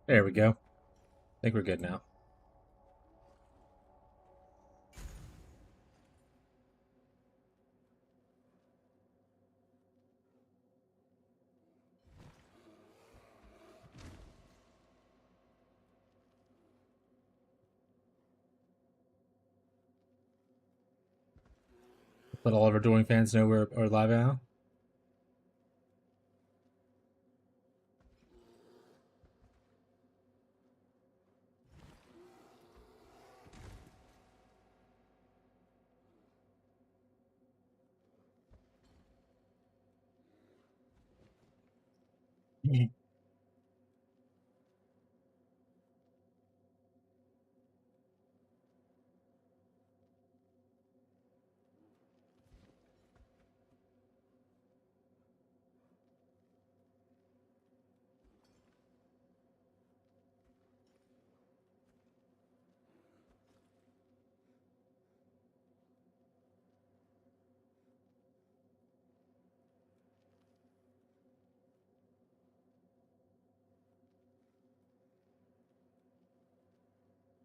There we go. I think we're good now. Let all of our dueling fans know we're live now.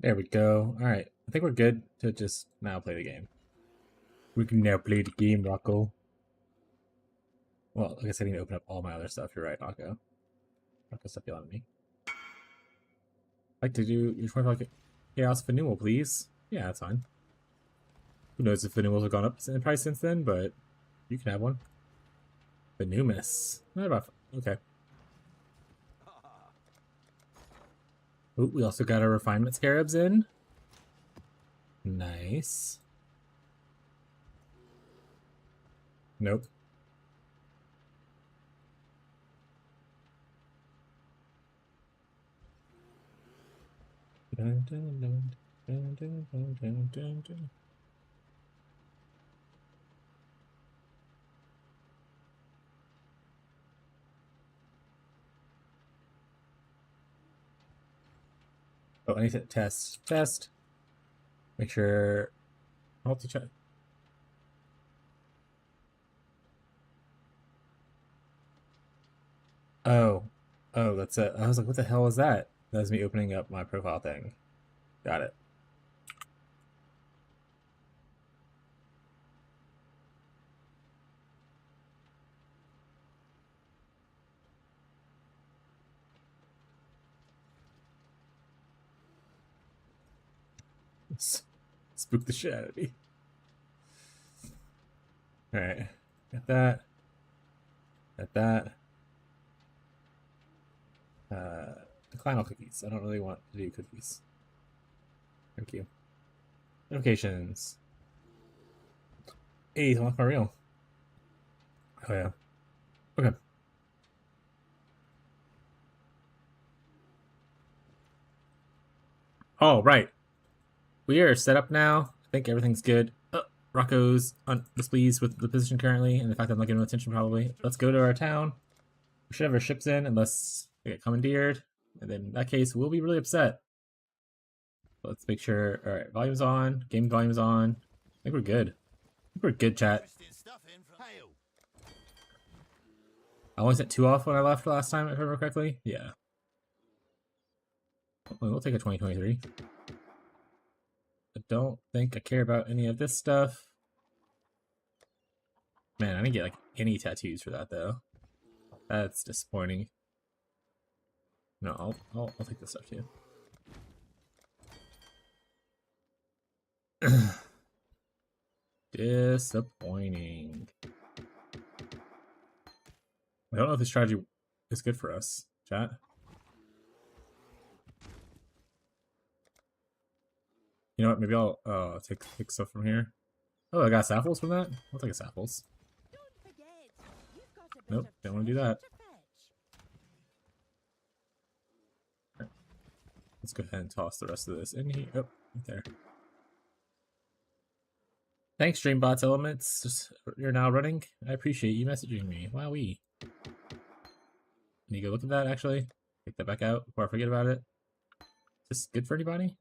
There we go. All right. I think we're good to just now play the game. We can now play the game, Rocco. Well, I guess I need to open up all my other stuff. You're right, Rocco. Rocco, stop yelling at me. I'd like to do your 25 chaos Faneuil, please. Yeah, that's fine. Who knows if Faneuils have gone up in price since then, but you can have one. Venumus. Not about. Okay. Ooh, we also got our refinement scarabs in. Nice. Nope. Dun, dun, dun, dun, dun, dun, dun, dun, dun. Oh, I need to test. Test. Make sure. I'll have to check. Oh. Oh, that's it. I was like, what the hell is that? That was me opening up my profile thing. Got it. Spook the shit out of me. Alright. Got that. Got that. Decline all cookies. I don't really want to do cookies. Thank you. Notifications. Hey, unlock my reel. Oh yeah. Okay. Oh right. We are set up now. I think everything's good. Rocco's displeased with the position currently and the fact that I'm not getting attention probably. Let's go to our town. We should have our ships in unless they get commandeered. And then in that case, we'll be really upset. Let's make sure. All right, volume's on. Game volume's on. I think we're good. I think we're good, chat. I only sent 2 off when I left last time, if I remember correctly. Yeah. We'll take a 2023. I don't think I care about any of this stuff. Man, I didn't get like any tattoos for that though. That's disappointing. No, I'll take this stuff too. Disappointing. I don't know if this strategy is good for us, chat. You know what? Maybe I'll take stuff from here. Oh, I got samples from that? I'll take a samples. Nope, don't want to do that. Right. Let's go ahead and toss the rest of this in here. Oh, right there. Thanks, Streambots Elements. Just, you're now running. I appreciate you messaging me. Wowee. I need to go look at that, actually. Take that back out before I forget about it. Is this good for anybody?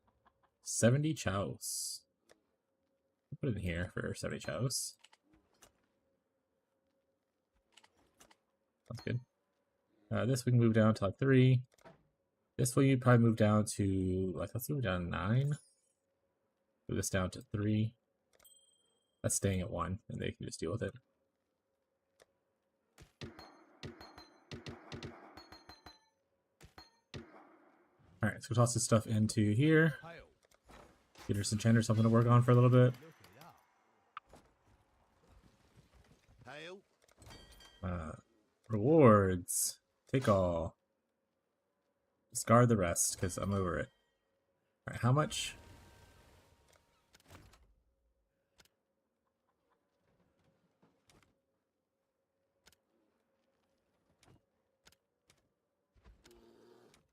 70 chows. I'll put it in here for 70 chows. Sounds good. This we can move down to like 3. This will you probably move down to, like, let's move down to 9. Move this down to 3. That's staying at 1, and they can just deal with it. Alright, so we'll toss this stuff into here. Get her some enchanter, something to work on for a little bit. Rewards. Take all. Discard the rest, because I'm over it. Alright, how much?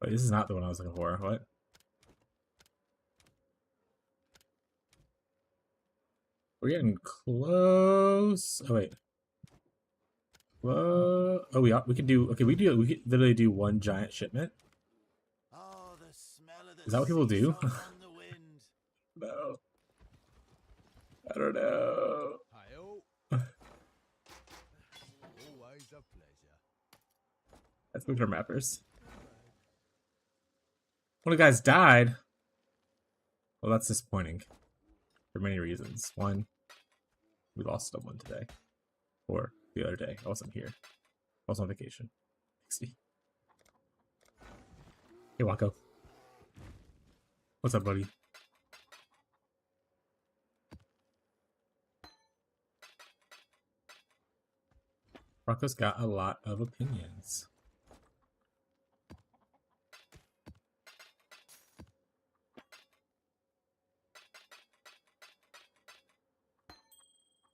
Wait, this is not the one I was looking for. What? We're getting close. Oh wait. Whoa. Oh, we can do. Okay, we could literally do one giant shipment. Oh, the smell of the Is that what people do? sea salt on the wind. No. I don't know. Always a pleasure. Let's move to our mappers. One of the guys died. Well, that's disappointing. For many reasons. One, we lost someone today. Or the other day. I wasn't here. I was on vacation. Hey, Wako. What's up, buddy? Rocco's got a lot of opinions.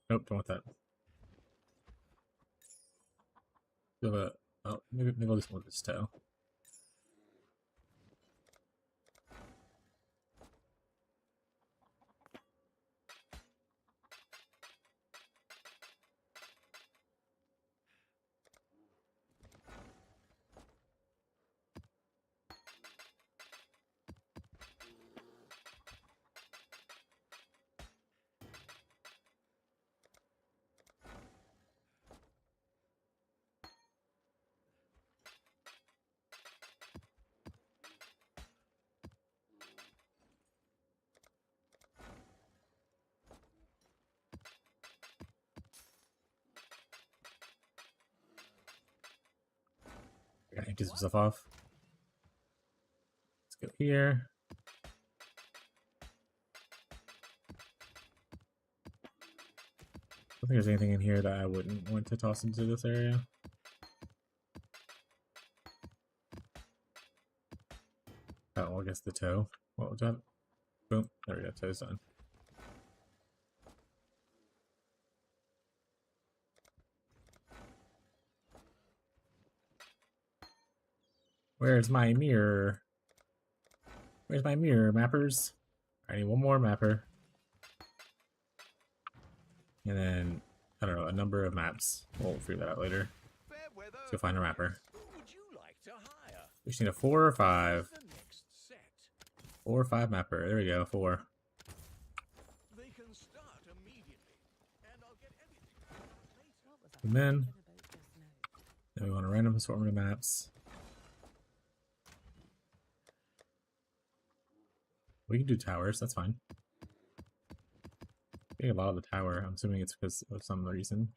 Nope, don't want that. We have a. Oh, maybe I'll just move this toe. I gotta empty some stuff off. Let's go here. I don't think there's anything in here that I wouldn't want to toss into this area. Oh, well, I guess the toe. What was that? Boom. There we go. Toe's done. Where's my mirror? Where's my mirror, mappers? I need one more mapper. And then, I don't know, a number of maps. We'll figure that out later. Let's go find a mapper. We just need a 4 or 5. 4 or 5 mapper. There we go, 4. And then we want a random assortment of maps. We can do towers, that's fine. Getting a lot of the tower. I'm assuming it's because of some reason.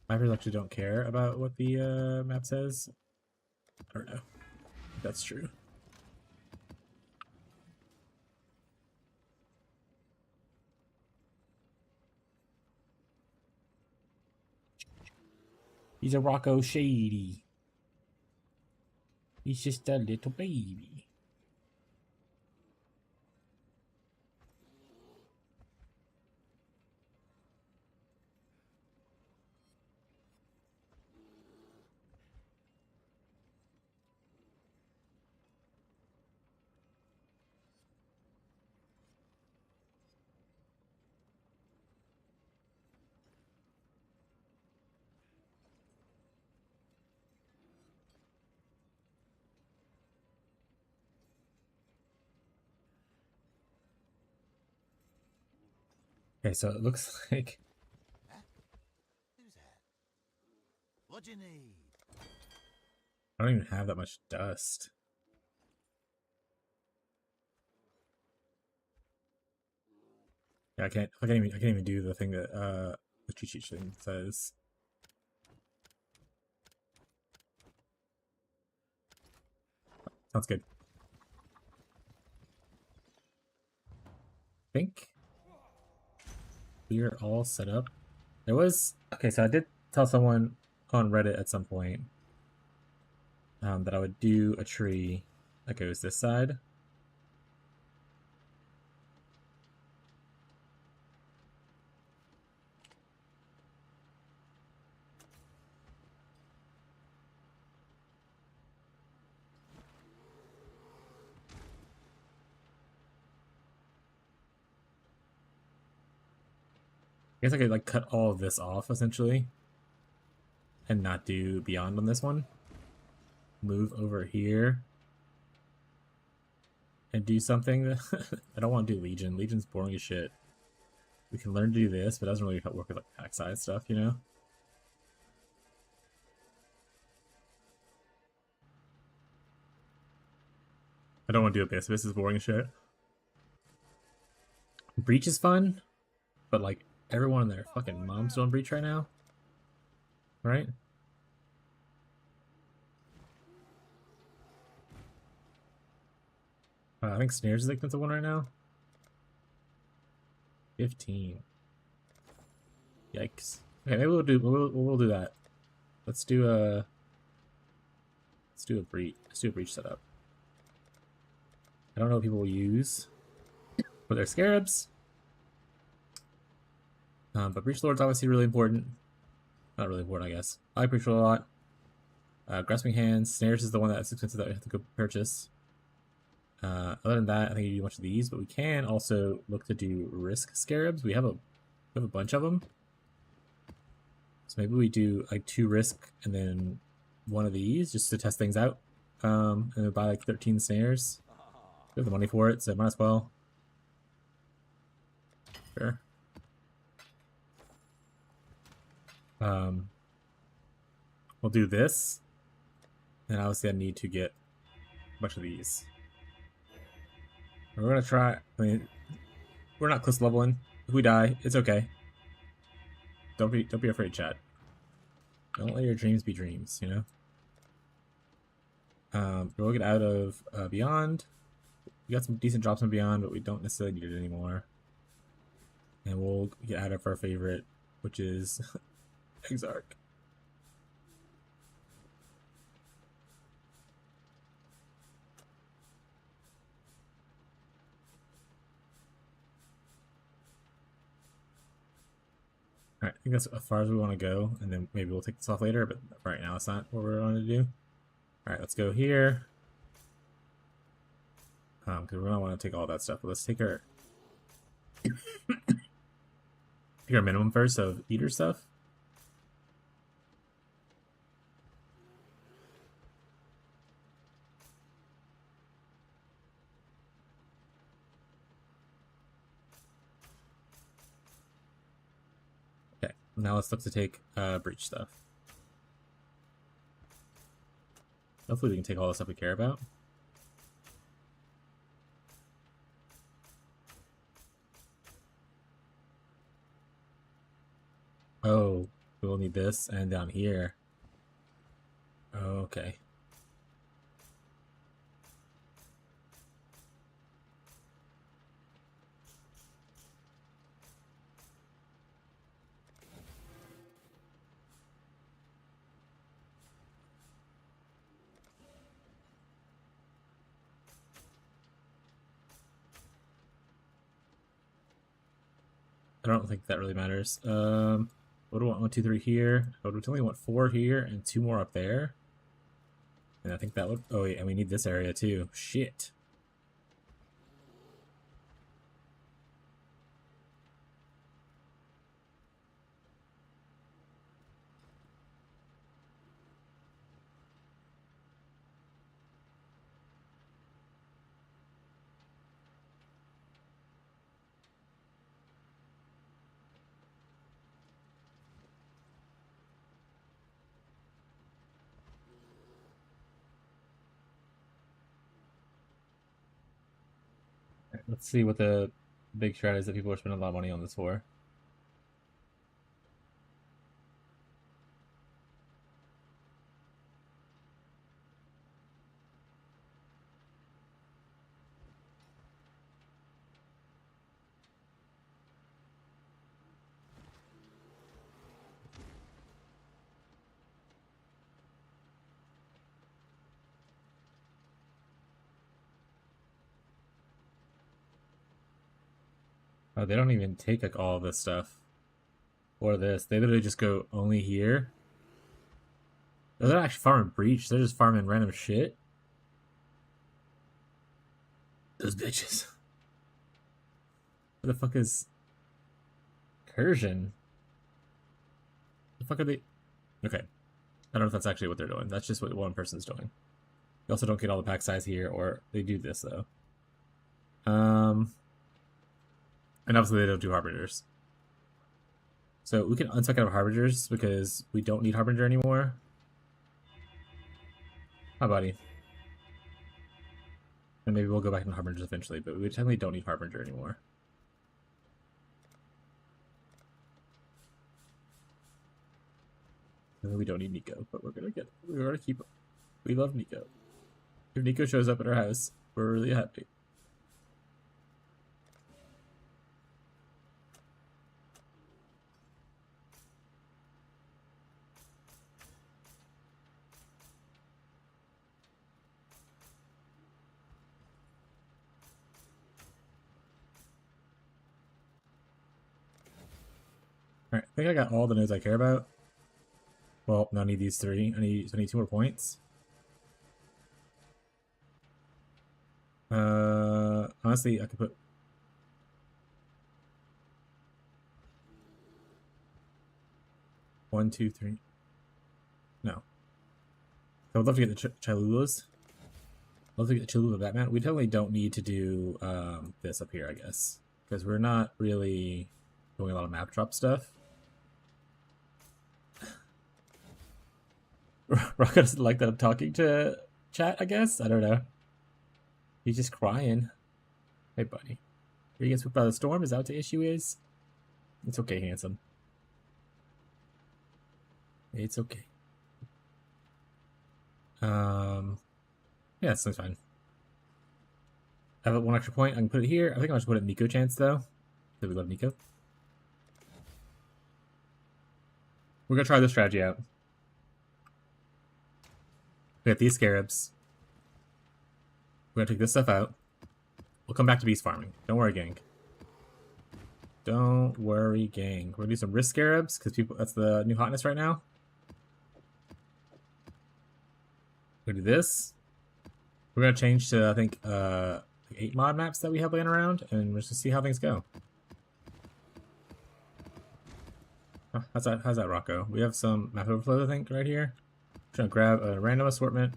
Mappers actually don't care about what the map says. I don't know. That's true. He's a Rocco Shady. He's just a little baby. Okay, so it looks like... Huh? Who's that? What do you need? I don't even have that much dust. Yeah, I can't even do the thing that the cheat sheet thing says. Sounds good. I think we're all set up. There was okay, so I did tell someone on Reddit at some point that I would do a tree that goes this side. I guess I could like cut all of this off essentially and not do beyond on this one. Move over here and do something. I don't want to do Legion. Legion's boring as shit. We can learn to do this, but it doesn't really work with like pack size stuff, you know? I don't want to do Abyss. Abyss is boring as shit. Breach is fun, but like everyone in their fucking mom's doing Breach right now. Right? I think Snares is the expensive one right now. 15. Yikes. Okay, maybe we'll do that. Let's do a breach. Let's do a breach setup. I don't know what people will use for their scarabs. But Breach Lord's obviously really important. Not really important, I guess. I like Breach Lord a lot. Grasping Hands. Snares is the one that's expensive that we have to go purchase. Other than that, I think you do much of these, but we can also look to do Risk Scarabs. We have a bunch of them. So maybe we do like 2 Risk and then 1 of these just to test things out. And we buy like 13 snares. We have the money for it, so might as well. Sure. We'll do this. And obviously I need to get a bunch of these. We're gonna try. I mean, we're not close leveling. If we die, it's okay. Don't be afraid, chat. Don't let your dreams be dreams, you know? We'll get out of Beyond. We got some decent drops in Beyond, but we don't necessarily need it anymore. And we'll get out of our favorite, which is Exarch. Alright, I think that's as far as we want to go, and then maybe we'll take this off later, but right now it's not what we're going to do. Alright, let's go here. Because we don't want to take all that stuff, but let's take our take our minimum first of eater stuff. Okay, now let's look to take breach stuff. Hopefully we can take all the stuff we care about. Oh, we'll need this and down here. Okay. I don't think that really matters. What do I want? 1, 2, 3 here. I would only want 4 here and 2 more up there. And I think that would. Oh, wait, and we need this area too. Shit. Let's see what the big strat is that people are spending a lot of money on this for. Oh, they don't even take like all this stuff or this. They literally just go only here. They're not actually farming breach. They're just farming random shit. Those bitches. What the fuck is Incursion? The fuck are they? Okay, I don't know if that's actually what they're doing. That's just what one person's doing. You also don't get all the pack size here, or they do this though. And obviously they don't do harbingers. So we can unspec out of harbingers because we don't need harbinger anymore. Hi, buddy. And maybe we'll go back to harbingers eventually, but we definitely don't need harbinger anymore. We don't need Nico, but we're gonna keep. We love Nico. If Nico shows up at our house, we're really happy. Alright, I think I got all the nodes I care about. Well, no, I need these three. I need 2 more points. Honestly, I could put... One, two, three. No. I would love to get the Chilulas. I'd love to get the Cholula Batman. We totally don't need to do this up here, I guess. Because we're not really doing a lot of map drop stuff. Rocco doesn't like that I'm talking to chat, I guess? I don't know. He's just crying. Hey, buddy. Are you getting swooped by the storm? Is that what the issue is? It's okay, handsome. It's okay. Yeah, that's fine. I have 1 extra point. I can put it here. I think I'll just put it in Nico chance, though. So we love Nico. We're going to try this strategy out. We got these scarabs. We're going to take this stuff out. We'll come back to beast farming. Don't worry, gang. Don't worry, gang. We're going to do some risk scarabs, because that's the new hotness right now. We're going to do this. We're going to change to, I think, 8 mod maps that we have laying around, and we're just going to see how things go. Oh, how's that, Rocco? We have some map overflow, I think, right here. I'm trying to grab a random assortment.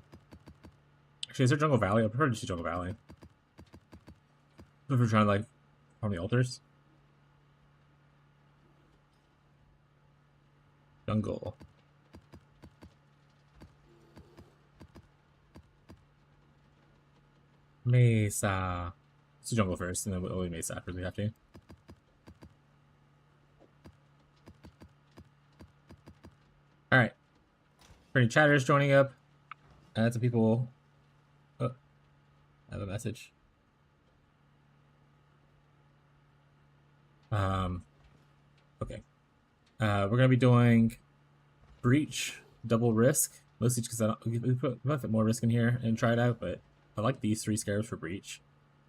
Actually, is there Jungle Valley? I prefer to see Jungle Valley. If we're trying to, like, farm the altars. Jungle. Mesa. Let's do jungle first, and then we'll Mesa after we have to. Alright. For any chatters joining up, some people... Oh, I have a message. Okay. We're going to be doing Breach, double risk. Mostly because we put more risk in here and try it out, but I like these 3 scarabs for Breach.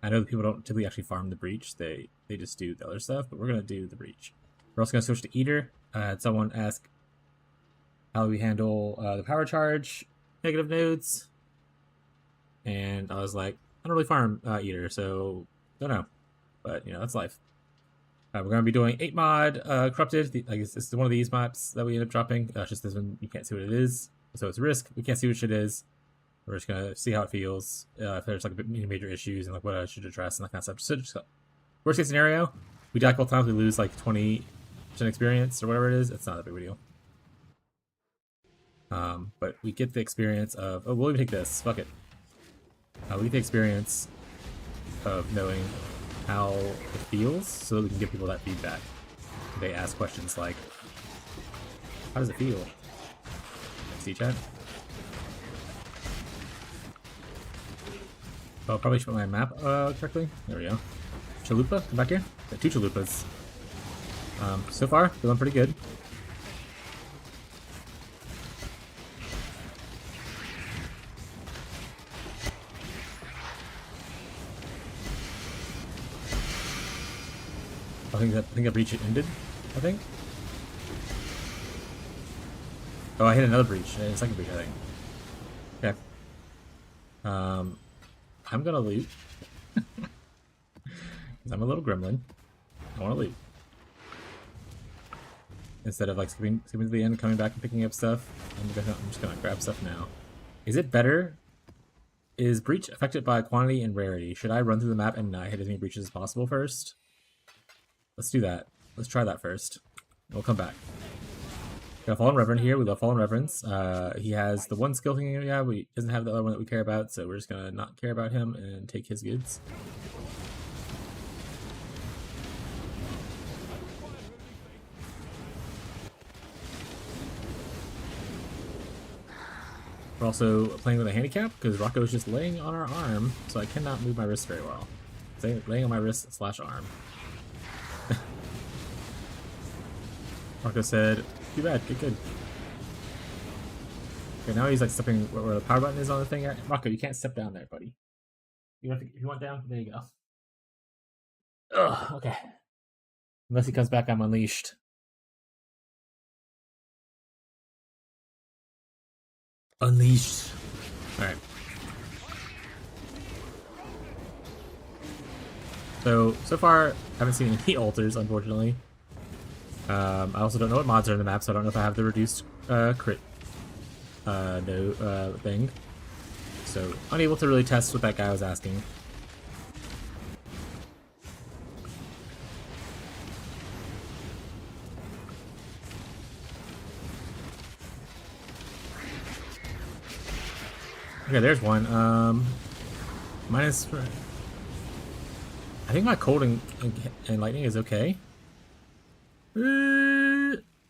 I know that people don't typically actually farm the Breach. They just do the other stuff, but we're going to do the Breach. We're also going to switch to Eater. Had someone ask how we handle the power charge negative nodes. And I was like, I don't really farm Eater, so don't know. But, you know, that's life. We're going to be doing 8 mod Corrupted. I guess this is one of these maps that we end up dropping. Just this one, you can't see what it is. So it's risk. We can't see what shit is. We're just going to see how it feels. If there's like major issues and like what I should address and that kind of stuff. So just, worst case scenario, we die a couple times, we lose like 20% experience or whatever it is. It's not a big deal. But we get the experience of, oh, we'll even take this. Fuck it. We get the experience of knowing how it feels so that we can give people that feedback. They ask questions like, how does it feel? See chat? Oh, probably should put my map correctly. There we go. Chalupa, come back here. Got 2 chalupas. So far, feeling pretty good. I think that breach ended. I think. Oh, I hit another breach. A second breach, I think. Okay. I'm gonna loot. 'Cause I'm a little gremlin. I want to loot. Instead of like skipping to the end, coming back and picking up stuff, I'm just gonna grab stuff now. Is it better? Is breach affected by quantity and rarity? Should I run through the map and hit as many breaches as possible first? Let's do that. Let's try that first. We'll come back. We got Fallen Reverend here. We love Fallen Reverends. He has the one skill thing. Yeah, we doesn't have the other one that we care about, so we're just gonna not care about him and take his goods. We're also playing with a handicap because Rocco is just laying on our arm, so I cannot move my wrist very well. It's laying on my wrist / arm. Rocco said, too bad, get good. Okay, now he's like stepping where the power button is on the thing. Rocco, you can't step down there, buddy. If you want down, there you go. Ugh, okay. Unless he comes back, I'm unleashed. Unleashed. Alright. So far, I haven't seen any altars, unfortunately. I also don't know what mods are in the map, so I don't know if I have the reduced crit thing. So, unable to really test what that guy was asking. Okay, there's one. Minus... I think my cold and lightning is okay. I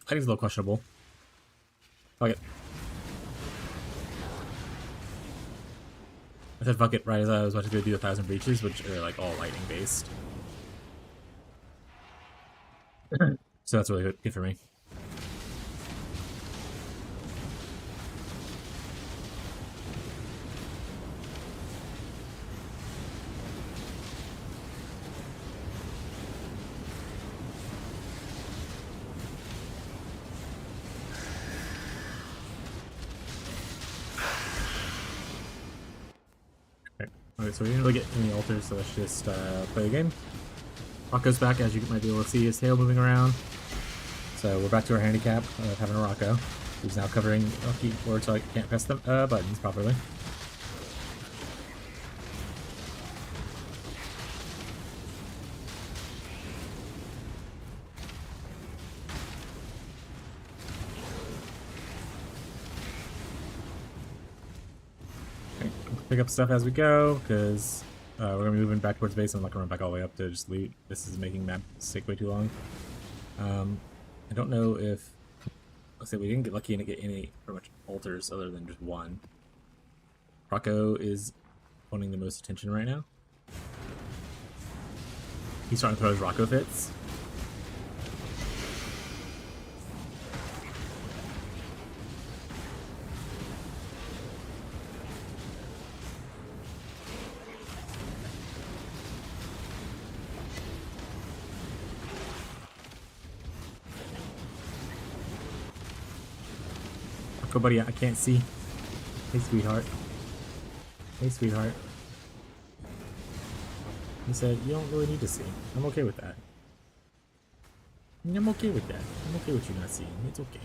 think it's a little questionable. Fuck it. I said fuck it right as I was about to go do 1,000 breaches, which are like all lightning based. So that's really good for me. Okay, so we didn't really get any altars, so let's just play the game. Rocco's back, as you might be able to see his tail moving around. So we're back to our handicap of having a Rocco, who's now covering a keyboard so I can't press the buttons properly. Pick up stuff as we go, because we're going to be moving back towards base. I'm not going to run back all the way up to just loot. This is making map take way too long. I don't know if... Let's say we didn't get lucky to get any pretty much altars other than just one. Rocco is wanting the most attention right now. He's starting to throw his Rocco fits. Rocco, buddy, I can't see. Hey, sweetheart. Hey, sweetheart. He said, you don't really need to see. I'm okay with that. I'm okay with that. I'm okay with you not seeing. It's okay.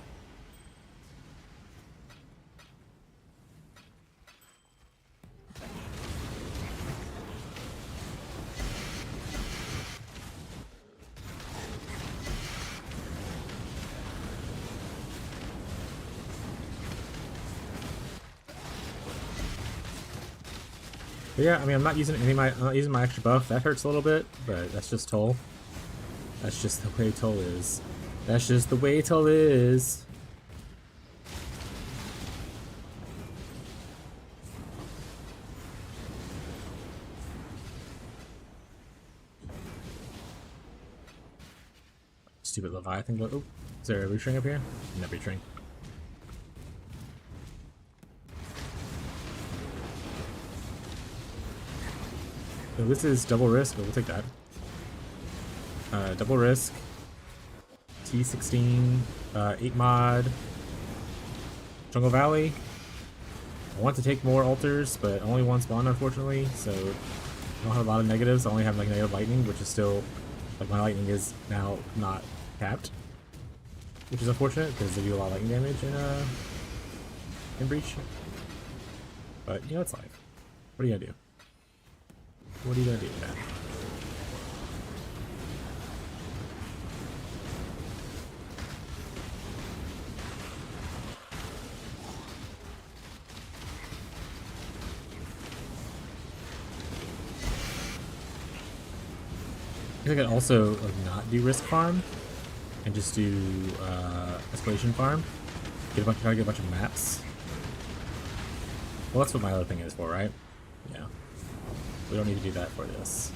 But yeah, I mean, I'm not using I'm not using my extra buff. That hurts a little bit, but that's just Toll. That's just the way Toll is. That's just the way Toll is. Stupid Leviathan. Oh, is there a retring up here? No retring. So this is double risk, but we'll take that. Double risk. T16, 8 mod. Jungle Valley. I want to take more altars, but only one spawn, unfortunately, so I don't have a lot of negatives. I only have like negative lightning, which is still, like, my lightning is now not capped, which is unfortunate because they do a lot of lightning damage in Breach. But you know, it's life. What are you gonna do? What are you gonna do, man? I could also like not do risk farm and just do escalation farm. Try to get a bunch of maps. Well, that's what my other thing is for, right? Yeah. We don't need to do that for this.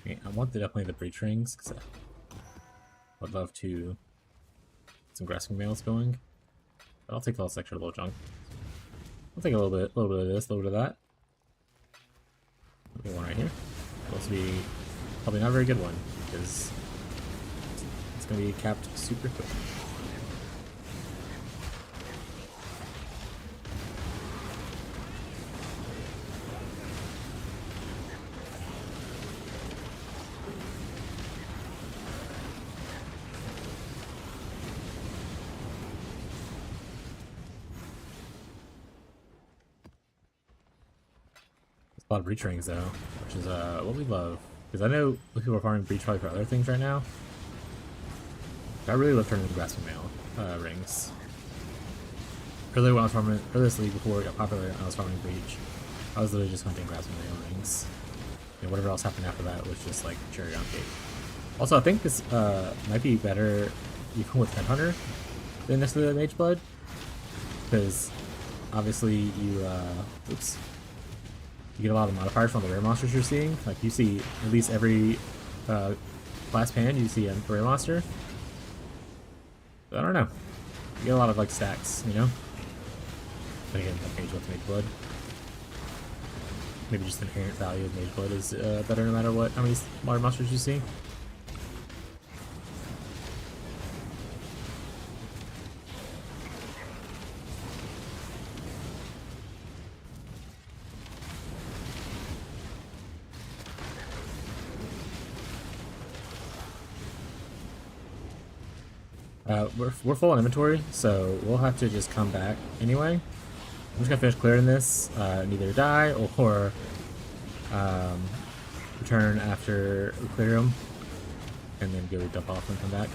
Okay, I want definitely the breach rings because I would love to get some grasping mails going. But I'll take all this extra little junk. I'll take a little bit of this, a little bit of that. Maybe one right here. Supposed to be probably not a very good one because it's going to be capped super quick. A lot of breach rings though, which is what we love. Because I know people are farming breach probably for other things right now. But I really love turning into grasping mail rings. Earlier when I was farming this league before it got popular, I was farming breach. I was literally just hunting grasping mail rings. And whatever else happened after that was just like cherry on cake. Also, I think this might be better even with Headhunter than necessarily Mage Blood. Because obviously you oops. You get a lot of modifiers from the rare monsters you're seeing. Like you see at least every class pan you see a rare monster. But I don't know. You get a lot of like stacks, you know? But again, like Mage Blood. Maybe just the inherent value of Mage Blood is better no matter what how many modern monsters you see. We're full on inventory, so we'll have to just come back anyway. I'm just gonna finish clearing this, and either die or return after we clear them, and then go dump off and come back.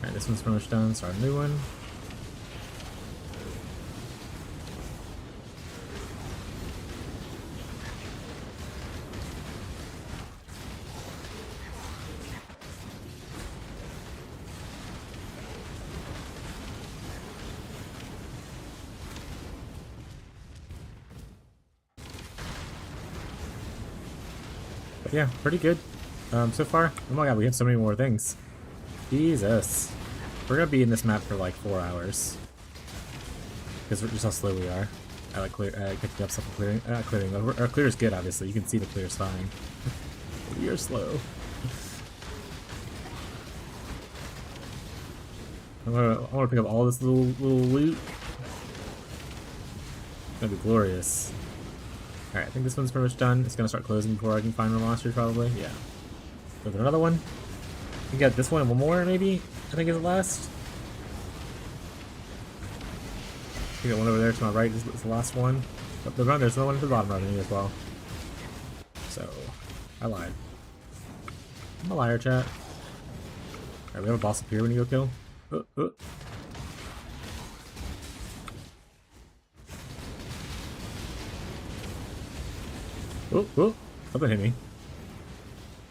Alright, this one's pretty much done. Start a new one. But yeah, pretty good so far. Oh my god, we have so many more things. Jesus. We're gonna be in this map for like 4 hours. Because just how slow we are. I like picking up stuff and clearing. Clearing. Our clear is good, obviously. You can see the clear is fine. We are slow. I want to pick up all this little loot. It's gonna be glorious. Alright, I think this one's pretty much done. It's gonna start closing before I can find more monsters, probably. Yeah. Is there another one? We got this one and one more, maybe? I think is the last. See that one over there to my right is the last one. Oh, there's another one at the bottom of me as well. So, I lied. I'm a liar, chat. Alright, we have a boss up here when you go kill. Something hit me.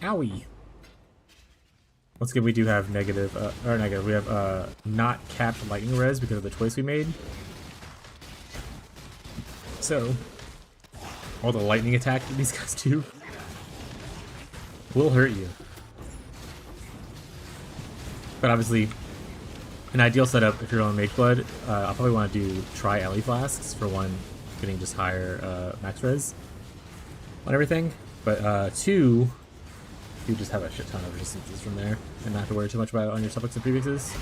Owie. Once again, we do have negative, we have not capped lightning res because of the choice we made. So, all the lightning attack that these guys do will hurt you. But obviously, an ideal setup if you're on Mage Blood, I'll probably want to do try Ellie Flasks for one, getting just higher max res on everything. But two, you just have a shit ton of resistances from there and not have to worry too much about it on your suffix and prefixes.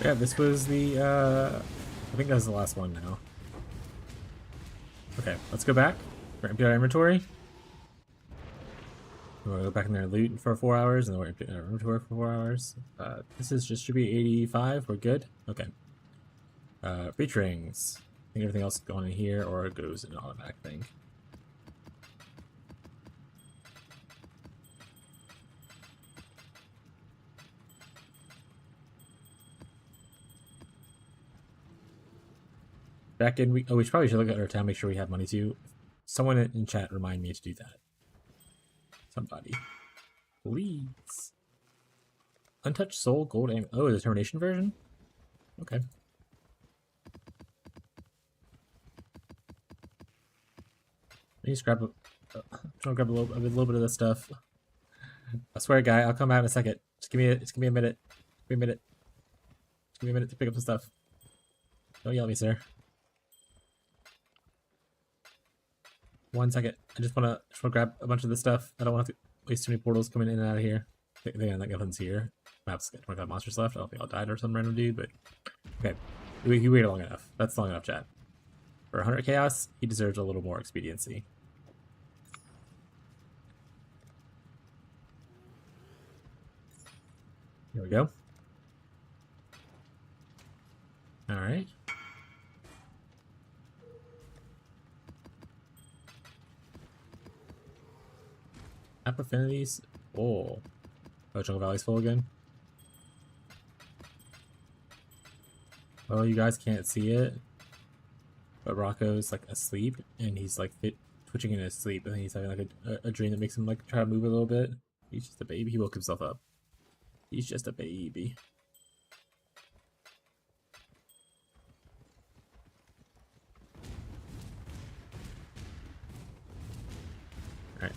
Yeah, this was the, I think that was the last one now. Okay, let's go back. We're empty our inventory. We'll go back in there and loot for 4 hours, and then we're empty our inventory for 4 hours. This is just should be 85. We're good. Okay. Breach rings. I think everything else is going in here, or it goes in an automatic thing. Back in, we probably should look at our town, make sure we have money too. Someone in chat remind me to do that. Somebody. Please. Untouched soul, gold, and oh, the termination version? Okay. Let me just grab trying to grab a little bit of this stuff. I swear, guy, I'll come out in a second. Just give me a minute. Give me a minute. Just give me a minute to pick up the stuff. Don't yell at me, sir. 1 second. I just wanna grab a bunch of this stuff. I don't want to waste too many portals coming in and out of here. I think nothing's here. Map's got 25 monsters left. I don't think I'll die or some random dude, but okay. He waited long enough. That's long enough, chat. For 100 chaos, he deserves a little more expediency. Here we go. Alright. App affinities. Oh. Jungle Valley's full again. Well, you guys can't see it, but Rocco's like asleep, and he's like twitching in his sleep, and he's having like a dream that makes him like try to move a little bit. He's just a baby. He woke himself up. He's just a baby. Alright.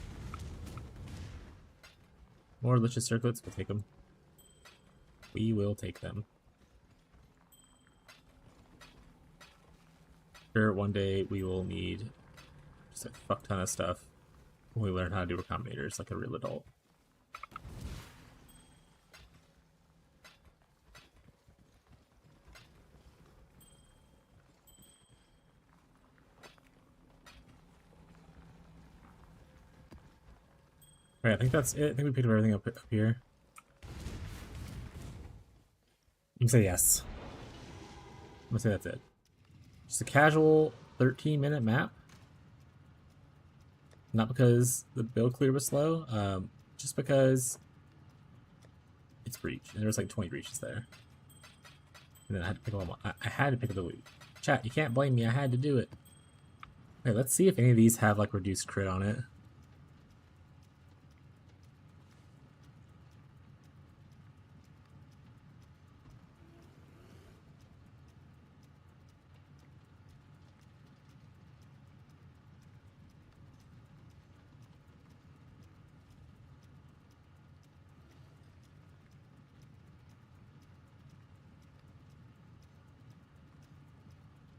More Lich's circlets, we'll take them. We will take them. Sure, one day we will need just a fuck ton of stuff when we learn how to do recombinators like a real adult. Alright, I think that's it. I think we picked everything up here. I'm gonna say yes. I'm gonna say that's it. Just a casual 13-minute map. Not because the build clear was slow, just because it's breach, and there was like 20 breaches there. And then I had to pick them all. I had to pick up the loot. Chat, you can't blame me. I had to do it. Okay, let's see if any of these have like reduced crit on it.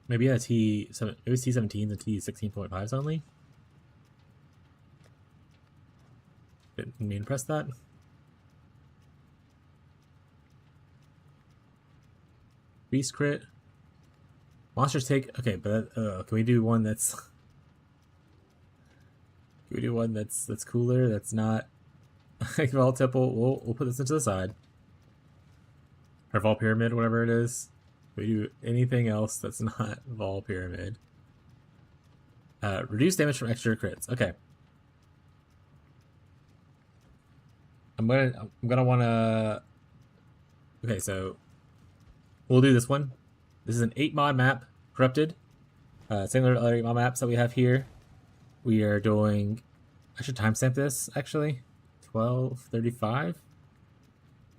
Maybe a T7, it was T17s and T16.5s only. Didn't mean to press that. Beast crit. Monsters take... Okay, but can we do one that's... Can we do one that's cooler? That's not... Vol Temple. We'll put this into the side. Or Vol Pyramid, whatever it is. Can we do anything else that's not Vol Pyramid? Reduce damage from extra crits. Okay. I'm gonna wanna... Okay, so... We'll do this one. This is an 8 mod map, Corrupted. Similar to other 8 mod maps that we have here. We are doing... I should timestamp this, actually. 12:35. Can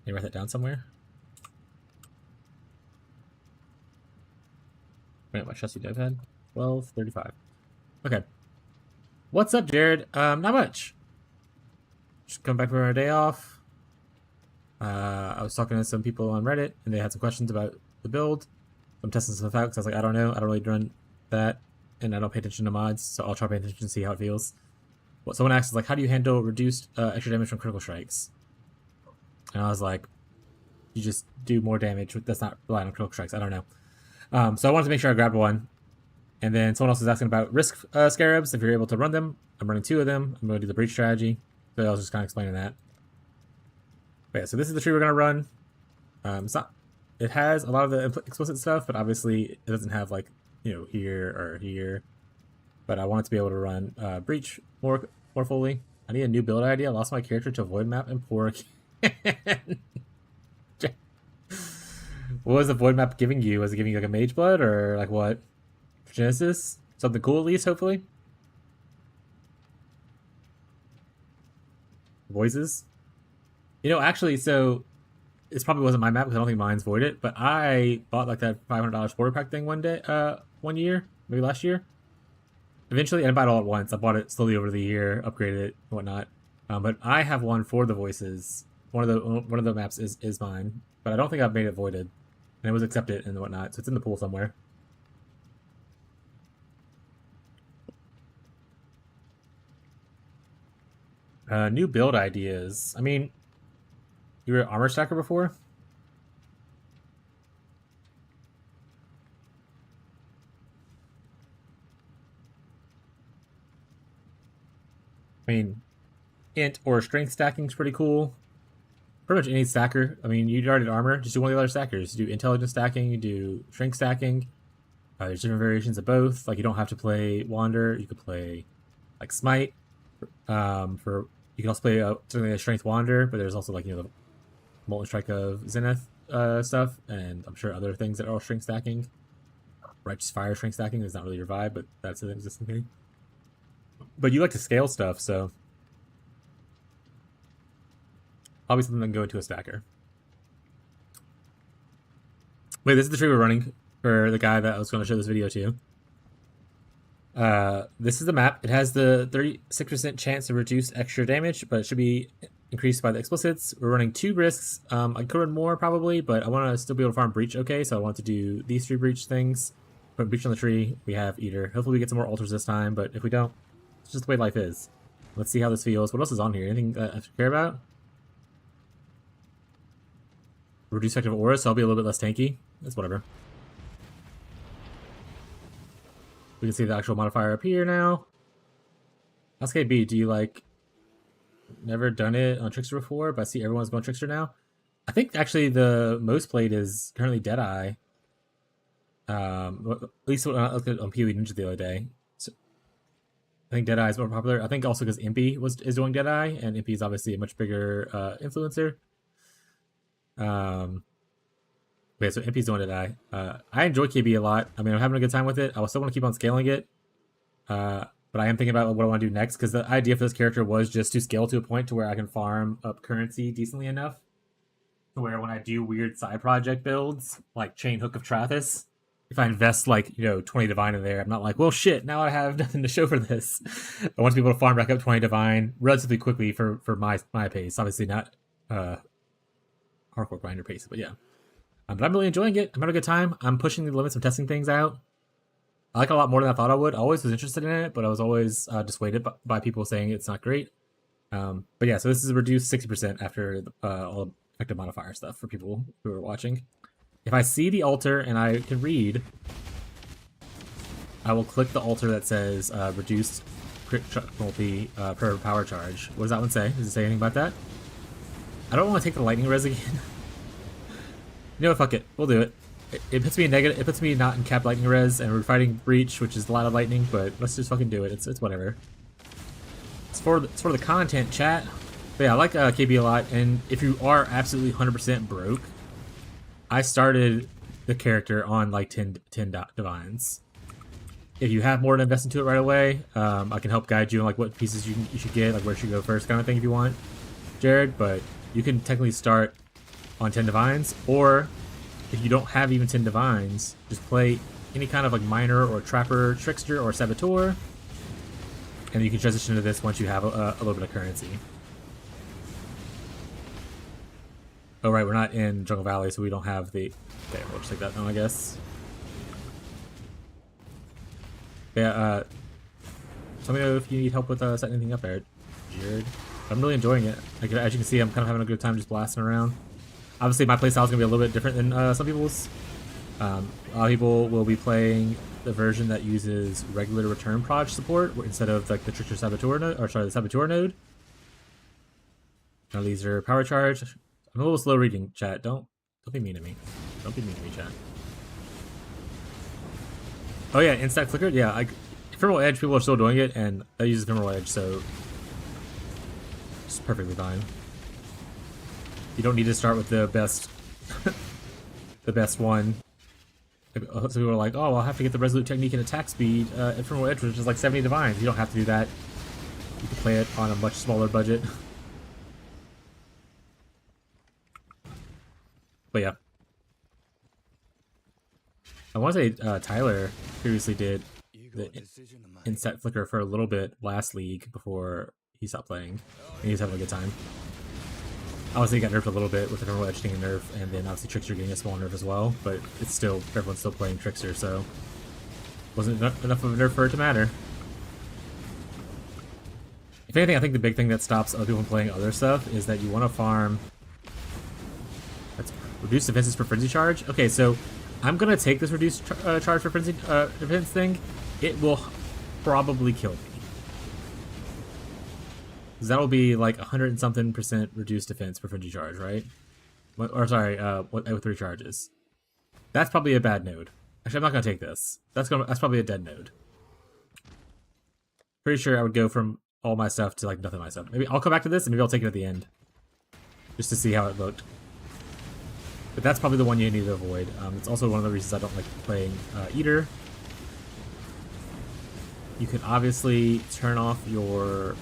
you write that down somewhere? Wait, my trusty dev head. 12:35. Okay. What's up, Jared? Not much. Just come back from our day off. I was talking to some people on Reddit, and they had some questions about the build. I'm testing some out because I was like, I don't know. I don't really run that, and I don't pay attention to mods, so I'll try to pay attention to see how it feels. What someone asked is like, how do you handle reduced extra damage from critical strikes? And I was like, you just do more damage that's not relying on critical strikes. I don't know. So I wanted to make sure I grabbed one. And then someone else was asking about risk scarabs, if you're able to run them. I'm running 2 of them. I'm going to do the breach strategy. So I was just kind of explaining that. But yeah, so this is the tree we're going to run. It's not... It has a lot of the explicit stuff, but obviously it doesn't have like, you know, here or here. But I wanted to be able to run breach more fully. I need a new build idea. I lost my character to void map and poor. What was the void map giving you? Was it giving you like a mage blood or like what? For Genesis? Something cool at least, hopefully. Voices. You know, actually, so this probably wasn't my map because I don't think mine's voided, but I bought like that $500 supporter pack thing one year, maybe last year. Eventually, and I bought it all at once. I bought it slowly over the year, upgraded it, and whatnot. But I have one for the voices. One of the maps is mine, but I don't think I've made it voided, and it was accepted and whatnot. So it's in the pool somewhere. New build ideas. I mean, you were an armor stacker before? I mean, int or strength stacking is pretty cool. Pretty much any stacker. I mean, you already did armor. Just do one of the other stackers. You do intelligence stacking. You do strength stacking. There's different variations of both. Like you don't have to play Wander. You could play like Smite. You can also play something like Strength Wander, but there's also like, you know, the Molten Strike of Zenith stuff, and I'm sure other things that are all strength stacking. Righteous Fire strength stacking is not really your vibe, but that's an existing thing. But you like to scale stuff, so probably something that can go into a stacker. Wait, this is the tree we're running for the guy that I was going to show this video to. This is the map. It has the 36% chance to reduce extra damage, but it should be increased by the explicits. We're running 2 risks. I could run more probably, but I want to still be able to farm breach okay, so I want to do these 3 breach things. Put breach on the tree. We have eater. Hopefully we get some more altars this time, but if we don't, it's just the way life is. Let's see how this feels. What else is on here? Anything I have to care about? Reduce effective aura, so I'll be a little bit less tanky. That's whatever. We can see the actual modifier up here now. Ask KB, do you like never done it on Trickster before? But I see everyone's going Trickster now. I think actually the most played is currently Deadeye. At least when I looked at on PoE Ninja the other day. So I think Deadeye is more popular. I think also because Impy is doing Deadeye, and Impy is obviously a much bigger influencer. Okay, so Impy's doing Deadeye. I enjoy KB a lot. I mean, I'm having a good time with it. I still want to keep on scaling it. But I am thinking about what I want to do next, because the idea for this character was just to scale to a point to where I can farm up currency decently enough to where when I do weird side project builds, like Chain Hook of Trathis, if I invest like, you know, 20 divine in there, I'm not like, well, shit, now I have nothing to show for this. I want to be able to farm back up 20 divine relatively quickly for my pace. Obviously not hardcore grinder pace, but yeah. But I'm really enjoying it. I'm having a good time. I'm pushing the limits of testing things out. I like it a lot more than I thought I would. I always was interested in it, but I was always dissuaded by people saying it's not great. But yeah, so this is reduced 60% after all effective modifier stuff for people who are watching. If I see the altar and I can read, I will click the altar that says reduced crit multi per power charge. What does that one say? Does it say anything about that? I don't want to take the lightning res again. You know what, fuck it. We'll do it. It puts me in negative. It puts me not in cap lightning res, and we're fighting breach, which is a lot of lightning. But let's just fucking do it. It's whatever. It's for the content, chat. But yeah, I like KB a lot. And if you are absolutely 100% broke, I started the character on like 10 divines. If you have more to invest into it right away, I can help guide you on like what pieces you should get, like where you should go first, kind of thing if you want, Jared. But you can technically start on 10 divines, or if you don't have even 10 divines, just play any kind of like miner or trapper, trickster or saboteur, and you can transition to this once you have a little bit of currency. Oh right, we're not in Jungle Valley, so we don't have the. Okay, we'll just take that down, I guess. Yeah, let me know if you need help with setting anything up there, Jared. I'm really enjoying it. Like, as you can see, I'm kind of having a good time just blasting around. Obviously, my playstyle is going to be a little bit different than some people's. A lot of people will be playing the version that uses regular return proj support instead of like the trickster saboteur node, or sorry, the saboteur node. Now these are power charge. I'm a little slow reading, chat. Don't be mean to me. Don't be mean to me, chat. Oh yeah, instant flicker. Yeah, like ephemeral edge, people are still doing it, and that uses ephemeral edge, so it's perfectly fine. You don't need to start with the best, the best one. So people are like, oh, well, I'll have to get the resolute technique and attack speed, ephemeral edge, which is like 70 divines. You don't have to do that. You can play it on a much smaller budget. But yeah. I want to say Tyler previously did the instant flicker for a little bit last league before he stopped playing, and he was having a good time. Obviously, he got nerfed a little bit with the ephemeral edge getting a nerf, and then obviously Trickster getting a small nerf as well. But it's still, everyone's still playing Trickster, so wasn't enough of a nerf for it to matter. If anything, I think the big thing that stops other people from playing other stuff is that you want to farm. Let's reduce defenses per frenzy charge. Okay, so I'm gonna take this reduced charge for frenzy defense thing. It will probably kill me. Because that'll be like 100 and something % reduced defense per frenzy charge, right? Or sorry, with 3 charges. That's probably a bad node. Actually, I'm not gonna take this. That's probably a dead node. Pretty sure I would go from all my stuff to like nothing of my stuff. Maybe I'll come back to this and maybe I'll take it at the end, just to see how it looked. But that's probably the one you need to avoid. It's also one of the reasons I don't like playing Eater. You can obviously turn off your...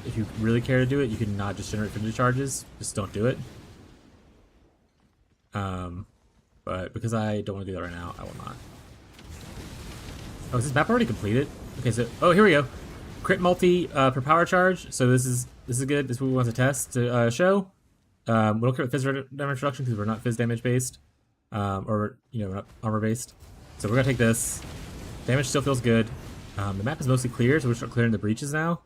If you really care to do it, you can not just generate frenzy charges. Just don't do it. But because I don't want to do that right now, I will not. Oh, is this map already completed? Okay, so... Oh, here we go. Crit multi per power charge. So this is good. This is what we want to test to show. We don't care about Fizz damage reduction because we're not Fizz damage based, or we're not armor based. So we're gonna take this. Damage still feels good. The map is mostly clear, so we're start clearing the breaches now,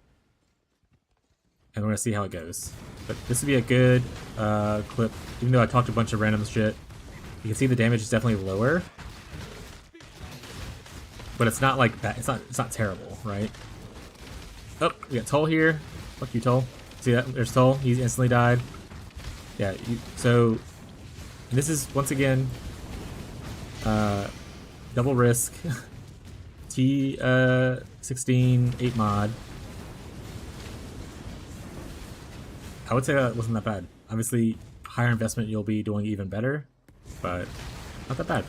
and we're gonna see how it goes. But this would be a good clip, even though I talked a bunch of random shit. You can see the damage is definitely lower, but it's not like that. It's not terrible, right? Oh, we got Tull here. Fuck you, Tull. See that? There's Tull. He's instantly died. Yeah, so this is, once again, double risk, T16 8 mod. I would say that wasn't that bad. Obviously, higher investment you'll be doing even better, but not that bad.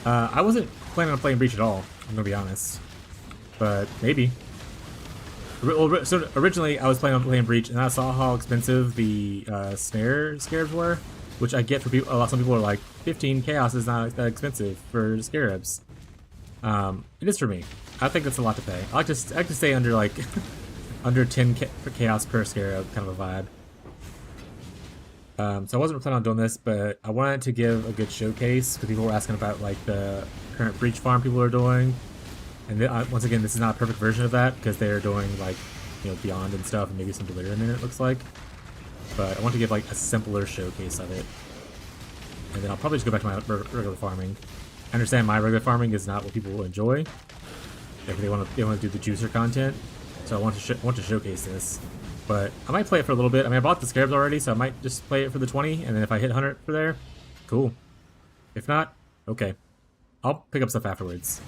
I wasn't planning on playing Breach at all, I'm gonna be honest, but maybe. Well, so originally I was planning on playing Breach, and I saw how expensive the snare scarabs were, which I get for people. Some people are like, 15 chaos is not that expensive for scarabs. It is for me. I think that's a lot to pay. I like to stay under like under 10 chaos per scarab, kind of a vibe. So I wasn't planning on doing this, but I wanted to give a good showcase because people were asking about like the current Breach farm people are doing. And then, once again, this is not a perfect version of that because they're doing like, Beyond and stuff, and maybe some Delirium in it, looks like. but I want to give like a simpler showcase of it. And then I'll probably just go back to my regular farming. I understand my regular farming is not what people will enjoy. Like they want to do the juicer content, so I want to showcase this. But I might play it for a little bit. I mean, I bought the scarabs already, so I might just play it for the 20, and then if I hit 100 for there, cool. If not, okay. I'll pick up stuff afterwards.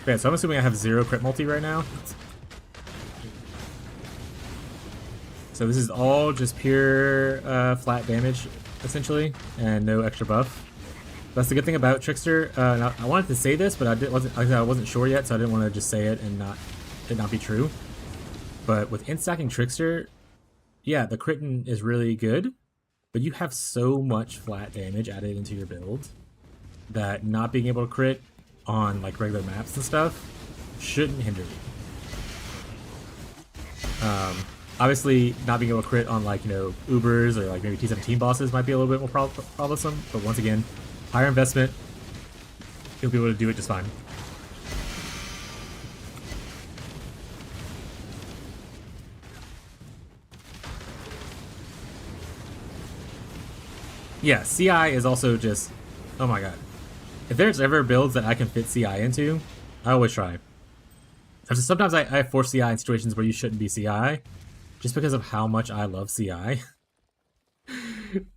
Okay, so I'm assuming I have 0 crit multi right now. So this is all just pure flat damage, essentially, and no extra buff. That's the good thing about Trickster. I wanted to say this, but I wasn't sure yet, so I didn't want to just say it and it not be true. But with instacking Trickster, yeah, the critting is really good, but you have so much flat damage added into your build that not being able to crit on like regular maps and stuff shouldn't hinder you. Obviously, not being able to crit on like, you know, Ubers or like maybe T17 bosses might be a little bit more troublesome, but once again, higher investment, you'll be able to do it just fine. Yeah, CI is also just, oh my god. If there's ever builds that I can fit CI into, I always try. Sometimes I force CI in situations where you shouldn't be CI, just because of how much I love CI.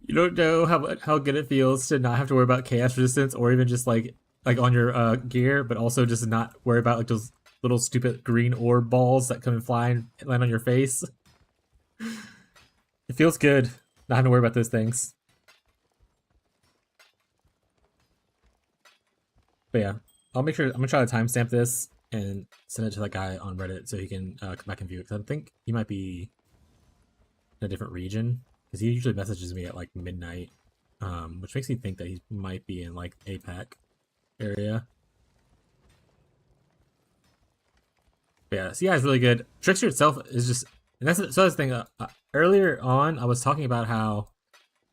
You don't know how good it feels to not have to worry about chaos resistance, or even just like on your gear, but also just not worry about like those little stupid green orb balls that come and fly and land on your face. It feels good not having to worry about those things. But yeah, I'll make sure I'm gonna try to timestamp this and send it to that guy on Reddit so he can come back and view it. Because I think he might be in a different region, because he usually messages me at like midnight, which makes me think that he might be in like APAC area. But yeah, CI is really good. Trickster itself is just, and that's the thing. Earlier on, I was talking about how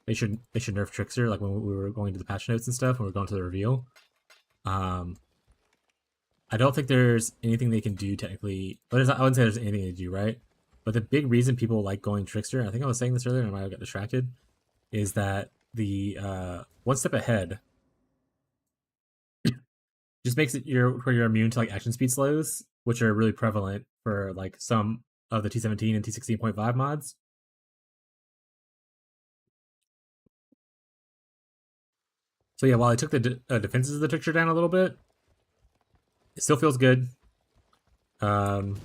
they should nerf Trickster, like when we were going to the patch notes and stuff, when we were going to the reveal. I don't think there's anything they can do technically, but I wouldn't say there's anything to do, right? But the big reason people like going Trickster, and I think I was saying this earlier and I might have got distracted, is that the one step ahead just makes it where you're immune to like action speed slows, which are really prevalent for like some of the T17 and T16.5 mods. So yeah, while I took the defenses of the Trickster down a little bit, it still feels good. And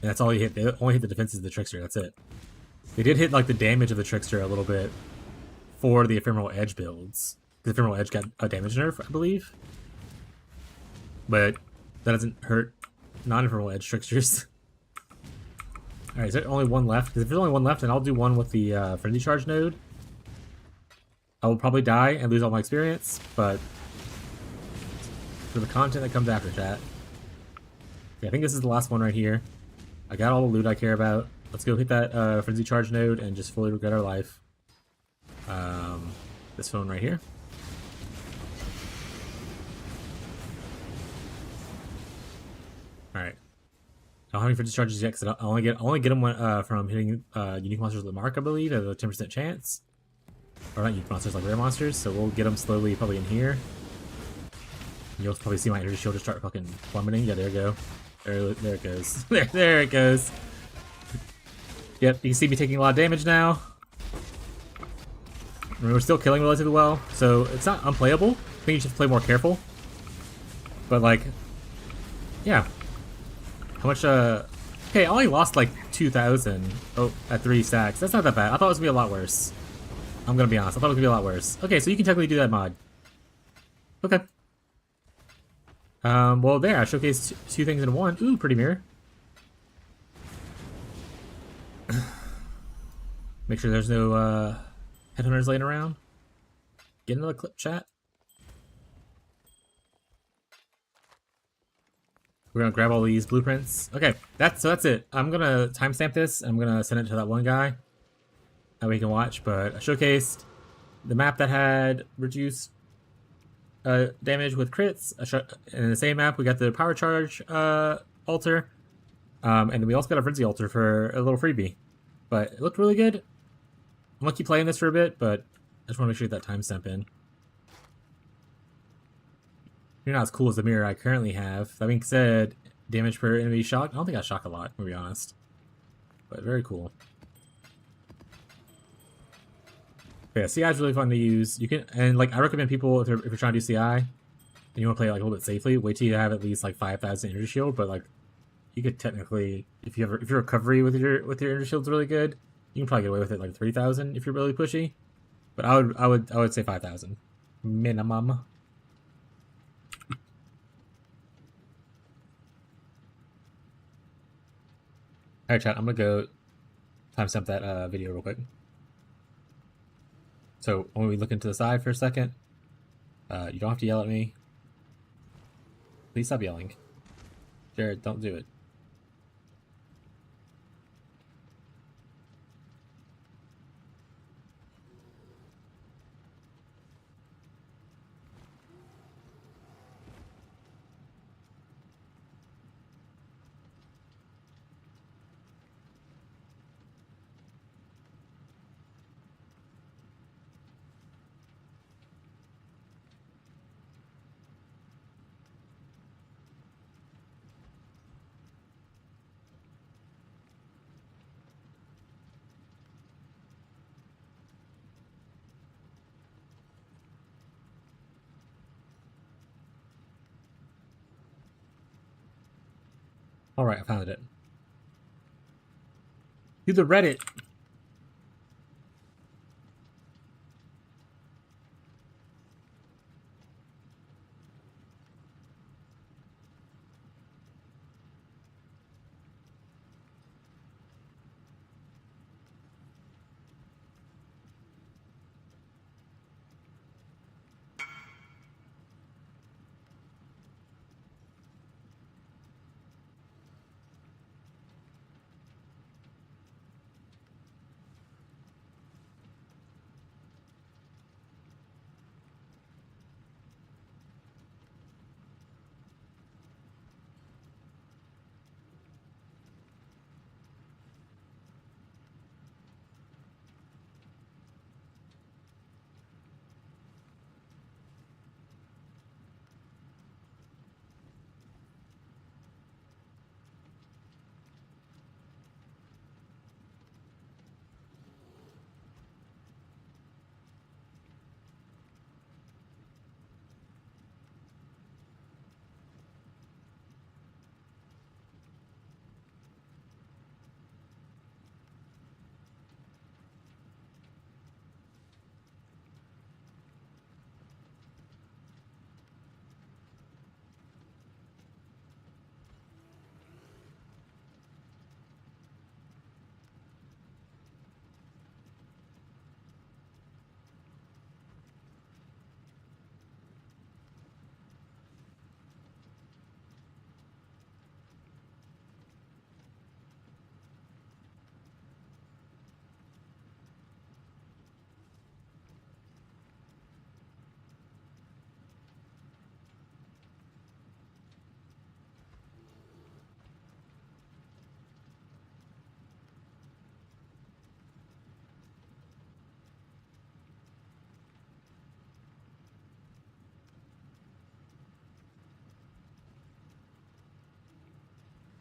that's all he hit. They only hit the defenses of the Trickster. That's it. They did hit like the damage of the Trickster a little bit for the Ephemeral Edge builds. The Ephemeral Edge got a damage nerf, I believe. But that doesn't hurt non-Ephemeral Edge Tricksters. Alright, is there only one left? Because if there's only one left, then I'll do one with the Frenzy Charge node. I will probably die and lose all my experience, but for the content that comes after, chat. Okay, I think this is the last one right here. I got all the loot I care about. Let's go hit that Frenzy Charge node and just fully regret our life. This phone right here. Alright. I don't have any Frenzy Charges yet, because I only get them from hitting unique monsters with the mark, I believe, at a 10% chance. Or not unique monsters, like rare monsters, so we'll get them slowly probably in here. You'll probably see my energy shield just start fucking plummeting. Yeah, there we go. There it goes. there it goes. Yep, you can see me taking a lot of damage now. I mean, we're still killing relatively well, so it's not unplayable. I think you should play more careful. But like, yeah. How much, okay, I only lost like 2,000 at 3 stacks. That's not that bad. I thought it was gonna be a lot worse. I'm gonna be honest, I thought it was gonna be a lot worse. Okay, so you can technically do that mod. Okay. Well there, I showcased 2 things in one. Ooh, pretty mirror. Make sure there's no, headhunters laying around. Get another clip, chat. We're gonna grab all these blueprints. Okay, that's it. I'm gonna timestamp this. I'm gonna send it to that one guy that we can watch. But I showcased the map that had reduced damage with crits. In the same map, we got the power charge altar, and we also got a frenzy altar for a little freebie. But it looked really good. I'm gonna keep playing this for a bit, but I just want to make sure you get that timestamp in. You're not as cool as the mirror I currently have. That being said, damage per enemy shock. I don't think I shock a lot, to be honest. But very cool. But yeah, CI is really fun to use. You can, and like I recommend people if you're trying to do CI and you want to play like a little bit safely, wait till you have at least like 5,000 energy shield. But like you could technically, if your recovery with your energy shield's really good, you can probably get away with it like 3,000 if you're really pushy. But I would say 5,000 minimum. Alright, chat. I'm gonna go timestamp that video real quick. So when we look into the side for a second, you don't have to yell at me. Please stop yelling. Jared, don't do it. Alright, I found it. Do the Reddit.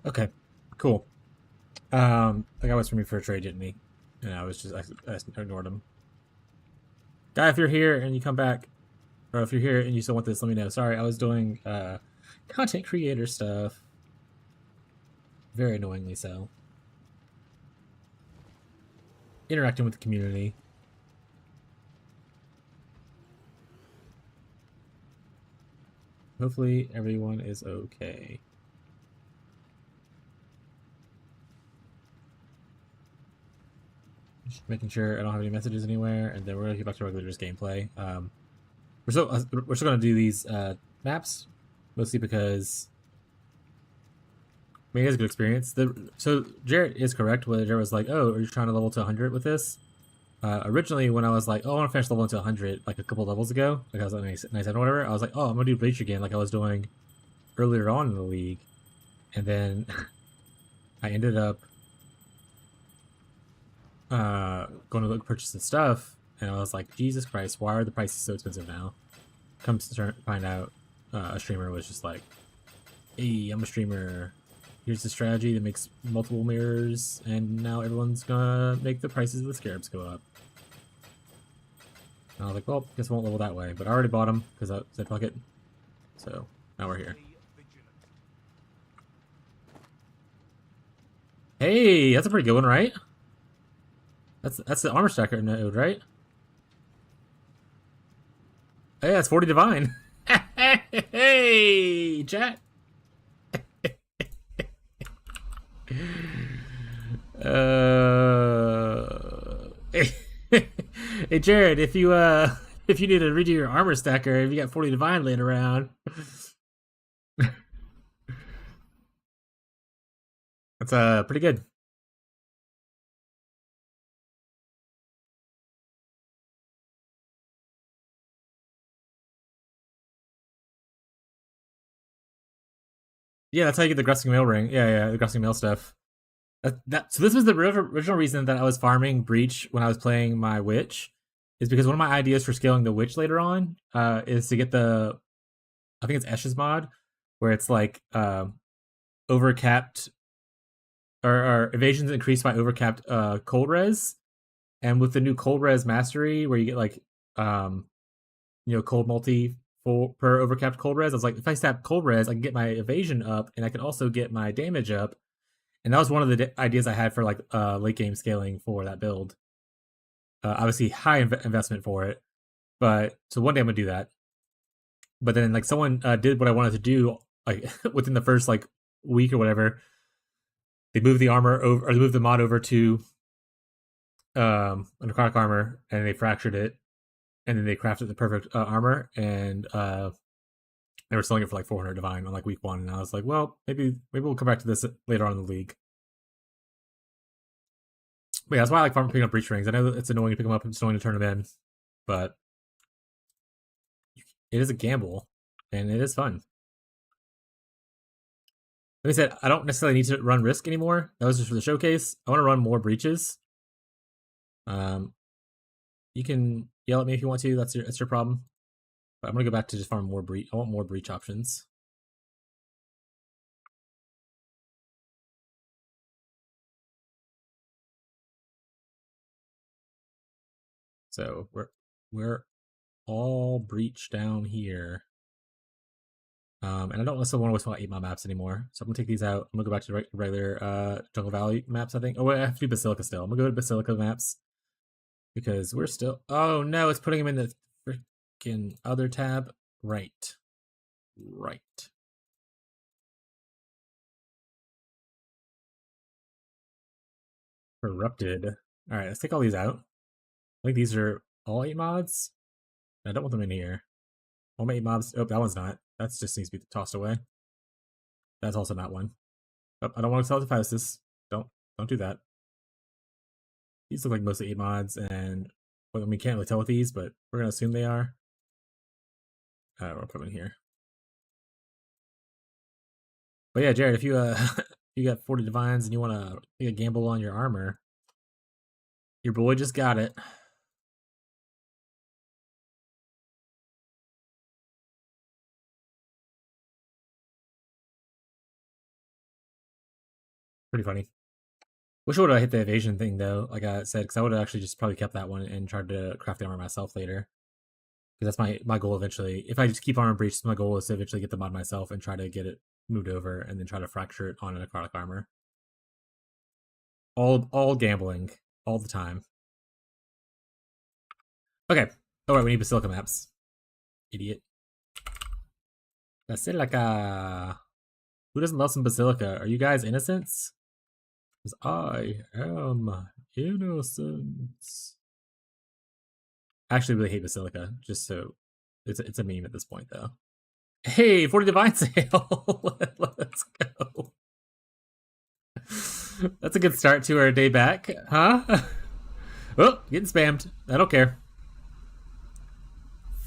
Okay, cool. The guy was for me for a trade, didn't he? And I was just I ignored him. Guy, if you're here and you come back, or if you're here and you still want this, let me know. Sorry, I was doing content creator stuff. Very annoyingly so. Interacting with the community. Hopefully everyone is okay. Just making sure I don't have any messages anywhere, and then we're gonna get back to regular just gameplay. We're still gonna do these maps, mostly because I mean, it is a good experience. So Jarrett is correct. Where Jarrett was like, "Oh, are you trying to level to 100 with this?" Originally, when I was like, oh, I want to finish level into 100, like a couple levels ago, like I was like nice and whatever. I was like, oh, I'm gonna do Bleach again, like I was doing earlier on in the league, and then I ended up going to look purchase some stuff, and I was like, Jesus Christ, why are the prices so expensive now? Come to find out, a streamer was just like, hey, I'm a streamer. Here's the strategy that makes multiple mirrors, and now everyone's gonna make the prices of the scarabs go up. And I was like, well, guess I won't level that way. But I already bought them because I said fuck it. So now we're here. Hey, that's a pretty good one, right? That's the armor stacker node, right? Hey, that's 40 divine. Hey, chat. Hey Jared, if you need to redo your armor stacker, if you got 40 divine laying around, that's pretty good. Yeah, that's how you get the Grusting Mail ring. Yeah, the Grusting Mail stuff. So this was the original reason that I was farming Breach when I was playing my Witch, is because one of my ideas for scaling the Witch later on is to get the, I think it's Esh's mod, where it's like overcapped or evasions increased by overcapped cold res, and with the new cold res mastery where you get like cold multi per overcapped cold res, I was like, if I stab cold res, I can get my evasion up and I can also get my damage up. And that was one of the ideas I had for like late game scaling for that build. Obviously, high investment for it, but so one day I'm gonna do that. But then like someone did what I wanted to do like within the first like week or whatever. They moved the armor over, or they moved the mod over to necrotic armor, and they fractured it, and then they crafted the perfect armor, and they were selling it for like 400 divine on like week 1, and I was like, well, maybe we'll come back to this later on in the league. But yeah, that's why I like farming picking up breach rings. I know it's annoying to pick them up and it's annoying to turn them in, but it is a gamble, and it is fun. Like I said, I don't necessarily need to run risk anymore. That was just for the showcase. I want to run more breaches. You can yell at me if you want to. That's your problem. But I'm gonna go back to just farm more breach. I want more breach options. So we're all breach down here. And I don't necessarily want to waste my 8 maps anymore. So I'm gonna take these out. I'm gonna go back to the regular Jungle Valley maps, I think. Oh wait, I have to do Basilica still. I'm gonna go to Basilica maps. Because we're still, oh no, it's putting them in the freaking other tab. Right. Corrupted. Alright, let's take all these out. I think these are all 8 mods. I don't want them in here. All my 8 mobs. Oh, that one's not. That just needs to be tossed away. That's also not one. Oh, I don't want to sell it to Faustus. Don't do that. These look like mostly 8 mods, and well, I mean, can't really tell with these, but we're gonna assume they are. We'll put them in here. But yeah, Jared, if you you got 40 divines and you want to take a gamble on your armor, your boy just got it. Pretty funny. Wish I would have hit the evasion thing though, like I said, because I would have actually just probably kept that one and tried to craft the armor myself later. Because that's my goal eventually. If I just keep armor breach, my goal is to eventually get the mod myself and try to get it moved over, and then try to fracture it on a necrotic armor. All gambling, all the time. Okay. Oh right, we need Basilica maps. Idiot. Basilica. Who doesn't love some Basilica? Are you guys innocents? Because I am innocent. I actually really hate Basilica, just so it's a meme at this point though. Hey, 40 divine sale. Let's go. That's a good start to our day back, huh? Oh, getting spammed. I don't care.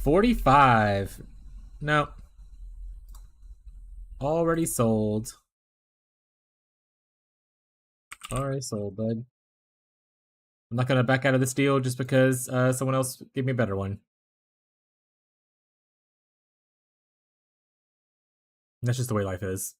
45. No. Already sold. Already sold, bud. I'm not gonna back out of this deal just because someone else gave me a better one. That's just the way life is.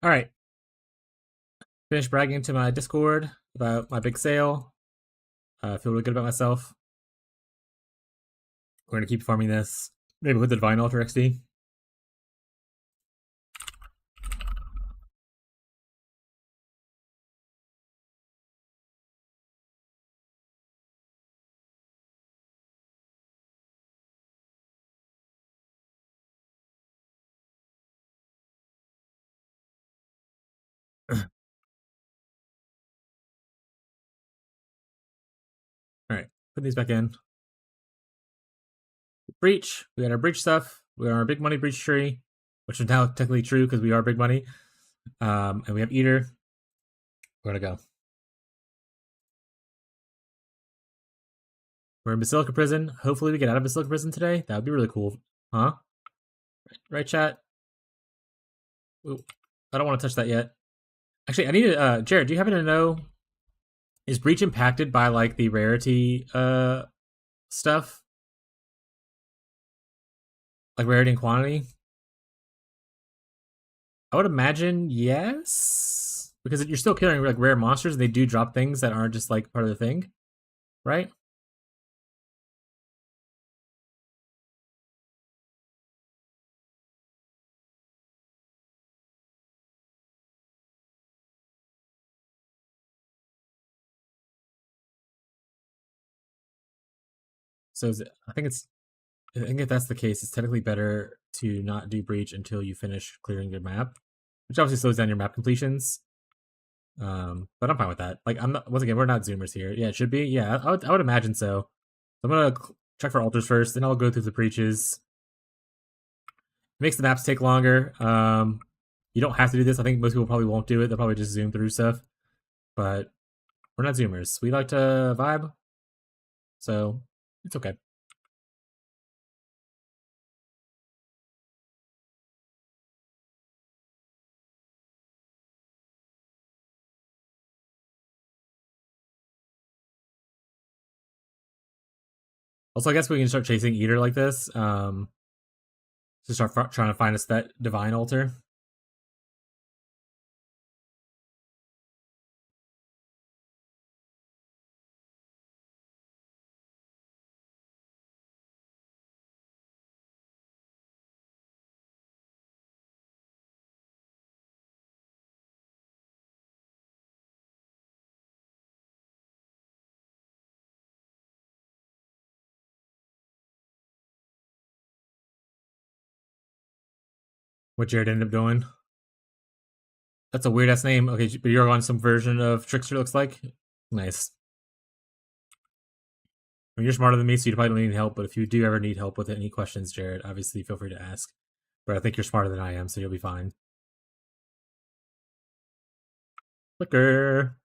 All right. Finish bragging to my Discord about my big sale. I feel really good about myself. We're gonna keep farming this. Maybe with the Divine Altar XD. All right, put these back in. Breach. We got our breach stuff. We got our big money breach tree, which is now technically true because we are big money. And we have Eater. We're gonna go. We're in Basilica Prison. Hopefully we get out of Basilica Prison today. That would be really cool. Huh? Right, chat? Ooh, I don't want to touch that yet. Actually, I need to, Jared, do you happen to know, is Breach impacted by, like, the rarity, stuff? Like, rarity and quantity? I would imagine yes. Because you're still killing, like, rare monsters, and they do drop things that aren't just, like, part of the thing. Right? So I think if that's the case, it's technically better to not do breach until you finish clearing your map, which obviously slows down your map completions. But I'm fine with that. Like, I'm not. Once again, we're not zoomers here. Yeah, it should be. Yeah, I would imagine so. I'm gonna check for altars first, then I'll go through the breaches. It makes the maps take longer. You don't have to do this. I think most people probably won't do it. They'll probably just zoom through stuff. But we're not zoomers. We like to vibe, so it's okay. Also, I guess we can start chasing Eater like this. To start trying to find us that divine altar. What Jared ended up doing. That's a weird ass name. Okay, but you're on some version of Trickster, looks like. Nice. I mean, you're smarter than me, so you probably don't need help. But if you do ever need help with any questions, Jared, obviously feel free to ask. But I think you're smarter than I am, so you'll be fine. Flicker.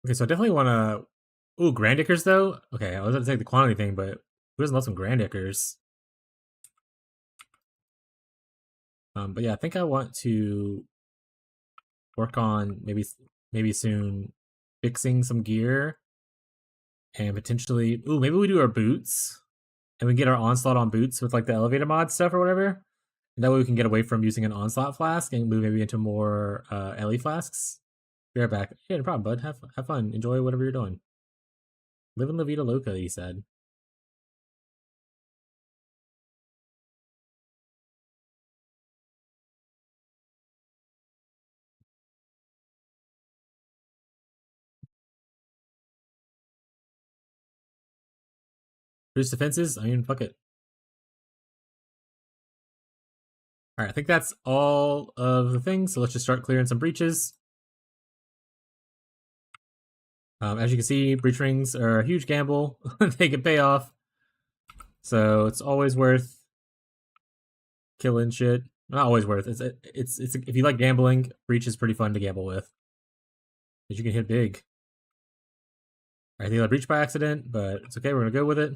Okay, so I definitely want to. Ooh, Grand Acres though. Okay, I was going to take the quantity thing, but who doesn't love some Grand Acres? But yeah, I think I want to work on maybe soon fixing some gear and potentially. Ooh, maybe we do our boots and we get our onslaught on boots with like the elevator mod stuff or whatever. And that way we can get away from using an onslaught flask and move maybe into more LE flasks. Be right back. Yeah, no problem, bud. Have fun. Enjoy whatever you're doing. Live in La Vida Loca, he said. Reduce defenses? I mean, fuck it. Alright, I think that's all of the things, so let's just start clearing some breaches. As you can see, breach rings are a huge gamble. They can pay off. So it's always worth killing shit. Not always worth. It's if you like gambling, breach is pretty fun to gamble with. Because you can hit big. I think I breach by accident, but it's okay, we're gonna go with it.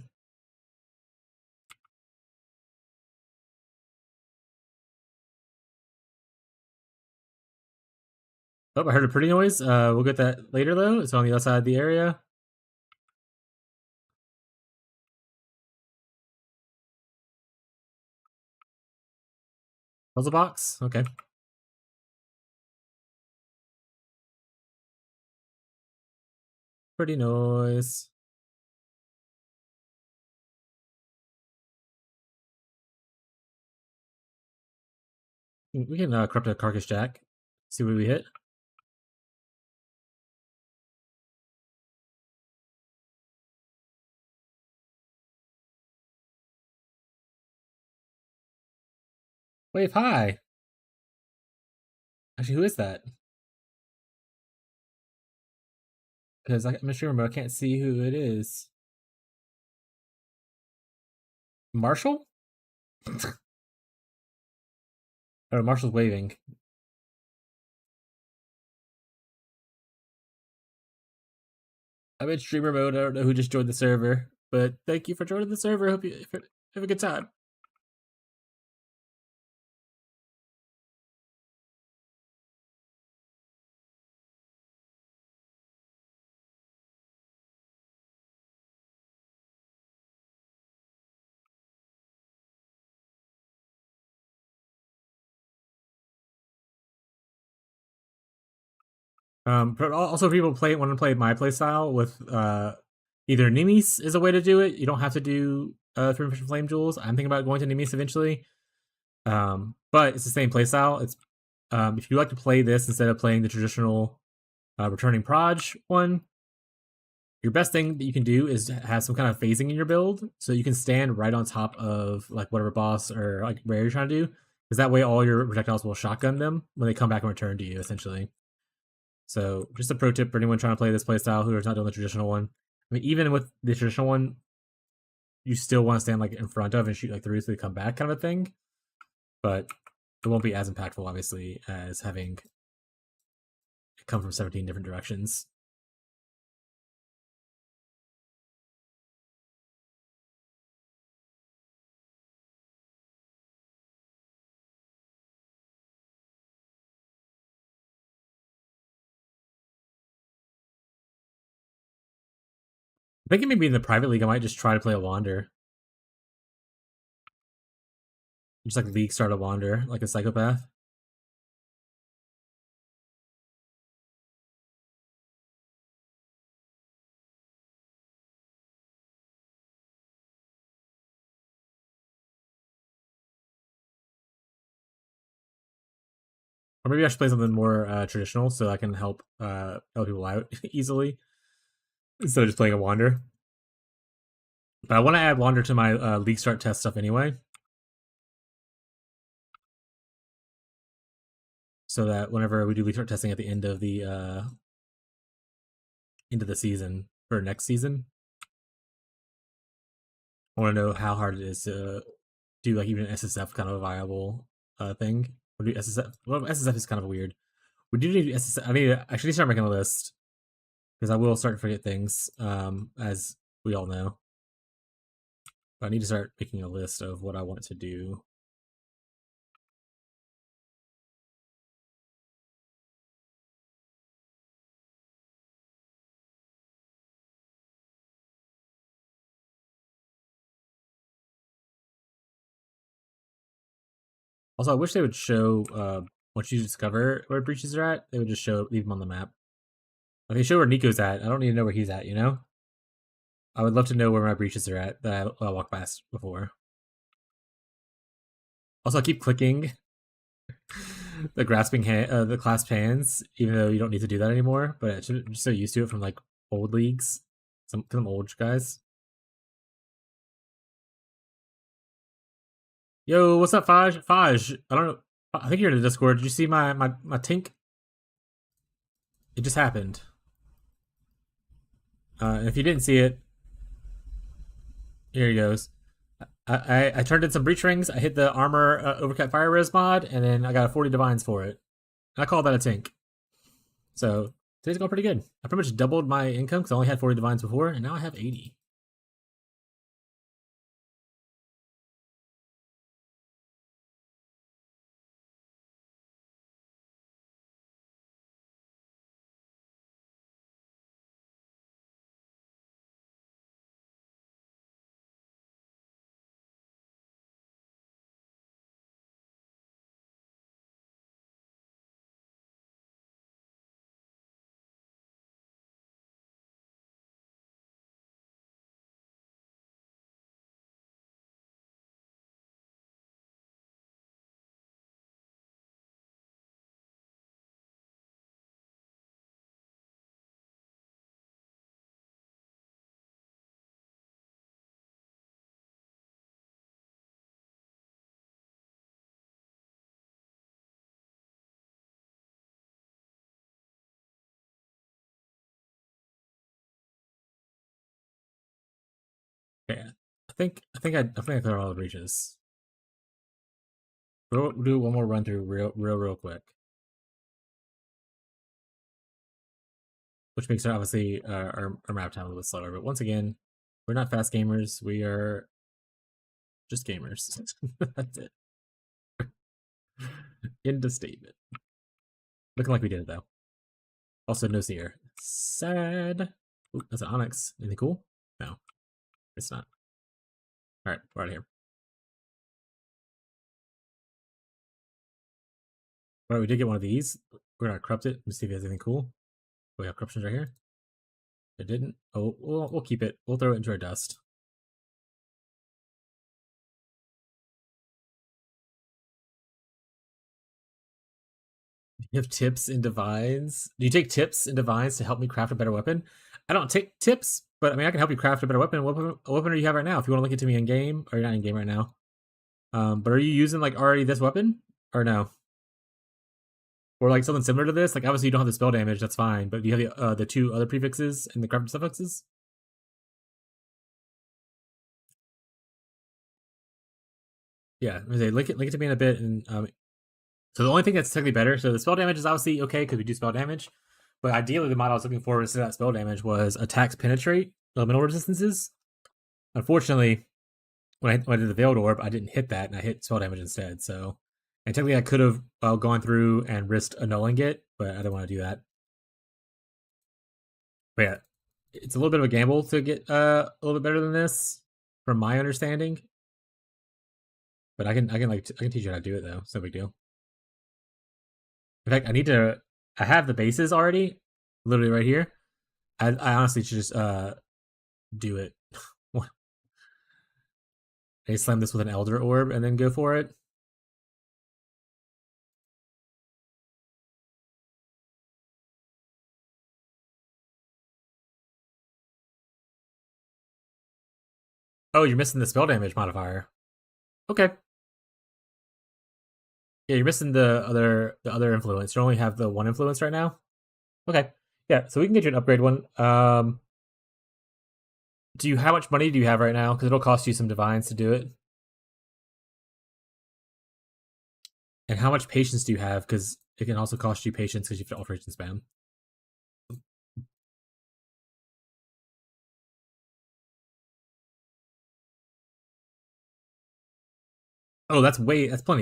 Oh, I heard a pretty noise. We'll get that later though. It's on the other side of the area. Puzzle box? Okay. Pretty noise. We can corrupt a carcass jack. See what we hit. Wave high. Actually, who is that? Because I'm not sure, but I can't see who it is. Marshall? Or Marshall's waving. I'm in streamer mode. I don't know who just joined the server, but thank you for joining the server. Hope you have a good time. But also people want to play my playstyle with either Nimis is a way to do it. You don't have to do 3 Mission Flame Jewels. I'm thinking about going to Nimis eventually. But it's the same playstyle. It's if you like to play this instead of playing the traditional returning proj one, your best thing that you can do is have some kind of phasing in your build, so you can stand right on top of like whatever boss or like where you're trying to do, because that way all your projectiles will shotgun them when they come back and return to you, essentially. So just a pro tip for anyone trying to play this playstyle who is not doing the traditional one. I mean, even with the traditional one, you still want to stand like in front of and shoot like through so they come back, kind of a thing. But it won't be as impactful, obviously, as having it come from 17 different directions. I think maybe in the private league, I might just try to play a Wander. Just like league start a Wander, like a psychopath. Or maybe I should play something more traditional so I can help other people out easily instead of just playing a wander. But I want to add wander to my league start test stuff anyway, so that whenever we do league start testing at the end of the season for next season, I want to know how hard it is to do like even an SSF kind of a viable thing. Or do SSF? Well, SSF is kind of weird. We do need SSF. I should start making a list because I will start to forget things, as we all know. But I need to start making a list of what I want to do. Also, I wish they would show once you discover where breaches are at, they would just leave them on the map. Like they show where Nico's at. I don't need to know where he's at. You know, I would love to know where my breaches are at that I walked past before. Also, I keep clicking the the clasp hands, even though you don't need to do that anymore. But I'm just so used to it from like old leagues, some old guys. Yo, what's up, Faj? Faj, I don't know. I think you're in the Discord. Did you see my tink? It just happened. And if you didn't see it, here he goes. I turned in some breach rings. I hit the armor overcut fire res mod, and then I got a 40 divines for it. I call that a tink. So today's going pretty good. I pretty much doubled my income because I only had 40 divines before, and now I have 80. Yeah, I think I cleared all the breaches. We'll do one more run through real quick, which makes it obviously our map time a little bit slower. But once again, we're not fast gamers. We are just gamers. That's it. End of statement. Looking like we did it though. Also, no seer. Sad. Ooh, that's an onyx. Anything cool? No, it's not. All right, we're out of here. All right, we did get one of these. We're gonna corrupt it and see if it has anything cool. We have corruptions right here. It didn't. Oh, we'll keep it. We'll throw it into our dust. You have tips in divines. Do you take tips in divines to help me craft a better weapon? I don't take tips, but I mean I can help you craft a better weapon. What weapon do you have right now? If you want to link it to me in game, or you're not in game right now. But are you using like already this weapon or no? Or like something similar to this? Like obviously you don't have the spell damage, that's fine. But do you have the two other prefixes and the crafted suffixes? Yeah, link it to me in a bit. And so the only thing that's technically better, so the spell damage is obviously okay because we do spell damage. But ideally, the mod I was looking for instead of that spell damage was attacks penetrate elemental resistances. Unfortunately, when I did the veiled orb, I didn't hit that, and I hit spell damage instead. So, and technically, I could have gone through and risked annulling it, but I didn't want to do that. But yeah, it's a little bit of a gamble to get a little bit better than this, from my understanding. But I can teach you how to do it though. It's no big deal. In fact, I have the bases already, literally right here. I honestly should just do it. I slam this with an elder orb and then go for it. Oh, you're missing the spell damage modifier. Okay. Yeah, you're missing the other influence. You only have the one influence right now. Okay. Yeah, so we can get you an upgrade one. Do you how much money do you have right now? Because it'll cost you some divines to do it. And how much patience do you have? Because it can also cost you patience because you have to alteration spam. Oh, that's plenty. As long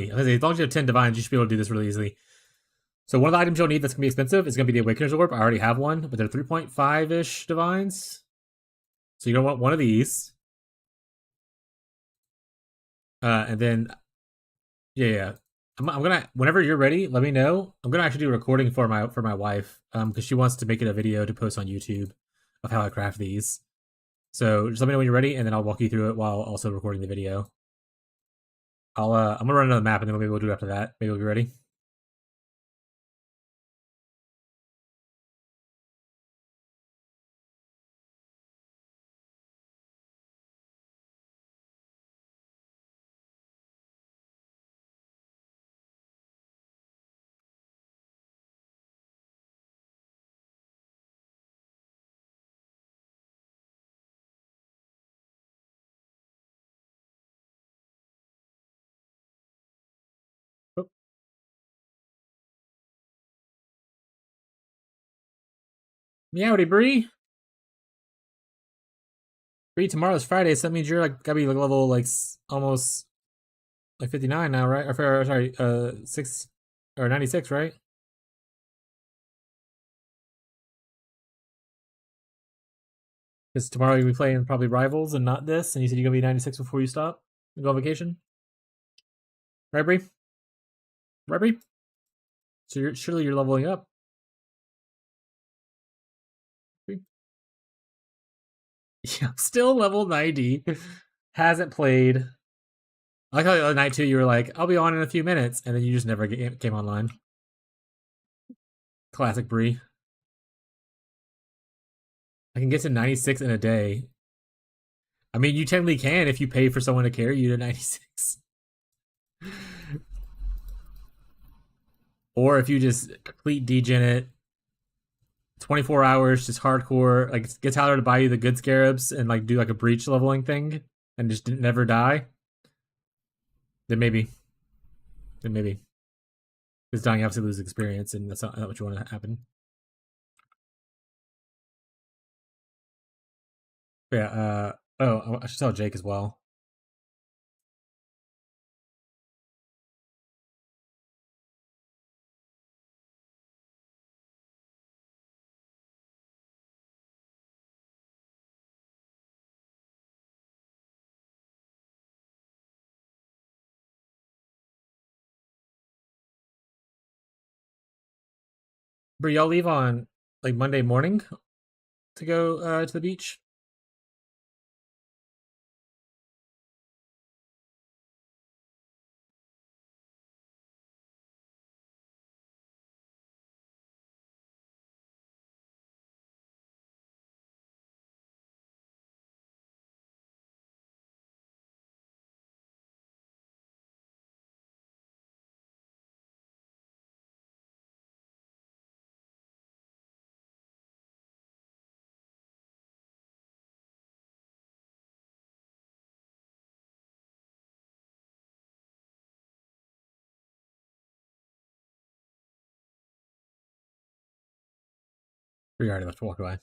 as you have 10 divines, you should be able to do this really easily. So one of the items you'll need that's gonna be expensive is gonna be the Awakener's Orb. I already have one, but they're 3.5-ish divines. So you're gonna want one of these. And then yeah. I'm gonna whenever you're ready, let me know. I'm gonna actually do a recording for my wife, because she wants to make it a video to post on YouTube of how I craft these. So just let me know when you're ready, and then I'll walk you through it while also recording the video. I'm gonna run another map, and then maybe we'll do it after that. Maybe we'll be ready. Oh, meowdy, Bree. Bree, tomorrow's Friday, so that means you're like gotta be like level like almost like 59 now, right? Or sorry, 6 or 96, right? Because tomorrow you'll be playing probably Rivals and not this, and you said you're gonna be 96 before you stop and go on vacation, right, Bree? Right, Bree? So surely you're leveling up. Bree? Yeah, still level 90. Hasn't played. I like how the other night too, you were like, "I'll be on in a few minutes," and then you just never came online. Classic Bree. I can get to 96 in a day. I mean, you technically can if you pay for someone to carry you to 96. Or if you just complete degen it, 24 hours, just hardcore, like get Tyler to buy you the good scarabs and like do like a breach leveling thing and just never die, then maybe. Then maybe. Because dying obviously loses experience, and that's not what you want to happen. But yeah, oh, I should tell Jake as well. But y'all leave on like Monday morning to go to the beach? Or you already left to walk away?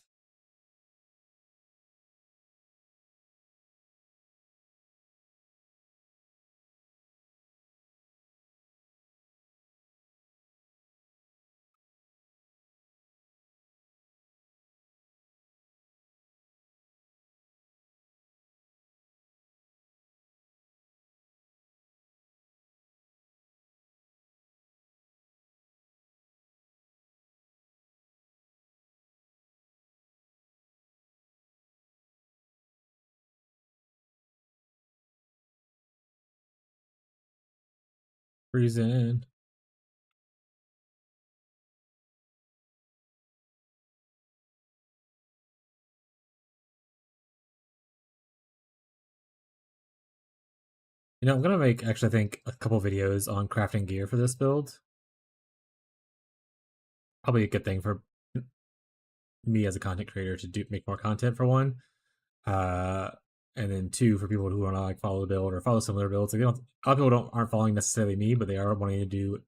Reason. I'm gonna make actually I think a couple videos on crafting gear for this build. Probably a good thing for me as a content creator to do make more content for one. Uh, and then two for people who want to like follow the build or follow similar builds. Like they don't, a lot of people aren't following necessarily me, but they are wanting to do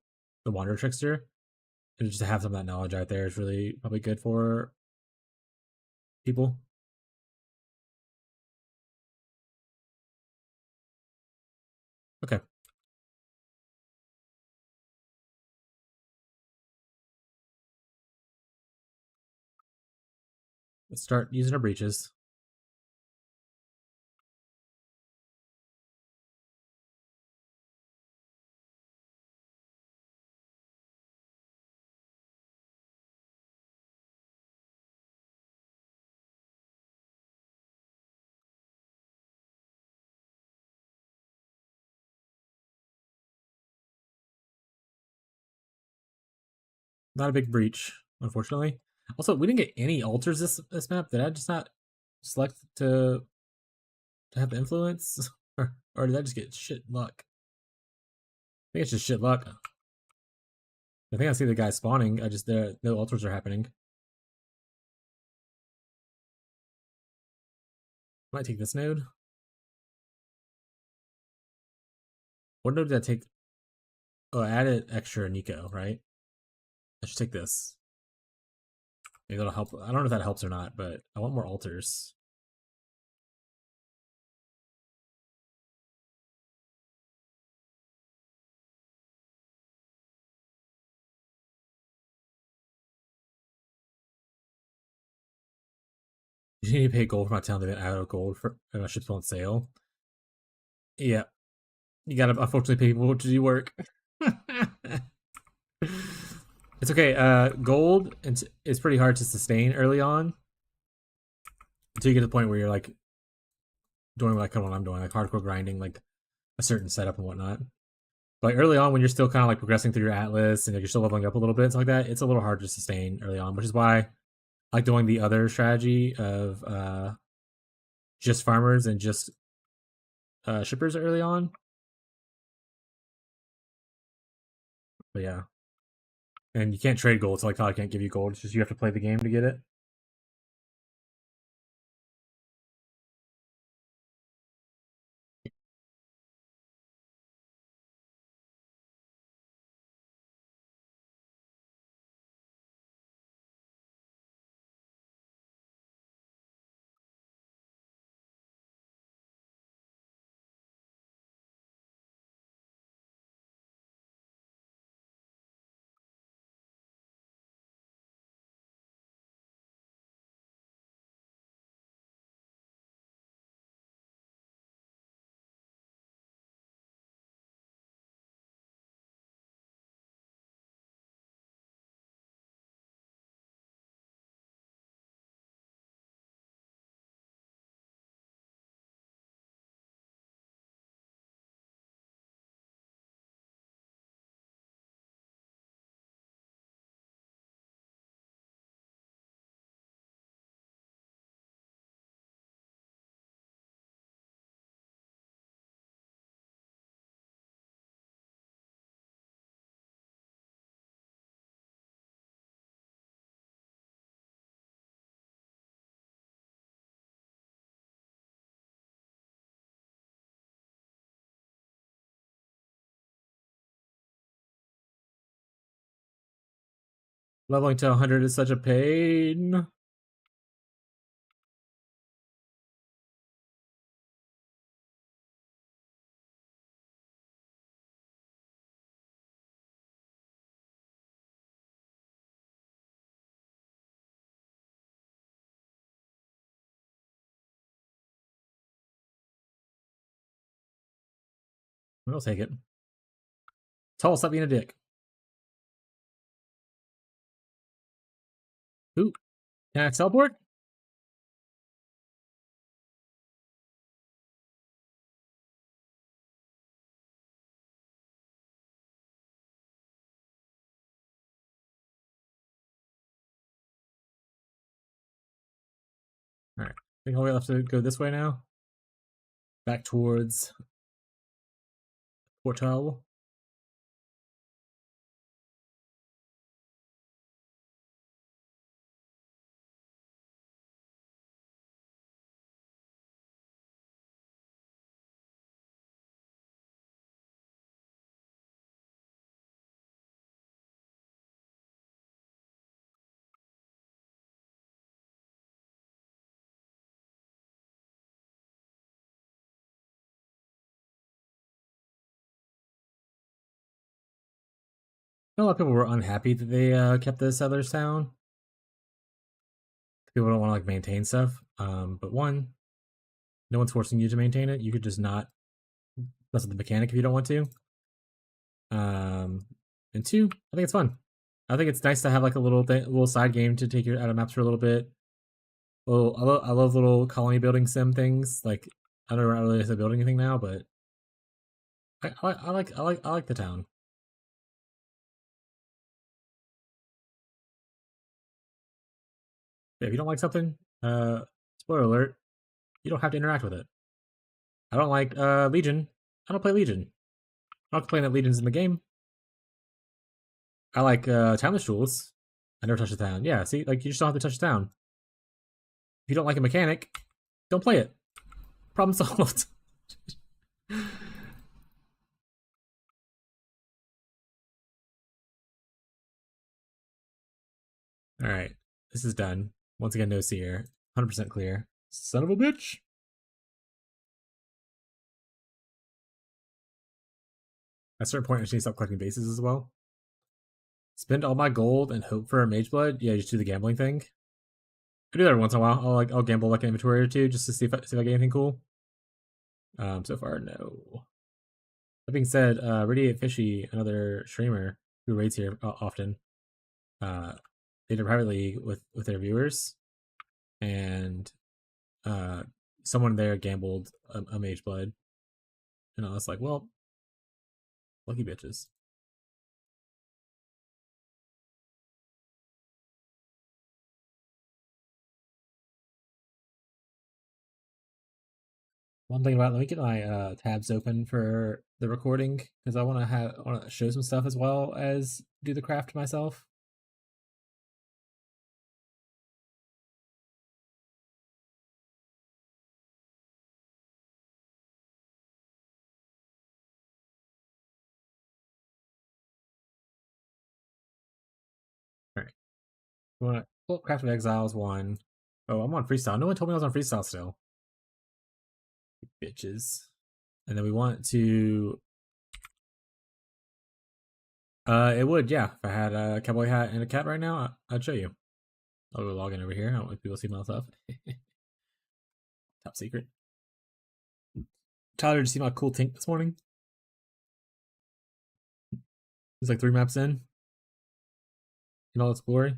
the Wander Trickster. And just to have some of that knowledge out there is really probably good for people. Okay, let's start using our breaches. Not a big breach, unfortunately. Also, we didn't get any altars this map. Did I just not select to have influence, or did I just get shit luck? I think it's just shit luck. I think I see the guy spawning. I just there no altars are happening. Might take this node. What node did I take? Oh, I added extra Nico, right? I should take this. Maybe that'll help. I don't know if that helps or not, but I want more altars. You need to pay gold for my town to get out of gold for my ships on sale. Yeah, you gotta unfortunately pay people to do work. It's okay. Gold is pretty hard to sustain early on until you get to the point where you're like doing like kind of what I'm doing, like hardcore grinding, like a certain setup and whatnot. But early on, when you're still kind of like progressing through your atlas and like, you're still leveling up a little bit, stuff like that, it's a little hard to sustain early on, which is why I like doing the other strategy of just farmers and just shippers early on. But yeah, and you can't trade gold, so like I can't give you gold. It's just you have to play the game to get it. Leveling to 100 is such a pain. I'll take it. Tall, stop being a dick. Ooh, can I teleport? All right. I think all we have to go this way now. Back towards Portal. A lot of people were unhappy that they kept the settlers town. People don't want to like maintain stuff. But one, no one's forcing you to maintain it. You could just not mess with the mechanic if you don't want to. And two, I think it's fun. I think it's nice to have like a little side game to take you out of maps for a little bit. I love little colony building sim things. Like I don't really have to build anything now, but I like the town. Yeah, if you don't like something, spoiler alert, you don't have to interact with it. I don't like Legion. I don't play Legion. I'm not complaining that Legion's in the game. I like Timeless Jewels. I never touch the town. Yeah, see, like you just don't have to touch the town. If you don't like a mechanic, don't play it. Problem solved. All right, this is done. Once again, no seer. 100% clear. Son of a bitch. At a certain point, I should stop collecting bases as well. Spend all my gold and hope for a mage blood. Yeah, just do the gambling thing. I do that every once in a while. I'll gamble like an inventory or two just to see if I get anything cool. So far, no. That being said, Radiate Fishy, another streamer who raids here often, they did a private league with their viewers, and someone there gambled a mage blood, and I was like, well, lucky bitches. One thing about let me get my tabs open for the recording because I want to show some stuff as well as do the craft myself. All right, you want to well, Craft of Exiles one. Oh, I'm on freestyle. No one told me I was on freestyle still. Bitches. And then we want to. It would, yeah. If I had a cowboy hat and a cat right now, I'd show you. I'll go log in over here. I don't want people to see my stuff. Top secret. Tyler, did you see my cool tink this morning? He's like 3 maps in all its glory.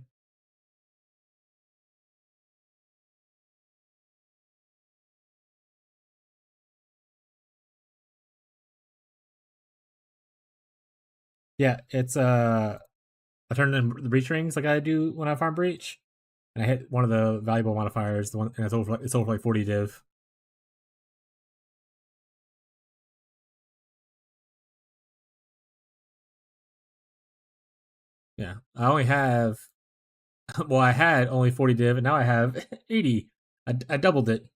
Yeah, it's I turned in the breach rings like I do when I farm breach, and I hit one of the valuable modifiers. The one, and it's over like 40 div. Yeah, I only have. Well, I had only 40 div, and now I have 80. I doubled it.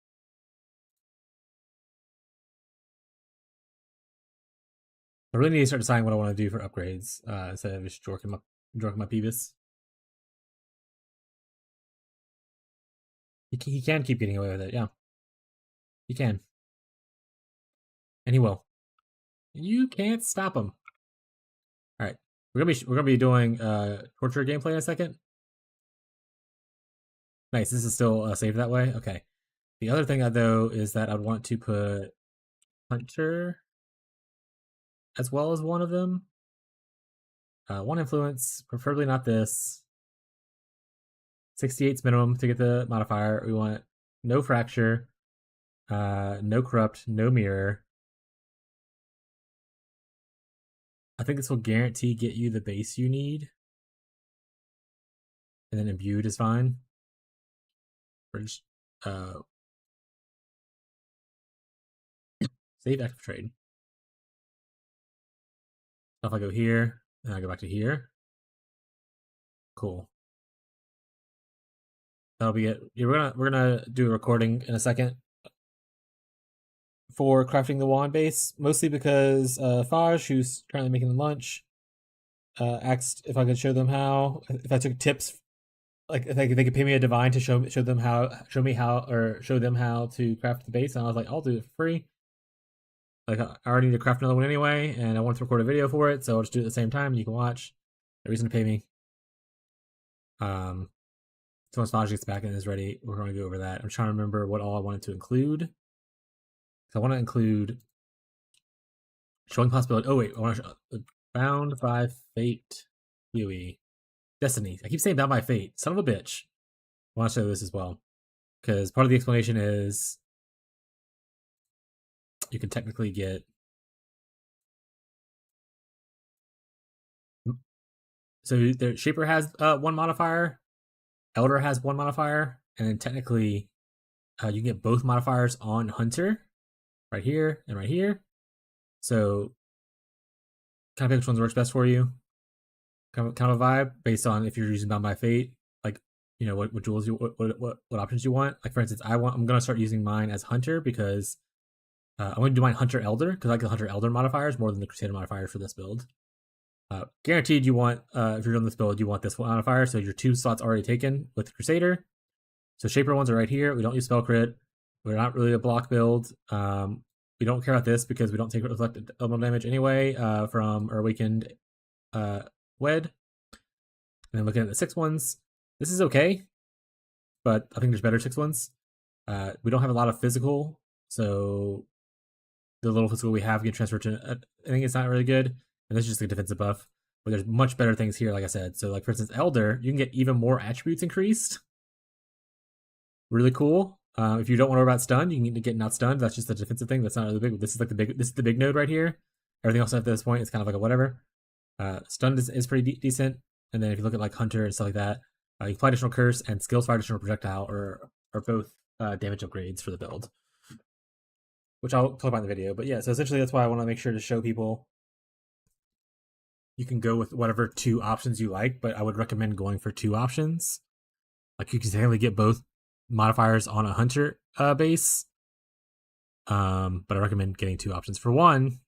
I really need to start deciding what I want to do for upgrades instead of just jorking my Peevis. He can keep getting away with it, yeah. He can. And he will. You can't stop him. Alright. We're gonna be doing torture gameplay in a second. Nice, this is still saved that way? Okay. The other thing though is that I'd want to put Hunter as well as one of them. One influence, preferably not this. 68's minimum to get the modifier. We want no fracture, no corrupt, no mirror. I think this will guarantee get you the base you need. And then imbued is fine. Just, save active trade. If I go here, and I go back to here. Cool. That'll be it. Yeah, we're gonna do a recording in a second for crafting the wand base, mostly because Faj, who's currently making lunch, asked if I could show them how. If I took tips, like if they could pay me a divine to show them how, show them how to craft the base, and I was like, I'll do it for free. Like I already need to craft another one anyway, and I wanted to record a video for it, so I'll just do it at the same time. You can watch. No reason to pay me. So once Faj gets back and is ready, we're going to go over that. I'm trying to remember what all I wanted to include. So I want to include showing possibility. Oh wait, I want to bound by fate. PoE. Destiny. I keep saying bound by fate. Son of a bitch. I want to show this as well. Because part of the explanation is you can technically get. So the Shaper has one modifier, Elder has one modifier, and then technically you can get both modifiers on Hunter, right here and right here. So kind of pick which ones works best for you. Kind of a vibe based on if you're using Bound by Fate, like what jewels you what options you want. Like for instance, I'm gonna start using mine as Hunter because I'm gonna do mine Hunter Elder because I like the Hunter Elder modifiers more than the Crusader modifiers for this build. Guaranteed you want if you're doing this build, you want this one modifier. So your 2 slots already taken with the Crusader. So Shaper ones are right here. We don't use spell crit. We're not really a block build. We don't care about this because we don't take reflected elemental damage anyway from our awakened Wed. And then looking at the 6 ones, this is okay, but I think there's better 6 ones. We don't have a lot of physical, so the little physical we have get transferred to. I think it's not really good, and this is just a defensive buff. But there's much better things here, like I said. So, like for instance, Elder, you can get even more attributes increased. Really cool. If you don't want to worry about stun, you can get not stunned. That's just a defensive thing. That's not really big. This is like this is the big node right here. Everything else at this point is kind of like a whatever. Stunned is pretty decent. And then if you look at like Hunter and stuff like that, you can apply additional curse and skills for additional projectile are both damage upgrades for the build, which I'll talk about in the video. But yeah, so essentially that's why I want to make sure to show people you can go with whatever 2 options you like, but I would recommend going for 2 options. Like you can technically get both modifiers on a Hunter base, but I recommend getting 2 options. For one,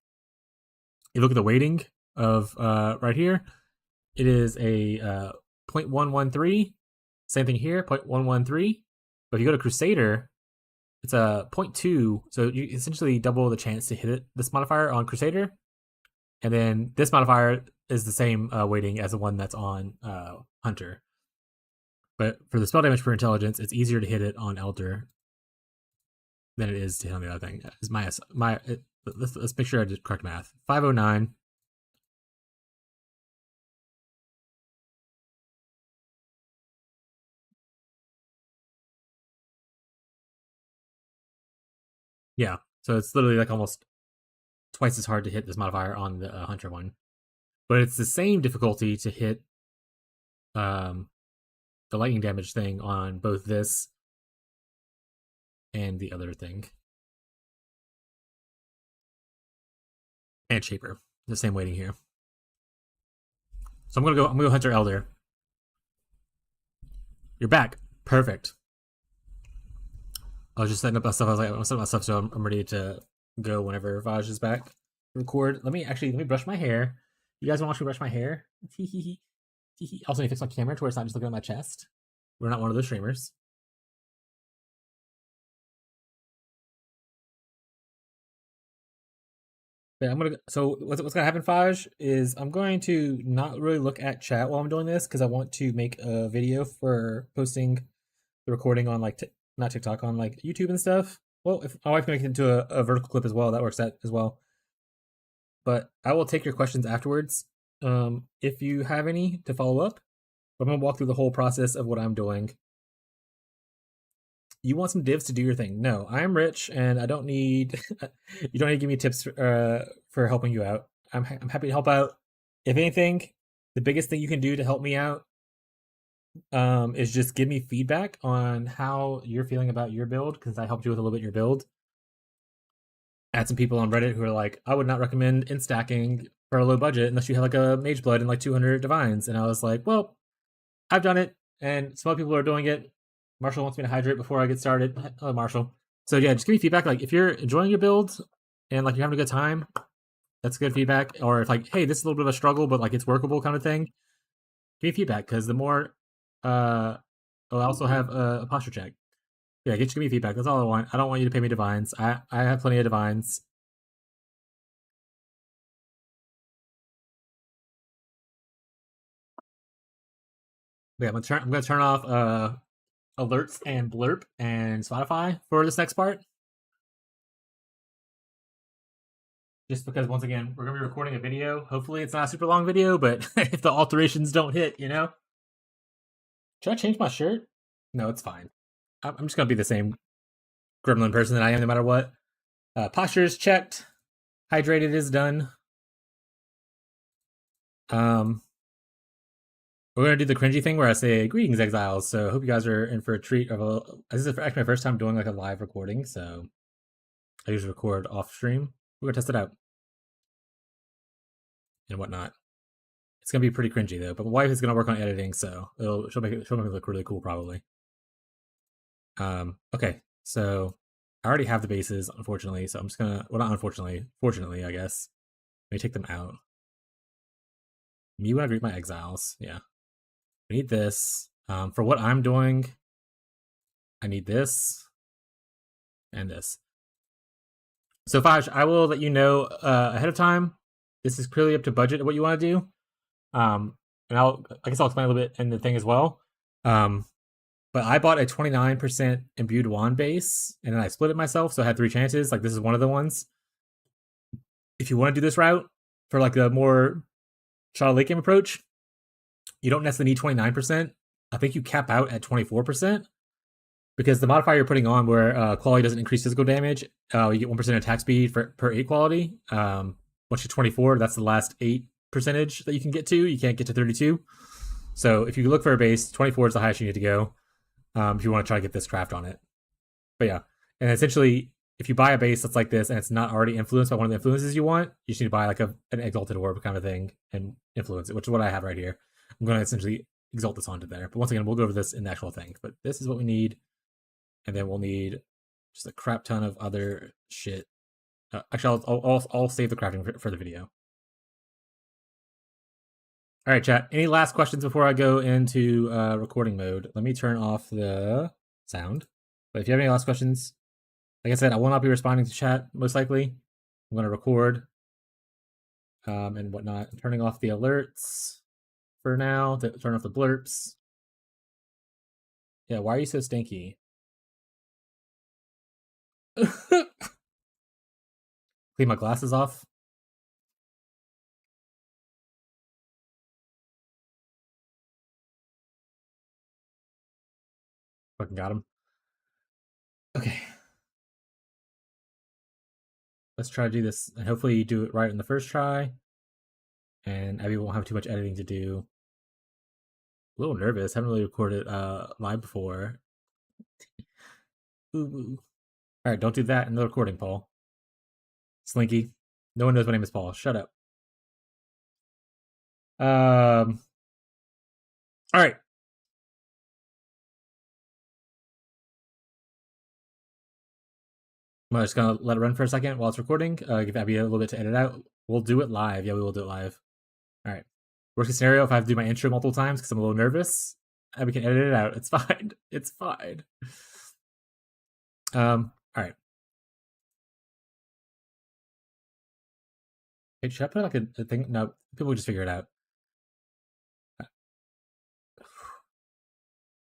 you look at the weighting of right here. It is a 0.113. Same thing here, 0.113. But if you go to Crusader, it's a 0.2. So you essentially double the chance to hit it, this modifier on Crusader. And then this modifier is the same weighting as the one that's on Hunter. But for the spell damage per intelligence, it's easier to hit it on Elder than it is to hit on the other thing. Is let's make sure I did correct math. 509. Yeah, so it's literally like almost twice as hard to hit this modifier on the Hunter one, but it's the same difficulty to hit the lightning damage thing on both this and the other thing. And Shaper, the same weighting here. So I'm gonna go Hunter Elder. You're back. Perfect. I was just setting up my stuff. I was like, I'm setting my stuff so I'm ready to go whenever Vaj is back. Record. Let me brush my hair. You guys want to watch me brush my hair? Also, need to fix my camera to where it's not just looking at my chest. We're not one of those streamers. But I'm gonna. So what's gonna happen, Faj, is I'm going to not really look at chat while I'm doing this because I want to make a video for posting the recording on like not TikTok, on like YouTube and stuff. Well, if my wife can make it into a vertical clip as well, that works out as well. But I will take your questions afterwards, if you have any to follow up. But I'm gonna walk through the whole process of what I'm doing. You want some divs to do your thing? No, I'm rich and I don't need. You don't need to give me tips for helping you out. I'm happy to help out. If anything, the biggest thing you can do to help me out is just give me feedback on how you're feeling about your build, because I helped you with a little bit in your build. I had some people on Reddit who are like, I would not recommend in stacking for a low budget unless you have like a mage blood and like 200 divines. And I was like, well, I've done it, and some other people are doing it. Marshall wants me to hydrate before I get started. Hello, Marshall. So yeah, just give me feedback. Like if you're enjoying your build and like you're having a good time, that's good feedback. Or if like, hey, this is a little bit of a struggle, but like it's workable kind of thing, give me feedback because the more, I'll also have a posture check. Yeah, just give me feedback. That's all I want. I don't want you to pay me divines. I have plenty of divines. Yeah, I'm gonna turn off alerts and blurp and Spotify for this next part. Just because once again, we're gonna be recording a video. Hopefully it's not a super long video, but if the alterations don't hit, you know. Should I change my shirt? No, it's fine. I'm just gonna be the same gremlin person that I am no matter what. Posture is checked. Hydrated is done. We're gonna do the cringy thing where I say greetings exiles. So I hope you guys are in for a treat of a this is actually my first time doing like a live recording, so I usually record off stream. We're gonna test it out. And whatnot. It's gonna be pretty cringy though, but my wife is gonna work on editing, so she'll make it look really cool probably. Okay, so I already have the bases, unfortunately, so I'm just gonna not unfortunately, fortunately, I guess. Let me take them out. Me when I greet my exiles, yeah. We need this. For what I'm doing, I need this and this. So Faj, I will let you know ahead of time. This is clearly up to budget what you want to do. And I guess I'll explain a little bit in the thing as well. But I bought a 29% imbued wand base, and then I split it myself, so I had 3 chances. Like this is one of the ones. If you want to do this route for like a more Shadow late game approach, you don't necessarily need 29%. I think you cap out at 24%. Because the modifier you're putting on where quality doesn't increase physical damage, you get 1% attack speed per 8 quality. Once you're 24, that's the last 8 percentage that you can get to. You can't get to 32. So if you look for a base, 24 is the highest you need to go if you want to try to get this craft on it. But yeah, and essentially, if you buy a base that's like this and it's not already influenced by one of the influences you want, you just need to buy like an exalted orb kind of thing and influence it, which is what I have right here. I'm going to essentially exalt this onto there. But once again, we'll go over this in the actual thing. But this is what we need. And then we'll need just a crap ton of other shit. Actually, I'll save the crafting for the video. All right, chat. Any last questions before I go into recording mode? Let me turn off the sound. But if you have any last questions, like I said, I will not be responding to chat, most likely. I'm going to record and whatnot. I'm turning off the alerts for now. Turn off the blurps. Yeah, why are you so stinky? Clean my glasses off. Fucking got him. Okay. Let's try to do this, and hopefully you do it right in the first try. And Abby won't have too much editing to do. A little nervous. Haven't really recorded live before. Ooh. All right, don't do that in the recording, Paul. Slinky. No one knows my name is Paul. Shut up. All right. I'm just gonna let it run for a second while it's recording. Give Abby a little bit to edit out. We'll do it live. Yeah, we will do it live. All right. Worst case scenario, if I have to do my intro multiple times because I'm a little nervous, Abby can edit it out. It's fine. It's fine. All right. Hey, should I put like a thing? No, people will just figure it out.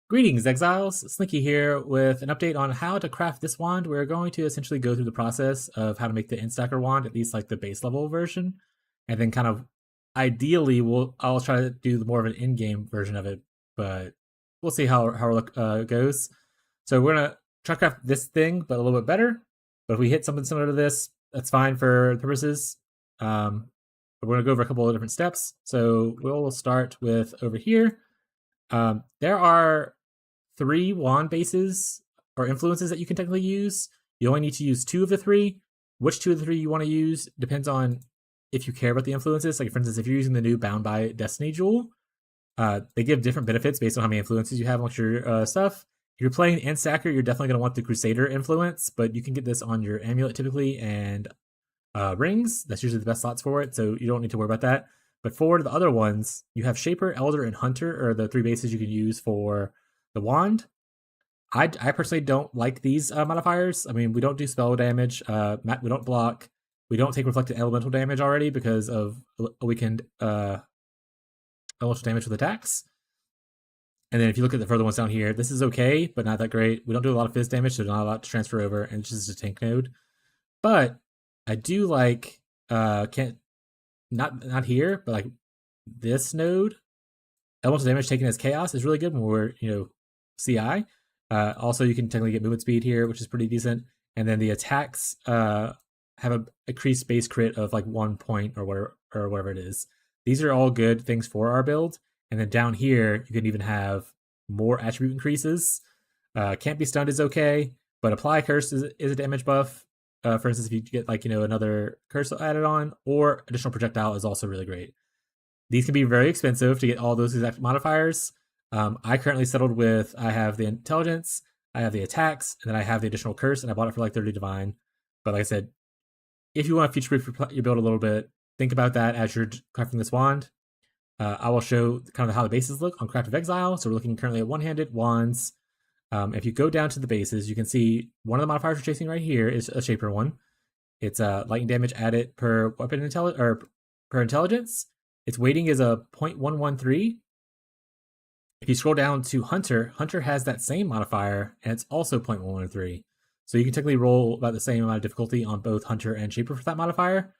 Greetings, exiles. Slinky here with an update on how to craft this wand. We're going to essentially go through the process of how to make the Instacker wand, at least like the base level version, and then kind of ideally I'll try to do more of an in-game version of it, but we'll see how it goes. So we're gonna try to craft this thing, but a little bit better. But if we hit something similar to this, that's fine for purposes. But we're gonna go over a couple of different steps. So we'll start with over here. There are 3 wand bases or influences that you can technically use. You only need to use 2 of the 3. Which 2 of the 3 you want to use depends on if you care about the influences. Like for instance, if you're using the new Bound by Destiny jewel, they give different benefits based on how many influences you have amongst your stuff. If you're playing Ansacker, you're definitely going to want the Crusader influence, but you can get this on your amulet typically and rings. That's usually the best slots for it, so you don't need to worry about that. But for the other ones, you have Shaper, Elder, and Hunter are the 3 bases you can use for the wand. I personally don't like these modifiers. I mean, we don't do spell damage. We don't block. We don't take reflected elemental damage already because of a weakened elemental damage with attacks. And then if you look at the further ones down here, this is okay, but not that great. We don't do a lot of fizz damage, so not a lot to transfer over, and it's just a tank node. But I do like can't not here, but like this node. Elemental damage taken as chaos is really good when we're CI. Also, you can technically get movement speed here, which is pretty decent. And then the attacks have a increased base crit of like 1 point or whatever it is. These are all good things for our build. And then down here, you can even have more attribute increases. Can't be stunned is okay, but apply curse is a damage buff. For instance, if you get like another curse added on, or additional projectile is also really great. These can be very expensive to get all those exact modifiers. I currently settled with I have the intelligence, I have the attacks, and then I have the additional curse, and I bought it for like 30 divine. But like I said, if you want to future-proof your build a little bit, think about that as you're crafting this wand. I will show kind of how the bases look on Craft of Exile. So we're looking currently at one-handed wands. If you go down to the bases, you can see one of the modifiers we're chasing right here is a Shaper one. It's lightning damage added per weapon per intelligence. Its weighting is a 0.113. If you scroll down to Hunter, Hunter has that same modifier, and it's also 0.113. So you can technically roll about the same amount of difficulty on both Hunter and Shaper for that modifier.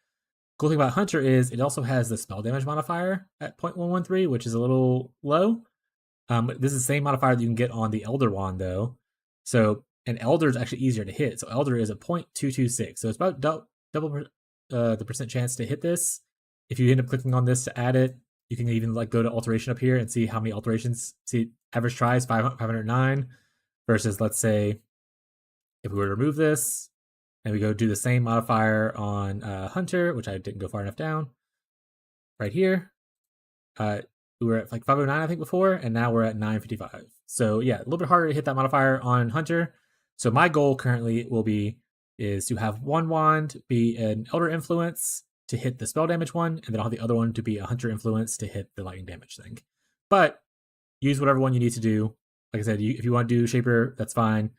Cool thing about Hunter is it also has the spell damage modifier at 0.113, which is a little low. This is the same modifier that you can get on the Elder Wand, though. So, and Elder is actually easier to hit. So Elder is a 0.226. So it's about double the percent chance to hit this. If you end up clicking on this to add it, you can even like go to alteration up here and see how many alterations. See, average tries 509 versus, let's say, if we were to remove this and we go do the same modifier on Hunter, which I didn't go far enough down, right here. We were at like 509, I think, before, and now we're at 955. So yeah, a little bit harder to hit that modifier on Hunter. So my goal currently is to have one wand be an Elder Influence to hit the spell damage one, and then I'll have the other one to be a Hunter Influence to hit the lightning damage thing. But use whatever one you need to do. Like I said, if you want to do Shaper, that's fine.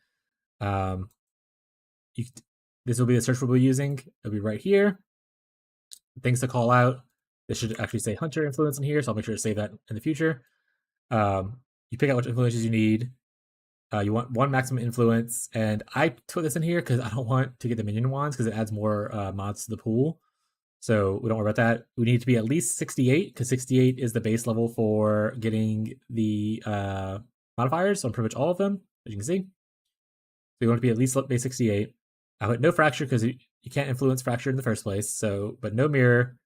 This will be the search we'll be using. It'll be right here. Things to call out. This should actually say Hunter Influence in here, so I'll make sure to save that in the future. You pick out which influences you need. You want one maximum influence, and I put this in here because I don't want to get the minion wands because it adds more mods to the pool. So we don't worry about that. We need to be at least 68 because 68 is the base level for getting the modifiers on pretty much all of them, as you can see. So you want to be at least base 68. I put no fracture because you can't influence fracture in the first place. So, but no mirror,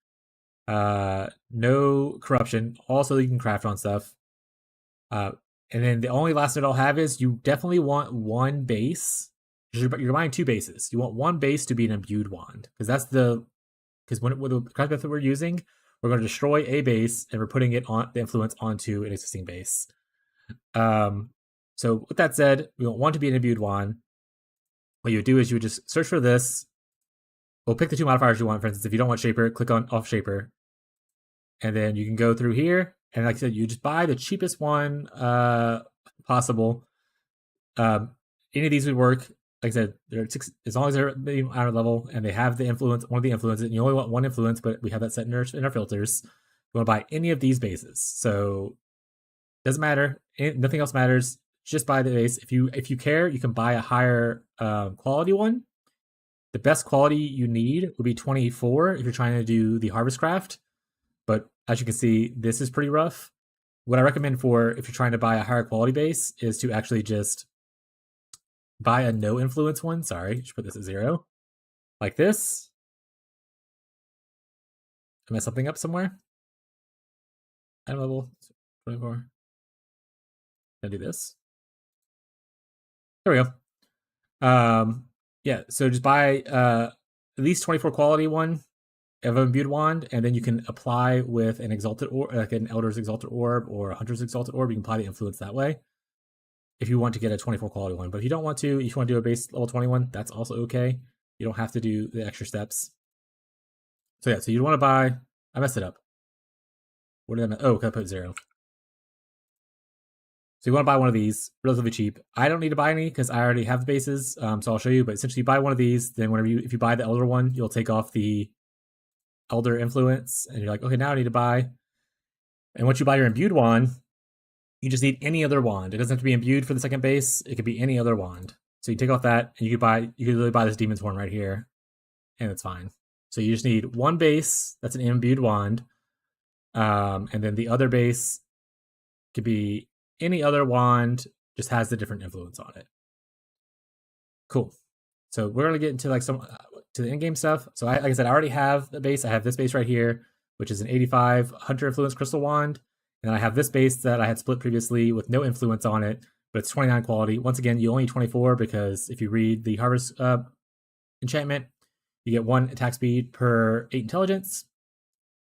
no corruption. Also, you can craft on stuff. And then the only last note I'll have is you definitely want one base. You're buying 2 bases. You want one base to be an imbued wand because when with the craft method we're using, we're going to destroy a base and we're putting it on the influence onto an existing base. So with that said, we want one to be an imbued wand. What you would do is you would just search for this. We'll pick the 2 modifiers you want. For instance, if you don't want Shaper, click on off Shaper. And then you can go through here. And like I said, you just buy the cheapest one possible. Any of these would work. Like I said, they're at 6, as long as they're medium outer level and they have the influence, one of the influences, and you only want one influence, but we have that set in our filters. You want to buy any of these bases. So doesn't matter. Nothing else matters. Just buy the base. If you care, you can buy a higher quality one. The best quality you need would be 24 if you're trying to do the Harvest Craft. But as you can see, this is pretty rough. What I recommend for if you're trying to buy a higher quality base is to actually just buy a no influence one. Sorry, just put this at 0. Like this. I messed something up somewhere. Item level 24. Gonna do this. There we go. Yeah, so just buy at least 24 quality one. of an imbued wand, and then you can apply with an exalted orb, like an Elder's Exalted Orb or a Hunter's Exalted Orb. You can apply the influence that way if you want to get a 24 quality one. But if you don't want to, if you want to do a base level 21, that's also okay. You don't have to do the extra steps. So yeah, so you want to buy. I messed it up. What did I mess? Oh, I put 0. So you want to buy one of these, relatively cheap. I don't need to buy any because I already have the bases, so I'll show you. But essentially, you buy one of these, then if you buy the Elder one, you'll take off the Elder influence, and you're like, okay, now I need to buy. And once you buy your imbued wand, you just need any other wand. It doesn't have to be imbued for the second base. It could be any other wand. So you take off that, and you could literally buy this Demon's Horn right here, and it's fine. So you just need one base that's an imbued wand, and then the other base could be any other wand, just has the different influence on it. Cool. So we're gonna get into like some to the in-game stuff. So like I said, I already have the base. I have this base right here, which is an 85 Hunter Influence Crystal Wand, and I have this base that I had split previously with no influence on it, but it's 29 quality. Once again, you only need 24 because if you read the Harvest enchantment, you get 1 attack speed per 8 intelligence.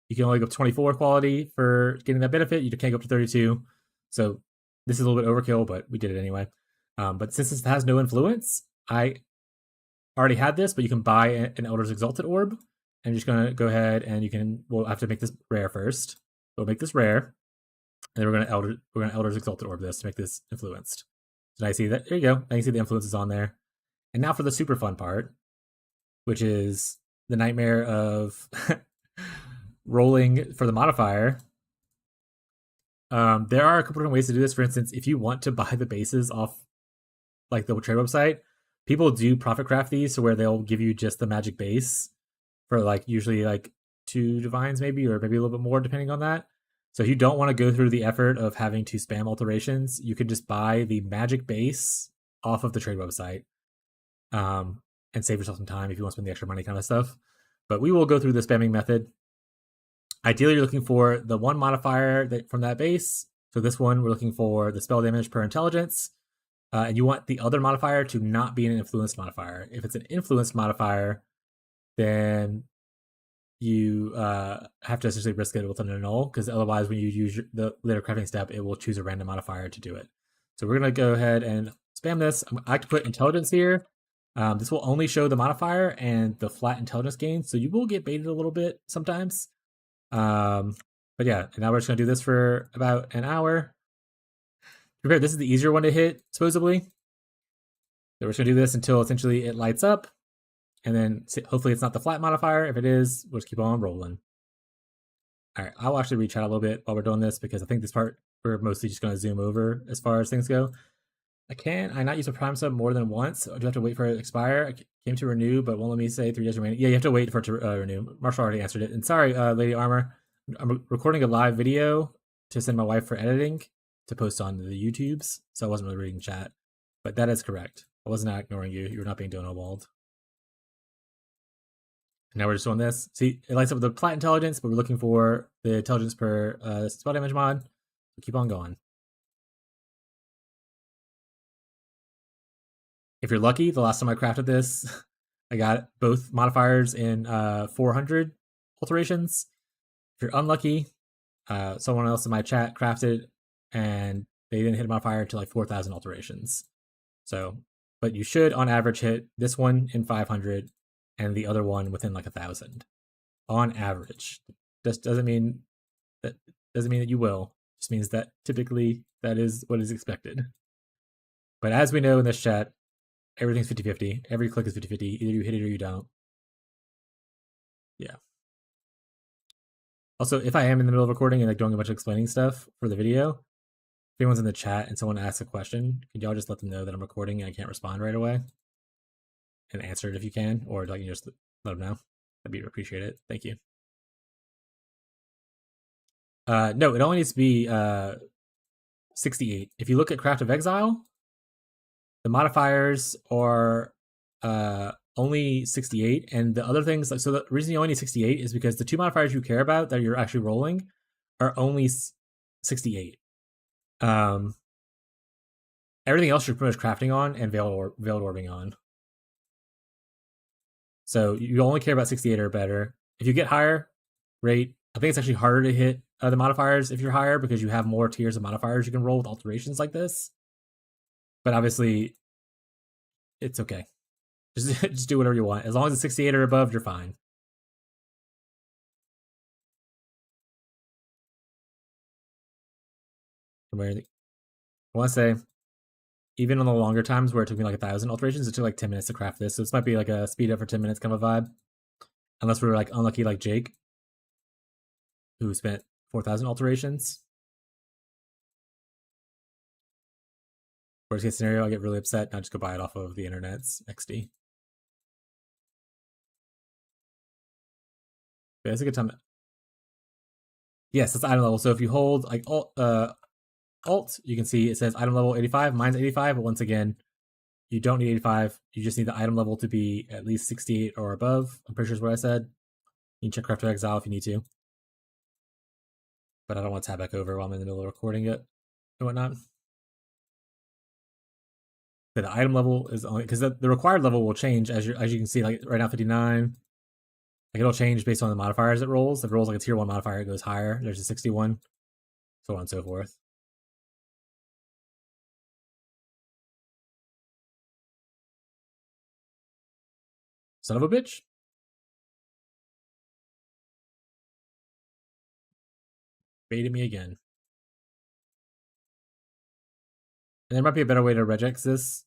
You can only go up to 24 quality for getting that benefit. You can't go up to 32. So this is a little bit overkill, but we did it anyway. But since this has no influence, I already had this, but you can buy an Elder's Exalted Orb. And I'm just going to go ahead and we'll have to make this rare first. We'll make this rare. And then we're going to Elder's Exalted Orb this to make this influenced. So now you see that, there you go. Now you see the influences on there. And now for the super fun part, which is the nightmare of rolling for the modifier. There are a couple different ways to do this. For instance, if you want to buy the bases off like the trade website, people do profit craft these to where they'll give you just the magic base for like usually like 2 divines maybe, or maybe a little bit more depending on that. So if you don't want to go through the effort of having to spam alterations, you can just buy the magic base off of the trade website, and save yourself some time if you want to spend the extra money kind of stuff. But we will go through the spamming method. Ideally, you're looking for the one modifier from that base. So this one, we're looking for the spell damage per intelligence. And you want the other modifier to not be an influenced modifier. If it's an influenced modifier, then you have to essentially risk it with an null, because otherwise when you use the later crafting step, it will choose a random modifier to do it. So we're going to go ahead and spam this. I like to put intelligence here. This will only show the modifier and the flat intelligence gain, so you will get baited a little bit sometimes. But yeah, and now we're just gonna do this for about an hour. Prepare. This is the easier one to hit, supposedly. So we're just gonna do this until essentially it lights up, and then hopefully it's not the flat modifier. If it is, we'll just keep on rolling. All right, I'll actually retry a little bit while we're doing this, because I think this part we're mostly just gonna zoom over as far as things go. I not use a prime sub more than once? Or do I have to wait for it to expire? I came to renew, but won't let me say 3 days remaining. Yeah, you have to wait for it to renew. Marshall already answered it. And sorry, Lady Armor, I'm recording a live video to send my wife for editing to post on the YouTubes, so I wasn't really reading chat. But that is correct. I was not ignoring you. You were not being Donald. Now we're just doing this. See, it lights up with the plat intelligence, but we're looking for the intelligence per spell damage mod. So keep on going. If you're lucky, the last time I crafted this, I got both modifiers in 400 alterations. If you're unlucky, someone else in my chat crafted and they didn't hit a modifier until like 4,000 alterations. So, but you should on average hit this one in 500 and the other one within like 1,000 on average. Just doesn't mean that you will. Just means that typically that is what is expected. But as we know in this chat, everything's 50-50. Every click is 50-50. Either you hit it or you don't. Yeah. Also, if I am in the middle of recording and like doing a bunch of explaining stuff for the video, if anyone's in the chat and someone asks a question, could y'all just let them know that I'm recording and I can't respond right away? And answer it if you can, or like you just let them know. That'd be appreciated. Thank you. No, it only needs to be 68. If you look at Craft of Exile, the modifiers are only 68, and the other things, like, so the reason you only need 68 is because the 2 modifiers you care about that you're actually rolling are only 68. Everything else you're pretty much crafting on and veiled orbing on. So you only care about 68 or better. if you get higher rate, I think it's actually harder to hit the modifiers if you're higher because you have more tiers of modifiers you can roll with alterations like this. But obviously, it's okay. Just do whatever you want. As long as it's 68 or above, you're fine. I want to say, even on the longer times where it took me like 1,000 alterations, it took like 10 minutes to craft this. So this might be like a speed up for 10 minutes kind of a vibe. Unless we were like unlucky like Jake, who spent 4,000 alterations. Worst case scenario, I get really upset and I just go buy it off of the internet's XD. But it's a good time. Yes, that's item level. So if you hold like alt, you can see it says item level 85. Mine's 85, but once again, you don't need 85. You just need the item level to be at least 68 or above. I'm pretty sure is what I said. You can check Craft to Exile if you need to. But I don't want to tab back over while I'm in the middle of recording it and whatnot. But the item level is only because the required level will change as you can see, like right now 59. Like it'll change based on the modifiers it rolls. If it rolls like a tier 1 modifier, it goes higher. There's a 61, so on and so forth. Son of a bitch. Baited me again. And there might be a better way to regex this.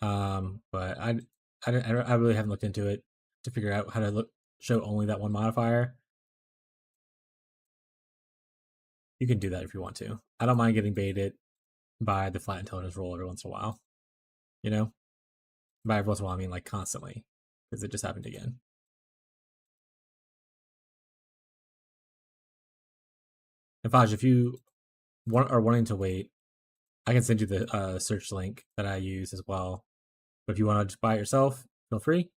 But I really haven't looked into it to figure out how to show only that one modifier. You can do that if you want to. I don't mind getting baited by the flat intelligence roll every once in a while. You know? By every once in a while, I mean like constantly. Because it just happened again. And Faj, if you are wanting to wait, I can send you the search link that I use as well. But if you want to just buy it yourself, feel free.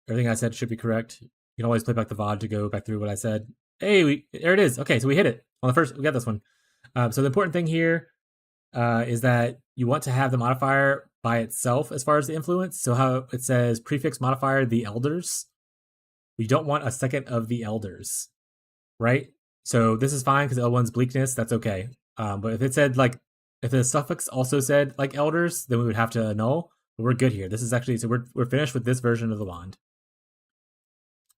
Everything I said should be correct. You can always play back the VOD to go back through what I said. Hey, there it is. Okay, so we hit it on the first. We got this one. So the important thing here is that you want to have the modifier by itself as far as the influence. So how it says prefix modifier the elders. We don't want a second of the elders, right? So this is fine because L1's bleakness. That's okay. But if it said like if the suffix also said like elders, then we would have to annul. But we're good here. This is actually so we're finished with this version of the bond.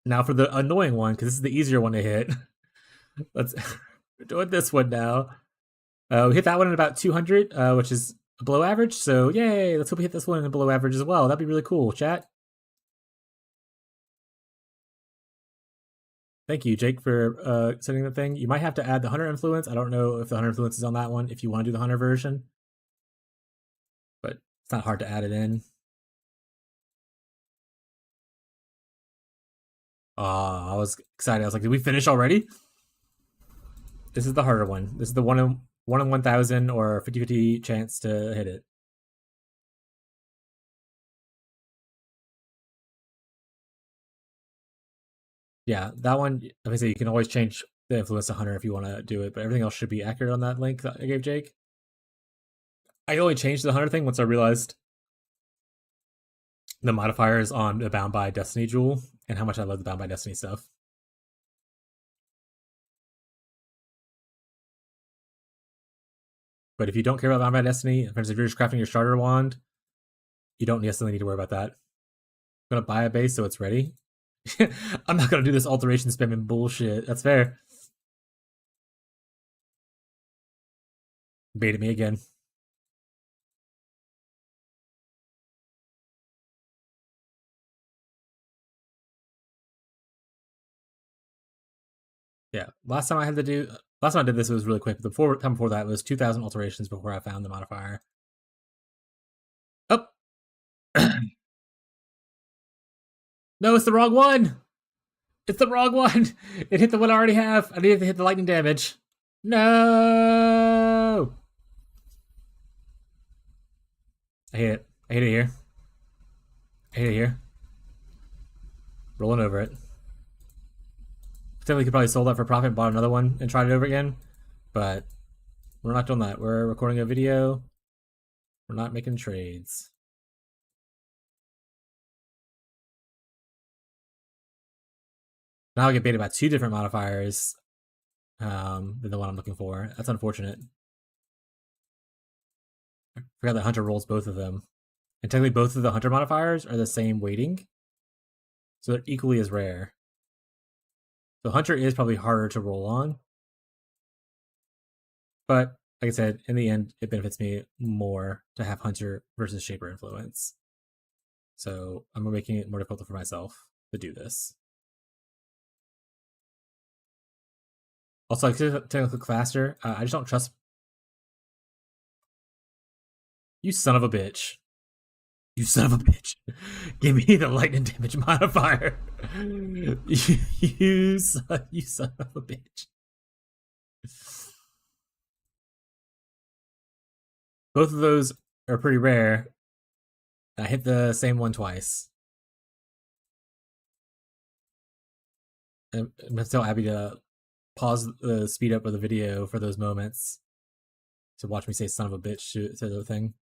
Now for the annoying one, because this is the easier one to hit. We're doing this one now. We hit that one at about 200, which is below average. So yay! Let's hope we hit this one in below average as well. That'd be really cool, chat. Thank you, Jake, for setting the thing. You might have to add the hunter influence. I don't know if the hunter influence is on that one. If you want to do the hunter version, but it's not hard to add it in. I was excited. I was like, did we finish already? This is the harder one. This is the 1 in 1,000 or 50-50 chance to hit it. Yeah, that one, like I say, you can always change the influence to hunter if you want to do it, but everything else should be accurate on that link that I gave Jake. I only changed the hunter thing once I realized the modifiers on the Bound by Destiny jewel and how much I love the Bound by Destiny stuff. But if you don't care about Bound by Destiny, for instance, if you're just crafting your starter wand, you don't necessarily need to worry about that. I'm gonna buy a base so it's ready. I'm not gonna do this alteration spamming bullshit. That's fair. Baited me again. Yeah, last time I did this, it was really quick. But the time before that was 2,000 alterations before I found the modifier. Oh, no, it's the wrong one. It's the wrong one. It hit the one I already have. I needed to hit the lightning damage. No. I hate it. I hate it here. I hate it here. Rolling over it. Definitely could probably sold that for profit, bought another one, and tried it over again. But we're not doing that. We're recording a video. We're not making trades. Now I get baited by 2 different modifiers than the one I'm looking for. That's unfortunate. I forgot that Hunter rolls both of them. And technically both of the Hunter modifiers are the same weighting. So they're equally as rare. So Hunter is probably harder to roll on. But like I said, in the end, it benefits me more to have Hunter versus Shaper influence. So I'm making it more difficult for myself to do this. Also, I could technically click faster. I just don't trust. You son of a bitch. You son of a bitch. Give me the lightning damage modifier. you son of a bitch. Both of those are pretty rare. I hit the same one twice. I'm gonna tell Abby to pause the speed up of the video for those moments to watch me say son of a bitch to the thing.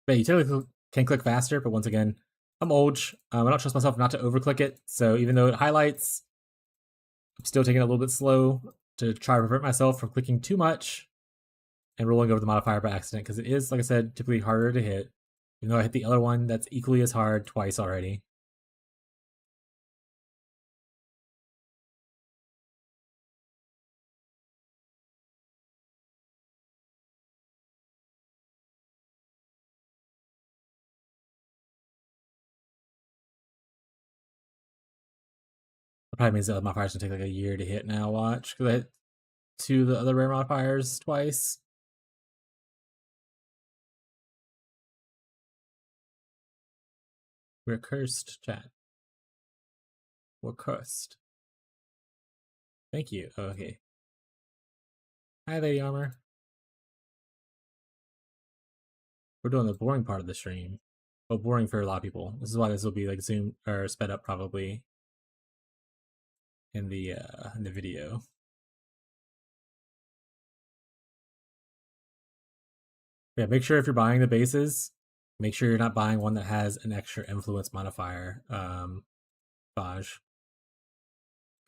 But you technically can click faster, but once again, I'm old. I don't trust myself not to overclick it. So even though it highlights, I'm still taking it a little bit slow to try to prevent myself from clicking too much and rolling over the modifier by accident, because it is, like I said, typically harder to hit. Even though I hit the other one that's equally as hard twice already. That probably means the other modifiers gonna take like a year to hit now, watch. Because I hit 2 of the other rare modifiers twice. We're cursed, chat. We're cursed. Thank you. Oh, okay. Hi, Lady Armor. We're doing the boring part of the stream. Well, boring for a lot of people. This is why this will be like zoomed or sped up probably in the video. Yeah, make sure if you're buying the bases, make sure you're not buying one that has an extra influence modifier. Baj.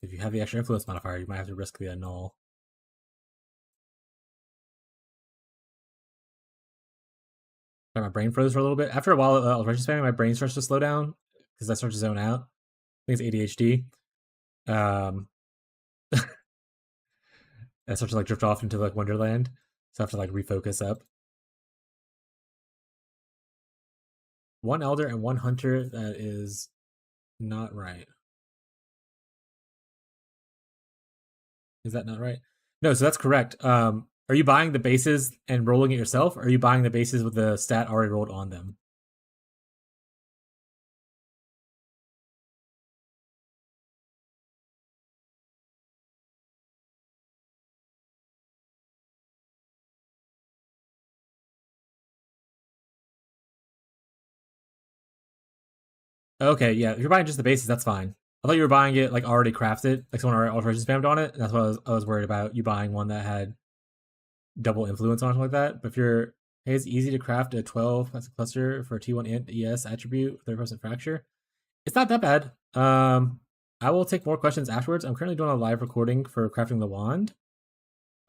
If you have the extra influence modifier, you might have to risk the annul. My brain froze for a little bit. After a while, I was rushing spamming, my brain starts to slow down because I start to zone out. I think it's ADHD. I start to like drift off into like Wonderland, so I have to like refocus up. 1 Elder and 1 Hunter. That is not right. Is that not right? No, so that's correct. Are you buying the bases and rolling it yourself, or are you buying the bases with the stat already rolled on them? Okay, yeah. If you're buying just the bases, that's fine. I thought you were buying it like already crafted, like someone already alteration spammed on it. And that's what I was worried about. You buying one that had double influence on it, something like that. But if you're, hey, it's easy to craft a 12 classic cluster for a T1 int ES attribute, 30% fracture. It's not that bad. I will take more questions afterwards. I'm currently doing a live recording for crafting the wand,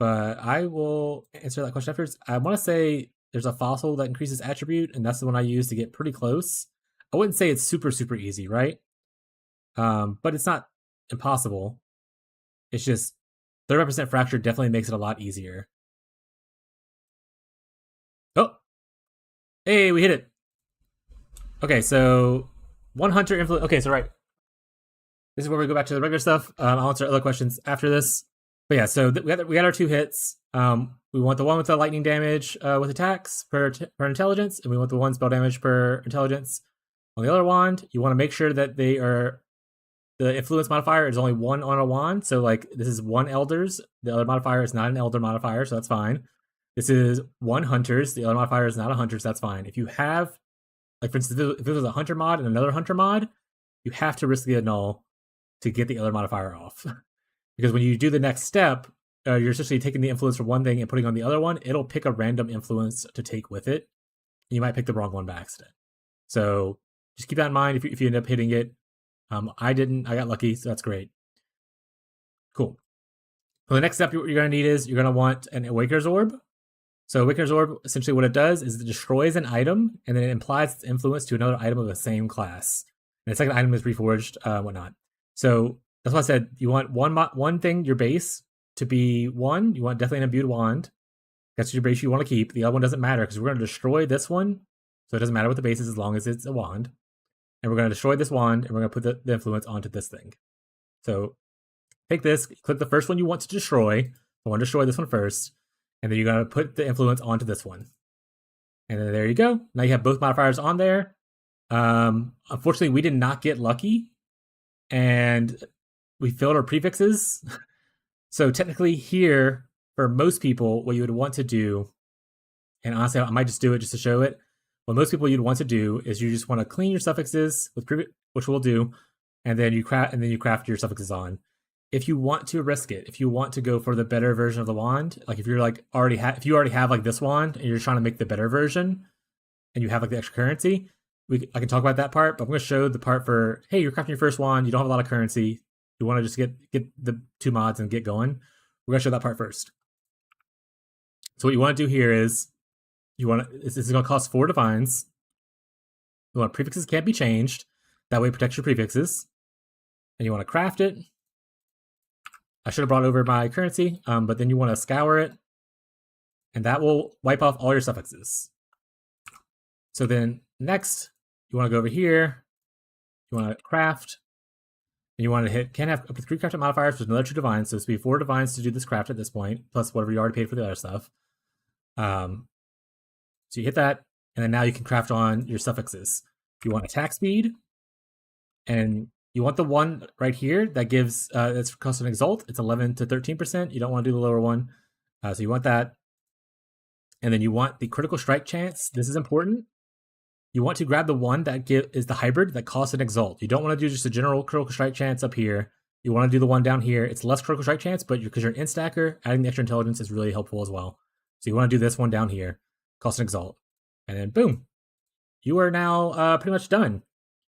but I will answer that question afterwards. I want to say there's a fossil that increases attribute, and that's the one I use to get pretty close. I wouldn't say it's super, super easy, right? But it's not impossible. It's just 30% fracture definitely makes it a lot easier. Oh, hey, we hit it. Okay, so 1 Hunter influence. Okay, so right. This is where we go back to the regular stuff. I'll answer other questions after this. But yeah, so we got our 2 hits. We want the one with the lightning damage with attacks per intelligence, and we want the 1 spell damage per intelligence. On the other wand, you want to make sure that they are the influence modifier is only 1 on a wand. So like this is 1 elders. The other modifier is not an elder modifier, so that's fine. This is 1 hunters. The other modifier is not a hunter, so that's fine. If you have, like for instance, if it was a hunter mod and another hunter mod, you have to risk the annul to get the other modifier off. Because when you do the next step, you're essentially taking the influence from one thing and putting on the other one. It'll pick a random influence to take with it. You might pick the wrong one by accident. So just keep that in mind if you end up hitting it. I didn't. I got lucky, so that's great. Cool. Well, the next step you're going to need is you're going to want an Awakener's Orb. So Awakener's Orb, essentially what it does is it destroys an item, and then it implies its influence to another item of the same class. And the second item is reforged, whatnot. So that's why I said you want one thing, your base, to be 1. You want definitely an imbued wand. That's your base you want to keep. The other one doesn't matter because we're going to destroy this one. So it doesn't matter what the base is as long as it's a wand. And we're going to destroy this wand, and we're going to put the influence onto this thing. So take this, click the first one you want to destroy. I want to destroy this one first. And then you're going to put the influence onto this one. And then there you go. Now you have both modifiers on there. Unfortunately, we did not get lucky. And we filled our prefixes. So technically here, for most people, what you would want to do, and honestly, I might just do it just to show it. What most people you'd want to do is you just want to clean your suffixes, which we'll do, and then you craft your suffixes on. If you want to risk it, if you want to go for the better version of the wand, like if you're like if you already have like this wand and you're trying to make the better version, and you have like the extra currency, I can talk about that part. But I'm going to show the part for, hey, you're crafting your first wand, you don't have a lot of currency, you want to just get the 2 mods and get going. We're going to show that part first. So what you want to do here is this is going to cost 4 divines. You want prefixes can't be changed. That way it protects your prefixes. And you want to craft it. I should have brought over my currency, but then you want to scour it. And that will wipe off all your suffixes. So then next, you want to go over here. You want to craft. And you want to hit, can have up to 3 crafted modifiers, plus another 2 divines. So it's going to be 4 divines to do this craft at this point, plus whatever you already paid for the other stuff. So you hit that, and then now you can craft on your suffixes. You want attack speed, and you want the one right here that gives, it's cost an exalt. It's 11 to 13%. You don't want to do the lower one. So you want that. And then you want the critical strike chance. This is important. You want to grab the one that is the hybrid that costs an exalt. You don't want to do just a general critical strike chance up here. You want to do the one down here. It's less critical strike chance, but because you're an instacker, adding the extra intelligence is really helpful as well. So you want to do this one down here, cost an exalt. And then boom. You are now pretty much done.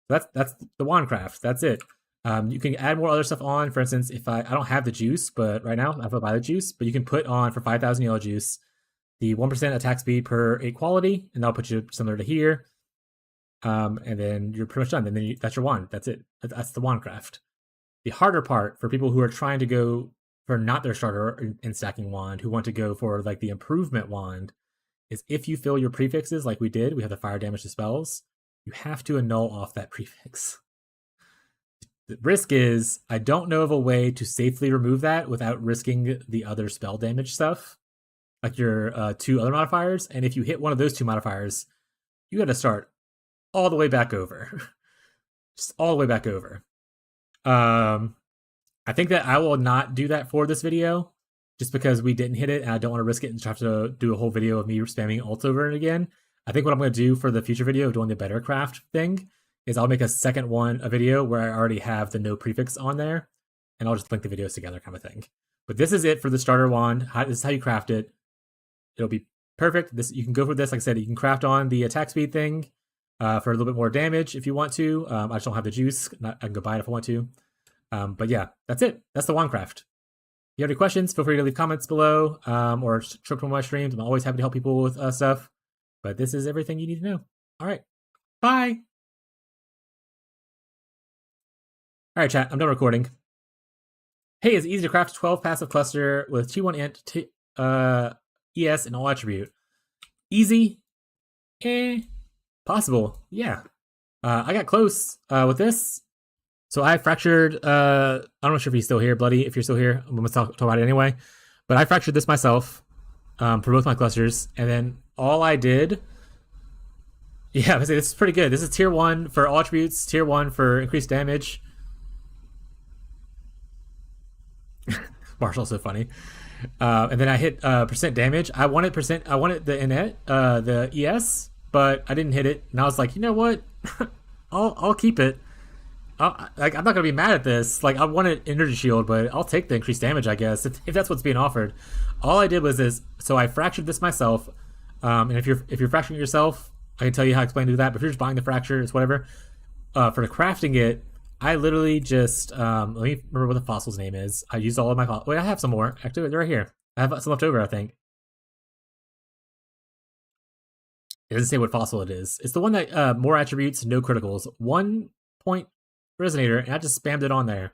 That's the wand craft. That's it. You can add more other stuff on. For instance, if I don't have the juice, but right now I have to buy the juice, but you can put on for 5,000 yellow juice the 1% attack speed per 8 quality, and that'll put you similar to here. And then you're pretty much done. And then that's your wand. That's it. That's the wand craft. The harder part for people who are trying to go for not their starter in stacking wand, who want to go for like the improvement wand, is if you fill your prefixes like we did, we have the fire damage to spells, you have to annul off that prefix. The risk is, I don't know of a way to safely remove that without risking the other spell damage stuff, like your 2 other modifiers. And if you hit one of those 2 modifiers, you got to start all the way back over. Just all the way back over. I think that I will not do that for this video, just because we didn't hit it, and I don't want to risk it and have to do a whole video of me spamming ults over and again. I think what I'm going to do for the future video of doing the better craft thing is I'll make a video where I already have the no prefix on there, and I'll just link the videos together kind of thing. But this is it for the starter wand. This is how you craft it. It'll be perfect. You can go for this. Like I said, you can craft on the attack speed thing for a little bit more damage if you want to. I just don't have the juice. I can go buy it if I want to. But yeah, that's it. That's the wand craft. If you have any questions, feel free to leave comments below, or check from my streams. I'm always happy to help people with stuff. But this is everything you need to know. All right. Bye. All right, chat. I'm done recording. Hey, it's easy to craft 12 passive cluster with T1 int, ES, and all attribute. Easy? Possible. Yeah. I got close with this. So I fractured, I'm not sure if he's still here, Bloody. If you're still here, I'm going to talk about it anyway. But I fractured this myself for both my clusters. And then all I did, yeah, this is pretty good. This is tier 1 for all attributes, tier 1 for increased damage. Marshall's so funny. And then I hit percent damage. I wanted the init, the ES, but I didn't hit it. And I was like, you know what? I'll keep it. I'm not gonna be mad at this. Like, I want an energy shield, but I'll take the increased damage, I guess, if that's what's being offered. All I did was this. So I fractured this myself. And if you're fracturing yourself, I can tell you how to explain to do that. But if you're just buying the fracture, it's whatever. For crafting it, I literally just let me remember what the fossil's name is. I used all of my wait. I have some more. Actually, they're right here. I have some left over. I think it doesn't say what fossil it is. It's the one that more attributes, no criticals, 1 point resonator, and I just spammed it on there,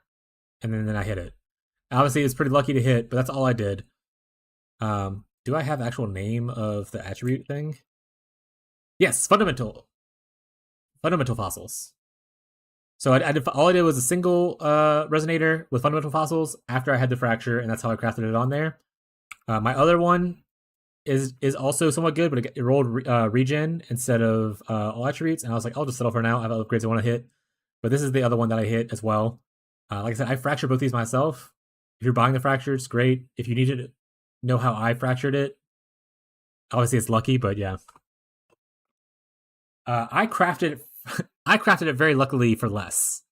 and then I hit it. Obviously, it's pretty lucky to hit, but that's all I did. Do I have the actual name of the attribute thing? Yes, fundamental fossils. So all I did was a single resonator with fundamental fossils after I had the fracture, and that's how I crafted it on there. My other one is also somewhat good, but it rolled regen instead of all attributes, and I was like, I'll just settle for now. I have upgrades I want to hit, but this is the other one that I hit as well. Like I said, I fractured both these myself. If you're buying the fractures, great. If you need to know how I fractured it, obviously it's lucky, but yeah. I crafted I crafted it very luckily for less.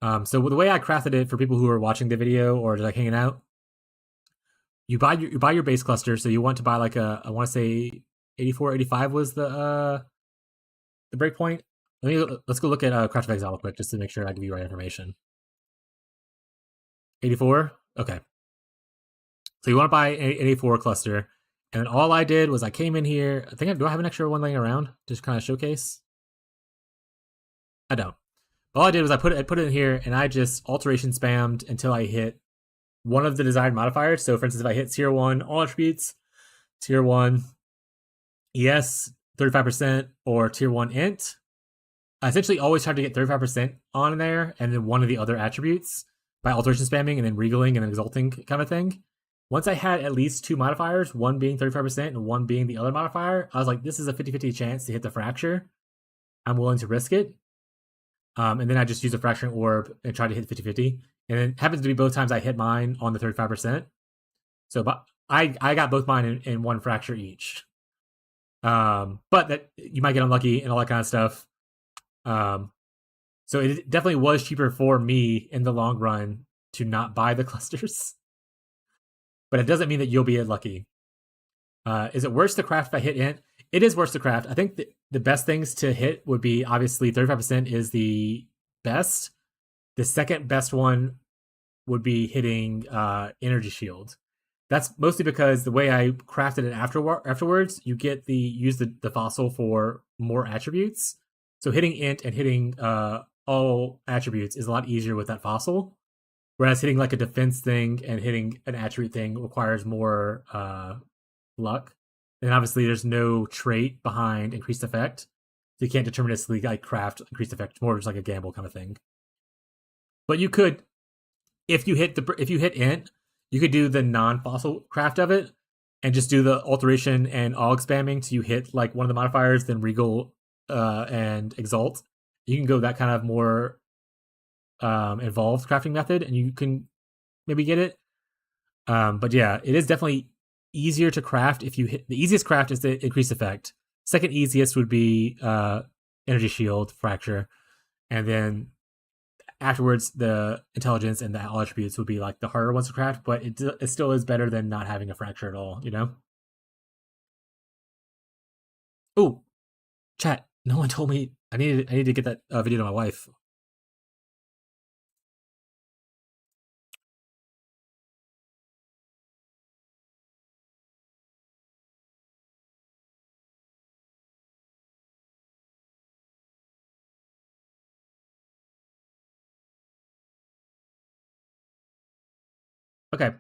So the way I crafted it for people who are watching the video or just like hanging out, you buy your base cluster. So you want to buy like I want to say 84, 85 was the breakpoint. Let's go look at Craft of Exile real quick just to make sure I give you right information. 84. Okay. So you want to buy an 84 cluster, and then all I did was I came in here. Do I have an extra one laying around? Just kind of showcase. I don't. All I did was I put it in here, and I just alteration spammed until I hit one of the desired modifiers. So, for instance, if I hit tier 1 all attributes, tier 1 ES 35%, or tier 1 int, I essentially always try to get 35% on there, and then one of the other attributes by alteration spamming and then regaling and then exalting kind of thing. Once I had at least two modifiers, one being 35% and one being the other modifier, I was like, this is a 50-50 chance to hit the fracture. I'm willing to risk it. And then I just use a fracturing orb and try to hit 50-50. And it happens to be both times I hit mine on the 35%. So I got both mine in one fracture each. But that you might get unlucky and all that kind of stuff. So it definitely was cheaper for me in the long run to not buy the clusters. But it doesn't mean that you'll be lucky. Is it worse to craft if I hit int? It is worse to craft. I think the best things to hit would be obviously 35% is the best. The second best one would be hitting energy shield. That's mostly because the way I crafted it afterwards, you get use the fossil for more attributes. So hitting int and hitting all attributes is a lot easier with that fossil. Whereas hitting like a defense thing and hitting an attribute thing requires more luck. And obviously there's no trait behind increased effect. So you can't deterministically like craft increased effect. It's more just like a gamble kind of thing. But you could, if you hit int, you could do the non-fossil craft of it and just do the alteration and aug spamming till you hit like one of the modifiers, then regal and exalt. You can go that kind of more involved crafting method, and you can maybe get it. But yeah, it is definitely easier to craft if you hit. The easiest craft is the increased effect. Second easiest would be energy shield fracture, and then afterwards the intelligence and the all attributes would be like the harder ones to craft. But it still is better than not having a fracture at all. You know. Oh, chat. No one told me I need to get that video to my wife. Okay.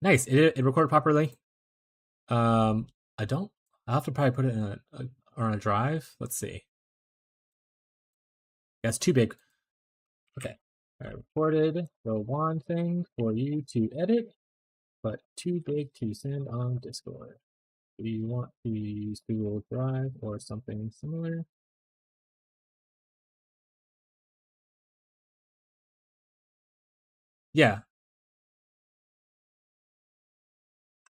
Nice. It recorded properly. I don't. I'll have to probably put it in on a drive. Let's see. That's too big. Okay. I recorded the one thing for you to edit, but too big to send on Discord. Do you want to use Google Drive or something similar? Yeah.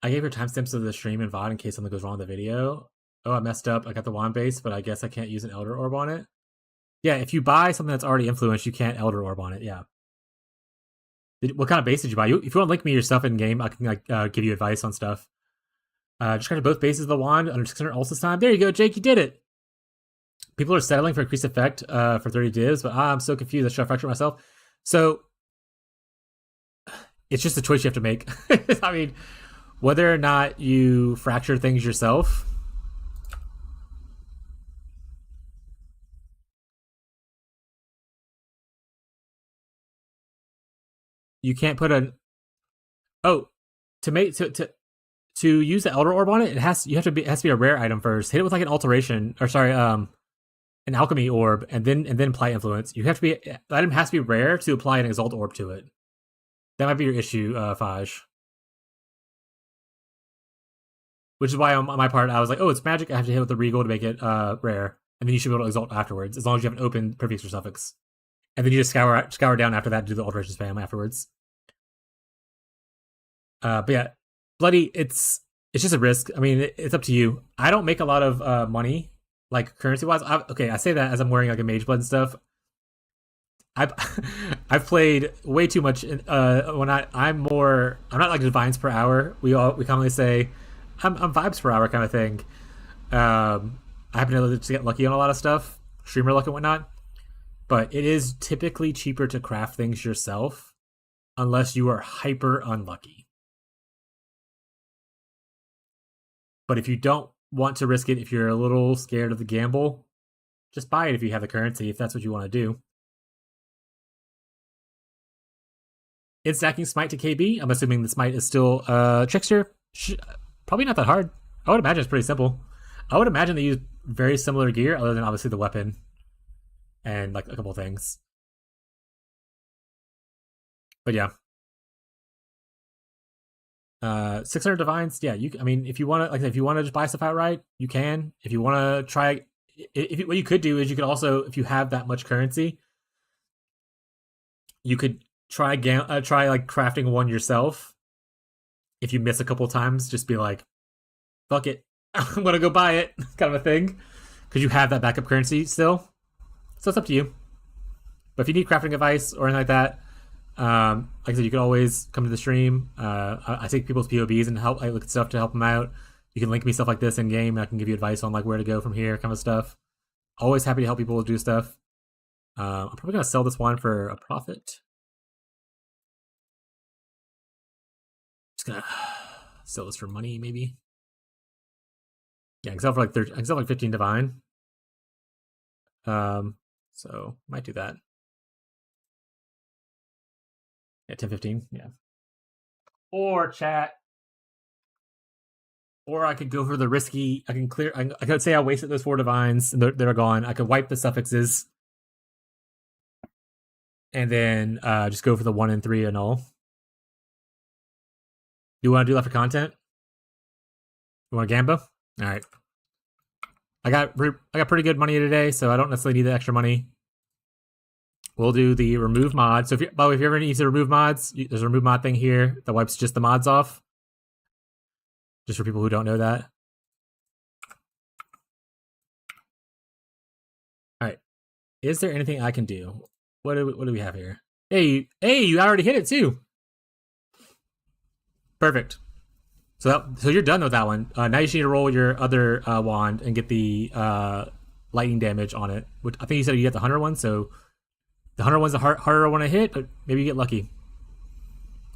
I gave her timestamps of the stream and VOD in case something goes wrong with the video. Oh, I messed up. I got the wand base, but I guess I can't use an Elder Orb on it. Yeah, if you buy something that's already influenced, you can't Elder Orb on it. Yeah. What kind of base did you buy? If you want to link me your stuff in game, I can give you advice on stuff. Just got both bases of the wand under 600 ults this time. There you go, Jake. You did it. People are settling for increased effect for 30 divs, but I'm so confused. I should fracture myself. So it's just a choice you have to make. I mean, whether or not you fracture things yourself. You can't put an to make to use the Elder Orb on it. It has to be a rare item first. Hit it with like an alteration or sorry, an alchemy orb, and then apply influence. You have to be the item has to be rare to apply an exalt orb to it. That might be your issue, Faj. Which is why on my part I was like, oh, it's magic. I have to hit with the regal to make it rare, and then you should be able to exalt afterwards, as long as you have an open prefix or suffix. And then you just scour down after that to do the alteration spam afterwards. But yeah, bloody, it's just a risk. I mean, it's up to you. I don't make a lot of money, like currency wise. I say that as I'm wearing like a mage blood and stuff. I've I've played way too much. When I'm not like divines per hour. We commonly say I'm vibes per hour kind of thing. I happen to get lucky on a lot of stuff, streamer luck and whatnot. But it is typically cheaper to craft things yourself, unless you are hyper unlucky. But if you don't want to risk it, if you're a little scared of the gamble, just buy it if you have the currency, if that's what you want to do. It's stacking Smite to KB. I'm assuming the Smite is still Trickster. Probably not that hard. I would imagine it's pretty simple. I would imagine they use very similar gear, other than obviously the weapon and like a couple things. But yeah. 600 divines, yeah. I mean, if you want to, if you want to just buy stuff outright, you can. If you want to try, what you could do is you could also, if you have that much currency, you could try like crafting one yourself. If you miss a couple times, just be like, "Fuck it, I'm gonna go buy it," kind of a thing, because you have that backup currency still. So it's up to you. But if you need crafting advice or anything like that, like I said, you can always come to the stream. I take people's POBs and I look at stuff to help them out. You can link me stuff like this in game, and I can give you advice on like where to go from here, kind of stuff. Always happy to help people do stuff. I'm probably gonna sell this one for a profit. Just gonna sell this for money, maybe. Yeah, I can sell for like 30. I can sell like 15 divine. So might do that. Yeah, 10, 15. Yeah. Or chat. Or I could go for the risky. I can clear. I could say I wasted those 4 divines and they're gone. I could wipe the suffixes, and then just go for the 1 and 3 and all. Do you want to do that for content? You want a Gamba? All right. I got pretty good money today, so I don't necessarily need the extra money. We'll do the remove mod. So if you ever need to remove mods, there's a remove mod thing here that wipes just the mods off. Just for people who don't know that. All right. Is there anything I can do? What do we have here? Hey, you already hit it too. Perfect. So you're done with that one. Now you just need to roll your other wand and get the lightning damage on it. Which I think you said you get the 100 one, so the 100 one's the harder one to hit, but maybe you get lucky.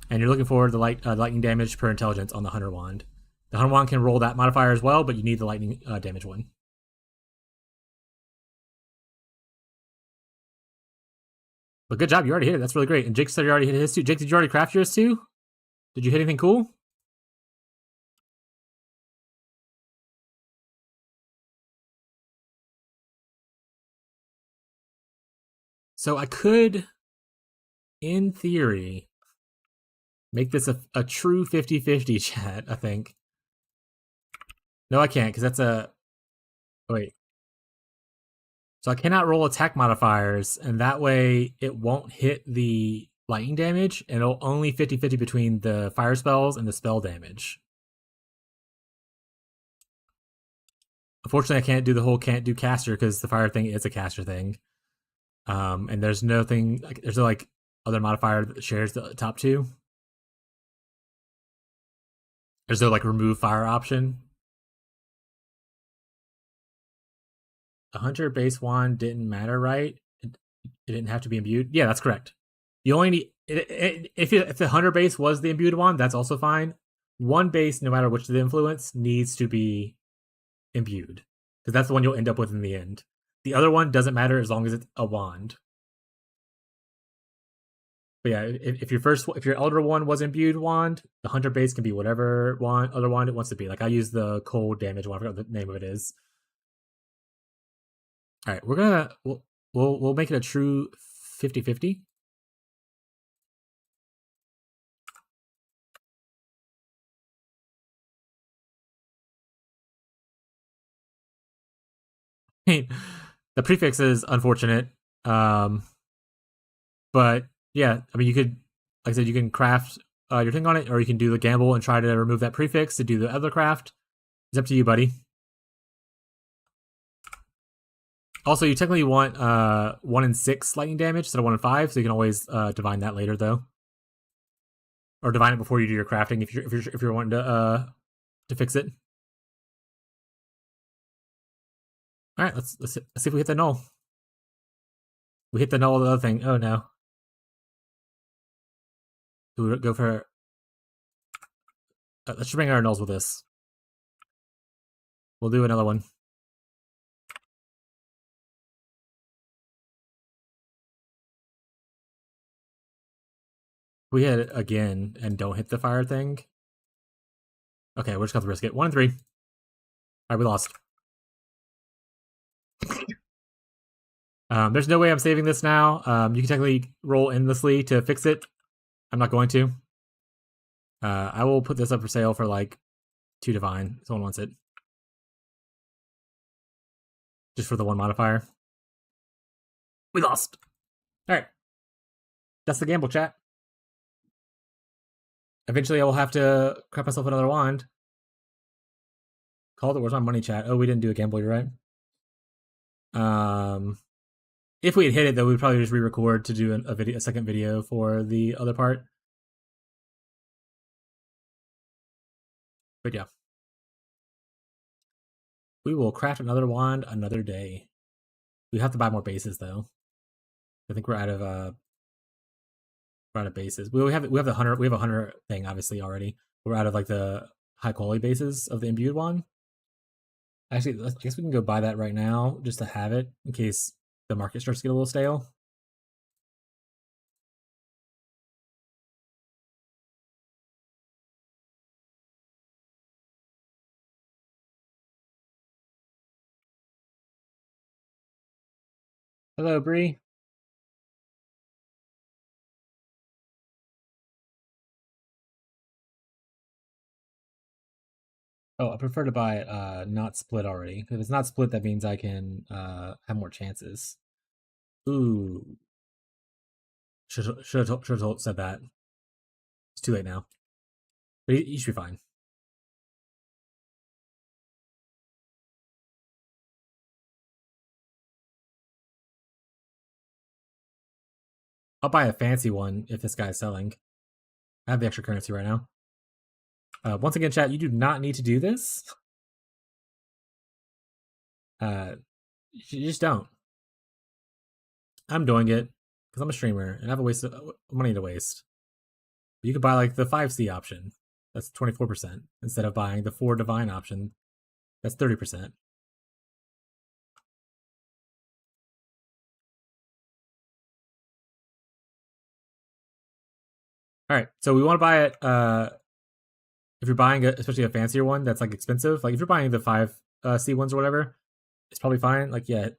And you're looking for the lightning damage per intelligence on the 100 wand. The 100 wand can roll that modifier as well, but you need the lightning damage one. But good job, you already hit it. That's really great. And Jake said you already hit his too. Jake, did you already craft yours too? Did you hit anything cool? So I could, in theory, make this a true 50-50 chat, I think. No, I can't, because that's a... Wait. So I cannot roll attack modifiers, and that way it won't hit the lightning damage, and it'll only 50-50 between the fire spells and the spell damage. Unfortunately, I can't do the whole can't do caster, because the fire thing is a caster thing. And there's nothing like there's no like other modifier that shares the top two. There's no like remove fire option. The hunter base wand didn't matter, right? It didn't have to be imbued. Yeah, that's correct. You only need if the hunter base was the imbued wand, that's also fine. One base, no matter which the influence, needs to be imbued because that's the one you'll end up with in the end. The other one doesn't matter as long as it's a wand. But yeah, if your elder one was imbued wand, the hunter base can be whatever other wand it wants to be. Like I use the cold damage one. I forgot what the name of it is. All right, we'll make it a true 50-50. The prefix is unfortunate, but yeah, I mean you could, like I said, you can craft your thing on it, or you can do the gamble and try to remove that prefix to do the other craft. It's up to you, buddy. Also, you technically want 1 in 6 lightning damage instead of 1 in 5, so you can always divine that later though, or divine it before you do your crafting if you're wanting to fix it. All right, let's see if we hit the null. We hit the null of the other thing. Oh no. Do we go for? Let's bring our nulls with this. We'll do another one. We hit it again and don't hit the fire thing. Okay, we're just gonna risk it. 1 and 3. All right, we lost. There's no way I'm saving this now. You can technically roll endlessly to fix it. I'm not going to. I will put this up for sale for like 2 divine. Someone wants it. Just for the 1 modifier. We lost. All right. That's the gamble, chat. Eventually, I will have to craft myself another wand. Called it. Where's my money, chat? Oh, we didn't do a gamble. You're right. If we had hit it, though, we'd probably just re-record to do a second video for the other part. But yeah, we will craft another wand another day. We have to buy more bases, though. I think we're out of bases. We have the hunter. We have a hunter thing, obviously already. We're out of like the high quality bases of the imbued one. Actually, I guess we can go buy that right now just to have it in case the market starts to get a little stale. Hello, Bree. Oh, I prefer to buy it not split already. If it's not split, that means I can have more chances. Ooh. Should have said that. It's too late now. But he should be fine. I'll buy a fancy one if this guy's selling. I have the extra currency right now. Once again, chat, you do not need to do this. You just don't. I'm doing it because I'm a streamer and I have a waste of money to waste. You could buy like the 5C option. That's 24% instead of buying the 4 divine option. That's 30%. All right, so we want to buy it. If you're buying especially a fancier one that's like expensive, like if you're buying the 5C ones or whatever, it's probably fine. Like yeah,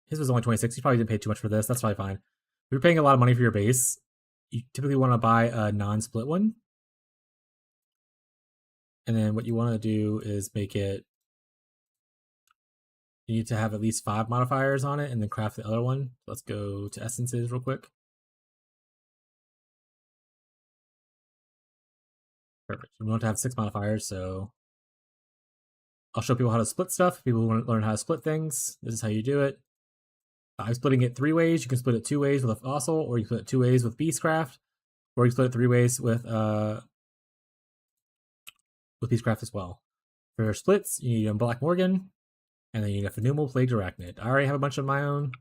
his was only 26. You probably didn't pay too much for this. That's probably fine. If you're paying a lot of money for your base, you typically want to buy a non-split one. And then what you want to do is make it. You need to have at least 5 modifiers on it, and then craft the other one. Let's go to essences real quick. Perfect. We want to have 6 modifiers, so I'll show people how to split stuff. People who want to learn how to split things. This is how you do it. I'm splitting it 3 ways. You can split it 2 ways with a fossil, or you can split it 2 ways with beastcraft, or you can split it 3 ways with beastcraft as well. For splits, you need a Black Morgan, and then you need a Phenomenal Plague Arachnid. I already have a bunch of my own.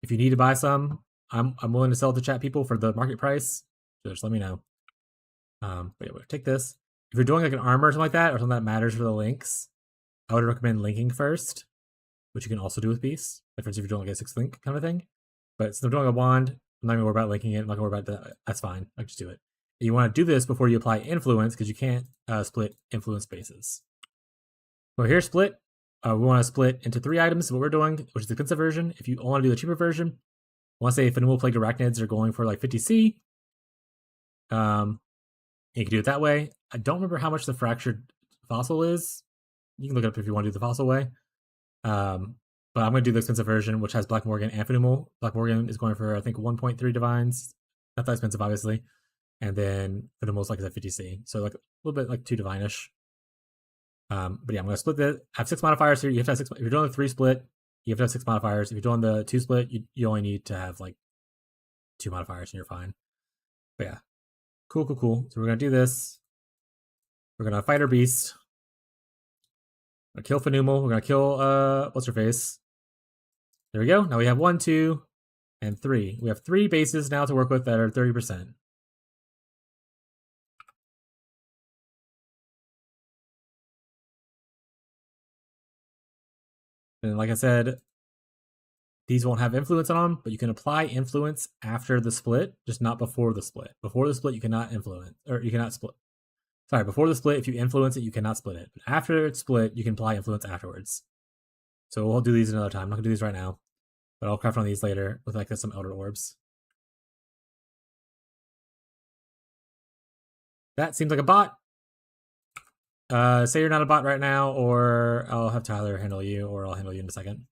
If you need to buy some, I'm willing to sell to chat people for the market price. So just let me know. But yeah, we'll take this. If you're doing like an armor or something like that, or something that matters for the links, I would recommend linking first, which you can also do with beasts. Like for instance, if you're doing like a 6 link kind of thing. But since I'm doing a wand, I'm not gonna worry about linking it. I'm not gonna worry about that. That's fine. I can just do it. And you want to do this before you apply influence because you can't split influence bases. So here's split. We want to split into 3 items. What we're doing, which is the expensive version. If you want to do the cheaper version, I want to say Phenomenal Plague Arachnids are going for like 50C. You can do it that way. I don't remember how much the fractured fossil is. You can look it up if you want to do the fossil way. But I'm going to do the expensive version, which has Black Morgan and Phenomenal. Black Morgan is going for, I think, 1.3 divines. Not that expensive, obviously. And then Phenomenal's like at 50C. So like a little bit like 2 divine-ish. But yeah, I'm going to split this. I have 6 modifiers here. You have to have 6. If you're doing the 3 split, you have to have 6 modifiers. If you're doing the 2 split, you only need to have like 2 modifiers and you're fine. But yeah. Cool. So we're going to do this. We're going to fight our beast. We're going to kill Phenomenal. We're going to kill, what's her face? There we go. Now we have 1, 2, and 3. We have 3 bases now to work with that are 30%. And like I said, these won't have influence on them, but you can apply influence after the split, just not before the split. Before the split, you cannot influence, or you cannot split. Sorry, before the split, if you influence it, you cannot split it. But after it's split, you can apply influence afterwards. So we'll do these another time. I'm not gonna do these right now, but I'll craft on these later with like some Elder Orbs. That seems like a bot. Say you're not a bot right now, or I'll have Tyler handle you, or I'll handle you in a second.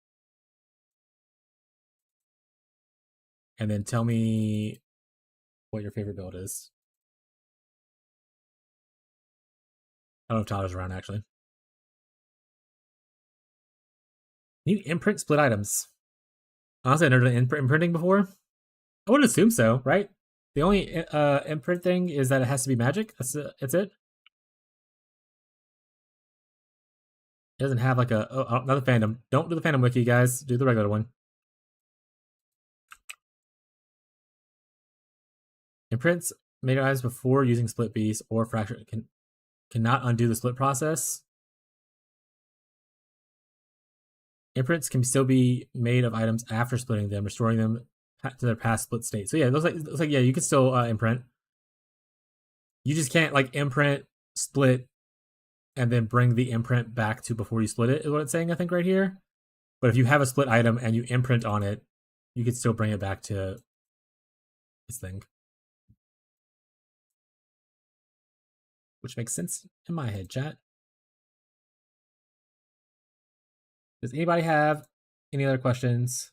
And then tell me what your favorite build is. I don't know if Tyler's around, actually. Can you imprint split items? Honestly, I've never done imprinting before. I would assume so, right? The only imprint thing is that it has to be magic. That's it. It doesn't have like a... Oh, another fandom. Don't do the fandom wiki, guys. Do the regular one. Imprints made items before using split beast or fracture cannot undo the split process. Imprints can still be made of items after splitting them, restoring them to their past split state. So yeah, it looks like yeah, you can still imprint. You just can't like imprint, split, and then bring the imprint back to before you split it, is what it's saying, I think, right here. But if you have a split item and you imprint on it, you can still bring it back to this thing. Which makes sense in my head, chat. Does anybody have any other questions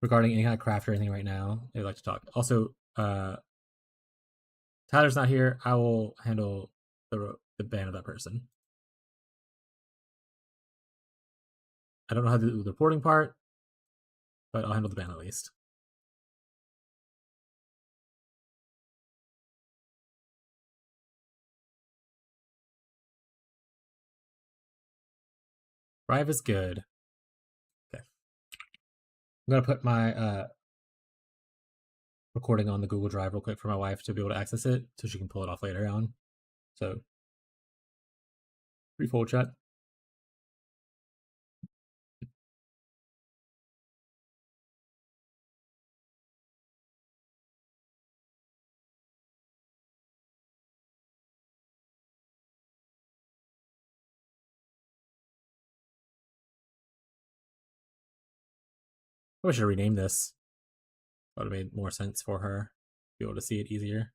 regarding any kind of craft or anything right now they'd like to talk? Also, Tyler's not here. I will handle the ban of that person. I don't know how to do the reporting part, but I'll handle the ban at least. Thrive is good. Okay. I'm going to put my recording on the Google Drive real quick for my wife to be able to access it so she can pull it off later on. So, free full chat. I should have renamed this. That would have made more sense for her to be able to see it easier.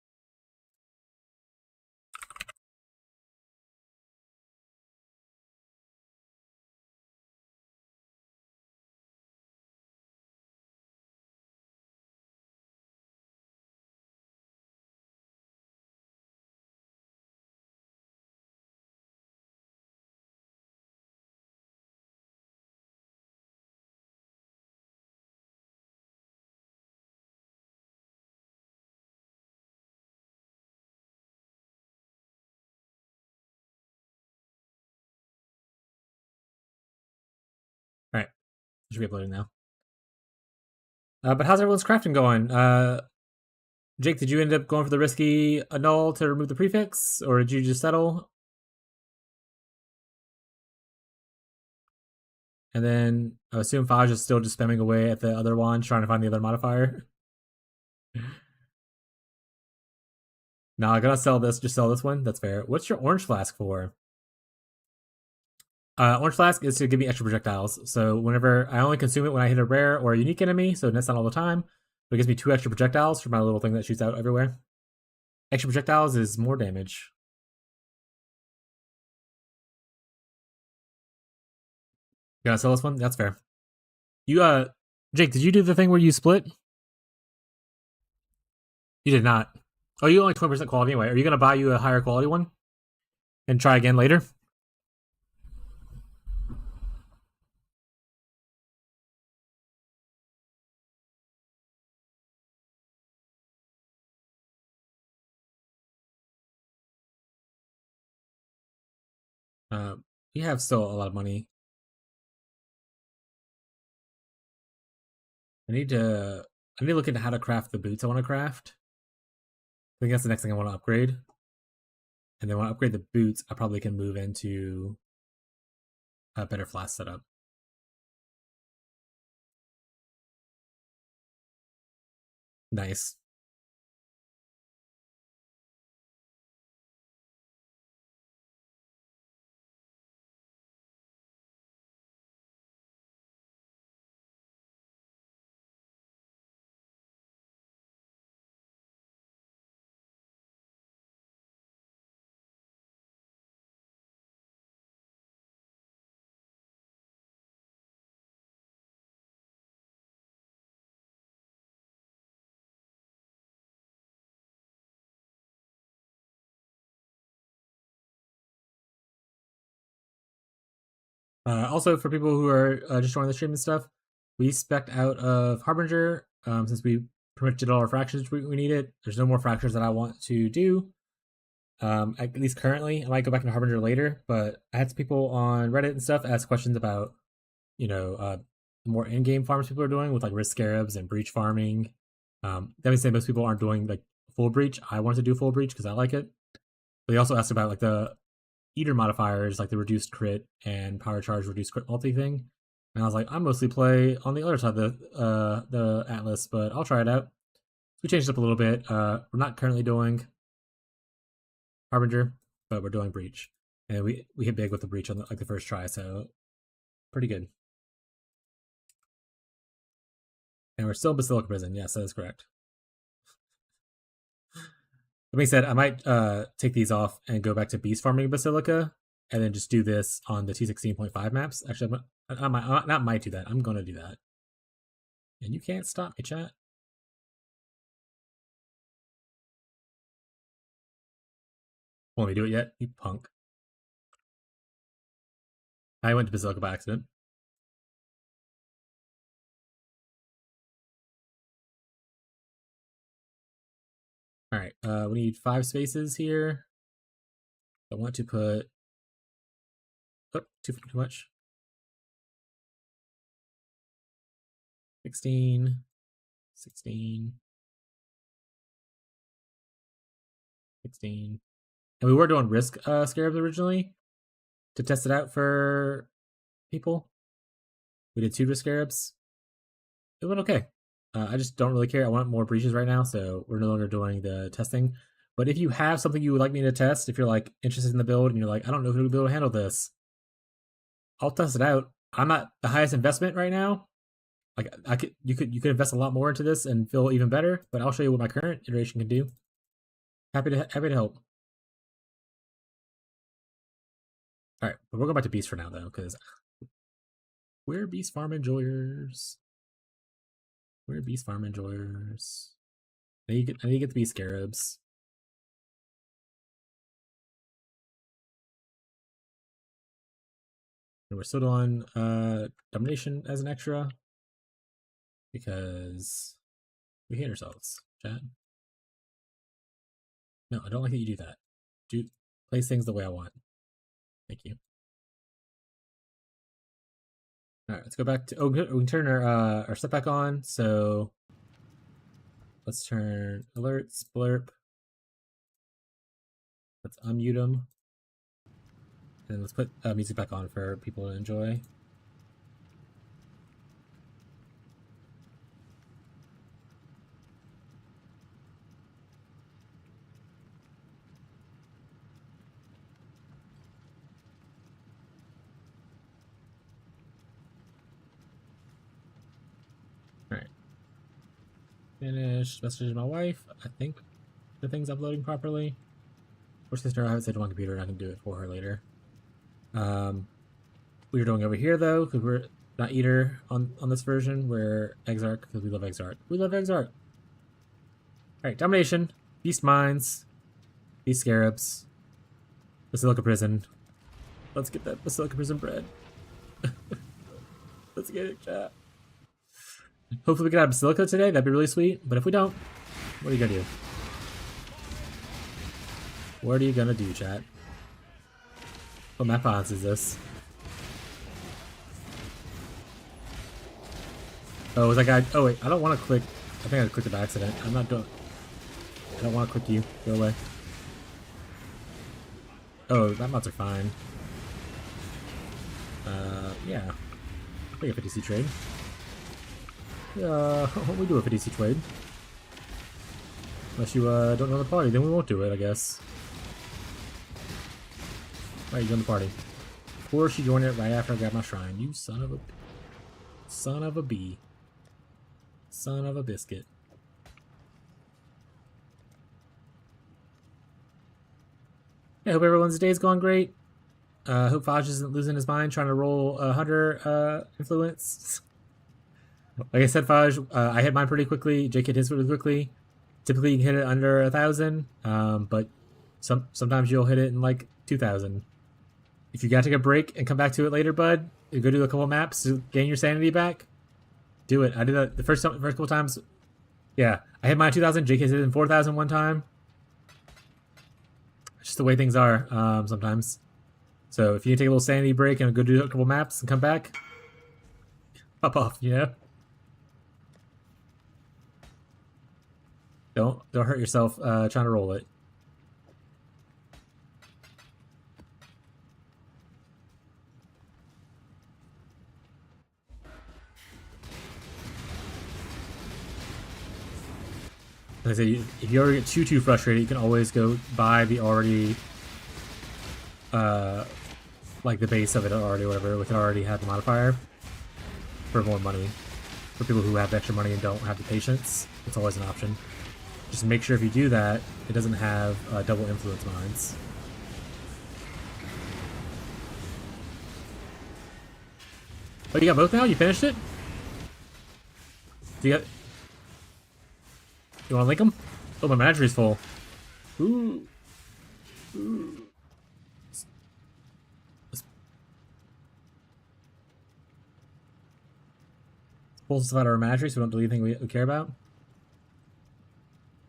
Should be uploading now. But how's everyone's crafting going? Jake, did you end up going for the risky annul to remove the prefix, or did you just settle? And then I assume Faj is still just spamming away at the other one, trying to find the other modifier. No, I gotta sell this. Just sell this one. That's fair. What's your orange flask for? Orange flask is to give me extra projectiles. So whenever I only consume it when I hit a rare or a unique enemy, so that's not all the time. But it gives me 2 extra projectiles for my little thing that shoots out everywhere. Extra projectiles is more damage. You gotta sell this one? That's fair. You Jake, did you do the thing where you split? You did not. Oh, you only 20% quality anyway. Are you gonna buy you a higher quality one? And try again later? Uh, you have still a lot of money. I need to look into how to craft the boots I want to craft. I think that's the next thing I want to upgrade. And then when I upgrade the boots, I probably can move into a better flask setup. Nice. Also, for people who are just joining the stream and stuff, we spec'd out of Harbinger since we pretty much did all our fractures we needed. There's no more fractures that I want to do. At least currently, I might go back into Harbinger later, but I had some people on Reddit and stuff ask questions about, the more in-game farms people are doing with like risk scarabs and breach farming. That means most people aren't doing like full breach. I wanted to do full breach because I like it. But they also asked about like the eater modifiers, like the reduced crit and power charge reduced crit multi thing. And I was like, I mostly play on the other side of the Atlas, but I'll try it out. We changed it up a little bit. We're not currently doing Harbinger, but we're doing Breach, and we hit big with the Breach on the first try, so pretty good. And we're still in Basilica Prison. Yes, that is correct. That being said, I might take these off and go back to Beast Farming Basilica, and then just do this on the 216.5 maps. Actually, I might do that. I'm gonna do that. And you can't stop me, chat. Won't me do it yet? You punk. I went to Basilica by accident. All right, we need 5 spaces here. I want to put too much. 16, 16, 16. And we were doing risk scarabs originally to test it out for people. We did 2 risk scarabs. It went okay. I just don't really care. I want more breaches right now, so we're no longer doing the testing. But if you have something you would like me to test, if you're like interested in the build and you're like, I don't know if it'll be able to handle this, I'll test it out. I'm not the highest investment right now. Like you could invest a lot more into this and feel even better, but I'll show you what my current iteration can do. Happy to help. All right, but we'll go back to Beast for now though, because we're Beast Farm enjoyers. We're Beast Farm enjoyers. I need to get the Beast Scarabs. And we're still doing Domination as an extra because we hate ourselves, chat. No, I don't like that you do that. Do place things the way I want. Thank you. Alright, let's go back to... Oh, we can turn our stuff back on, so... Let's turn alerts, blurp. Let's unmute them. And let's put music back on for people to enjoy. Alright. Finish message to my wife. I think the thing's uploading properly. Worst case scenario, I have it saved on my computer and I can do it for her later. We're doing over here though, because we're not Eater on this version. We're Exarch because we love Exarch. We love Exarch. Alright, Domination, Beast Mines, Beast Scarabs, Basilica Prison. Let's get that Basilica Prison bread. Let's get it, chat. Hopefully we get out of Basilica today, that'd be really sweet. But if we don't, what are you gonna do? What are you gonna do, chat? What map odds is this? Oh, was that guy? Oh wait, I don't want to click. I think I clicked it by accident. I'm not doing. I don't want to click you. Go away. Oh, that mods are fine. Yeah. I'll take a 50C trade. Yeah, we do a 50C trade. Unless you don't know the party, then we won't do it, I guess. Alright, you join the party. Of course you join it right after I grab my shrine. You son of a... Son of a bee. Son of a biscuit. I hope everyone's day's gone great. Hope Faj isn't losing his mind trying to roll Hunter influence. Like I said, Faj, I hit mine pretty quickly. Jake hit his pretty quickly. Typically you can hit it under 1,000, but sometimes you'll hit it in like 2,000. If you gotta take a break and come back to it later, bud, you go do a couple maps to gain your sanity back, do it. I did that the first couple times. Yeah, I hit mine 2,000. Jake hit it in 4,000 one time. It's just the way things are sometimes. So if you need to take a little sanity break and go do a couple maps and come back, pop off, you know? Don't hurt yourself trying to roll it. Like I say, if you ever get too frustrated, you can always go buy the already, like the base of it already, or whatever, which already had the modifier for more money. For people who have extra money and don't have the patience, it's always an option. Just make sure if you do that, it doesn't have double influence mines. Oh, you got both now? You finished it? You want to link them? Oh, my menagery's full. Ooh. Ooh. Pull stuff out of our menagery so we don't delete anything we care about.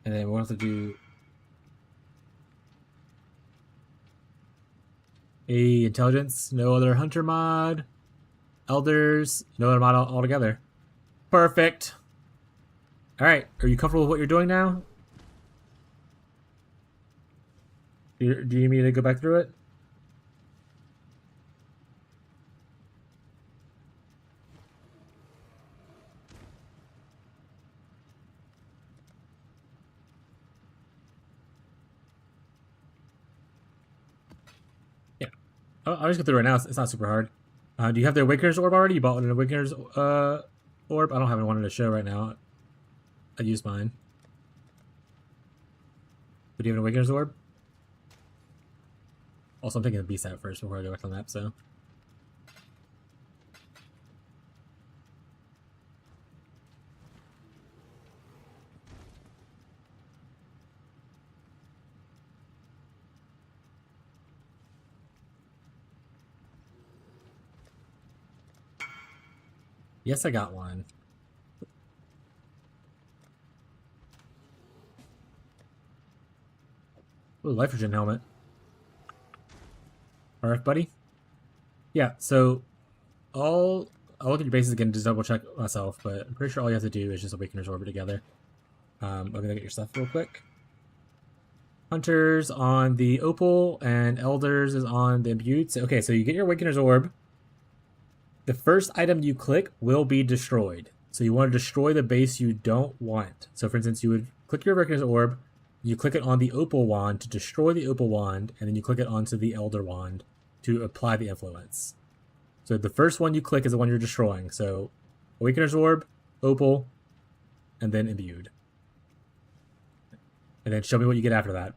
And then we'll have to do a intelligence, no other hunter mod, elders, no other mod altogether. Perfect. All right, are you comfortable with what you're doing now? Do you need me to go back through it? Yeah. I'll just go through it now. It's not super hard. Do you have the Awakener's Orb already? You bought an Awakener's Orb? I don't have one to show right now. I used mine. But do you have an Awakener's Orb? Also, I'm taking the beast out first before I go back to the map, so... Yes, I got one. Ooh, Lifogen helmet. Alright, buddy. Yeah, so all I'll look at your bases again to double check myself, but I'm pretty sure all you have to do is just Awakener's Orb together. Let me look at your stuff real quick. Hunters on the Opal, and Elders is on the Imbued. Okay, so you get your Awakener's Orb. The first item you click will be destroyed. So you want to destroy the base you don't want. So for instance, you would click your Awakener's Orb, you click it on the Opal Wand to destroy the Opal Wand, and then you click it onto the Elder Wand to apply the influence. So the first one you click is the one you're destroying. So Awakener's Orb, Opal, and then Imbued. And then show me what you get after that.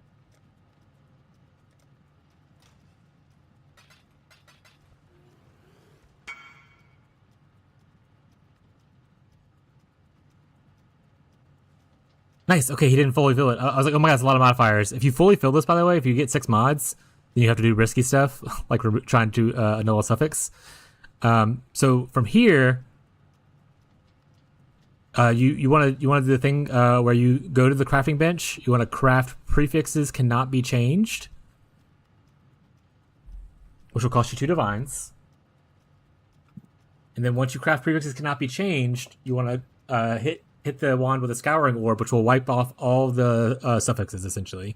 Nice. Okay, he didn't fully fill it. I was like, oh my god, that's a lot of modifiers. If you fully fill this, by the way, if you get 6 mods, then you have to do risky stuff, like we're trying to annul a suffix. So from here, you want to do the thing where you go to the crafting bench. You want to craft prefixes cannot be changed, which will cost you 2 divines. And then once you craft prefixes cannot be changed, you want to hit the wand with a scouring orb, which will wipe off all the suffixes, essentially.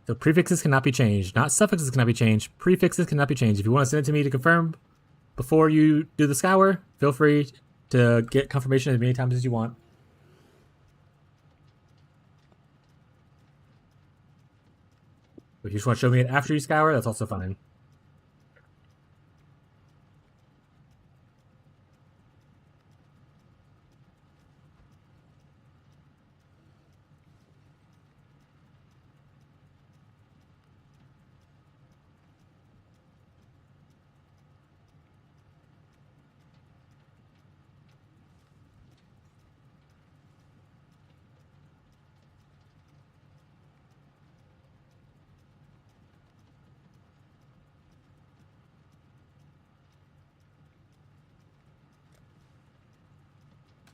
So prefixes cannot be changed. Not suffixes cannot be changed. Prefixes cannot be changed. If you want to send it to me to confirm before you do the scour, feel free to get confirmation as many times as you want. If you just want to show me it after you scour, that's also fine.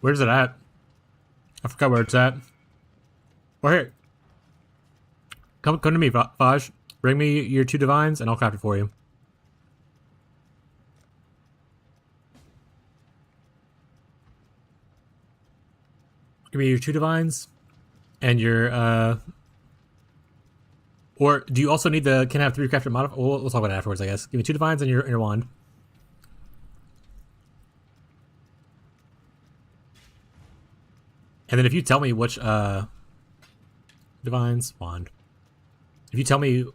Where's it at? I forgot where it's at. Well, here. Come to me, Vaj. Bring me your 2 divines, and I'll craft it for you. Give me your 2 divines, and your, Or do you also need the, can I have 3 crafted modifiers? We'll talk about it afterwards, I guess. Give me 2 divines and your wand. And then if you tell me which, divines, wand. If you tell me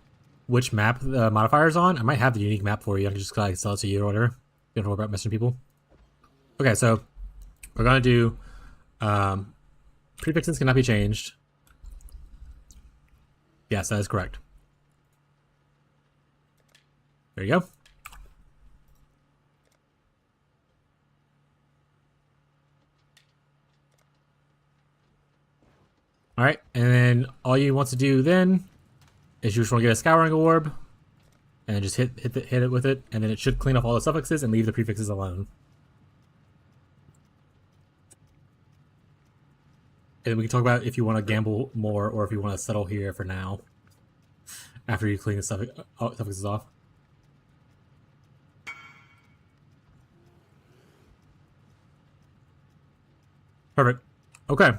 which map the modifier is on, I might have the unique map for you. I can just like sell it to you or whatever. You don't worry about missing people. Okay, so we're gonna do prefixes cannot be changed. Yes, that is correct. There you go. All right, and then all you want to do then is you just want to get a scouring orb and just hit it with it, and then it should clean off all the suffixes and leave the prefixes alone. And then we can talk about if you want to gamble more or if you want to settle here for now after you clean the suffixes off. Perfect. Okay.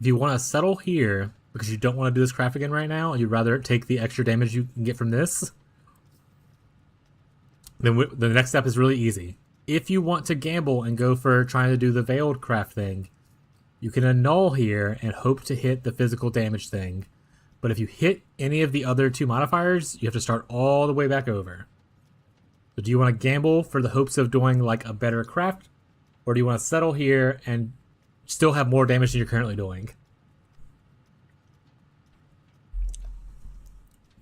If you want to settle here because you don't want to do this craft again right now, and you'd rather take the extra damage you can get from this, then the next step is really easy. If you want to gamble and go for trying to do the veiled craft thing, you can annul here and hope to hit the physical damage thing. But if you hit any of the other 2 modifiers, you have to start all the way back over. So do you want to gamble for the hopes of doing like a better craft, or do you want to settle here and still have more damage than you're currently doing?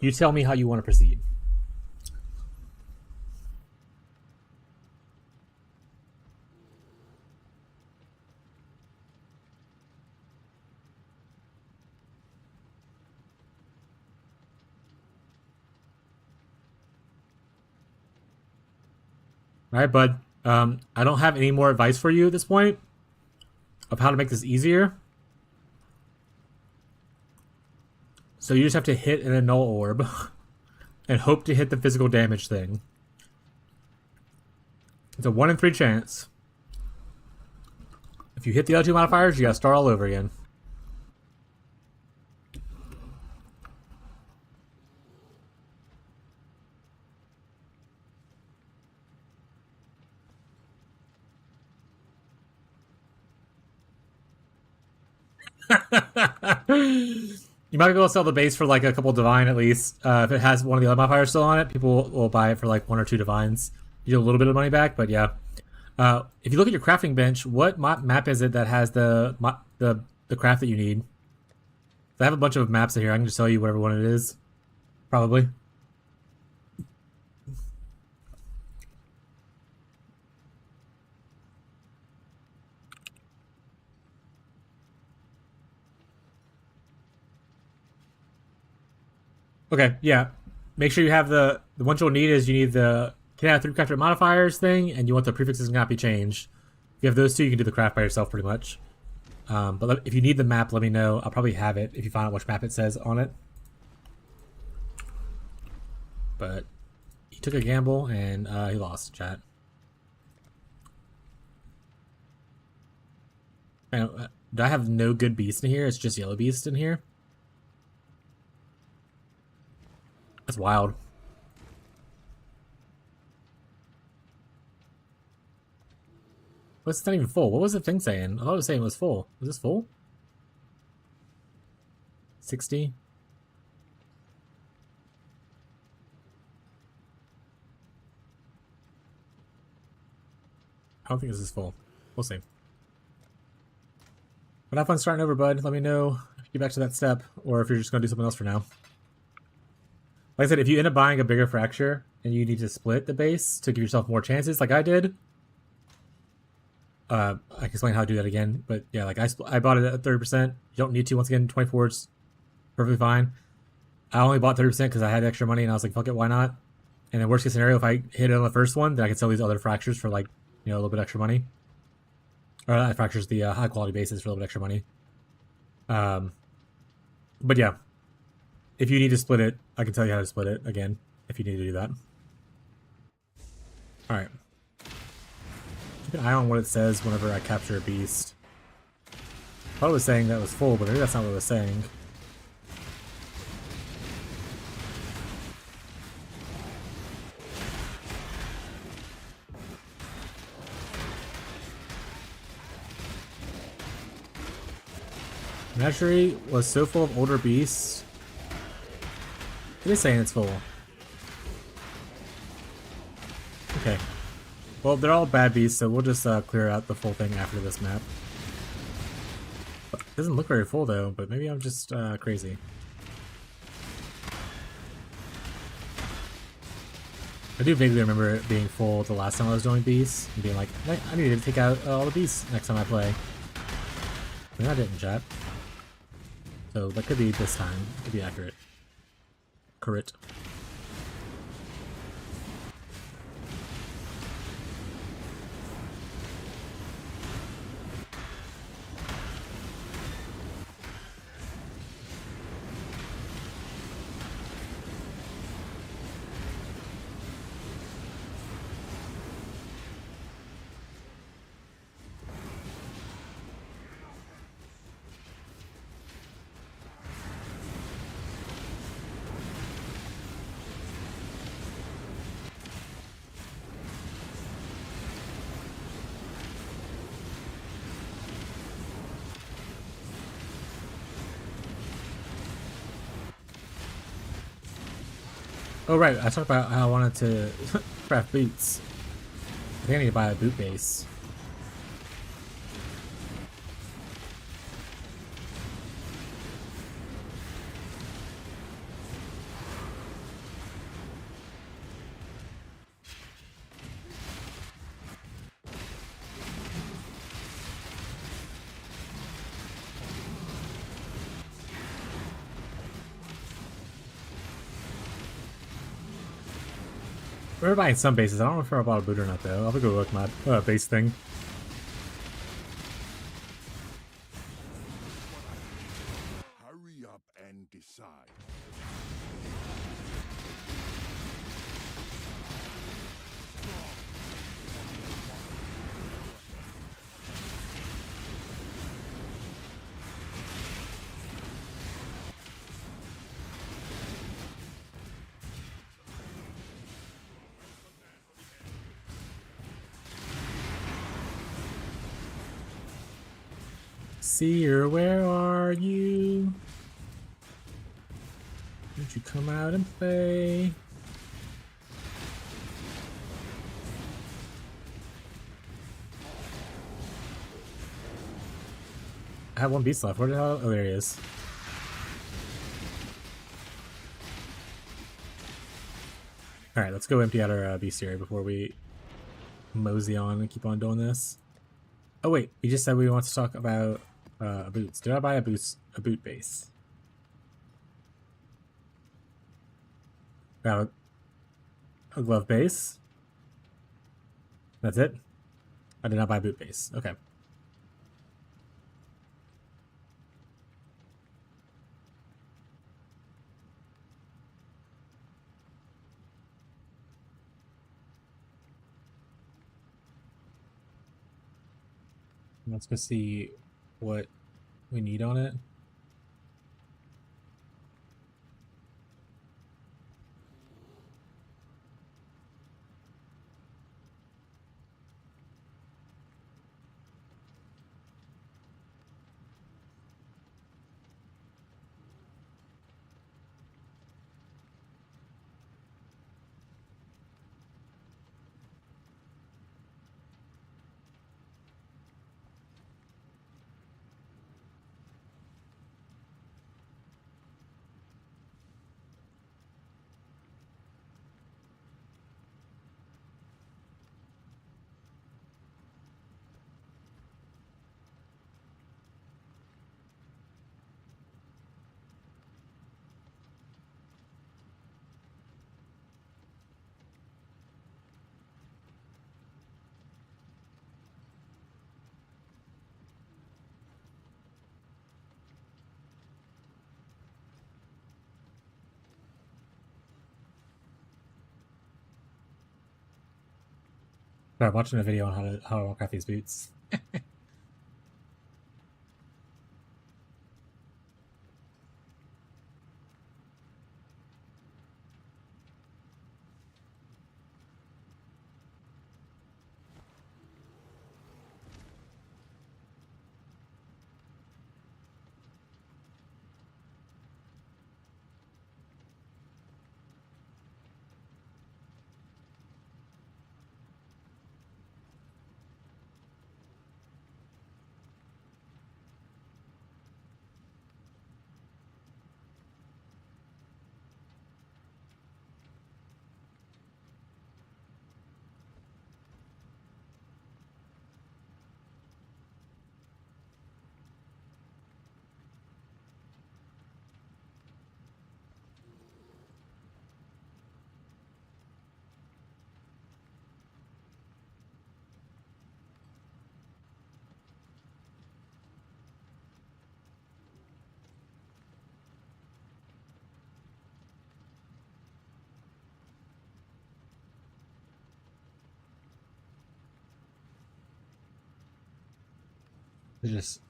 You tell me how you want to proceed. All right, bud. I don't have any more advice for you at this point of how to make this easier. So you just have to hit an annul orb. and hope to hit the physical damage thing. It's a 1 in 3 chance. If you hit the other 2 modifiers, you gotta start all over again. You might be able to sell the base for like a couple divine at least. If it has one of the other modifiers still on it, people will buy it for like 1 or 2 divines. You get a little bit of money back, but yeah. If you look at your crafting bench, what map is it that has the craft that you need? I have a bunch of maps in here. I can just tell you whatever one it is. Probably. Okay, yeah. Make sure you have the ones you'll need is you need the can have 3 crafted modifiers thing, and you want the prefixes not be changed. If you have those 2, you can do the craft by yourself pretty much. But if you need the map, let me know. I'll probably have it if you find out which map it says on it. But he took a gamble and he lost, chat. And, do I have no good beast in here? It's just yellow beast in here? That's wild. What's not even full? What was the thing saying? I thought it was saying it was full. Was this full? 60? I don't think this is full. We'll see. But have fun starting over, bud. Let me know if you get back to that step, or if you're just going to do something else for now. Like I said, if you end up buying a bigger fracture, and you need to split the base to give yourself more chances, like I did, I can explain how to do that again. But yeah, like I bought it at 30%. You don't need to. Once again, 24 is perfectly fine. I only bought 30% because I had extra money, and I was like, fuck it, why not? And in worst case scenario, if I hit it on the first one, then I can sell these other fractures for like, a little bit extra money. Or not fractures, the high quality bases for a little bit extra money. But yeah, if you need to split it, I can tell you how to split it again, if you need to do that. Alright. Keep an eye on what it says whenever I capture a beast. I thought it was saying that it was full, but maybe that's not what it was saying. Menagerie was so full of older beasts. It is saying it's full. Okay. Well, they're all bad beasts, so we'll just clear out the full thing after this map. It doesn't look very full though, but maybe I'm just crazy. I do vaguely remember it being full the last time I was doing beasts, and being like, I need to take out all the beasts next time I play. And I didn't, chat. So that could be this time. Could be accurate. Correct. Oh right, I talked about how I wanted to craft boots. I think I need to buy a boot base. We're buying some bases. I don't know if I bought a boot or not though. I'll have to go look at my base thing. Hurry up and decide. Seer, where are you? Won't you come out and play? I have one beast left. Where the hell? Oh, there he is. Alright, let's go empty out our bestiary before we mosey on and keep on doing this. Oh wait, we just said we want to talk about boots. Did I buy a boot base? Got a glove base. That's it? I did not buy a boot base. Okay. Let's go see what we need on it. I'm watching a video on how to craft these boots. They're just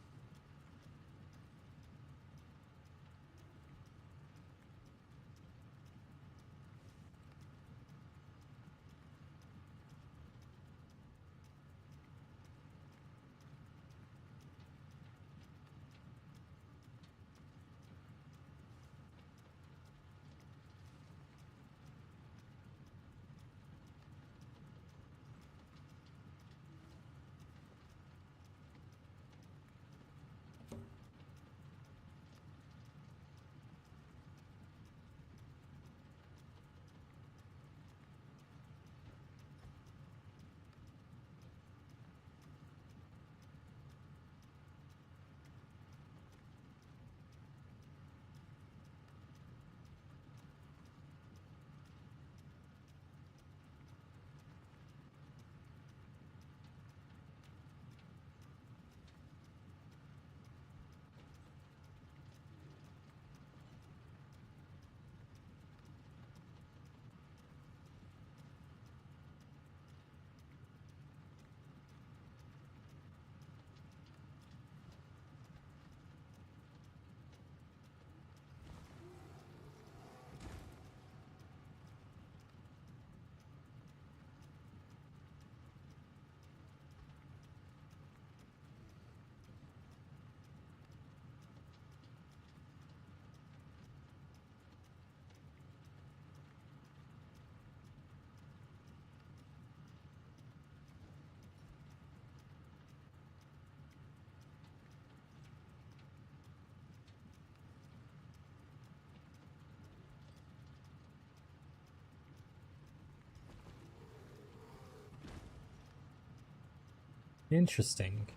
Interesting.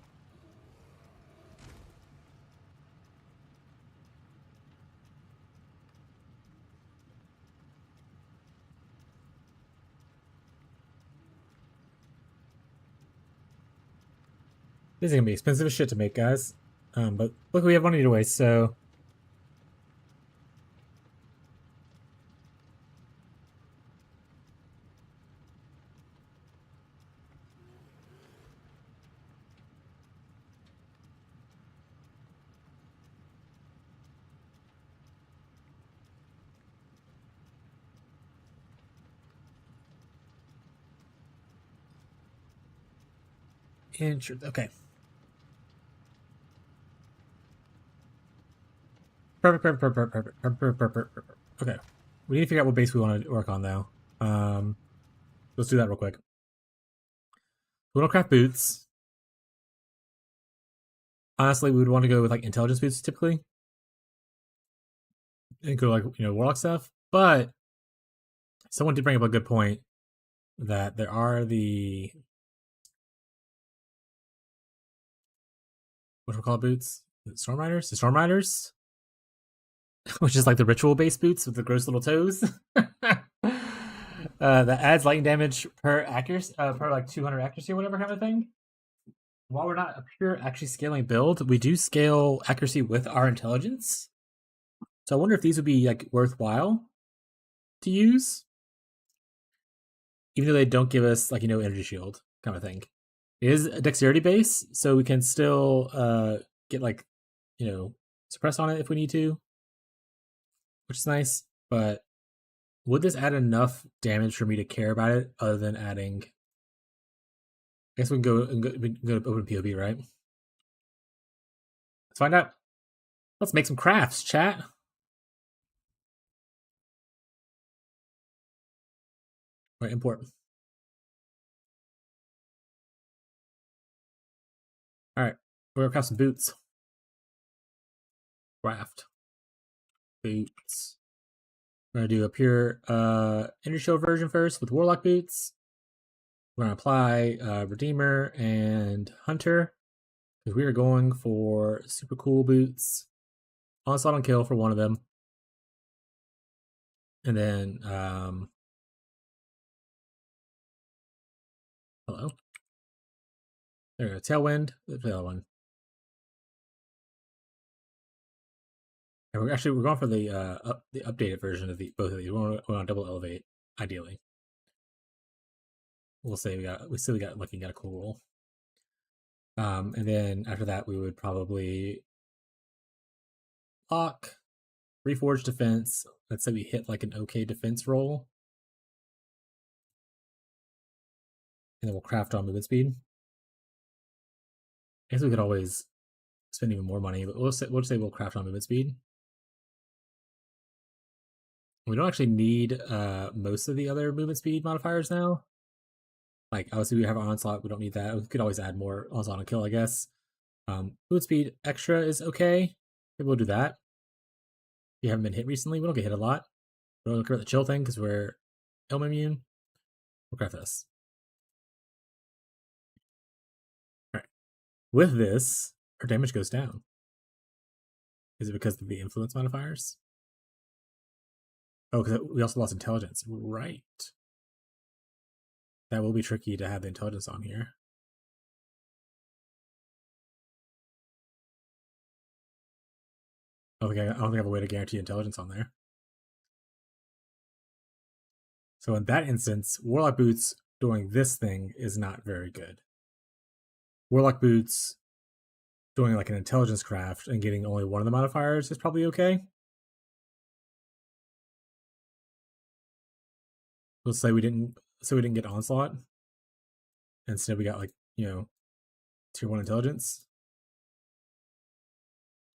This is gonna be expensive as shit to make, guys. But look, we have money to waste, so okay. Perfect. Okay. We need to figure out what base we want to work on, though. Let's do that real quick. We want to craft boots. Honestly, we would want to go with like intelligence boots typically, and go like warlock stuff. But someone did bring up a good point that there are the what do we call it, boots? The Storm Riders. The Storm Riders, which is like the ritual based boots with the gross little toes. That adds lightning damage per accuracy, per like 200 accuracy or whatever kind of thing. While we're not a pure actually scaling build, we do scale accuracy with our intelligence. So I wonder if these would be like worthwhile to use, even though they don't give us like energy shield kind of thing. It is a dexterity base, so we can still get like suppress on it if we need to, which is nice. But would this add enough damage for me to care about it, other than adding? I guess we can go to open POB, right? Let's find out. Let's make some crafts, chat. Right, import. All right, we're gonna craft some boots. Craft boots. We're gonna do a pure energy shield version first with warlock boots. We're gonna apply Redeemer and Hunter because we are going for super cool boots. Onslaught on kill for one of them, and then hello. There we go. Tailwind. The other one. And we're going for the updated version of both of these. We want to double elevate, ideally. We'll say we still got lucky, got a cool roll. And then after that, we would probably lock, reforge defense. Let's say we hit like an okay defense roll, and then we'll craft on movement speed. I guess we could always spend even more money, but we'll say we'll craft on movement speed. We don't actually need most of the other movement speed modifiers now. Like obviously we have our onslaught, we don't need that. We could always add more onslaught and kill, I guess. Movement speed extra is okay. Maybe we'll do that. If you haven't been hit recently, we don't get hit a lot. We don't care about the chill thing because we're ilm immune. We'll craft this. Alright. With this, our damage goes down. Is it because of the influence modifiers? Oh, because we also lost intelligence. Right. That will be tricky to have the intelligence on here. I don't think I have a way to guarantee intelligence on there. So in that instance, Warlock Boots doing this thing is not very good. Warlock Boots doing like an intelligence craft and getting only one of the modifiers is probably okay. Let's say we didn't get onslaught. Instead we got like, tier 1 intelligence.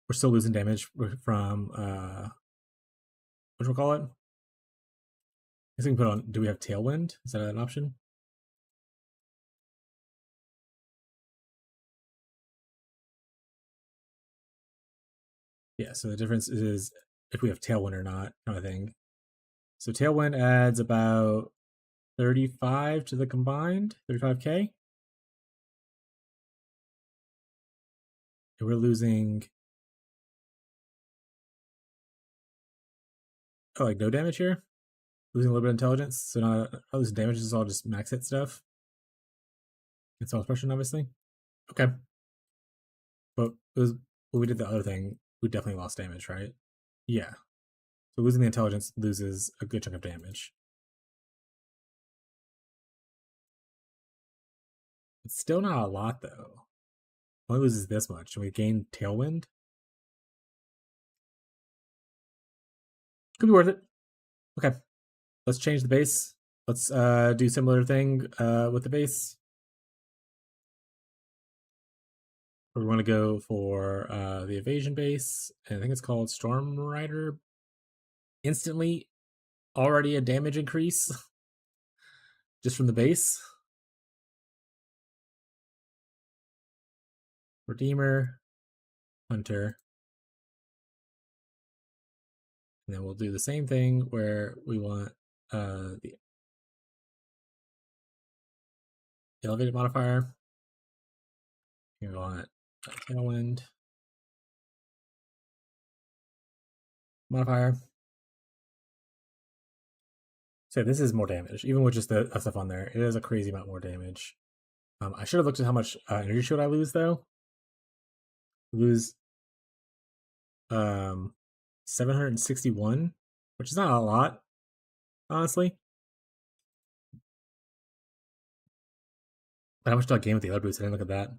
We're still losing damage from what do we call it? I guess we can put on, do we have Tailwind? Is that an option? Yeah, so the difference is if we have Tailwind or not, kind of thing. So Tailwind adds about 35 to the combined, 35k. And we're losing. Oh, like no damage here? Losing a little bit of intelligence. So now all this damage is all just max hit stuff. It's all expression, obviously. Okay. But it was when we did the other thing, we definitely lost damage, right? Yeah. So losing the intelligence loses a good chunk of damage. It's still not a lot though. Only loses this much. And we gain tailwind. Could be worth it. Okay. Let's change the base. Let's do similar thing with the base. We want to go for the evasion base. And I think it's called Storm Rider. Instantly already a damage increase just from the base. Redeemer, Hunter. And then we'll do the same thing where we want the elevated modifier. We want tailwind modifier. So this is more damage, even with just the stuff on there. It is a crazy amount more damage. I should have looked at how much energy shield I lose though. Lose 761, which is not a lot, honestly. But how much do I gain with the other boots? I didn't look at that.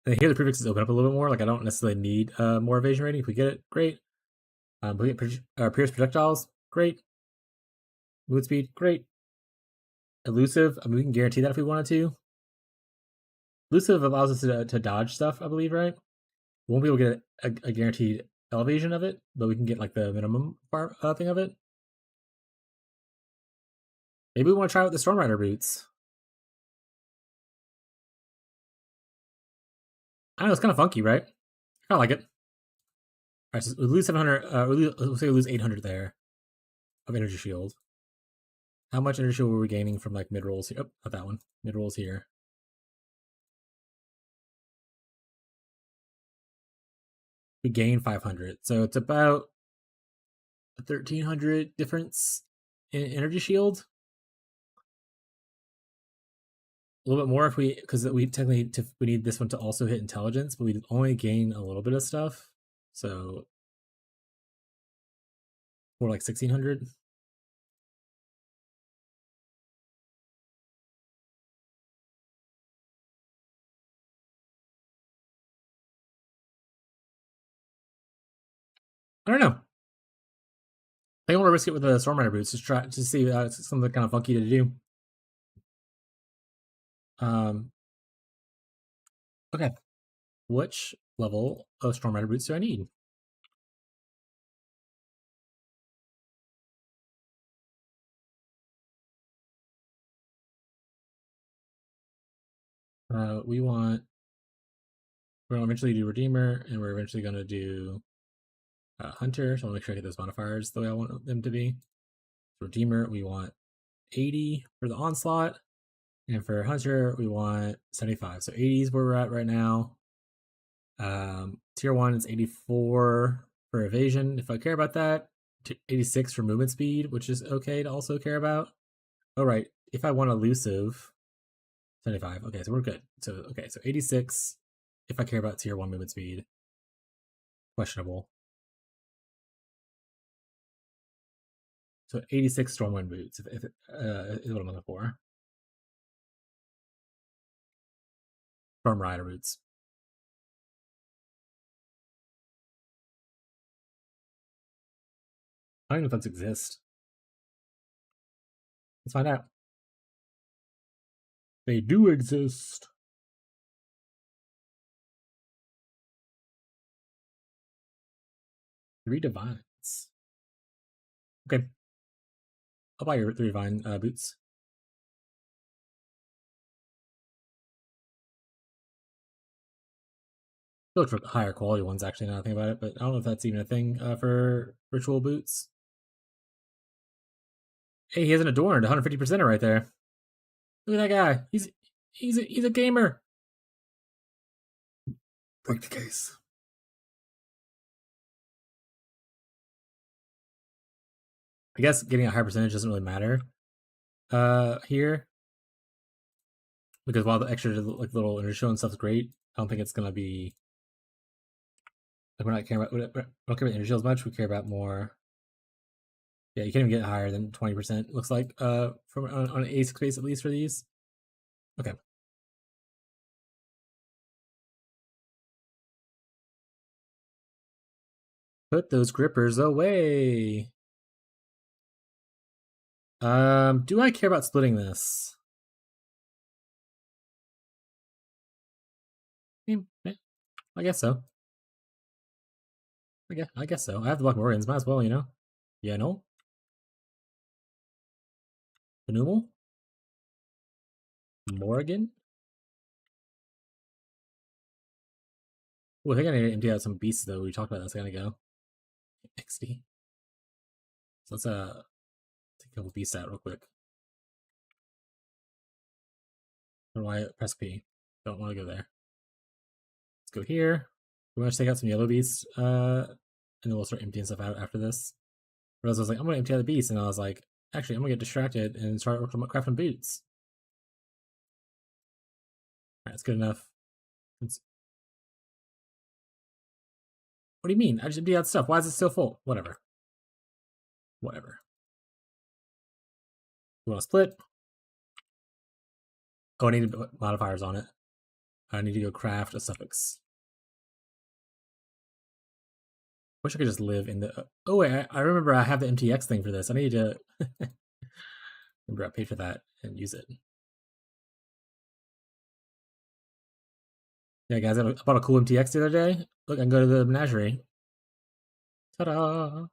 And here the prefixes open up a little bit more. Like I don't necessarily need more evasion rating. If we get it, great. But we get pierce projectiles, great. Movement speed, great. Elusive, I mean, we can guarantee that if we wanted to. Elusive allows us to dodge stuff, I believe, right? We won't be able to get a guaranteed elevation of it, but we can get like the minimum thing of it. Maybe we want to try out the Storm Rider boots. I know it's kind of funky, right? I kind of like it. All right, so we lose 700. Let's say we lose 800 there of energy shield. How much energy shield were we gaining from like mid rolls here? Oh, not that one. Mid rolls here. We gain 500, so it's about a 1300 difference in energy shield. A little bit more if we, because we technically we need this one to also hit intelligence, but we only gain a little bit of stuff, so more like 1600. I don't know. I think I want to risk it with the Storm Rider boots. Just try to see something kind of funky to do. Okay. Which level of Storm Rider boots do I need? We want. We're gonna eventually do Redeemer, and we're eventually gonna do Hunter. So I'll make sure I get those modifiers the way I want them to be. Redeemer, we want 80 for the onslaught. And for Hunter, we want 75. So 80 is where we're at right now. Tier 1 is 84 for evasion, if I care about that. 86 for movement speed, which is okay to also care about. Oh, right. If I want elusive, 75. Okay, so we're good. So, okay, so 86 if I care about tier 1 movement speed. Questionable. So 86 Stormwind boots if is what I'm looking for. Storm Rider boots. I don't know if those exist. Let's find out. They do exist. 3 divines. Okay. I'll buy your 3 divine boots. Look for higher quality ones, actually, now that I think about it, but I don't know if that's even a thing for ritual boots. Hey, he has an adorned 150% right there. Look at that guy. He's a gamer. Break the case. I guess getting a higher percentage doesn't really matter here, because while the extra like little initial and stuff is great, I don't think it's gonna be like we don't care about energy as much. We care about more. Yeah, you can't even get higher than 20%. Looks like from on an A6 base at least for these. Okay. Put those grippers away. Do I care about splitting this? I guess so. I guess so. I have the Black Morgans. Might as well, you know? Yeah, no? Benumal? Morgan? Oh, I think I need to empty out some beasts, though. We talked about that a second ago. XD. So let's take a couple beasts out real quick. Or why press P? Don't want to go there. Let's go here. We want to take out some yellow beasts, and then we'll start emptying stuff out after this. Whereas I was like, I'm gonna empty out the beast, and I was like, actually, I'm gonna get distracted and start crafting boots. Alright, that's good enough. What do you mean? I just emptied out stuff. Why is it still full? Whatever. Whatever. You want to split? Oh, I need to put modifiers on it. I need to go craft a suffix. Wish I could just live in the. Oh wait, I remember I have the MTX thing for this. I need to. Remember I paid for that and use it. Yeah, guys, I bought a cool MTX the other day. Look, I can go to the menagerie. Ta-da!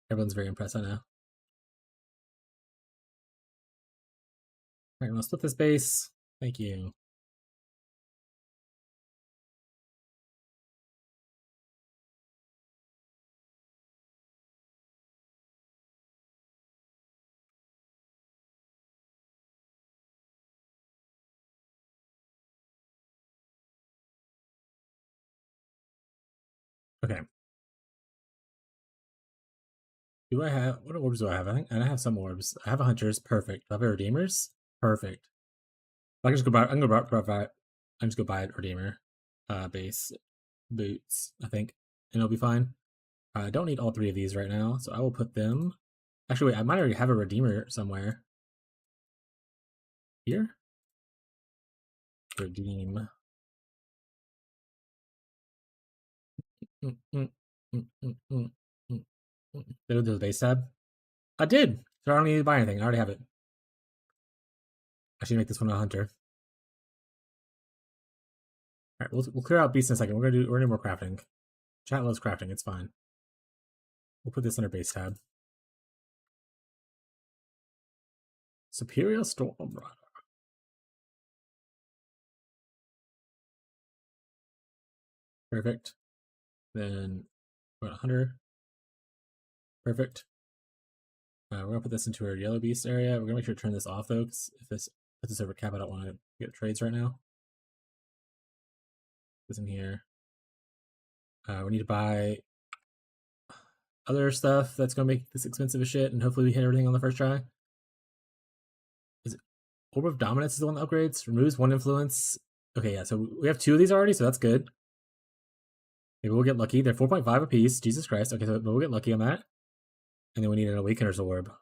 Everyone's very impressed, I know. Alright, I'm gonna split this base. Thank you. Okay. Do I have what orbs do I have? I think I have some orbs. I have a hunters, perfect. Do I have a redeemers? Perfect. I can just go buy I can just go buy a redeemer. Base boots, I think. And it'll be fine. I don't need all three of these right now, so I will put them. Actually wait, I might already have a redeemer somewhere. Here? Redeem. Did I do the base tab? I did! So I don't need to buy anything. I already have it. I should make this one a hunter. Alright, we'll clear out beasts in a second. We're gonna do more crafting. Chat loves crafting, it's fine. We'll put this under base tab. Superior Storm Rider. Perfect. Then we're at hunter. Perfect. We're gonna put this into our yellow beast area. We're gonna make sure to turn this off though, because if this puts this over cap, I don't want to get trades right now. This in here. We need to buy other stuff that's gonna make this expensive as shit, and hopefully we hit everything on the first try. Is it Orb of Dominance is the one that upgrades? Removes one influence. Okay, yeah, so we have two of these already, so that's good. Maybe we'll get lucky. They're 4.5 apiece. Jesus Christ. Okay, so we'll get lucky on that. And then we need an Awakener's Orb. How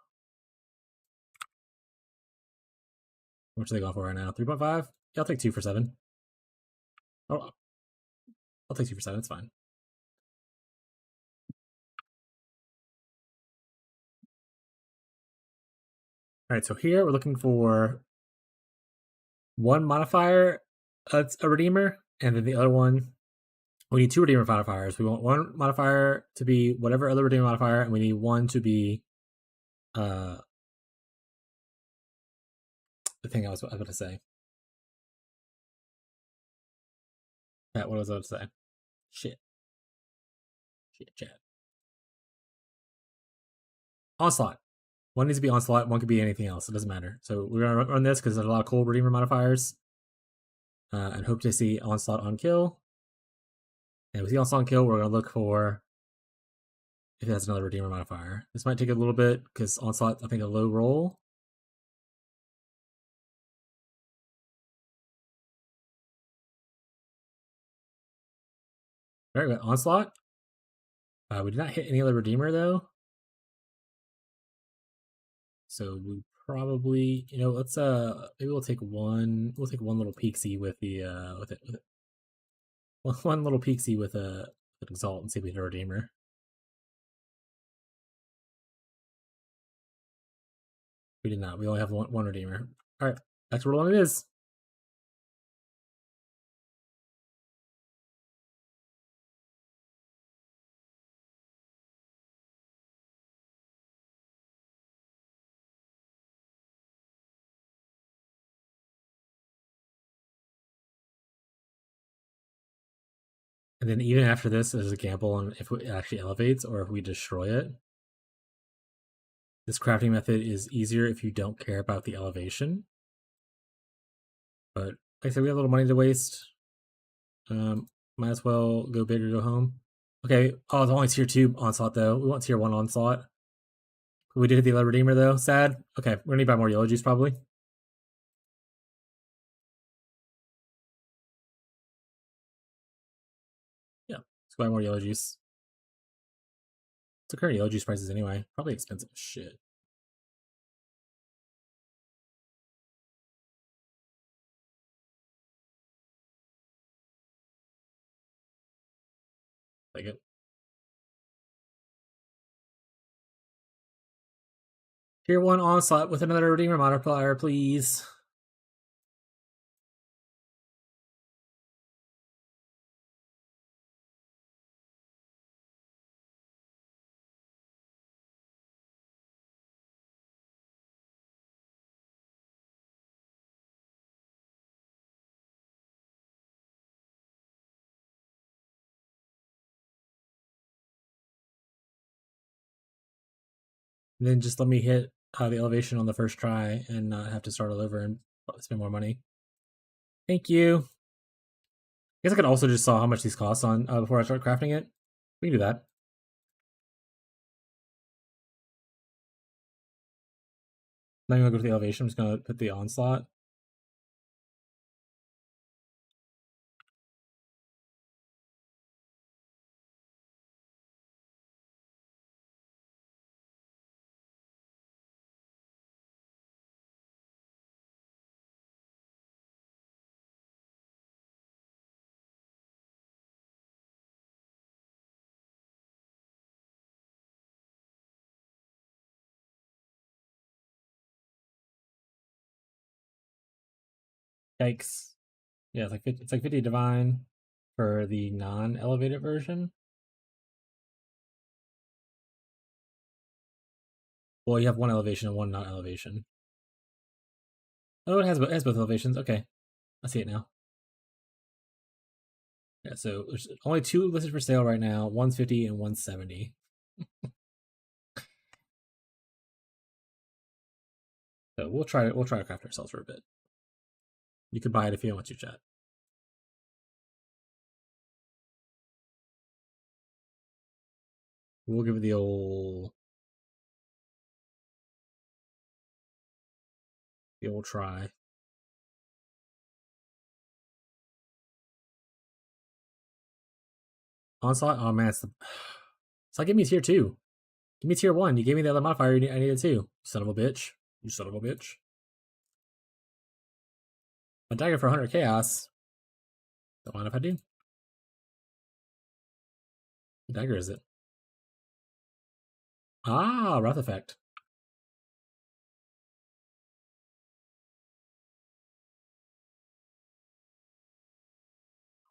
much are they going for right now? 3.5? Yeah, I'll take 2 for 7. Oh, I'll take 2 for 7. It's fine. Alright, so here we're looking for one modifier, a Redeemer, and then the other one, we need 2 Redeemer modifiers. We want one modifier to be whatever other Redeemer modifier, and we need one to be the thing I was about to say. Yeah, what was I about to say? Shit, chat. Onslaught. One needs to be onslaught. One could be anything else. It doesn't matter. So we're gonna run this because there's a lot of cool redeemer modifiers, and hope to see onslaught on kill. And with the onslaught on kill, we're gonna look for if it has another redeemer modifier. This might take a little bit because onslaught, I think, a low roll. All right, we got onslaught. We did not hit any other redeemer though, so we probably, let's maybe we'll take one. We'll take one little peeksy with the with it. One little peeksy with a exalt and see if we hit a redeemer. We did not. We only have one redeemer. All right, that's where one it is. And then even after this, there's a gamble on if it actually elevates or if we destroy it. This crafting method is easier if you don't care about the elevation. But like I said, we have a little money to waste. Might as well go big or go home. Okay, oh, it's only tier 2 onslaught though. We want tier 1 onslaught. We did hit the other redeemer though. Sad. Okay, we're gonna need to buy more yellow juice probably. Yeah, let's buy more yellow juice. What's the current yellow juice prices anyway? Probably expensive as shit. Take it. Tier 1 onslaught with another redeemer modifier, please. And then just let me hit the elevation on the first try and not have to start all over and spend more money. Thank you. I guess I could also just saw how much these cost on before I start crafting it. We can do that. I'm not even gonna go to the elevation. I'm just gonna put the onslaught. Yikes. Yeah, it's like 50 divine for the non-elevated version. Well, you have one elevation and one not elevation. Oh, it has both elevations. Okay, I see it now. Yeah, so there's only 2 listed for sale right now. One's 50 and one's 70. So we'll try to craft ourselves for a bit. You could buy it if you want to, chat. We'll give it the old try. Onslaught? Oh man, it's like give me tier 2. Give me tier 1. You gave me the other modifier I needed too. Son of a bitch. You son of a bitch. A dagger for 100 chaos. Don't mind if I do. What dagger is it? Ah, Wrath Effect.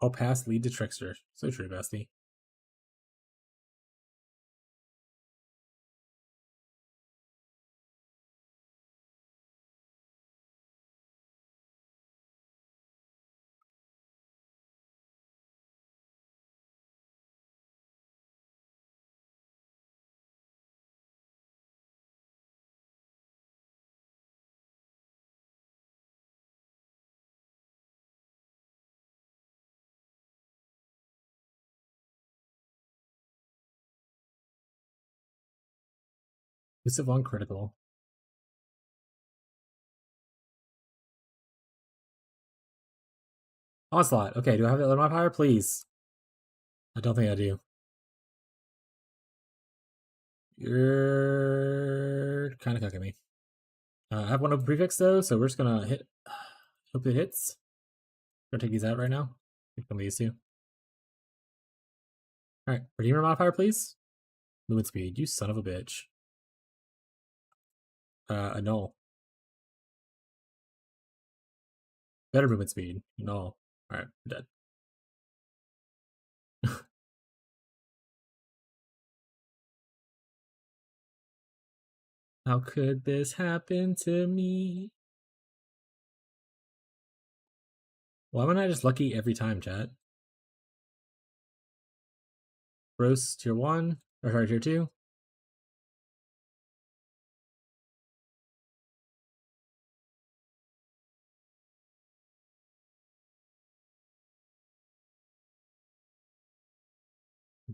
All paths lead to Trickster. So true, bestie. Exclusive on critical. Onslaught. Okay, do I have the other modifier? Please. I don't think I do. You're kind of cucking me. I have one open prefix though, so we're just gonna hit. Hope it hits. Gonna take these out right now. Pick one of these two. Alright, redeemer modifier, please. Movement speed, you son of a bitch. Annul. Better movement speed. Annul. Alright, I'm dead. How could this happen to me? Why am I not just lucky every time, chat? Gross tier 1, or sorry, tier 2.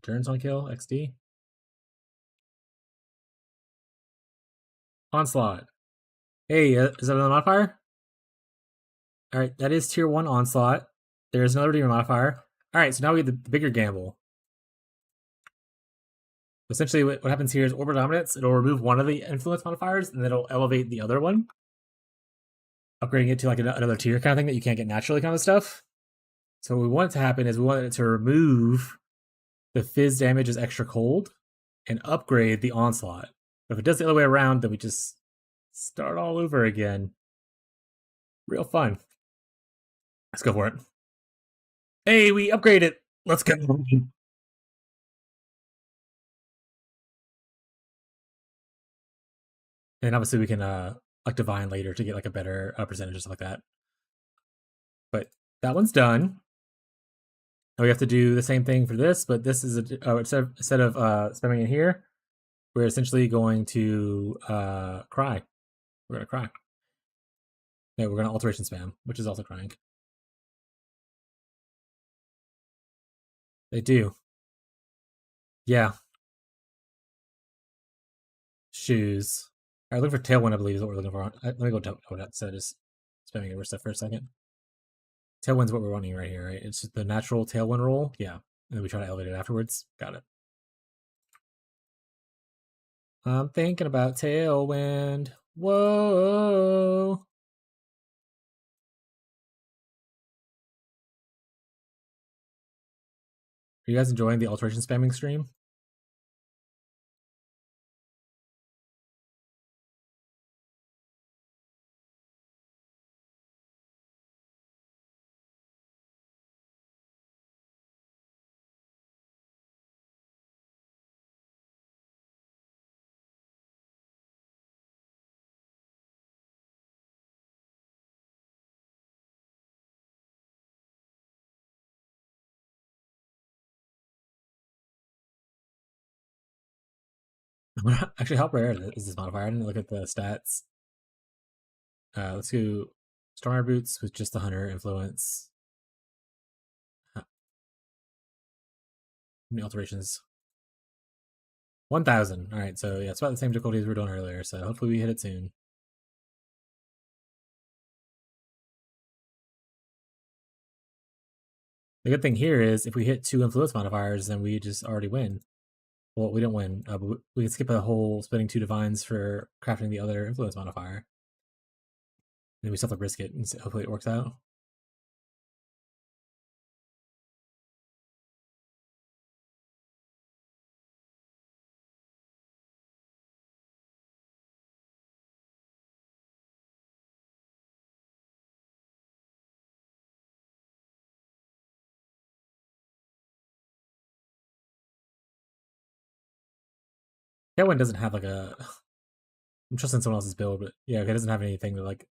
Turns on kill, XD. Onslaught. Hey, is that another modifier? Alright, that is tier 1 Onslaught. There's another redeemer modifier. Alright, so now we get the bigger gamble. Essentially, what happens here is orbital dominance. It'll remove one of the influence modifiers, and then it'll elevate the other one, upgrading it to like another tier kind of thing that you can't get naturally, kind of stuff. So what we want it to happen is we want it to remove the fizz damage as extra cold and upgrade the onslaught. But if it does the other way around, then we just start all over again. Real fun. Let's go for it. Hey, we upgrade it. Let's go. And obviously we can like divine later to get like a better percentage or stuff like that. But that one's done. Now we have to do the same thing for this, but this is instead of spamming it here, we're essentially going to cry. We're gonna cry. No, we're gonna alteration spam, which is also crying. They do. Yeah. Shoes. Alright, look for Tailwind, I believe is what we're looking for. Let me go to that instead of just spamming it stuff for a second. Tailwind's what we're wanting right here, right? It's the natural Tailwind roll. Yeah. And then we try to elevate it afterwards. Got it. I'm thinking about Tailwind. Whoa. Are you guys enjoying the alteration spamming stream? Actually, how rare is this modifier? I didn't look at the stats. Let's do Stormire Boots with just the Hunter influence. How many alterations? 1,000. Alright, so yeah, it's about the same difficulty as we were doing earlier, so hopefully we hit it soon. The good thing here is if we hit 2 influence modifiers, then we just already win. Well, we don't win, but we can skip a whole spending 2 divines for crafting the other influence modifier. Then we still have to risk it, and hopefully it works out. That one doesn't have like a. I'm trusting someone else's build, but yeah, it doesn't have anything to like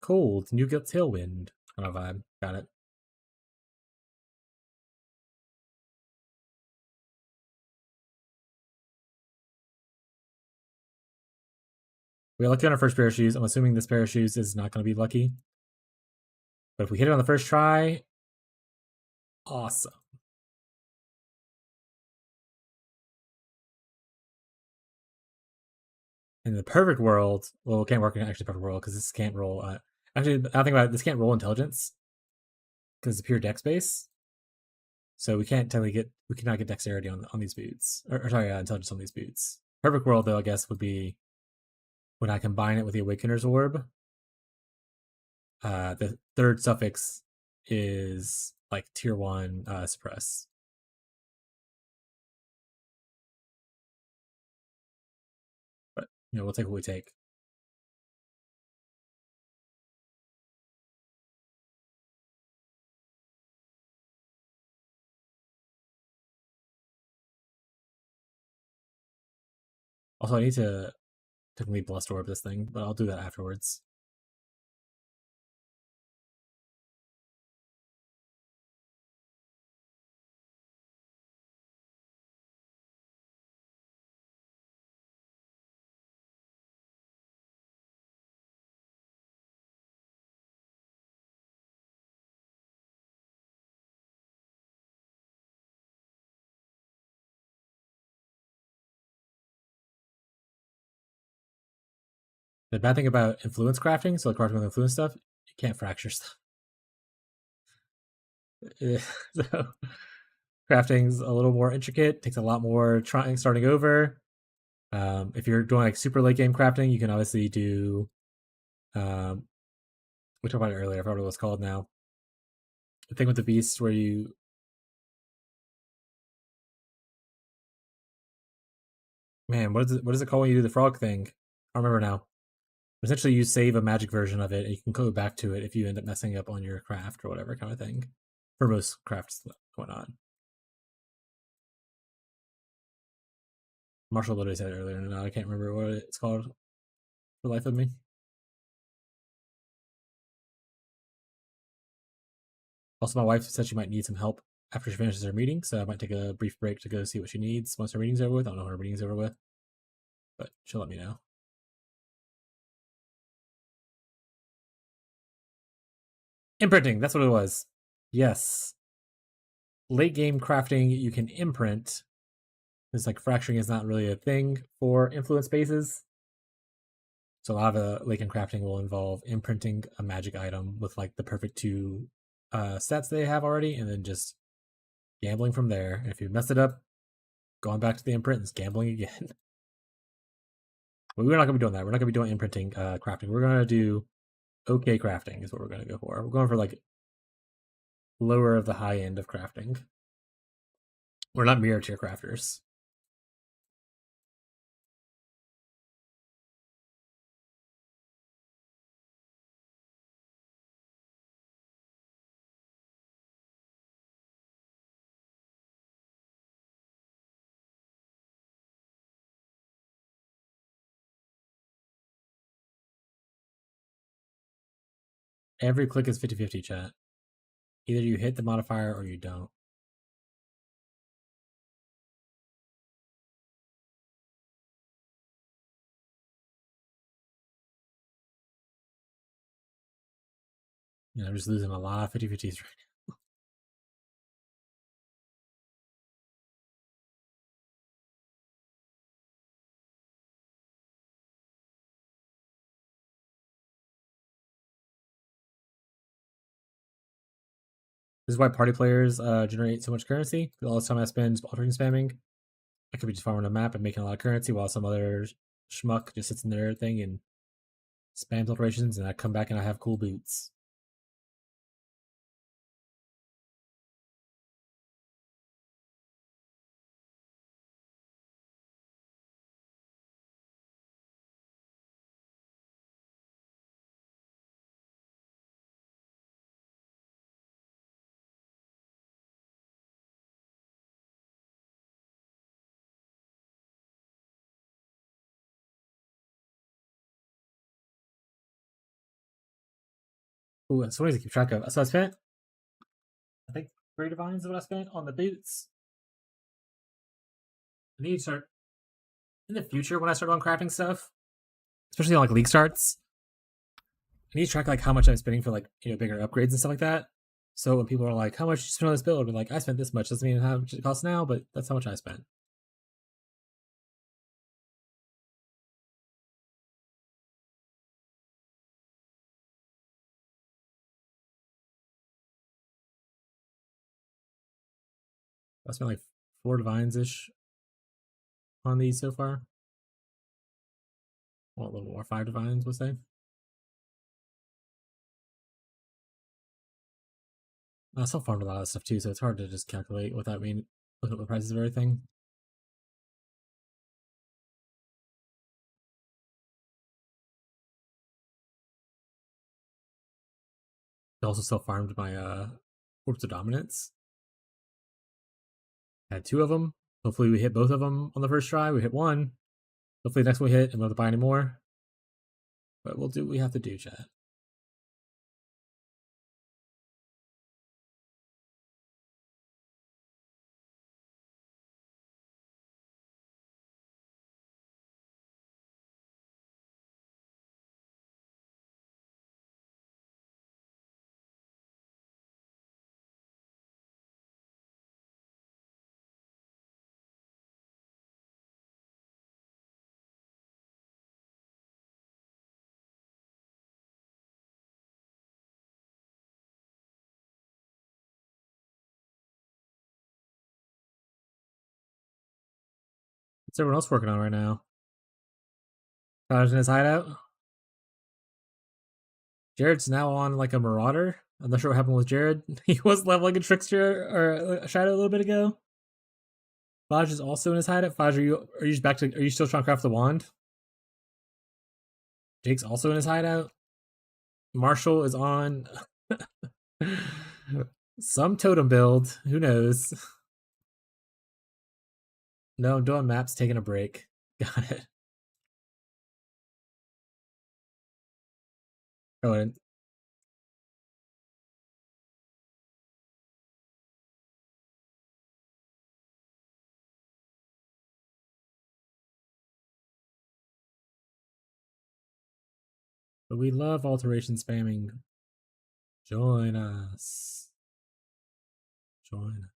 cold, and you get tailwind kind of vibe. Got it. We got lucky on our first pair of shoes. I'm assuming this pair of shoes is not going to be lucky. But if we hit it on the first try, awesome. In the perfect world, well, it can't work in actually perfect world because this can't roll. Actually, I think about it, this can't roll intelligence because it's pure dex base. So we cannot get dexterity on these boots, or sorry, intelligence on these boots. Perfect world though, I guess, would be when I combine it with the Awakener's Orb. The third suffix is like tier 1 suppress. But we'll take what we take. Also, I need to technically Blessed Orb this thing, but I'll do that afterwards. The bad thing about influence crafting, so crafting with influence stuff, you can't fracture stuff. So crafting's a little more intricate, takes a lot more trying starting over. If you're doing like super late game crafting, you can obviously do we talked about it earlier, I forgot what it was called now. The thing with the beasts where you what is it called when you do the frog thing? I don't remember now. Essentially you save a magic version of it and you can go back to it if you end up messing up on your craft or whatever kind of thing. For most crafts going on. Marshall literally said it earlier, and now I can't remember what it's called for the life of me. Also, my wife said she might need some help after she finishes her meeting, so I might take a brief break to go see what she needs once her meeting's over with. I don't know what her meeting's over with, but she'll let me know. Imprinting, that's what it was. Yes. Late game crafting, you can imprint. It's like fracturing is not really a thing for influence bases. So a lot of late game crafting will involve imprinting a magic item with like the perfect 2 stats they have already, and then just gambling from there. And if you mess it up, going back to the imprint and gambling again. But we're not going to be doing that. We're not going to be doing imprinting crafting. We're going to do okay crafting is what we're going to go for. We're going for like lower of the high end of crafting. We're not mirror tier crafters. Every click is 50-50, chat. Either you hit the modifier or you don't. I'm just losing a lot of 50-50s right now. This is why party players generate so much currency. All the time I spend altering spamming, I could be just farming a map and making a lot of currency while some other schmuck just sits in their thing and spams alterations, and I come back and I have cool boots. Ooh, that's what I keep track of. So I spent, I think, 3 divines is what I spent on the boots. I need to start in the future when I start on crafting stuff, especially on like league starts. I need to track like how much I'm spending for like bigger upgrades and stuff like that. So when people are like, "How much did you spend on this build?" I'll be like, "I spent this much." Doesn't mean how much it costs now, but that's how much I spent. I spent like 4 divines ish on these so far. Well, a little more, 5 divines, we'll say. I still farmed a lot of stuff too, so it's hard to just calculate without me looking at the prices of everything. I also still farmed my Orbs of Dominance. I had 2 of them. Hopefully we hit both of them on the first try. We hit one. Hopefully the next one we hit and we'll have to buy any more. But we'll do what we have to do, chat. What's everyone else working on right now? Dodge in his hideout. Jared's now on like a Marauder. I'm not sure what happened with Jared. He was leveling a Trickster or a Shadow a little bit ago. Faj is also in his hideout. Faj, are you just back to? Are you still trying to craft the wand? Jake's also in his hideout. Marshall is on some totem build. Who knows? No, I'm doing maps, taking a break. Got it. Oh, and but we love alteration spamming. Join us. Join.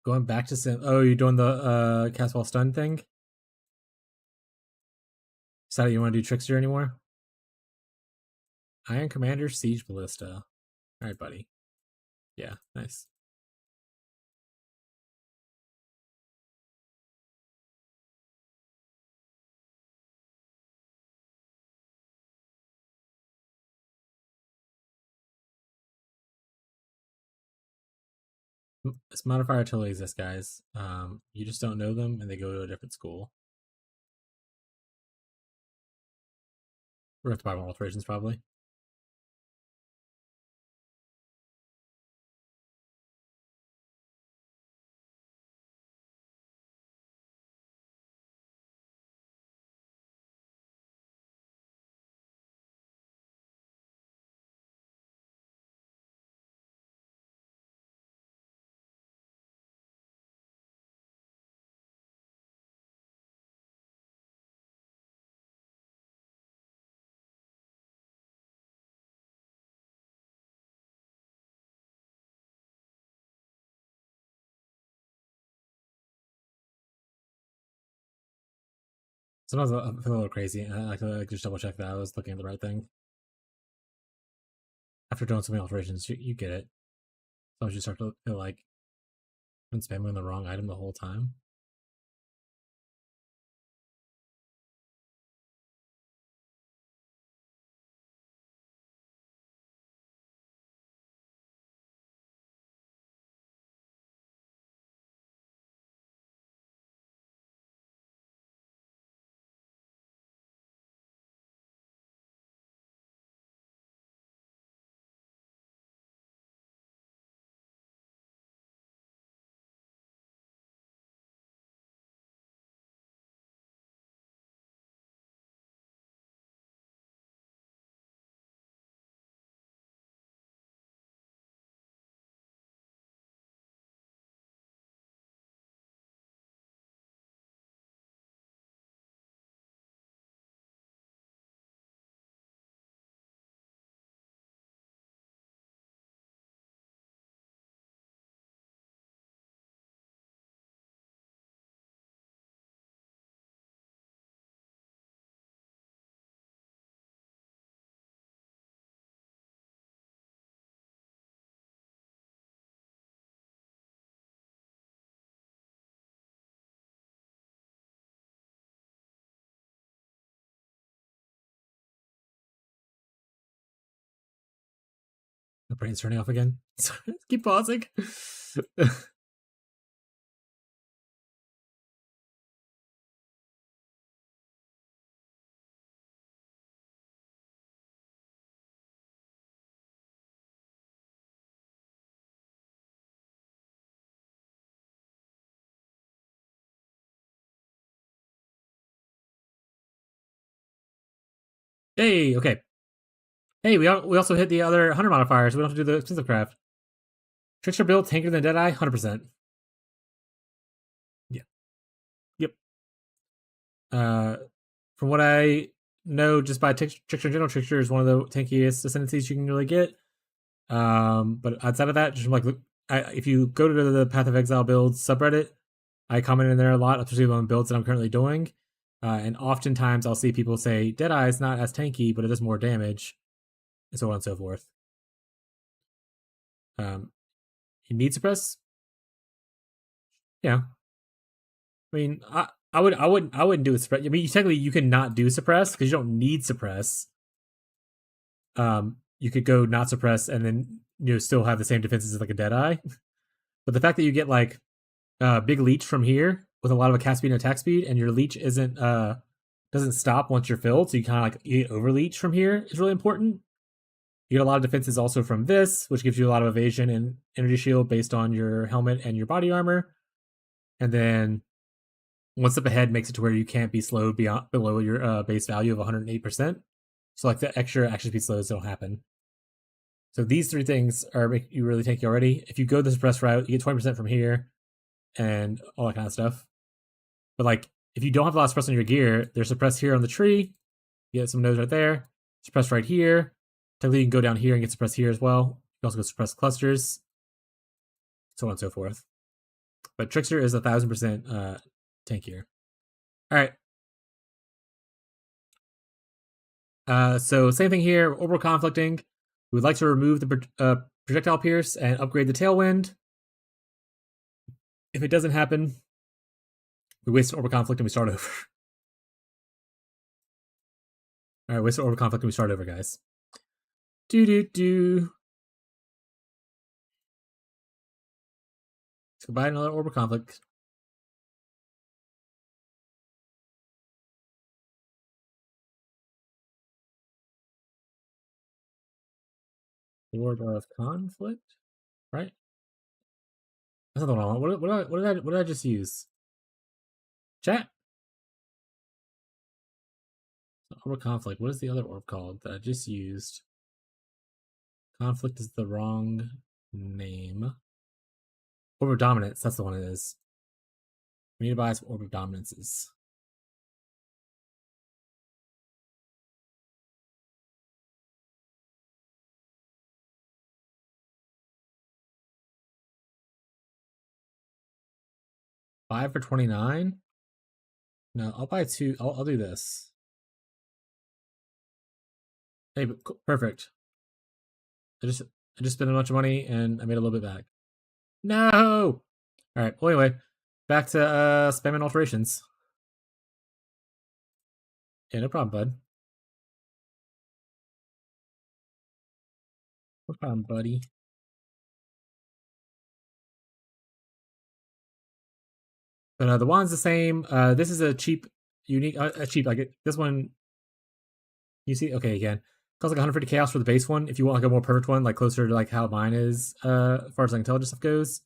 Going back to sim. Oh, you're doing the cast while stun thing? Decided you want to do Trickster anymore? Iron Commander, Siege Ballista. Alright, buddy. Yeah, nice. This modifier totally exists, guys. You just don't know them, and they go to a different school. We're going to have to buy more alterations, probably. Sometimes I feel a little crazy. I like just double check that I was looking at the right thing. After doing so many alterations, you get it. Sometimes you start to feel like I've been spamming the wrong item the whole time. brain's turning off again. Keep pausing. Hey, okay. Hey, we also hit the other 100 modifiers. We don't have to do the expensive craft. Trickster build tankier than Deadeye, 100%. Yeah. Yep. From what I know, just by Trickster in general, Trickster is one of the tankiest ascendancies you can really get. But outside of that, just like if you go to the Path of Exile builds subreddit, I comment in there a lot, especially on builds that I'm currently doing. And oftentimes I'll see people say Deadeye is not as tanky, but it does more damage, and so on and so forth. You need suppress. Yeah, I mean, I wouldn't do a suppress. I mean, technically you can not do suppress because you don't need suppress. You could go not suppress and then still have the same defenses as like a Deadeye. But the fact that you get like big leech from here with a lot of a cast speed and attack speed, and your leech isn't doesn't stop once you're filled, so you kind of like get over leech from here is really important. You get a lot of defenses also from this, which gives you a lot of evasion and energy shield based on your helmet and your body armor. And then one step ahead makes it to where you can't be slowed below your base value of 108%. So like the extra action speed slows don't happen. So these three things are make you really tanky already. If you go the suppress route, you get 20% from here and all that kind of stuff. But like if you don't have a lot of suppress on your gear, they're suppressed here on the tree. You get some nodes right there. Suppressed right here. Technically, you can go down here and get suppressed here as well. You can also go suppress clusters, so on and so forth. But Trickster is 1,000% tankier. All right. So same thing here. Orbital conflicting. We would like to remove the projectile pierce and upgrade the tailwind. If it doesn't happen, we waste orbital conflict and we start over. All right, waste orbital conflict and we start over, guys. Let's go buy another orbital conflict. Orb of conflict, right? That's not the one I want. What did I just use? Chat. Orb conflict. What is the other orb called that I just used? Conflict is the wrong name. Orb of dominance. That's the one it is. We need to buy some orb of dominances. Five for 29. No, I'll buy two. I'll do this. Hey, perfect. I just spent a bunch of money and I made a little bit back. No. All right. Well, anyway, back to spamming alterations. Yeah, no problem, bud. No problem, buddy. But the wand's the same. This is a cheap, unique, cheap. Like this one. You see, okay, again, costs like 150 chaos for the base one. If you want like a more perfect one, like closer to like how mine is, as far as like intelligence stuff goes,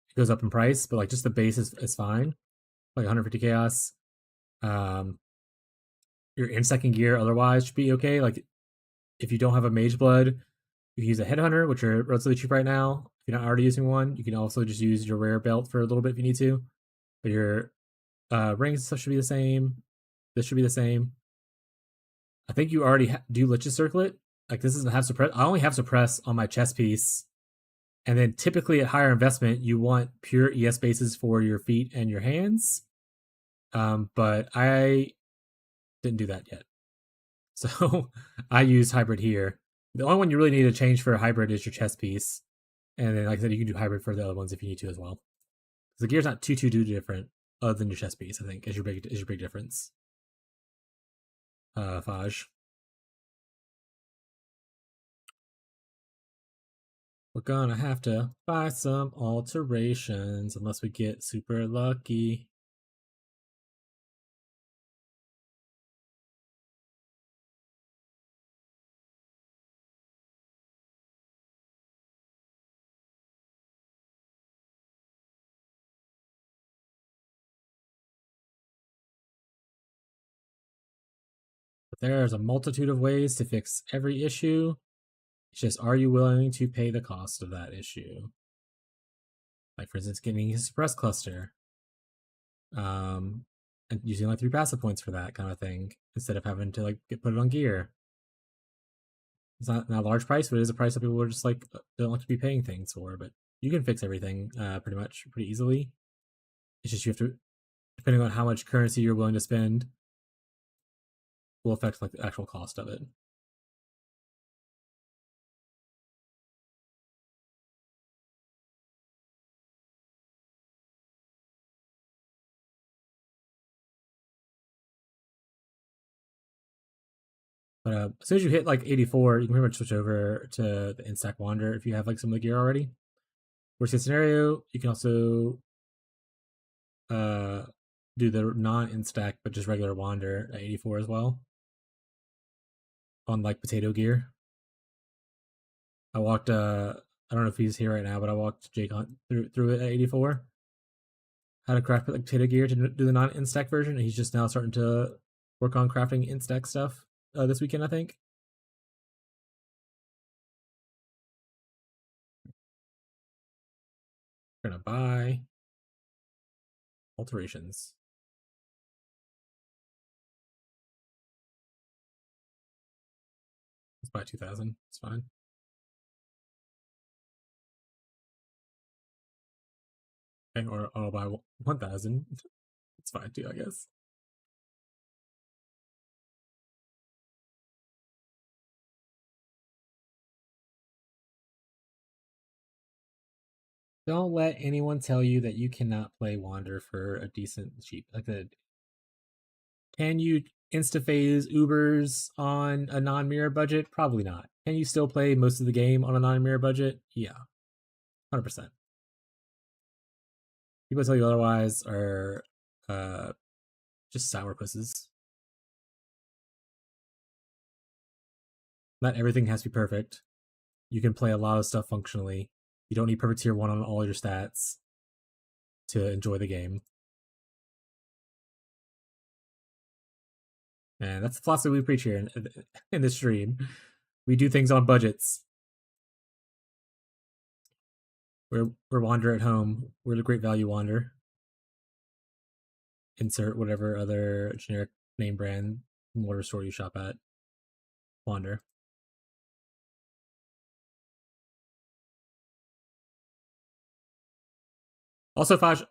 it goes up in price. But like just the base is fine, like 150 chaos. Your in second gear otherwise should be okay. Like if you don't have a mage blood, you can use a headhunter, which are relatively cheap right now. If you're not already using one, you can also just use your rare belt for a little bit if you need to. But your rings stuff should be the same. This should be the same. I think you already do Lich's Circlet. Like this doesn't have suppress. I only have suppress on my chest piece. And then typically at higher investment, you want pure ES bases for your feet and your hands. But I didn't do that yet. So I use hybrid here. The only one you really need to change for a hybrid is your chest piece. And then, like I said, you can do hybrid for the other ones if you need to as well. The gear's not too different, other than your chest piece. I think is your big difference. Faj. We're gonna have to buy some alterations unless we get super lucky. But there's a multitude of ways to fix every issue. It's just, are you willing to pay the cost of that issue? Like, for instance, getting a suppress cluster. And using like 3 passive points for that kind of thing, instead of having to like put it on gear. It's not a large price, but it is a price that people are just like don't like to be paying things for. But you can fix everything pretty easily. It's just you have to, depending on how much currency you're willing to spend, will affect like the actual cost of it. But as soon as you hit like 84, you can pretty much switch over to the Instack Wander if you have like some of the gear already. Worst case scenario, you can also do the non-instack but just regular Wander at 84 as well on like potato gear. I walked I don't know if he's here right now, but I walked Jake on through it at 84. How to craft like potato gear to do the non-instack version, and he's just now starting to work on crafting instack stuff this weekend, I think. We're gonna buy alterations. Let's buy 2,000. It's fine. Okay, or I'll buy 1,000. It's fine too, I guess. Don't let anyone tell you that you cannot play Wander for a decent cheap. Can you instaphase Ubers on a non-mirror budget? Probably not. Can you still play most of the game on a non-mirror budget? Yeah, 100%. People tell you otherwise are just sourpusses. Not everything has to be perfect. You can play a lot of stuff functionally. You don't need perfect tier 1 on all your stats to enjoy the game. And that's the philosophy we preach here in this stream. We do things on budgets. We're Wander at home. We're the great value Wander. Insert whatever other generic name brand mortar store you shop at. Wander. Also, Faj.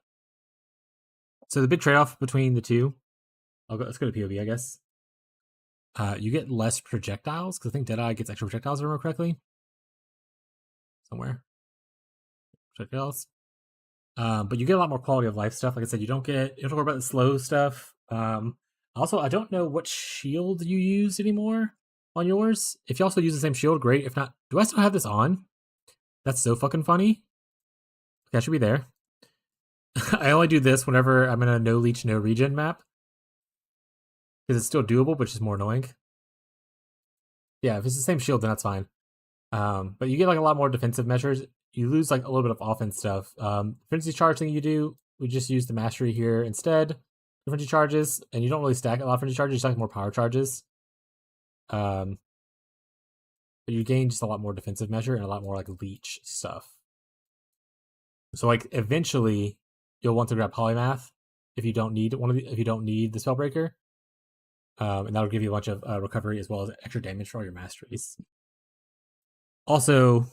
So the big trade-off between the two, let's go to POV, I guess. You get less projectiles, because I think Deadeye gets extra projectiles, if I remember correctly. Somewhere. Projectiles. But you get a lot more quality of life stuff. Like I said, you don't have to worry about the slow stuff. Also, I don't know what shield you use anymore on yours. If you also use the same shield, great. If not, do I still have this on? That's so fucking funny. Okay, I should be there. I only do this whenever I'm in a no leech, no regen map. Because it's still doable, but just more annoying. Yeah, if it's the same shield, then that's fine. But you get like a lot more defensive measures. You lose like a little bit of offense stuff. Frenzy charge thing you do, we just use the mastery here instead. The frenzy charges, and you don't really stack a lot of frenzy charges, you stack more power charges. But you gain just a lot more defensive measure and a lot more like leech stuff. So like eventually you'll want to grab polymath if you don't need if you don't need the spellbreaker. And that'll give you a bunch of recovery as well as extra damage for all your masteries. Also,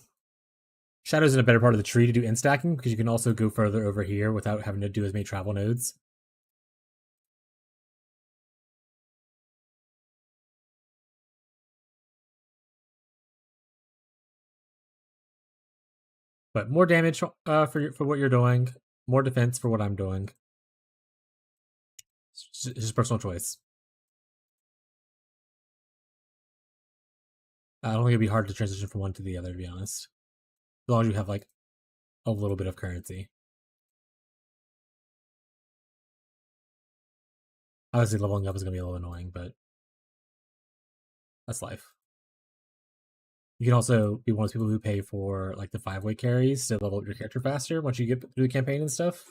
Shadow's in a better part of the tree to do instacking because you can also go further over here without having to do as many travel nodes. But more damage for what you're doing, more defense for what I'm doing. It's just personal choice. I don't think it'd be hard to transition from one to the other, to be honest. long as you have like a little bit of currency. Obviously, leveling up is going to be a little annoying, but that's life. You can also be one of those people who pay for like the 5-way carries to level up your character faster once you get through the campaign and stuff.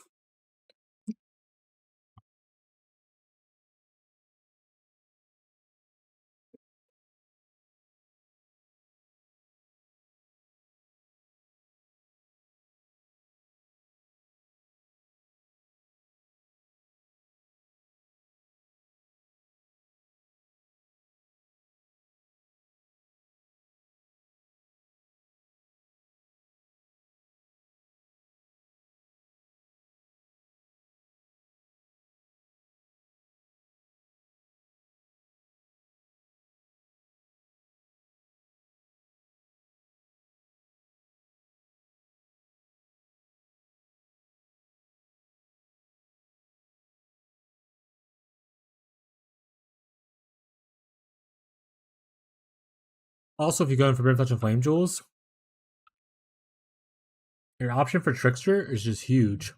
Also, if you go in for Forbidden Touch and Flame Jewels, your option for Trickster is just huge.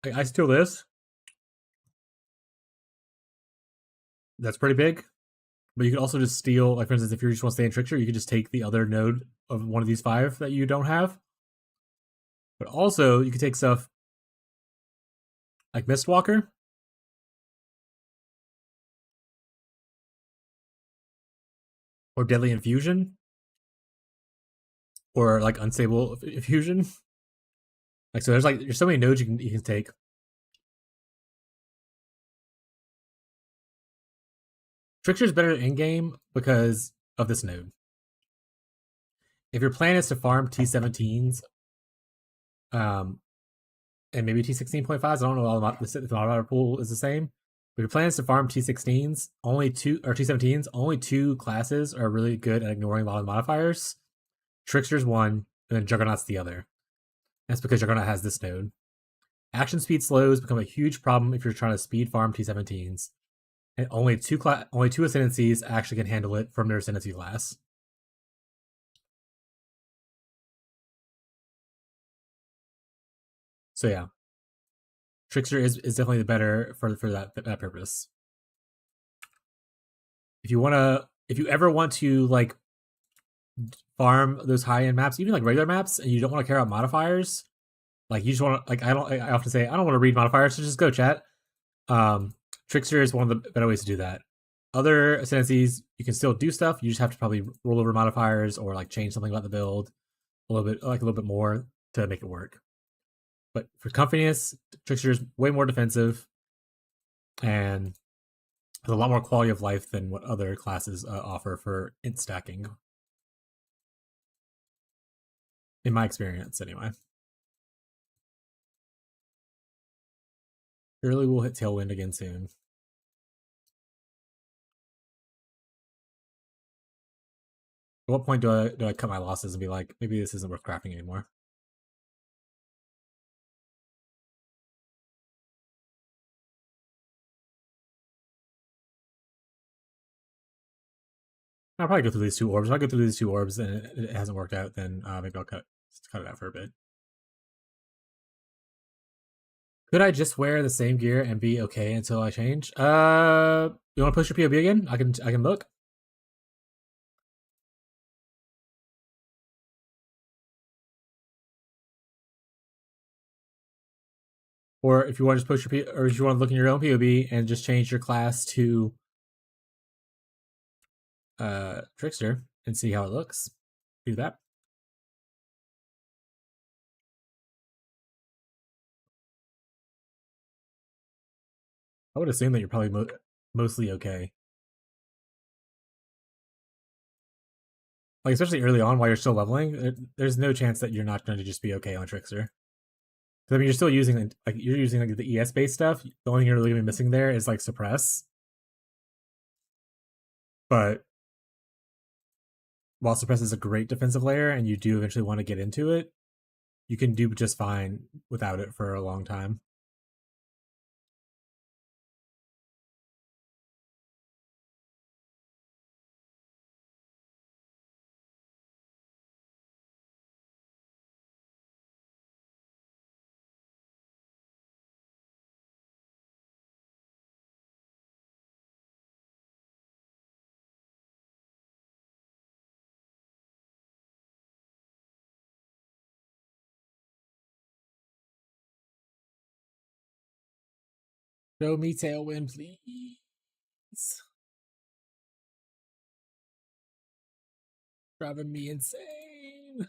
Like, I steal this. That's pretty big. But you can also just steal, like for instance, if you just want to stay in Trickster, you can just take the other node of one of these 5 that you don't have. But also, you can take stuff like Mistwalker, or Deadly Infusion, or like Unstable Infusion. Like so, there's so many nodes you can take. Trickster is better in game because of this node. If your plan is to farm T17s, and maybe T16.5s, I don't know all about the modifier pool is the same. But your plan is to farm T16s, only 2 or T17s, only 2 classes are really good at ignoring a lot of modifiers. Trickster's one, and then Juggernaut's the other. That's because Juggernaut has this node. Action speed slows become a huge problem if you're trying to speed farm T17s. And only two ascendancies actually can handle it from their ascendancy class. So yeah, Trickster is definitely the better for that purpose. If you ever want to like farm those high end maps, even like regular maps, and you don't want to care about modifiers, like you just want to like I often say I don't want to read modifiers, so just go chat. Trickster is one of the better ways to do that. Other ascendancies, you can still do stuff. You just have to probably roll over modifiers or like change something about the build a little bit more to make it work. But for comfiness, Trickster is way more defensive and has a lot more quality of life than what other classes offer for int stacking. In my experience, anyway. Surely we'll hit Tailwind again soon. At what point do I cut my losses and be like, maybe this isn't worth crafting anymore? I'll probably go through these 2 orbs. If I go through these 2 orbs and it hasn't worked out, then maybe I'll cut it out for a bit. Could I just wear the same gear and be okay until I change? You want to push your POB again? I can look. Or if you want to just push your or if you want to look in your own POB and just change your class to Trickster and see how it looks. Do that. I would assume that you're probably mostly okay. Like especially early on while you're still leveling, there's no chance that you're not going to just be okay on Trickster. I mean, you're still using like the ES based stuff. The only thing you're really gonna be missing there is like suppress. But while suppress is a great defensive layer, and you do eventually want to get into it, you can do just fine without it for a long time. Show me Tailwind, please. Driving me insane.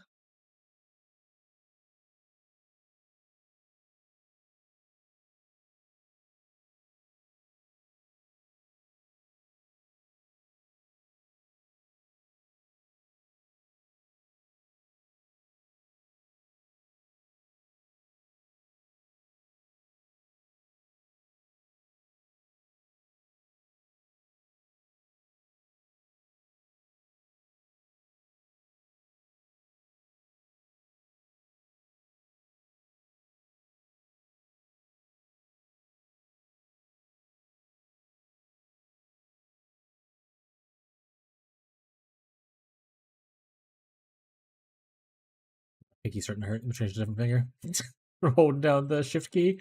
Pinky's starting to hurt. Let me change to a different finger. We're holding down the shift key.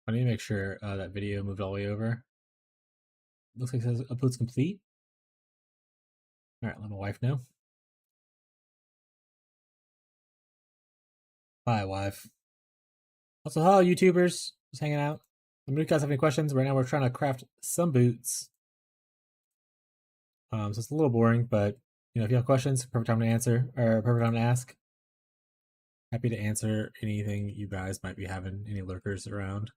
I need to make sure that video moved all the way over. Looks like it says upload's complete. All right, let my wife know. Hi, wife. Also, hello, YouTubers. Just hanging out. Let me know if you guys have any questions. Right now, we're trying to craft some boots. So it's a little boring, but if you have questions, perfect time to answer, or perfect time to ask. Happy to answer anything you guys might be having, any lurkers around.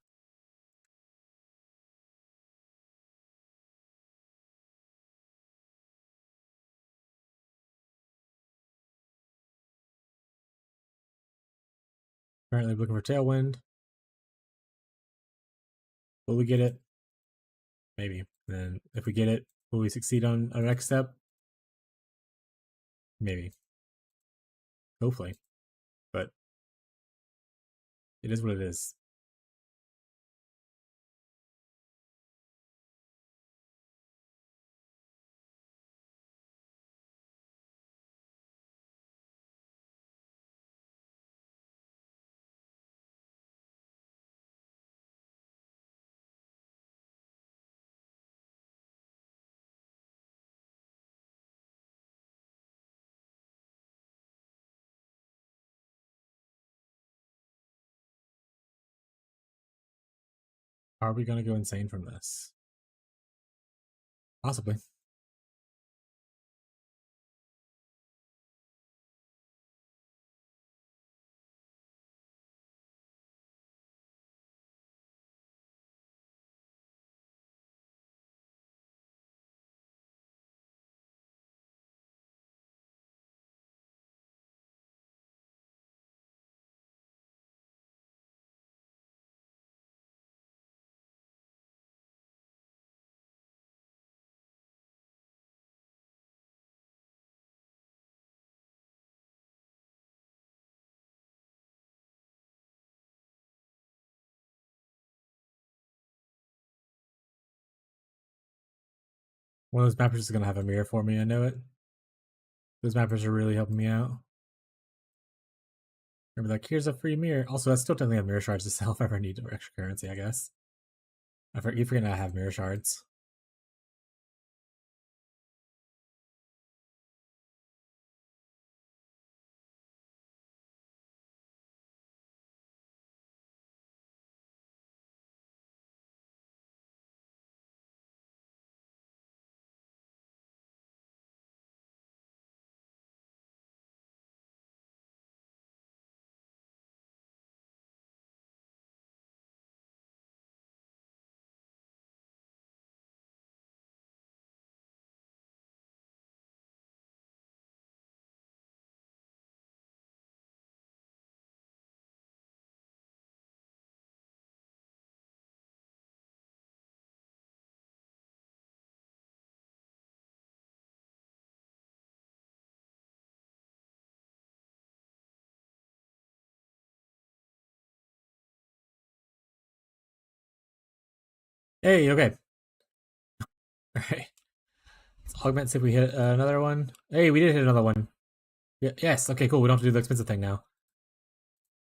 Currently looking for Tailwind. Will we get it? Maybe. And if we get it, will we succeed on our next step? Maybe. Hopefully. But it is what it is. Are we going to go insane from this? Possibly. One of those mappers is going to have a mirror for me, I know it. Those mappers are really helping me out. Remember, like, here's a free mirror. Also, I still don't have mirror shards to sell if I ever need extra currency, I guess. You forget I have mirror shards. Hey, okay. Alright. Let's augment, see if we hit another one. Hey, we did hit another one. Yeah, yes, okay, cool. We don't have to do the expensive thing now.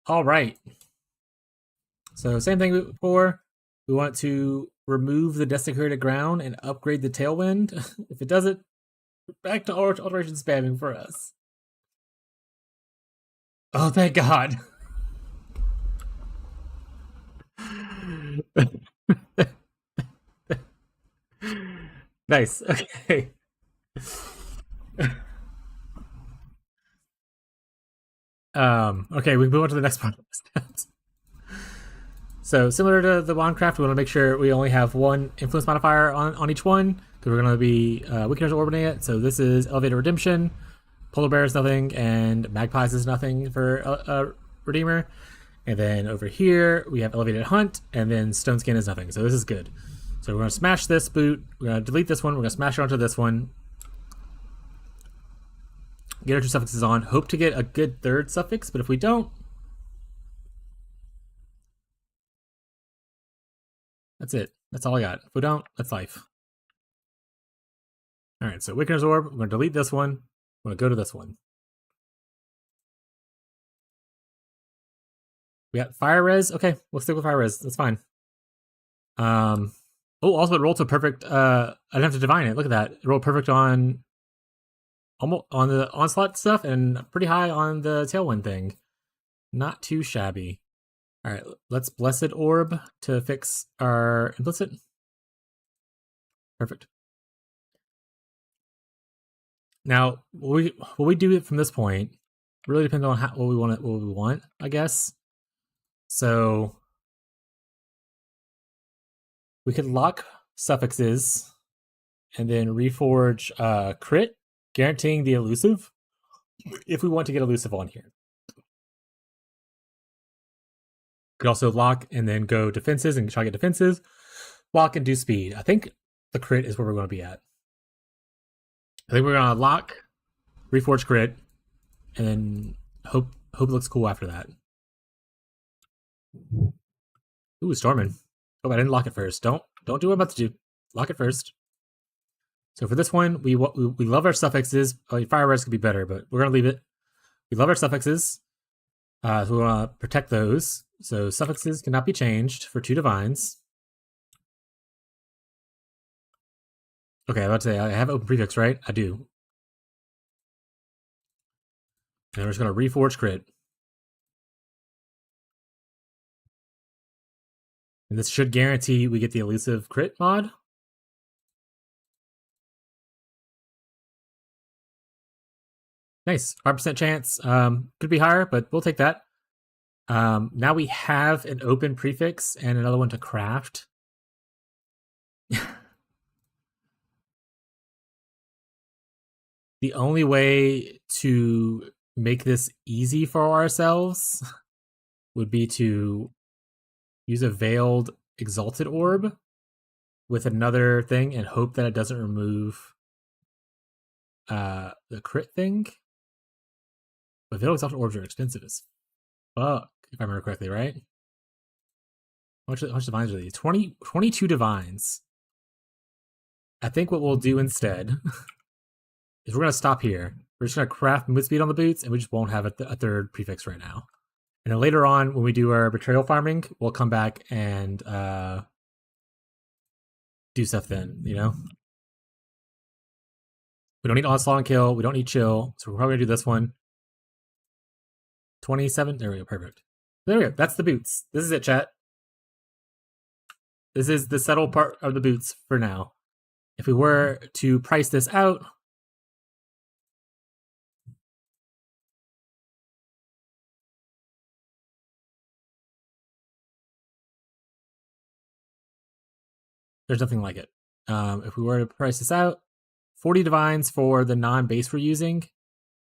Alright. So, same thing before. We want to remove the desecrated ground and upgrade the tailwind. If it does it, back to alteration spamming for us. Oh, thank God. Nice. Okay. Okay, we move on to the next part of this. So similar to the Bondcraft, we want to make sure we only have one influence modifier on each one because we're going to be weakeners orbiting it. So this is Elevated Redemption, Polar Bear is nothing, and Magpies is nothing for Redeemer. And then over here we have Elevated Hunt, and then Stone Skin is nothing. So this is good. So we're going to smash this boot. We're going to delete this one. We're going to smash it onto this one. Get our two suffixes on. Hope to get a good third suffix, but if we don't, that's it. That's all I got. If we don't, that's life. All right, so Wicker's Orb. We're going to delete this one. We're going to go to this one. We got Fire Res. Okay, we'll stick with Fire Res. That's fine. Oh, also it rolled to perfect. I didn't have to divine it. Look at that. It rolled perfect on almost on the onslaught stuff and pretty high on the tailwind thing. Not too shabby. All right, let's Blessed Orb to fix our implicit. Perfect. Now, what we do from this point really depends on what we want, I guess. So we could lock suffixes and then reforge crit, guaranteeing the elusive if we want to get elusive on here. Could also lock and then go defenses and try to get defenses. Lock and do speed. I think the crit is where we're going to be at. I think we're going to lock, reforge crit, and then hope it looks cool after that. Ooh, Stormin'. Oh, I didn't lock it first. Don't do what I'm about to do. Lock it first. So for this one, we love our suffixes. Fire Res could be better, but we're going to leave it. We love our suffixes. So we want to protect those. So suffixes cannot be changed for 2 divines. Okay, I was about to say, I have open prefix, right? I do. And we're just going to reforge crit. And this should guarantee we get the elusive crit mod. Nice. 5% chance. Could be higher, but we'll take that. Now we have an open prefix and another one to craft. The only way to make this easy for ourselves would be to use a veiled exalted orb with another thing and hope that it doesn't remove the crit thing. But veiled exalted orbs are expensive as fuck, if I remember correctly, right? How much divines are these? 22 divines. I think what we'll do instead is we're going to stop here. We're just going to craft move speed on the boots, and we just won't have a third prefix right now. And then later on, when we do our betrayal farming, we'll come back and do stuff then, you know? We don't need onslaught and kill. We don't need chill. So we're probably going to do this one. 27. There we go. Perfect. There we go. That's the boots. This is it, chat. This is the settled part of the boots for now. If we were to price this out, there's nothing like it. If we were to price this out, 40 divines for the non-base we're using.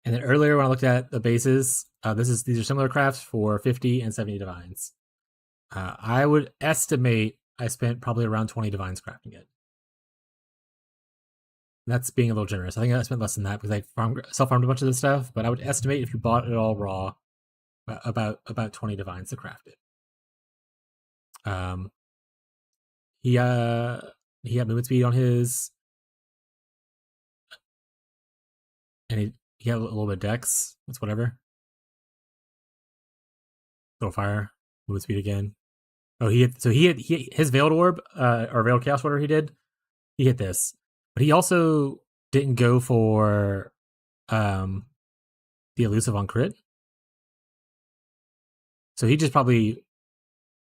And then earlier when I looked at the bases, these are similar crafts for 50 and 70 divines. I would estimate I spent probably around 20 divines crafting it. That's being a little generous. I think I spent less than that because I self-farmed a bunch of this stuff, but I would estimate if you bought it all raw, about 20 divines to craft it. He had movement speed on his, and he had a little bit of dex. That's whatever. Little fire, movement speed again. Oh, his veiled orb, or veiled chaos, whatever he did. He hit this, but he also didn't go for the elusive on crit. So he just probably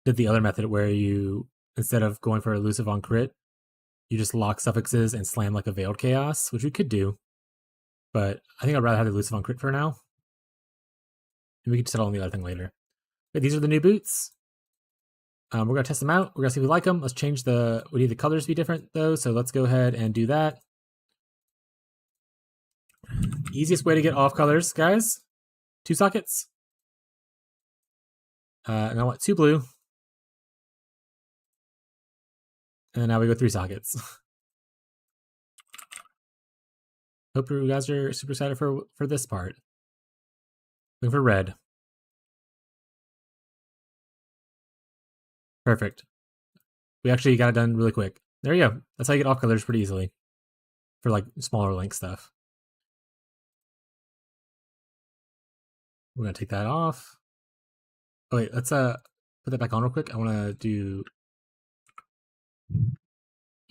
did the other method where you, instead of going for elusive on crit, you just lock suffixes and slam like a veiled chaos, which we could do. But I think I'd rather have the elusive on crit for now. And we can settle on the other thing later. But these are the new boots. We're going to test them out. We're going to see if we like them. Let's change we need the colors to be different though. So let's go ahead and do that. Easiest way to get off colors, guys. 2 sockets. And I want 2 blue. And now we go 3 sockets. Hope you guys are super excited for this part. Looking for red. Perfect. We actually got it done really quick. There you go. That's how you get off colors pretty easily for like smaller link stuff. We're gonna take that off. Oh wait, let's put that back on real quick. I want to do.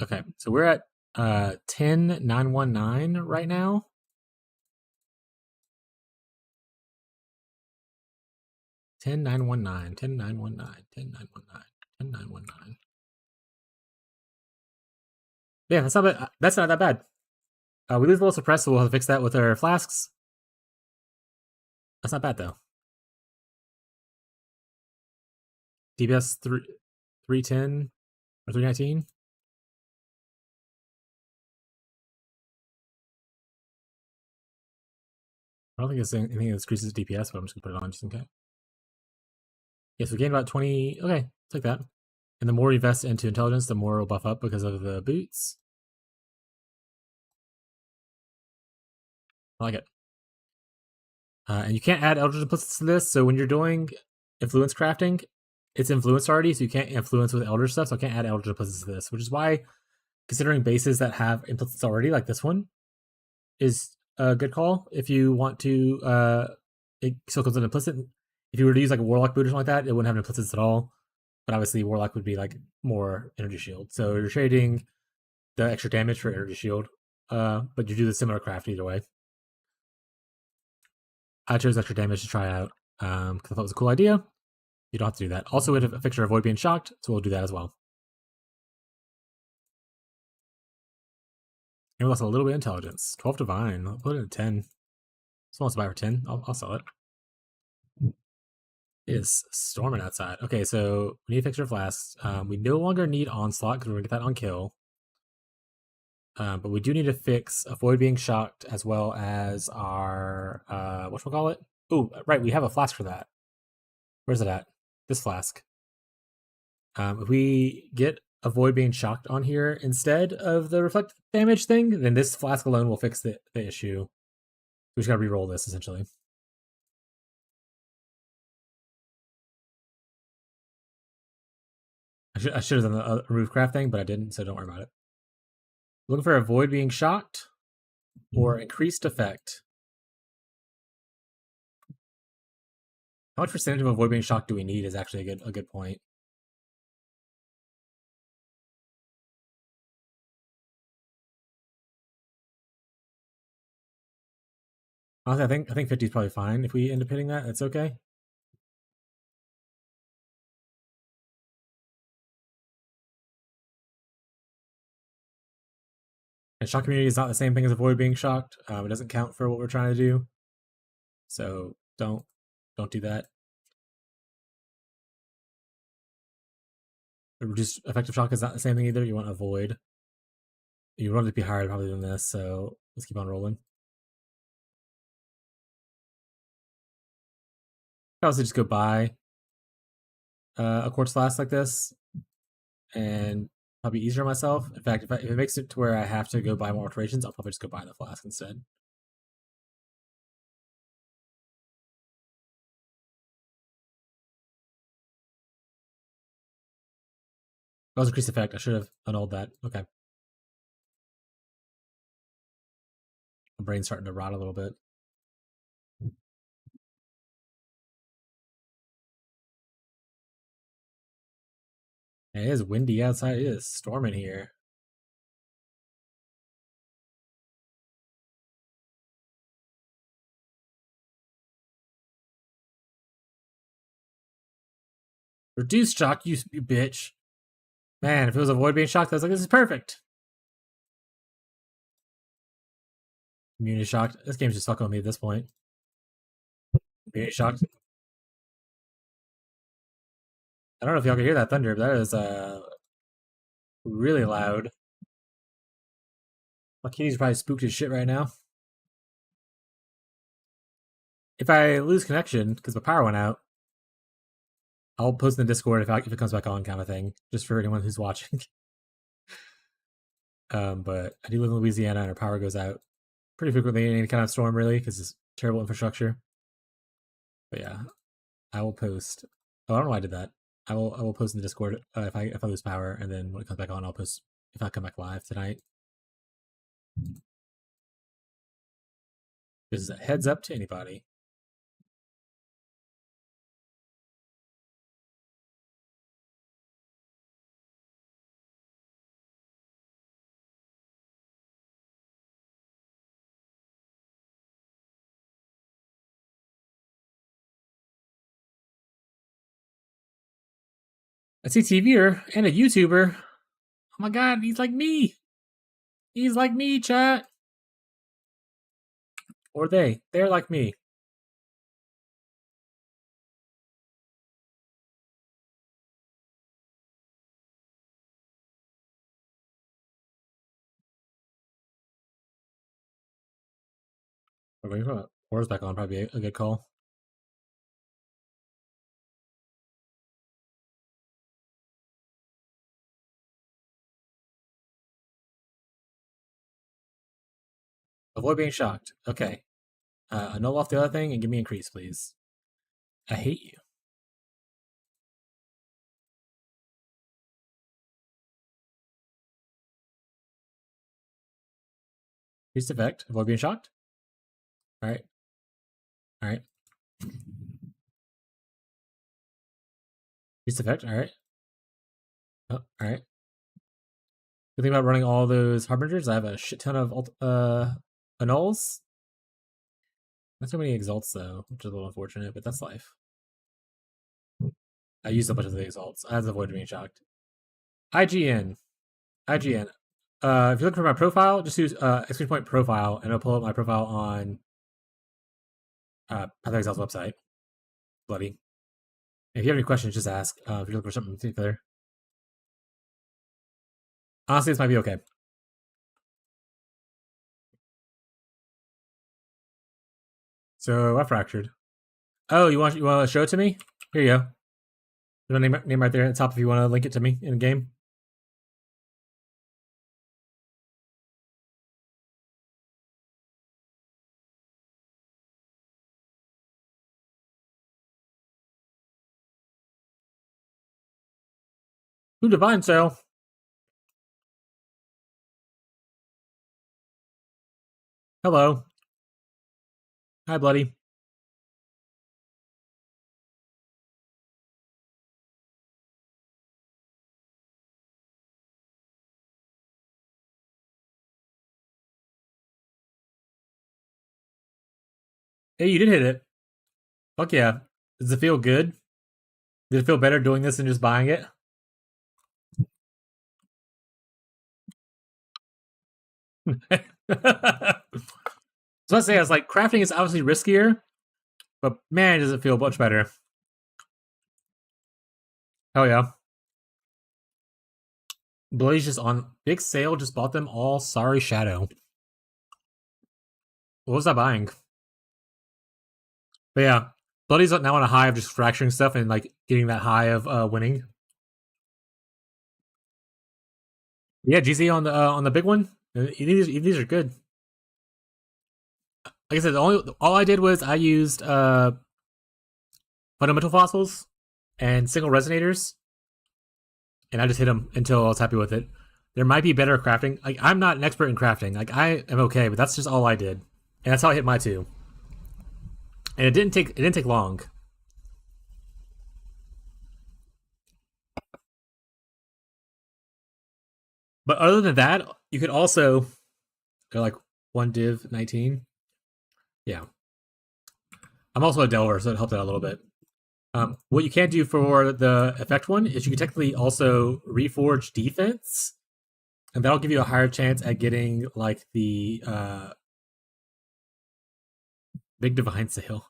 Okay, so we're at 10,919 right now. 10,919, 10,919, 10,919, 10,919. Yeah, that's not bad. That's not that bad. We lose a little suppressed, so we'll have to fix that with our flasks. That's not bad though. DPS 310 or 319. I don't think it's anything that increases DPS, but I'm just gonna put it on just in case. Yes, we gained about 20. Okay, take that. And the more we invest into intelligence, the more we'll buff up because of the boots. I like it. And you can't add Eldritch implicits to this, so when you're doing influence crafting, it's influenced already, so you can't influence with Eldritch stuff, so I can't add Eldritch implicits to this, which is why considering bases that have implicits already, like this one, is a good call. If you want to, it still comes with an implicit. If you were to use like a Warlock boot or something like that, it wouldn't have implicits at all. But obviously, Warlock would be like more energy shield. So you're trading the extra damage for energy shield, but you do the similar craft either way. I chose extra damage to try out because I thought it was a cool idea. You don't have to do that. Also, we have a fixture avoid being shocked, so we'll do that as well. And we lost a little bit of intelligence. 12 divine. I'll put it at 10. Someone wants to buy for 10. I'll sell it. It is storming outside. Okay, so we need fixture flasks. We no longer need onslaught because we're gonna get that on kill. But we do need to fix avoid being shocked as well as our whatchamacallit? Oh, right, we have a flask for that. Where's it at? This flask. If we get avoid being shocked on here instead of the reflect damage thing, then this flask alone will fix the issue. We just gotta re-roll this essentially. I should have done the remove craft thing, but I didn't, so don't worry about it. Looking for avoid being shocked or increased effect. How much percentage of avoid being shocked do we need is actually a good point. Honestly, I think 50 is probably fine. If we end up hitting that, that's okay. And shock community is not the same thing as avoid being shocked. It doesn't count for what we're trying to do. So don't do that. Reduced effective shock is not the same thing either. You want to avoid. You want it to be higher probably than this, so let's keep on rolling. I also just go buy a quartz flask like this, and probably easier on myself. In fact, if it makes it to where I have to go buy more alterations, I'll probably just go buy the flask instead. That was increased effect. I should have annulled that. Okay. My brain's starting to rot a little bit. It is windy outside. It is storming here. Reduce shock, you bitch. Man, if it was avoid being shocked, I was like, this is perfect. Immunity shocked. This game's just fucking with me at this point. Immunity shocked. I don't know if y'all can hear that thunder, but that is really loud. My kitty's probably spooked as shit right now. If I lose connection because my power went out, I'll post in the Discord if it comes back on, kind of thing, just for anyone who's watching. But I do live in Louisiana, and our power goes out pretty frequently in any kind of storm, really, because it's terrible infrastructure. But yeah, I will post. Oh, I don't know why I did that. I will post in the Discord if I lose power, and then when it comes back on, I'll post if I come back live tonight. Just a heads up to anybody. I see TVer and a YouTuber. Oh my god, he's like me. He's like me, chat. Or they. They're like me. Wars back on, probably a good call. Avoid being shocked. Okay. Annul off the other thing and give me increase, please. I hate you. Increased effect. Avoid being shocked. Alright. Alright. Increased effect. Alright. Oh, alright. Good thing about running all those harbingers, I have a shit ton of annuls. Not so many exalts though, which is a little unfortunate, but that's life. I used a bunch of the exalts. I had to avoid being shocked. IGN. IGN. If you look for my profile, just use exclamation point profile, and it'll pull up my profile on Path Exile's website. Bloody. If you have any questions, just ask. If you're looking for something in particular. Honestly, this might be okay. So I fractured. Oh, you want to show it to me? Here you go. There's my name right there at the top if you want to link it to me in game. Ooh, divine cell. Hello. Hi, bloody. Hey, you did hit it. Fuck yeah. Does it feel good? Did it feel better doing this than just buying it? So let's say I was like, crafting is obviously riskier, but man, does it feel much better. Hell yeah. Bloody's just on big sale, just bought them all. Sorry, Shadow. What was I buying? But yeah, Bloody's now on a high of just fracturing stuff and like getting that high of winning. Yeah, GC on the big one. These are good. Like I said, all I did was I used fundamental fossils and single resonators. and I just hit him until I was happy with it. There might be better crafting. Like I'm not an expert in crafting. Like I am okay, but that's just all I did, and that's how I hit my two. And it didn't take long. But other than that, you could also go like one div 19. Yeah, I'm also a delver, so it helped out a little bit. What you can do for the effect one is you can technically also reforge defense, and that'll give you a higher chance at getting like the big divine sale.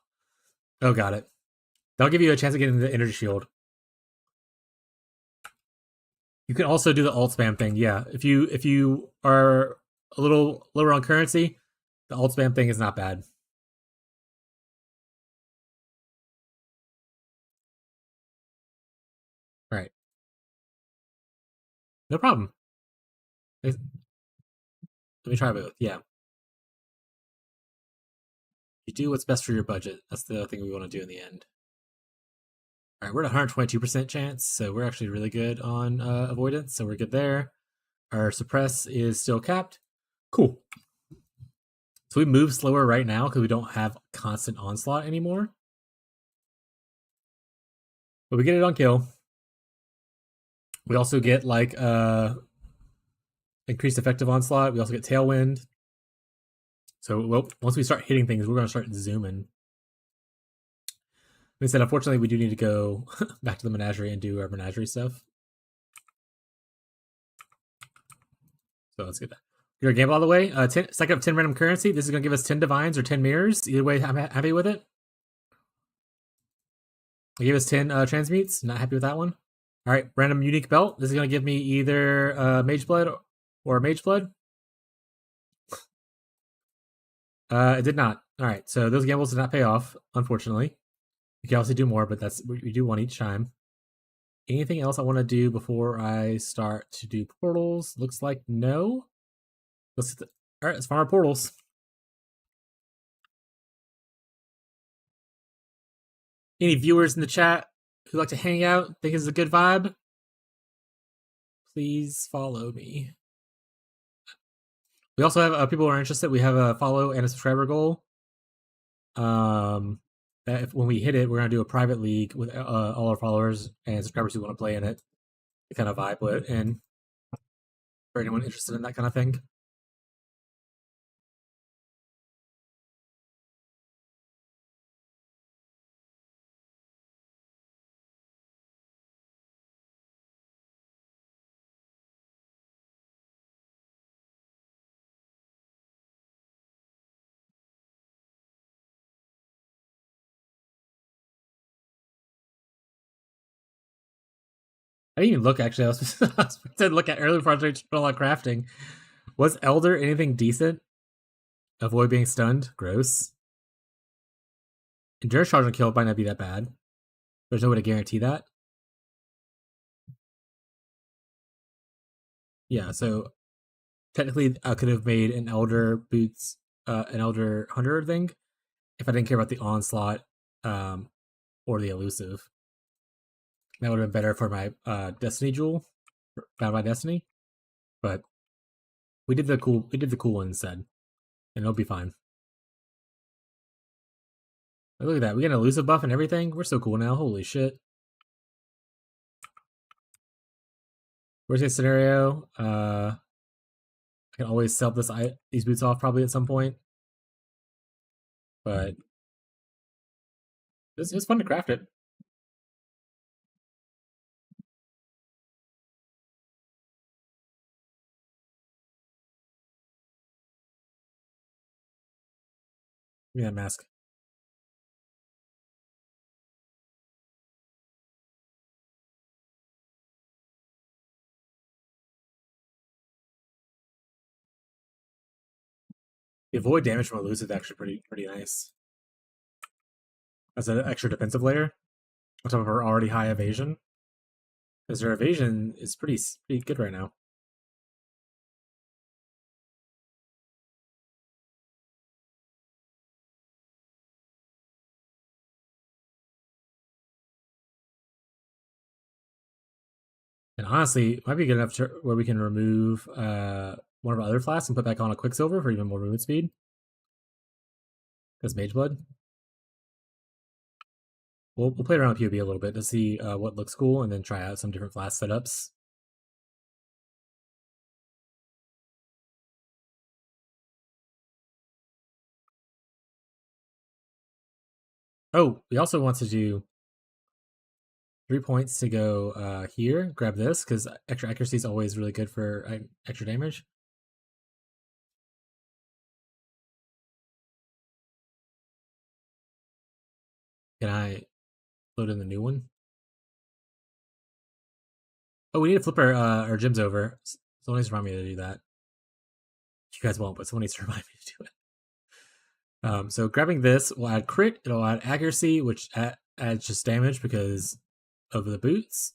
Oh, got it. That'll give you a chance of getting the energy shield. You can also do the alt spam thing. Yeah, if you are a little lower on currency, the alt spam thing is not bad. All right, no problem. Let me try both. Yeah, you do what's best for your budget. That's the thing we want to do in the end. All right, we're at 122% chance, so we're actually really good on avoidance. So we're good there. Our suppress is still capped. Cool. So we move slower right now because we don't have constant onslaught anymore. But we get it on kill. We also get like increased effective onslaught. We also get tailwind. So once we start hitting things, we're going to start zooming. Like I said, unfortunately, we do need to go back to the menagerie and do our menagerie stuff. So let's get that. Your gamble all the way. Stack up 10 random currency. This is going to give us 10 divines or 10 mirrors. Either way, I'm happy with it. I gave us 10 transmutes. Not happy with that one. All right, random unique belt. This is going to give me either Mage Blood or Mage Blood. It did not. All right, so those gambles did not pay off, unfortunately. You can also do more, but that's we do one each time. Anything else I want to do before I start to do portals? Looks like no. All right, let's farm our portals. Any viewers in the chat who like to hang out, think it's a good vibe? Please follow me. We also have people who are interested. We have a follow and a subscriber goal. That if, when we hit it, we're gonna do a private league with all our followers and subscribers who want to play in it. To kind of vibe with, and for anyone interested in that kind of thing. I didn't even look actually. I was supposed to look at earlier projects for a lot of crafting. Was Elder anything decent? Avoid being stunned. Gross. Endurance charge and kill might not be that bad. There's no way to guarantee that. Yeah, so technically I could have made an Elder boots, an Elder Hunter thing if I didn't care about the onslaught or the elusive. That would have been better for my Destiny jewel, Found by Destiny. But we did the cool one instead, and it'll be fine. Look at that, we get an elusive buff and everything. We're so cool now. Holy shit. Worst case scenario, I can always sell these boots off probably at some point. But it's fun to craft it. Give me that mask. The avoid damage from elusive is actually pretty nice. As an extra defensive layer on top of our already high evasion. Because their evasion is pretty good right now. And honestly, it might be good enough to, where we can remove one of our other flasks and put back on a Quicksilver for even more movement speed. Because Mage Blood. We'll play around with POB a little bit to see what looks cool, and then try out some different flask setups. Oh, we also want to do 3 points to go here. Grab this, because extra accuracy is always really good for extra damage. Can I load in the new one? Oh, we need to flip our gyms over. Someone needs to remind me to do that. You guys won't, but someone needs to remind me to do it. So grabbing this will add crit. It'll add accuracy, which adds just damage because of the boots.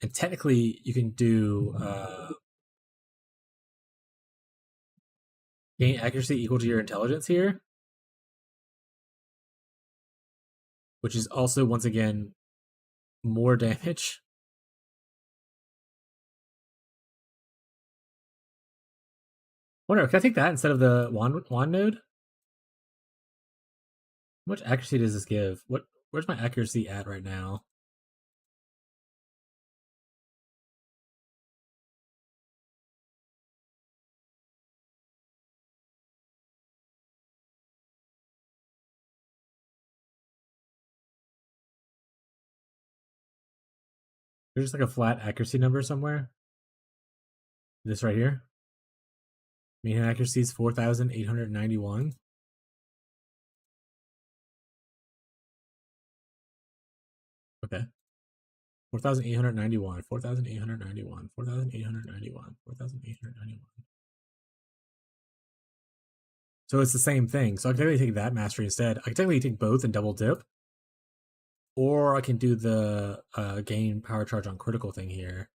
And technically, you can do gain accuracy equal to your intelligence here, which is also, once again, more damage. Wonder, can I take that instead of the wand node? How much accuracy does this give? Where's my accuracy at right now? There's just like a flat accuracy number somewhere. This right here. Main accuracy is 4,891. Okay. 4,891, 4,891, 4,891, 4,891. So it's the same thing. So I can technically take that mastery instead. I can technically take both and double dip. Or I can do the gain power charge on critical thing here,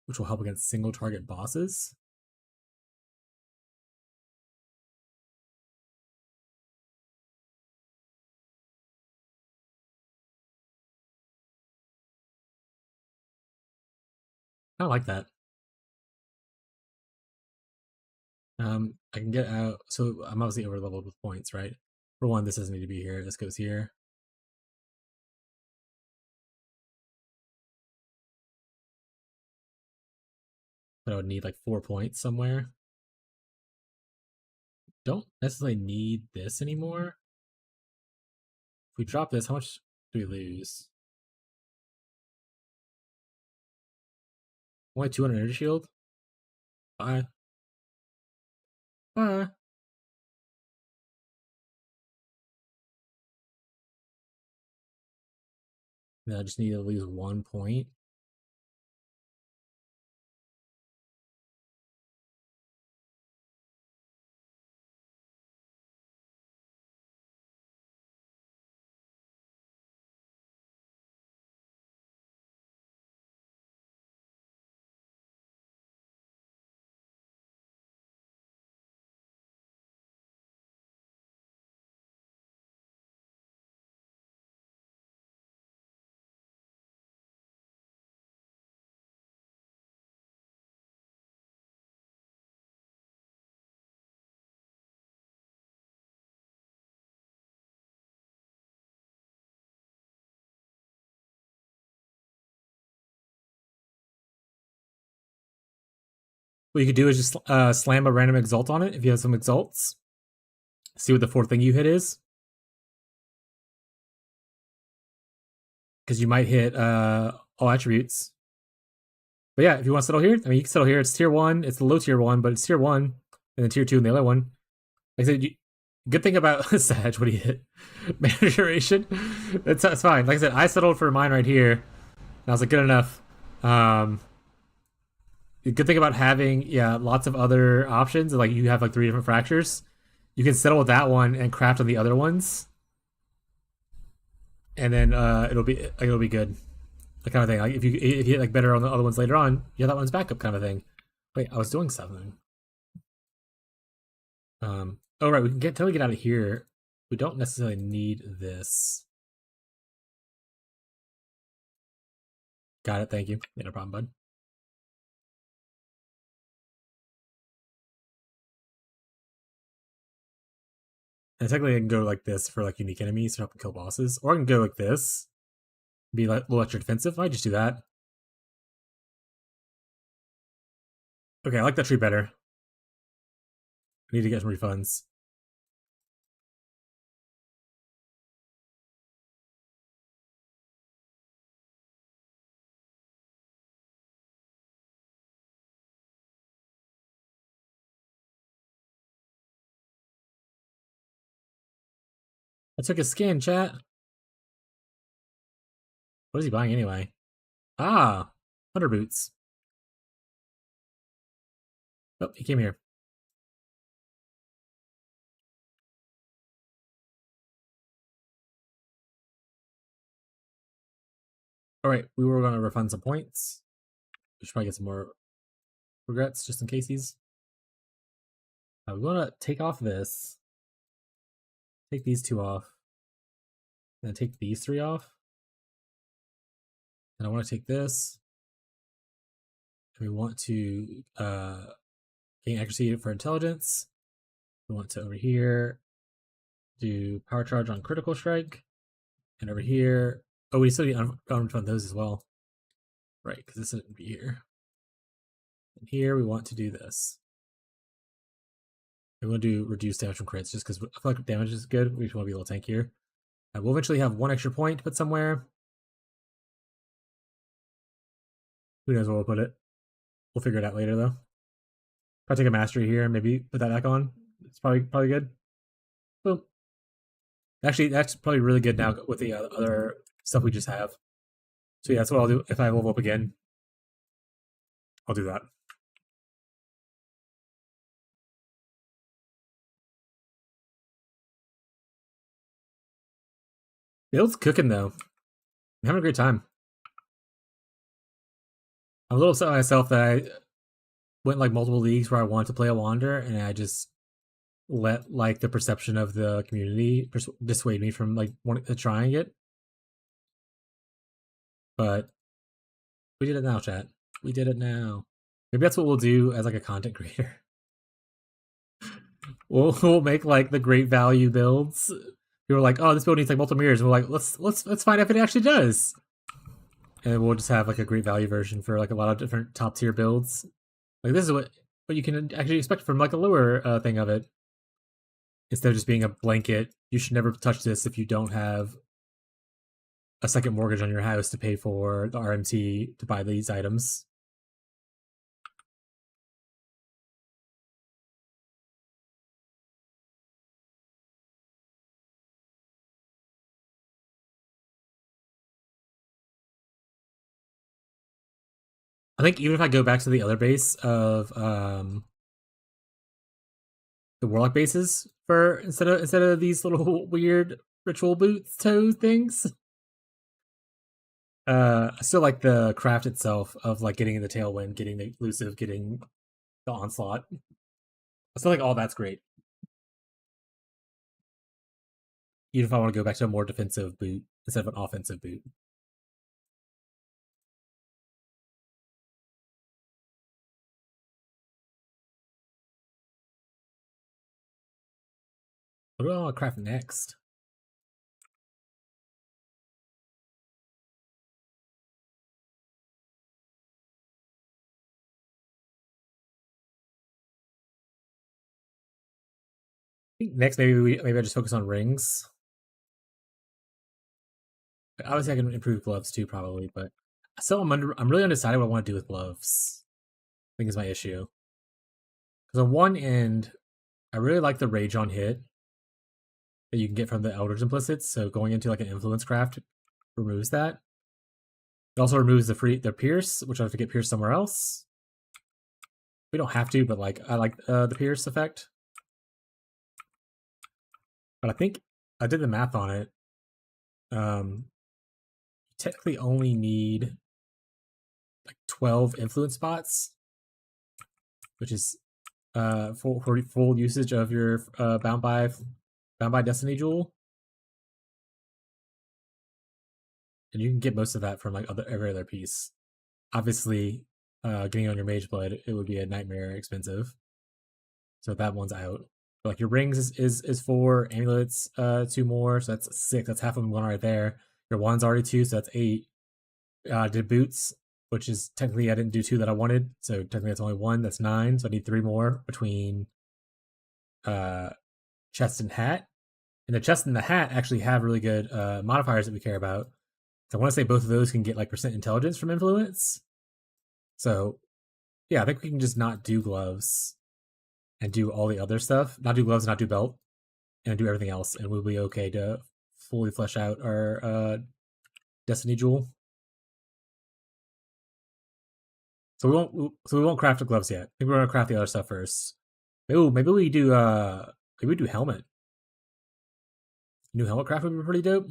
which will help against single target bosses. I like that. I can get out. So I'm obviously over leveled with points, right? For one, this doesn't need to be here. This goes here. But I would need like 4 points somewhere. Don't necessarily need this anymore. If we drop this, how much do we lose? Only 200 energy shield? Bye. Bye. Then I just need to lose 1 point. What you could do is just slam a random exalt on it if you have some exalts. See what the fourth thing you hit is. Because you might hit all attributes. But yeah, if you want to settle here, I mean, you can settle here. It's tier 1. It's the low tier 1, but it's tier 1. And then tier 2 and the other one. Like I said, good thing about Sag, what do you hit? Mana duration? That's fine. Like I said, I settled for mine right here. And I was like, good enough. The good thing about having, lots of other options, like you have like 3 different fractures, you can settle with that one and craft on the other ones. And then it'll be good. That kind of thing. Like if you hit like better on the other ones later on, that one's backup kind of thing. Wait, I was doing something. Oh right, we can totally get out of here. We don't necessarily need this. Got it. Thank you. Yeah, no problem, bud. And technically, I can go like this for like unique enemies to help kill bosses, or I can go like this, be like a little extra defensive. I might just do that. Okay, I like that tree better. I need to get some refunds. I took a skin, chat. What is he buying anyway? Ah, Hunter boots. Oh, he came here. All right, we were going to refund some points. We should probably get some more regrets just in case he's. We want to take off this. Take these two off. And then take these three off. And I want to take this. And we want to gain accuracy for intelligence. We want to over here do power charge on critical strike. And over here, oh, we still need to unfund those as well. Right, because this wouldn't be here. And here we want to do this. We want to do reduce damage from crits just because I feel like damage is good. We just want to be a little tankier. We'll eventually have one extra point put somewhere. Who knows where we'll put it? We'll figure it out later though. If I take a mastery here and maybe put that back on, it's probably good. Boom. Actually, that's probably really good now with the other stuff we just have. So yeah, that's what I'll do. If I level up again, I'll do that. Build's cooking though. I'm having a great time. I'm a little upset with myself that I went like multiple leagues where I wanted to play a Wander, and I just let like the perception of the community dissuade me from like trying it. But we did it now, chat. We did it now. Maybe that's what we'll do as like a content creator. we'll make like the great value builds. People are like, oh, this build needs like multiple mirrors. And we're like, let's find out if it actually does. And we'll just have like a great value version for like a lot of different top tier builds. Like this is what you can actually expect from like a lower thing of it. Instead of just being a blanket, you should never touch this if you don't have a second mortgage on your house to pay for the RMT to buy these items. I think even if I go back to the other base of the warlock bases for instead of these little weird ritual boots toe things. I still like the craft itself of like getting the tailwind, getting the elusive, getting the onslaught. I still think all that's great. Even if I want to go back to a more defensive boot instead of an offensive boot. What do I want to craft next? I think next maybe I just focus on rings. Obviously, I can improve gloves too, probably, but still, I'm really undecided what I want to do with gloves. I think is my issue. Because on one end, I really like the rage on hit that you can get from the Eldritch Implicits. So going into like an influence craft removes that. It also removes the pierce, which I have to get pierce somewhere else. We don't have to, but like I like the pierce effect. But I think I did the math on it. You technically only need like 12 influence spots, which is for full usage of your bound by Destiny Jewel. And you can get most of that from like every other piece. obviously, getting on your mage blood, it would be a nightmare expensive. So that one's out. But like your rings is four, amulets, two more, so that's six. That's half of them going right there. Your wand's already two, so that's eight. Did boots, which is technically I didn't do two that I wanted, so technically that's only one. That's nine, so I need three more between uh chest and hat. And the chest and the hat actually have really good modifiers that we care about. So I want to say both of those can get like percent intelligence from influence. So yeah, I think we can just not do gloves and do all the other stuff. Not do gloves, not do belt, and do everything else, and we'll be okay to fully flesh out our Destiny Jewel. So we won't craft the gloves yet. I think we're gonna craft the other stuff first. Ooh, maybe we do helmet. New helmet craft would be pretty dope.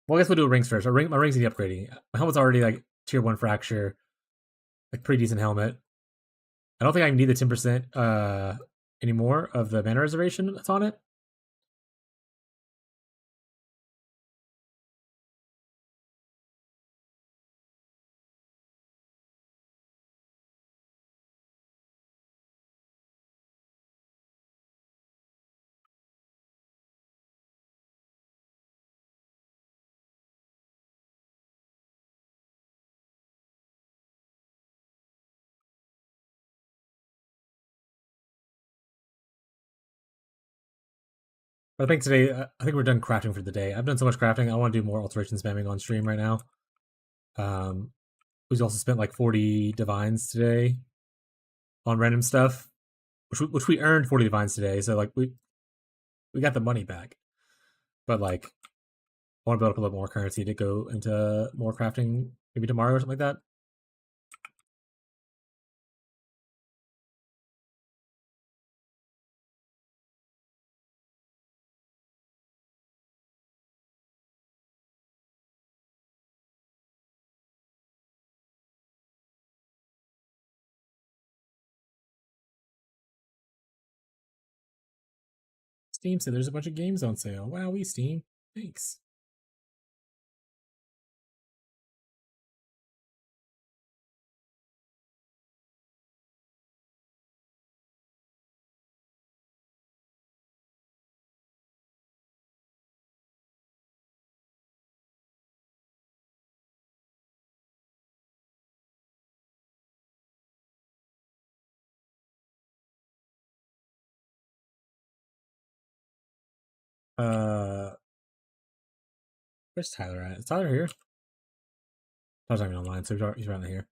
Well, I guess we'll do rings first. My rings need upgrading. My helmet's already like tier one fracture, like pretty decent helmet. I don't think I need the 10% anymore of the mana reservation that's on it. But I think today, I think we're done crafting for the day. I've done so much crafting. I want to do more alteration spamming on stream right now. We've also spent like 40 divines today on random stuff, which we earned 40 divines today. So like we got the money back, but like I want to build up a little more currency to go into more crafting maybe tomorrow or something like that. Steam said there's a bunch of games on sale. Wow, we Steam. Thanks. Uh, where's Tyler at? Is Tyler here? Tyler's not even online, so he's around here.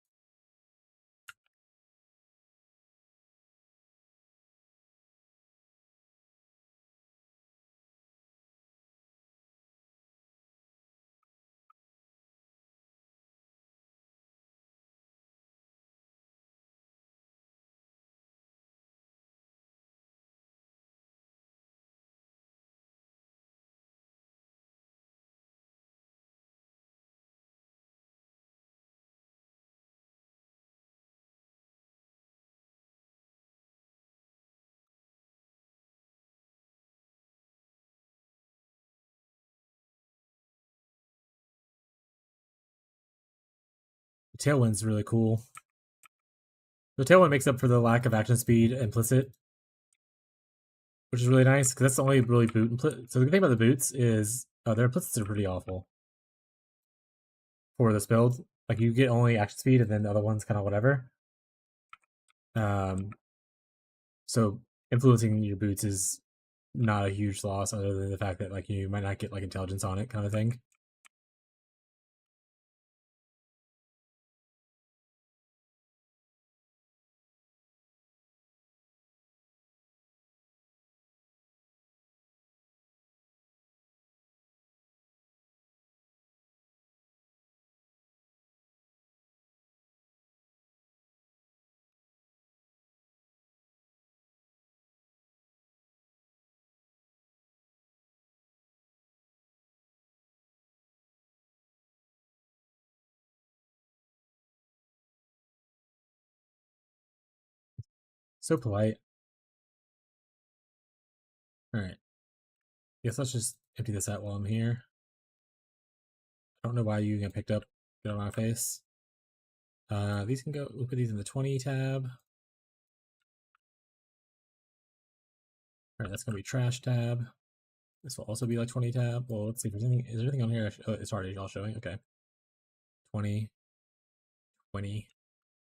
The Tailwind's really cool. The Tailwind makes up for the lack of action speed implicit, which is really nice because that's the only really boot implicit. So the thing about the boots is their implicits are pretty awful for this build. Like you get only action speed, and then the other one's kind of whatever. Um, so influencing your boots is not a huge loss, other than the fact that like you might not get like intelligence on it, kind of thing. So polite. All right. Guess let's just empty this out while I'm here. I don't know why you got picked up. Get on my face. These can go. We'll put these in the 20 tab. All right, that's gonna be trash tab. This will also be like 20 tab. Well, let's see if there's anything. Is there anything on here? Oh, it's already all showing. Okay. 20, 20,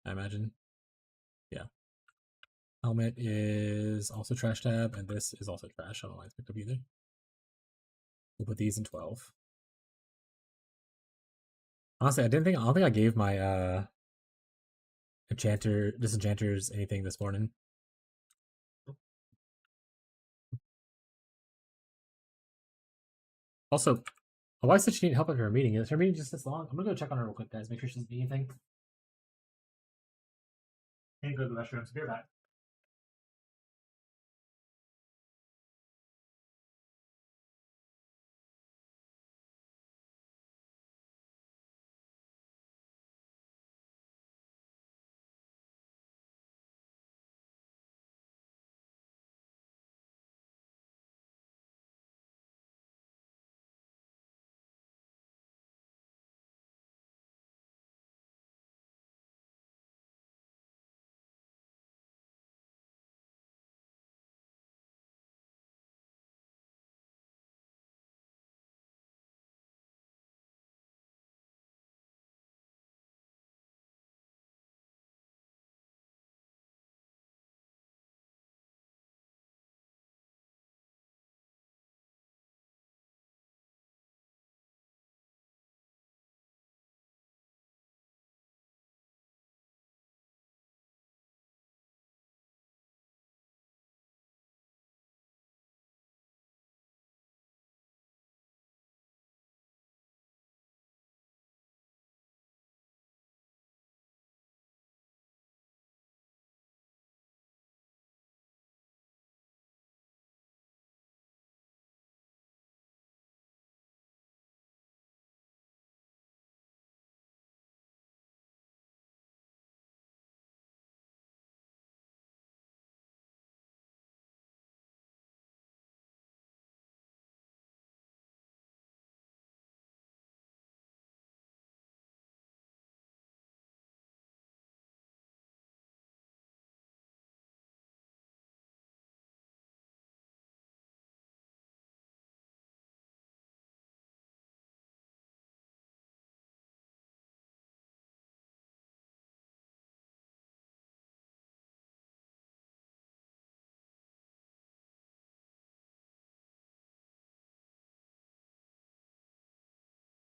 I imagine. Yeah. Helmet is also trash tab, and this is also trash. I don't know why it's picked up either. We'll put these in 12. Honestly, I don't think I gave my disenchanters anything this morning. Also, my wife said she needed help at her meeting. Is her meeting just this long? I'm gonna go check on her real quick, guys. Make sure she doesn't need anything. And go to the restroom. So be right back.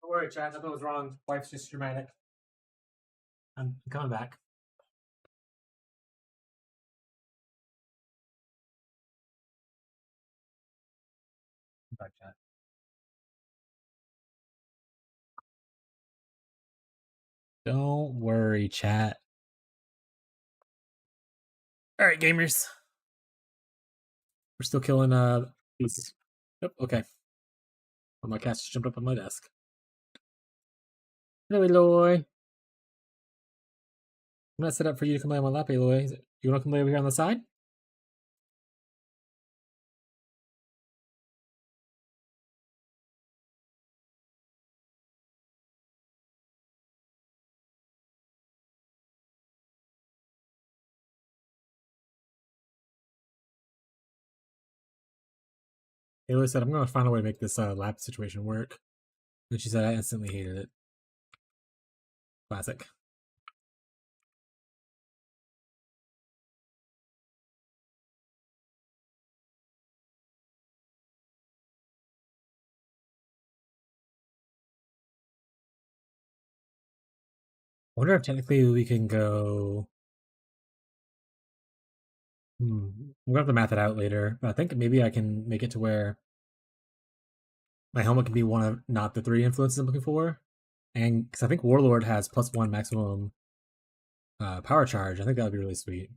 Don't worry, chat. Nothing was wrong. Wife's just dramatic. I'm coming back. Back, chat. Don't worry, chat. All right, gamers. We're still killing these. Yep. Okay. Oh, my cat just jumped up on my desk. Hello, Eloy. I'm not set up for you to come lay on my lap, Eloy. You want to come lay over here on the side? Eloy said, I'm going to find a way to make this lap situation work. And she said, I instantly hated it. Classic. I wonder if technically we can go. We're gonna have to math it out later. But I think maybe I can make it to where my helmet can be one of not the 3 influences I'm looking for. And because I think Warlord has +1 maximum power charge, I think that would be really sweet.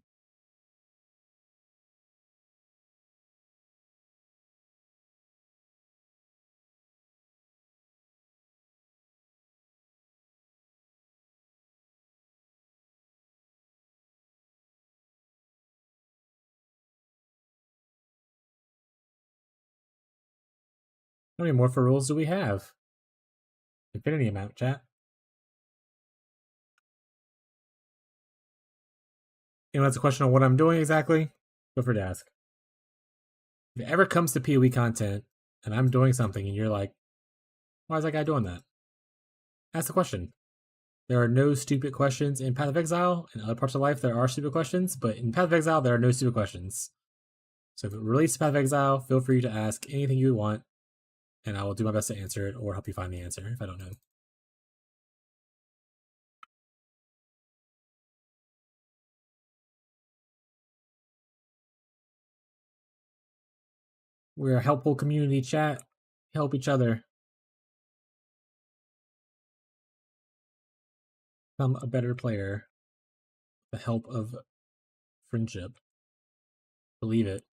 How many Morpher rules do we have? Infinity amount, chat. Anyone has a question on what I'm doing exactly? Feel free to ask. If it ever comes to PoE content and I'm doing something and you're like, why is that guy doing that? Ask the question. There are no stupid questions in Path of Exile. In other parts of life, there are stupid questions, but in Path of Exile, there are no stupid questions. So if it relates to Path of Exile, feel free to ask anything you want, and I will do my best to answer it or help you find the answer if I don't know. We're a helpful community chat. Help each other. Become a better player. The help of friendship. Believe it.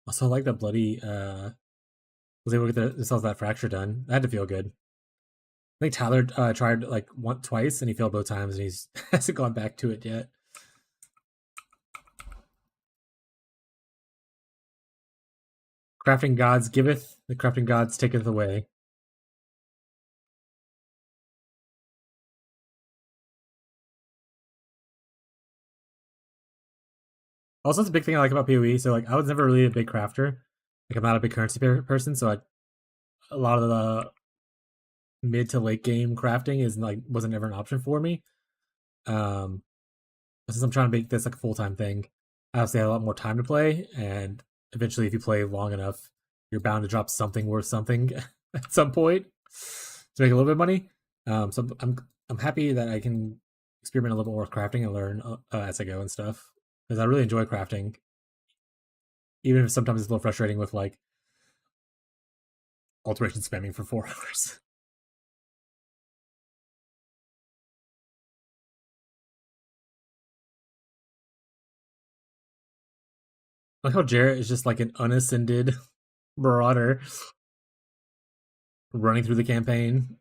Also, I like that bloody was able to get themselves that fracture done. That had to feel good. I think Tyler tried like twice and he failed both times and he's hasn't gone back to it yet. Crafting gods giveth, the crafting gods taketh away. Also, it's a big thing I like about PoE. So, like, I was never really a big crafter. Like, I'm not a big currency person, so a lot of the mid to late game crafting is like wasn't ever an option for me. Um, since I'm trying to make this like a full time thing, I obviously have a lot more time to play, and eventually, if you play long enough, you're bound to drop something worth something at some point to make a little bit of money. So I'm happy that I can experiment a little bit more with crafting and learn as I go and stuff because I really enjoy crafting, even if sometimes it's a little frustrating with like alteration spamming for 4 hours. Like how Jarrett is just like an unascended marauder running through the campaign.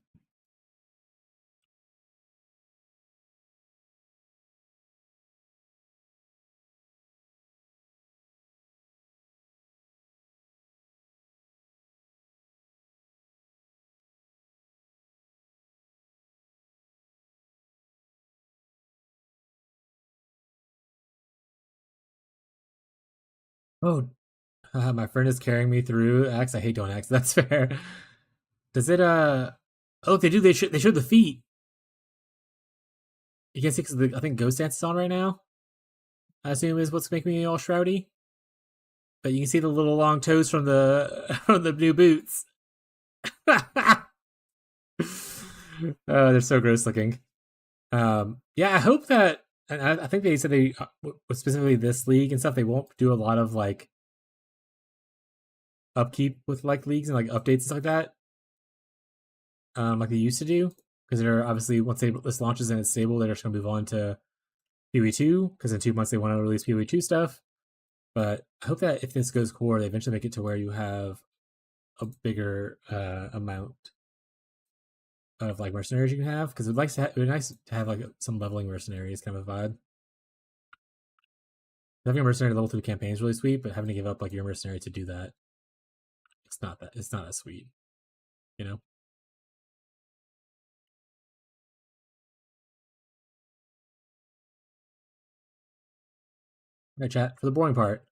Oh, my friend is carrying me through X. I hate doing X. That's fair. Does it? Oh, they do. They showed the feet. You can see because I think Ghost Dance is on right now. I assume is what's making me all shroudy. But you can see the little long toes from the from the new boots. They're so gross looking. Yeah, I hope that. And I think they said they specifically this league and stuff. They won't do a lot of like upkeep with like leagues and like updates and stuff like that. Like they used to do because they're obviously once this launches and it's stable, they're just gonna move on to PoE2 because in 2 months they want to release PoE2 stuff. But I hope that if this goes core, they eventually make it to where you have a bigger amount of like mercenaries you can have because it would be nice to have like some leveling mercenaries kind of a vibe. Having a mercenary level through the campaign is really sweet, but having to give up like your mercenary to do that, it's not as sweet, you know. All right, chat for the boring part.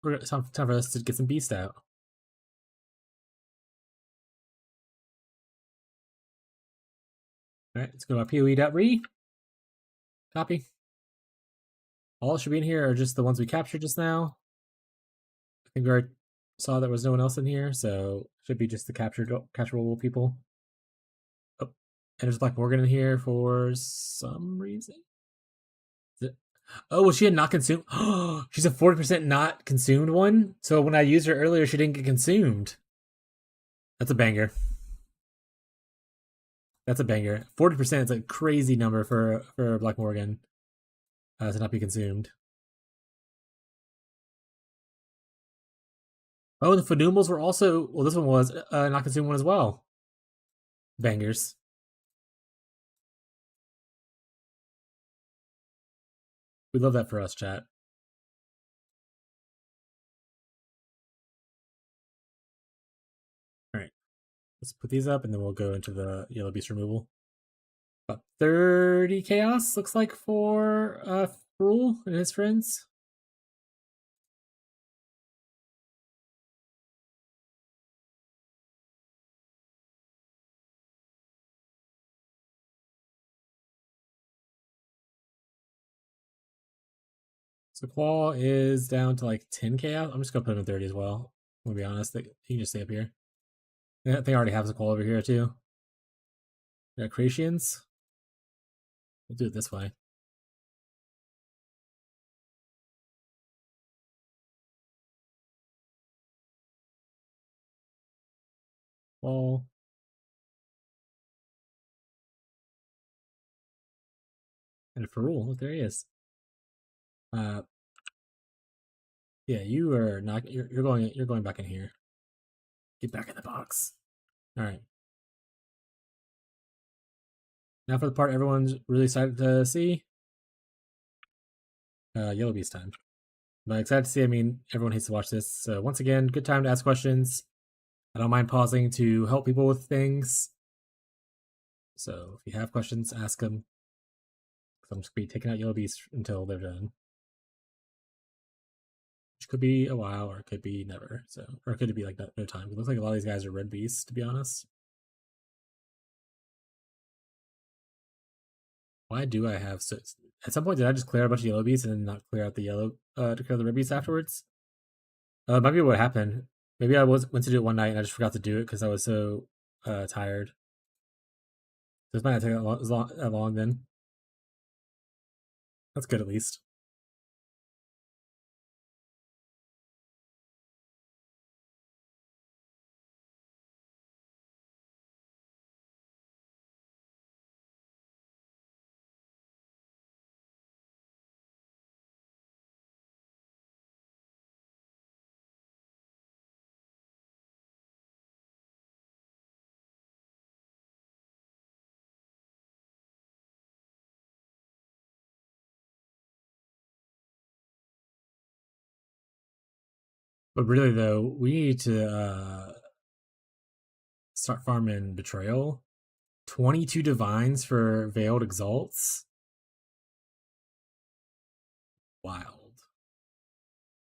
It's time for us to get some beast out. All right, let's go to our PoE.re. Copy. All that should be in here are just the ones we captured just now. I think we already saw there was no one else in here, so it should be just the capturable people. Oh, and there's Black Morgan in here for some reason. Oh, well, she had not consumed. She's a 40% not consumed one. So when I used her earlier, she didn't get consumed. That's a banger. That's a banger. 40% is a crazy number for Black Morgan to not be consumed. Oh, the Phenomenals were also, well, this one was not consumed one as well. Bangers. We love that for us, chat. All right, let's put these up and then we'll go into the Yellow Beast removal. About 30 chaos looks like for Rule and his friends. So Claw is down to like 10 chaos. I'm just gonna put him in 30 as well. I'm gonna be honest, he can just stay up here. I think I already have the Claw over here too. Got Creations. We'll do it this way. Claw. And for Rule, look, there he is. Yeah, you are not. You're going. You're going back in here. Get back in the box. All right. Now for the part everyone's really excited to see. Yellow Beast time. But excited to see. I mean, everyone hates to watch this. So once again, good time to ask questions. I don't mind pausing to help people with things. So if you have questions, ask them. I'm just gonna be taking out Yellow Beast until they're done. Which could be a while, or it could be never. So, or it could be like no time. It looks like a lot of these guys are red beasts, to be honest. Why do I have so? At some point, did I just clear a bunch of yellow beasts and then not clear out the yellow to clear the red beasts afterwards? Might be what happened. Maybe I went to do it one night and I just forgot to do it because I was so tired. This might not take that long then. That's good at least. But really, though, we need to start farming Betrayal. 22 Divines for Veiled Exalts. Wild.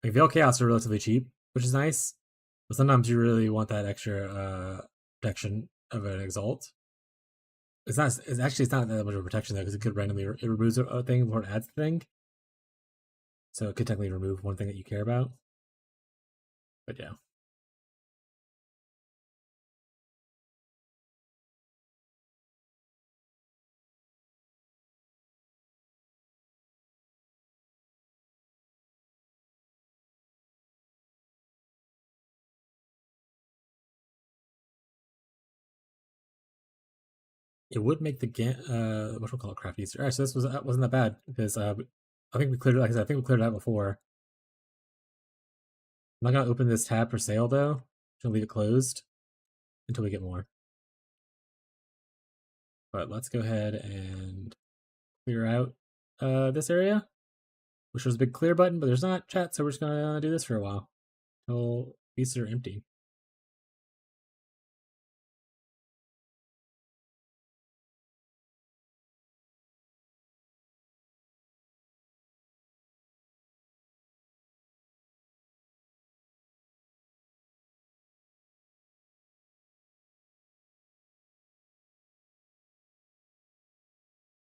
Like, Veiled Chaos are relatively cheap, which is nice. But sometimes you really want that extra protection of an Exalt. It's not. It's not that much of a protection though, because it could randomly it removes a thing before it adds the thing. So it could technically remove one thing that you care about. But yeah. It would make the what we'll call it craft easier. Alright, so this wasn't that bad because I think we cleared it. Like I said, I think we cleared it out before. I'm not gonna open this tab for sale though. I'm gonna leave it closed until we get more. But let's go ahead and clear out this area, which was a big clear button, but there's not chat, so we're just gonna do this for a while until beasts are empty.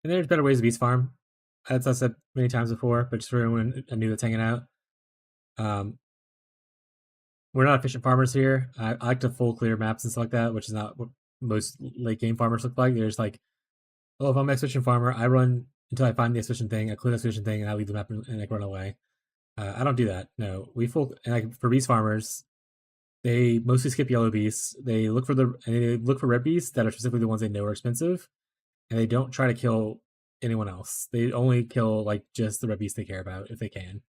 And there's better ways to beast farm. As I said many times before, but just for everyone new that's hanging out. We're not efficient farmers here. I like to full clear maps and stuff like that, which is not what most late game farmers look like. There's like, oh, if I'm an efficient farmer, I run until I find the efficient thing, I clear the efficient thing, and I leave the map and like run away. I don't do that. No, we full and like for beast farmers, they mostly skip yellow beasts. They look for red beasts that are specifically the ones they know are expensive, and they don't try to kill anyone else. They only kill like just the red beasts they care about if they can,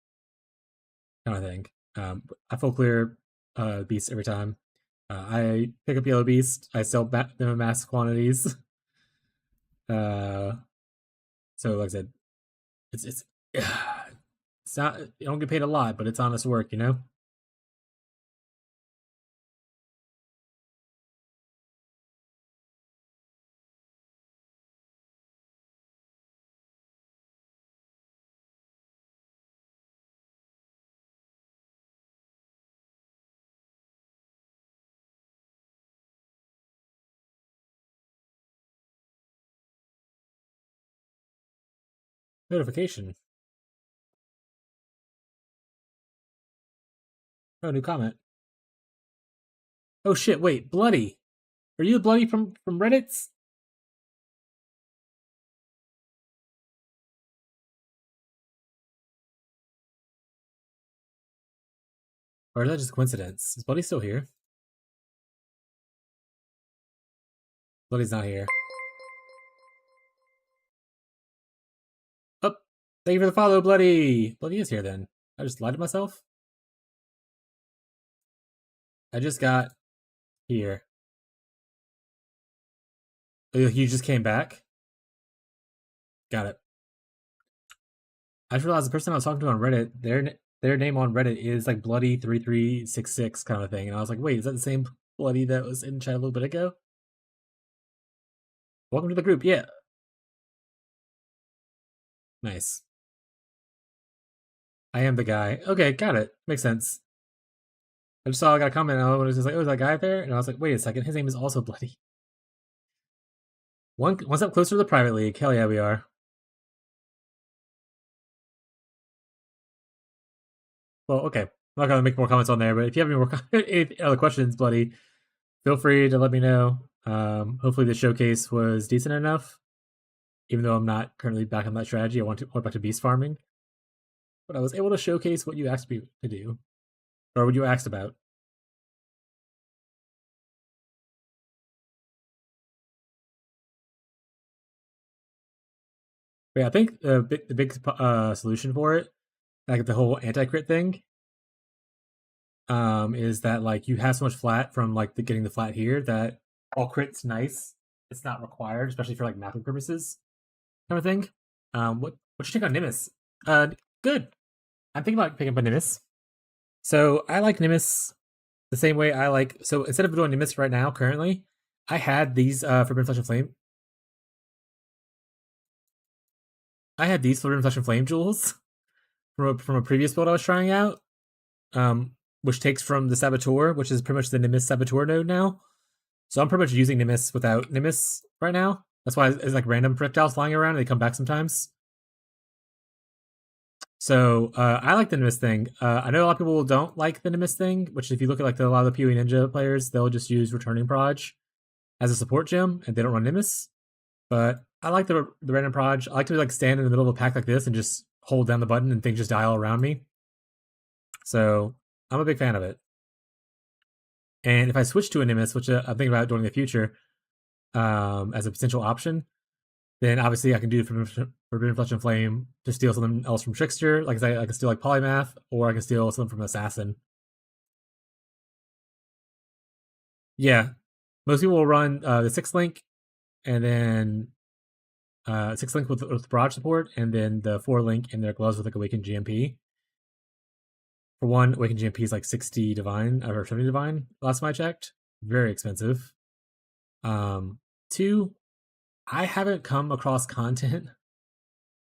kind of thing. I full clear beast every time. I pick up yellow beast. I sell them in mass quantities. uh, so like I said, it's it's not, you don't get paid a lot, but it's honest work, you know. Notification. Oh, new comment. Oh shit! Wait, bloody. Are you the bloody from Reddit's? Or is that just a coincidence? Is Bloody still here? Bloody's not here. Oh, thank you for the follow, Bloody. Bloody is here then. I just lied to myself. I just got here. Oh, you just came back? Got it. I just realized the person I was talking to on Reddit, their name on Reddit is like Bloody3366 kind of thing. And I was like, wait, is that the same Bloody that was in chat a little bit ago? Welcome to the group. Yeah. Nice. I am the guy. Okay, got it. Makes sense. I just saw I got a comment and I was just like, oh, is that guy there? And I was like, wait a second, his name is also Bloody. One step closer to the private league. Hell yeah, we are. Well, okay. I'm not gonna make more comments on there, but if you have any other questions, Bloody, feel free to let me know. Hopefully the showcase was decent enough. Even though I'm not currently back on that strategy, I want back to beast farming. But I was able to showcase what you asked me to do. Or what you asked about. But yeah, I think the big solution for it, like the whole anti-crit thing, is that like you have so much flat from like getting the flat here that all crit's nice. It's not required, especially for like mapping purposes, kind of thing. What's your take on Nimbus? Good. I'm thinking about picking up a Nimbus. So I like Nimbus the same way I like. So instead of doing Nimbus right now, currently, I had these Forbidden Flesh and Flame. I had these Forbidden Flesh and Flame jewels from a previous build I was trying out, which takes from the Saboteur, which is pretty much the Nimbus Saboteur node now. So I'm pretty much using Nimbus without Nimbus right now. That's why it's like random projectiles flying around and they come back sometimes. So I like the Nimbus thing. I know a lot of people don't like the Nimbus thing, which if you look at like a lot of the PoE Ninja players, they'll just use Returning Proj as a support gem and they don't run Nimbus. But I like the random Proj. I like to like stand in the middle of a pack like this and just hold down the button and things just die all around me. So I'm a big fan of it. And if I switch to a Nimbus, which I'm thinking about doing in the future, as a potential option, then obviously I can do Forbidden Flesh and Flame to steal something else from Trickster. Like I said, I can steal like Polymath, or I can steal something from Assassin. Yeah, most people will run the 6-link, and then 6-link with Barrage support, and then the 4-link in their gloves with like Awakened GMP. For one, Awakened GMP is like 60 divine or 70 divine. Last time I checked, very expensive. 2, I haven't come across content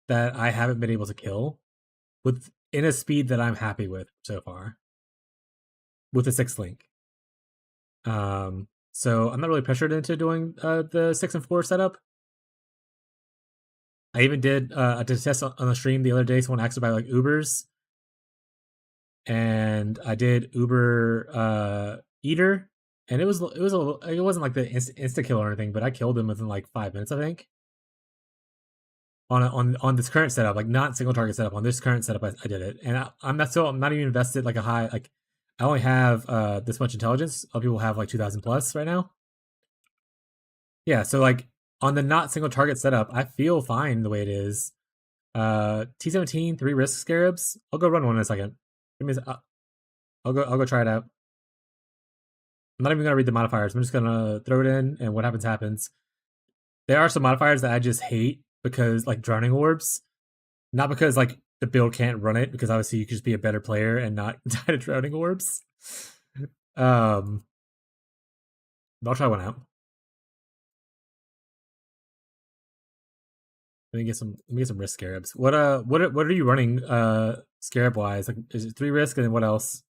that I haven't been able to kill in a speed that I'm happy with so far with the 6-link. So I'm not really pressured into doing the 6 and 4 setup. I even did a test on the stream the other day. Someone asked about like Ubers, and I did Uber Eater, and it wasn't like the insta kill or anything, but I killed him within like 5 minutes, I think. On this current setup, like not single target setup, on this current setup, I did it, and I'm not even invested like a high, like I only have this much intelligence. Other people have like 2,000 plus right now. Yeah, so like on the not single target setup, I feel fine the way it is. T17, 3 risk scarabs. I'll go run one in a second. I'll go try it out. I'm not even gonna read the modifiers. I'm just gonna throw it in, and what happens happens. There are some modifiers that I just hate because, like drowning orbs, not because like the build can't run it, because obviously you could just be a better player and not die to drowning orbs. Um, I'll try one out. Let me get some risk scarabs. What are you running scarab wise? Like, is it 3 risk and then what else?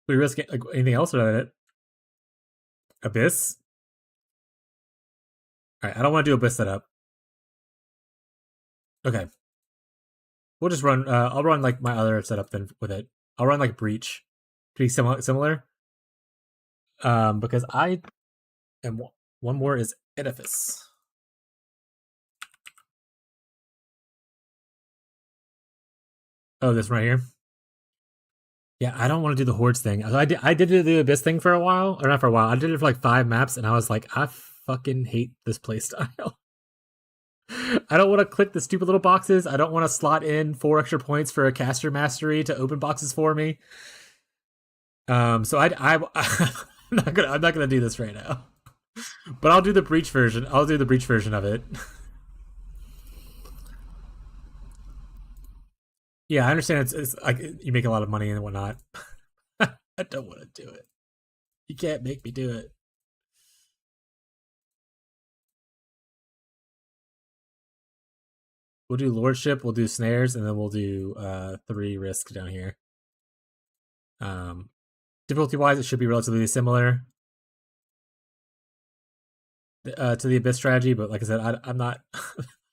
3 risk, like anything else or it? Abyss? Alright, I don't want to do Abyss setup. Okay. We'll just run I'll run like my other setup then with it. I'll run like Breach to be similar. Because I am one more is Edifice. Oh, this one right here. Yeah, I don't want to do the hordes thing. I did do the abyss thing for a while, or not for a while. I did it for like 5 maps, and I was like, I fucking hate this playstyle. I don't want to click the stupid little boxes. I don't want to slot in 4 extra points for a caster mastery to open boxes for me. So I'm not gonna do this right now. But I'll do the breach version. I'll do the breach version of it. Yeah, I understand it's like you make a lot of money and whatnot. I don't want to do it. You can't make me do it. We'll do lordship, we'll do snares, and then we'll do 3 risk down here. Difficulty wise, it should be relatively similar to the abyss strategy, but like I said, I'm not,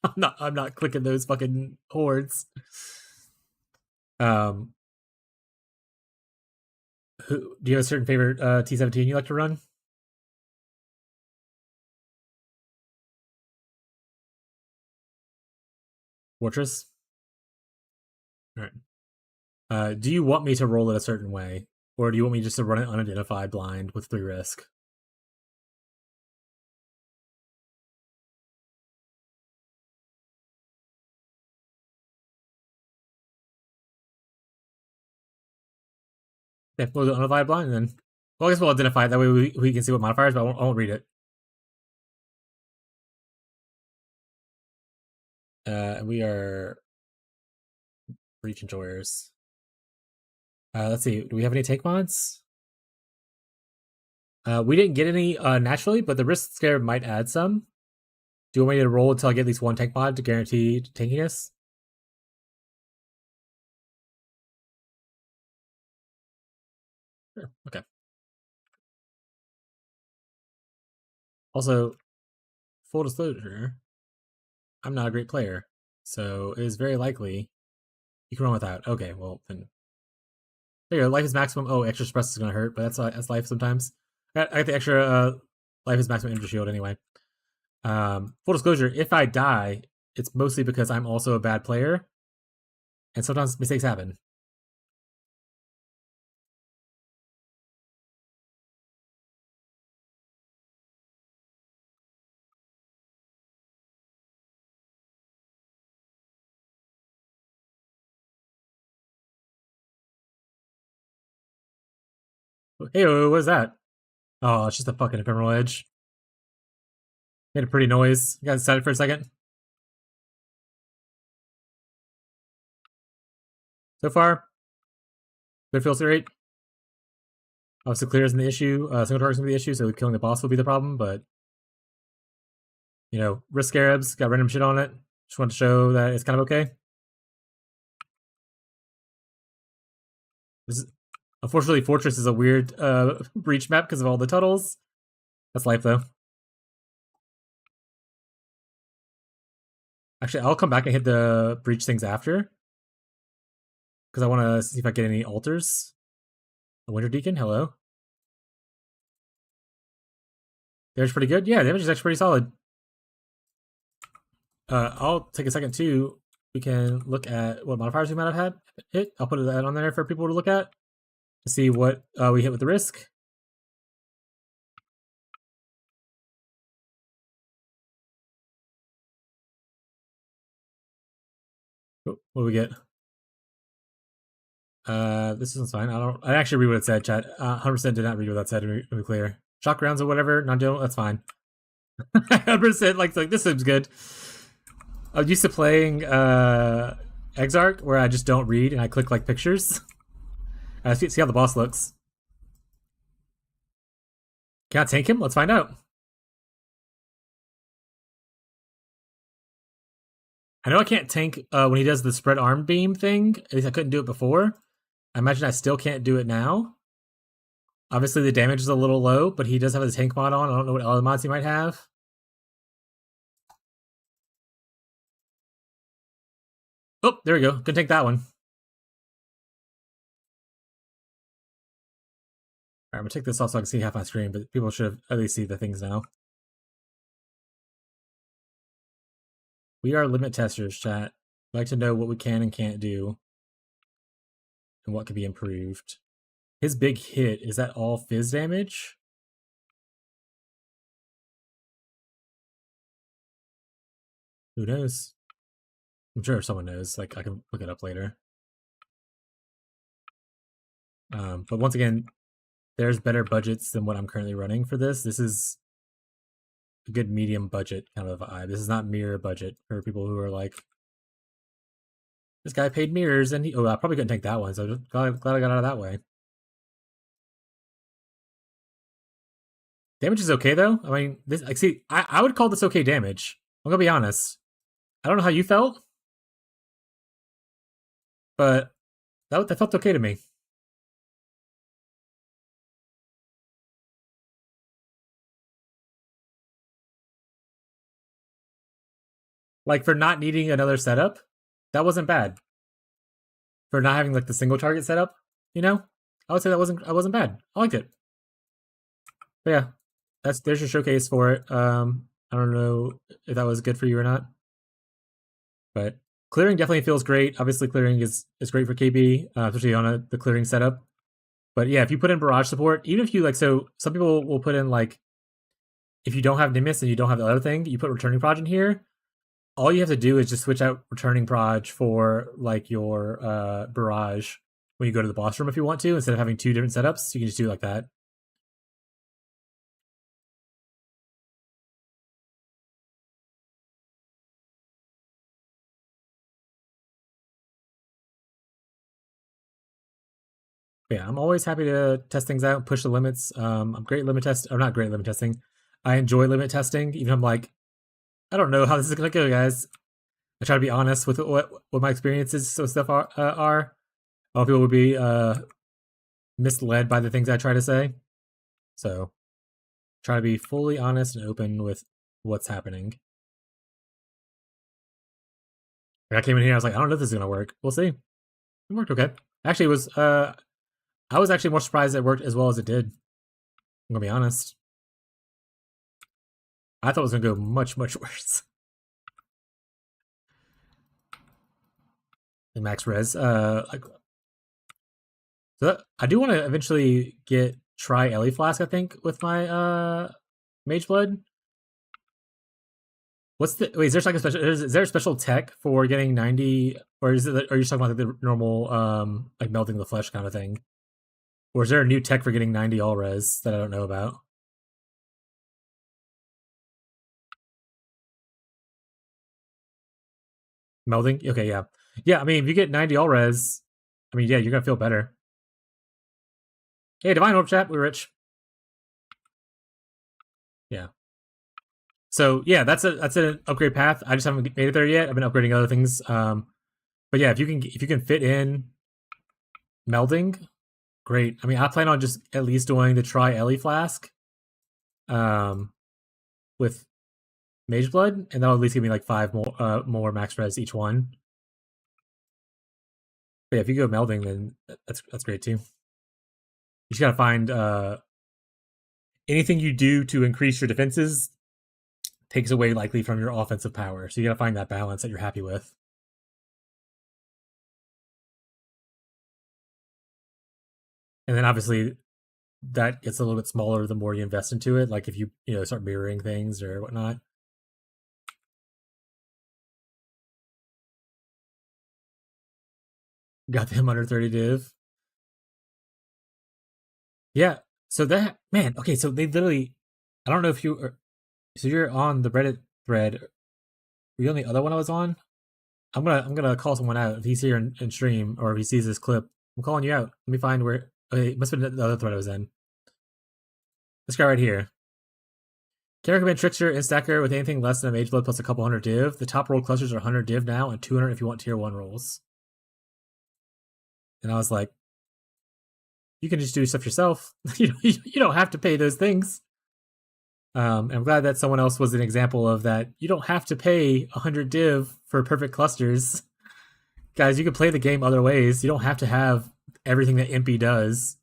I'm not clicking those fucking hordes. Um, do you have a certain favorite T17 you like to run? Fortress. All right. Do you want me to roll it a certain way, or do you want me just to run it unidentified blind with 3 risk? Yeah, we'll do unidentified blind, and then well, I guess we'll identify it that way we can see what modifiers, but I won't read it. We are breach enjoyers. Let's see. Do we have any take mods? We didn't get any naturally, but the risk scare might add some. Do you want me to roll until I get at least 1 tank mod to guarantee tankiness? Sure. Okay. Also, full disclosure, I'm not a great player, so it is very likely you can run without. Okay, well then. There you go. Life is maximum. Oh, extra suppress is gonna hurt, but that's life sometimes. I got the extra life is maximum energy shield anyway. Full disclosure: if I die, it's mostly because I'm also a bad player, and sometimes mistakes happen. Hey, what was that? Oh, it's just a fucking ephemeral edge. Made a pretty noise. You guys excited for a second? So far, good filter rate. Obviously, clear isn't the issue. Single target's gonna be the issue, so killing the boss will be the problem. But risk scarabs got random shit on it. Just want to show that it's kind of okay. This is, unfortunately, Fortress is a weird breach map because of all the tunnels. That's life though. Actually, I'll come back and hit the breach things after because I want to see if I get any altars. The Winter Deacon, hello. Damage pretty good. Yeah, damage is actually pretty solid. I'll take a second too. We can look at what modifiers we might have had hit. I'll put that on there for people to look at to see what we hit with the risk. What do we get? This is fine. I actually read what it said, chat. 100% did not read what that said, to be clear. Shock rounds or whatever, not doing that's fine. 100% like this seems good. I'm used to playing Exarch where I just don't read and I click like pictures. See how the boss looks. Can I tank him? Let's find out. I know I can't tank when he does the spread arm beam thing. At least I couldn't do it before. I imagine I still can't do it now. Obviously, the damage is a little low, but he does have his tank mod on. I don't know what other mods he might have. Oh, there we go. Couldn't take that one. Alright, I'm gonna take this off so I can see half my screen, but people should at least see the things now. We are limit testers, chat. I'd like to know what we can and can't do. And what can be improved. His big hit, is that all fizz damage? Who knows? I'm sure someone knows. Like, I can look it up later. But once again, there's better budgets than what I'm currently running for this. This is a good medium budget kind of vibe. This is not mirror budget for people who are like, this guy paid mirrors and he. Oh, I probably couldn't take that one, so glad I got out of that way. Damage is okay though. I mean, this. Like, see, I would call this okay damage. I'm gonna be honest. I don't know how you felt, but that felt okay to me. Like for not needing another setup, that wasn't bad. For not having like the single target setup, you know, I would say that wasn't bad. I liked it. But yeah, there's your showcase for it. I don't know if that was good for you or not, but clearing definitely feels great. Obviously, clearing is great for KB, especially on the clearing setup. But yeah, if you put in barrage support, even if you like, so some people will put in like, if you don't have Nimbus and you don't have the other thing, you put returning proj in here. All you have to do is just switch out returning proj for like your barrage when you go to the boss room if you want to, instead of having two different setups. You can just do it like that. But yeah, I'm always happy to test things out, push the limits. I'm great limit test, or not great limit testing. I enjoy limit testing, even if I'm like, I don't know how this is gonna go, guys. I try to be honest with what my experiences so stuff are. A lot of people would be misled by the things I try to say. So try to be fully honest and open with what's happening. Like I came in here, I was like, I don't know if this is gonna work. We'll see. It worked okay. Actually, it was I was actually more surprised it worked as well as it did. I'm gonna be honest. I thought it was gonna go much worse. The max res. Like, so I do want to eventually try Ellie Flask. I think with my Mage Blood. What's the wait? Is there like a special? Is there a special tech for getting 90, or is it? Are you talking about like the normal like melting the flesh kind of thing, or is there a new tech for getting 90 all res that I don't know about? Melding? Okay, yeah, yeah. I mean, if you get 90 all res, I mean, yeah, you're gonna feel better. Hey, Divine Orb chat, we're rich. Yeah. So yeah, that's an upgrade path. I just haven't made it there yet. I've been upgrading other things. But yeah, if you can fit in melding, great. I mean, I plan on just at least doing the try Ellie Flask, with Mage Blood, and that'll at least give me like 5 more max res each one. But yeah, if you go melding, then that's great too. You just gotta find anything you do to increase your defenses takes away likely from your offensive power. So you gotta find that balance that you're happy with. And then obviously that gets a little bit smaller the more you invest into it. Like if you start mirroring things or whatnot. Got them under 30 div. Yeah. So that man, okay, so they literally I don't know if you are so you're on the Reddit thread. Were you on the other one I was on? I'm gonna call someone out if he's here in stream or if he sees this clip. I'm calling you out. Let me find where okay, it must have been the other thread I was in. This guy right here. Can recommend Trickster and Stacker with anything less than a Mage Blood plus a couple hundred div. The top roll clusters are 100 div now and 200 if you want tier 1 rolls. And I was like, you can just do stuff yourself. You don't have to pay those things. And I'm glad that someone else was an example of that. You don't have to pay 100 div for perfect clusters. Guys, you can play the game other ways. You don't have to have everything that Impy does.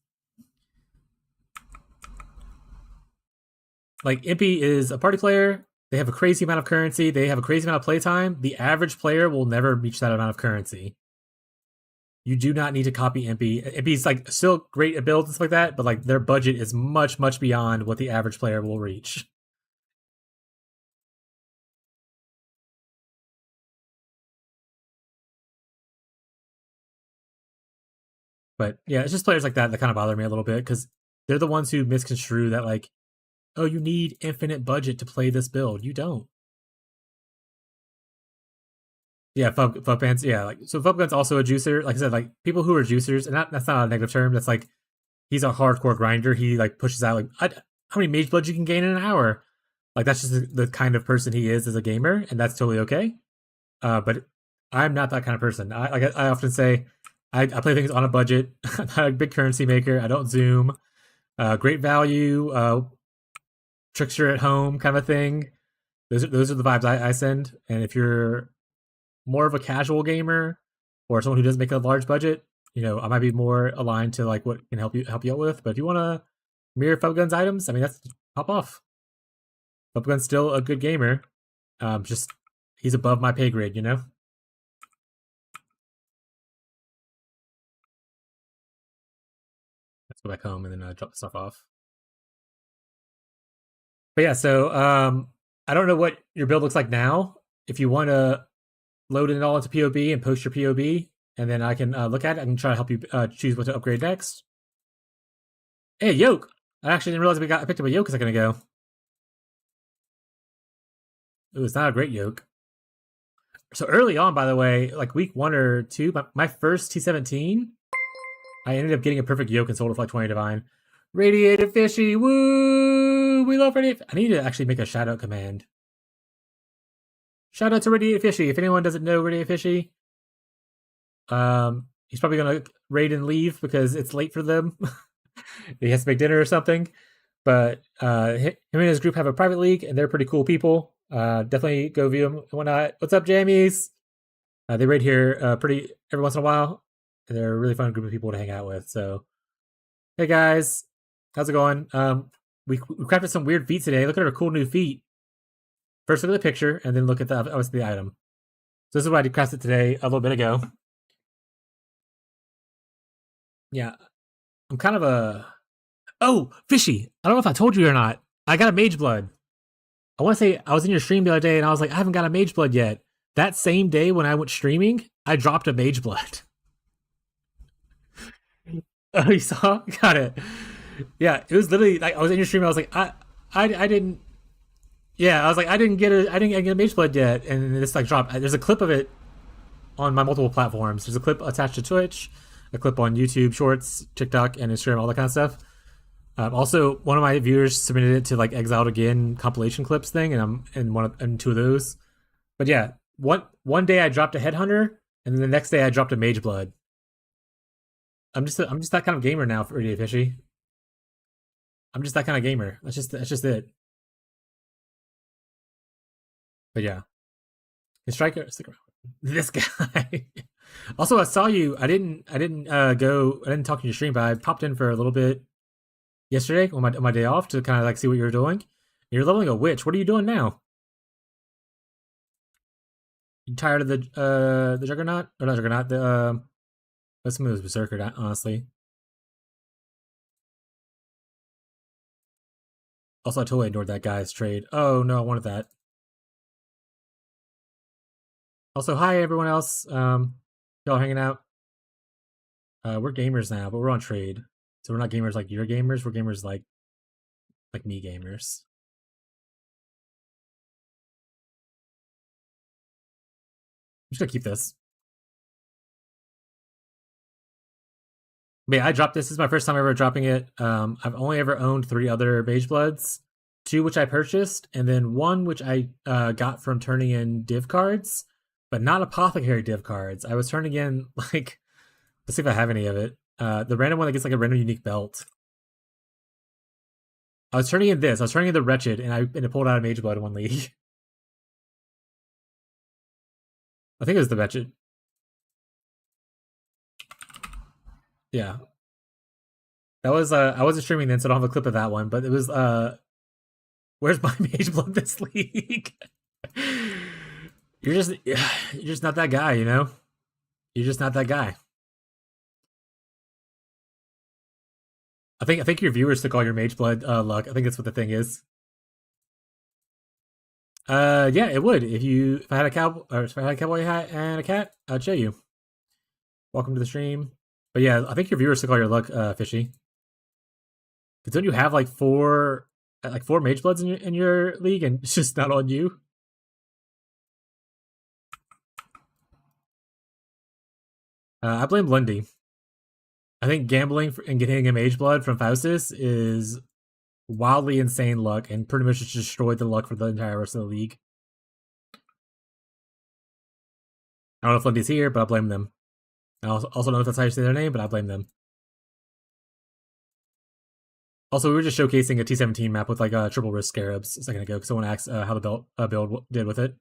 Like, Impy is a party player. They have a crazy amount of currency. They have a crazy amount of playtime. The average player will never reach that amount of currency. You do not need to copy Impy. Impy's like still great at builds and stuff like that, but like their budget is much, much beyond what the average player will reach. But yeah, it's just players like that kind of bother me a little bit because they're the ones who misconstrue that like, oh, you need infinite budget to play this build. You don't. Yeah, Fubban's yeah, like so Fubban's also a juicer. Like I said, like people who are juicers, and that's not a negative term. That's like he's a hardcore grinder. He like pushes out like how many mage blood you can gain in an hour. Like that's just the kind of person he is as a gamer, and that's totally okay. But I'm not that kind of person. I often say I play things on a budget. I'm not a big currency maker. I don't zoom. Great value, trickster at home kind of thing. Those are the vibes I send. And if you're more of a casual gamer or someone who doesn't make a large budget, I might be more aligned to like what can help you out with. But if you want to mirror Fubgun's items, I mean that's pop off. Fubgun's still a good gamer. Just he's above my pay grade, Let's go back home and then drop the stuff off. But yeah, so I don't know what your build looks like now. If you want to load it all into POB and post your POB, and then I can look at it and try to help you choose what to upgrade next. Hey, yoke! I actually didn't realize I picked up a yoke a second ago. It was not a great yoke. So early on, by the way, like week 1 or 2, my first T17, I ended up getting a perfect yoke and sold it for like 20 divine. Radiated fishy, woo! We love radiated. I need to actually make a shout out command. Shout out to Radiated Fishy. If anyone doesn't know Radiated Fishy, he's probably gonna raid and leave because it's late for them. He has to make dinner or something. But him and his group have a private league, and they're pretty cool people. Definitely go view them and whatnot. What's up, Jammies? They raid here pretty every once in a while. And they're a really fun group of people to hang out with. So, hey guys, how's it going? We crafted some weird feats today. Look at our cool new feat. First look at the picture, and then look at the item. So this is what I crafted today a little bit ago. Yeah, I'm kind of a... Oh, Fishy! I don't know if I told you or not. I got a Mage Blood. I want to say I was in your stream the other day, and I was like, I haven't got a Mage Blood yet. That same day when I went streaming, I dropped a Mage Blood. Oh, you saw? Got it. Yeah, it was literally like I was in your stream. I was like, I didn't. Yeah, I was like, I didn't get a Mage Blood yet, and this like dropped. There's a clip of it on my multiple platforms. There's a clip attached to Twitch, a clip on YouTube Shorts, TikTok, and Instagram, all that kind of stuff. Also, one of my viewers submitted it to like Exiled Again compilation clips thing, and I'm in two of those. But yeah, one day I dropped a Headhunter, and then the next day I dropped a Mage Blood. I'm just that kind of gamer now for Radiated Fishy. I'm just that kind of gamer. That's just it. But yeah, the striker. This guy. Also, I saw you. I didn't talk in your stream, but I popped in for a little bit yesterday on my day off to kind of like see what you were doing. You're leveling a witch. What are you doing now? You tired of the Juggernaut? Or not Juggernaut, let's move Berserker, honestly. Also, I totally ignored that guy's trade. Oh no, I wanted that. Also, hi everyone else. Y'all hanging out. We're gamers now, but we're on trade. So we're not gamers like your gamers. We're gamers like me gamers. I'm just gonna keep this. But yeah, I dropped this. This is my first time ever dropping it. I've only ever owned 3 other Mage Bloods, 2 which I purchased, and then 1 which I got from turning in div cards, but not apothecary div cards. I was turning in like, let's see if I have any of it. The random one that gets like a random unique belt. I was turning in this. I was turning in the Wretched, and it pulled out a Mage Blood in one league. I think it was the Wretched. Yeah. That was I wasn't streaming then, so I don't have a clip of that one, but it was where's my Mage Blood this league? You're just not that guy, you know? You're just not that guy. I think your viewers took all your Mage Blood luck. I think that's what the thing is. Yeah, it would. If I had a cowboy hat and a cat, I'd show you. Welcome to the stream. But yeah, I think your viewers took all your luck, Fishy. Because don't you have like four Mage Bloods in your league, and it's just not on you? I blame Lundy. I think gambling and getting a Mage Blood from Faustus is wildly insane luck, and pretty much just destroyed the luck for the entire rest of the league. I don't know if Lundy's here, but I blame them. I also don't know if that's how you say their name, but I blame them. Also, we were just showcasing a T17 map with like triple risk scarabs a second ago because someone asked how the build did with it.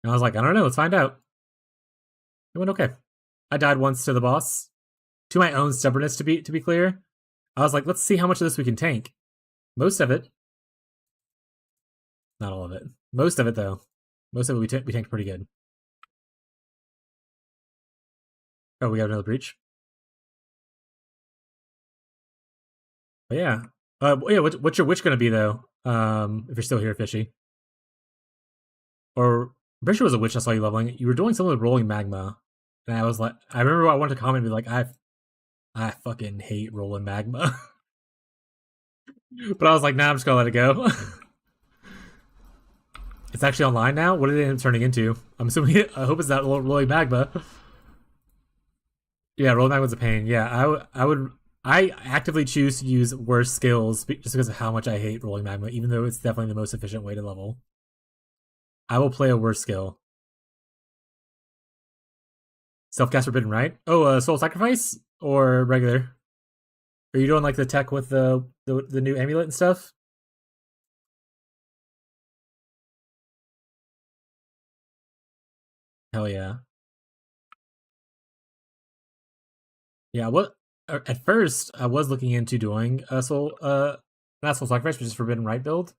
And I was like, I don't know, let's find out. It went okay. I died once to the boss. To my own stubbornness, to be clear. I was like, let's see how much of this we can tank. Most of it. Not all of it. Most of it, though. Most of it we tanked pretty good. Oh, we got another breach. But yeah. Yeah, what's your witch gonna be, though? If you're still here, Fishy. Or, I'm pretty sure it was a witch I saw you leveling. You were doing something with rolling magma. And I was like, I remember I wanted to comment and be like, I fucking hate rolling magma. But I was like, nah, I'm just gonna let it go. It's actually online now? What did it end up turning into? I'm assuming, I hope it's not rolling magma. Yeah, rolling magma's a pain. Yeah, I actively choose to use worse skills just because of how much I hate rolling magma, even though it's definitely the most efficient way to level. I will play a worse skill. Self-cast forbidden, right? Oh, soul sacrifice? Or regular? Are you doing like the tech with the new amulet and stuff? Hell yeah. Yeah, what at first I was looking into doing a not soul sacrifice, but just forbidden right build.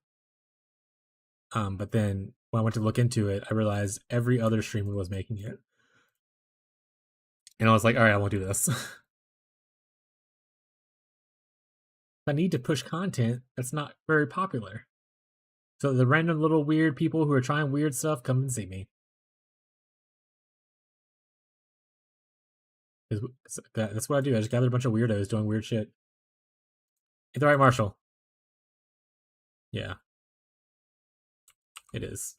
But then when I went to look into it, I realized every other streamer was making it. And I was like, all right, I won't do this. I need to push content that's not very popular. So the random little weird people who are trying weird stuff come and see me. That's what I do. I just gather a bunch of weirdos doing weird shit. Hit the right Marshall. Yeah. It is.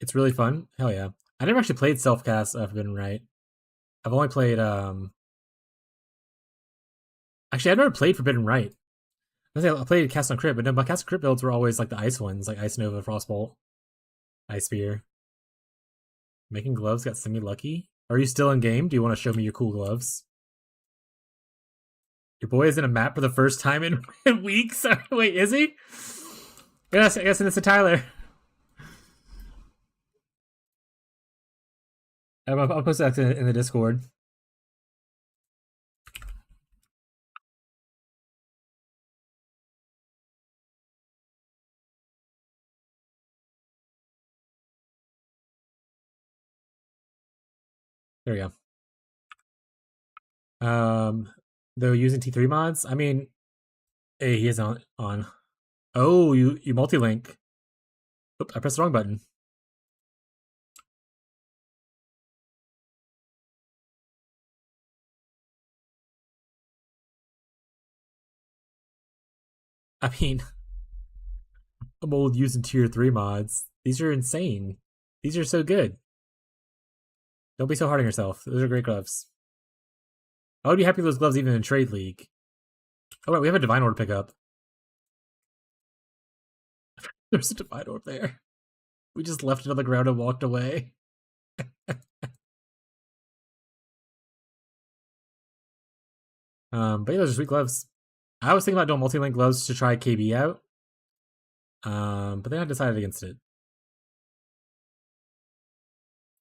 It's really fun. Hell yeah. I never actually played self-cast Forbidden Right. I've only played actually I've never played Forbidden Right. I played Cast on Crit, but no, my Cast on Crit builds were always like the ice ones, like Ice Nova, Frostbolt, Ice Spear. Making gloves got semi-lucky. Are you still in game? Do you want to show me your cool gloves? Your boy is in a map for the first time in weeks? Wait, is he? Yes, I guess it's a Tyler. I'll post that in the Discord. There we go. Though using T3 mods, I mean, hey, he is on. Oh, you multi-link. Oop, I pressed the wrong button. I mean, I'm old using tier 3 mods. These are insane. These are so good. Don't be so hard on yourself. Those are great gloves. I would be happy with those gloves even in Trade League. Oh, wait, we have a Divine Orb to pick up. There's a Divine Orb there. We just left it on the ground and walked away. But yeah, those are sweet gloves. I was thinking about doing multi-link gloves to try KB out. But then I decided against it.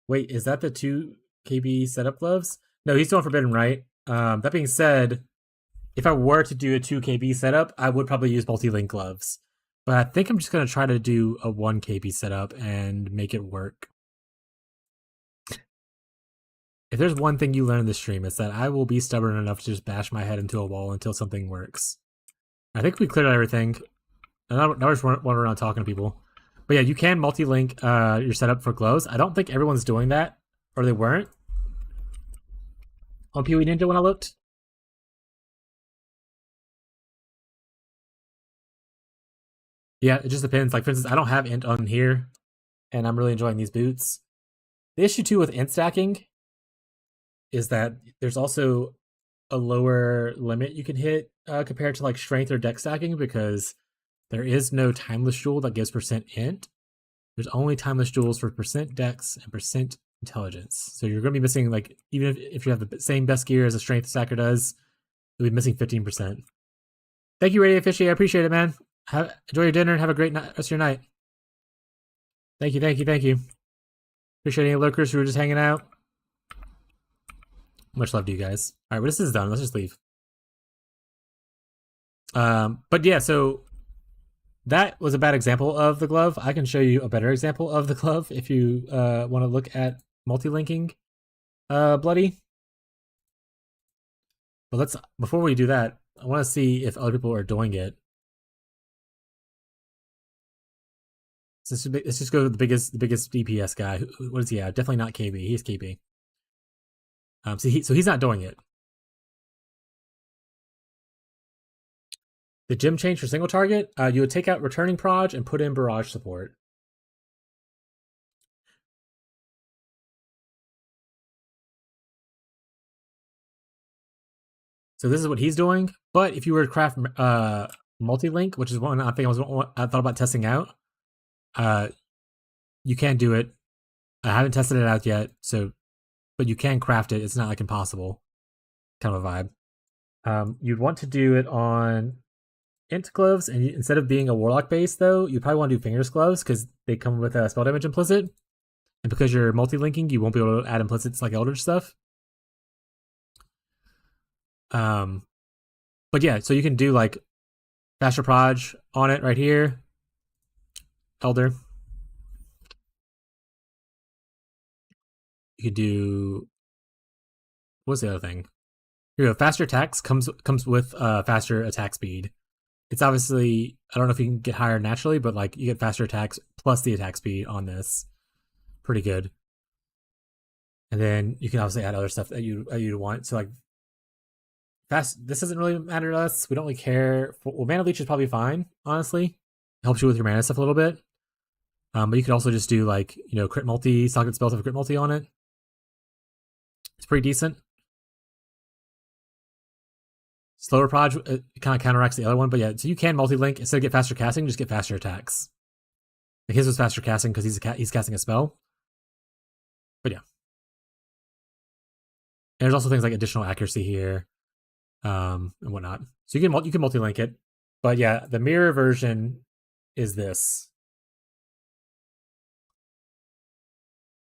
Wait, is that the 2 KB setup gloves? No, he's doing Forbidden Right. That being said, if I were to do a 2 KB setup, I would probably use multi-link gloves. But I think I'm just going to try to do a 1 KB setup and make it work. If there's one thing you learn in this stream, it's that I will be stubborn enough to just bash my head into a wall until something works. I think we cleared out everything. Now we're just running around talking to people. But yeah, you can multi-link your setup for gloves. I don't think everyone's doing that, or they weren't on PoE Ninja when I looked. Yeah, it just depends. Like, for instance, I don't have int on here, and I'm really enjoying these boots. The issue, too, with int stacking is that there's also a lower limit you can hit compared to, like, strength or dex stacking, because there is no timeless jewel that gives percent int. There's only timeless jewels for percent dex and percent intelligence. So you're going to be missing, like, even if you have the same best gear as a strength stacker does, you'll be missing 15%. Thank you, Radio Fishy. I appreciate it, man. Enjoy your dinner and have a great rest of your night. Thank you. Appreciate any lurkers who are just hanging out. Much love to you guys. All right, well, this is done. Let's just leave. But yeah, so that was a bad example of the glove. I can show you a better example of the glove if you want to look at multi-linking Bloody. But before we do that, I want to see if other people are doing it. So let's just go to the biggest DPS guy. What is he at? Definitely not KB. He's KB. So he's not doing it. The gym change for single target, you would take out returning proj and put in barrage support. So this is what he's doing. But if you were to craft multi-link, which is one I thought about testing out, you can do it. I haven't tested it out yet, but you can craft it. It's not like impossible, kind of a vibe. You'd want to do it on int gloves, and instead of being a warlock base, though, you probably want to do fingers gloves because they come with a spell damage implicit, and because you're multi-linking, you won't be able to add implicits like Eldritch stuff. But yeah, so you can do like faster proj on it right here, Elder. You could do, what's the other thing? Here we go. Faster attacks comes with faster attack speed. It's obviously, I don't know if you can get higher naturally, but like you get faster attacks plus the attack speed on this. Pretty good. And then you can obviously add other stuff that you want. So like this doesn't really matter to us. We don't really care. Well, Mana Leech is probably fine, honestly. It helps you with your mana stuff a little bit. But you could also just do like, crit multi, socket spells with crit multi on it. It's pretty decent. Slower proj, it kind of counteracts the other one, but yeah, so you can multi-link. Instead of get faster casting, just get faster attacks. Like his was faster casting because he's casting a spell. But yeah. And there's also things like additional accuracy here, and whatnot. So you can multi-link it. But yeah, the mirror version is this.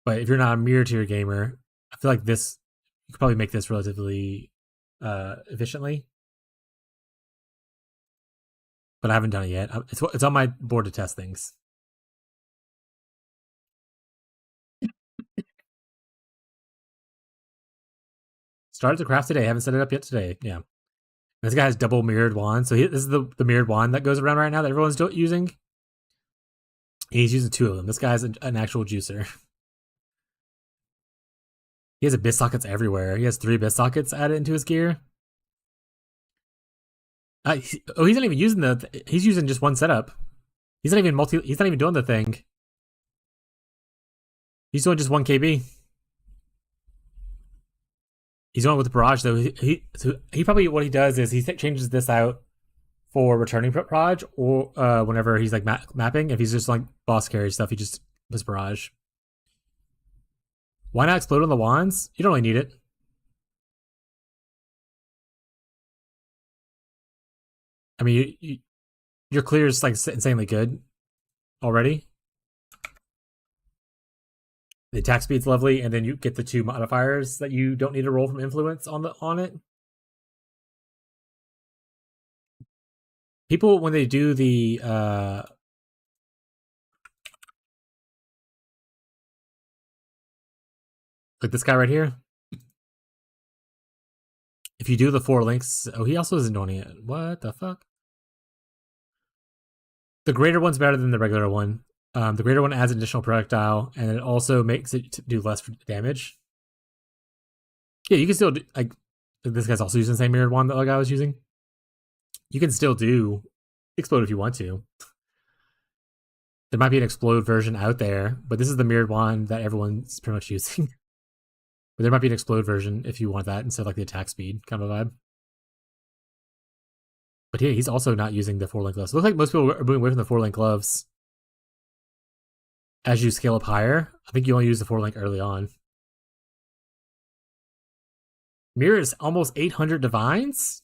But if you're not a mirror tier gamer, I feel like this, you could probably make this relatively efficiently. But I haven't done it yet. It's on my board to test things. Started to craft today. Haven't set it up yet today. Yeah. This guy has double mirrored wand. So this is the mirrored wand that goes around right now that everyone's using. He's using 2 of them. This guy's an actual juicer. He has abyss sockets everywhere. He has 3 abyss sockets added into his gear. He's not even using he's using just one setup. He's not even he's not even doing the thing. He's doing just 1 KB. He's going with the barrage though. He probably, what he does is he changes this out for returning barrage, or whenever he's like mapping. If he's just like boss carry stuff, he just does barrage. Why not explode on the wands? You don't really need it. I mean, your clear is like insanely good already. The attack speed's lovely, and then you get the 2 modifiers that you don't need to roll from influence on it. People, when they do the like this guy right here, if you do the 4 links, oh, he also isn't doing it. What the fuck? The greater one's better than the regular one. The greater one adds additional projectile, and it also makes it do less damage. Yeah, you can still do, like, this guy's also using the same mirrored wand that the other guy was using. You can still do explode if you want to. There might be an explode version out there, but this is the mirrored wand that everyone's pretty much using. But there might be an explode version if you want that instead of like the attack speed kind of vibe. But yeah, he's also not using the 4-link gloves. It looks like most people are moving away from the 4-link gloves. As you scale up higher, I think you only use the 4-link early on. Mirror is almost 800 divines?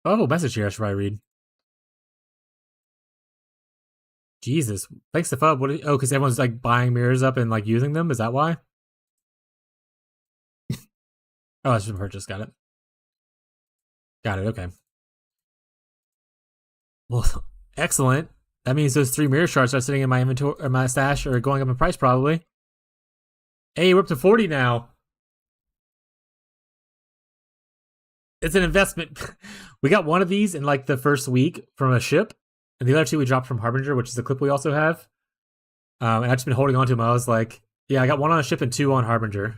Oh, message here I should probably read. Jesus. Thanks to Fub. Oh, because everyone's like buying mirrors up and like using them? Is that why? Oh, I should have purchased. Got it. Got it, okay. Well, excellent. That means those 3 mirror shards are sitting in my inventory or my stash are going up in price probably. Hey, we're up to 40 now. It's an investment. We got one of these in like the first week from a ship, and the other 2 we dropped from Harbinger, which is the clip we also have. And I've just been holding on to them. I was like, yeah, I got 1 on a ship and 2 on Harbinger.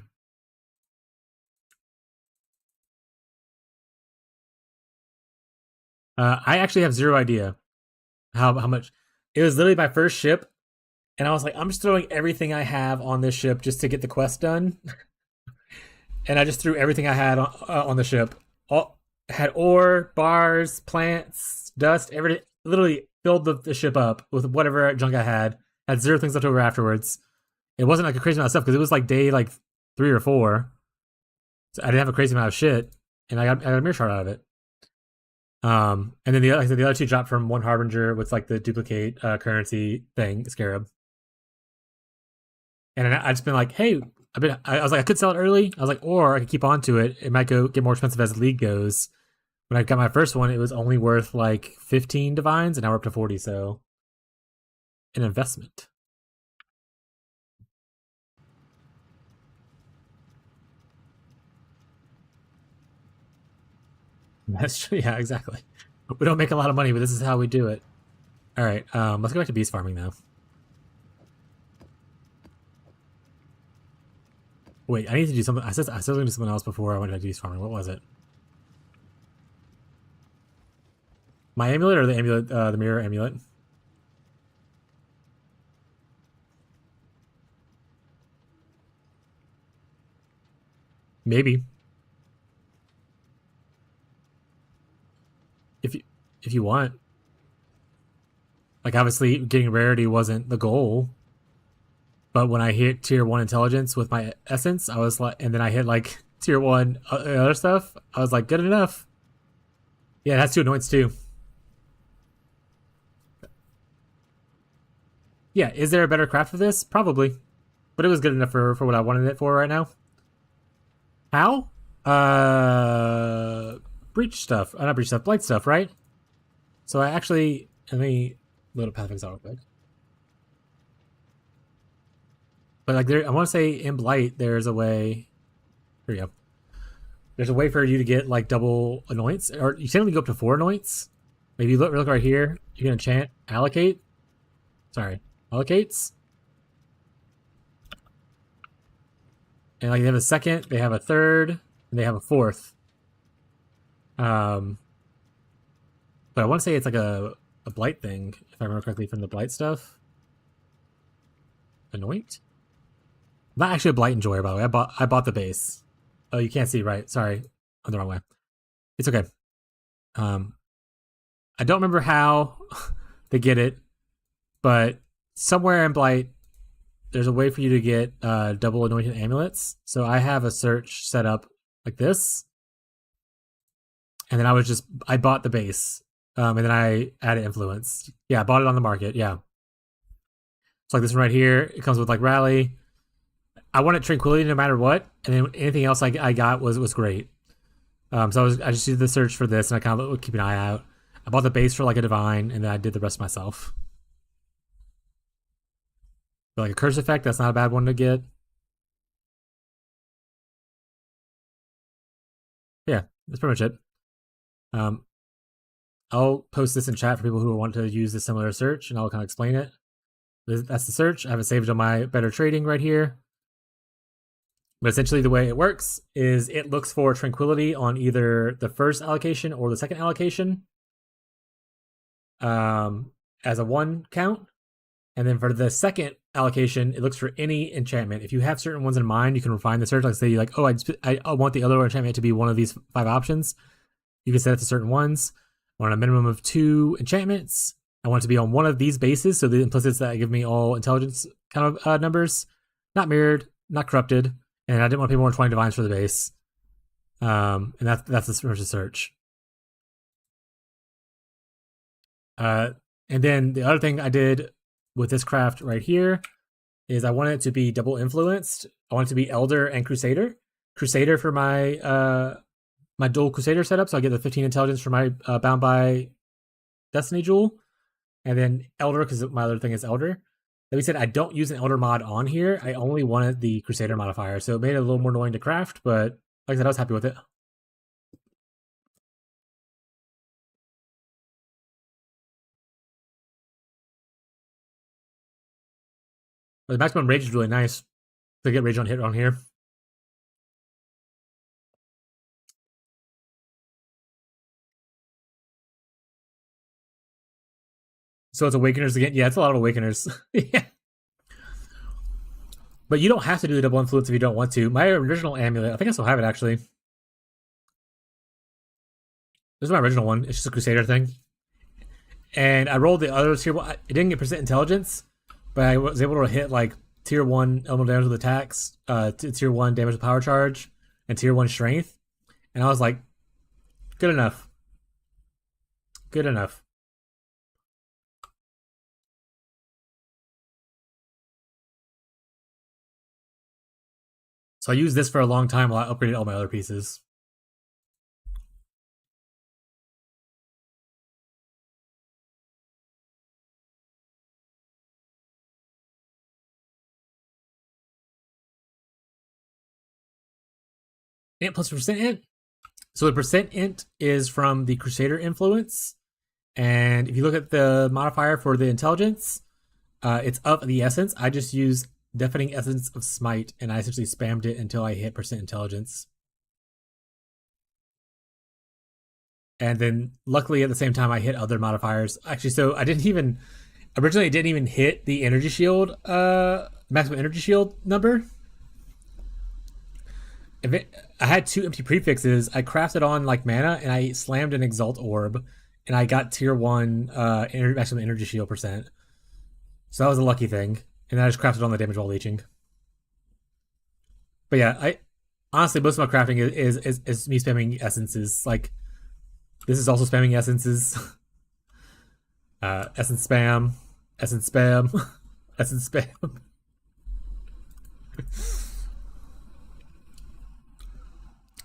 I actually have zero idea how much. It was literally my first ship, and I was like, I'm just throwing everything I have on this ship just to get the quest done. And I just threw everything I had on the ship. Had ore, bars, plants, dust, everything. Literally filled the ship up with whatever junk I had. Had 0 things left over afterwards. It wasn't like a crazy amount of stuff because it was like day like 3 or 4. So I didn't have a crazy amount of shit, and I got a mirror shard out of it. And then the other 2 dropped from 1 Harbinger with like the duplicate currency thing, Scarab. And I just been like, hey, I was like, I could sell it early. I was like, or I could keep on to it. It might get more expensive as the league goes. When I got my first one, it was only worth like 15 divines, and now we're up to 40. So, an investment. That's true. Yeah, exactly. We don't make a lot of money, but this is how we do it. All right, let's go back to beast farming now. Wait, I need to do something. I said I was going to do something else before I went to beast farming. What was it? My amulet or the amulet, the mirror amulet? Maybe. If you want. Like, obviously, getting rarity wasn't the goal. But when I hit tier 1 intelligence with my essence, I was like, and then I hit like tier 1 other stuff, I was like, good enough. Yeah, it has 2 anoints too. Yeah, is there a better craft for this? Probably. But it was good enough for what I wanted it for right now. How? Breach stuff. Not breach stuff, blight stuff, right? So I actually, let me load up Pathfix real quick. But like there, I want to say in blight, there's a way. Here we go. There's a way for you to get like double anoints, or you can only go up to 4 anoints. Maybe look right here. You're gonna enchant allocate. Sorry, allocates. And like they have a second, they have a third, and they have a fourth. But I want to say it's like a blight thing, if I remember correctly from the blight stuff. Anoint? Not actually a blight enjoyer, by the way. I bought the base. Oh, you can't see, right? Sorry, I'm the wrong way. It's okay. I don't remember how they get it, but somewhere in blight, there's a way for you to get double anointed amulets. So I have a search set up like this, and then I bought the base, and then I added influence. Yeah, I bought it on the market. Yeah, so like this one right here, it comes with like rally. I wanted tranquility no matter what, and then anything else I got was great. So I just did the search for this, and I kind of would keep an eye out. I bought the base for like a divine, and then I did the rest myself. But like a curse effect, that's not a bad one to get. Yeah, that's pretty much it. I'll post this in chat for people who want to use a similar search, and I'll kind of explain it. That's the search. I have it saved on my better trading right here. But essentially, the way it works is it looks for tranquility on either the first allocation or the second allocation as a 1 count. And then for the second allocation, it looks for any enchantment. If you have certain ones in mind, you can refine the search. Like say, like, oh, I want the other enchantment to be one of these 5 options. You can set it to certain ones. I want a minimum of 2 enchantments. I want it to be on one of these bases. So the implicits that give me all intelligence kind of numbers, not mirrored, not corrupted. And I didn't want to pay more than 20 divines for the base. And that's the search. And then the other thing I did with this craft right here is I wanted it to be double influenced. I want it to be Elder and Crusader. Crusader for my my dual Crusader setup, so I get the 15 intelligence for my Bound by Destiny jewel, and then Elder because my other thing is Elder. Like we said, I don't use an Elder mod on here. I only wanted the Crusader modifier, so it made it a little more annoying to craft, but like I said, I was happy with it. But the maximum rage is really nice to get rage on hit on here. So it's Awakeners again. Yeah, it's a lot of Awakeners. Yeah. But you don't have to do the double influence if you don't want to. My original amulet, I think I still have it actually. This is my original one. It's just a Crusader thing. And I rolled the others here. It didn't get percent intelligence, but I was able to hit like tier 1 elemental damage with attacks, tier 1 damage with power charge, and tier 1 strength. And I was like, good enough. Good enough. So I used this for a long time while I upgraded all my other pieces. Int plus percent int. So the percent int is from the Crusader influence. And if you look at the modifier for the intelligence, it's of the essence. I just use deafening essence of smite, and I essentially spammed it until I hit percent intelligence. And then luckily at the same time I hit other modifiers. Actually, so I didn't even originally it didn't even hit the energy shield maximum energy shield number. I had 2 empty prefixes. I crafted on like mana and I slammed an exalt orb and I got tier 1 maximum energy shield percent. So that was a lucky thing. And then I just crafted on the damage while leeching. But yeah, I honestly most of my crafting is me spamming essences. Like this is also spamming essences. Essence spam. Essence spam. Essence spam.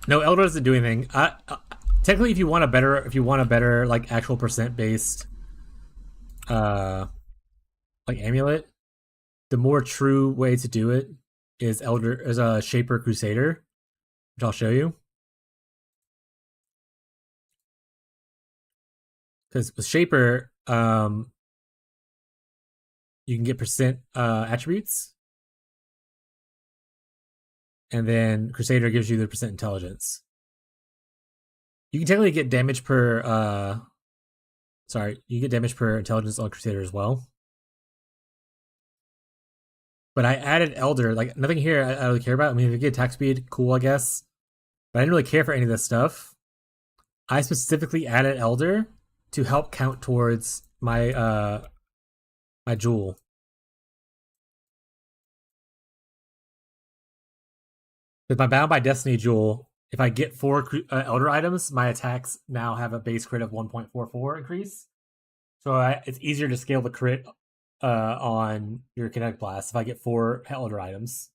No, Elder doesn't do anything. Technically, if you want a better like actual percent based, like amulet, the more true way to do it is a Shaper Crusader, which I'll show you. Because with Shaper, you can get percent attributes, and then Crusader gives you the percent intelligence. You can technically get damage per you get damage per intelligence on Crusader as well. But I added Elder, like nothing here I don't really care about. I mean, if you get attack speed, cool, I guess. But I didn't really care for any of this stuff. I specifically added Elder to help count towards my my jewel. With my Bound by Destiny jewel, if I get 4 Elder items, my attacks now have a base crit of 1.44 increase. So it's easier to scale the crit on your kinetic blast if I get 4 Elder items.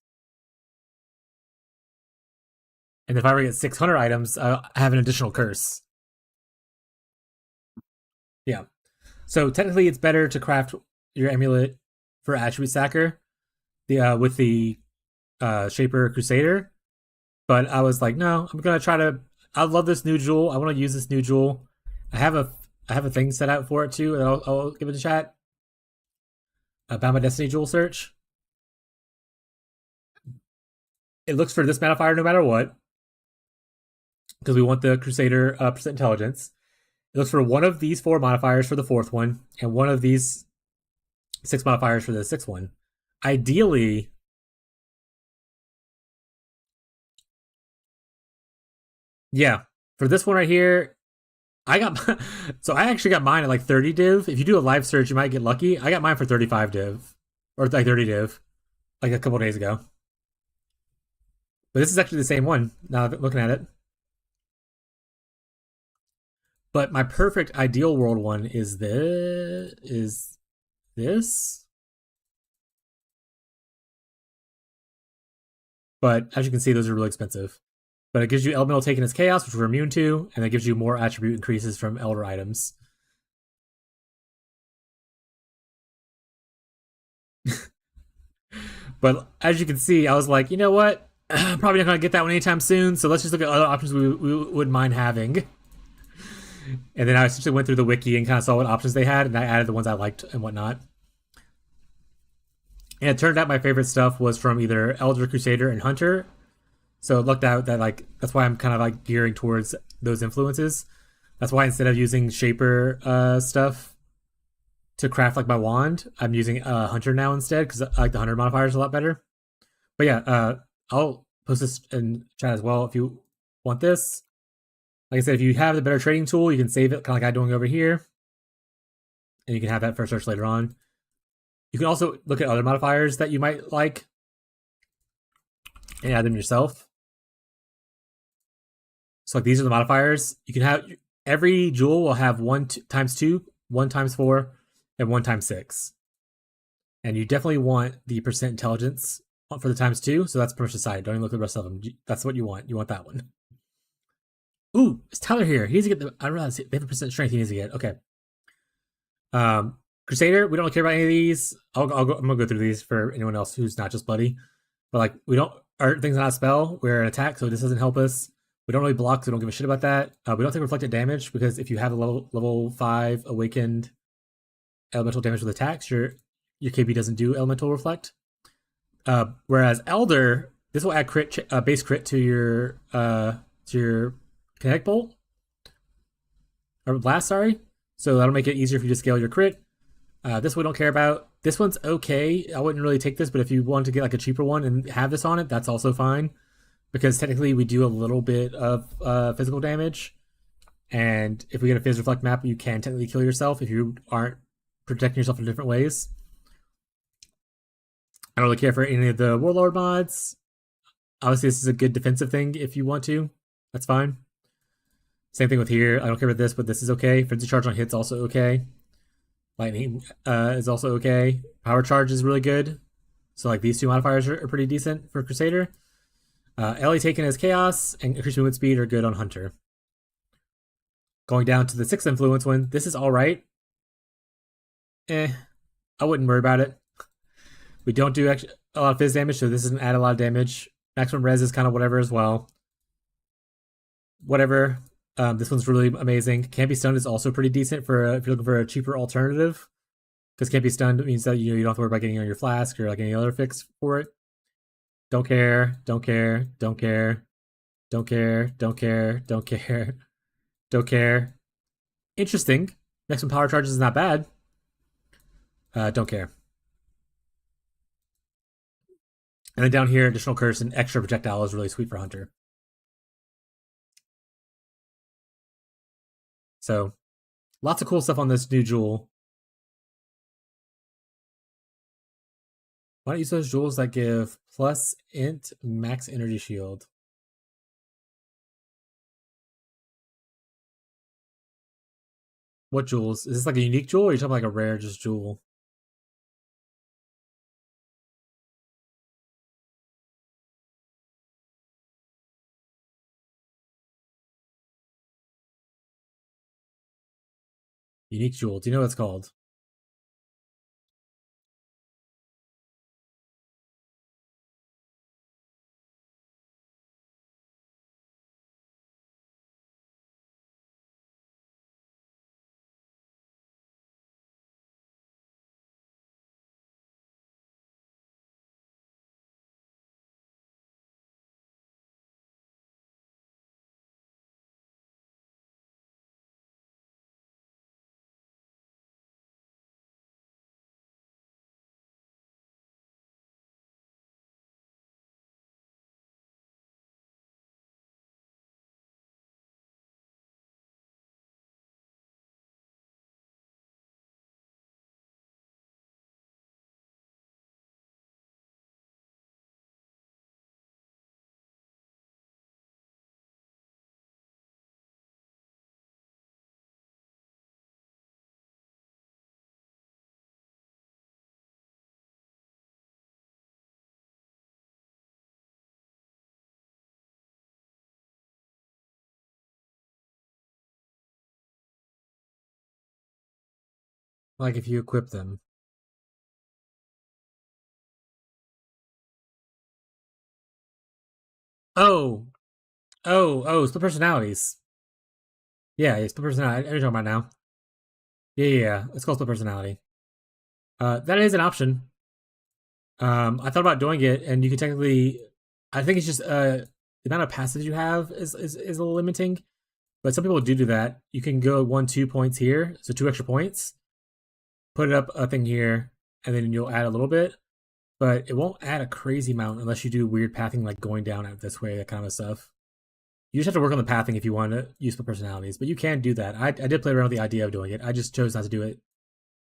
And if I were to get 600 items, I have an additional curse. Yeah. So technically, it's better to craft your amulet for attribute stacker, with the Shaper Crusader. But I was like, no, I'm gonna try to. I love this new jewel. I want to use this new jewel. I have a thing set out for it too, and I'll give it a chat. About my Destiny jewel search. It looks for this modifier no matter what, because we want the Crusader percent intelligence. It looks for one of these 4 modifiers for the 4th one, and one of these 6 modifiers for the 6th one. Ideally, yeah, for this one right here, I got so I actually got mine at like 30 div. If you do a live search, you might get lucky. I got mine for 35 div, or like 30 div, like a couple days ago. But this is actually the same one now looking at it. But my perfect ideal world one is this. But as you can see, those are really expensive. But it gives you Elemental Taken as Chaos, which we're immune to, and it gives you more attribute increases from Elder items. But as you can see, I was like, you know what? I'm probably not going to get that one anytime soon, so let's just look at other options we wouldn't mind having. And then I essentially went through the wiki and kind of saw what options they had, and I added the ones I liked and whatnot. And it turned out my favorite stuff was from either Elder, Crusader, and Hunter. So it looked out that like that's why I'm kind of like gearing towards those influences. That's why instead of using Shaper stuff to craft like my wand, I'm using Hunter now instead because I like the Hunter modifiers a lot better. But yeah, I'll post this in chat as well if you want this. Like I said, if you have the better trading tool, you can save it kind of like I'm doing over here, and you can have that for search later on. You can also look at other modifiers that you might like and add them yourself. So like these are the modifiers. You can have every jewel will have 1 times 2, 1 times 4, and 1 times 6. And you definitely want the percent intelligence for the times 2. So that's pretty much decided. Don't even look at the rest of them. That's what you want. You want that one. Ooh, is Tyler here? He needs to get the. I realize they have a percent strength. He needs to get. Okay. Crusader. We don't really care about any of these. I'm gonna go through these for anyone else who's not just Buddy. But like we don't. Our thing's not a spell. We're an attack, so this doesn't help us. We don't really block, so we don't give a shit about that. We don't take reflected damage because if you have a level 5 awakened elemental damage with attacks, your KB doesn't do elemental reflect. Whereas Elder, this will add base crit to your kinetic bolt or blast. Sorry, so that'll make it easier for you to scale your crit. This we don't care about. This one's okay. I wouldn't really take this, but if you want to get like a cheaper one and have this on it, that's also fine. Because technically we do a little bit of physical damage. And if we get a Phys Reflect map, you can technically kill yourself if you aren't protecting yourself in different ways. I don't really care for any of the Warlord mods. Obviously, this is a good defensive thing if you want to. That's fine. Same thing with here. I don't care about this, but this is okay. Frenzy Charge on hit's also okay. Lightning is also okay. Power Charge is really good. So like these 2 modifiers are pretty decent for Crusader. LA Taken as Chaos and increased movement speed are good on Hunter. Going down to the 6th influence one, this is alright. I wouldn't worry about it. We don't do a lot of Fizz damage, so this doesn't add a lot of damage. Maximum res is kind of whatever as well. Whatever. This one's really amazing. Can't Be Stunned is also pretty decent for if you're looking for a cheaper alternative. Because Can't Be Stunned means that you don't have to worry about getting on your flask or like any other fix for it. Don't care. Don't care. Don't care. Don't care. Don't care. Don't care. Don't care. Interesting. Next one, power charges is not bad. Don't care. And then down here, additional curse and extra projectile is really sweet for Hunter. So, lots of cool stuff on this new jewel. Why don't you use those jewels that give plus int max energy shield? What jewels? Is this like a unique jewel or are you talking like a rare just jewel? Unique jewel. Do you know what it's called? Like if you equip them. Oh, split personalities. Yeah, split personality. I know what you're talking about now. Yeah. It's called split personality. That is an option. I thought about doing it, and you can technically. I think it's just the amount of passes you have is a little limiting. But some people do that. You can go 1-2 points here, so 2 extra points. Put it up a thing here, and then you'll add a little bit. But it won't add a crazy amount unless you do weird pathing, like going down out this way, that kind of stuff. You just have to work on the pathing if you want to use the personalities, but you can do that. I did play around with the idea of doing it. I just chose not to do it,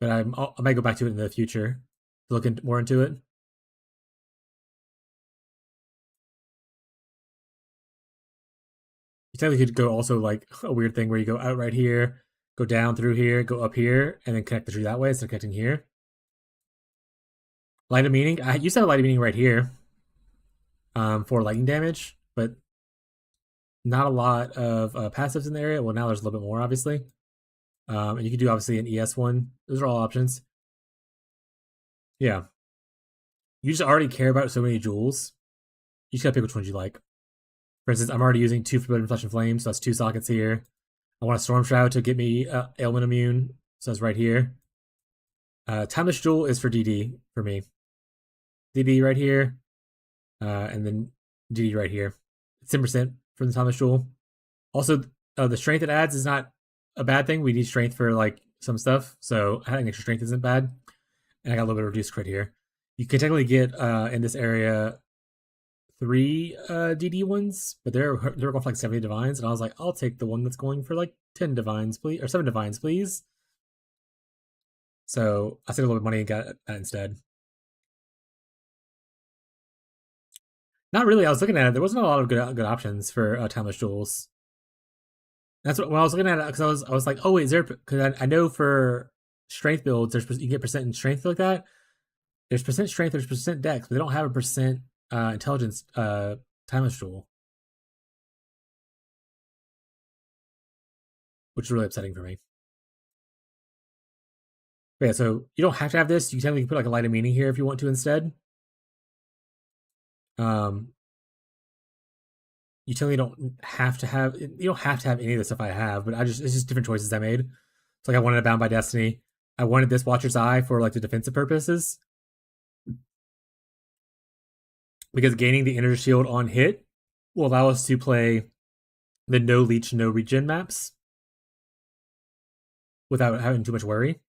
but I might go back to it in the future, to look more into it. You technically could go also like a weird thing where you go out right here, go down through here, go up here, and then connect the tree that way instead of connecting here. Light of Meaning. I used to have a Light of Meaning right here for lightning damage, but not a lot of passives in the area. Well, now there's a little bit more, obviously. And you can do obviously an ES one. Those are all options. Yeah. You just already care about so many jewels. You just gotta pick which ones you like. For instance, I'm already using 2 Forbidden Flesh and Flame, so that's 2 sockets here. I want a Storm Shroud to get me ailment immune, so that's right here. Timeless Jewel is for DD for me. DD right here, and then DD right here. It's 10% from the Timeless Jewel. Also, the strength it adds is not a bad thing. We need strength for like some stuff, so having extra strength isn't bad. And I got a little bit of reduced crit here. You can technically get in this area 3 DD ones, but they're going for like 70 divines, and I was like, I'll take the one that's going for like 10 divines, please, or 7 divines, please. So I saved a little bit of money and got that instead. Not really. I was looking at it. There wasn't a lot of good options for timeless jewels. That's what when I was looking at it, because I was like, oh, wait, is there? Because I know for strength builds, you can get percent in strength like that. There's percent strength, there's percent dex, but they don't have a percent intelligence timeless jewel, which is really upsetting for me. But yeah, so you don't have to have this. You can technically put like a light of meaning here if you want to instead. You totally don't have to have any of the stuff I have, but it's just different choices I made. It's like I wanted a Bound by Destiny. I wanted this Watcher's Eye for like the defensive purposes. because gaining the energy shield on hit will allow us to play the no leech, no regen maps without having too much worry.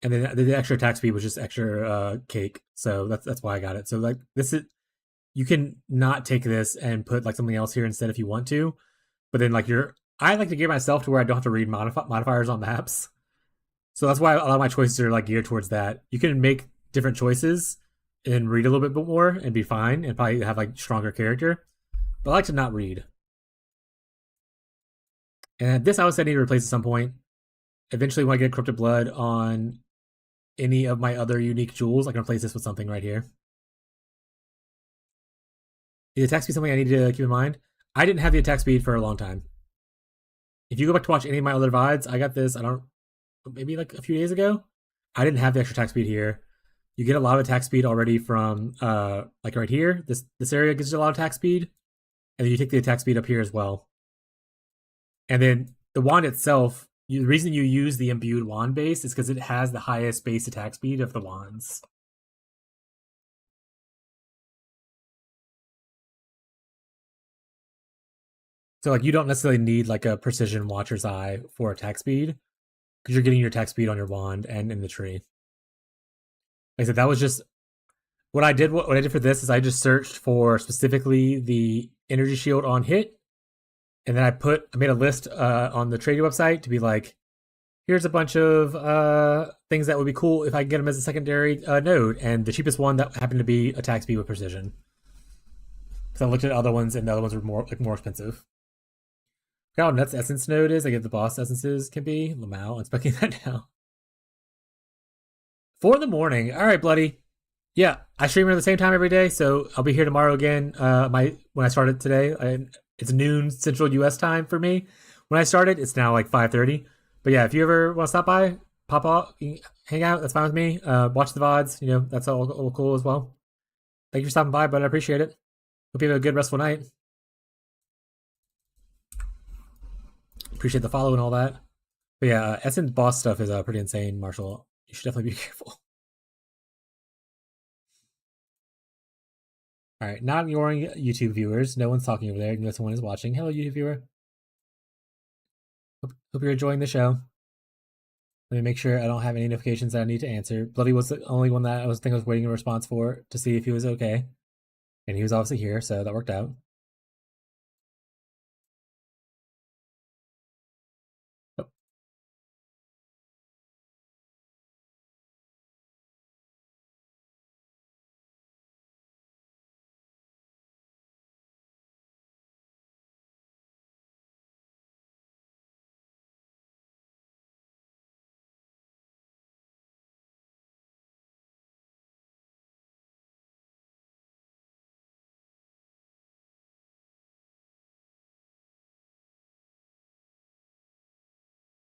And then the extra attack speed was just extra cake, so that's why I got it. So like this is, you can not take this and put like something else here instead if you want to, but then like I like to gear myself to where I don't have to read modifiers on maps. So that's why a lot of my choices are like geared towards that. You can make different choices and read a little bit more and be fine and probably have like stronger character. But I like to not read. And this I would say I need to replace at some point. Eventually, when I get Corrupted Blood on any of my other unique jewels, I can replace this with something right here. The attack speed is something I need to keep in mind. I didn't have the attack speed for a long time. If you go back to watch any of my other VODs, I got this, I don't, maybe like a few days ago. I didn't have the extra attack speed here. You get a lot of attack speed already from like right here. This area gives you a lot of attack speed. And then you take the attack speed up here as well. And then the wand itself, the reason you use the imbued wand base is because it has the highest base attack speed of the wands. So like you don't necessarily need like a precision watcher's eye for attack speed because you're getting your attack speed on your wand and in the tree. Like I said, that was just what I did. What I did for this is I just searched for specifically the energy shield on hit, and then I made a list on the trading website to be like, here's a bunch of things that would be cool if I get them as a secondary node, and the cheapest one that happened to be attack speed with precision. Because I looked at other ones, and the other ones were more expensive. Look how nuts essence node is. I get the boss essences can be. Lamau, I'm specking that now. 4 in the morning. All right, bloody. Yeah, I stream at the same time every day, so I'll be here tomorrow again. When I started today, it's noon Central U.S. time for me. When I started, it's now like 5:30. But yeah, if you ever want to stop by, pop off, hang out, that's fine with me. Watch the VODs, that's all cool as well. Thank you for stopping by, but I appreciate it. Hope you have a good restful night. Appreciate the follow and all that. But yeah, Essence boss stuff is pretty insane, Marshall. You should definitely be careful. All right, not ignoring YouTube viewers. No one's talking over there. No someone is watching. Hello, YouTube viewer. Hope you're enjoying the show. Let me make sure I don't have any notifications that I need to answer. Bloody was the only one that I was waiting a response for to see if he was okay. And he was obviously here, so that worked out. Oh.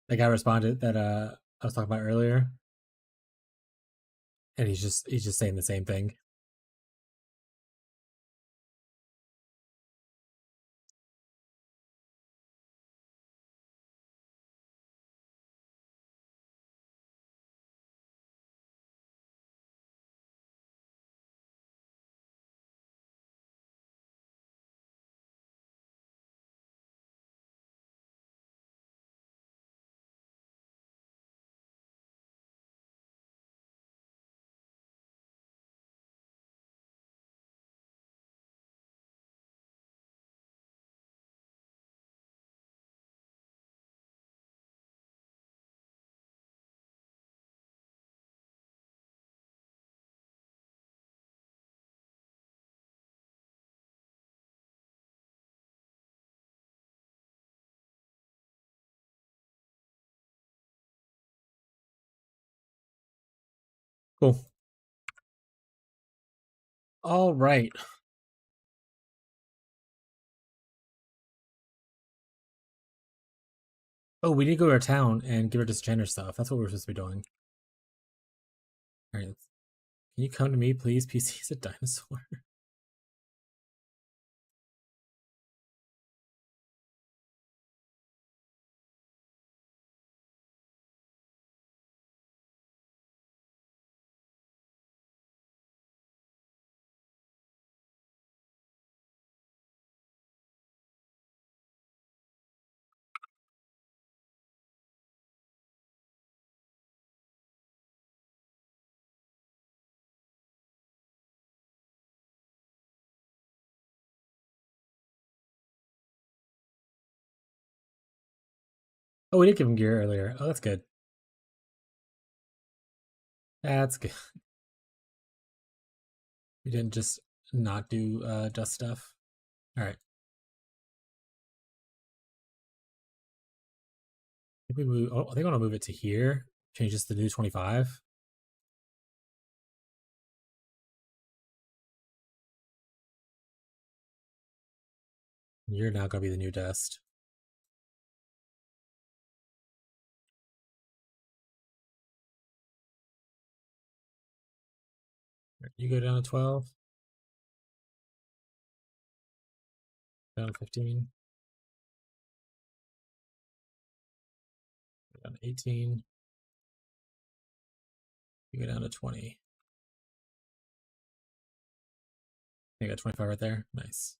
The guy responded that I was talking about earlier, and he's just saying the same thing. Cool. All right. Oh, we need to go to our town and give her disgender stuff. That's what we're supposed to be doing. All right. Can you come to me, please? PC's a dinosaur. Oh, we did give him gear earlier. Oh, that's good. That's good. We didn't just not do dust stuff. All right. I think we move. Oh, I think I want to move it to here. Change this to new 25. You're now gonna be the new dust. You go down to 12. Down to 15. Go down to 18. You go down to 20. You got 25 right there. Nice.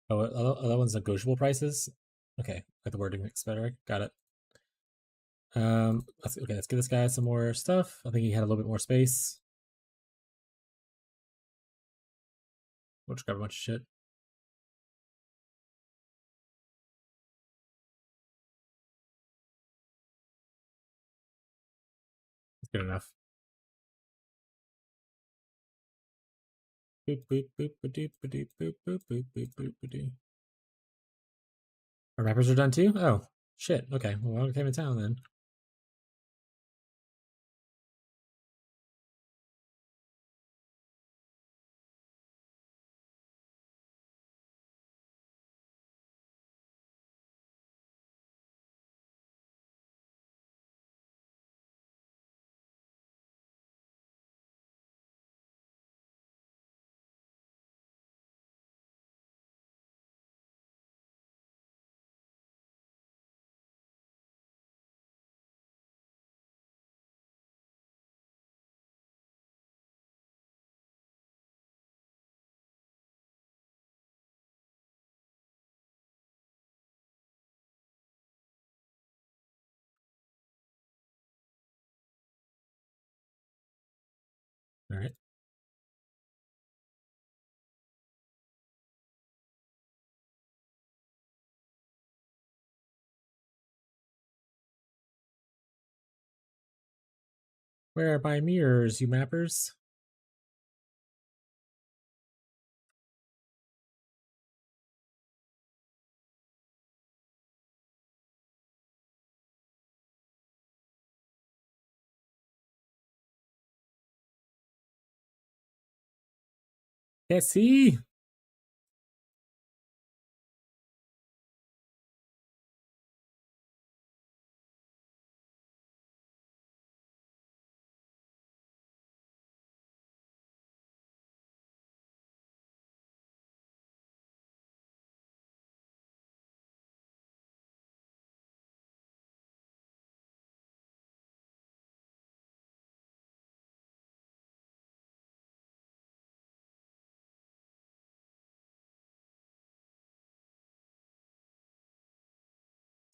That one's negotiable prices. Okay, got the wording mixed better. Got it. Okay. Let's give this guy some more stuff. I think he had a little bit more space. We'll just grab a bunch of shit. It's good enough. Boop boop boop boop boop boop boop boop boop boop boop. Our rappers are done too. Oh shit. Okay. Well, I came to town then. All right. Where are my mirrors, you mappers? Can't see.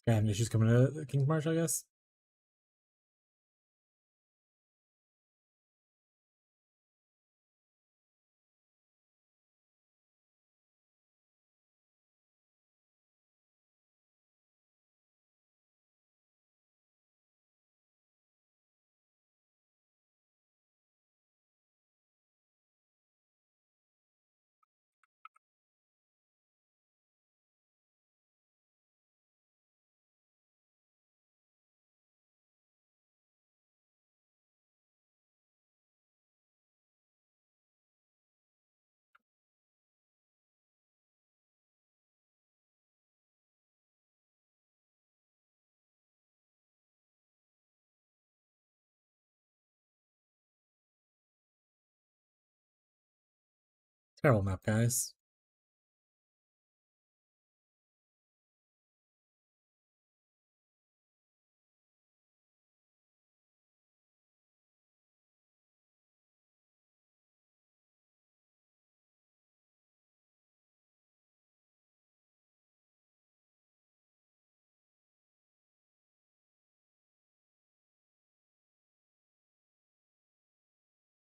I have issues coming to the King's March, I guess. Terrible map, guys.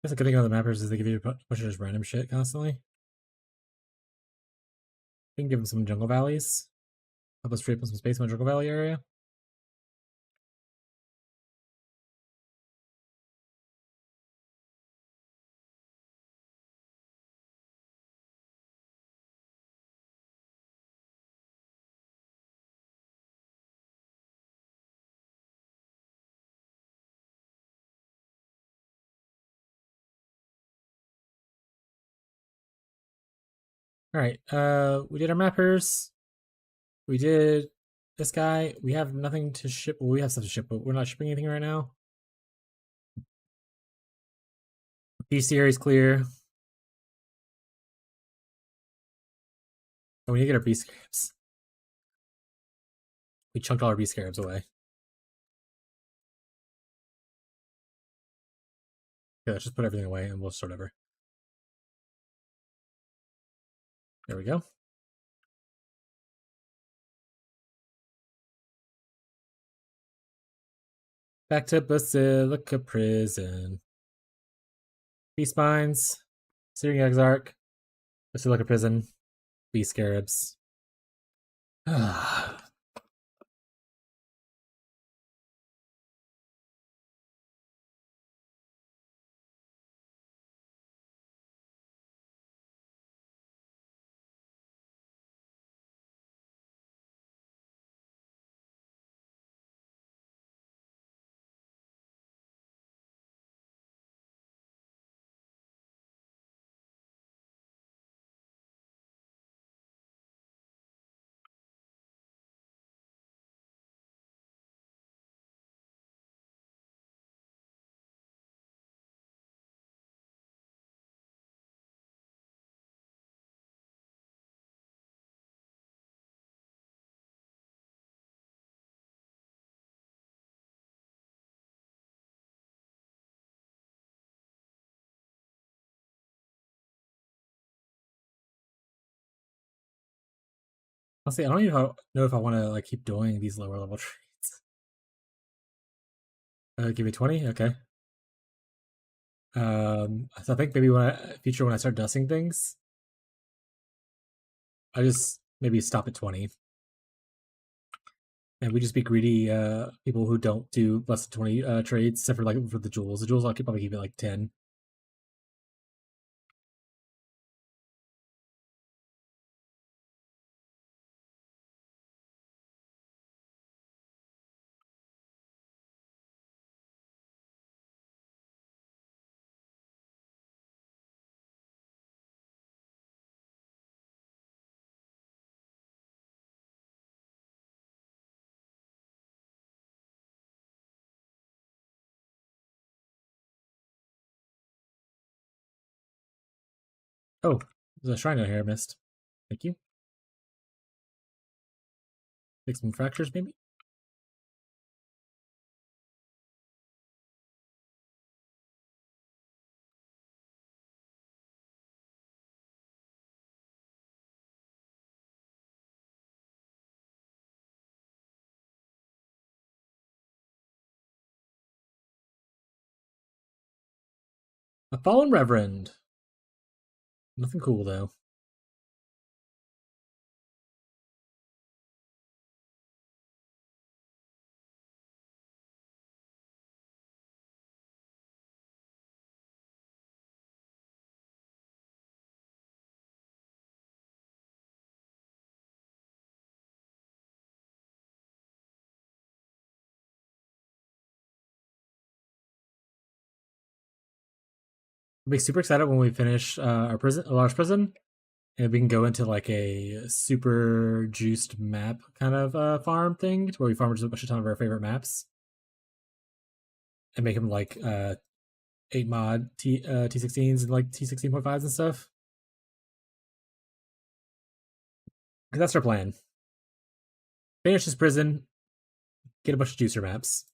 That's a good thing about the mappers is they give you a bunch of just random shit constantly. We can give them some jungle valleys. Help us free up some space in the jungle valley area. Alright, we did our mappers. We did this guy. We have nothing to ship. Well, we have stuff to ship, but we're not shipping anything right now. B series clear. And we need to get our B scarabs. We chunked all our B scarabs away. Okay, let's just put everything away and we'll start over. There we go. Back to Basilica Prison. B spines. Searing Exarch. Basilica Prison. B scarabs. Honestly, I don't even know if I want to like keep doing these lower level trades. Give me 20? Okay. So I think maybe when when I start dusting things, I just maybe stop at 20. And we just be greedy people who don't do less than 20 trades, except for like for the jewels. The jewels I'll probably keep it like 10. Oh, there's a shrine down here I missed. Thank you. Make some fractures, maybe? A fallen reverend. Nothing cool though. I'll be super excited when we finish our prison, a large prison, and we can go into like a super juiced map kind of farm thing, where we farm just a bunch of ton of our favorite maps, and make them like 8 mod T16s and like T16.5s and stuff. Because that's our plan. Finish this prison, get a bunch of juicer maps.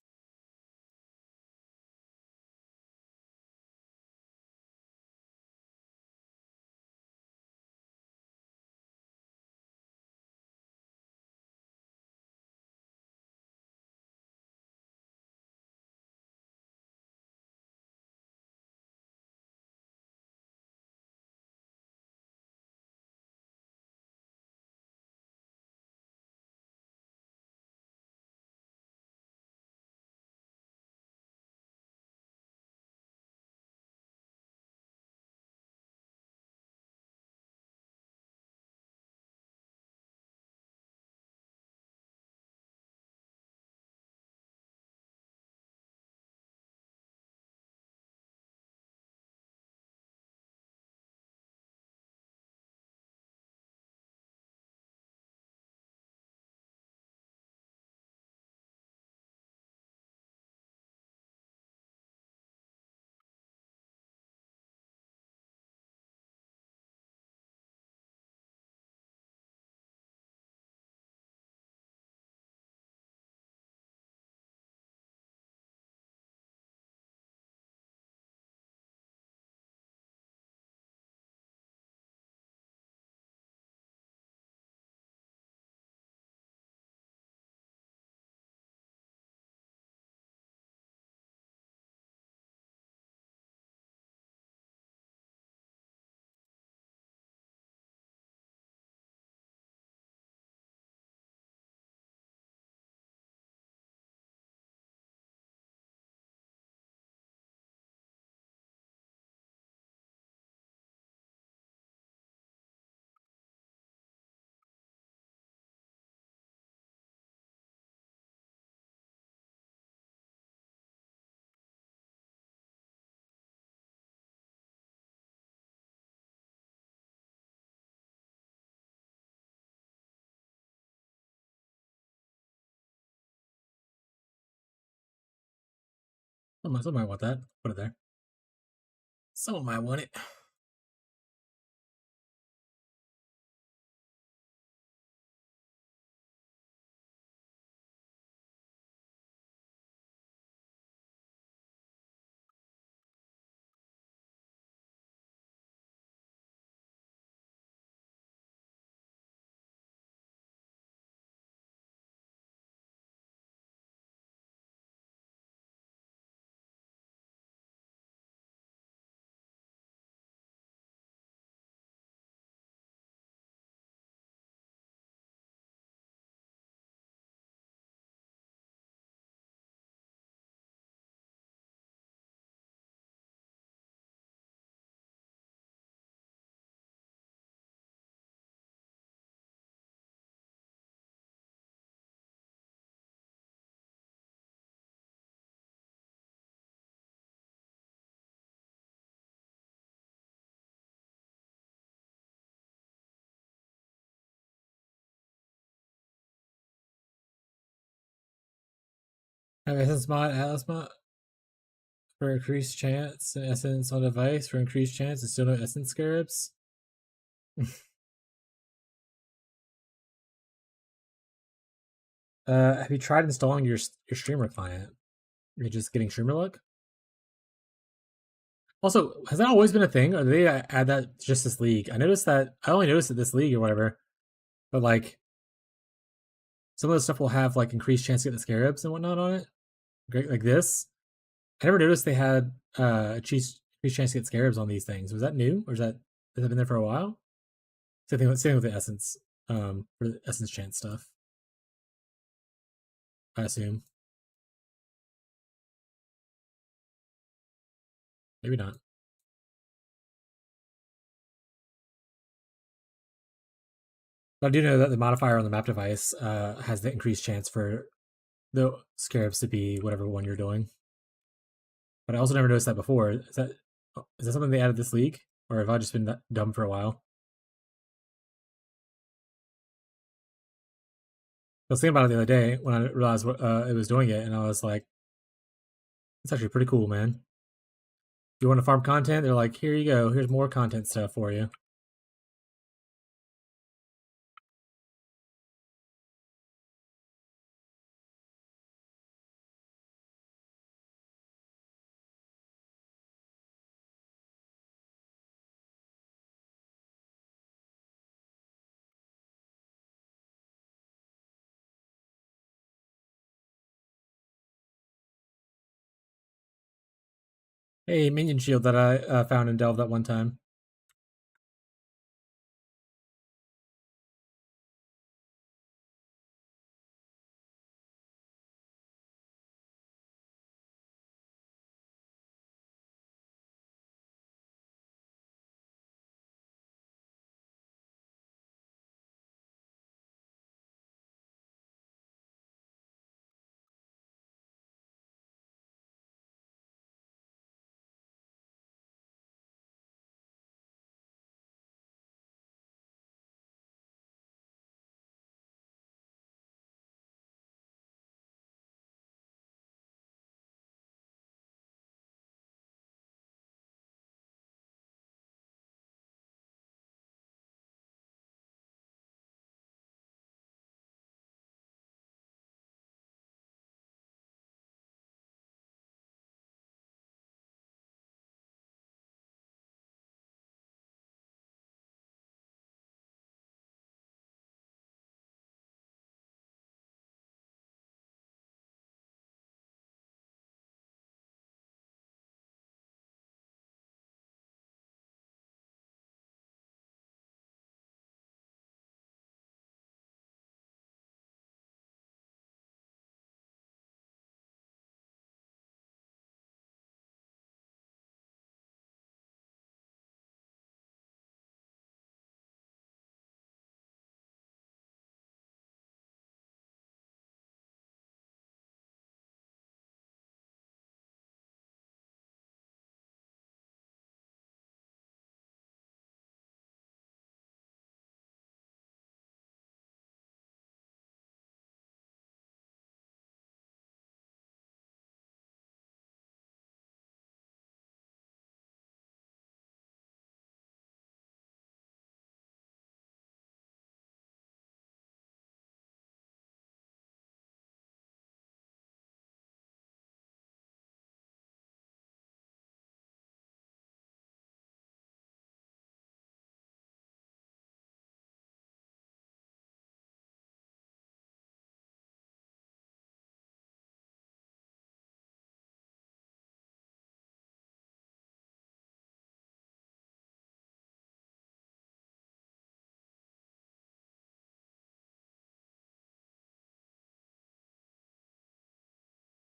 Someone might want that. Put it there. Someone might want it. Have essence mod, Atlas mod for increased chance, and essence on device for increased chance, and still no essence scarabs. Have you tried installing your streamer client? You're just getting streamer luck. Also, has that always been a thing, or did they add that just this league? I noticed that I only noticed it this league or whatever, but like some of the stuff will have like increased chance to get the scarabs and whatnot on it. Great, like this. I never noticed they had increased chance to get scarabs on these things. Was that new, or has that been there for a while? Same with the essence, for the essence chance stuff. I assume. Maybe not. But I do know that the modifier on the map device has the increased chance for the scarabs to be whatever one you're doing. But I also never noticed that before. Is that something they added this league, or have I just been dumb for a while? I was thinking about it the other day when I realized it was doing it, and I was like, "It's actually pretty cool, man." You want to farm content? They're like, "Here you go. Here's more content stuff for you." Hey, minion shield that I found in Delve that one time.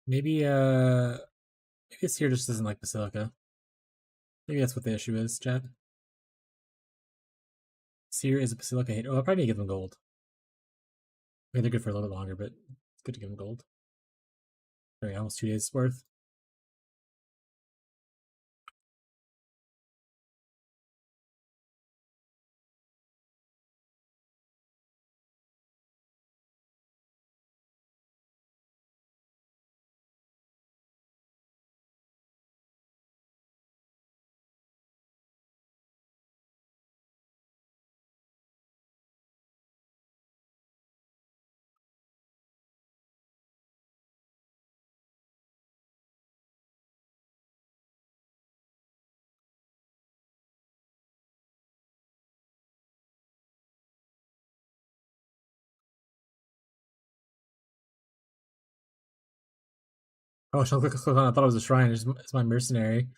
Maybe this here just doesn't like Basilica. Maybe that's what the issue is, Chad. Seer is a Basilica hater. Oh, I probably need to give them gold. I mean, they're good for a little bit longer, but it's good to give them gold. Alright, almost 2 days worth. Oh, click on. I thought it was a shrine. It's my mercenary.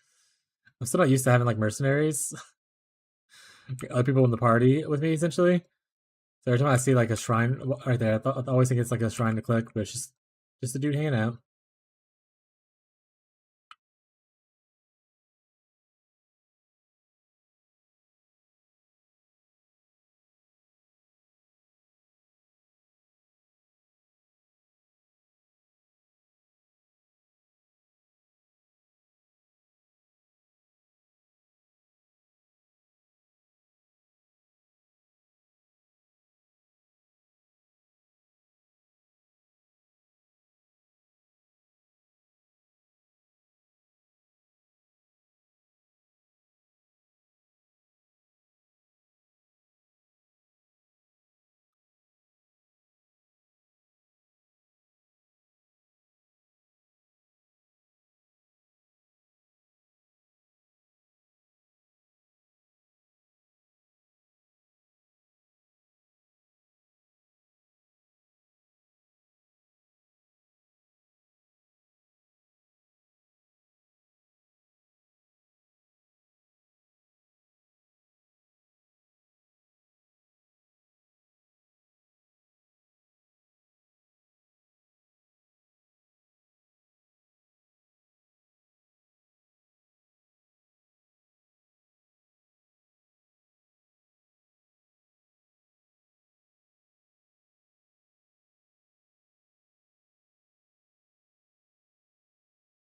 I'm still not used to having like mercenaries, other people in the party with me essentially. So every time I see like a shrine right there, I always think it's like a shrine to click, but it's just a dude hanging out.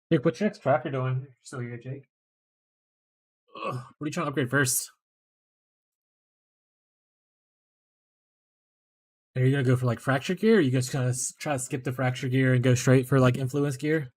Jake, what's your next craft you're doing? You're still here, Jake. Ugh, what are you trying to upgrade first? Are you gonna go for like fracture gear, or are you just gonna try to skip the fracture gear and go straight for like influence gear?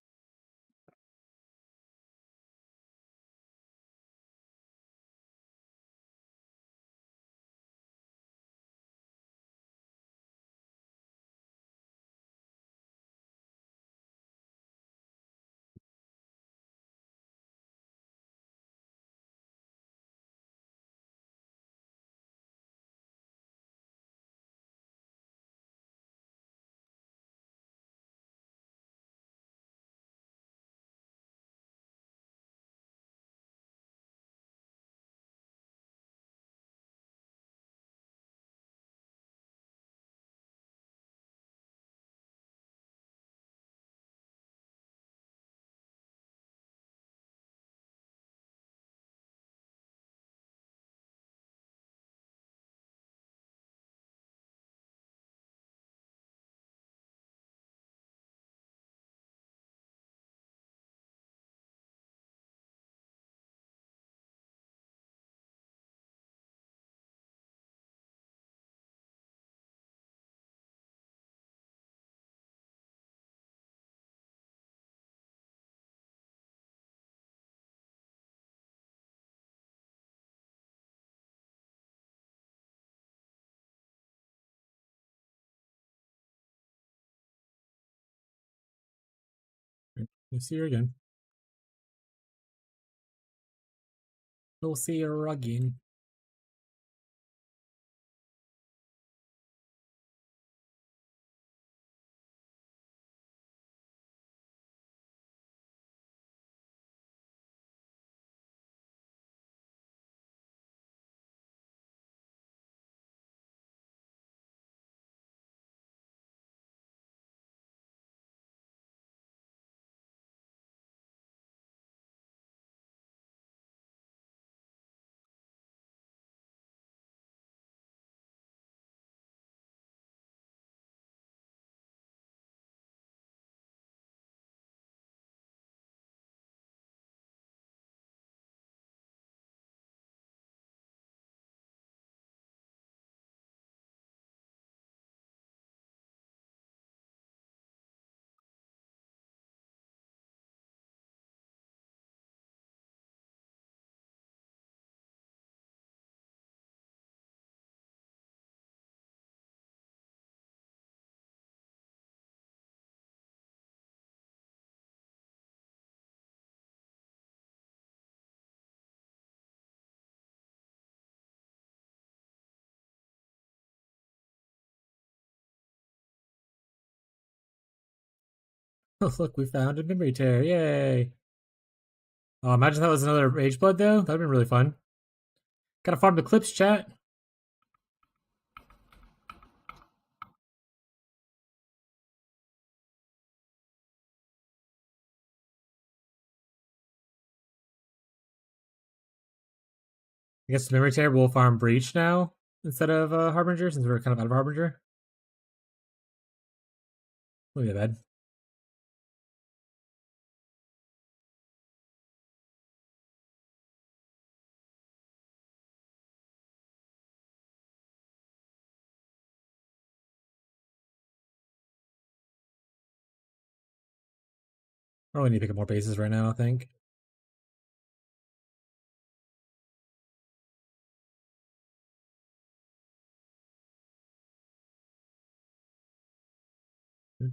We'll see her again. We'll see her again. Oh, look, we found a memory tear. Yay. Oh, imagine that was another Rage Blood, though. That'd been really fun. Gotta farm the clips, chat. I guess the memory tear will farm Breach now instead of Harbinger, since we're kind of out of Harbinger. Wouldn't be that bad. I really need to pick up more bases right now, I think.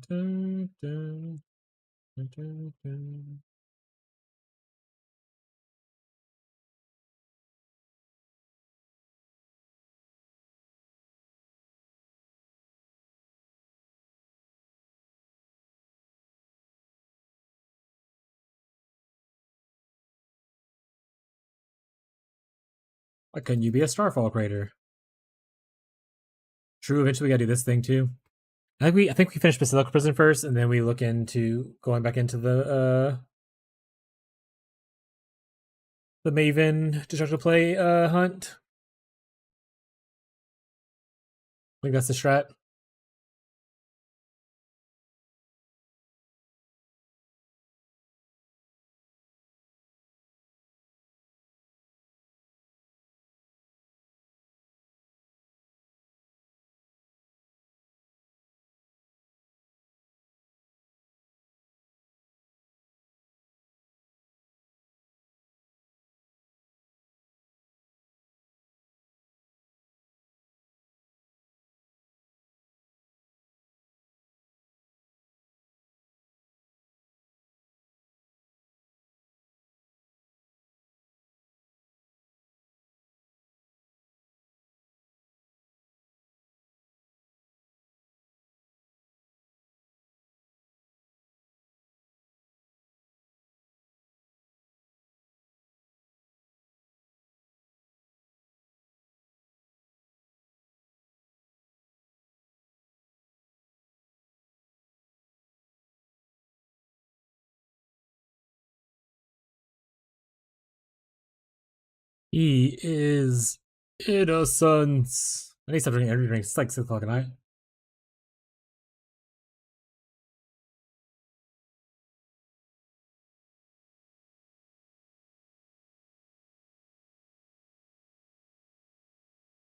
Dun, dun, dun, dun, dun. Why couldn't you be a Starfall creator? True, eventually we gotta do this thing too. I think we finish Basilica Prison first, and then we look into going back into the Maven Destructive Play hunt. I think that's the strat. He is innocent. I need to stop drinking energy drinks. It's like 6 o'clock at night.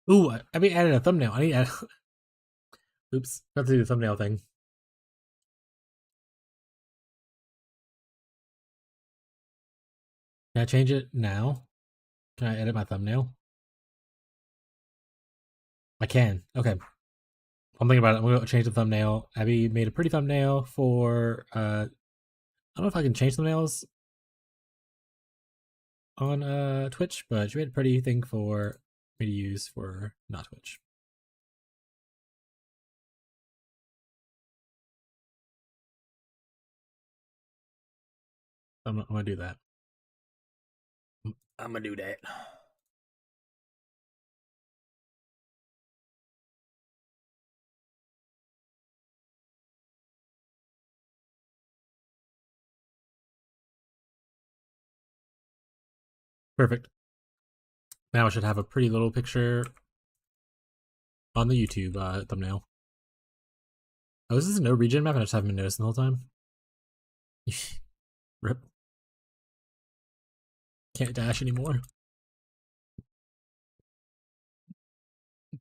Ooh, I mean, added a thumbnail. I need to add. Oops, not to do the thumbnail thing. Can I change it now? Can I edit my thumbnail? I can. Okay. I'm thinking about it. I'm gonna change the thumbnail. Abby made a pretty thumbnail for I don't know if I can change thumbnails on Twitch, but she made a pretty thing for me to use for not Twitch. I'm gonna do that. I'm gonna do that. Perfect. Now I should have a pretty little picture on the YouTube thumbnail. Oh, is this a no regen map? And I just haven't been noticing the whole time. Rip. Can't dash anymore.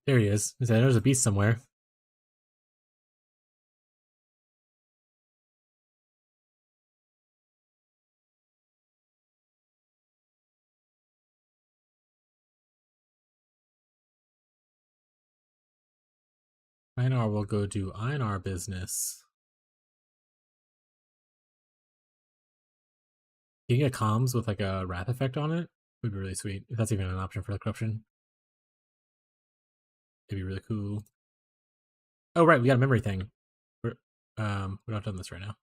There he is. There's a beast somewhere. Einar will go do Einar business. Can you get comms with like a wrath effect on it? Would be really sweet. If that's even an option for the corruption. It'd be really cool. Oh right, we got a memory thing. We're not done this right now.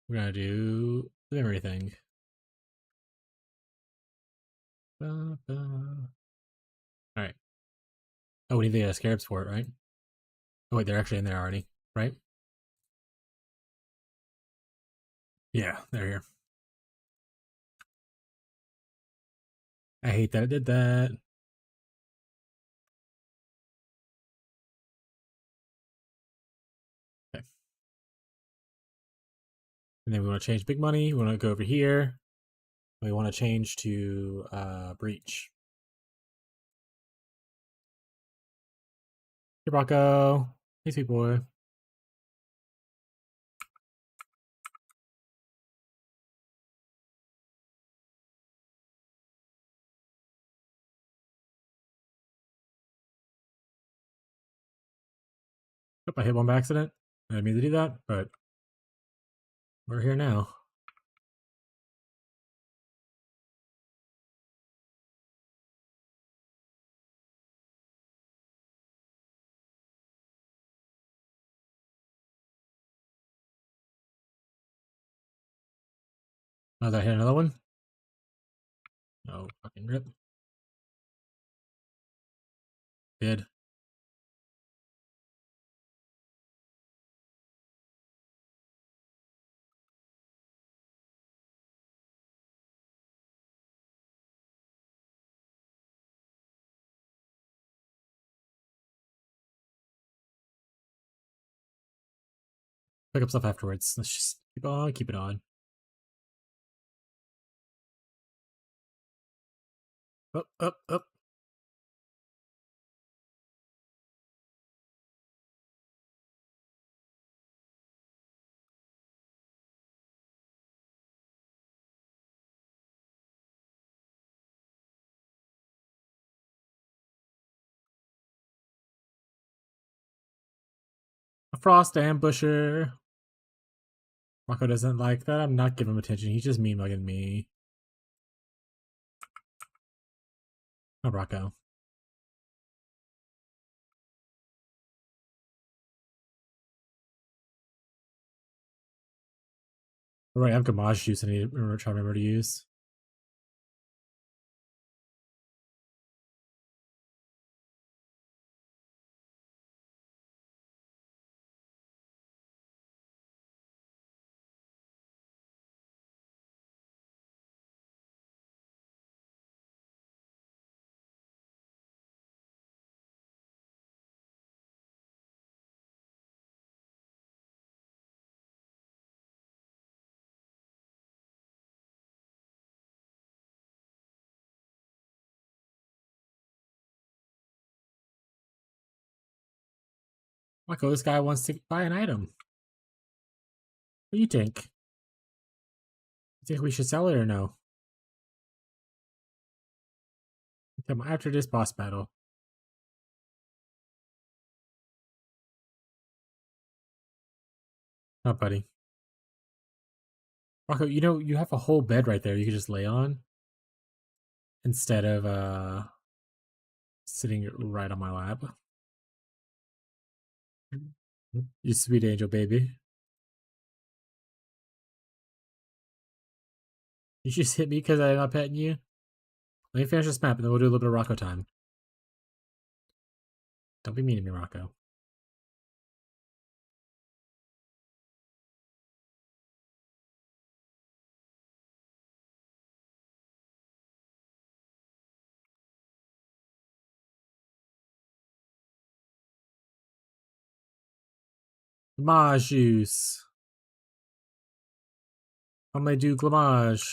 We're gonna do the memory thing. Alright. Oh, we need the scarabs for it, right? Oh wait, they're actually in there already, right? Yeah, they're here. I hate that it did that. Okay. And then we want to change big money. We want to go over here. We want to change to breach. Hey, Rocco. Hey, sweet boy. Hope I hit one by accident. I didn't mean to do that, but we're here now. Oh, did I hit another one? No fucking rip. Did. Pick up stuff afterwards. Let's just keep it on. Up, up, up. A frost ambusher. Rocco doesn't like that. I'm not giving him attention. He's just mean mugging me. Oh, Rocco. All right, I have Gamage juice I need to remember to use. Rocco, this guy wants to buy an item. What do you think? You think we should sell it or no? Come after this boss battle. Oh, buddy. Rocco, you know, you have a whole bed right there you could just lay on. Instead of sitting right on my lap. You sweet angel baby. You just hit me because I'm not petting you? Let me finish this map and then we'll do a little bit of Rocco time. Don't be mean to me, Rocco. Glamage juice. How may I do glamage?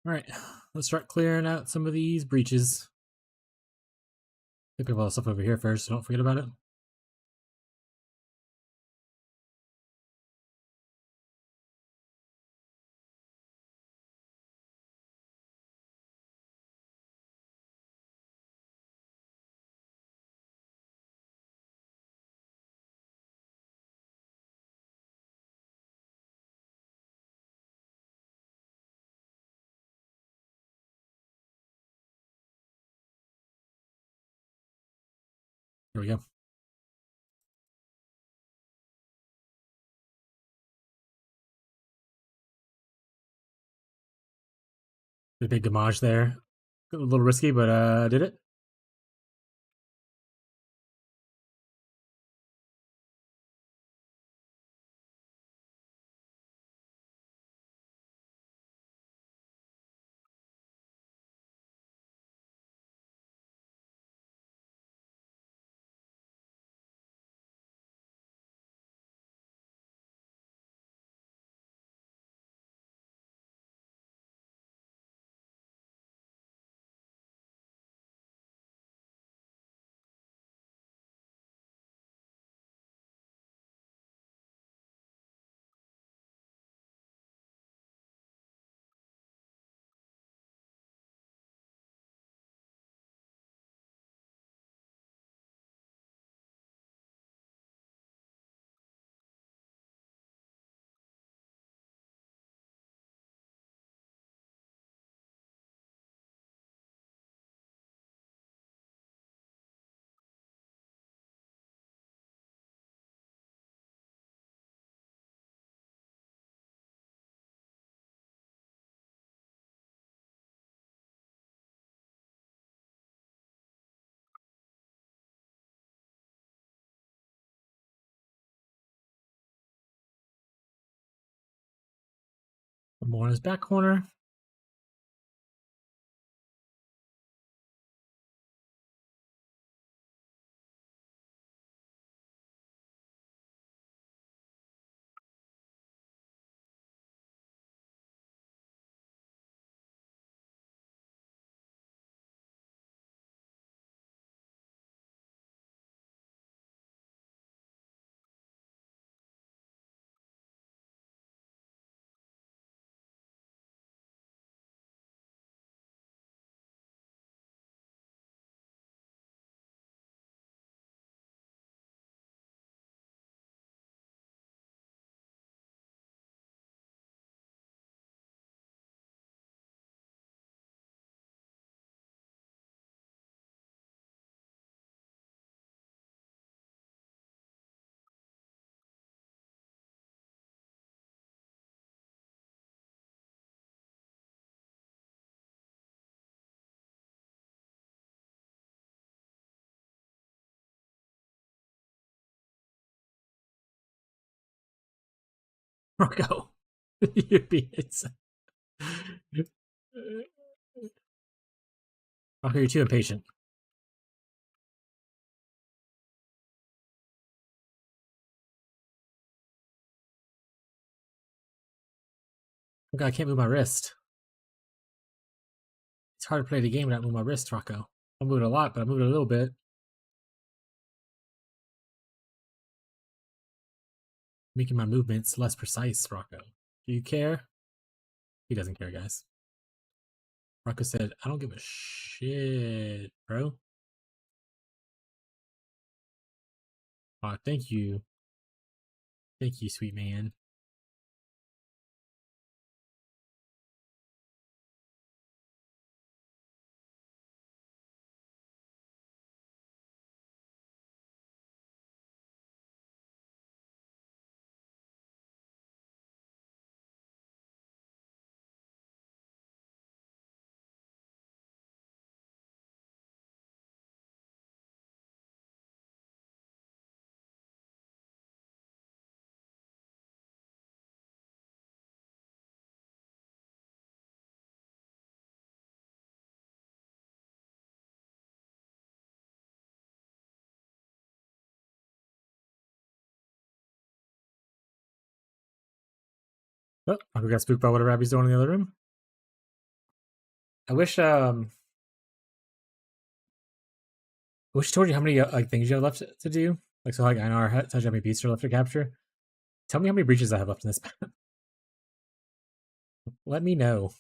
Alright, let's start clearing out some of these breaches. Pick up all the stuff over here first, so don't forget about it. There we go. The big damage there. A little risky, but did it. One more in his back corner. Rocco. You idiots. Rocco, you're too impatient. Oh God, I can't move my wrist. It's hard to play the game without moving my wrist, Rocco. I'm moving a lot, but I'm moving a little bit. Making my movements less precise, Rocco. Do you care? He doesn't care, guys. Rocco said, I don't give a shit, bro. Aw, thank you. Thank you, sweet man. Oh, Rocco got spooked by what a rabbit's doing in the other room. I wish I told you how many like things you have left to do. Like so, like I know I told you how many beasts are left to capture. Tell me how many breaches I have left in this map. Let me know.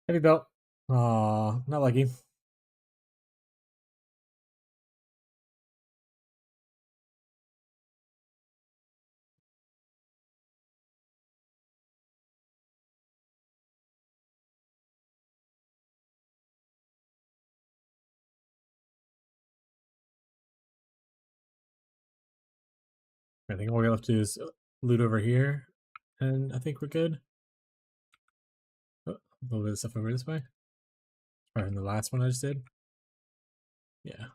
Heavy belt. Aw, not lucky. I think all we have to do is loot over here, and I think we're good. Oh, a little bit of stuff over this way. Probably from the last one I just did. Yeah.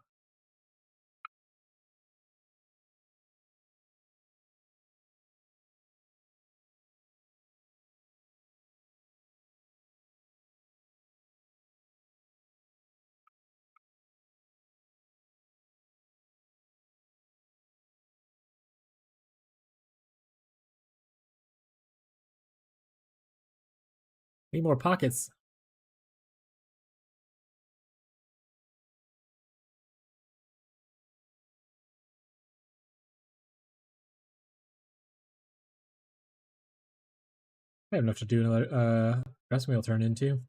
Need more pockets. I have enough to do another rest meal turn into.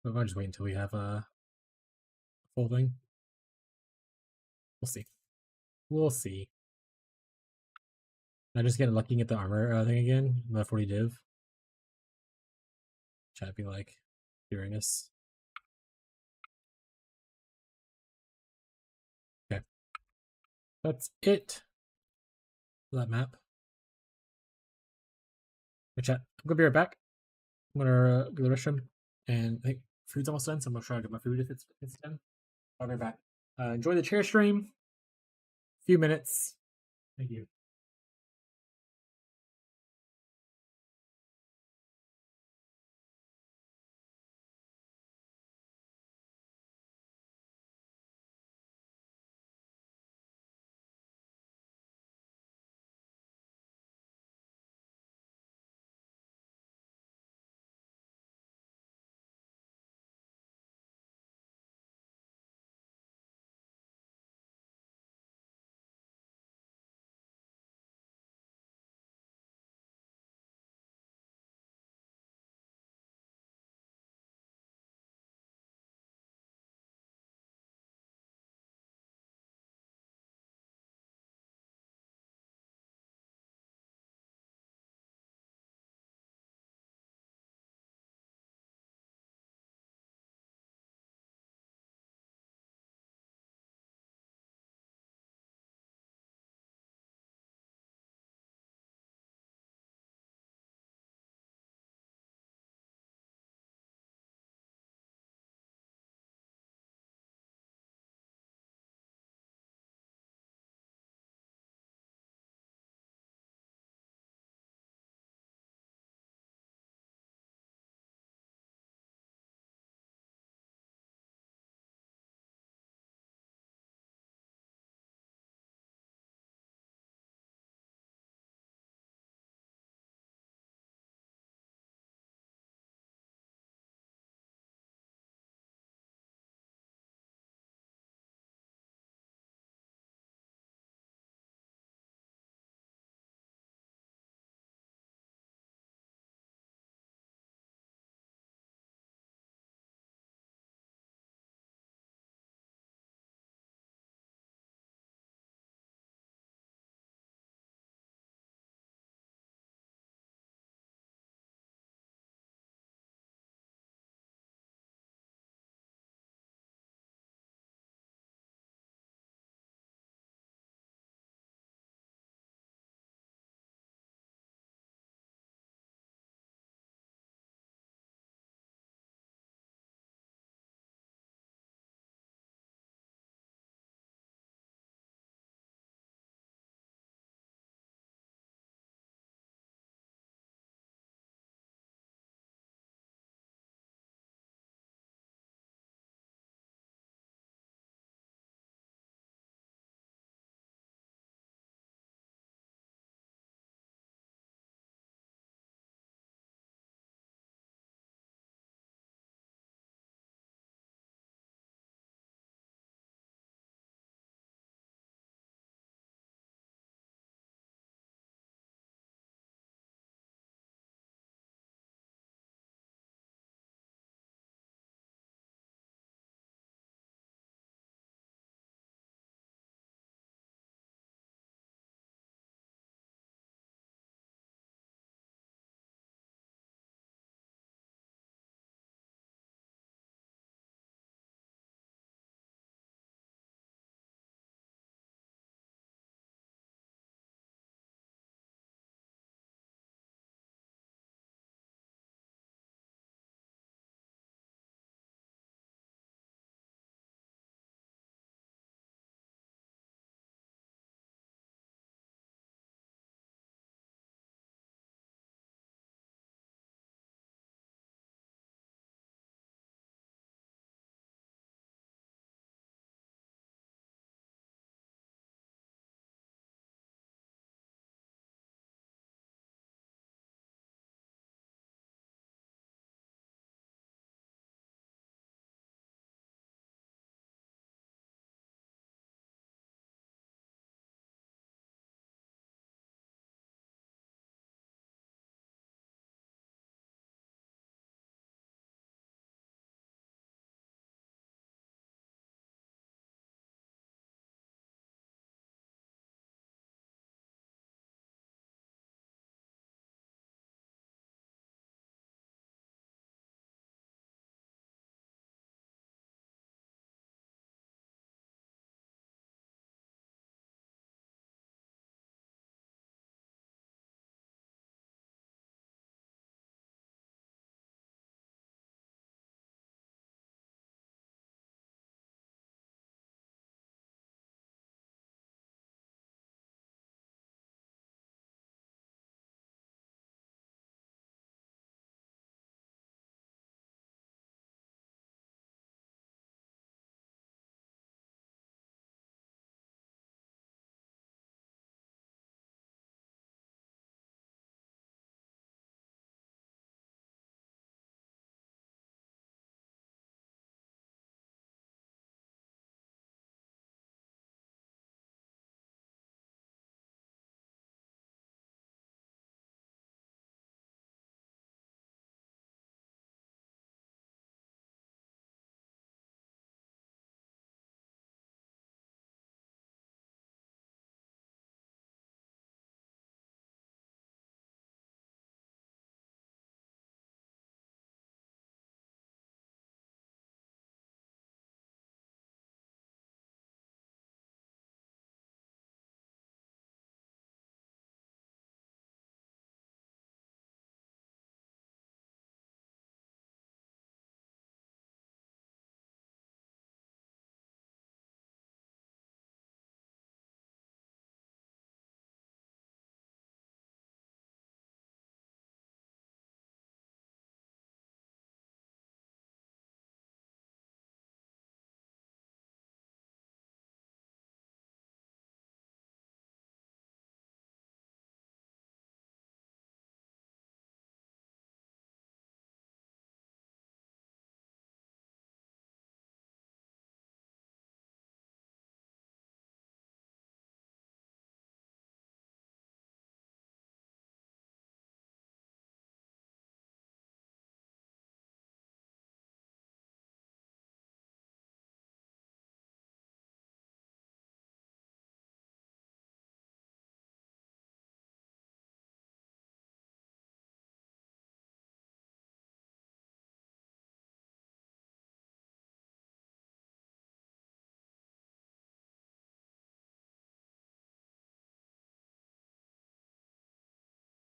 But I'll just wait until we have a full thing. We'll see. We'll see. I just get lucky and get the armor thing again. The 40 div. Try to be like Uranus. Okay. That's it for that map. Hey, chat. I'm gonna be right back. I'm gonna go to the restroom. And I think food's almost done, so I'm gonna try to get my food if it's done. I'll be right back. Enjoy the chair stream. Few minutes. Thank you.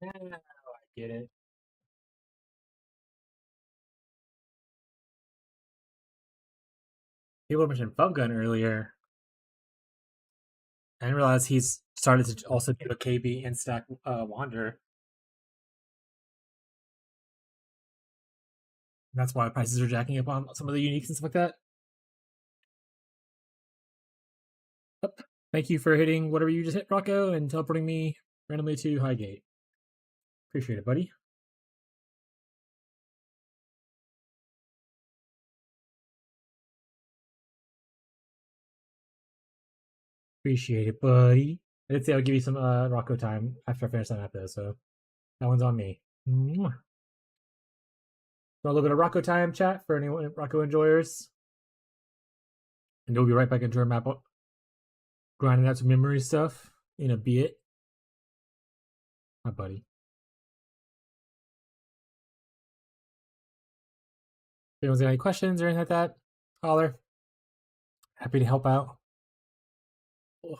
I get it. People mentioned Fun Gun earlier. I didn't realize he's started to also do a KB and stack Wander. That's why prices are jacking up on some of the uniques and stuff like that. Yep. Thank you for hitting whatever you just hit, Rocco, and teleporting me randomly to Highgate. Appreciate it, buddy. Appreciate it, buddy. I did say I'll give you some Rocco time after I finish that map, though, so that one's on me. Mwah. So a little bit of Rocco time chat for anyone Rocco enjoyers. And we'll be right back into our map, grinding out some memory stuff in a bit. My buddy. If anyone's got any questions or anything like that, holler. Happy to help out. Oh.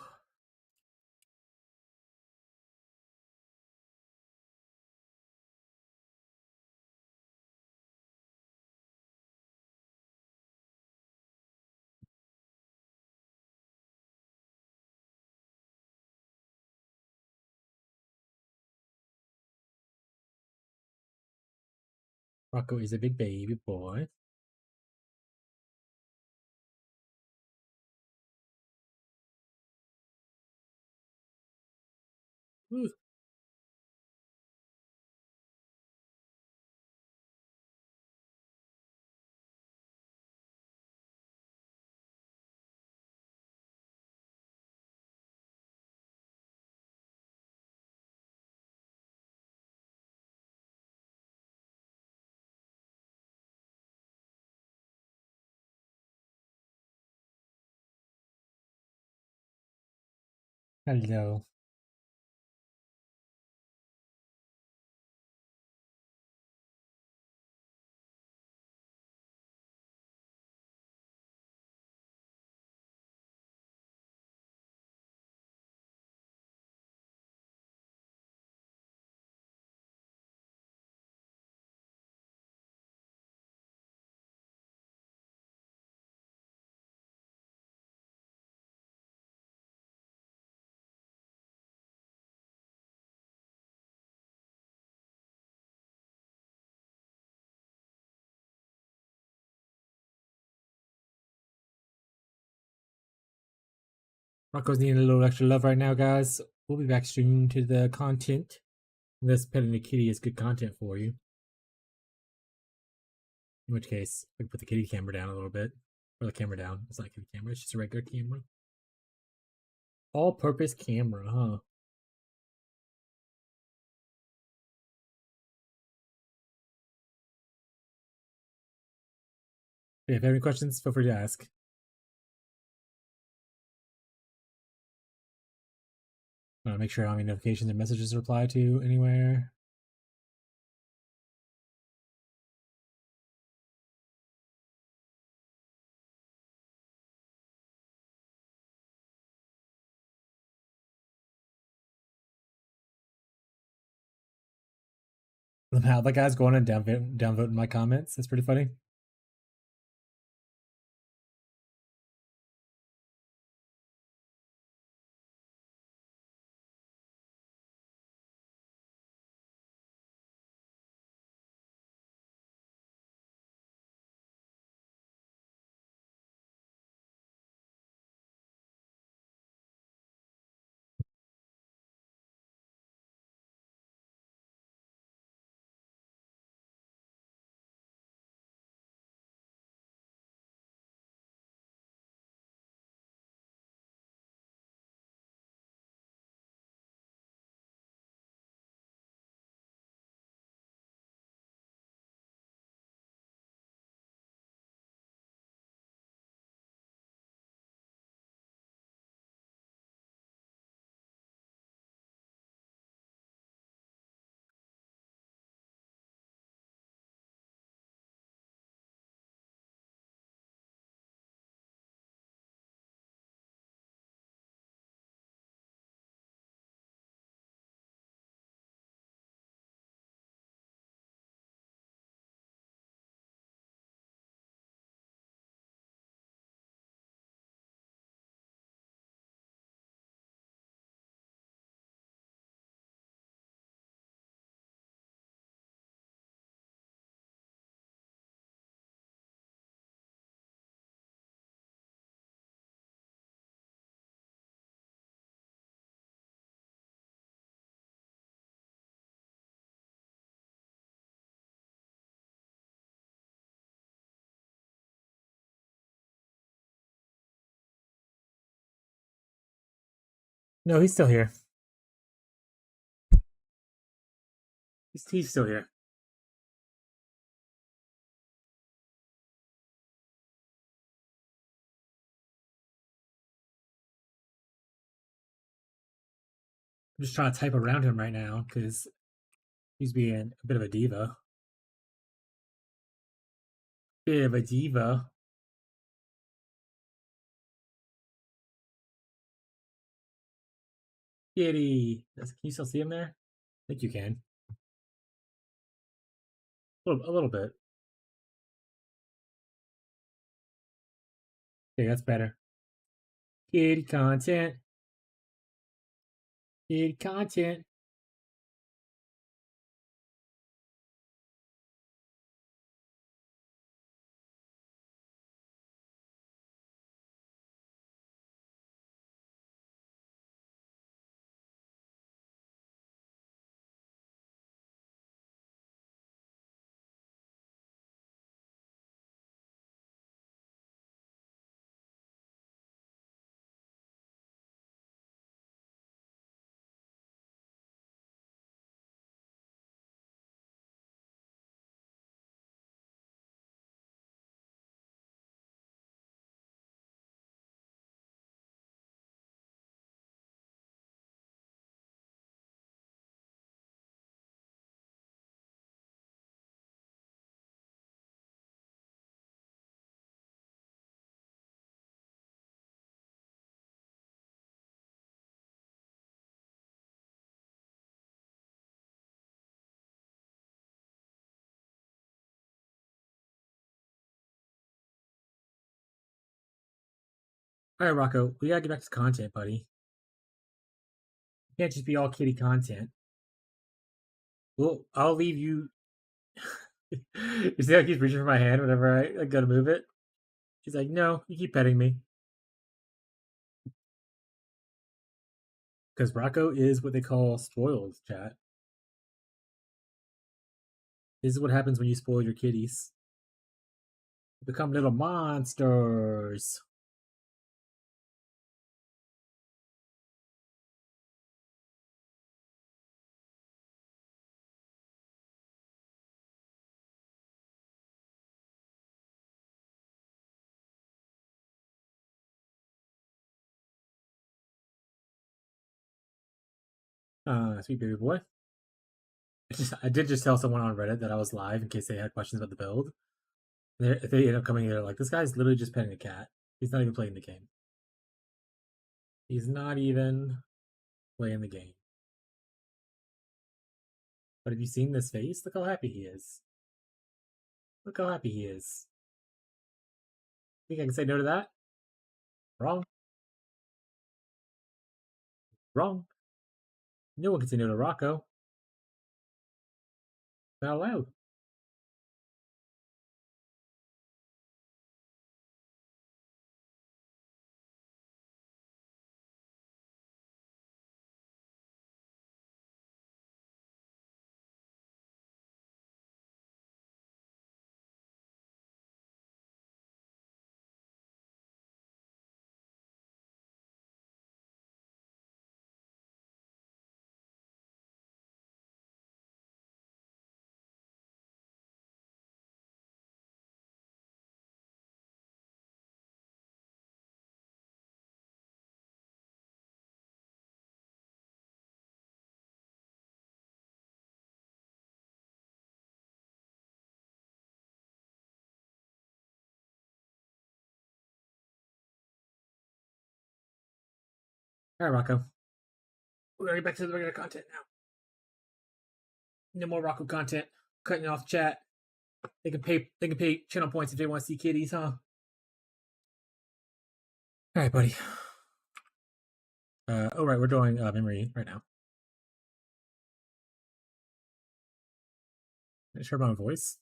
Rocco is a big baby boy. Ooh. Hello. Rocco's needing a little extra love right now, guys. We'll be back soon to the content. This petting the kitty is good content for you. In which case, I can put the kitty camera down a little bit. Or the camera down. It's not a kitty camera, it's just a regular camera. All purpose camera, huh? If you have any questions, feel free to ask. Make sure I don't have any notifications or messages to reply to anywhere. How the guy's going and downvoting my comments. That's pretty funny. No, he's still here. He's still here. I'm just trying to type around him right now because he's being a bit of a diva. Bit of a diva. Kitty. Can you still see him there? I think you can. A little bit. Okay, that's better. Kitty content. Kitty content. All right, Rocco, we gotta get back to content, buddy. You can't just be all kitty content. Well, I'll leave you. You see how he's reaching for my hand whenever I go to move it? He's like, no, you keep petting me. Because Rocco is what they call spoiled, chat. This is what happens when you spoil your kitties. They become little monsters. Sweet baby boy. I did just tell someone on Reddit that I was live in case they had questions about the build. If they end up coming here, like, this guy's literally just petting a cat. He's not even playing the game. He's not even playing the game. But have you seen this face? Look how happy he is. Look how happy he is. Think I can say no to that? Wrong. Wrong. No one can say no to Rocco. Not allowed. All right, Rocco. We're gonna get back to the regular content now. No more Rocco content. Cutting off chat. They can pay. They can pay channel points if they want to see kitties, huh? All right, buddy. Oh right, we're doing memory right now. I just heard my voice.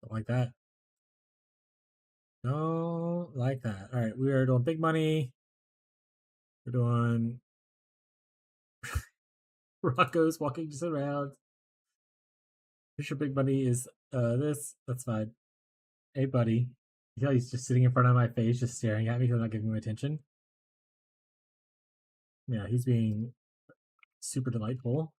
Don't like that. Don't like that. All right, we are doing big money. We're doing Rocco's walking just around. Pretty sure big money is this. That's fine. Hey, buddy. You know he's just sitting in front of my face, just staring at me because I'm not giving him attention. Yeah, he's being super delightful.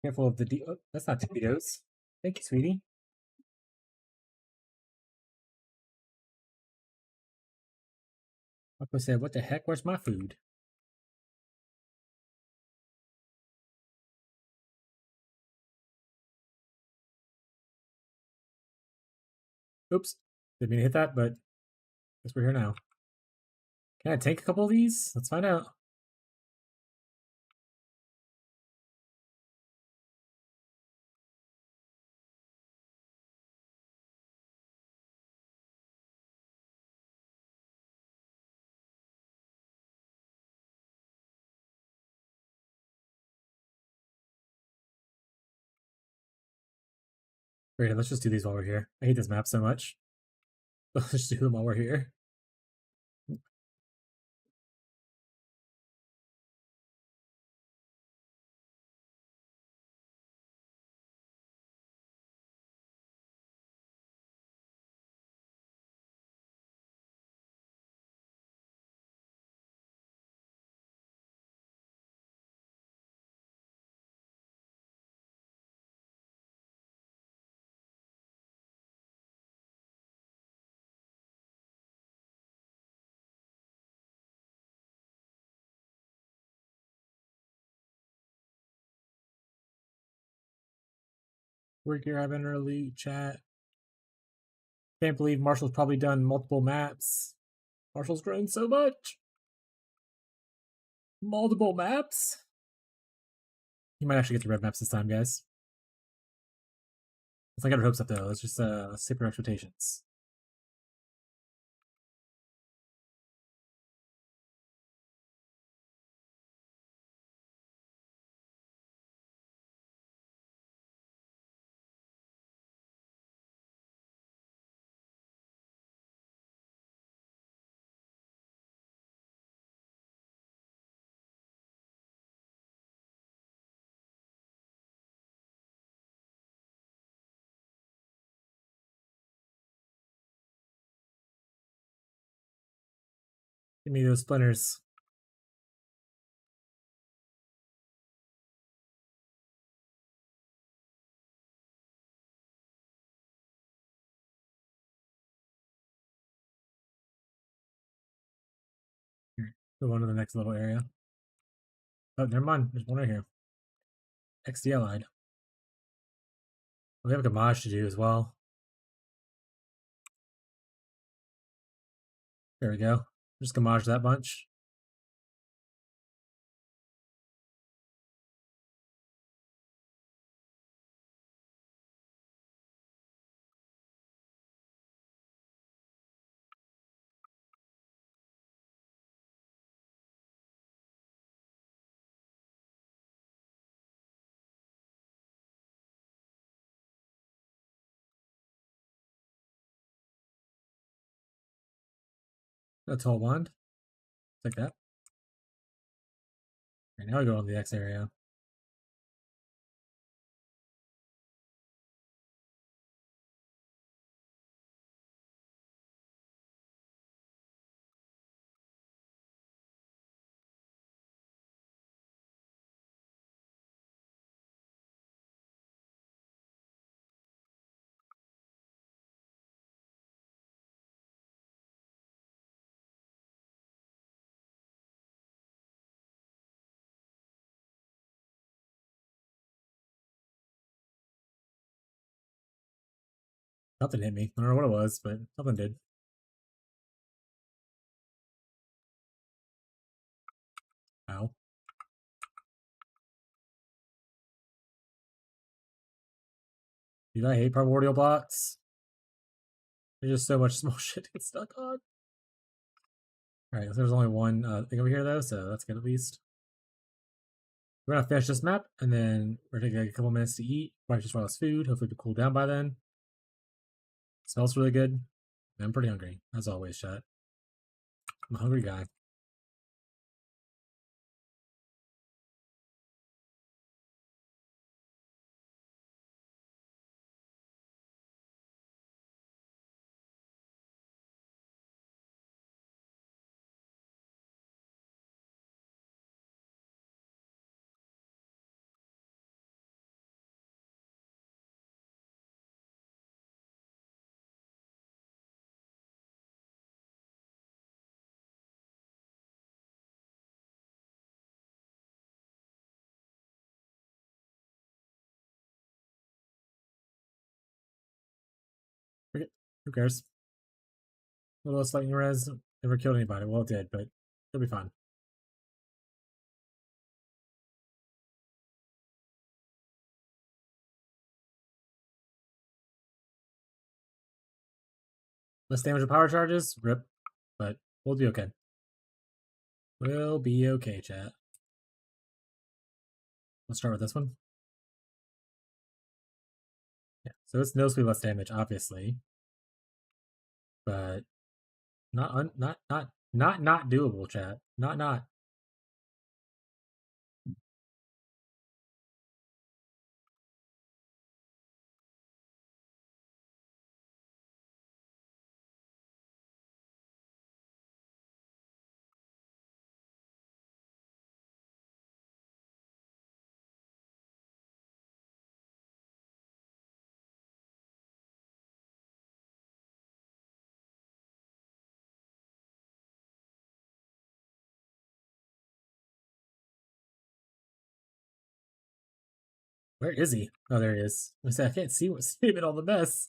Careful of the oh, that's not torpedoes. Thank you, sweetie. Aqua said, "What the heck? Where's my food?" Oops, didn't mean to hit that, but guess we're here now. Can I take a couple of these? Let's find out. Great, let's just do these while we're here. I hate this map so much. Let's just do them while we're here. Work your admin early chat. Can't believe Marshall's probably done multiple maps. Marshall's grown so much. Multiple maps. You might actually get the red maps this time, guys. Let's not get our hopes up though. Let's just save our expectations. Give me those splinters. Here, move on to the next little area. Oh, never mind. There's one right here. XD Allied. We have a Gamage to do as well. There we go. Just Gamage that bunch. A tall wand. Like that. Okay, now we go on the X area. Something hit me. I don't know what it was, but something did. Ow. Dude, I hate primordial bots. There's just so much small shit to get stuck on. Alright, so there's only one thing over here though, so that's good at least. We're gonna finish this map, and then we're taking like a couple minutes to eat. Might just run us food. Hopefully it'll cool down by then. Smells really good. I'm pretty hungry, as always, chat. I'm a hungry guy. Who cares? A little less lightning res. Never killed anybody. Well, it did, but it'll be fine. Less damage with power charges. Rip. But we'll be okay. We'll be okay, chat. Let's start with this one. Yeah, so it's noticeably less damage, obviously, but not doable, chat. Not. Where is he? Oh, there he is. I can't see what's saving all the mess.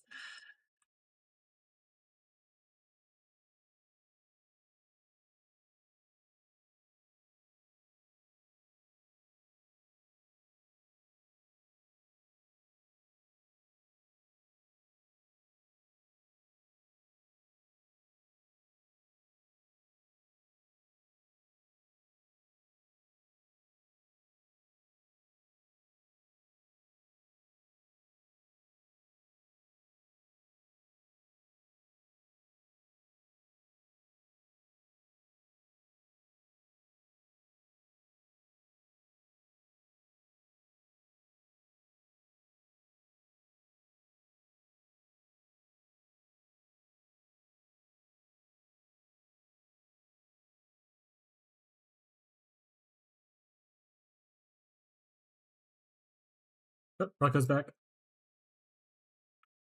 Oh, Rocco's back.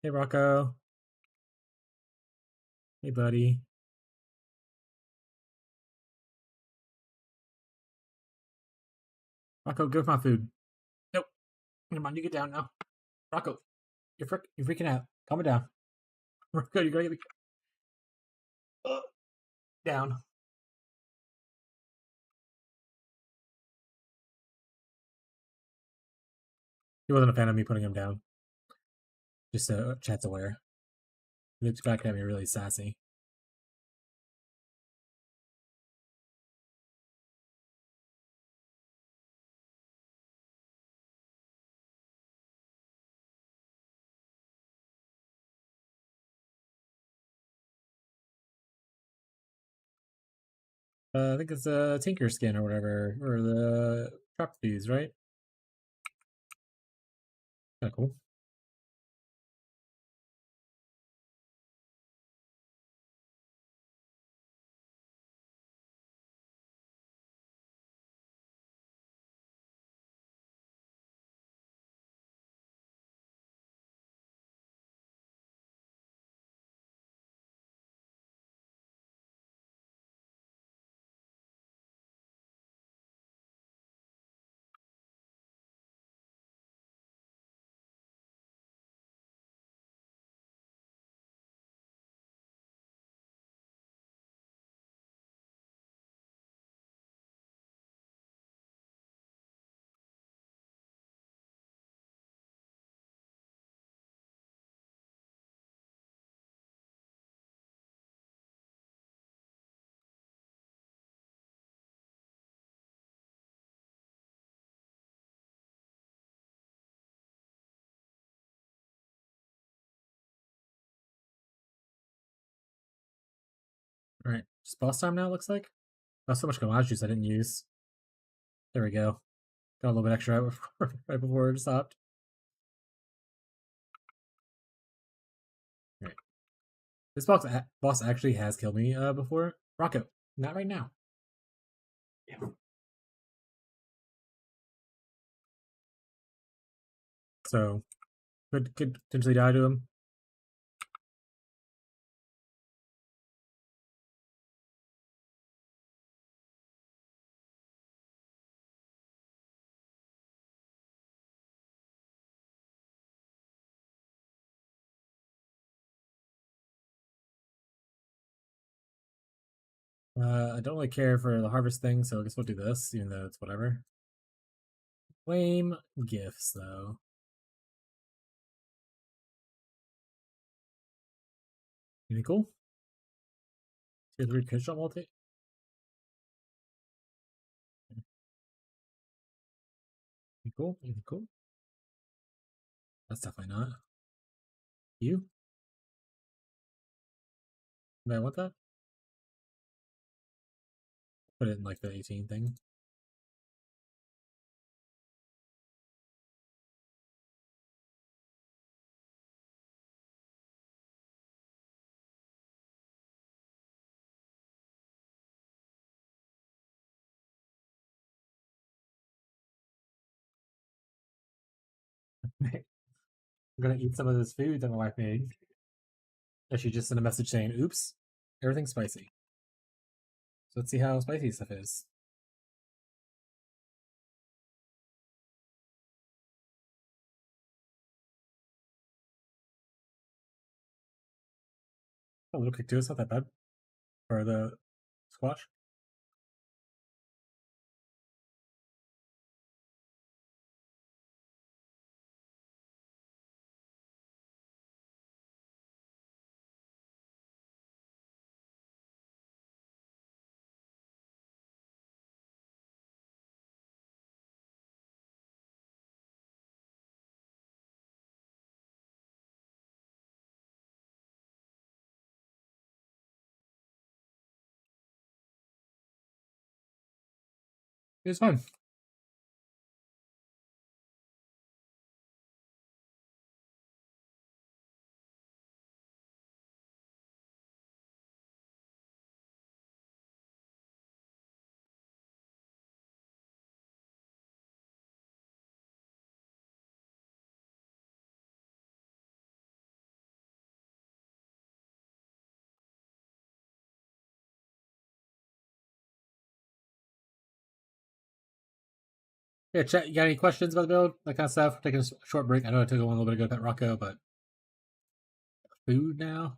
Hey, Rocco. Hey, buddy. Rocco, go for my food. Nope. Come on, you get down now. Rocco, you're freaking out. Calm it down. Rocco, you're gonna get me down. He wasn't a fan of me putting him down. Just so chat's aware. He looks back at me really sassy. I think it's a Tinker skin or whatever, or the trap fuse, right? Kind of cool. Just boss time now, it looks like. Oh, so much Gamage juice I didn't use. There we go. Got a little bit extra right before it stopped. Right. This boss actually has killed me before. Rocco, not right now. Yeah. So could potentially die to him. I don't really care for the harvest thing, so I guess we'll do this, even though it's whatever. Flame gifts, though. Anything cool? Tier 3 Crystal multi? Anything cool? Anything cool? That's definitely not. You? Did I want that? Put it in like the 18 thing. I'm gonna eat some of this food that my wife made. And she just sent a message saying, oops, everything's spicy. So let's see how spicy stuff is. A little kick to it's not that bad. For the squash. It was fun. Yeah, chat, you got any questions about the build? That kind of stuff? Taking a short break. I know it took a little bit to go pet Rocco, but food now?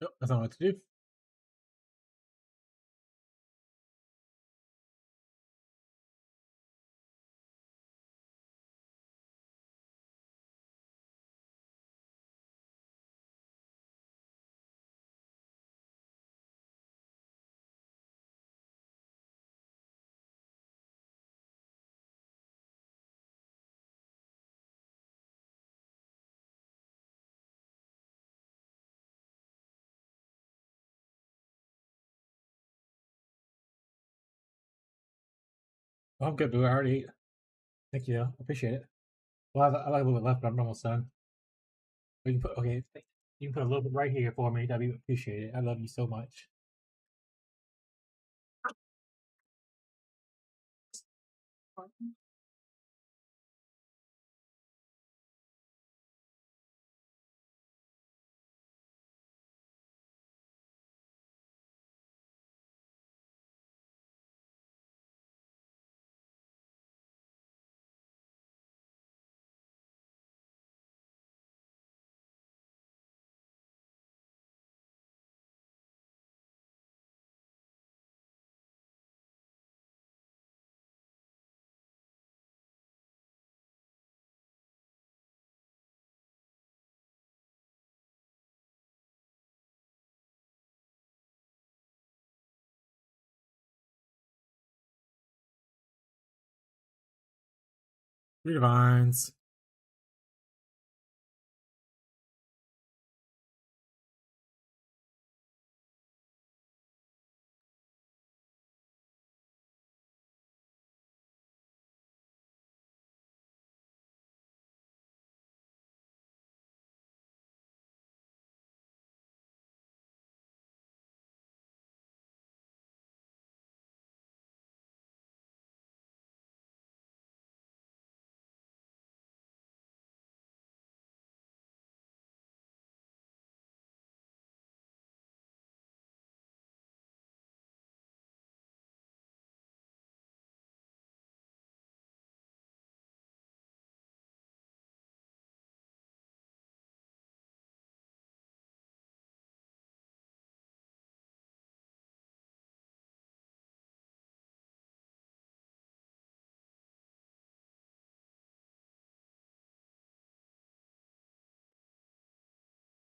Nope, that's not what to do. Oh, I'm good, but I already ate. Thank you, appreciate it. Well, I like a little bit left, but I'm almost done. You can put okay. You can put a little bit right here for me. That'd be appreciated. I love you so much. Three divines.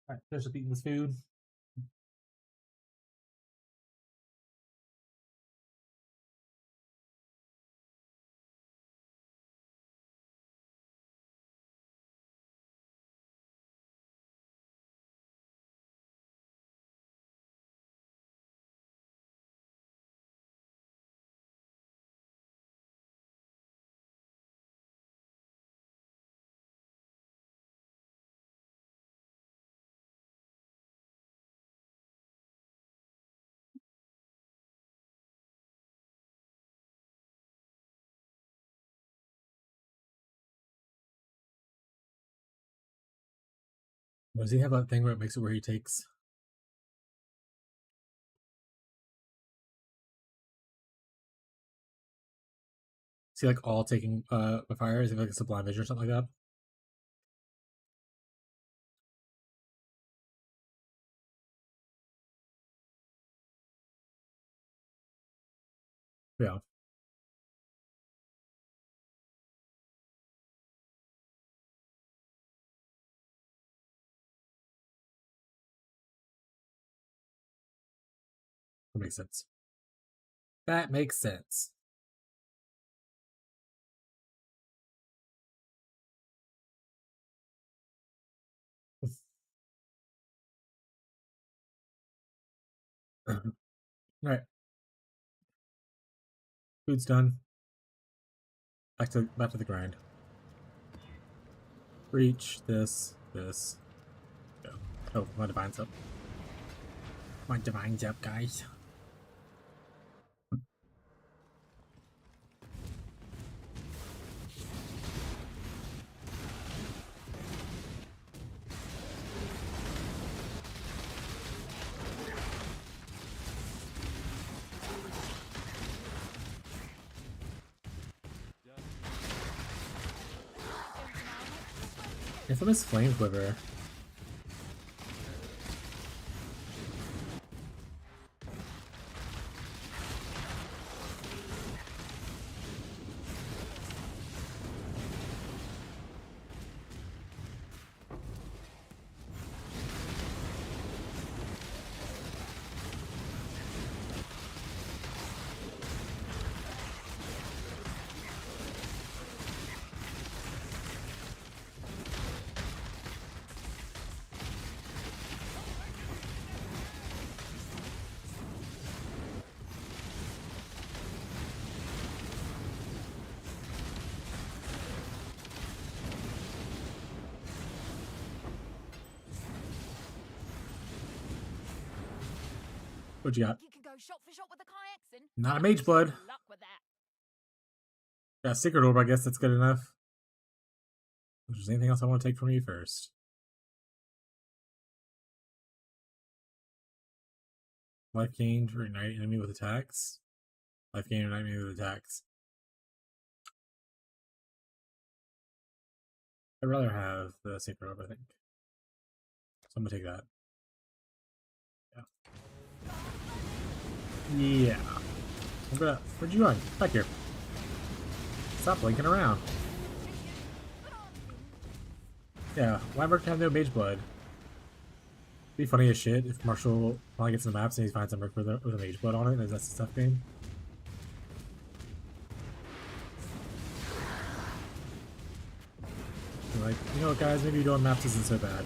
All right, there's a eating this food. Does he have that thing where it makes it where he takes? Is he like all taking the fire? Is he like a sublime vision or something like that? Yeah, that makes sense. That makes sense. All right, food's done. Back to the grind. Reach this. Go. Oh, my divine's up. My divine's up, guys. Infamous flame quiver. What you got? You can go shot for shot with the Kyaxin. Not a mage blood. Good luck with that. Got a secret orb, I guess that's good enough. If there's anything else I want to take from you first. Life gained, reignite enemy with attacks. Life gained, reignite enemy with attacks. I'd rather have the sacred orb, I think. So I'm gonna take that. Yeah. Where'd you run? Back here. Stop blinking around. Yeah, Weinberg can have no mage blood. It'd be funny as shit if Marshall finally gets in the maps and he finds a merc with a mage blood on it, and that's the stuff game. Like, you know what, guys, maybe doing maps isn't so bad.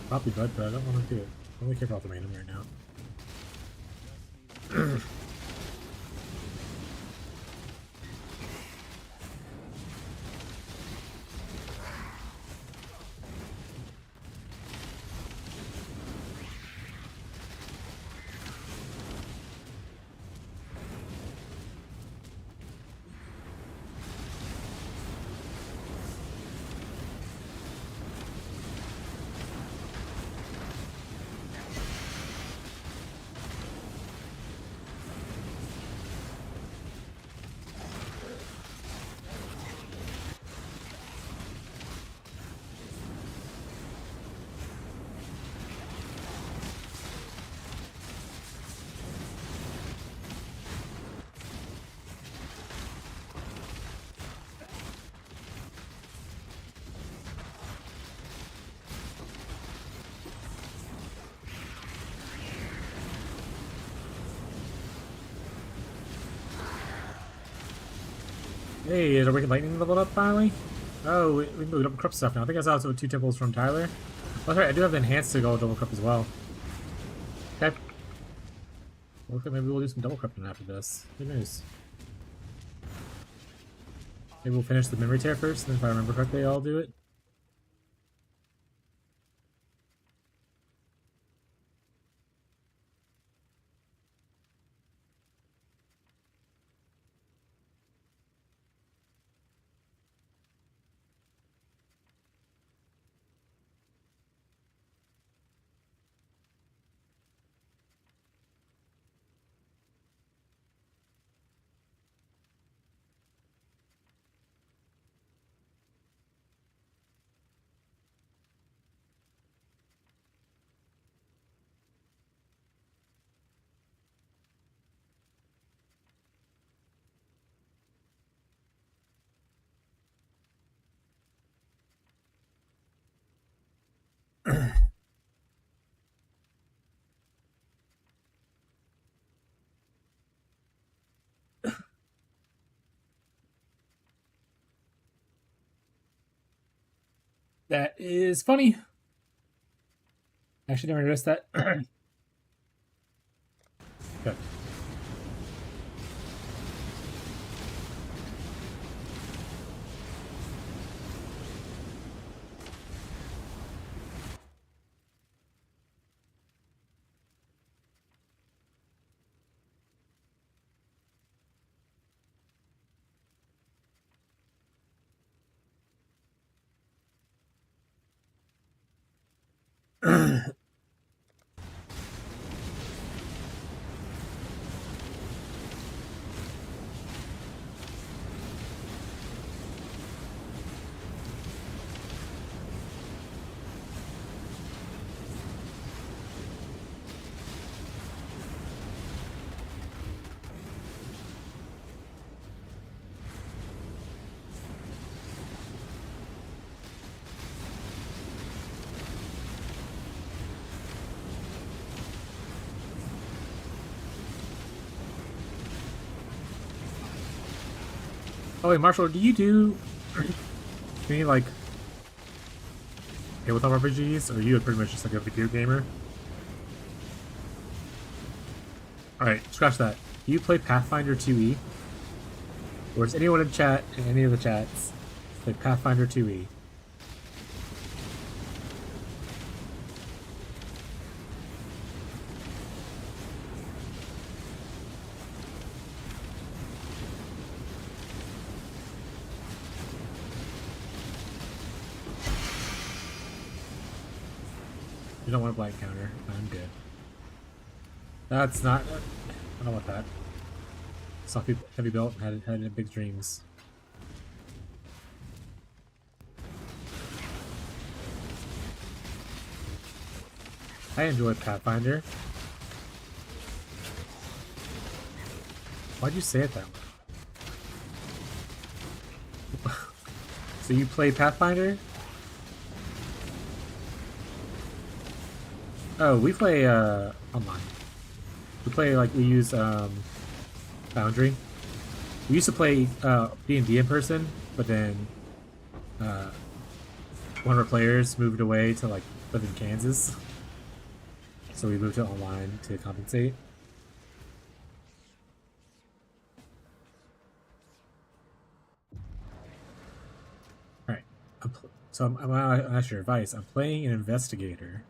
Probably bud, but I don't want to do it. I only care about the random right now. Hey, is our Wicked Lightning leveled up finally? Oh, we can go double corrupt stuff now. I think I saw also 2 temples from Tyler. Oh, that's right, I do have the enhanced to go double corrupt as well. Okay. Well, maybe we'll do some double corrupting after this. Good news. Maybe we'll finish the memory tear first, and then if I remember correctly, I'll do it. That is funny. Actually, never noticed that. Okay. Oh wait, Marshall, do you any like tabletop RPGs, or are you pretty much just like a video gamer? Alright, scratch that. Do you play Pathfinder 2e? Or is anyone in chat, in any of the chats, play Pathfinder 2e? You don't want a blight counter. I'm good. That's not... I don't want that. Saw heavy belt and had big dreams. I enjoy Pathfinder. Why'd you say it that way? So you play Pathfinder? Oh, we play online. We play like we use Foundry. We used to play D&D in person, but then one of our players moved away to like live in Kansas, so we moved to online to compensate. All right, I'm gonna ask your advice. I'm playing an investigator.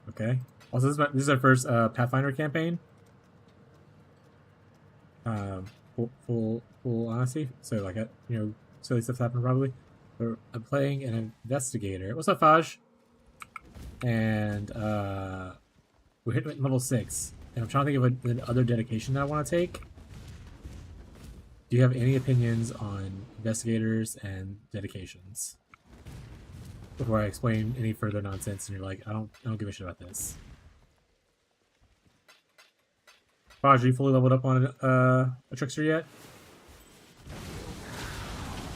Okay. Also, this is our first Pathfinder campaign. Full honesty. So like, silly stuff's happened probably. But I'm playing an investigator. What's up, Faj? And we're hitting level 6, and I'm trying to think of another dedication that I want to take. Do you have any opinions on investigators and dedications? Before I explain any further nonsense, and you're like, I don't give a shit about this. Raj, are you fully leveled up on a trickster yet?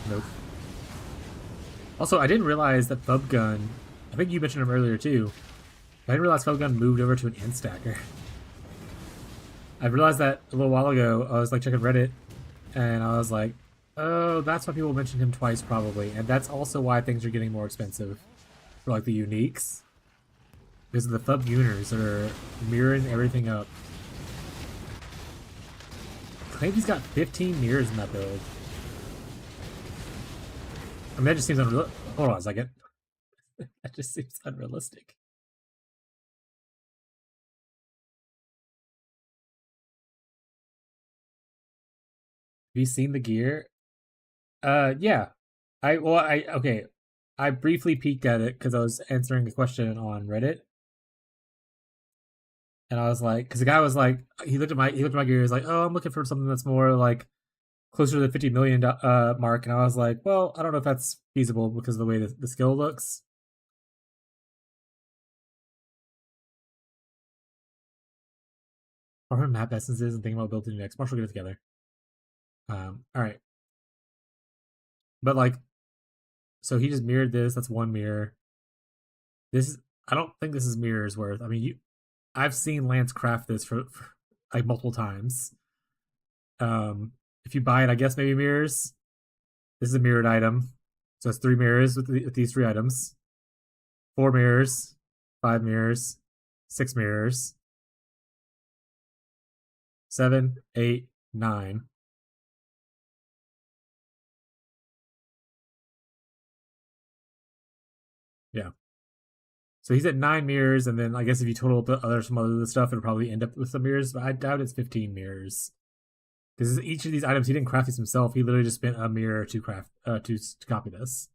Nope. Also, I didn't realize that Thub Gun, I think you mentioned him earlier too, I didn't realize Thub Gun moved over to an end stacker. I realized that a little while ago. I was like checking Reddit, and I was like, oh, that's why people mentioned him twice probably, and that's also why things are getting more expensive for like the uniques. Because of the Thub Uners that are mirroring everything up. I think he's got 15 mirrors in that build. I mean, that just seems unreal. Hold on a second. That just seems unrealistic. Have you seen the gear? Yeah. Okay. I briefly peeked at it because I was answering a question on Reddit. And I was like, because the guy was like, he looked at my gear. He was like, "Oh, I'm looking for something that's more like closer to the 50 million mark." And I was like, "Well, I don't know if that's feasible because of the way the skill looks." Or map essences and thinking about building next. Marshall, get it together. All right, but like, so he just mirrored this. That's one mirror. I don't think this is mirrors worth. I mean, I've seen Lance craft this for like multiple times. If you buy it, I guess maybe mirrors. This is a mirrored item, so it's 3 mirrors with these 3 items. 4 mirrors, 5 mirrors, 6 mirrors, 7, 8, 9. Yeah. So he's at 9 mirrors, and then I guess if you total up some other stuff, it'll probably end up with some mirrors, but I doubt it's 15 mirrors. Because each of these items, he didn't craft these himself. He literally just spent a mirror to craft to copy this.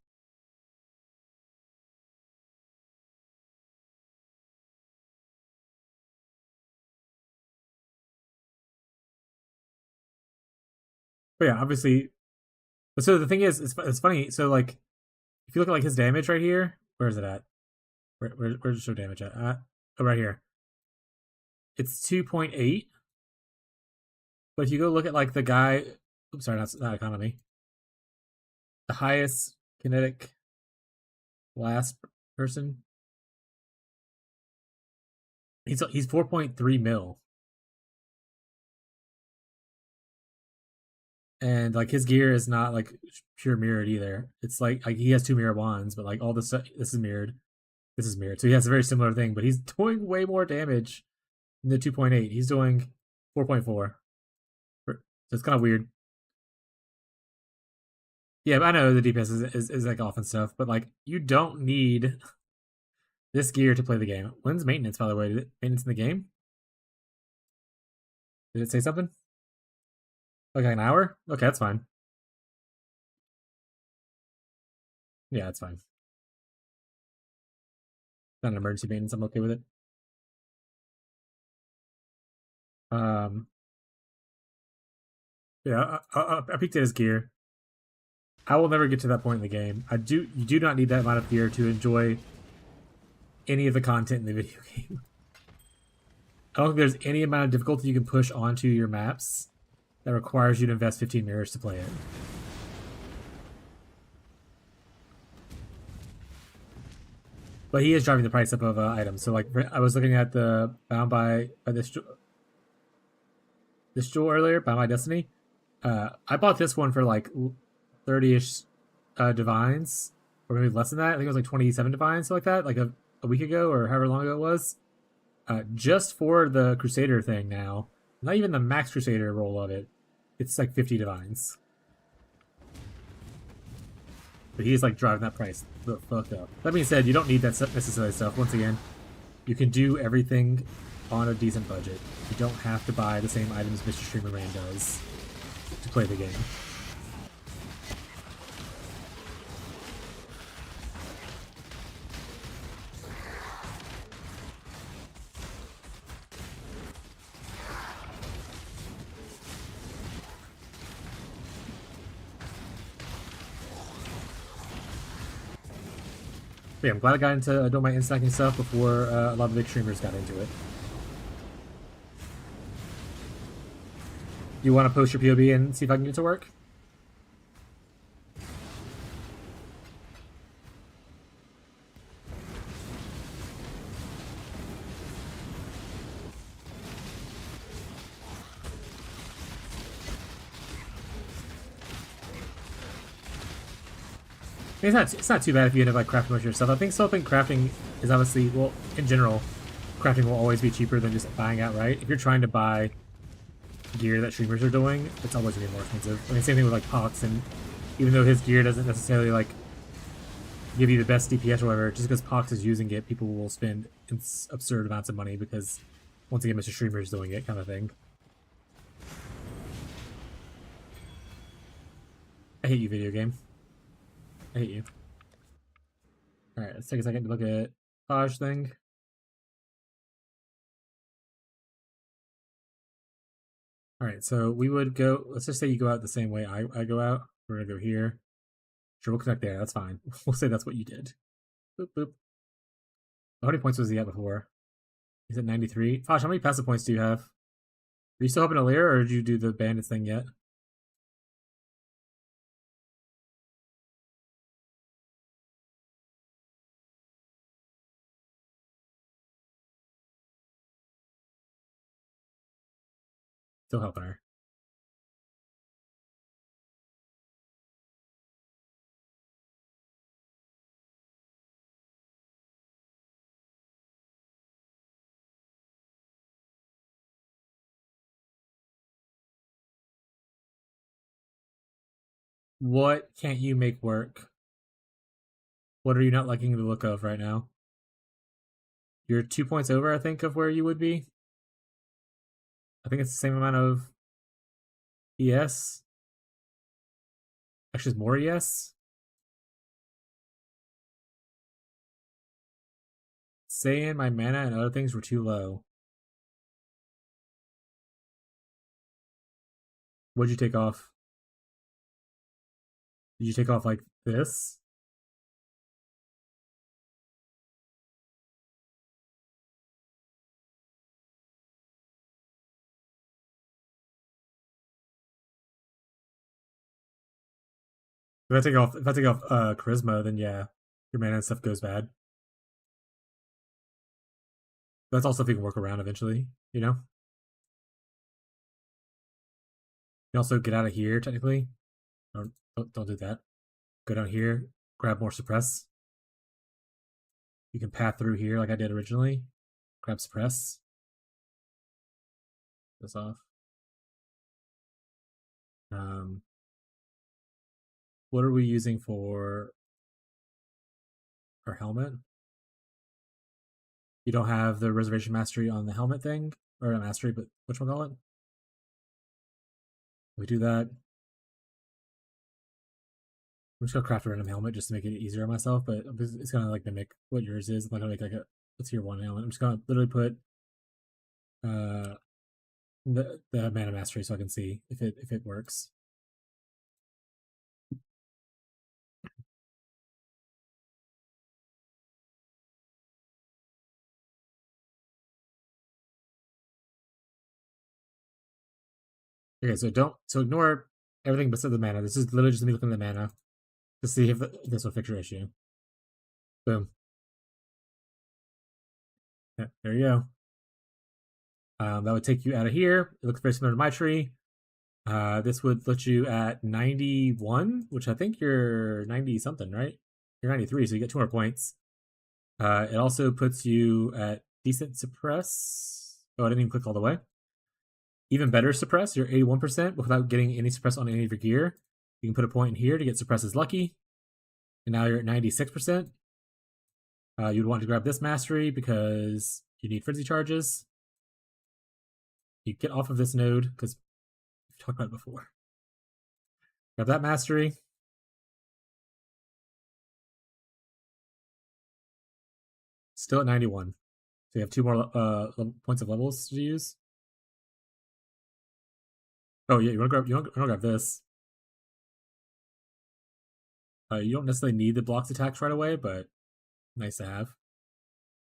But yeah, obviously. But so the thing is, it's funny. So like, if you look at like his damage right here, where is it at? Where's the show damage at? Oh, right here. It's 2.8. But if you go look at like the guy, oops, sorry, not economy. The highest kinetic last person. He's 4.3 mil. And like his gear is not like pure mirrored either. It's like he has two mirror wands, but like all this stuff, this is mirrored. This is mirrored. So he has a very similar thing, but he's doing way more damage than the 2.8. He's doing 4.4. So it's kind of weird. Yeah, but I know the DPS is like off and stuff, but like you don't need this gear to play the game. When's maintenance, by the way? Maintenance in the game? Did it say something? Okay, an hour? Okay, that's fine. Yeah, that's fine. Not an emergency maintenance. I'm okay with it. Um, yeah, I peeked at his gear. I will never get to that point in the game. You do not need that amount of gear to enjoy any of the content in the video game. I don't think there's any amount of difficulty you can push onto your maps that requires you to invest 15 mirrors to play it. But he is driving the price up of items. So like I was looking at the Bound by this jewel earlier, Bound by Destiny. I bought this one for like 30-ish divines, or maybe less than that. I think it was like 27 divines, something like that, like a week ago or however long ago it was. Just for the Crusader thing now, not even the Max Crusader roll of it. It's like 50 divines. But he's like driving that price the fuck up. That being said, you don't need that necessary stuff. Once again, you can do everything on a decent budget. You don't have to buy the same items Mr. Streamer Man does to play the game. But yeah, I'm glad I got into doing my in-stacking stuff before a lot of big streamers got into it. You want to post your POB and see if I can get it to work? It's not too bad if you end up like crafting most of your stuff. I think crafting is obviously, well, in general, crafting will always be cheaper than just buying outright. If you're trying to buy gear that streamers are doing, it's always gonna be more expensive. I mean, same thing with like Pox, and even though his gear doesn't necessarily like give you the best DPS or whatever, just because Pox is using it, people will spend absurd amounts of money because once again, Mr. Streamer is doing it, kind of thing. I hate you, video game. I hate you. Alright, let's take a second to look at Taj thing. Alright, so we would go, let's just say you go out the same way I go out. We're gonna go here. Sure, we'll connect there, that's fine. We'll say that's what you did. Boop, boop. How many points was he at before? He's at 93. Taj, how many passive points do you have? Are you still helping Alir, or did you do the bandits thing yet? Still helping her. What can't you make work? What are you not liking the look of right now? You're 2 points over, I think, of where you would be. I think it's the same amount of ES. Actually, it's more ES. Saying my mana and other things were too low. What'd you take off? Did you take off like this? If I take off charisma, then yeah, your mana and stuff goes bad. But that's also if you can work around eventually, you know? You can also get out of here technically. Don't do that. Go down here, grab more suppress. You can path through here like I did originally. Grab suppress. This off. What are we using for our helmet? You don't have the reservation mastery on the helmet thing? Or not mastery, but which one call it? We do that. I'm just gonna craft a random helmet just to make it easier on myself, but it's gonna like mimic what yours is. I'm not gonna make like a tier 1 helmet. I'm just gonna literally put the mana mastery so I can see if it works. Okay, so ignore everything but the mana. This is literally just me looking at the mana to see if this will fix your issue. Boom. Yeah, there you go. That would take you out of here. It looks very similar to my tree. This would let you at 91, which I think you're 90 something, right? You're 93, so you get 200 points. It also puts you at decent suppress. Oh, I didn't even click all the way. Even better suppress, you're 81% without getting any suppress on any of your gear. You can put a point in here to get suppress as lucky. And now you're at 96%. You'd want to grab this mastery because you need frenzy charges. You get off of this node because we've talked about it before. Grab that mastery. Still at 91. So you have 2 more points of levels to use. Oh yeah, you want to grab this. You don't necessarily need the blocks attacks right away, but nice to have.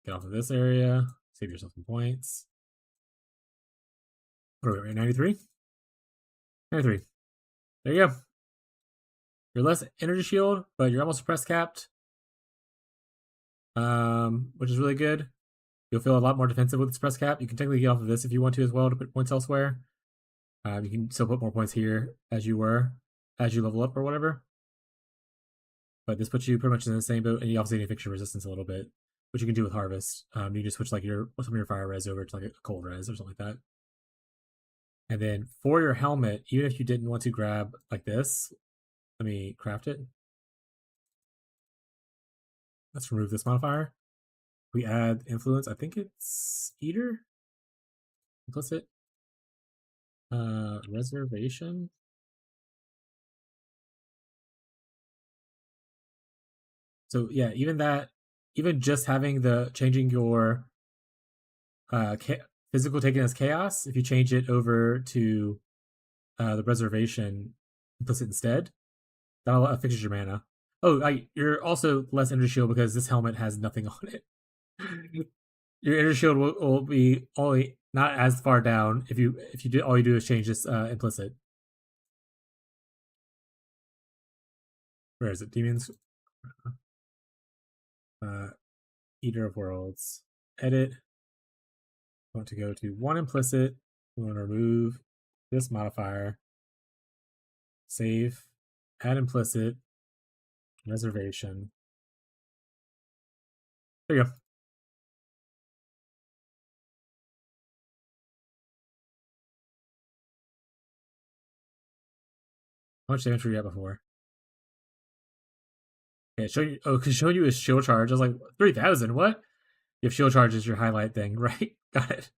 Get off of this area. Save yourself some points. What are we at, 93? 93. There you go. You're less energy shield, but you're almost suppress capped. Which is really good. You'll feel a lot more defensive with the suppress cap. You can technically get off of this if you want to as well to put points elsewhere. You can still put more points here as you level up or whatever. But this puts you pretty much in the same boat, and you obviously need to fix your resistance a little bit, which you can do with harvest. You just switch like some of your fire res over to like a cold res or something like that. And then for your helmet, even if you didn't want to grab like this, let me craft it. Let's remove this modifier. We add influence. I think it's eater. Implicit. Reservation. So yeah, even just having changing your physical taken as chaos, if you change it over to the reservation implicit instead, that fixes your mana. Oh, you're also less energy shield because this helmet has nothing on it. Your energy shield will be only not as far down if you do all you do is change this implicit. Where is it? Demons. Eater of Worlds. Edit. I want to go to 1 implicit. We want to remove this modifier. Save. Add implicit. Reservation. There you go. How much damage were you at before? Okay, show you a shield charge. I was like, 3,000, what? You have shield charge as your highlight thing, right? Got it.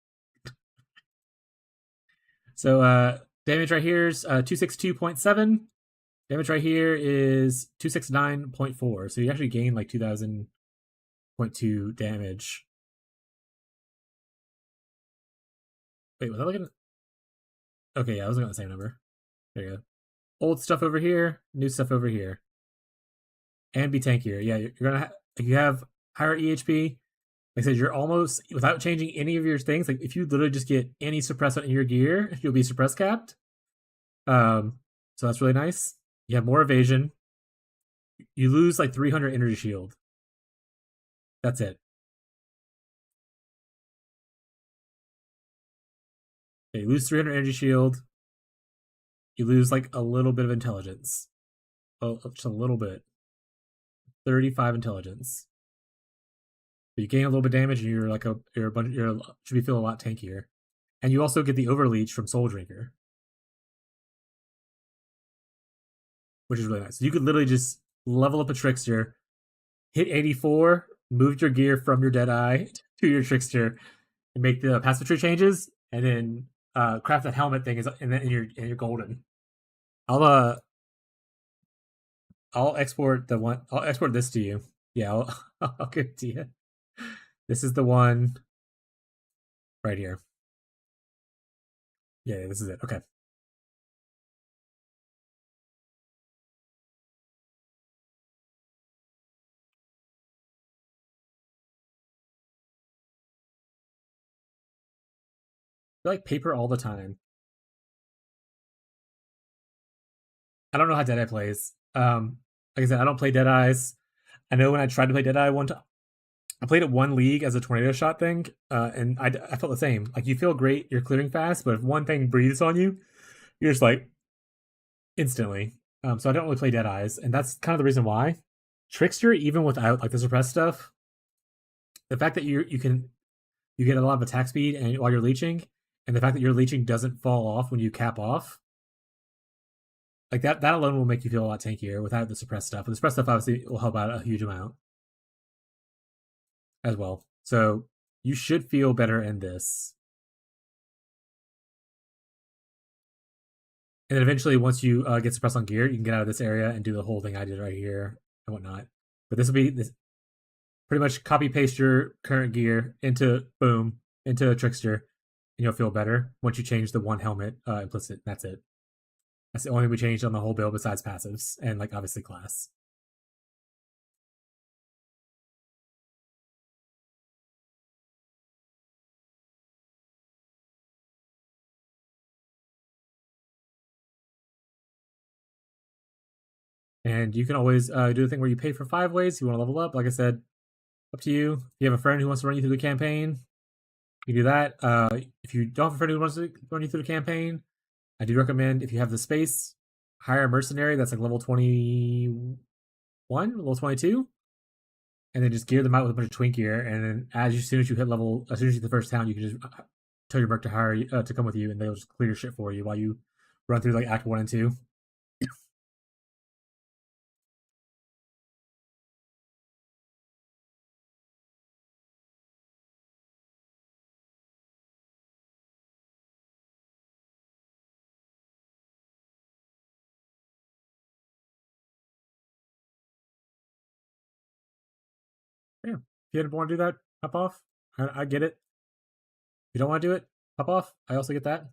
So damage right here is 262.7. Damage right here is 269.4. So you actually gain like 2,000.2 damage. Wait, was I looking at... Okay, yeah, I was looking at the same number. There you go. Old stuff over here, new stuff over here. and be tankier. Yeah, you're gonna if you have higher EHP. Like I said, you're almost without changing any of your things. Like if you literally just get any suppressant in your gear, you'll be suppress capped. So that's really nice. You have more evasion. You lose like 300 energy shield. That's it. Okay, you lose 300 energy shield. You lose like a little bit of intelligence. Oh, just a little bit. 35 intelligence. But you gain a little bit of damage, and you're like should be feeling a lot tankier. And you also get the overleech from Soul Drinker, which is really nice. So you could literally just level up a trickster, hit 84, move your gear from your Deadeye to your trickster, and make the passive tree changes, and then craft that helmet thing and then you're golden. I'll export the one. I'll export this to you. Yeah, I'll give it to you. This is the one right here. Yeah, this is it. Okay. I like paper all the time. I don't know how Deadeye plays. Like I said, I don't play Deadeyes. I know when I tried to play Deadeye one time, I played it one league as a tornado shot thing, and I felt the same. Like you feel great, you're clearing fast, but if one thing breathes on you, you're just like instantly. So I don't really play Deadeyes, and that's kind of the reason why. Trickster, even without like the suppressed stuff, the fact that you get a lot of attack speed and while you're leeching, and the fact that your leeching doesn't fall off when you cap off, like that alone will make you feel a lot tankier without the suppressed stuff. And the suppressed stuff obviously will help out a huge amount as well. So you should feel better in this. And then eventually, once you get suppressed on gear, you can get out of this area and do the whole thing I did right here and whatnot. But this will be this pretty much copy paste your current gear into a trickster, and you'll feel better once you change the one helmet implicit. That's it. That's the only thing we changed on the whole build besides passives and like obviously class. And you can always do the thing where you pay for 5 ways. You want to level up, like I said, up to you. If you have a friend who wants to run you through the campaign, you do that. If you don't have a friend who wants to run you through the campaign, I do recommend if you have the space, hire a mercenary that's like level 21, level 22, and then just gear them out with a bunch of twink gear. And then as soon as you hit level, as soon as you hit the first town, you can just tell your merc to hire to come with you, and they'll just clear your shit for you while you run through like Act 1 and 2. Yeah. If you didn't want to do that, hop off. I get it. If you don't want to do it, hop off. I also get that.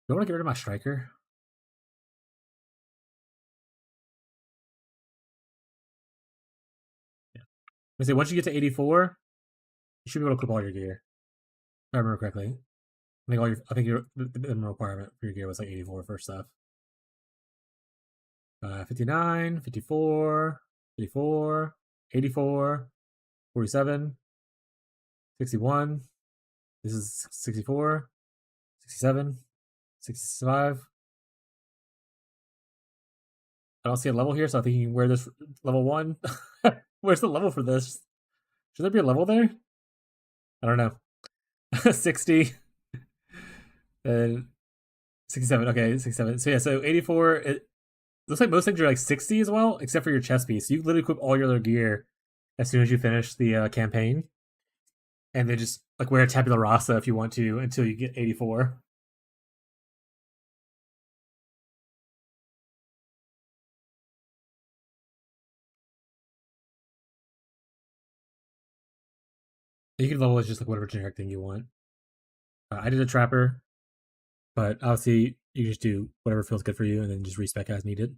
Do I want to get rid of my striker? Yeah. I say once you get to 84, you should be able to equip all your gear. If I remember correctly. I think the minimum requirement for your gear was like 84 for stuff. 59, 54, 54, 84, 47, 61. This is 64, 67, 65. I don't see a level here, so I think you can wear this level 1. Where's the level for this? Should there be a level there? I don't know. 60 and 67. Okay, 67. So yeah, so 84. It looks like most things are like 60 as well, except for your chest piece. So you can literally equip all your other gear as soon as you finish the campaign, and then just like wear a tabula rasa if you want to until you get 84. You can level as just like whatever generic thing you want. I did a trapper, but obviously you just do whatever feels good for you, and then just respec as needed.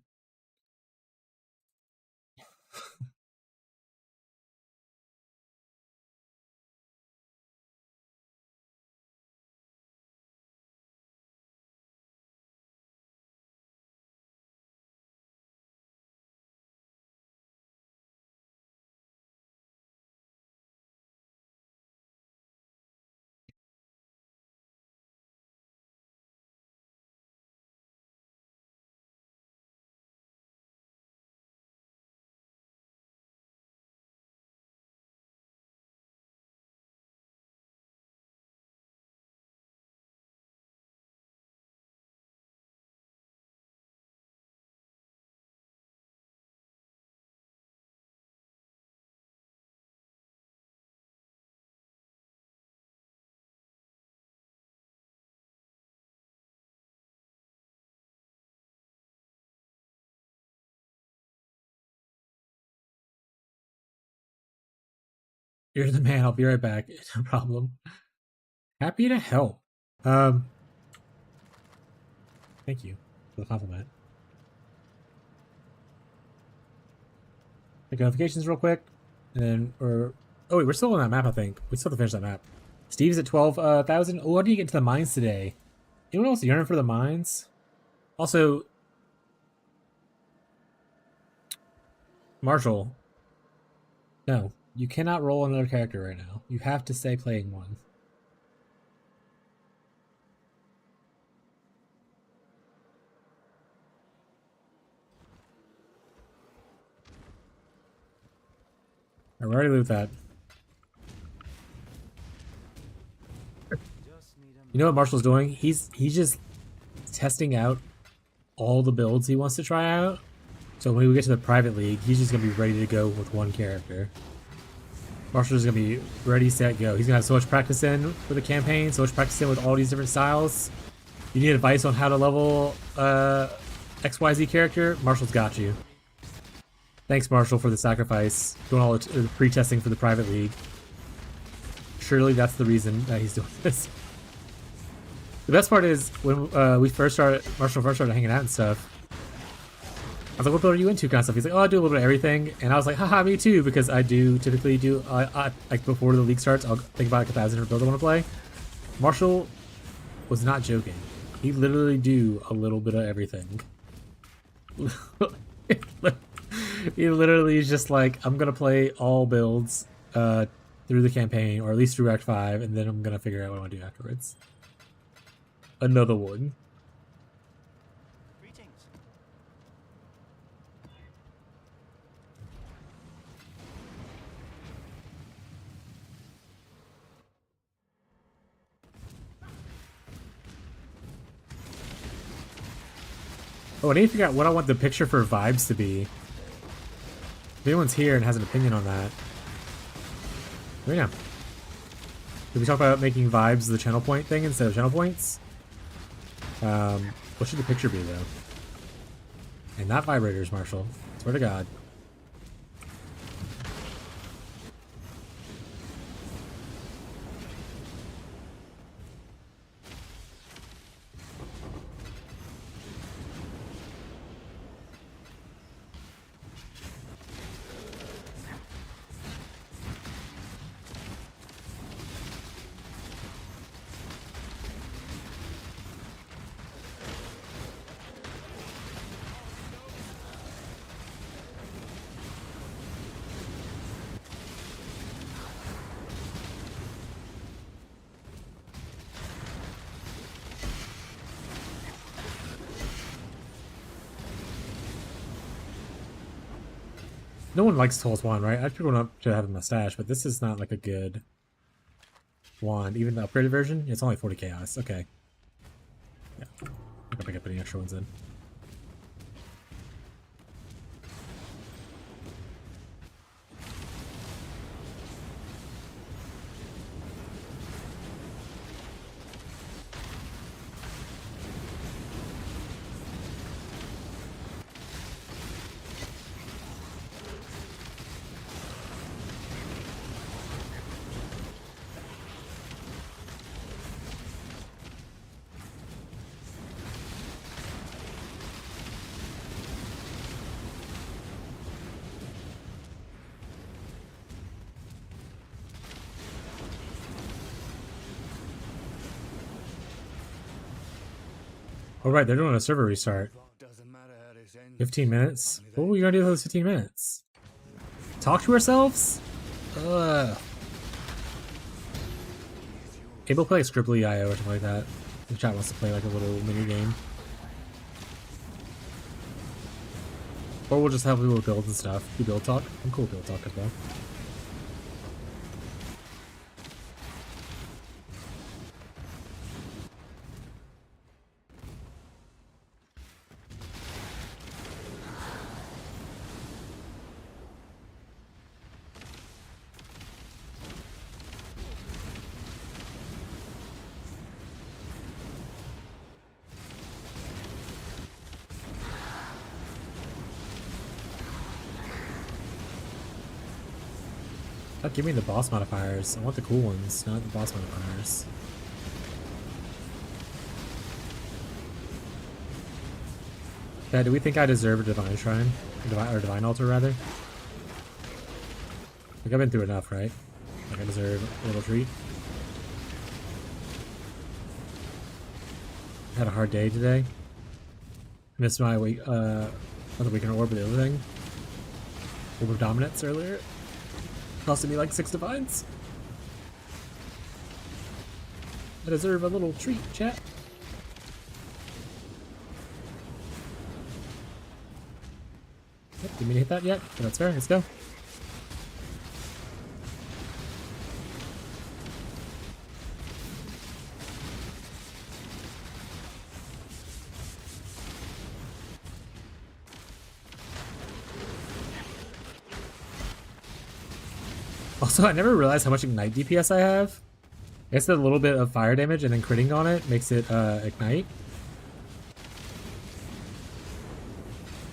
You're the man. I'll be right back. No problem. Happy to help. Um, thank you for the compliment. Make notifications real quick, and then oh wait, we're still on that map. I think we still have to finish that map. Steve's at 12,000. Oh, how do you get to the mines today? Anyone else yearning for the mines? Also, Marshall. No, you cannot roll another character right now. You have to stay playing one. I already loot that. You know what Marshall's doing? He's just testing out all the builds he wants to try out. So when we get to the private league, he's just gonna be ready to go with one character. Marshall's gonna be ready, set, go. He's gonna have so much practice in for the campaign, so much practice in with all these different styles. You need advice on how to level XYZ character? Marshall's got you. Thanks, Marshall, for the sacrifice. Doing all the pre-testing for the private league. Surely that's the reason that he's doing this. The best part is when Marshall first started hanging out and stuff. I was like, what build are you into? Kind of stuff. He's like, oh, I do a little bit of everything. And I was like, haha, me too, because I do typically do, like before the league starts, I'll think about like 1,000 different builds I want to play. Marshall was not joking. He literally do a little bit of everything. He literally is just like, I'm going to play all builds through the campaign, or at least through Act 5, and then I'm going to figure out what I want to do afterwards. Another one. Greetings. Oh, I need to figure out what I want the picture for vibes to be. If anyone's here and has an opinion on that, let me know. Did we talk about making vibes the channel point thing instead of channel points? What should the picture be, though? And not vibrators, Marshall. Swear to God. No one likes Tallest Wand, right? I picked one up to have a mustache, but this is not like a good wand. Even the upgraded version, it's only 40 chaos. Okay. Yeah. I can pick up any extra ones in. Alright, they're doing a server restart. 15 minutes? What were we gonna do with those 15 minutes? Talk to ourselves? Ugh. Maybe we'll play like Scribbly IO or something like that. The chat wants to play like a little mini game. Or we'll just have little builds and stuff. Do build talk. I'm cool with build talk as well. Give me the boss modifiers. I want the cool ones, not the boss modifiers. Yeah, do we think I deserve a divine shrine? Or divine altar, rather? Like, I've been through enough, right? Like, I deserve a little treat. Had a hard day today. Missed my week, not the weekend orb, but the other thing. Orb of Dominance earlier. Costed me like 6 divines. I deserve a little treat, chat. Yep, didn't mean to hit that yet, but that's fair. Let's go. Also, I never realized how much Ignite DPS I have. I guess that little bit of fire damage and then critting on it makes it Ignite.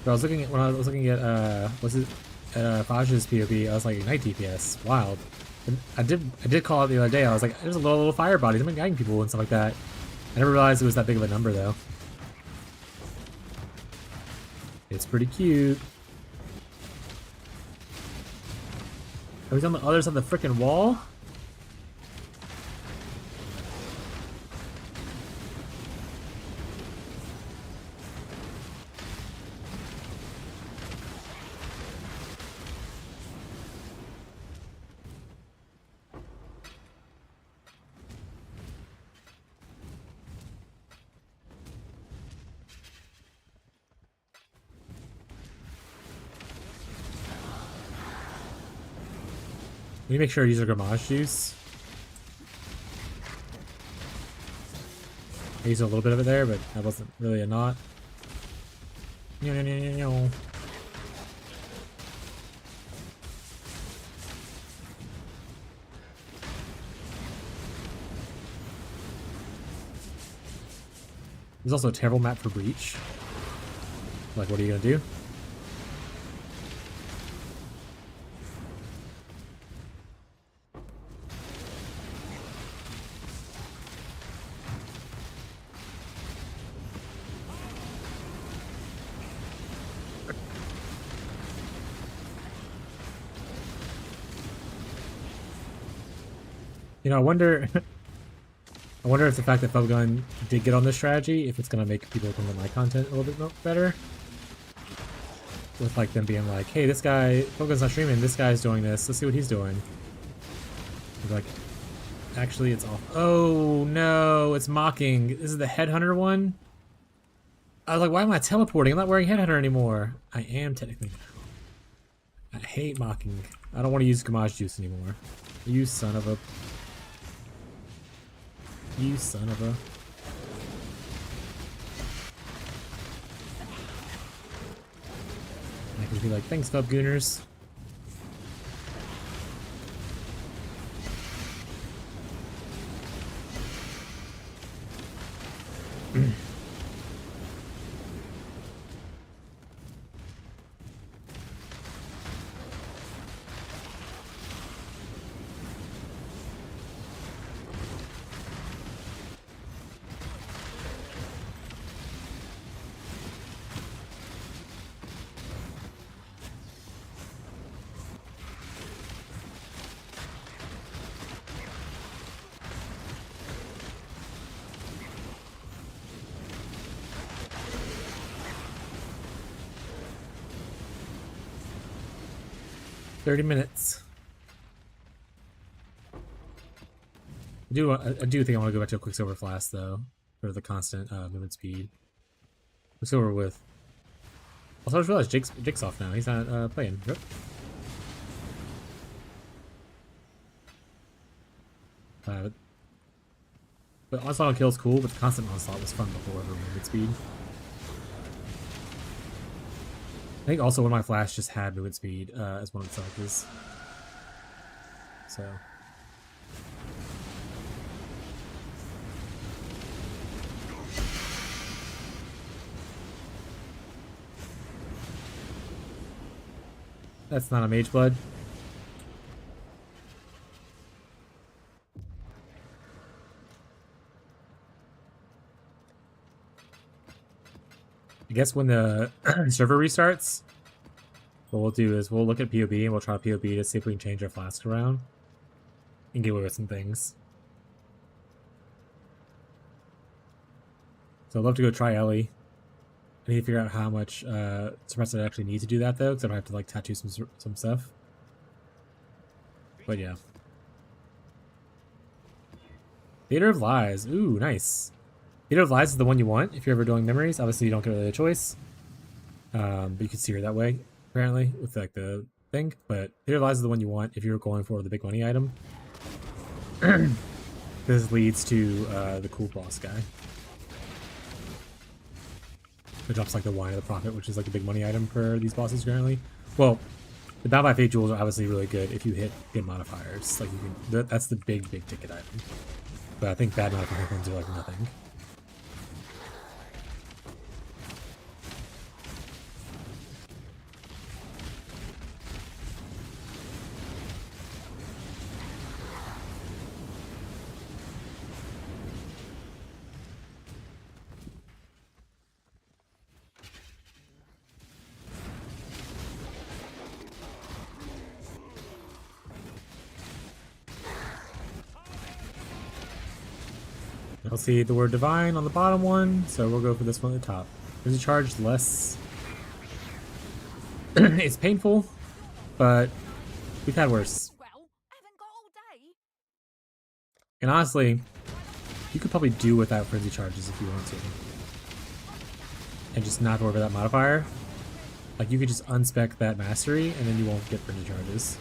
But I was looking at when I was looking at Faj's POV, I was like, Ignite DPS, wild. And I did call it the other day. I was like, there's a little fire bodies. I'm igniting people and stuff like that. I never realized it was that big of a number though. It's pretty cute. Oh, he's on the other side of the frickin' wall? Let me make sure I use a Gramage juice. I used a little bit of it there, but that wasn't really a knot. There's also a terrible map for Breach. Like, what are you gonna do? You know, I wonder if the fact that Bubblegum did get on this strategy, if it's gonna make people come to my content a little bit better. With like them being like, hey, this guy, Bubblegum's not streaming, this guy's doing this, let's see what he's doing. Like, actually it's off. Oh no, it's mocking. This is the Headhunter one? I was like, why am I teleporting? I'm not wearing Headhunter anymore. I am technically. I hate mocking. I don't want to use Gamage Juice anymore. You son of a... You son of a... I could be like, thanks, Fub Gooners. $30. I do think I want to go back to a Quicksilver Flask though, for the constant movement speed. Quicksilver with. Also, I just realized Jake's off now. He's not playing. Yep. But onslaught on kill is cool, but the constant onslaught was fun before for movement speed. I think also one of my flash just had movement speed as one of the selectors. So. That's not a Mage Blood. guess when the server restarts, what we'll do is we'll look at POB and we'll try POB to see if we can change our flask around and get away with some things. So I'd love to go try Ellie. I need to figure out how much suppressor I actually need to do that though, because I might have to like tattoo some stuff. But yeah. Theater of Lies. Ooh, nice. Theater of Lies is the one you want if you're ever doing memories. Obviously, you don't get really a choice. But you can see her that way, apparently, with like the thing. But Theater of Lies is the one you want if you're going for the big money item. This leads to the cool boss guy. It drops like the Wine of the Prophet, which is like a big money item for these bosses currently. Well, the Battle by Fate jewels are obviously really good if you hit good modifiers. Like you can, that's the big ticket item. But I think bad modifier ones are like nothing. I'll see the word divine on the bottom one, so we'll go for this one at the top. There's a charge less. It's painful, but we've had worse. Well, haven't got all day. And honestly, you could probably do without frenzy charges if you want to. And just not worry about that modifier. Like you could just unspec that mastery and then you won't get frenzy charges.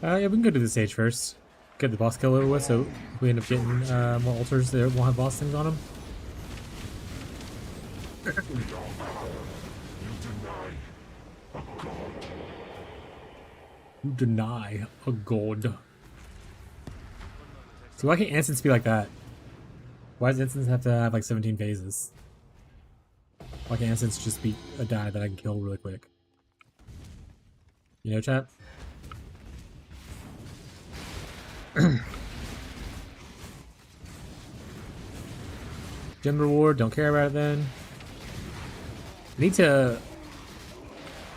Yeah, we can go to the stage first. Get the boss kill over with, so if we end up getting more altars that won't have boss things on them. You deny a god. So why can't instance be like that? Why does instance have to have like 17 phases? Why can't instance just be a die that I can kill really quick? You know, chat? Gem reward, don't care about it then. I need to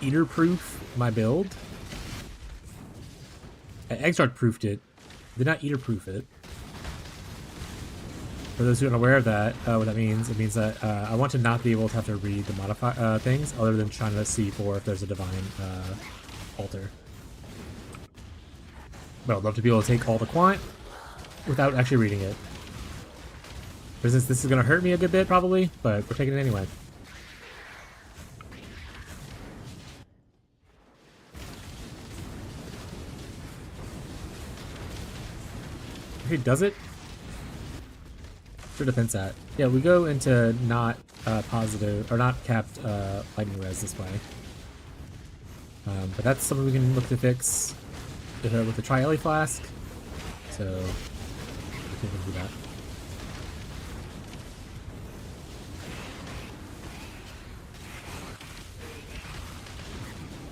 eater proof my build. I extract proofed it, did not eater proof it. For those who aren't aware of that, what that means, it means that I want to not be able to have to read the modify things other than trying to see for if there's a divine altar. But I'd love to be able to take all the quant without actually reading it. For instance, this is going to hurt me a good bit probably, but we're taking it anyway. Who does it? Where's defense at? Yeah, we go into not positive or not capped lightning res this way. But that's something we can look to fix with the Tri-Ellie flask. So we can do that.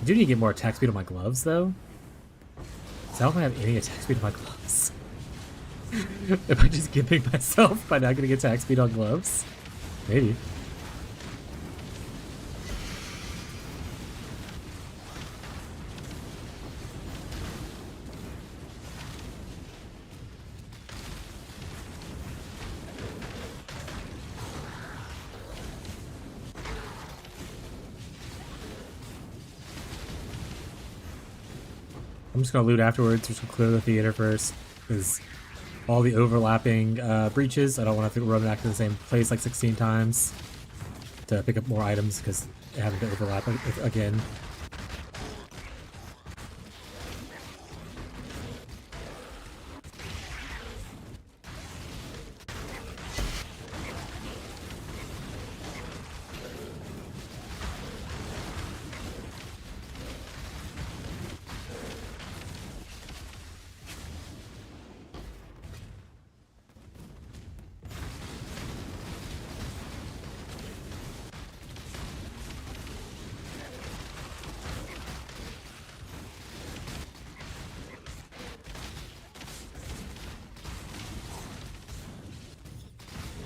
I do need to get more attack speed on my gloves though. So I don't have any attack speed on my gloves. Am I just giving myself by not getting attack speed on gloves? Maybe. I'm just gonna loot afterwards, just to clear the theater first, because all the overlapping breaches, I don't want to have to run back to the same place like 16 times to pick up more items, because having to overlap again.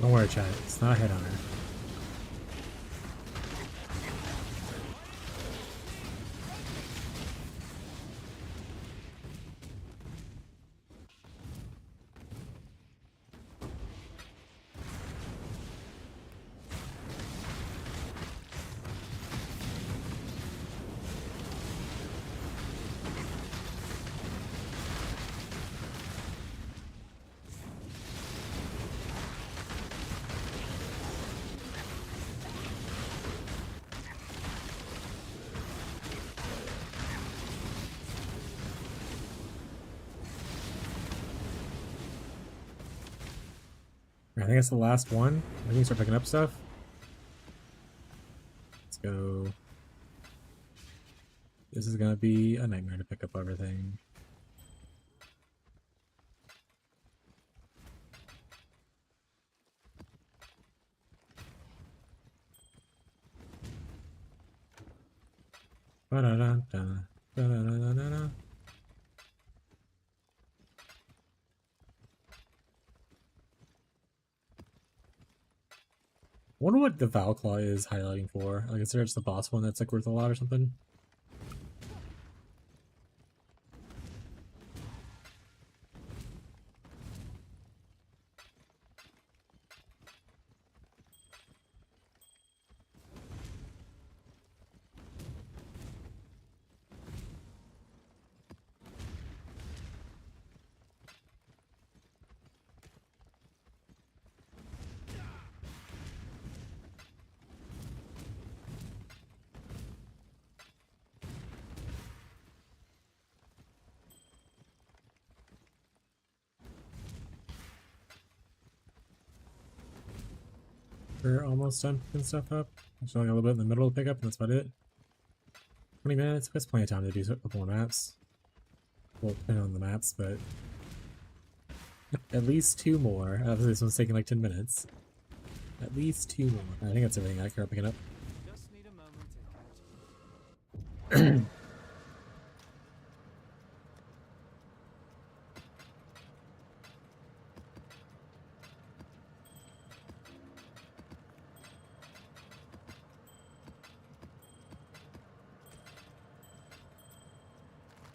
Don't worry, chat. It's not a headhunter. I think that's the last one. I think we start picking up stuff. Let's go. This is gonna be a nightmare to pick up everything. Ba-da-da-da, ba-da-da-da-da. I wonder what the Valclaw is highlighting for. Like, is there just the boss one that's like worth a lot or something? We're almost done picking stuff up. Just only a little bit in the middle to pick up, and that's about it. 20 minutes. That's plenty of time to do a couple more maps. Well, depending on the maps, but at least 2 more. Obviously, this one's taking like 10 minutes. At least 2 more. I think that's everything I care about picking up. Just need a moment to catch you.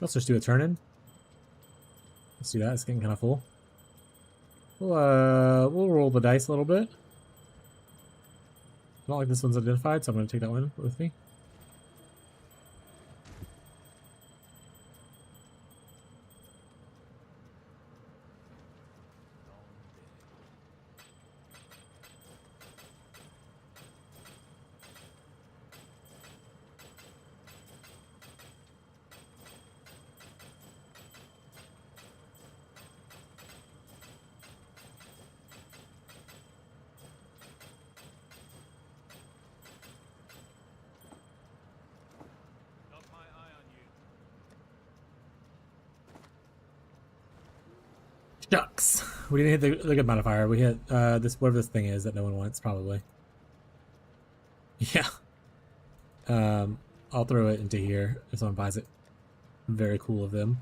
Let's just do a turn in. Let's do that. It's getting kind of full. We'll roll the dice a little bit. Not like this one's identified, so I'm going to take that one with me. Shucks. We didn't hit the good modifier. We hit this whatever this thing is that no one wants, probably. Yeah. I'll throw it into here if someone buys it. Very cool of them.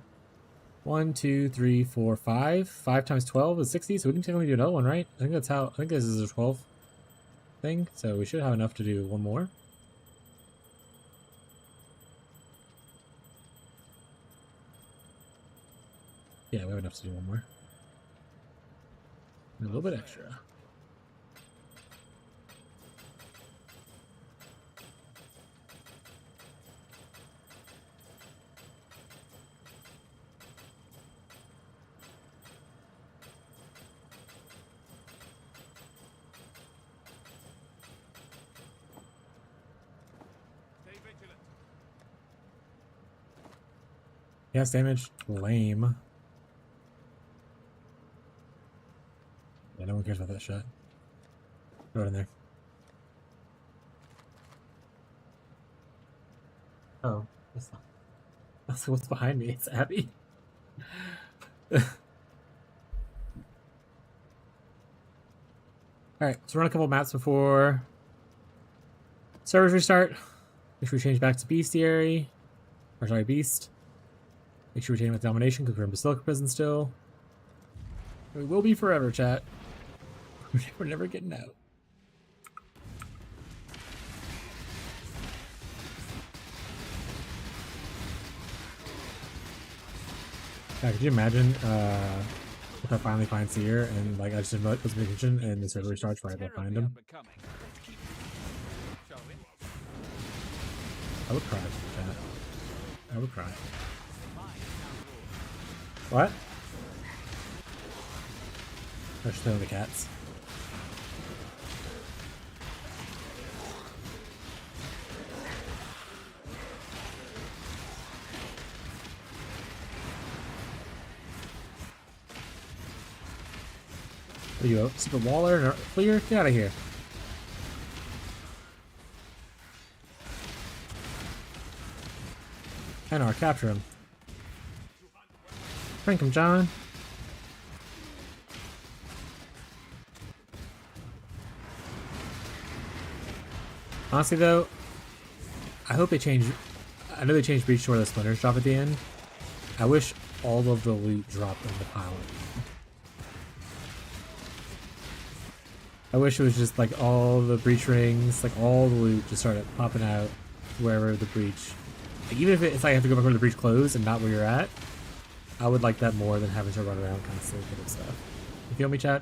1, 2, 3, 4, 5. 5 times 12 is 60, so we can technically do another one, right? I think that's how. I think this is a 12 thing, so we should have enough to do one more. Yeah, we have enough to do one more. And a little bit extra. Stay vigilant. Yes, damage. Lame. Yeah, no one cares about that shot. Throw it in there. Oh, that's not. That's what's behind me. It's Abby. Alright, let's run a couple maps before servers restart. Make sure we change back to bestiary. Or sorry, beast. Make sure we change with domination because we're in Basilica prison still. We will be forever, chat. We're never getting out. Yeah, could you imagine if I finally find Seer and like I just didn't pay attention and the server restarts right after I find him? I would cry, chat. I would cry. What? I should throw the cats. What are you, a super waller? No, clear? Get out of here. Anar, capture him. Prank him, John. Honestly, though, I hope they change. I know they changed Breach to where the splinters drop at the end. I wish all of the loot dropped in the pile. I wish it was just like all the breach rings, like all the loot just started popping out wherever the breach. Like, even if it's like I have to go back where the breach closed and not where you're at, I would like that more than having to run around constantly looking at stuff. You feel me, chat?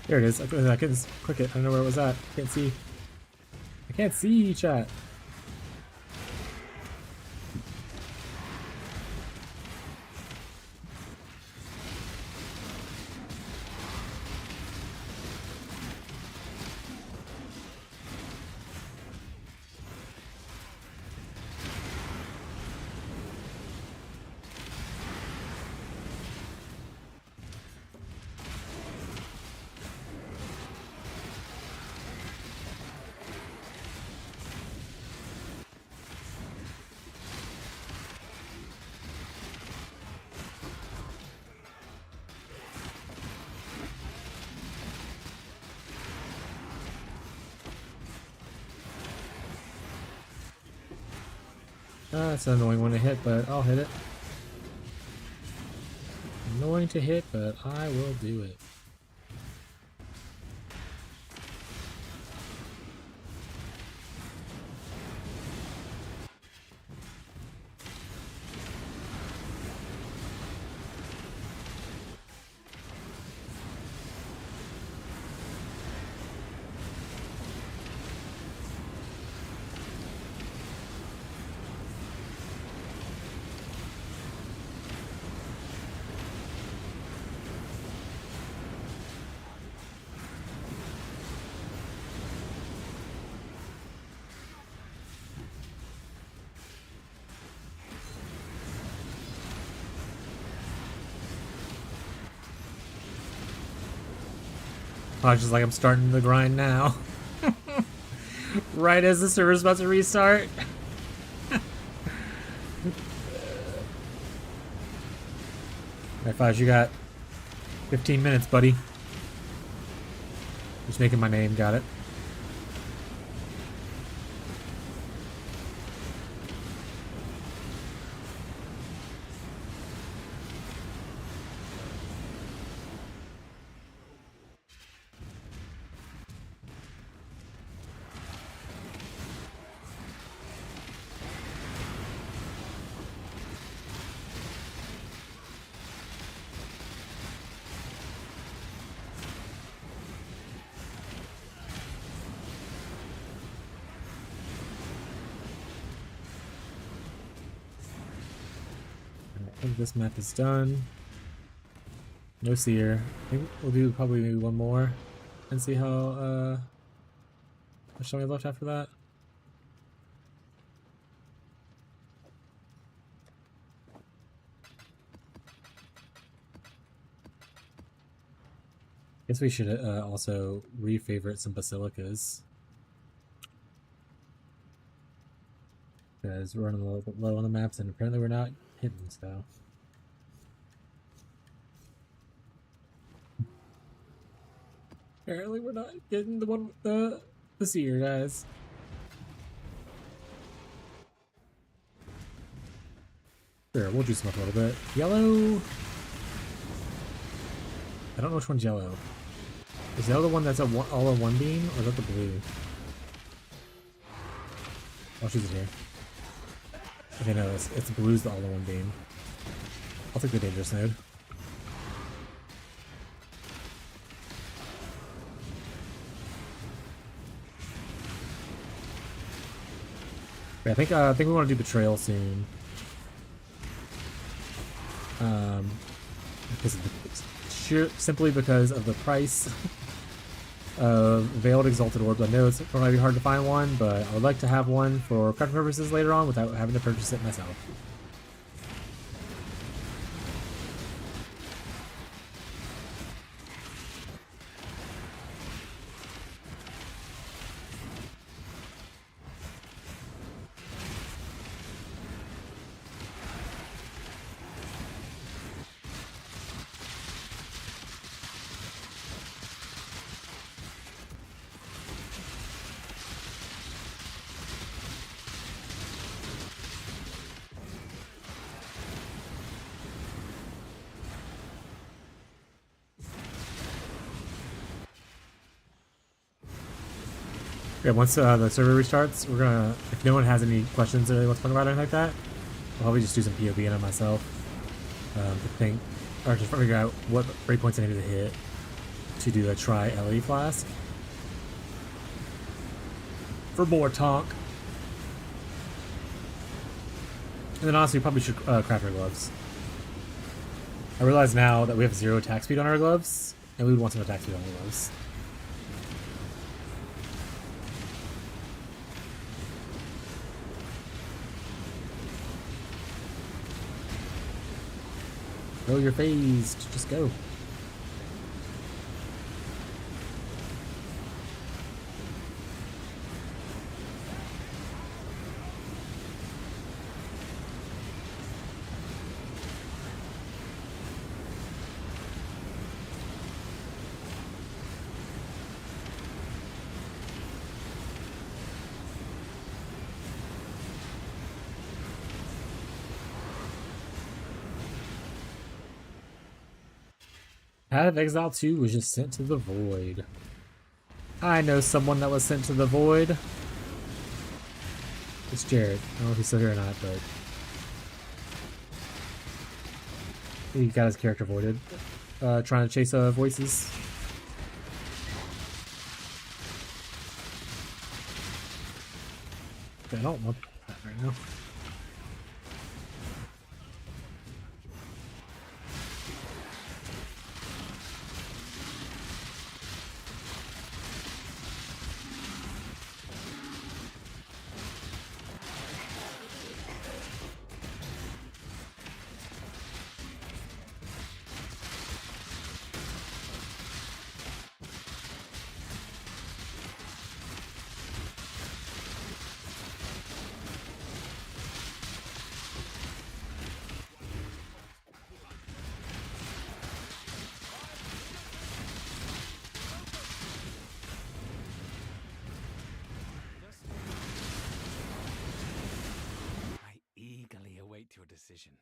There it is. I couldn't click it. I don't know where it was at. Can't see. I can't see, chat. That's an annoying one to hit, but I'll hit it. Annoying to hit, but I will do it. Probably just like I'm starting the grind now. Right as the server's about to restart. Alright, Fudge, you got 15 minutes, buddy. Just making my name, got it. I think this map is done. No seer. I think we'll do probably maybe one more and see how much time we have left after that. Guess we should also re-favorite some basilicas. Because we're running a little bit low on the maps and apparently we're not hitting, so. Apparently we're not getting the one with the seer, guys. Sure, we'll juice them up a little bit. Yellow. I don't know which one's yellow. Is yellow the one that's all in one beam, or is that the blue? I'll choose it here. Okay, no, it's blue's the all in one beam. I'll take the dangerous node. Okay, I think we want to do betrayal soon. Because of simply because of the price of veiled exalted orbs. I know it's probably be hard to find one, but I would like to have one for crafting purposes later on without having to purchase it myself. Yeah, once the server restarts, we're gonna, if no one has any questions or what's going about or anything like that, I'll probably just do some POV on myself. To think, or just figure out what breakpoints I need to hit to do a try LE flask. For more tonk. And then honestly, we probably should craft our gloves. I realize now that we have 0 attack speed on our gloves, and we would want some attack speed on the gloves. Go, you're phased. Just go. Path of Exile 2 was just sent to the void. I know someone that was sent to the void. It's Jared. I don't know if he's still here or not, but he got his character voided. Trying to chase voices. Okay, I don't want that right now. decision.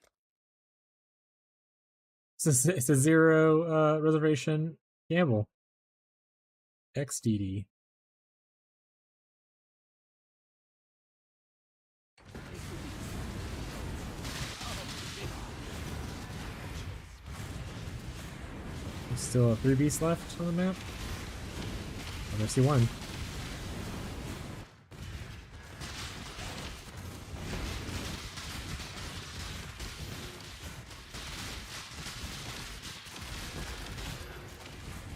It's a zero reservation gamble. XDD. There's still 3 beasts left on the map. I only see one.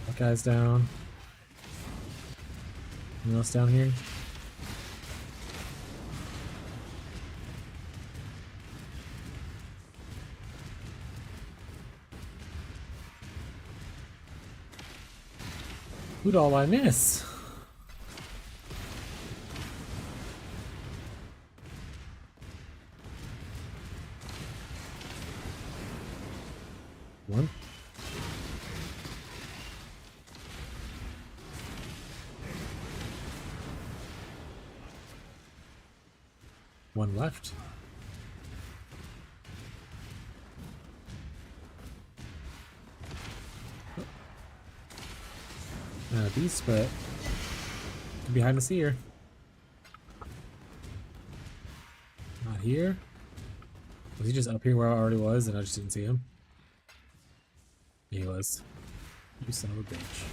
That guy's down. Anyone else down here? Who'd all I miss? One. One left. Beast, but behind the seer. Not here. Was he just up here where I already was and I just didn't see him? He was. You son of a bitch.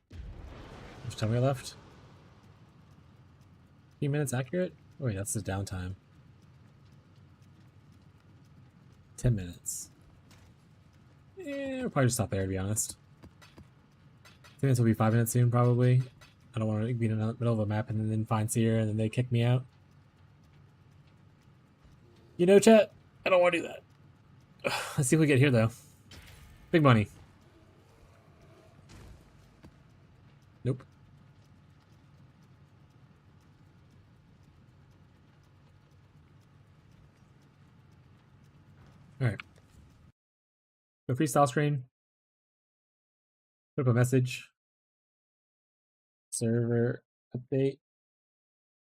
How much time we left? 3 minutes accurate? Oh wait, that's the downtime. 10 minutes. We'll probably just stop there, to be honest. I think this will be 5 minutes soon, probably. I don't want to be in the middle of a map and then find Seer and then they kick me out. You know, chat, I don't want to do that. Let's see if we get here, though. Big money. Nope. Alright. Go freestyle screen. Put up a message. Server update.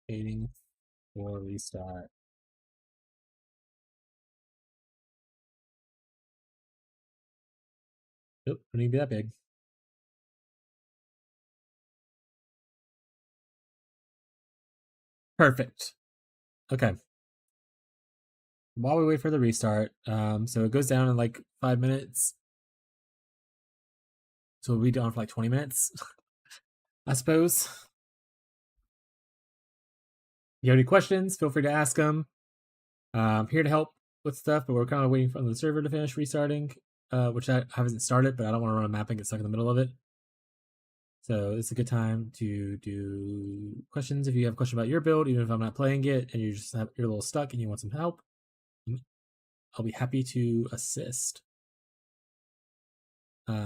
Waiting for restart. Nope, don't need to be that big. Perfect. Okay. While we wait for the restart, so it goes down in like 5 minutes. So we'll be down for like 20 minutes, I suppose. If you have any questions, feel free to ask them. I'm here to help with stuff, but we're kind of waiting for the server to finish restarting, which I haven't started, but I don't want to run a map and get stuck in the middle of it. So it's a good time to do questions. If you have a question about your build, even if I'm not playing it and you're a little stuck and you want some help, I'll be happy to assist. If you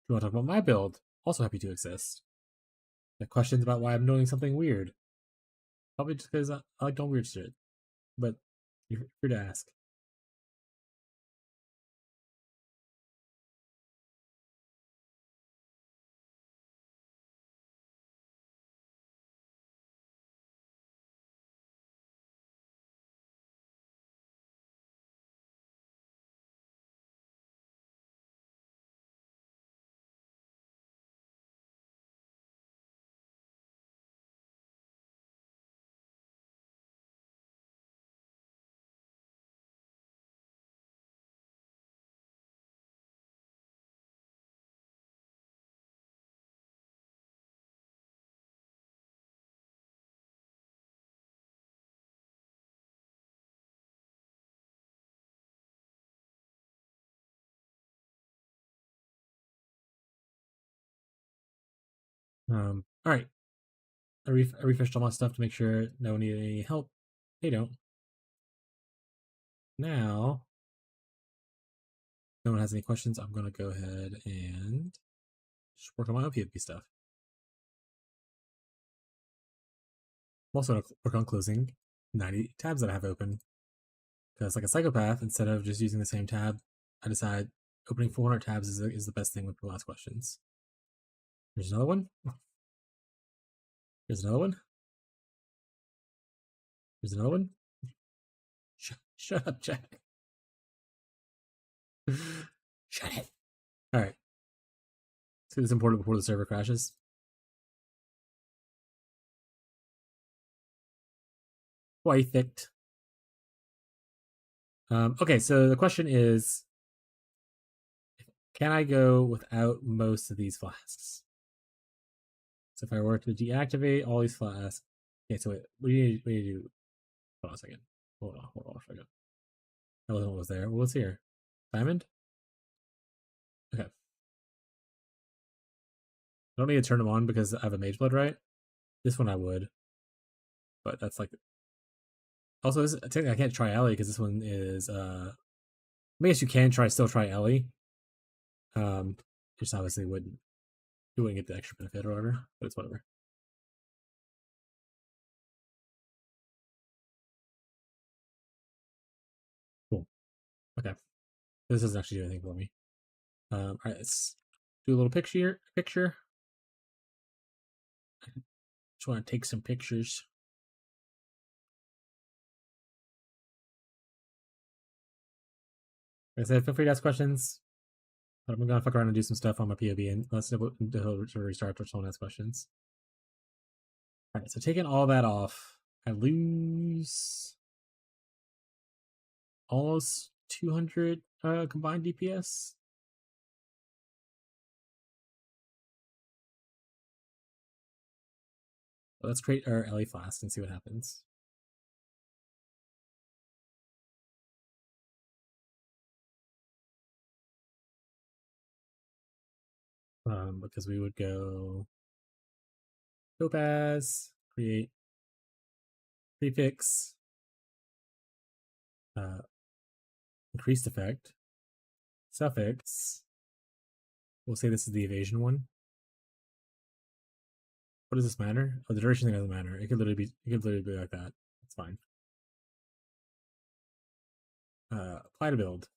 want to talk about my build, also happy to assist. Have questions about why I'm doing something weird? Probably just because I like doing weird shit. But you're free to ask. All right. I refreshed all my stuff to make sure no one needed any help. They don't. Now, if no one has any questions, I'm going to go ahead and just work on my PvP stuff. I'm also going to work on closing 90 tabs that I have open. Because like a psychopath, instead of just using the same tab, I decide opening 400 tabs is the best thing with the last questions. There's another one. There's another one. There's another one. Shut up, Jack. Shut it. All right. Let's get this imported before the server crashes. Quite thick. Okay, so the question is, can I go without most of these flasks? So if I were to deactivate all these flasks, okay. So wait, what do you do? Hold on a second. Hold on. I forgot. That wasn't what was there. What was here? Diamond. Okay. I don't need to turn them on because I have a mage blood, right? This one I would, but that's like. Also, technically I can't try Ellie because this one is. I guess you can still try Ellie. Just obviously wouldn't. You wouldn't get the extra benefit or whatever, but it's whatever. Cool. Okay. This doesn't actually do anything for me. All right, let's do a little picture. Just want to take some pictures. Like I said, feel free to ask questions. But I'm gonna fuck around and do some stuff on my POB and let's restart or someone asks questions. All right, so taking all that off, I lose almost 200 combined DPS. Let's create our Ellie flask and see what happens. Because we would go topaz, create prefix, increased effect, suffix. We'll say this is the evasion one. What does this matter? Oh, the duration thing doesn't matter. It could literally be like that. It's fine. Apply to build.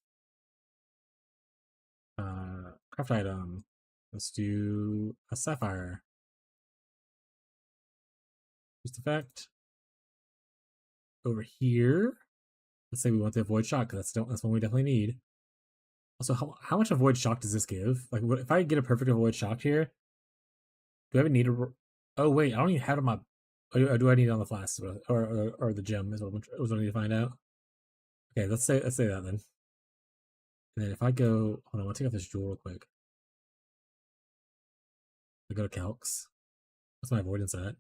Craft item. Let's do a sapphire. Just effect. Over here. Let's say we want the avoid shock because that's one we definitely need. Also, how much avoid shock does this give? Like, if I get a perfect avoid shock here, do I even need a? Oh wait, I don't even have it on my. Or do I need it on the flask or the gem? Is what I need to find out. Okay, let's say that then. And then if I go, hold on, I want to take off this jewel real quick. I go to calcs. What's my avoidance at?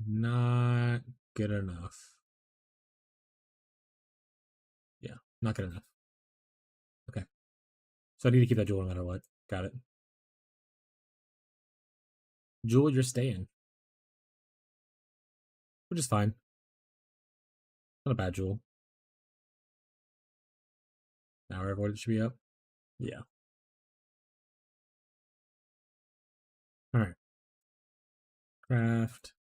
Not good enough. Yeah, not good enough. Okay. So I need to keep that jewel no matter what. Got it. Jewel, you're staying. Which is fine. Not a bad jewel. Now our avoidance should be up. Yeah. Alright. Craft.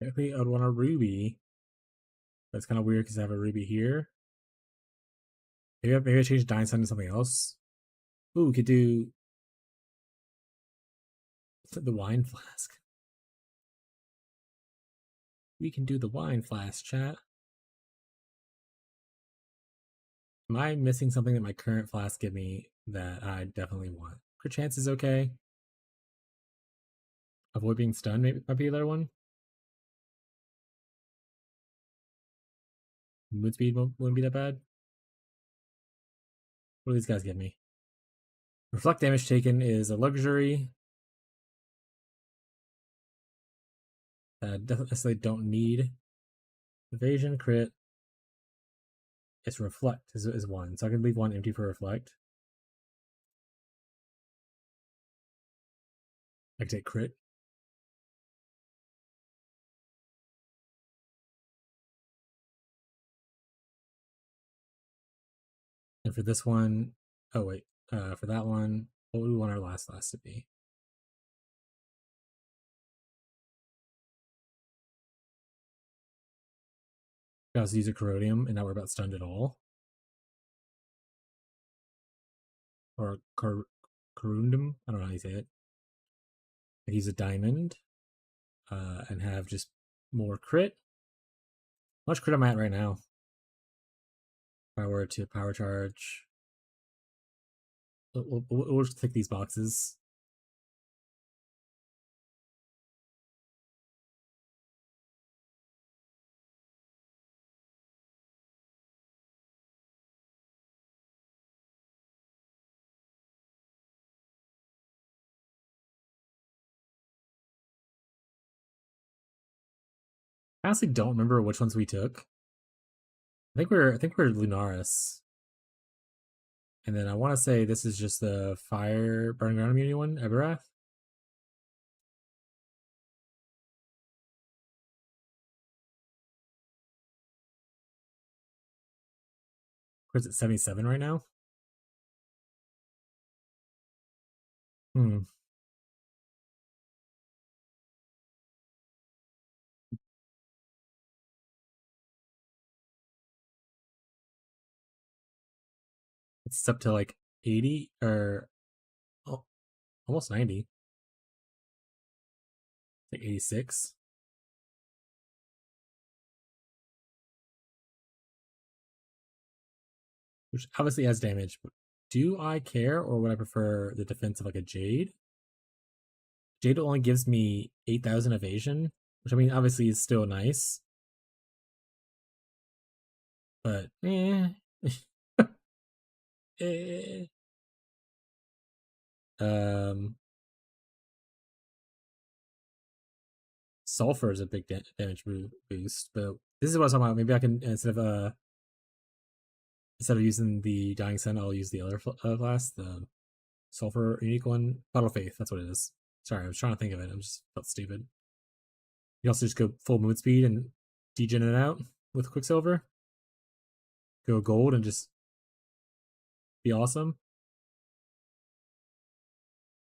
Technically, I would want a ruby. That's kind of weird because I have a ruby here. Maybe I change Dying Sun to something else. Ooh, we could do the wine flask. We can do the wine flask, chat. Am I missing something that my current flask give me that I definitely want? Crit chance is okay. Avoid being stunned might be another one. Mood speed wouldn't be that bad. What do these guys give me? Reflect damage taken is a luxury. Definitely necessarily don't need. Evasion, crit. It's reflect is one, so I can leave one empty for reflect. I can take crit. And for this one, oh wait, for that one, what would we want our last to be? I also use a corrodium and not worry about stunned at all. Or corundum. I don't know how you say it. I use a diamond and have just more crit. How much crit am I at right now? If I were to power charge, we'll just tick these boxes. I honestly don't remember which ones we took. I think we're Lunaris. And then I want to say this is just the fire burning ground immunity one, Eberath. Where's it 77 right now? Hmm. It's up to like 80 or oh, almost 90. Like 86. Which obviously has damage. But do I care or would I prefer the defense of like a Jade? Jade only gives me 8,000 evasion, which I mean obviously is still nice. But eh. Um Sulfur is a big damage boost, but this is what I was talking about. Maybe I can instead of using the Dying Sun, I'll use the other class, the Sulfur unique one, Bottle of Faith. That's what it is. Sorry, I was trying to think of it. I'm just felt stupid. You also just go full movement speed and degen it out with Quicksilver. Go gold and just be awesome.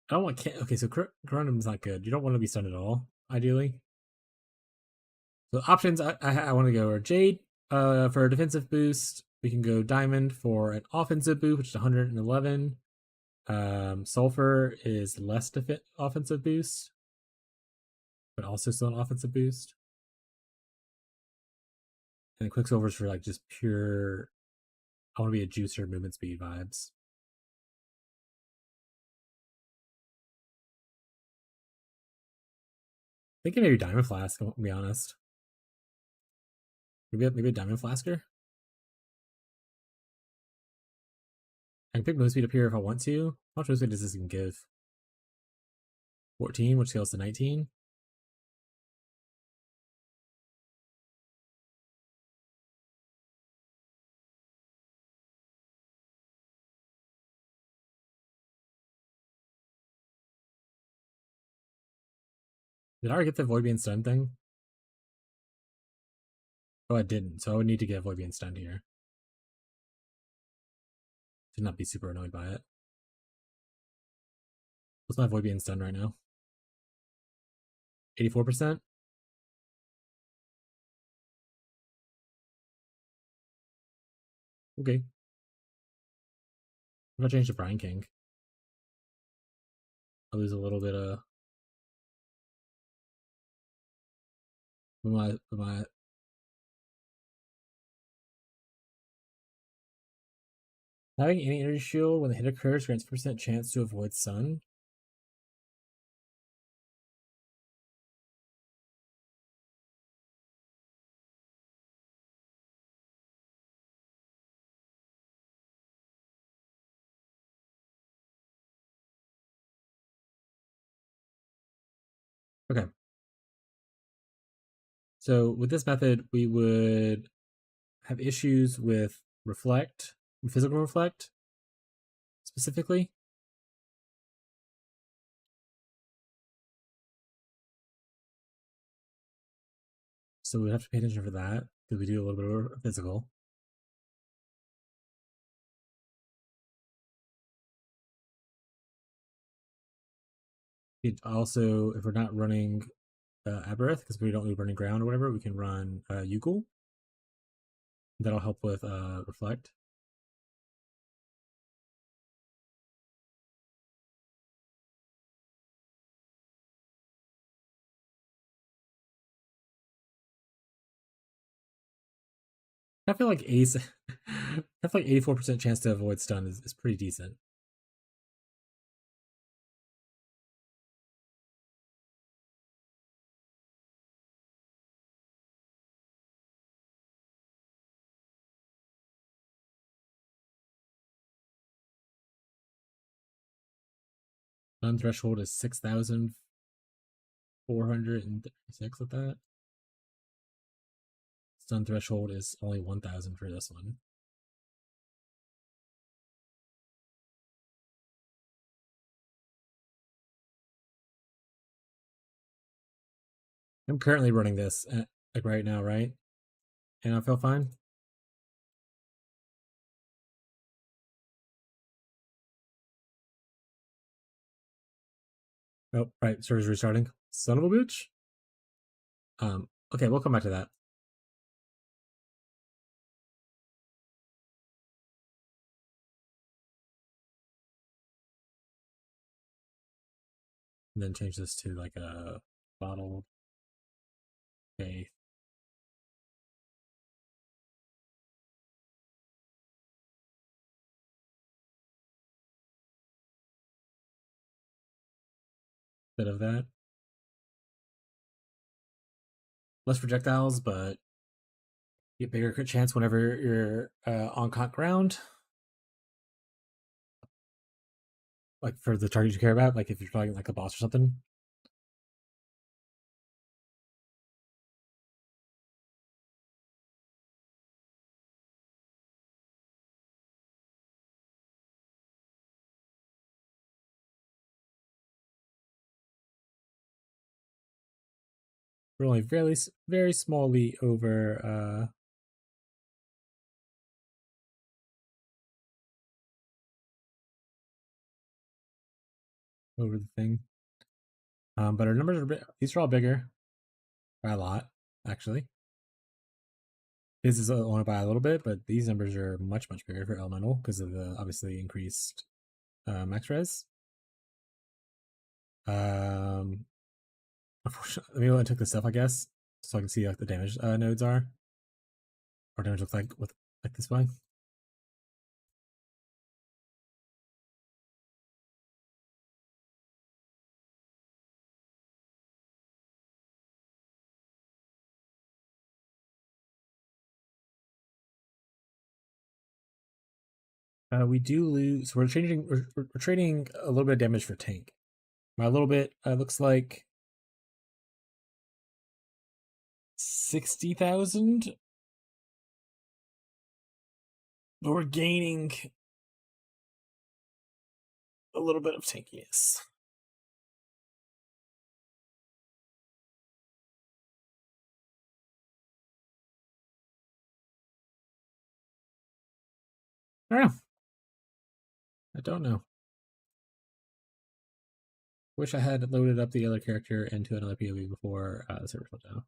I don't want okay. So Corundum's not good. You don't want to be stunned at all, ideally. So options I want to go are Jade for a defensive boost. We can go Diamond for an offensive boost, which is 111. Sulfur is less offensive boost, but also still an offensive boost. And Quicksilver's for like just pure. I want to be a juicer movement speed vibes. I think maybe Diamond Flask. I'll be honest. Maybe a Diamond Flasker. I can pick movement speed up here if I want to. How much movement speed does this even give? 14, which scales to 19. Did I already get the Void being stunned thing? Oh, I didn't. So I would need to get Void being stunned here. To not be super annoyed by it. What's my Void being stunned right now? 84%? Okay. If I change to Brine King, I lose a little bit of my having any energy shield when the hit occurs grants percent chance to avoid sun. Okay. So with this method, we would have issues with reflect, physical reflect specifically. So we have to pay attention for that because we do a little bit of physical. It also, if we're not running Aberith, because we don't need burning ground or whatever, we can run Yugul. That'll help with reflect. I feel like ace. I feel like 84% chance to avoid stun is pretty decent. Stun threshold is 6,436 with that. Stun threshold is only 1,000 for this one. I'm currently running this like right now, right? And I feel fine. Oh, right, server's restarting. Son of a bitch. Okay, we'll come back to that. And then change this to like a bottle. Okay. Bit of that. Less projectiles, but get bigger crit chance whenever you're on caught ground. Like for the target you care about, like if you're fighting like a boss or something. We're only very smallly over the thing. But our numbers are these are all bigger by a lot, actually. This is only by a little bit, but these numbers are much bigger for elemental because of the obviously increased max res. Unfortunately, maybe I took this stuff, I guess, so I can see like the damage nodes are, or damage looks like with like this way. We do lose. We're changing. We're trading a little bit of damage for tank. By a little bit, looks like 60,000, but we're gaining a little bit of tankiness. I don't know. I don't know. Wish I had loaded up the other character into another POV before the server shut down,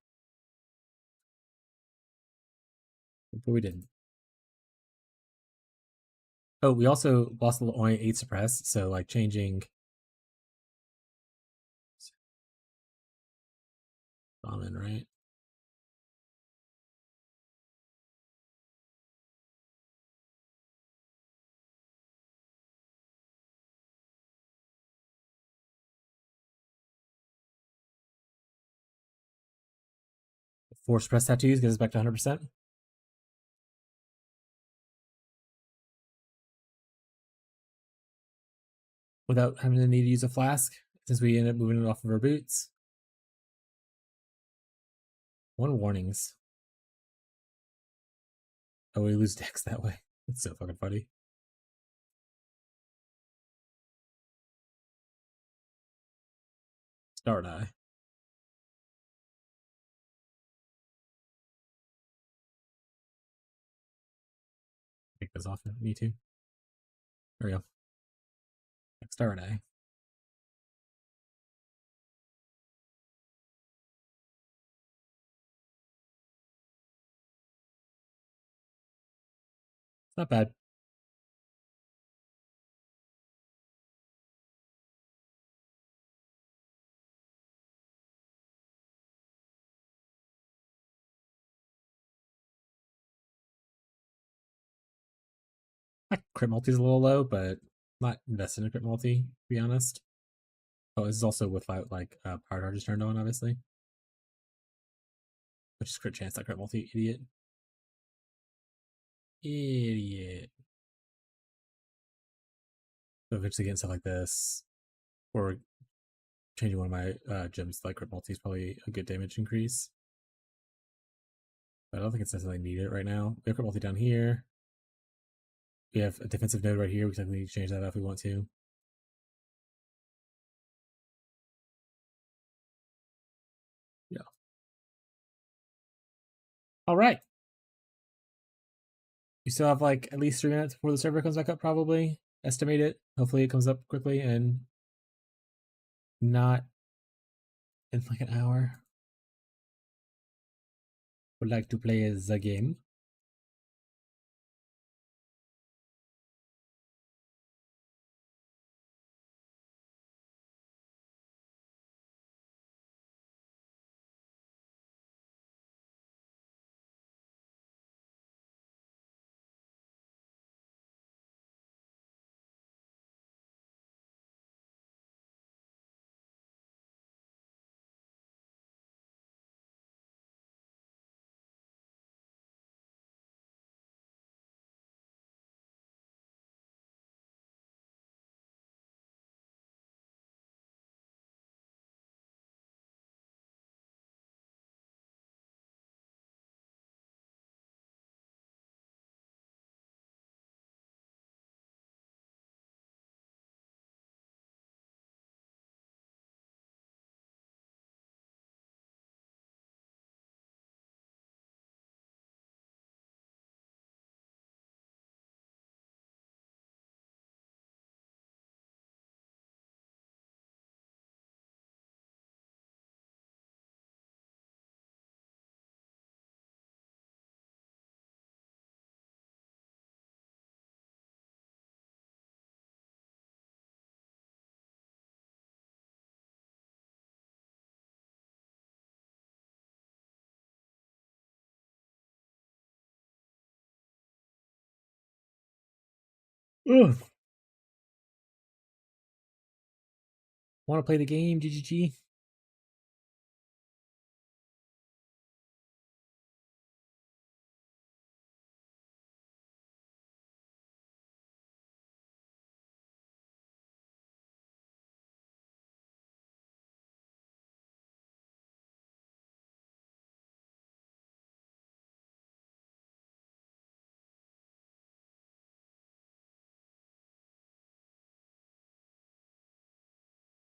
but we didn't. Oh, we also lost only 8 suppress, so like changing common, right? Force press tattoos gets us back to 100%. Without having to need to use a flask, since we ended up moving it off of our boots. 1 warnings. Oh, we lose decks that way. That's so fucking funny. Star die. Take this off if I need to. There we go. Star die. Not bad. My crit multi's a little low, but I'm not invested in a crit multi, to be honest. Oh, this is also without like power charges turned on, obviously. Which is crit chance, that crit multi, idiot. Idiot. So eventually getting stuff like this, or changing one of my gems to like crit multi is probably a good damage increase. But I don't think it's necessarily needed right now. We have crit multi down here. We have a defensive node right here. We can technically change that if we want to. Yeah. All right. We still have like at least 3 minutes before the server comes back up, probably. Estimate it. Hopefully it comes up quickly and not in like an hour. Would like to play the game. Ugh. Want to play the game, GGG?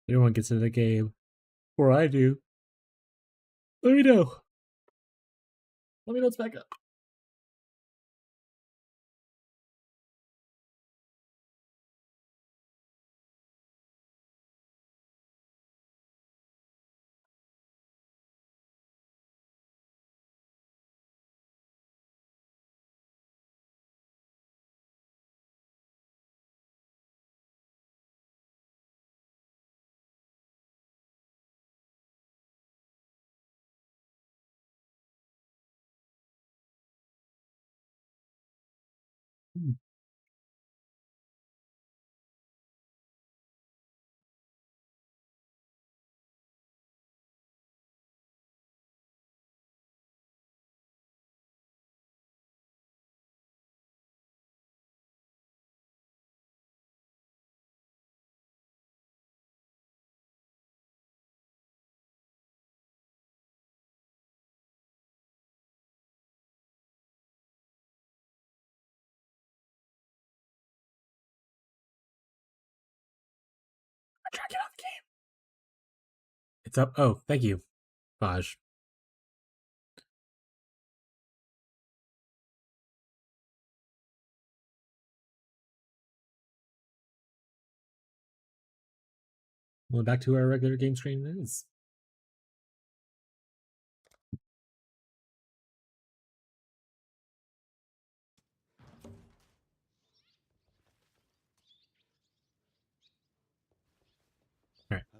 Everyone gets into the game. Or I do. Let me know. Let me know it's back up. I try to get on the game. It's up. Oh, thank you, Baj. Well, back to our regular game screen is.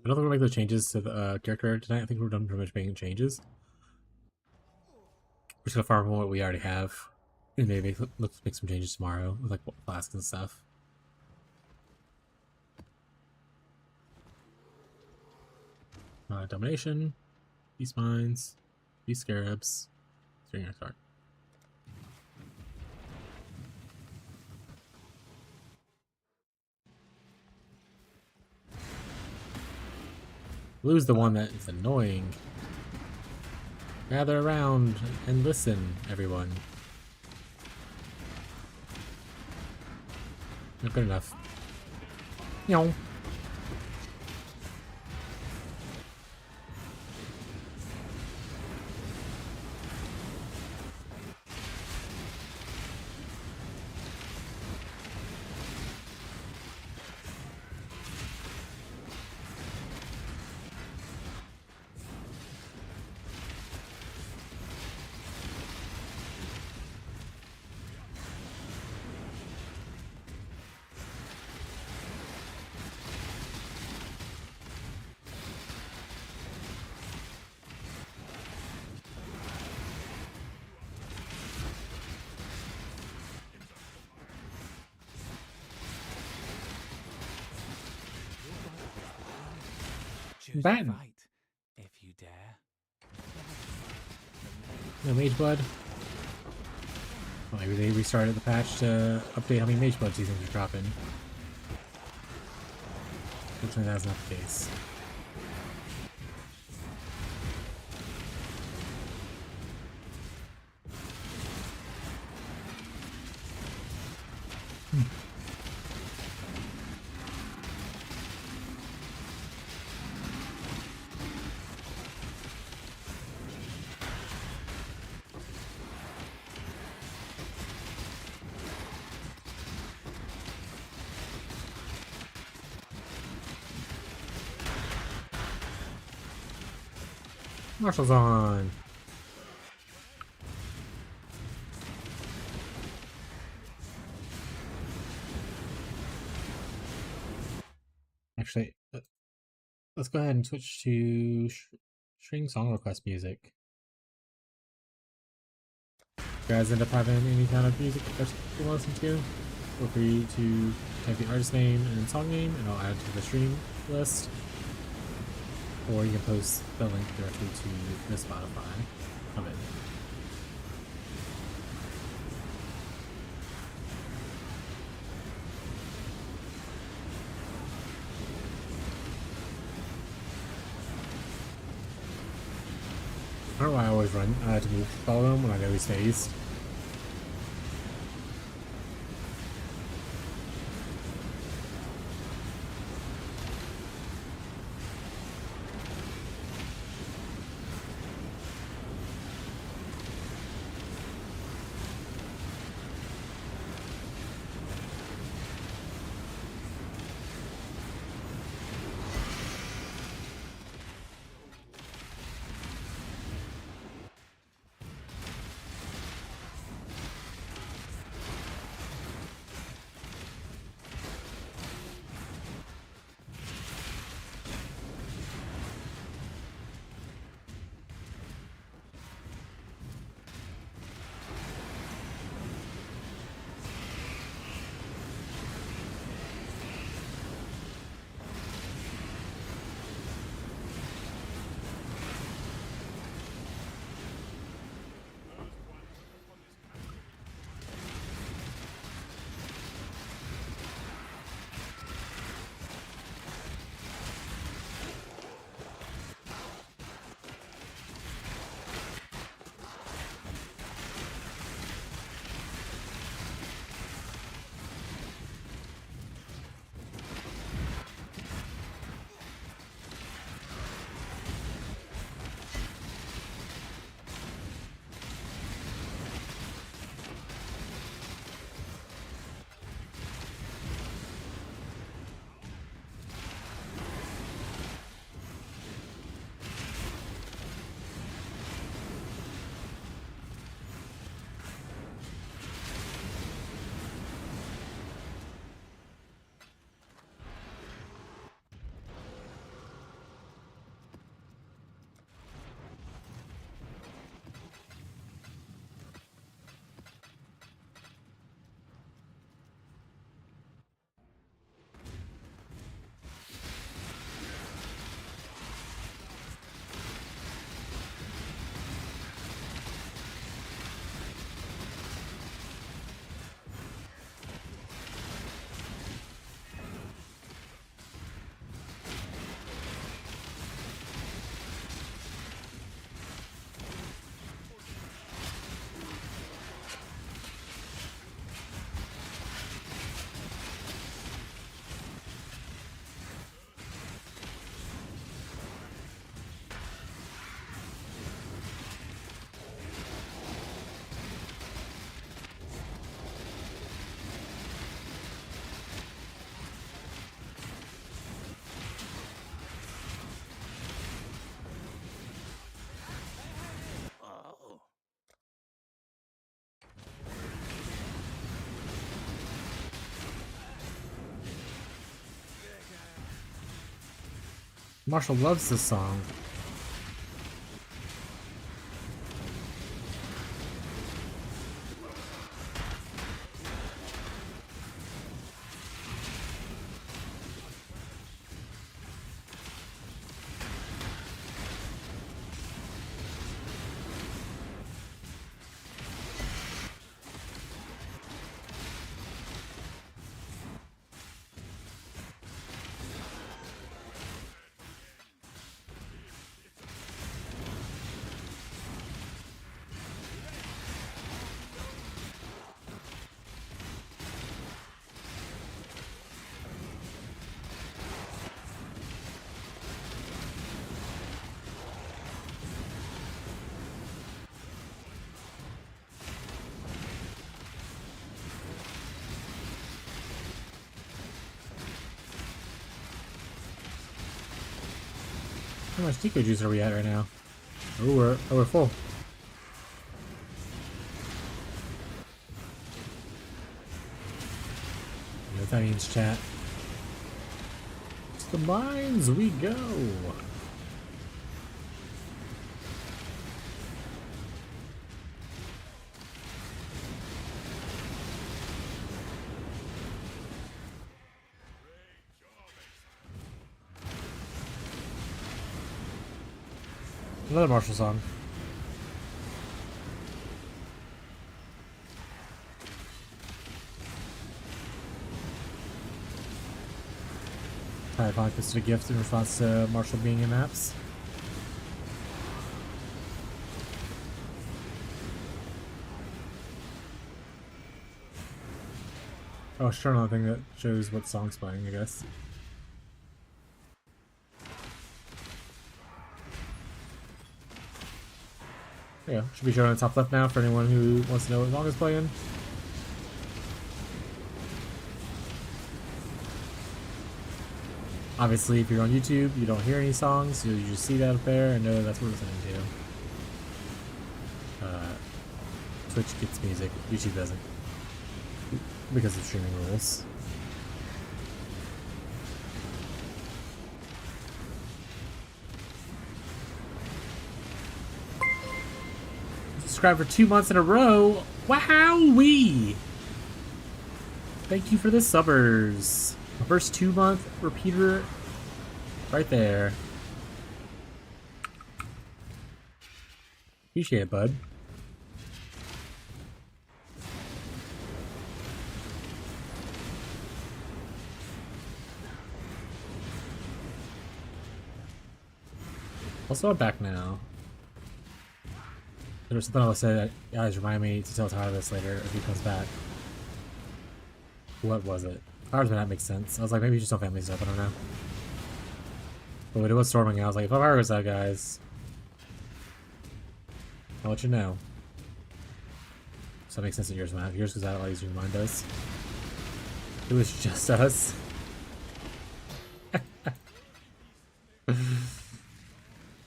I don't think we're gonna make those changes to the character tonight. I think we're done pretty much making changes. We're just gonna farm on what we already have. And maybe make some changes tomorrow with like flasks and stuff. Domination, Beast Mines, Beast Scarabs, Stringer Card. Blue's the one that is annoying. Gather around and listen, everyone. Not good enough. Meow. Choose Batten. to fight, if you dare. No Mage Blood. Well, maybe they restarted the patch to update how many Mage Bloods these things are dropping. Fortunately, that's not the case. Marshall's on. Actually, let's go ahead and switch to string song request music. If you guys end up having any kind of music that you want to listen to, feel free to type the artist name and song name, and I'll add it to the stream list. Or you can post the link directly to the Spotify of it. I don't know why I always run to move follow him when I know he stays. Marshall loves this song. How much Tico juice are we at right now? Oh, we're full. You know what that means, chat. To the mines we go. Another Marshall song. I thought this is a gift in response to Marshall being in maps. Oh, sure, another thing that shows what song's playing, I guess. Yeah, should be showing on the top left now for anyone who wants to know what song is playing. Obviously, if you're on YouTube, you don't hear any songs, so you just see that up there and know that's what we're listening to. Twitch gets music, YouTube doesn't. Because of streaming rules. Subscribe for 2 months in a row. Wowee! Thank you for the subbers. My first 2-month repeater right there. Appreciate it, bud. Also, I'm back now. There was something else said, guys, remind me to tell Tyler this later if he comes back. What was it? Powers may not make sense. I was like, maybe he's just on family stuff, I don't know. But when it was storming, I was like, if power goes out, guys, I'll let you know. So that makes sense that yours went out. If yours goes out a lot easier than mine does. It was just us.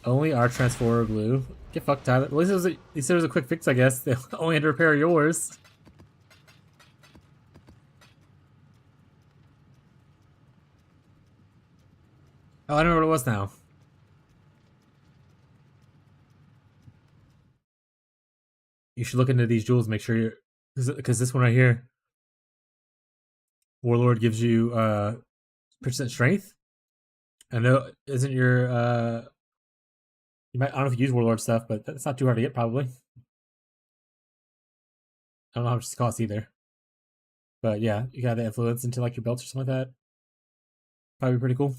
Only our transformer glue. Get fucked, Tyler. At least it was a quick fix, I guess. They only had to repair yours. Oh, I don't know what it was now. You should look into these jewels, make sure you're... Because this one right here, Warlord gives you percent strength. I know, isn't your... you might, I don't know if you use Warlord stuff, but that's not too hard to get, probably. I don't know how much it costs either. But yeah, you got the influence into like your belts or something like that. Probably pretty cool.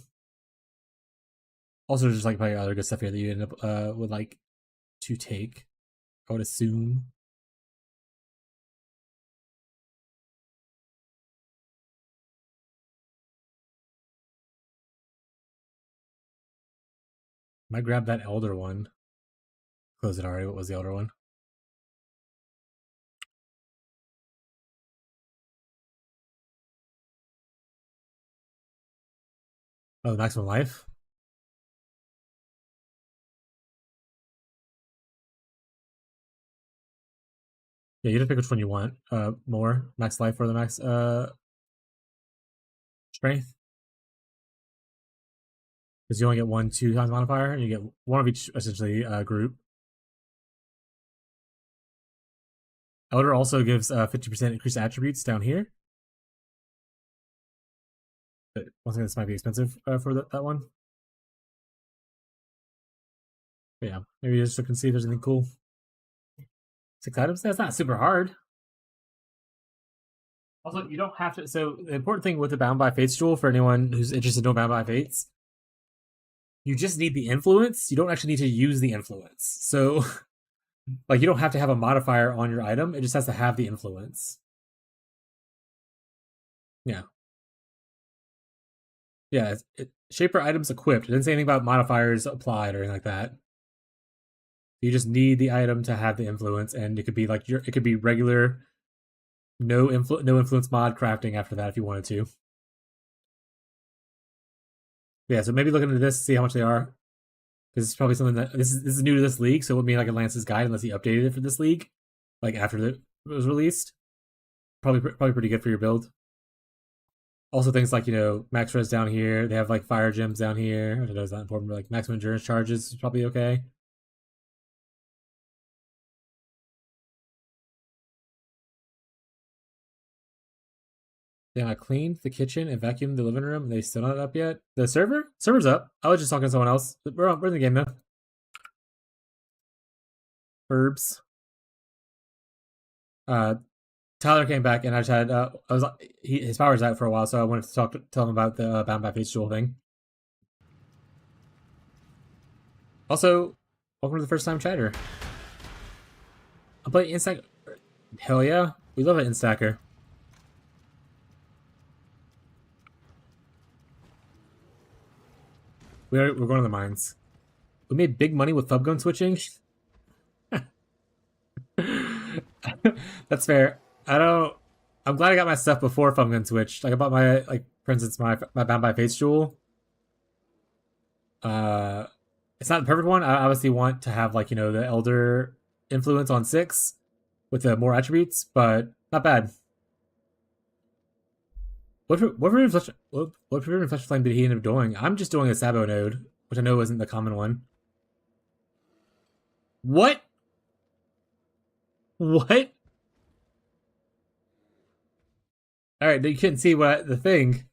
Also, just like probably other good stuff here that you end up would like to take, I would assume. Might grab that elder one. Close it already. What was the elder one? Oh, the maximum life? Yeah, you just pick which one you want. More max life or the max strength. Because you only get 1 2 times modifier, and you get one of each essentially group. Elder also gives 50% increased attributes down here. But once again, this might be expensive for that one. But yeah, maybe just look and see if there's anything cool. 6 items? That's not super hard. Also, you don't have to. So, the important thing with the Bound by Fates jewel for anyone who's interested in doing Bound by Fates, you just need the influence. You don't actually need to use the influence. So, like, you don't have to have a modifier on your item. It just has to have the influence. Yeah. Yeah. Shaper items equipped. It didn't say anything about modifiers applied or anything like that. You just need the item to have the influence, and it could be like it could be regular, no influence mod crafting after that if you wanted to. Yeah, so maybe look into this, see how much they are. This is probably something that this is new to this league, so it would be like a Lance's guide unless he updated it for this league, like after it was released. Probably pretty good for your build. Also things like, max res down here. They have like fire gems down here. I know it's not important, but like maximum endurance charges is probably okay. Yeah, I cleaned the kitchen and vacuumed the living room, and they still not up yet. The server's up. I was just talking to someone else. We're in the game now. Herbs. Tyler came back, and I just had his power's out for a while, so I wanted to tell him about the Bound by Fates jewel thing. Also, welcome to the first time chatter. I'm playing Instack. Hell yeah, we love it, Instacker. We're going to the mines. We made big money with gun switching. That's fair. I'm glad I got my stuff before gun switched. Like I bought my for instance my Bound by Fates jewel. It's not the perfect one. I obviously want to have the Elder influence on 6 with the more attributes, but not bad. What Forbidden Flesh Flame did he end up doing? I'm just doing a Sabo node, which I know isn't the common one. What? What? Alright, you couldn't see the thing.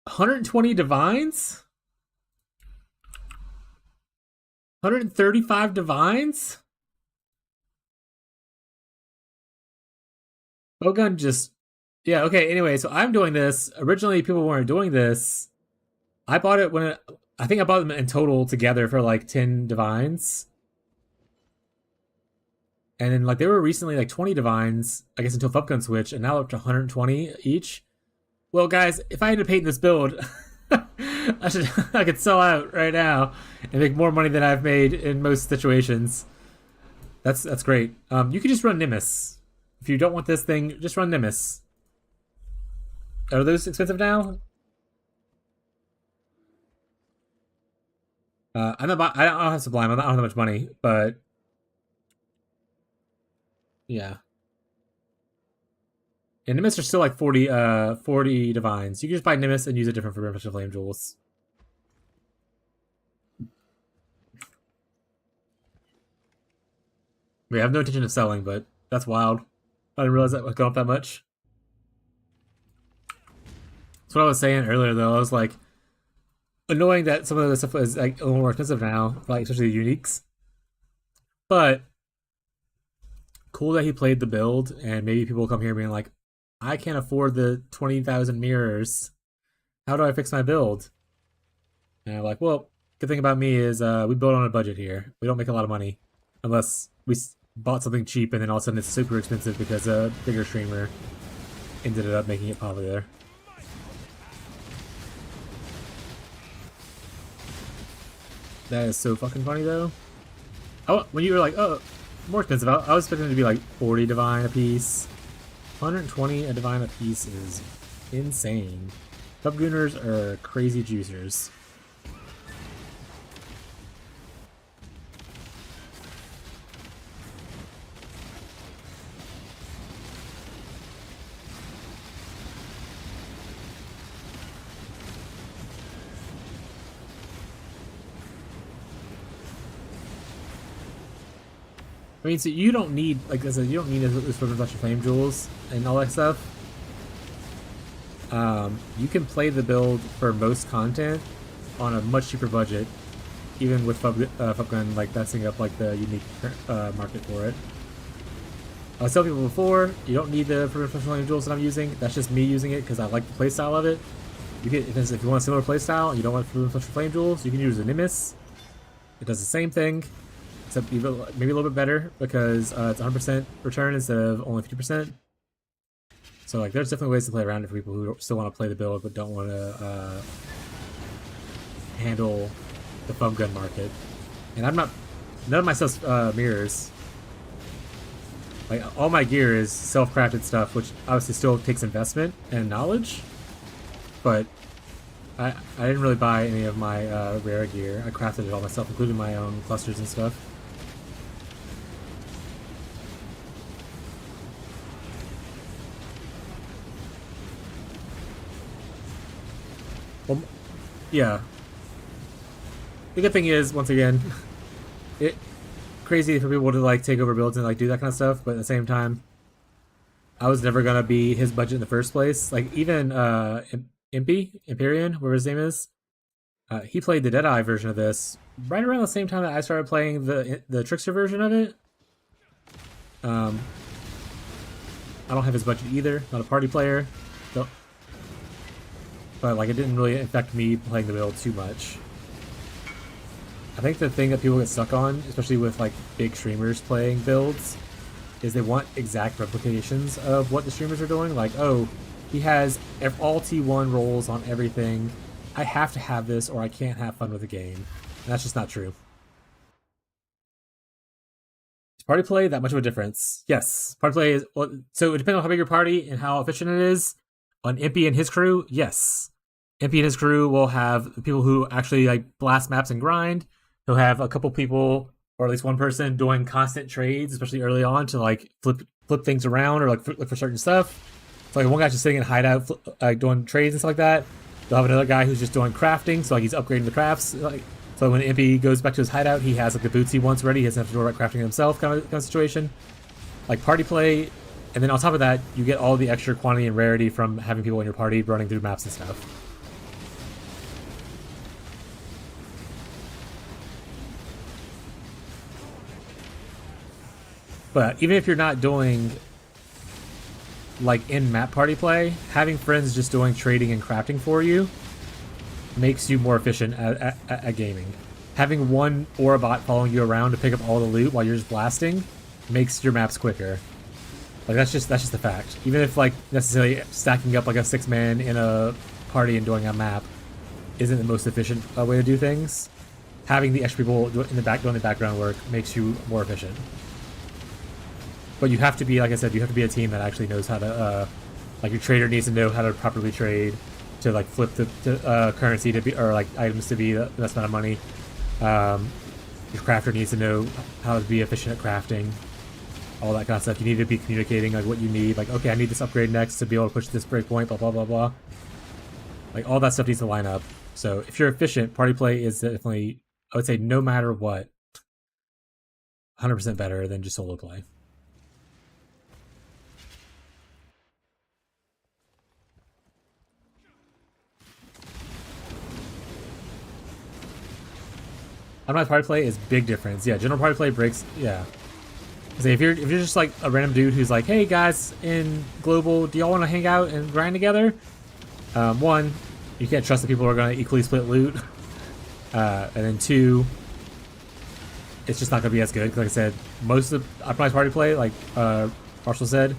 120 divines? 135 divines? Bowgun just... Yeah, okay, anyway, so I'm doing this. Originally, people weren't doing this. I bought it I think I bought them in total together for like 10 divines. And then they were recently like 20 divines, I guess until Gun switch, and now up to 120 each. Well, guys, if I had to paint this build, I could sell out right now and make more money than I've made in most situations. That's great. You could just run Nimbus. If you don't want this thing, just run Nimbus. Are those expensive now? I don't have Sublime. I don't have that much money, but yeah. And Nimbus are still like 40 divines. You can just buy Nimbus and use it different for Beneficial Flame Jewels. We have no intention of selling, but that's wild. I didn't realize that was going up that much. That's what I was saying earlier, though. I was like, annoying that some of the stuff is like a little more expensive now, like especially the uniques. But cool that he played the build, and maybe people will come here being like, I can't afford the 20,000 mirrors. How do I fix my build? And I'm like, well, good thing about me is we build on a budget here. We don't make a lot of money unless we bought something cheap and then all of a sudden it's super expensive because a bigger streamer ended up making it popular. That is so fucking funny though. When you were like, oh, more expensive, I was expecting it to be like 40 divine a piece. 120 a divine a piece is insane. Subgooners are crazy juicers. I mean, so you don't need, like I said, you don't need this for a bunch of flame jewels and all that stuff. You can play the build for most content on a much cheaper budget, even with Fubgun like messing up like the unique market for it. I was telling people before, you don't need the professional flame jewels that I'm using. That's just me using it because I like the playstyle of it. You get if you want a similar playstyle and you don't want professional flame jewels, you can use the Nimbus. It does the same thing, except maybe a little bit better because it's 100% return instead of only 50%. So like, there's definitely ways to play around it for people who still want to play the build but don't want to handle the foam gun market. And I'm not, none of my stuff's mirrors. Like, all my gear is self-crafted stuff, which obviously still takes investment and knowledge. But I didn't really buy any of my rare gear. I crafted it all myself, including my own clusters and stuff. Well, yeah. The good thing is, once again, it crazy for people to like take over builds and like do that kind of stuff, but at the same time, I was never gonna be his budget in the first place. Like even Empyrean, whatever his name is, he played the Deadeye version of this right around the same time that I started playing the Trickster version of it. I don't have his budget either. Not a party player, so, but like it didn't really affect me playing the build too much. I think the thing that people get stuck on, especially with like big streamers playing builds, is they want exact replications of what the streamers are doing. Like, oh, he has all T1 rolls on everything. I have to have this or I can't have fun with the game. And that's just not true. Is party play that much of a difference? Yes. Party play is... Well, so it depends on how big your party and how efficient it is. On Impy and his crew, yes. Impy and his crew will have people who actually like blast maps and grind. He'll have a couple people, or at least one person, doing constant trades, especially early on, to like flip things around or like look for certain stuff. So like one guy's just sitting in hideout, doing trades and stuff like that. They'll have another guy who's just doing crafting, so like he's upgrading the crafts. Like, so when Impy goes back to his hideout, he has like the boots he wants ready. He doesn't have to do all that crafting himself, kind of situation. Like party play, and then on top of that, you get all the extra quantity and rarity from having people in your party running through maps and stuff. But even if you're not doing like in-map party play, having friends just doing trading and crafting for you makes you more efficient at gaming. Having one or a bot following you around to pick up all the loot while you're just blasting makes your maps quicker. Like that's just the fact. Even if like necessarily stacking up like a 6-man in a party and doing a map isn't the most efficient way to do things, having the extra people doing the background work makes you more efficient. But you have to be, like I said, you have to be a team that actually knows how to, like your trader needs to know how to properly trade, to like flip the currency to be, or like items to be the best amount of money. Your crafter needs to know how to be efficient at crafting, all that kind of stuff. You need to be communicating like what you need, like okay, I need this upgrade next to be able to push this breakpoint, blah blah blah blah. Like all that stuff needs to line up. So if you're efficient, party play is definitely, I would say, no matter what, 100% better than just solo play. Unmatched party play is big difference. Yeah, general party play breaks. Yeah. Say if you're just like a random dude who's like, hey guys in global, do y'all want to hang out and grind together? One, you can't trust that people are going to equally split loot. And then two, it's just not going to be as good. Like I said, most of the optimized party play, like Marshall said,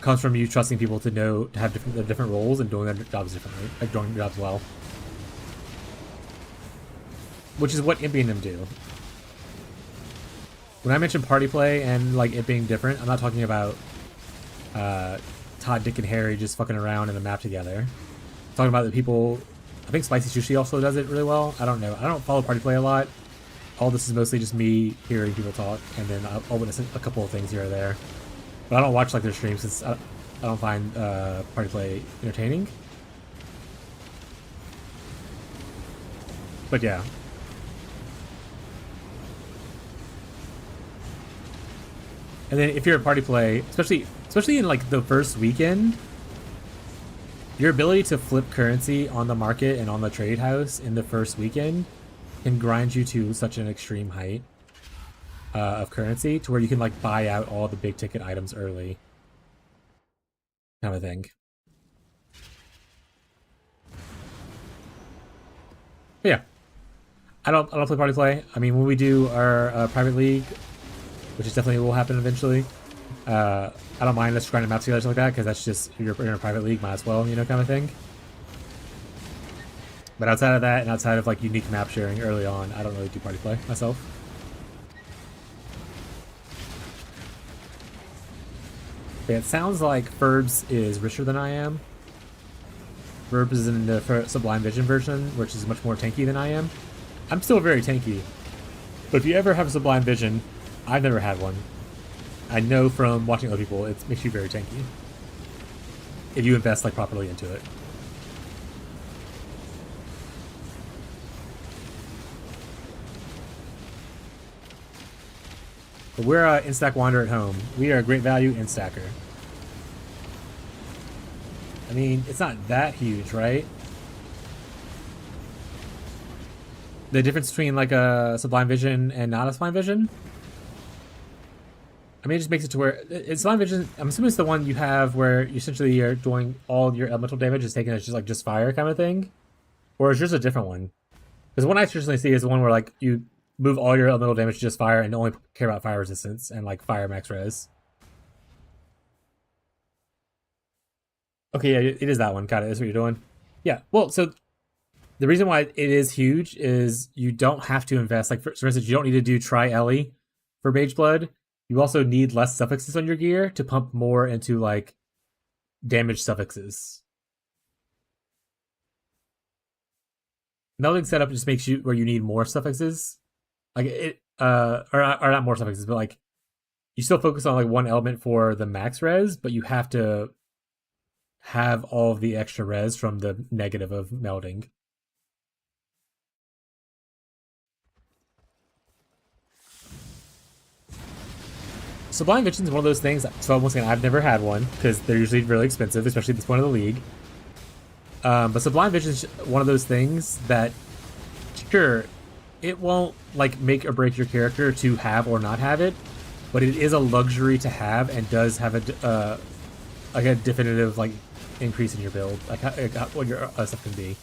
comes from you trusting people to know to have different roles and doing their jobs differently, like doing their jobs well. Which is what Impy and them do. When I mention party play and like it being different, I'm not talking about Todd, Dick, and Harry just fucking around in the map together. I'm talking about the people. I think Spicy Sushi also does it really well. I don't know. I don't follow party play a lot. All this is mostly just me hearing people talk, and then I'll witness a couple of things here or there. But I don't watch like their streams since I don't find party play entertaining. But yeah. And then if you're a party play, especially in like the first weekend, your ability to flip currency on the market and on the trade house in the first weekend can grind you to such an extreme height of currency to where you can like buy out all the big ticket items early, kind of thing. But yeah, I don't play party play. I mean, when we do our private league, which is definitely will happen eventually, I don't mind us grinding maps together like that because that's just you're in a private league, might as well, you know, kind of thing. But outside of that, and outside of like unique map sharing early on, I don't really do party play myself. Okay, it sounds like Ferbs is richer than I am. Ferbs is in the Sublime Vision version, which is much more tanky than I am. I'm still very tanky. But if you ever have a Sublime Vision, I've never had one. I know from watching other people, it makes you very tanky. If you invest like properly into it. But we're in-stack Wander at home. We are a great value in-stacker. I mean, it's not that huge, right? The difference between like a Sublime Vision and not a Sublime Vision? I mean, it just makes it to where it's Sublime Vision. I'm assuming it's the one you have where you essentially are doing all your elemental damage is taken as just fire kind of thing, or is yours a different one? Because the one I traditionally see is the one where like you move all your elemental damage to just fire and only care about fire resistance and like fire max res. Okay, yeah, it is that one. Got it. That's what you're doing. Yeah. Well, so the reason why it is huge is you don't have to invest. Like for instance, you don't need to do Tri Ellie for Mage Blood. You also need less suffixes on your gear to pump more into like damage suffixes. Melding setup just makes you where you need more suffixes, like it, or not more suffixes, but like you still focus on like one element for the max res, but you have to have all of the extra res from the negative of melding. Sublime Vision is one of those things. So once again, I've never had one because they're usually really expensive, especially at this point of the league. But Sublime Vision is one of those things that, sure, it won't like make or break your character to have or not have it, but it is a luxury to have and does have a like a definitive like increase in your build, like what your stuff can be.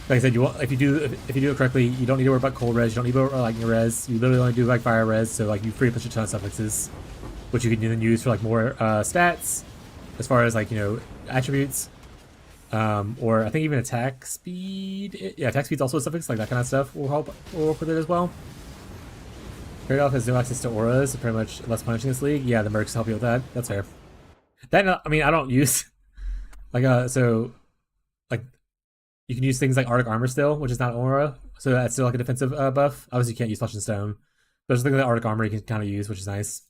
Like I said, if you do it correctly, you don't need to worry about cold res. You don't need to worry about lightning res. You literally only do like fire res, so like you free up a ton of suffixes, which you can then use for like more stats, as far as like attributes, or I think even attack speed. Yeah, attack speed's also a suffix. Like that kind of stuff will work with it as well. Trade-off has no access to auras, so pretty much less punishing this league. Yeah, the mercs help you with that. That's fair. That I mean, I don't use like so like. You can use things like Arctic Armor still, which is not aura, so that's still like a defensive buff. Obviously, you can't use Flesh and Stone. But there's things like Arctic Armor you can kind of use, which is nice.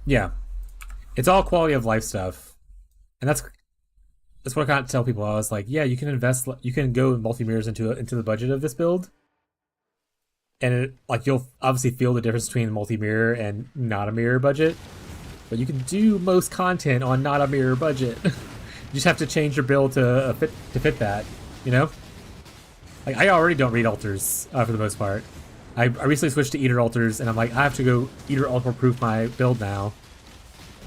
Yeah, it's all quality of life stuff, and that's what I kind of tell people. I was like, yeah, you can invest, you can go multi mirrors into the budget of this build, and like you'll obviously feel the difference between multi mirror and not a mirror budget. But you can do most content on not a mirror budget. You just have to change your build to fit that, you know? Like, I already don't read altars for the most part. I recently switched to Eater altars, and I'm like, I have to go Eater altar proof my build now.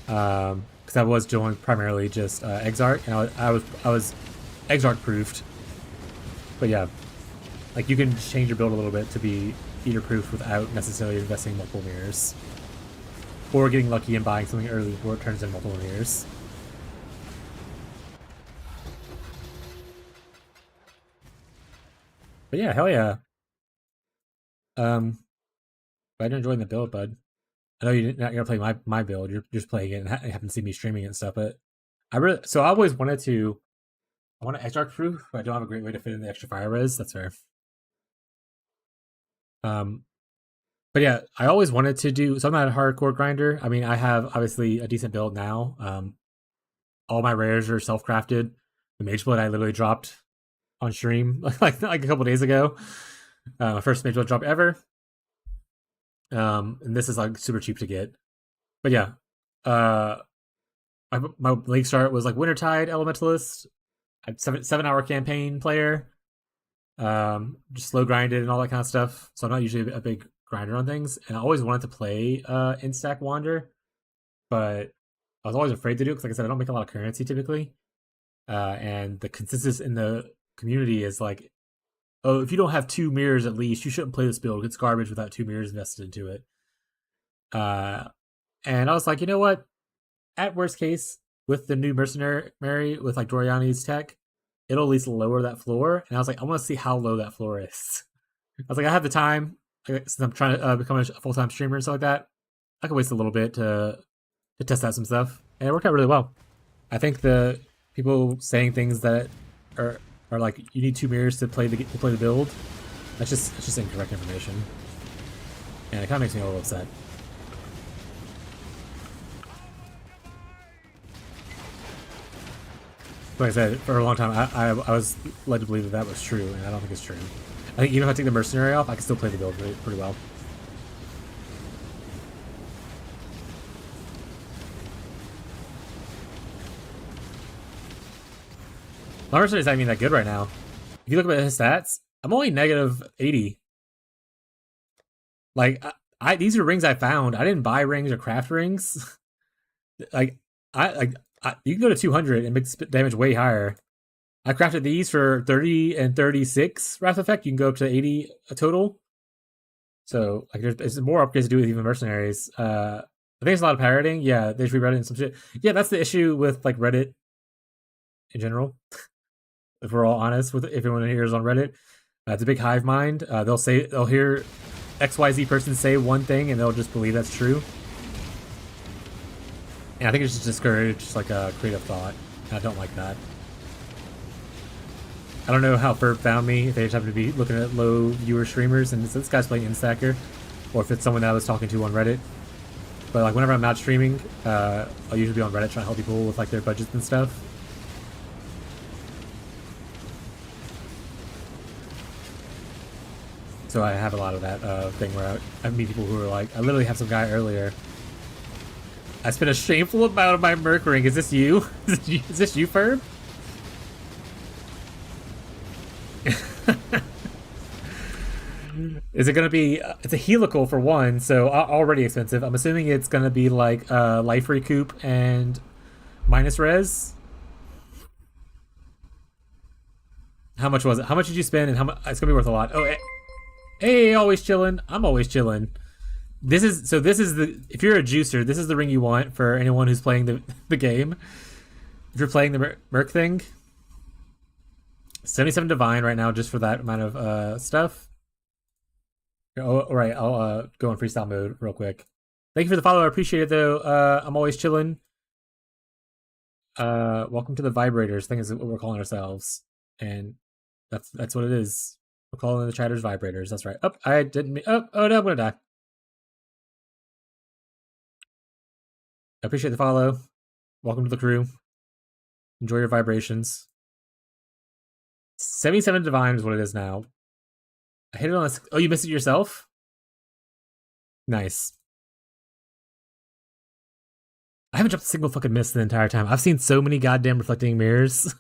Because I was doing primarily just Exarch, and I was Exarch proofed. But yeah, like you can change your build a little bit to be Eater proof without necessarily investing multiple mirrors. Or getting lucky and buying something early before it turns in multiple mirrors. But yeah, hell yeah. Glad you're enjoying the build, bud. I know you're not gonna play my build. You're just playing it and happen to see me streaming it and stuff. But I always wanted to. I want to Exarch proof, but I don't have a great way to fit in the extra fire res. That's fair. But yeah, I always wanted to do. So I'm not a hardcore grinder. I mean, I have obviously a decent build now. All my rares are self-crafted. The Mage Blood I literally dropped on stream like a couple days ago. My first Mage Blood drop ever. And this is like super cheap to get. But yeah, uh, my league start was like Wintertide Elementalist, 7 hour campaign player. Just slow grinded and all that kind of stuff. So I'm not usually a big grinder on things, and I always wanted to play Instack Wander, but I was always afraid to do it because, like I said, I don't make a lot of currency typically, and the consensus in the community is like, oh, if you don't have 2 mirrors at least, you shouldn't play this build. It's garbage without 2 mirrors invested into it. And I was like, you know what? At worst case, with the new mercenary with like Doriani's tech, it'll at least lower that floor. And I was like, I want to see how low that floor is. I was like, I have the time since I'm trying to become a full-time streamer and stuff like that. I could waste a little bit to test out some stuff, and it worked out really well. I think the people saying things that are like you need 2 mirrors to play the build. That's just incorrect information, and it kind of makes me a little upset. Like I said, for a long time, I was led to believe that was true, and I don't think it's true. I think even if I take the mercenary off, I can still play the build pretty well. My mercenary is not even that good right now. If you look at his stats, I'm only negative 80. Like, these are rings I found. I didn't buy rings or craft rings. Like, you can go to 200 and make damage way higher. I crafted these for 30 and 36 Wrath Effect. You can go up to 80 a total. So, like, there's more upgrades to do with even mercenaries. I think it's a lot of parroting. Yeah, they should be Reddit and some shit. Yeah, that's the issue with, like, Reddit in general. If we're all honest with everyone here is on Reddit, it's a big hive mind. They'll hear XYZ person say one thing and they'll just believe that's true. And I think it's just discouraged like a creative thought. I don't like that. I don't know how Ferb found me, if they just happen to be looking at low viewer streamers and this guy's playing Instacker, or if it's someone that I was talking to on Reddit. But like whenever I'm not streaming, I'll usually be on Reddit trying to help people with like their budgets and stuff. So I have a lot of that thing where I meet people who are like, I literally have some guy earlier. I spent a shameful amount of my Merc ring. Is this you? Is this you, Ferb? Is it going to be... it's a helical for one, so already expensive. I'm assuming it's going to be like life recoup and minus res. How much was it? How much did you spend and how much... it's going to be worth a lot. Oh, hey, always chilling. I'm always chilling. This is the... if you're a juicer, this is the ring you want for anyone who's playing the game. If you're playing the Merc thing... 77 Divine right now just for that amount of stuff. Oh, all right, I'll go in freestyle mode real quick. Thank you for the follow. I appreciate it, though. I'm always chilling. Welcome to the Vibrators. I think is what we're calling ourselves. And that's what it is. We're calling the chatters Vibrators. That's right. Oh, I didn't... oh no, I'm going to die. I appreciate the follow. Welcome to the crew. Enjoy your vibrations. 77 Divine is what it is now. I hit it on a... oh, you missed it yourself? Nice. I haven't dropped a single fucking miss the entire time. I've seen so many goddamn reflecting mirrors.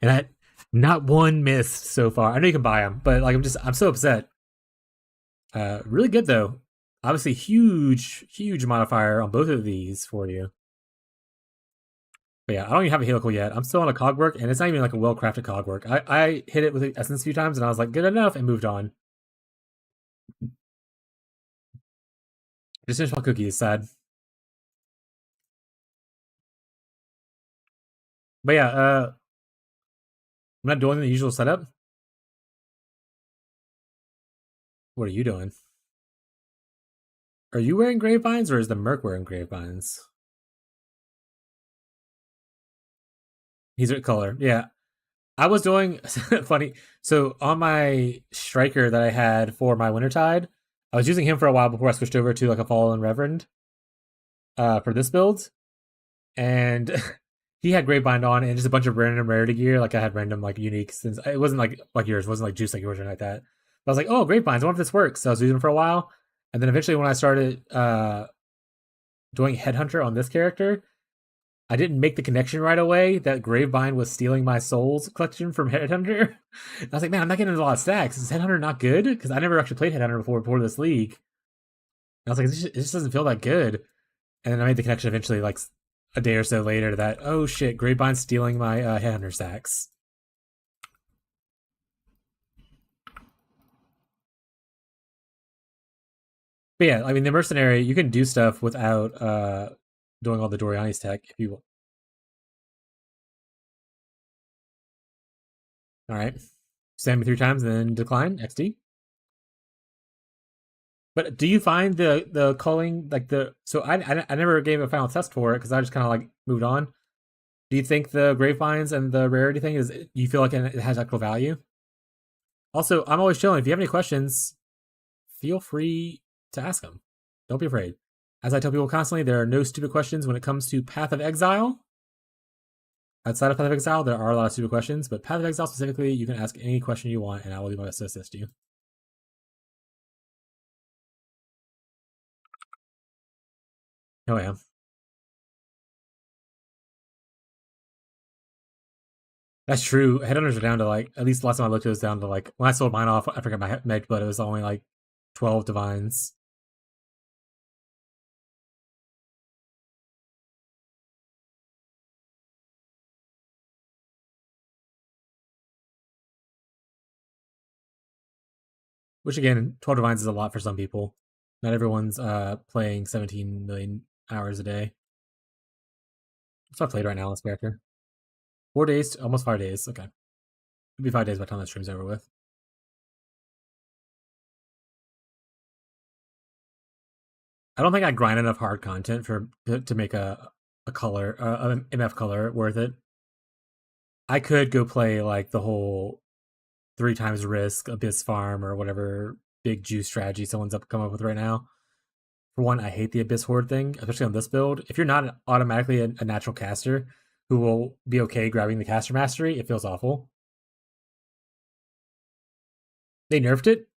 And not one missed so far. I know you can buy them, but like I'm so upset. Really good though. Obviously huge modifier on both of these for you. But yeah, I don't even have a helical yet. I'm still on a cogwork, and it's not even like a well-crafted cogwork. I hit it with essence a few times, and I was like, good enough, and moved on. Just finished my cookies, sad. But yeah, I'm not doing the usual setup. What are you doing? Are you wearing grapevines, or is the Merc wearing grapevines? He's a color, yeah. I was doing funny. So on my striker that I had for my Wintertide, I was using him for a while before I switched over to like a Fallen Reverend for this build, and he had Gravebind on and just a bunch of random rarity gear. Like I had random like unique, since it wasn't like yours, it wasn't like juice like yours or anything like that. But I was like, oh, Gravebinds, I wonder if this works. So I was using him for a while, And then eventually when I started doing Headhunter on this character, I didn't make the connection right away that Gravevine was stealing my souls collection from Headhunter. I was like, man, I'm not getting a lot of stacks. Is Headhunter not good? Because I never actually played Headhunter before this league. And I was like, it just doesn't feel that good. And then I made the connection eventually, like a day or so later, that, oh shit, Gravevine's stealing my Headhunter stacks. But yeah, I mean, the Mercenary, you can do stuff without doing all the Doriani's tech if you want. Alright. Stand me 3 times and then decline, XD. But do you find the culling, like the... So I never gave a final test for it because I just kind of like moved on. Do you think the Gravevines and the rarity thing is... You feel like it has actual value? Also, I'm always chilling. If you have any questions, feel free to ask them. Don't be afraid. As I tell people constantly, there are no stupid questions when it comes to Path of Exile. Outside of Path of Exile, there are a lot of stupid questions, but Path of Exile specifically, you can ask any question you want, and I will do my best to assist you. Oh yeah. That's true. Headhunters are down to like, at least the last time I looked, it was down to like, when I sold mine off, I forgot my meg, but it was only like 12 divines. Which again, 12 divines is a lot for some people. Not everyone's playing 17 million hours a day. What's I played right now on this character? 4 days, almost 5 days. Okay. It'll be 5 days by the time the stream's over with. I don't think I grind enough hard content to make a color, an MF color worth it. I could go play like the whole 3 times risk, Abyss Farm, or whatever big juice strategy someone's coming up with right now. For one, I hate the Abyss Horde thing, especially on this build. If you're not automatically a natural caster who will be okay grabbing the caster mastery, it feels awful. They nerfed it.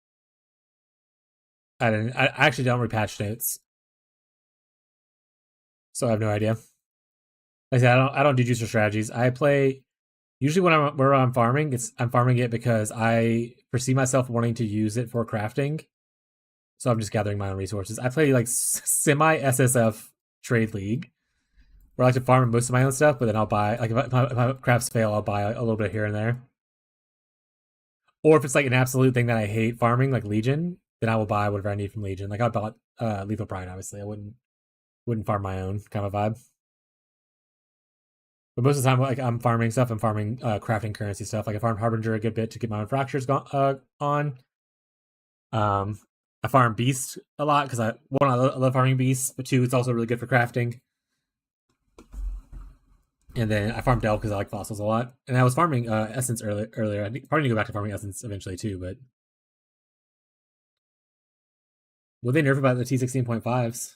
I actually don't read patch notes, so I have no idea. Like I said, I don't do juicer strategies. I play usually where I'm farming. I'm farming it because I foresee myself wanting to use it for crafting. So I'm just gathering my own resources. I play like semi SSF trade league, where I like to farm most of my own stuff, but then I'll buy, like if my crafts fail, I'll buy a little bit here and there. Or if it's like an absolute thing that I hate farming, like Legion, then I will buy whatever I need from Legion. Like I bought Lethal Pride, obviously. I wouldn't farm my own kind of vibe. But most of the time, like I'm farming stuff. I'm farming crafting currency stuff. Like I farmed Harbinger a good bit to get my own fractures on. I farm Beast a lot because I love farming Beasts, but 2, it's also really good for crafting. And then I farm Delve because I like fossils a lot. And I was farming Essence earlier. I probably need to go back to farming Essence eventually too, but... What they nerf about the T16.5s?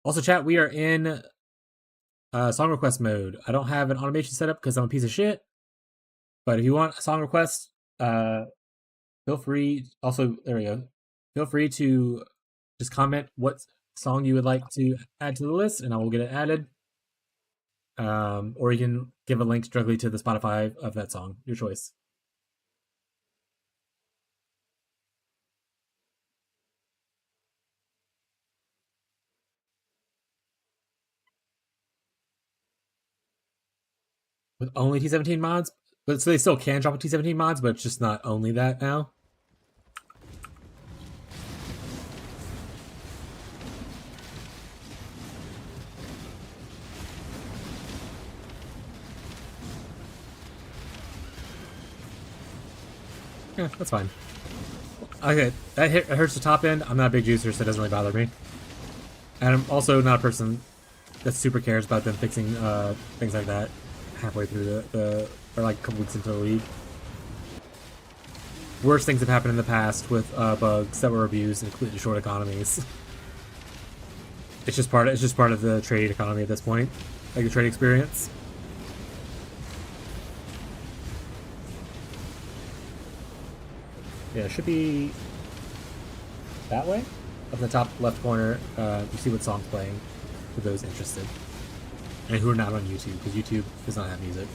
Also, chat, we are in song request mode. I don't have an automation set up because I'm a piece of shit. But if you want a song request, feel free. Also, there we go. Feel free to just comment what song you would like to add to the list, and I will get it added. Or you can give a link directly to the Spotify of that song. Your choice. With only T17 mods? But so they still can drop a T17 mods, but it's just not only that now. Yeah, that's fine. Okay, that hurts the top end. I'm not a big juicer, so it doesn't really bother me. And I'm also not a person that super cares about them fixing things like that halfway through or like a couple weeks into the league. Worse things have happened in the past with bugs that were abused and completely short economies. It's just part of the trade economy at this point, like the trade experience. Yeah, it should be that way. Up in the top left corner, you see what song's playing for those interested. And who are not on YouTube, because YouTube does not have music.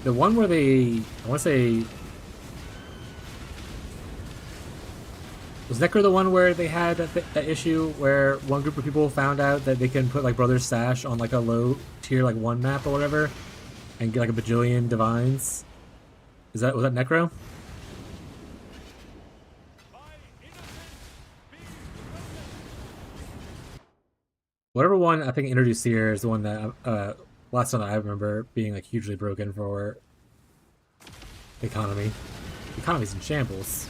The one where they, I want to say, was Necro the one where they had that issue where one group of people found out that they can put like Brother's Sash on like a low tier like 1 map or whatever and get like a bajillion divines? Was that Necro? Whatever one I think introduced here is the one that last time I remember being like hugely broken for the economy. The economy's in shambles.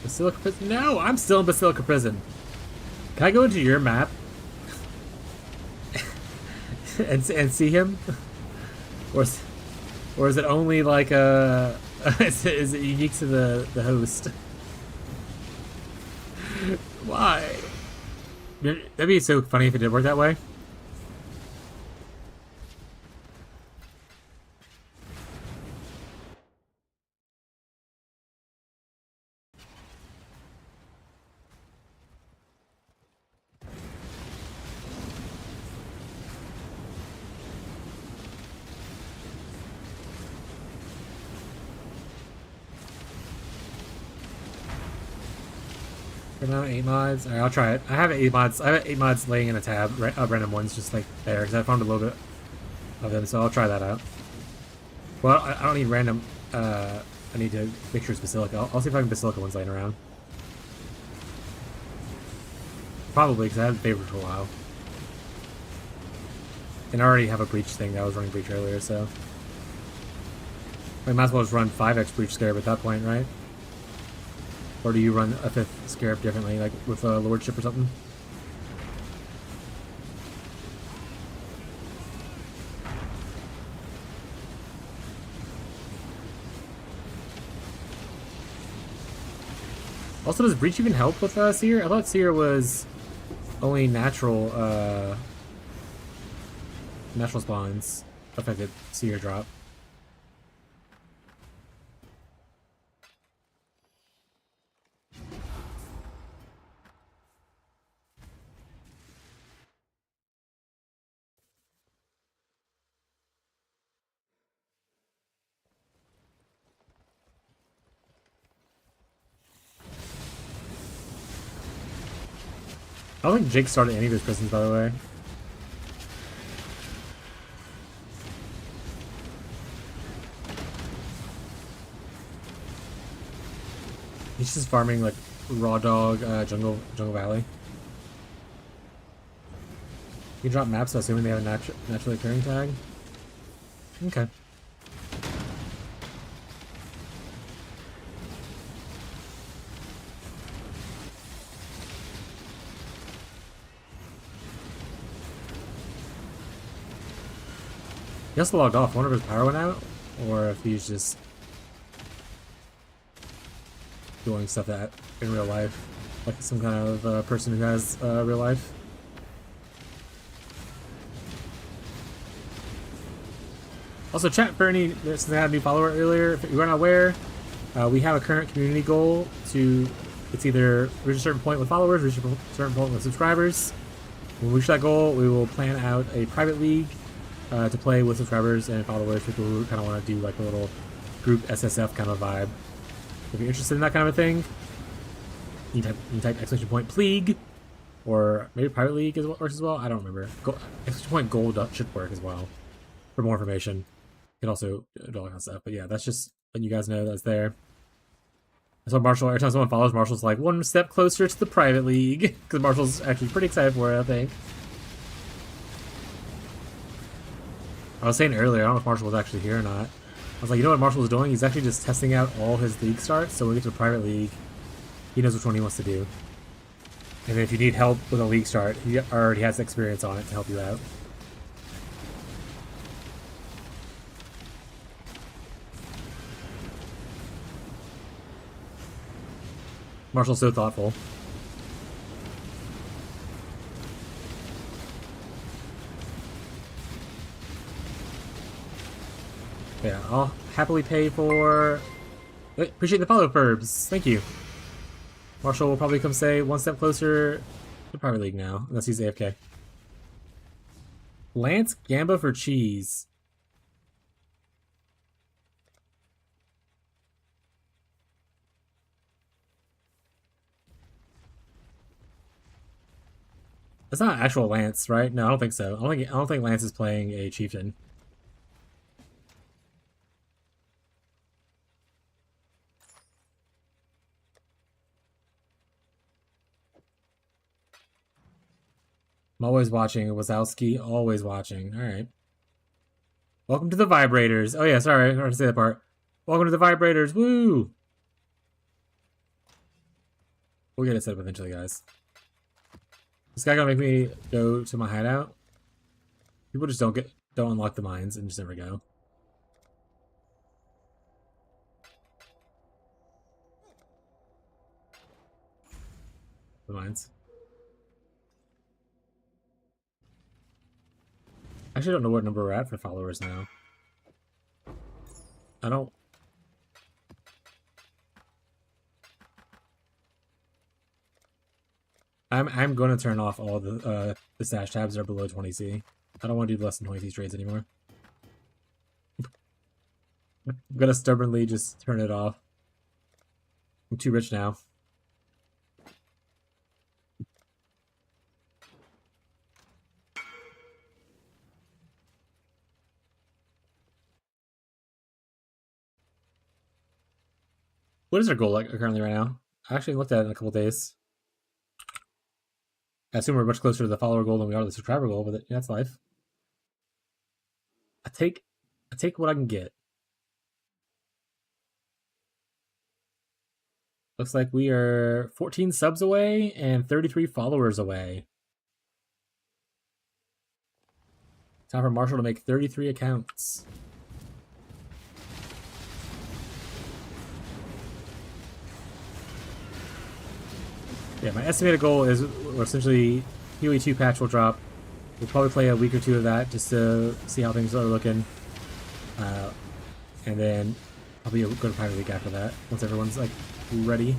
Basilica Prison? No, I'm still in Basilica Prison. Can I go into your map and see him, or is it only like is it unique to the host? Why? That'd be so funny if it did work that way. Now 8 mods. Alright, I'll try it. I have 8 mods. I have 8 mods laying in a tab. Random ones just like there because I found a little bit of them, so I'll try that out. Well, I don't need random. I need to make sure it's Basilica. I'll see if I can Basilica ones laying around. Probably because I haven't favored for a while. And I already have a breach thing. I was running breach earlier, so I might as well just run 5x breach scarab at that point, right? Or do you run a 5th scarab differently, like with a lordship or something? Also, does breach even help with Seer? I thought Seer was only natural natural spawns affected Seer drop. I don't think Jake started any of his prisons, by the way. He's just farming like raw dog jungle valley. You can drop maps, assuming they have a naturally occurring tag. Okay. He also logged off. I wonder if his power went out, or if he's just doing stuff that in real life, like some kind of person who has real life. Also, chat for any, since I had a new follower earlier, if you are not aware, we have a current community goal to, it's either reach a certain point with followers, reach a certain point with subscribers. When we reach that goal, we will plan out a private league to play with subscribers and followers, people who kind of want to do like a little group SSF kind of vibe. If you're interested in that kind of a thing, you type exclamation point pleague, or maybe private league works as well. I don't remember. Exclamation point gold should work as well for more information. You can also do all that kind of stuff. But yeah, that's just letting you guys know that's there. That's why Marshall, every time someone follows, Marshall's like one step closer to the private league, because Marshall's actually pretty excited for it, I think. I was saying earlier, I don't know if Marshall was actually here or not. I was like, you know what Marshall's doing? He's actually just testing out all his league starts, so when we get to the private league, he knows which one he wants to do. And then if you need help with a league start, he already has experience on it to help you out. Marshall's so thoughtful. Yeah, I'll happily pay for... Appreciate the follow, Burbs. Thank you. Marshall will probably come say one step closer to Private League now, unless he's AFK. Lance Gamba for cheese. That's not actual Lance, right? No, I don't think so. I don't think Lance is playing a chieftain. I'm always watching. Wazowski, always watching. Alright. Welcome to the Vibrators. Oh yeah, sorry, I forgot to say that part. Welcome to the Vibrators. Woo! We'll get it set up eventually, guys. This guy gonna make me go to my hideout? People just don't unlock the mines and just never go. The mines. I actually don't know what number we're at for followers now. I don't... I'm going to turn off all the stash tabs that are below 20C. I don't want to do less than 20C trades anymore. I'm gonna stubbornly just turn it off. I'm too rich now. What is our goal like currently right now? I actually looked at it in a couple days. I assume we're much closer to the follower goal than we are to the subscriber goal, but that's life. I take what I can get. Looks like we are 14 subs away and 33 followers away. Time for Marshall to make 33 accounts. Yeah, my estimated goal is essentially PoE 2 patch will drop. We'll probably play a week or two of that just to see how things are looking. And then probably go to Private League after that, once everyone's like ready.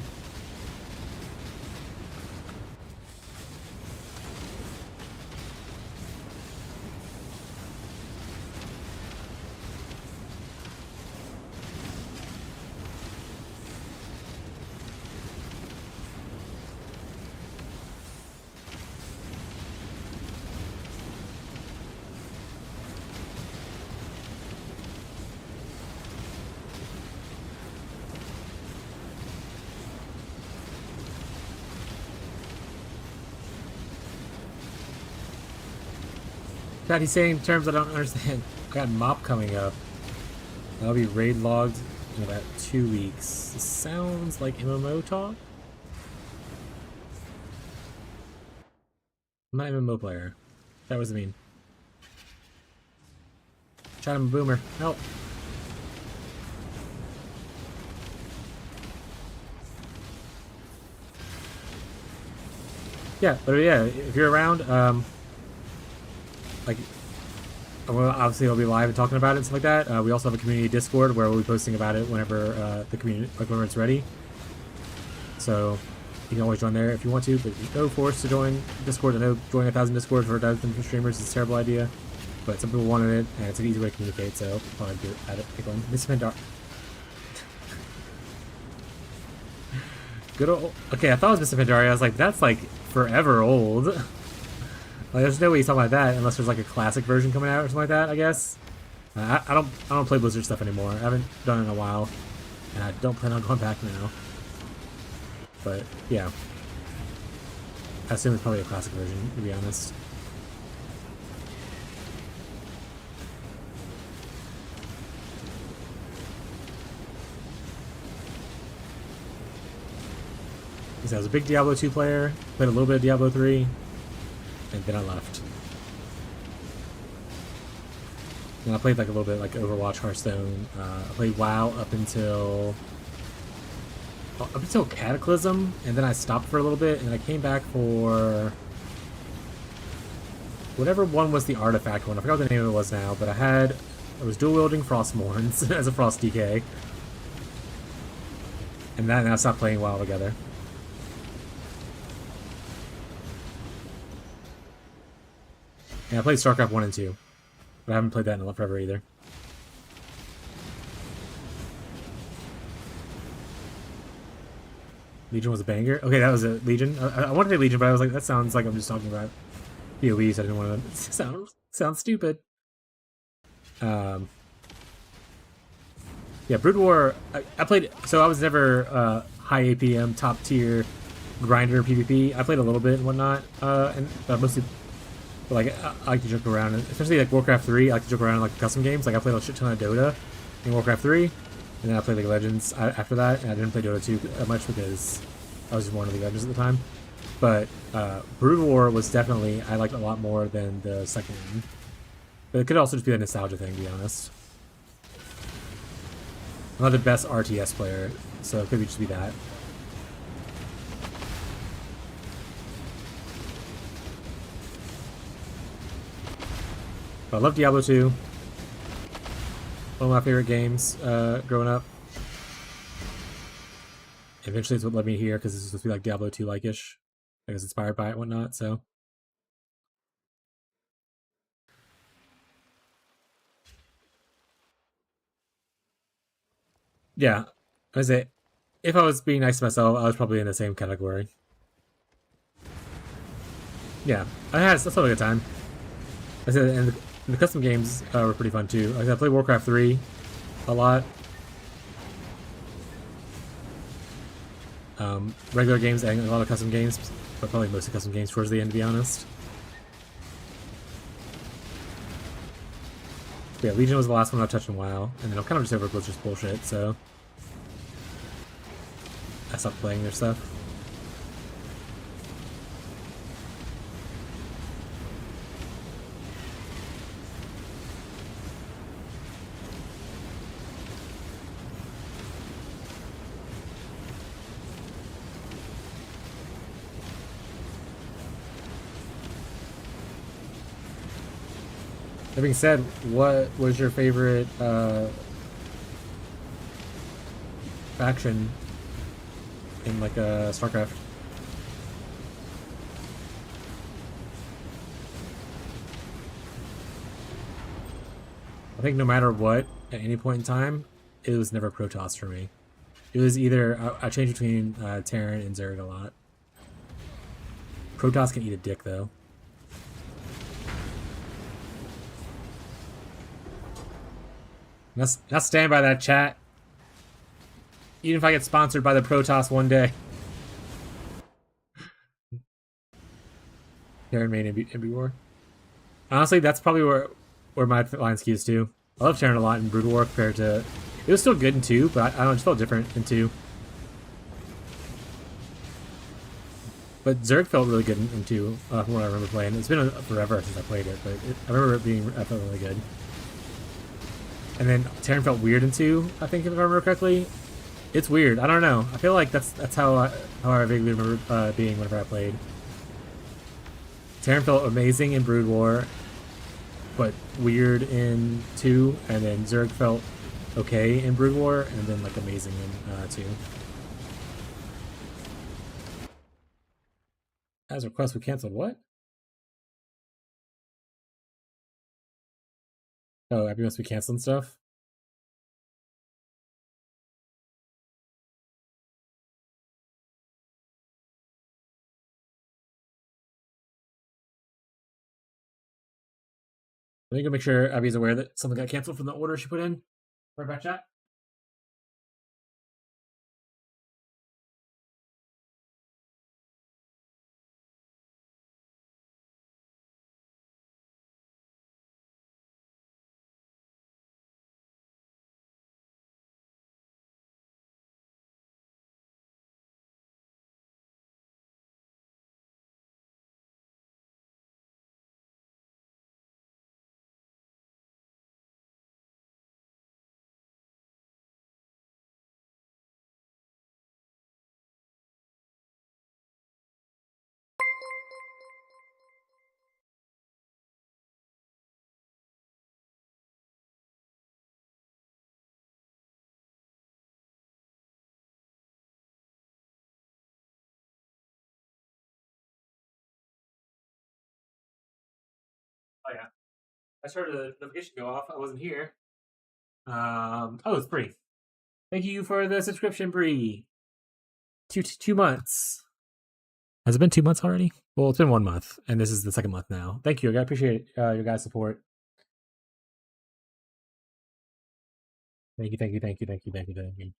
God, he's saying terms I don't understand. Got mop coming up. That'll be raid logged in about 2 weeks. This sounds like MMO talk. I'm not an MMO player. That was mean. Shot him, boomer. Help. Yeah, but yeah, if you're around, like, obviously I'll be live and talking about it and stuff like that. We also have a community Discord where we'll be posting about it whenever the community, like whenever it's ready. So you can always join there if you want to, but there's no force to join Discord. I know joining 1,000 Discord for 1,000 streamers is a terrible idea, but some people wanted it, and it's an easy way to communicate. So I'll probably do it. Add it. Pick one. Miss Vendar. Good old. Okay, I thought it was Mr. Pandaria. I was like, that's like forever old. Like, there's no way he's talking about that unless there's like a classic version coming out or something like that, I guess. I don't play Blizzard stuff anymore. I haven't done it in a while, and I don't plan on going back now. But yeah, I assume it's probably a classic version, to be honest. I was a big Diablo 2 player, played a little bit of Diablo 3, and then I left. And I played like a little bit like Overwatch, Hearthstone. I played WoW up until Cataclysm, and then I stopped for a little bit, and I came back for whatever one was the artifact one. I forgot what the name of it was now, but I was dual wielding Frostmournes as a Frost DK, and then I stopped playing WoW together. And I played StarCraft 1 and 2, but I haven't played that in forever either. Legion was a banger. Okay, that was a Legion. I wanted to say Legion, but I was like, that sounds like I'm just talking about PoE, so I didn't want to sound stupid. Yeah, Brood War. I played. So I was never high APM, top tier grinder in PvP. I played a little bit and whatnot, and mostly. But like, I like to joke around, especially like Warcraft 3. I like to joke around in like custom games. Like I played a shit ton of Dota in Warcraft 3, and then I played League of Legends after that. And I didn't play Dota 2 that much because I was just more into League of Legends at the time. But Brood War was definitely I liked a lot more than the second one. But it could also just be a nostalgia thing, to be honest. I'm not the best RTS player, so it could just be that. But I love Diablo 2. One of my favorite games growing up. Eventually it's what led me here, because this is supposed to be like Diablo 2 like-ish. I was inspired by it and whatnot, so. Yeah. I say, if I was being nice to myself, I was probably in the same category. Yeah. That's a good time. I said, and the custom games were pretty fun too. Like I played Warcraft 3 a lot. Regular games and a lot of custom games, but probably mostly custom games towards the end, to be honest. But yeah, Legion was the last one I touched in a while, and then I'm kind of just over Blizzard's bullshit, so I stopped playing their stuff. That being said, what was your favorite faction in like StarCraft? I think no matter what, at any point in time, it was never Protoss for me. It was either I changed between Terran and Zerg a lot. Protoss can eat a dick though. Not stand by that, chat. Even if I get sponsored by the Protoss one day. Terran main MB War. Honestly, that's probably where my line skews too. I love Terran a lot in Brood War compared to. It was still good in 2, but I don't know, it just felt different in 2. But Zerg felt really good in 2, from what I remember playing. It's been forever since I played it, but I remember it felt really good. And then Terran felt weird in 2, I think, if I remember correctly. It's weird. I don't know. I feel like that's how I vaguely remember being whenever I played. Terran felt amazing in Brood War, but weird in 2, and then Zerg felt okay in Brood War, and then like amazing in 2. As request, we canceled what? Oh, Abby must be canceling stuff. Let me go make sure Abby's aware that something got canceled from the order she put in. Right back, chat. I started the notification go off. I wasn't here. Oh, it's Bree. Thank you for the subscription, Bree. 2 months. Has it been 2 months already? Well, it's been 1 month, and this is the second month now. Thank you. I appreciate your guys' support. Thank you, thank you, thank you, thank you, thank you, thank you.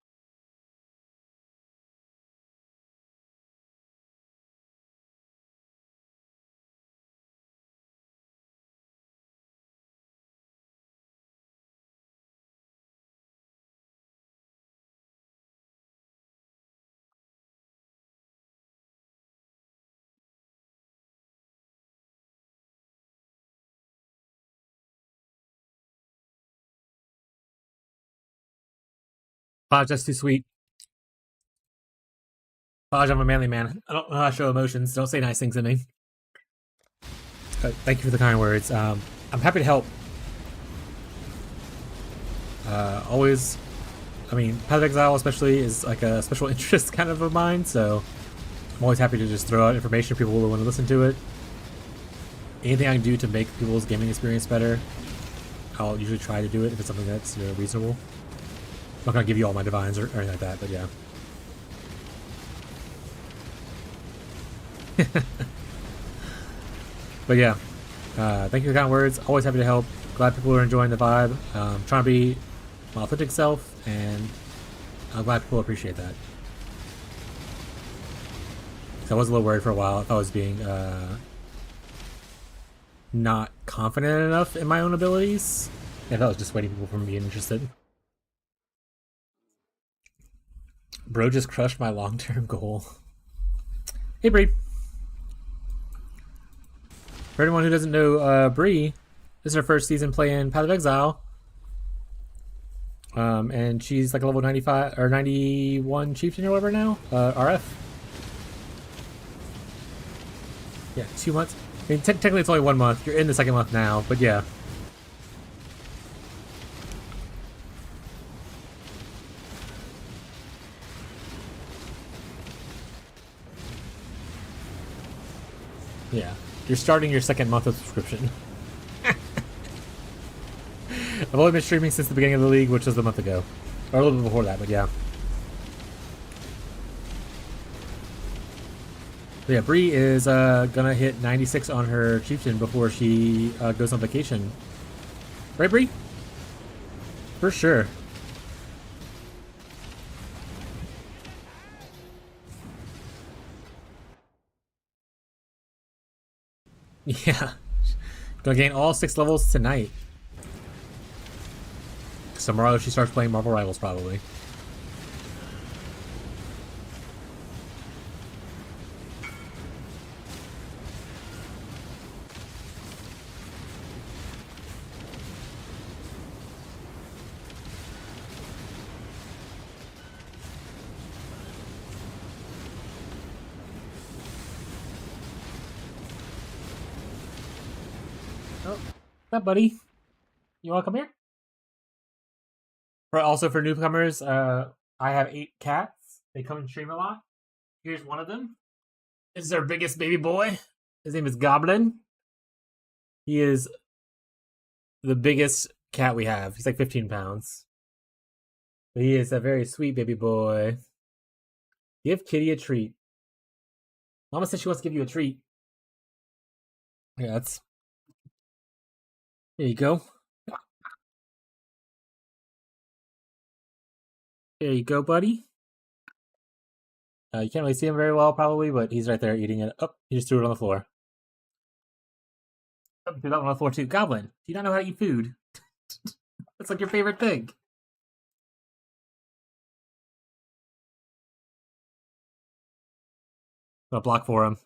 Podge, that's too sweet. Podge, I'm a manly man. I don't know how to show emotions. Don't say nice things to me. Thank you for the kind words. I'm happy to help. Always, I mean, Path of Exile especially is like a special interest kind of mine, so I'm always happy to just throw out information for people who want to listen to it. Anything I can do to make people's gaming experience better, I'll usually try to do it if it's something that's reasonable. I'm not gonna give you all my divines or anything like that, but yeah. But yeah, thank you for the kind words. Always happy to help. Glad people are enjoying the vibe. Trying to be my authentic self, and I'm glad people appreciate that. I was a little worried for a while if I was being not confident enough in my own abilities, if I was dissuading people from being interested. Bro just crushed my long-term goal. Hey, Bree. For anyone who doesn't know Bree, this is her first season playing Path of Exile. And she's like a level 95 or 91 chieftain or whatever now. RF. Yeah, 2 months. I mean, technically it's only 1 month. You're in the second month now, but yeah. Yeah. You're starting your second month of subscription. I've only been streaming since the beginning of the league, which was a month ago. Or a little bit before that, but yeah. So yeah, Bree is gonna hit 96 on her chieftain before she goes on vacation. Right, Bree? For sure. Yeah. Gonna gain all 6 levels tonight. So tomorrow she starts playing Marvel Rivals, probably. Oh, what's up, buddy? You wanna come here? Also for newcomers, I have 8 cats. They come and stream a lot. Here's one of them. This is our biggest baby boy. His name is Goblin. He is the biggest cat we have. He's like 15 pounds. But he is a very sweet baby boy. Give Kitty a treat. Mama said she wants to give you a treat. Yeah, that's. There you go. There you go, buddy. You can't really see him very well, probably, but he's right there eating it. Oh, he just threw it on the floor. Oh, threw that one on the floor too. Goblin, do you not know how to eat food? That's like your favorite thing. I'm gonna block for him.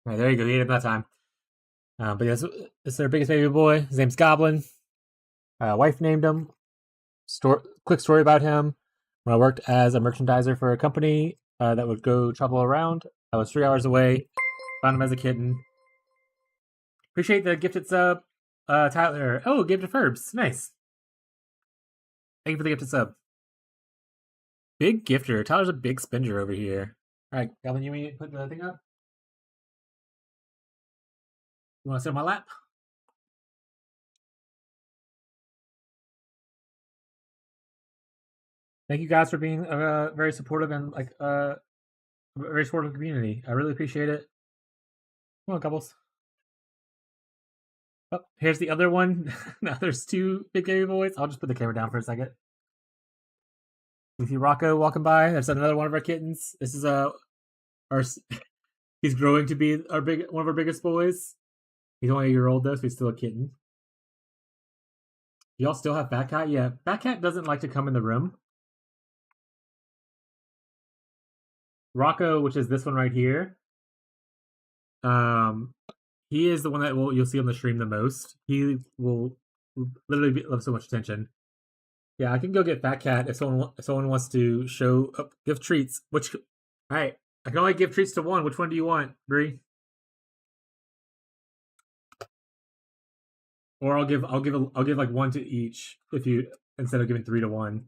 All right, there you go. He ate it that time. But yes, this is our biggest baby boy. His name's Goblin. Wife named him. Quick story about him. When I worked as a merchandiser for a company that would go travel around, I was 3 hours away. Found him as a kitten. Appreciate the gifted sub, Tyler. Oh, gifted Ferbs. Nice. Thank you for the gifted sub. Big gifter. Tyler's a big spender over here. All right, Goblin, you want me to put the thing up? You want to sit on my lap? Thank you guys for being very supportive and like very supportive community. I really appreciate it. Come on, couples. Oh, here's the other one. Now there's two big baby boys. I'll just put the camera down for a second. We see Rocco walking by. There's another one of our kittens. This is our. He's growing to be one of our biggest boys. He's only a year old though, so he's still a kitten. Y'all still have Fat Cat? Yeah, Fat Cat doesn't like to come in the room. Rocco, which is this one right here. He is the one that you'll see on the stream the most. He will literally love so much attention. Yeah, I can go get Fat Cat if someone wants to give treats. All right, I can only give treats to one. Which one do you want, Bree? Or I'll give like one to each instead of giving 3 to 1.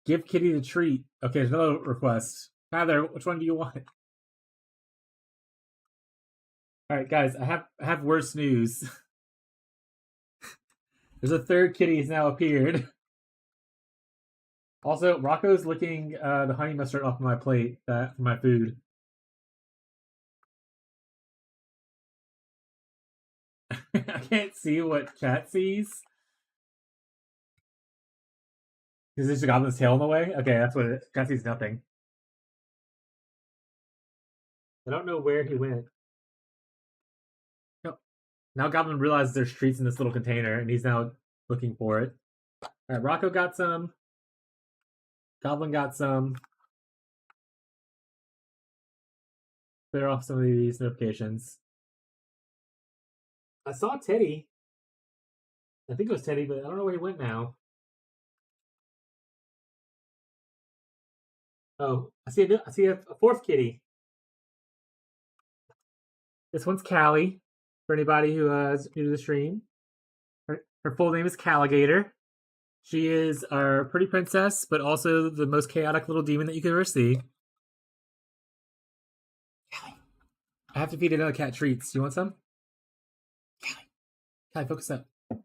Give Kitty the treat. Okay, there's another request. Tyler, which one do you want? All right, guys, I have worse news. There's a third kitty has now appeared. Also, Rocco's licking the honey mustard off my plate for my food. I can't see what chat sees. Is this a goblin's tail in the way? Okay, that's what it is. Chat sees nothing. I don't know where he went. No. Now Goblin realizes there's treats in this little container, and he's now looking for it. All right, Rocco got some. Goblin got some. Clear off some of these notifications. I saw Teddy. I think it was Teddy, but I don't know where he went now. Oh, I see a fourth kitty. This one's Callie. For anybody who is new to the stream, her full name is Calligator. She is our pretty princess, but also the most chaotic little demon that you could ever see. Callie, I have to feed another cat treats. Do you want some? Callie, focus up. Want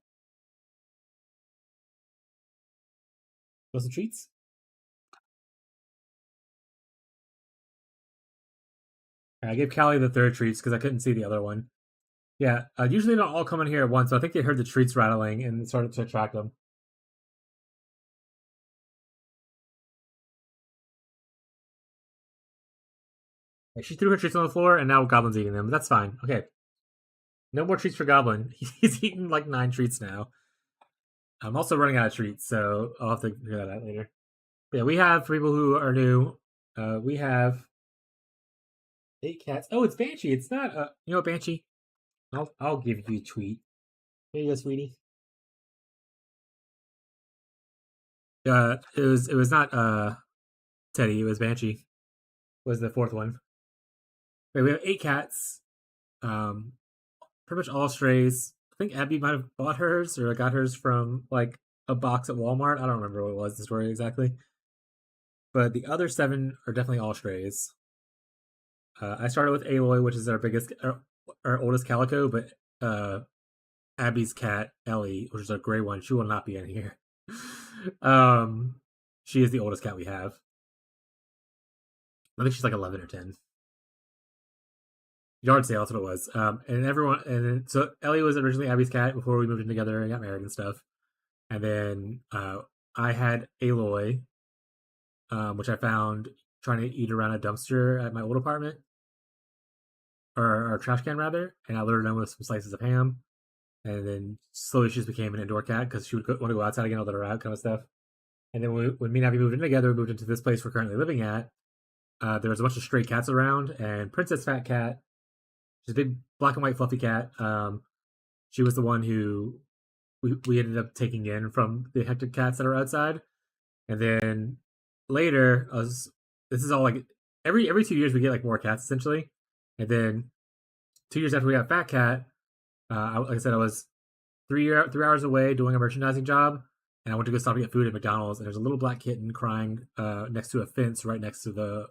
some treats? I gave Callie the third treats because I couldn't see the other one. Yeah, usually they don't all come in here at once, so I think they heard the treats rattling and started to attract them. She threw her treats on the floor, and now Goblin's eating them. But that's fine. Okay. No more treats for Goblin. He's eaten like 9 treats now. I'm also running out of treats, so I'll have to figure that out later. But yeah, we have, for people who are new, we have 8 cats. Oh, it's Banshee. It's not, you know what, Banshee? I'll give you a treat. Here you go, sweetie. It was not Teddy. It was Banshee. Was the fourth one. Okay, we have 8 cats. Pretty much all strays. I think Abby might have bought hers or got hers from like a box at Walmart. I don't remember what it was, the story exactly. But the other 7 are definitely all strays. I started with Aloy, which is our oldest calico, but Abby's cat, Ellie, which is a gray one, she will not be in here. She is the oldest cat we have. I think she's like 11 or 10. Yard sale, that's what it was. So Ellie was originally Abby's cat before we moved in together and got married and stuff. And then I had Aloy, which I found trying to eat around a dumpster at my old apartment, or trash can rather, and I lured her in with some slices of ham. And then slowly she just became an indoor cat because she would want to go outside again, I'll let her out, kind of stuff. And then when me and Abby moved in together, we moved into this place we're currently living at. There was a bunch of stray cats around, and Princess Fat Cat, she's a big black and white fluffy cat. She was the one who we ended up taking in from the hectic cats that are outside. And then later, this is all like every 2 years we get like more cats essentially. And then 2 years after we got Fat Cat, like I said, I was 3 hours away doing a merchandising job, and I went to go stop and get food at McDonald's. And there's a little black kitten crying next to a fence right next to the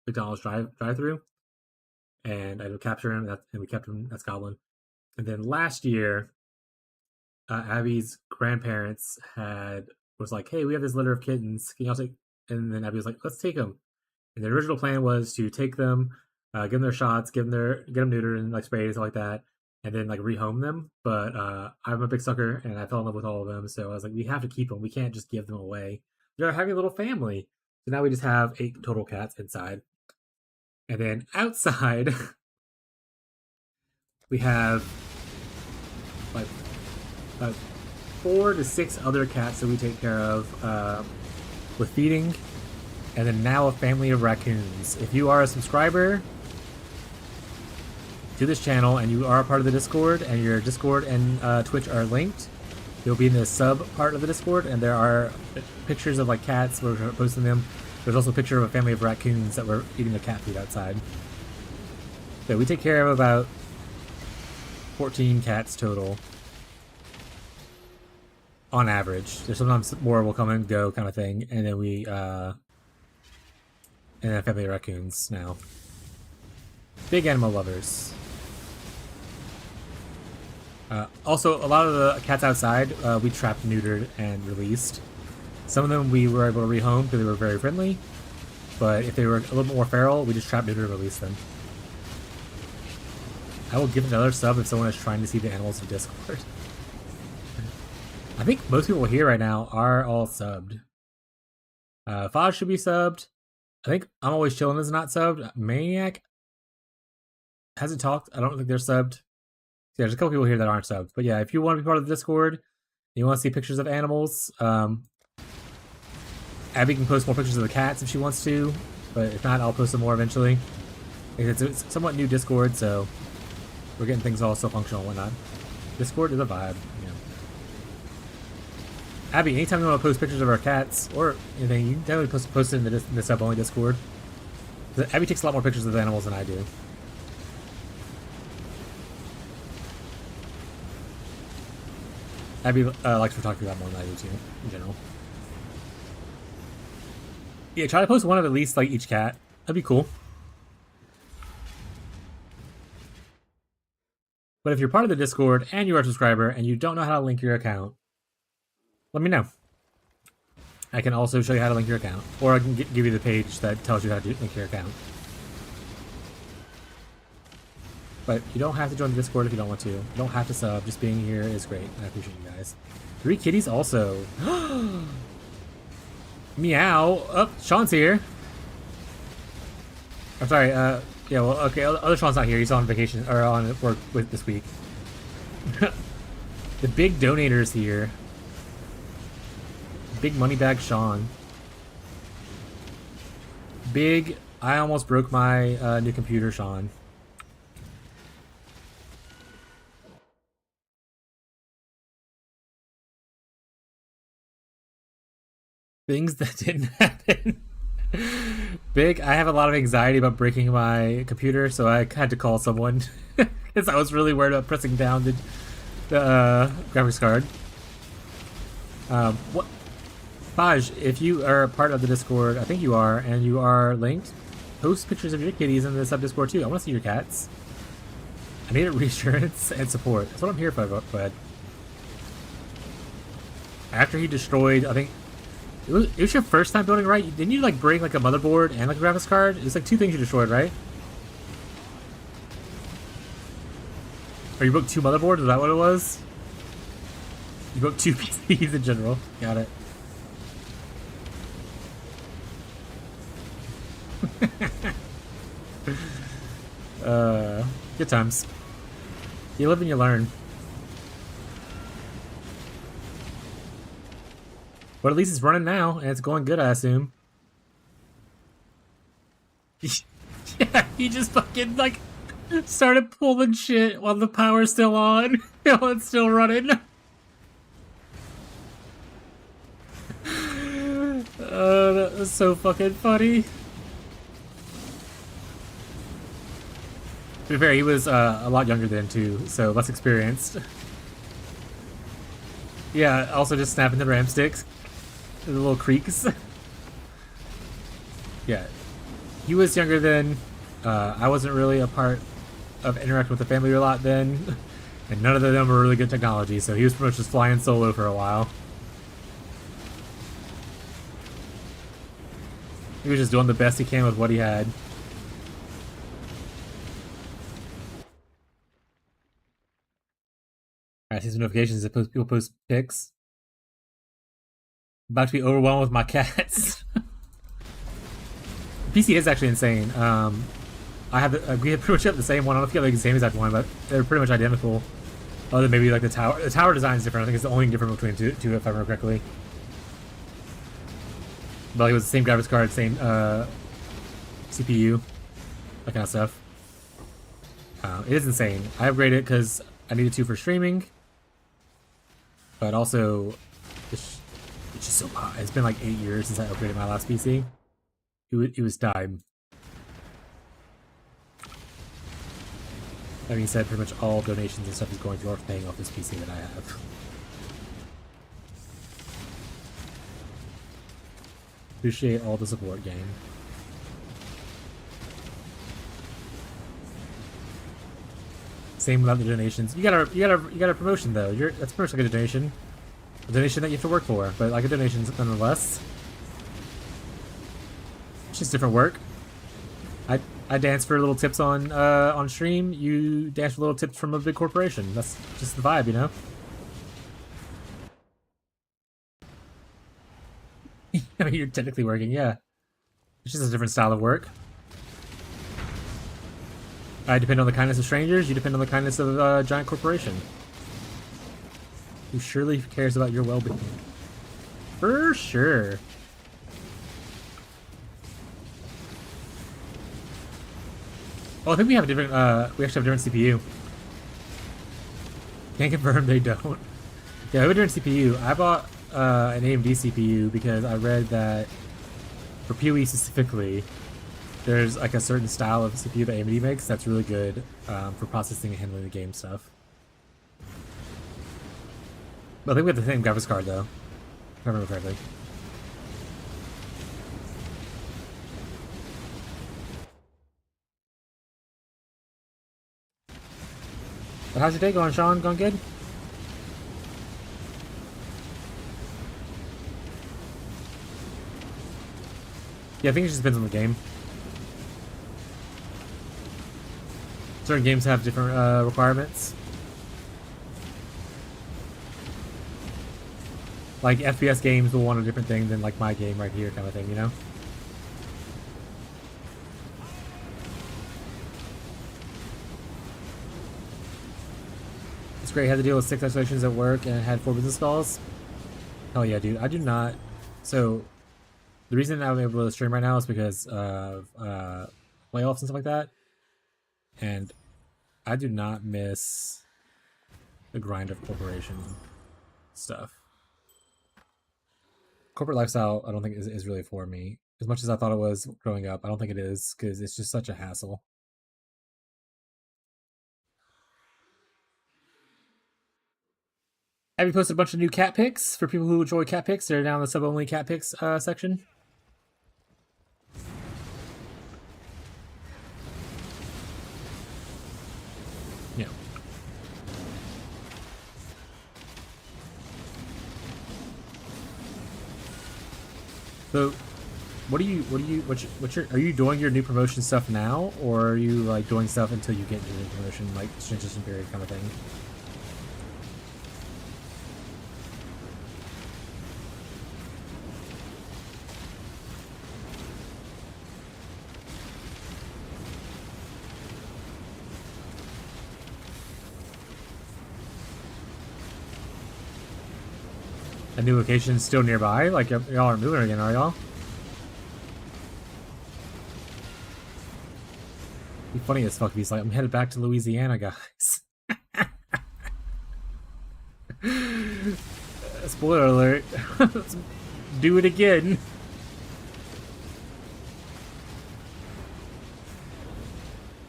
McDonald's drive-through. and I had to capture him, and we kept him. That's Goblin. And then last year, Abby's grandparents was like, "Hey, we have this litter of kittens. Can y'all take?" And then Abby was like, "Let's take them." And the original plan was to take them, give them their shots, get them neutered and like sprayed and stuff like that, and then like rehome them. But I'm a big sucker, and I fell in love with all of them. So I was like, we have to keep them. We can't just give them away. They're having a little family. So now we just have 8 total cats inside, and then outside we have like 4 to 6 other cats that we take care of with feeding, and then now a family of raccoons. If you are a subscriber to this channel and you are a part of the Discord, and your Discord and Twitch are linked, you'll be in the sub part of the Discord, and there are pictures of like cats. We're posting them. There's also a picture of a family of raccoons that were eating the cat food outside. So we take care of about 14 cats total on average. There's sometimes more will come and go kind of thing, and then we and then a family of raccoons now. Big animal lovers. Also, a lot of the cats outside we trapped, neutered, and released. Some of them we were able to rehome because they were very friendly, but if they were a little bit more feral, we just trapped, neutered, and released them. I will give another sub if someone is trying to see the animals in Discord. I think most people here right now are all subbed. Foz should be subbed. I think I'm Always Chillin' is not subbed. Maniac hasn't talked. I don't think they're subbed. Yeah, there's a couple people here that aren't subbed. But yeah, if you want to be part of the Discord, and you want to see pictures of animals, Abby can post more pictures of the cats if she wants to. But if not, I'll post some more eventually. It's a somewhat new Discord, so we're getting things all so functional and whatnot. Discord is a vibe, you know. Abby, anytime you want to post pictures of our cats or anything, you can definitely post it in the sub-only Discord. Abby takes a lot more pictures of the animals than I do. Abby likes photography a lot more than I do too, in general. Yeah, try to post one of at least like each cat. That'd be cool. But if you're part of the Discord and you're a subscriber and you don't know how to link your account, let me know. I can also show you how to link your account, or I can give you the page that tells you how to link your account. But you don't have to join the Discord if you don't want to. You don't have to sub. Just being here is great. I appreciate you guys. 3 kitties also. Meow. Oh, Sean's here. I'm sorry. Yeah, well, okay. Other Sean's not here. He's on vacation, or on work with this week. The big donator's here. Big money bag Sean. Big, I almost broke my new computer Sean. Things that didn't happen. Big, I have a lot of anxiety about breaking my computer, so I had to call someone because I was really worried about pressing down the graphics card. What? Faj, if you are a part of the Discord, I think you are, and you are linked, post pictures of your kitties in the sub-Discord too. I want to see your cats. I need reassurance and support. That's what I'm here for, bud. After he destroyed, I think, it was your first time building, right? Didn't you like break like a motherboard and like a graphics card? It's like 2 things you destroyed, right? Or you broke 2 motherboards? Is that what it was? You broke 2 PCs in general. Got it. Good times. You live and you learn. But at least it's running now, and it's going good, I assume. Yeah, he just fucking, like, started pulling shit while the power's still on. While it's still running. Oh, that was so fucking funny. To be fair, he was a lot younger then, too, so less experienced. Yeah, also just snapping the ram sticks. The little creaks. Yeah. He was younger than I wasn't really a part of interacting with the family a lot then, and none of them were really good technology, so he was pretty much just flying solo for a while. He was just doing the best he can with what he had. I see some notifications that people post pics. About to be overwhelmed with my cats. PC is actually insane. I have we pretty much have the same one. I don't know if you have like the same exact one, but they're pretty much identical. Other than maybe like the tower. The tower design is different. I think it's the only thing different between two if I remember correctly. But it was the same graphics card, same CPU, that kind of stuff. It is insane. I upgraded it because I needed to for streaming, but also it's just so hot. It's been like 8 years since I upgraded my last PC. It was time. That being said, pretty much all donations and stuff is going towards paying off this PC that I have. Appreciate all the support, game. Same without the donations. You got a promotion though. That's pretty much like a donation. A donation that you have to work for, but like a donation nonetheless. It's just different work. I dance for little tips on stream. You dance for little tips from a big corporation. That's just the vibe, you know. I mean, you're technically working, yeah. It's just a different style of work. I depend on the kindness of strangers. You depend on the kindness of a giant corporation, who surely cares about your well-being. For sure. Oh, I think we have a different. We actually have a different CPU. Can't confirm they don't. Yeah, we have a different CPU. I bought an AMD CPU because I read that for PoE specifically, there's like a certain style of CPU that AMD makes that's really good for processing and handling the game stuff. But I think we have the same graphics card though, if I remember correctly. But how's your day going, Sean? Going good? Yeah, I think it just depends on the game. Certain games have different requirements. Like FPS games will want a different thing than like my game right here kind of thing, you know? It's great. I had to deal with 6 isolations at work and had 4 business calls. Hell yeah, dude. I do not. So the reason I'm able to stream right now is because of layoffs and stuff like that. And I do not miss the grind of corporation stuff. Corporate lifestyle, I don't think is really for me. As much as I thought it was growing up, I don't think it is, because it's just such a hassle. Have you posted a bunch of new cat pics for people who enjoy cat pics? They're down in the sub-only cat pics section. Yeah. So, are you doing your new promotion stuff now, or are you like doing stuff until you get your new promotion, like transition period kind of thing? A new location still nearby? Like y'all aren't moving again, are y'all? Be funny as fuck if he's like, I'm headed back to Louisiana, guys. Spoiler alert. Let's do it again.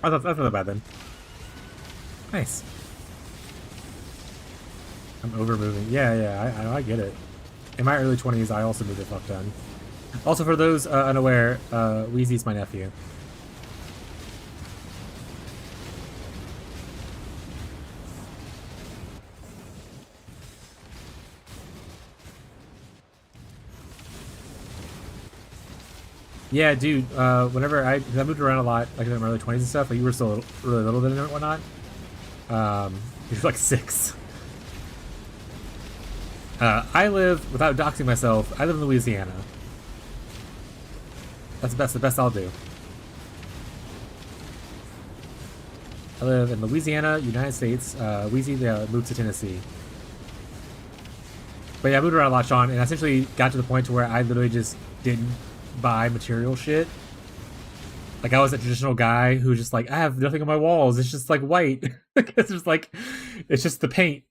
That's not bad then. Nice. I'm over moving. Yeah, I get it. In my early 20s, I also moved a fuck ton. Also, for those unaware, Wheezy's my nephew. Yeah, dude. Whenever I moved around a lot, like in my early 20s and stuff, like you were still really little then and whatnot. You were like 6. I live, without doxing myself, I live in Louisiana. That's the best I'll do. I live in Louisiana, United States. Wheezy moved to Tennessee. But yeah, I moved around a lot, Sean, and I essentially got to the point to where I literally just didn't buy material shit. Like I was a traditional guy who just like, I have nothing on my walls. It's just like white. It's just like, it's just the paint.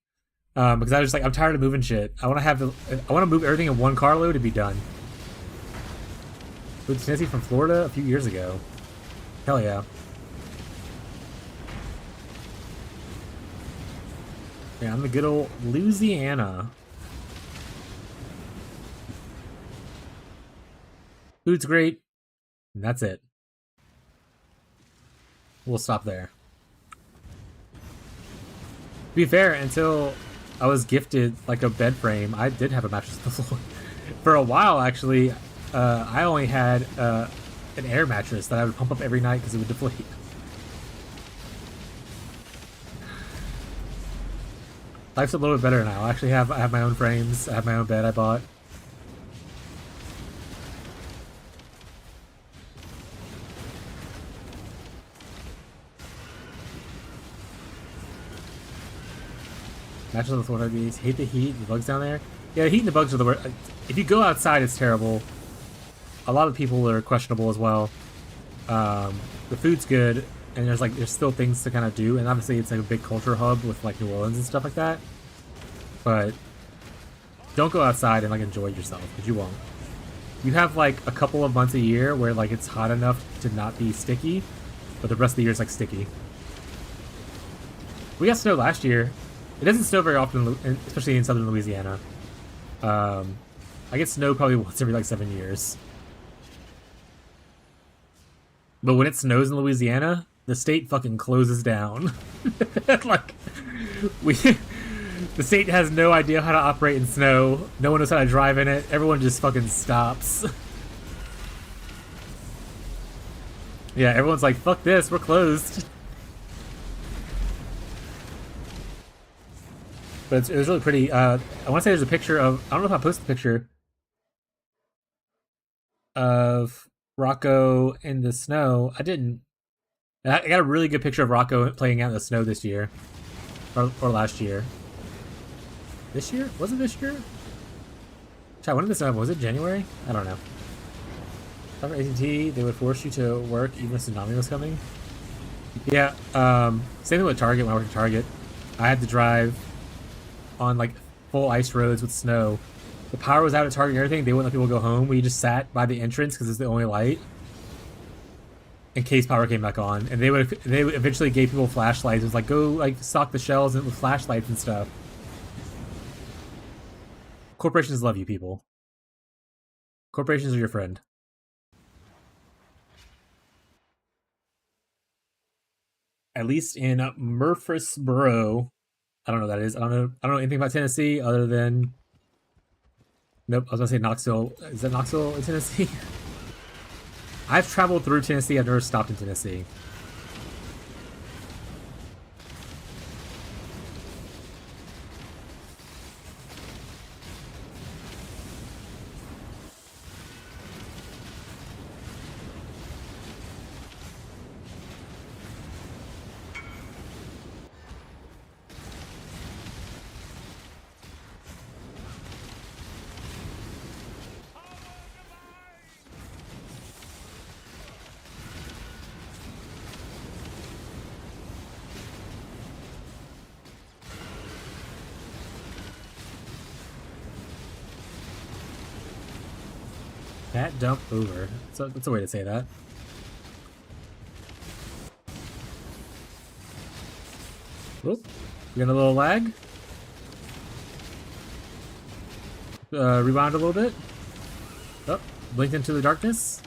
Because I was just like, I'm tired of moving shit. I want to move everything in one carload to be done. Moved to Tennessee from Florida a few years ago. Hell yeah. Yeah, I'm the good old Louisiana. Food's great, and that's it. We'll stop there. To be fair, until I was gifted like a bed frame, I did have a mattress on the floor. For a while, actually, I only had an air mattress that I would pump up every night because it would deflate. Life's a little bit better now. I have my own frames. I have my own bed I bought. Matches on the floor bees. Hate the heat. The bugs down there. Yeah, the heat and the bugs are the worst. If you go outside, it's terrible. A lot of people are questionable as well. The food's good, and there's still things to kind of do, and obviously it's like a big culture hub with like New Orleans and stuff like that. But don't go outside and like enjoy yourself because you won't. You have like a couple of months a year where like it's hot enough to not be sticky, but the rest of the year is like sticky. We got snow last year. It doesn't snow very often, especially in southern Louisiana. I get snow probably once every like 7 years. But when it snows in Louisiana, the state fucking closes down. Like, the state has no idea how to operate in snow. No one knows how to drive in it. Everyone just fucking stops. Yeah, everyone's like, fuck this, we're closed. But it was really pretty. I want to say there's a picture of, I don't know if I posted the picture of Rocco in the snow. I didn't. I got a really good picture of Rocco playing out in the snow this year. Or last year. This year? Was it this year? Chat, when did this happen? Was it January? I don't know. After AT&T, they would force you to work even if tsunami was coming. Yeah, same thing with Target. When I worked at Target, I had to drive on like full ice roads with snow. The power was out at Target and everything. They wouldn't let people go home. We just sat by the entrance because it's the only light in case power came back on. And they eventually gave people flashlights. It was like, go like stock the shelves with flashlights and stuff. Corporations love you, people. Corporations are your friend. At least in Murfreesboro. I don't know what that is. I don't know anything about Tennessee other than. Nope, I was gonna say Knoxville. Is that Knoxville in Tennessee? I've traveled through Tennessee. I've never stopped in Tennessee. Cat dump over. So that's a way to say that. Oop. We got a little lag. Rewound a little bit. Oh, blinked into the darkness.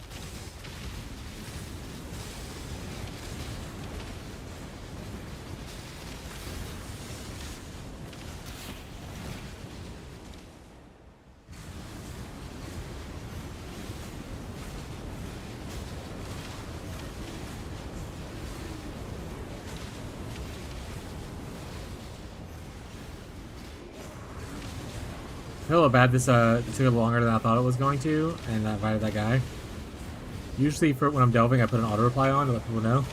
feel a little bad. This took a little longer than I thought it was going to, and I invited that guy. Usually, for when I'm delving, I put an auto reply on to let people know.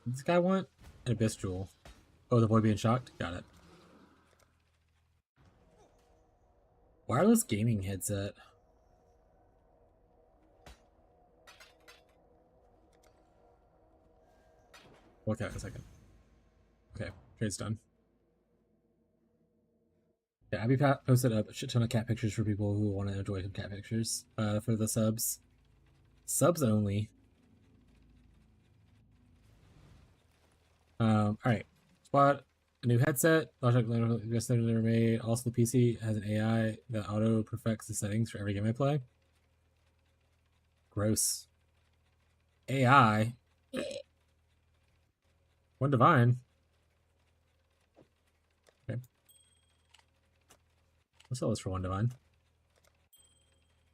What does this guy want? An Abyss Jewel. Oh, the boy being shocked? Got it. Wireless gaming headset. Look at it in a second. Okay, trade's done. Yeah, Abby posted up a shit ton of cat pictures for people who want to enjoy some cat pictures for the subs. Subs only. Alright. Spot a new headset. Logic best thing ever made. Also, the PC has an AI that auto perfects the settings for every game I play. Gross. AI. One divine. Okay. I'll sell this for one divine.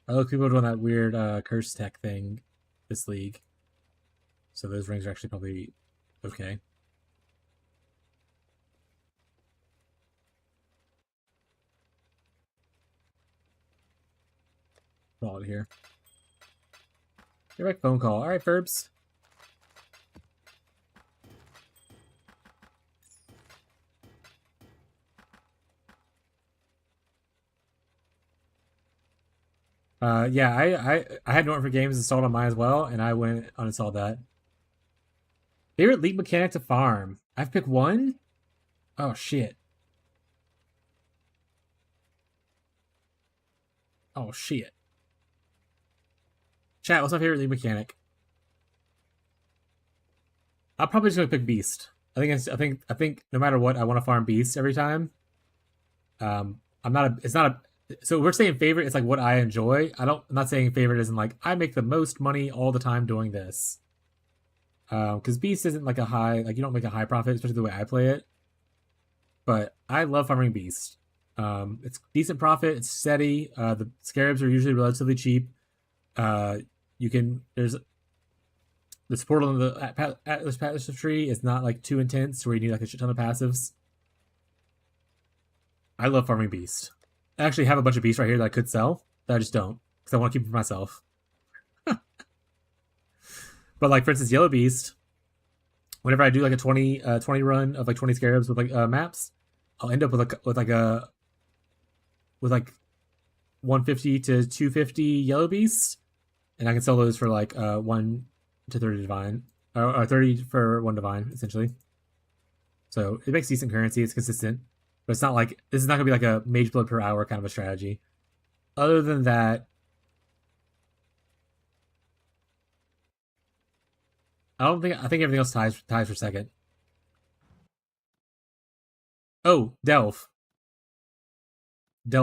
I look, people are doing that weird curse tech thing this league. So those rings are actually probably okay. Call it here. Direct phone call. Alright, Ferbs. Yeah, I had Norton for Games installed on mine as well, and I went uninstalled that. Favorite league mechanic to farm? I've picked one? Oh shit. Oh shit. Chat, what's my favorite league mechanic? I'm probably just gonna pick Beast. I think no matter what, I want to farm Beast every time. I'm not a. It's not a. So we're saying favorite. It's like what I enjoy. I'm not saying favorite isn't like I make the most money all the time doing this. Because Beast isn't like a high. Like you don't make a high profit, especially the way I play it. But I love farming Beast. It's decent profit. It's steady. The scarabs are usually relatively cheap. You can. There's the support on the Atlas passive tree is not like too intense where you need like a shit ton of passives. I love farming Beast. I actually have a bunch of Beasts right here that I could sell, that I just don't because I want to keep them for myself. But like for instance, Yellow Beast, whenever I do like a 20 run of like 20 scarabs with like maps, I'll end up with like 150 to 250 Yellow Beasts, and I can sell those for like 1 to 30 divine, or 30 for 1 divine essentially. So it makes decent currency. It's consistent, but it's not like this is not gonna be like a mage blood per hour kind of a strategy. Other than that, I think everything else ties for second. Oh, Delve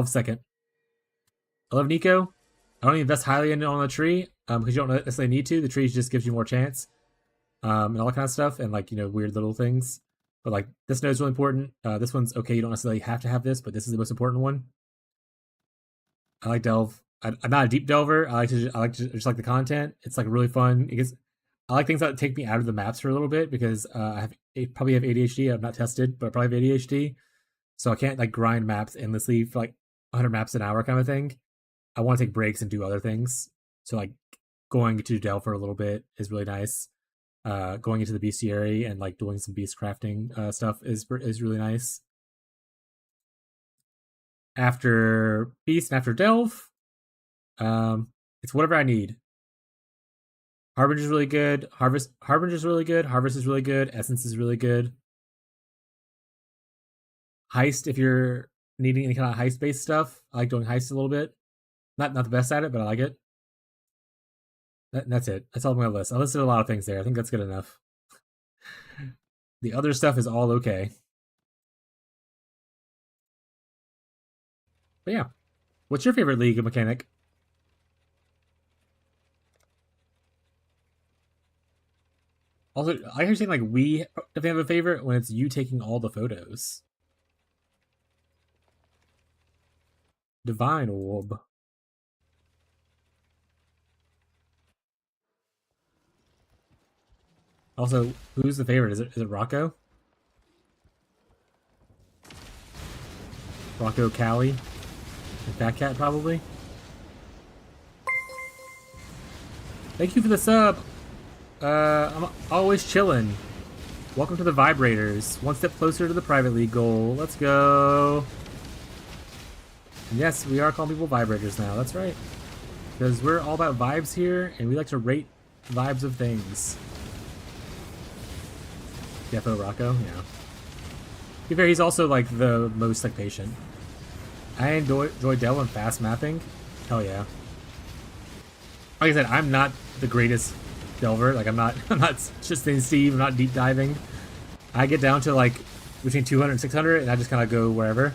second. I love Nico. I don't invest highly in it on the tree because you don't necessarily need to. The tree just gives you more chance and all that kind of stuff, and like weird little things. But like this node's really important. This one's okay. You don't necessarily have to have this, but this is the most important one. I like Delve. I'm not a deep delver. I like to just like the content. It's like really fun. I like things that take me out of the maps for a little bit because probably have ADHD. I've not tested, but I probably have ADHD, so I can't like grind maps endlessly for like 100 maps an hour kind of thing. I want to take breaks and do other things. So like going to Delve for a little bit is really nice. Going into the bestiary and like doing some beast crafting stuff is really nice. After Beast and after Delve, it's whatever I need. Harbinger's really good. Harbinger's really good. Harvest is really good. Essence is really good. Heist, if you're needing any kind of heist based stuff, I like doing heist a little bit. Not the best at it, but I like it. That's it. That's all on my list. I listed a lot of things there. I think that's good enough. The other stuff is all okay. But yeah, what's your favorite League mechanic? Also, I hear saying like we definitely have a favorite when it's you taking all the photos. Divine Orb. Also, who's the favorite? Is it Rocco? Rocco Callie? And Fat Cat probably? Thank you for the sub! I'm always chilling. Welcome to the Vibrators. One step closer to the private league goal. Let's go. And yes, we are calling people Vibrators now. That's right. Because we're all about vibes here, and we like to rate vibes of things. Defo Rocco? Yeah. To be fair, he's also like the most like patient. I enjoy Dell and fast mapping. Hell yeah. Like I said, I'm not the greatest delver. Like I'm not just in Steve, I'm not deep diving. I get down to like between 200 and 600 and I just kind of go wherever.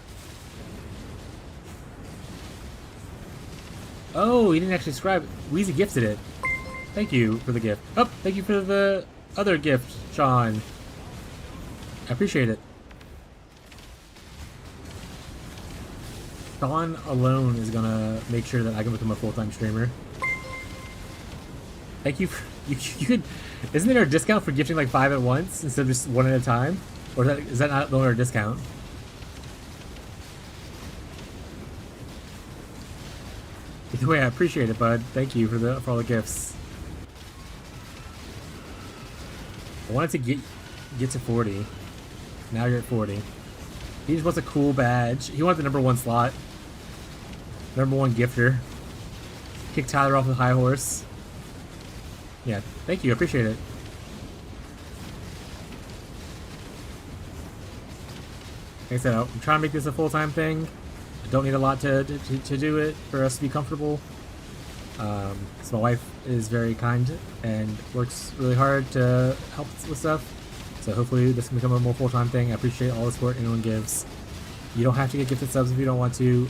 Oh, he didn't actually subscribe. Wheezy gifted it. Thank you for the gift. Oh, thank you for the other gift, Sean. I appreciate it. Sean alone is gonna make sure that I can become a full-time streamer. Thank you for, you could, isn't there a discount for gifting like 5 at once instead of just 1 at a time? Or is that not a discount? Either way, I appreciate it, bud. Thank you for all the gifts. I wanted to get to 40. Now you're at 40. He just wants a cool badge. He wants the #1 slot. #1 gifter. Kick Tyler off the high horse. Yeah, thank you. I appreciate it. Like I said, I'm trying to make this a full-time thing. I don't need a lot to do it for us to be comfortable. So my wife is very kind and works really hard to help with stuff. So hopefully this can become a more full-time thing. I appreciate all the support anyone gives. You don't have to get gifted subs if you don't want to.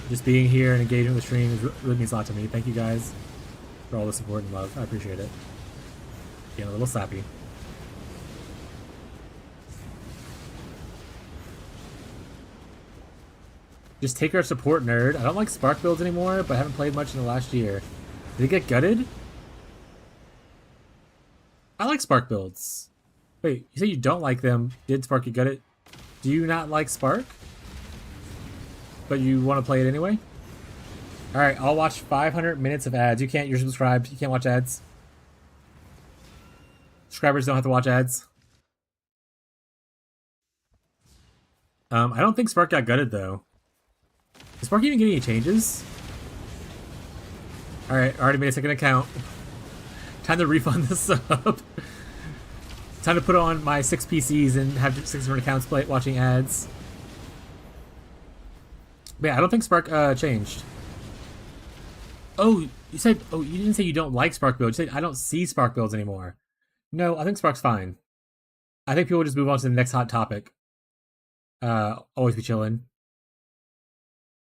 Just being here and engaging with the stream really means a lot to me. Thank you guys for all the support and love. I appreciate it. Getting a little sappy. Just take our support, nerd. I don't like Spark builds anymore, but I haven't played much in the last year. Did it get gutted? I like Spark builds. Wait, you say you don't like them. Did Spark get gutted? Do you not like Spark? But you want to play it anyway? Alright, I'll watch 500 minutes of ads. You're subscribed. You can't watch ads. Subscribers don't have to watch ads. I don't think Spark got gutted, though. Is Spark even getting any changes? Alright, already made a second account. Time to refund the sub. Time to put on my 6 PCs and have 6 different accounts watching ads. But yeah, I don't think Spark changed. Oh, you didn't say you don't like Spark builds. You said I don't see Spark builds anymore. No, I think Spark's fine. I think people just move on to the next hot topic. Always be chilling.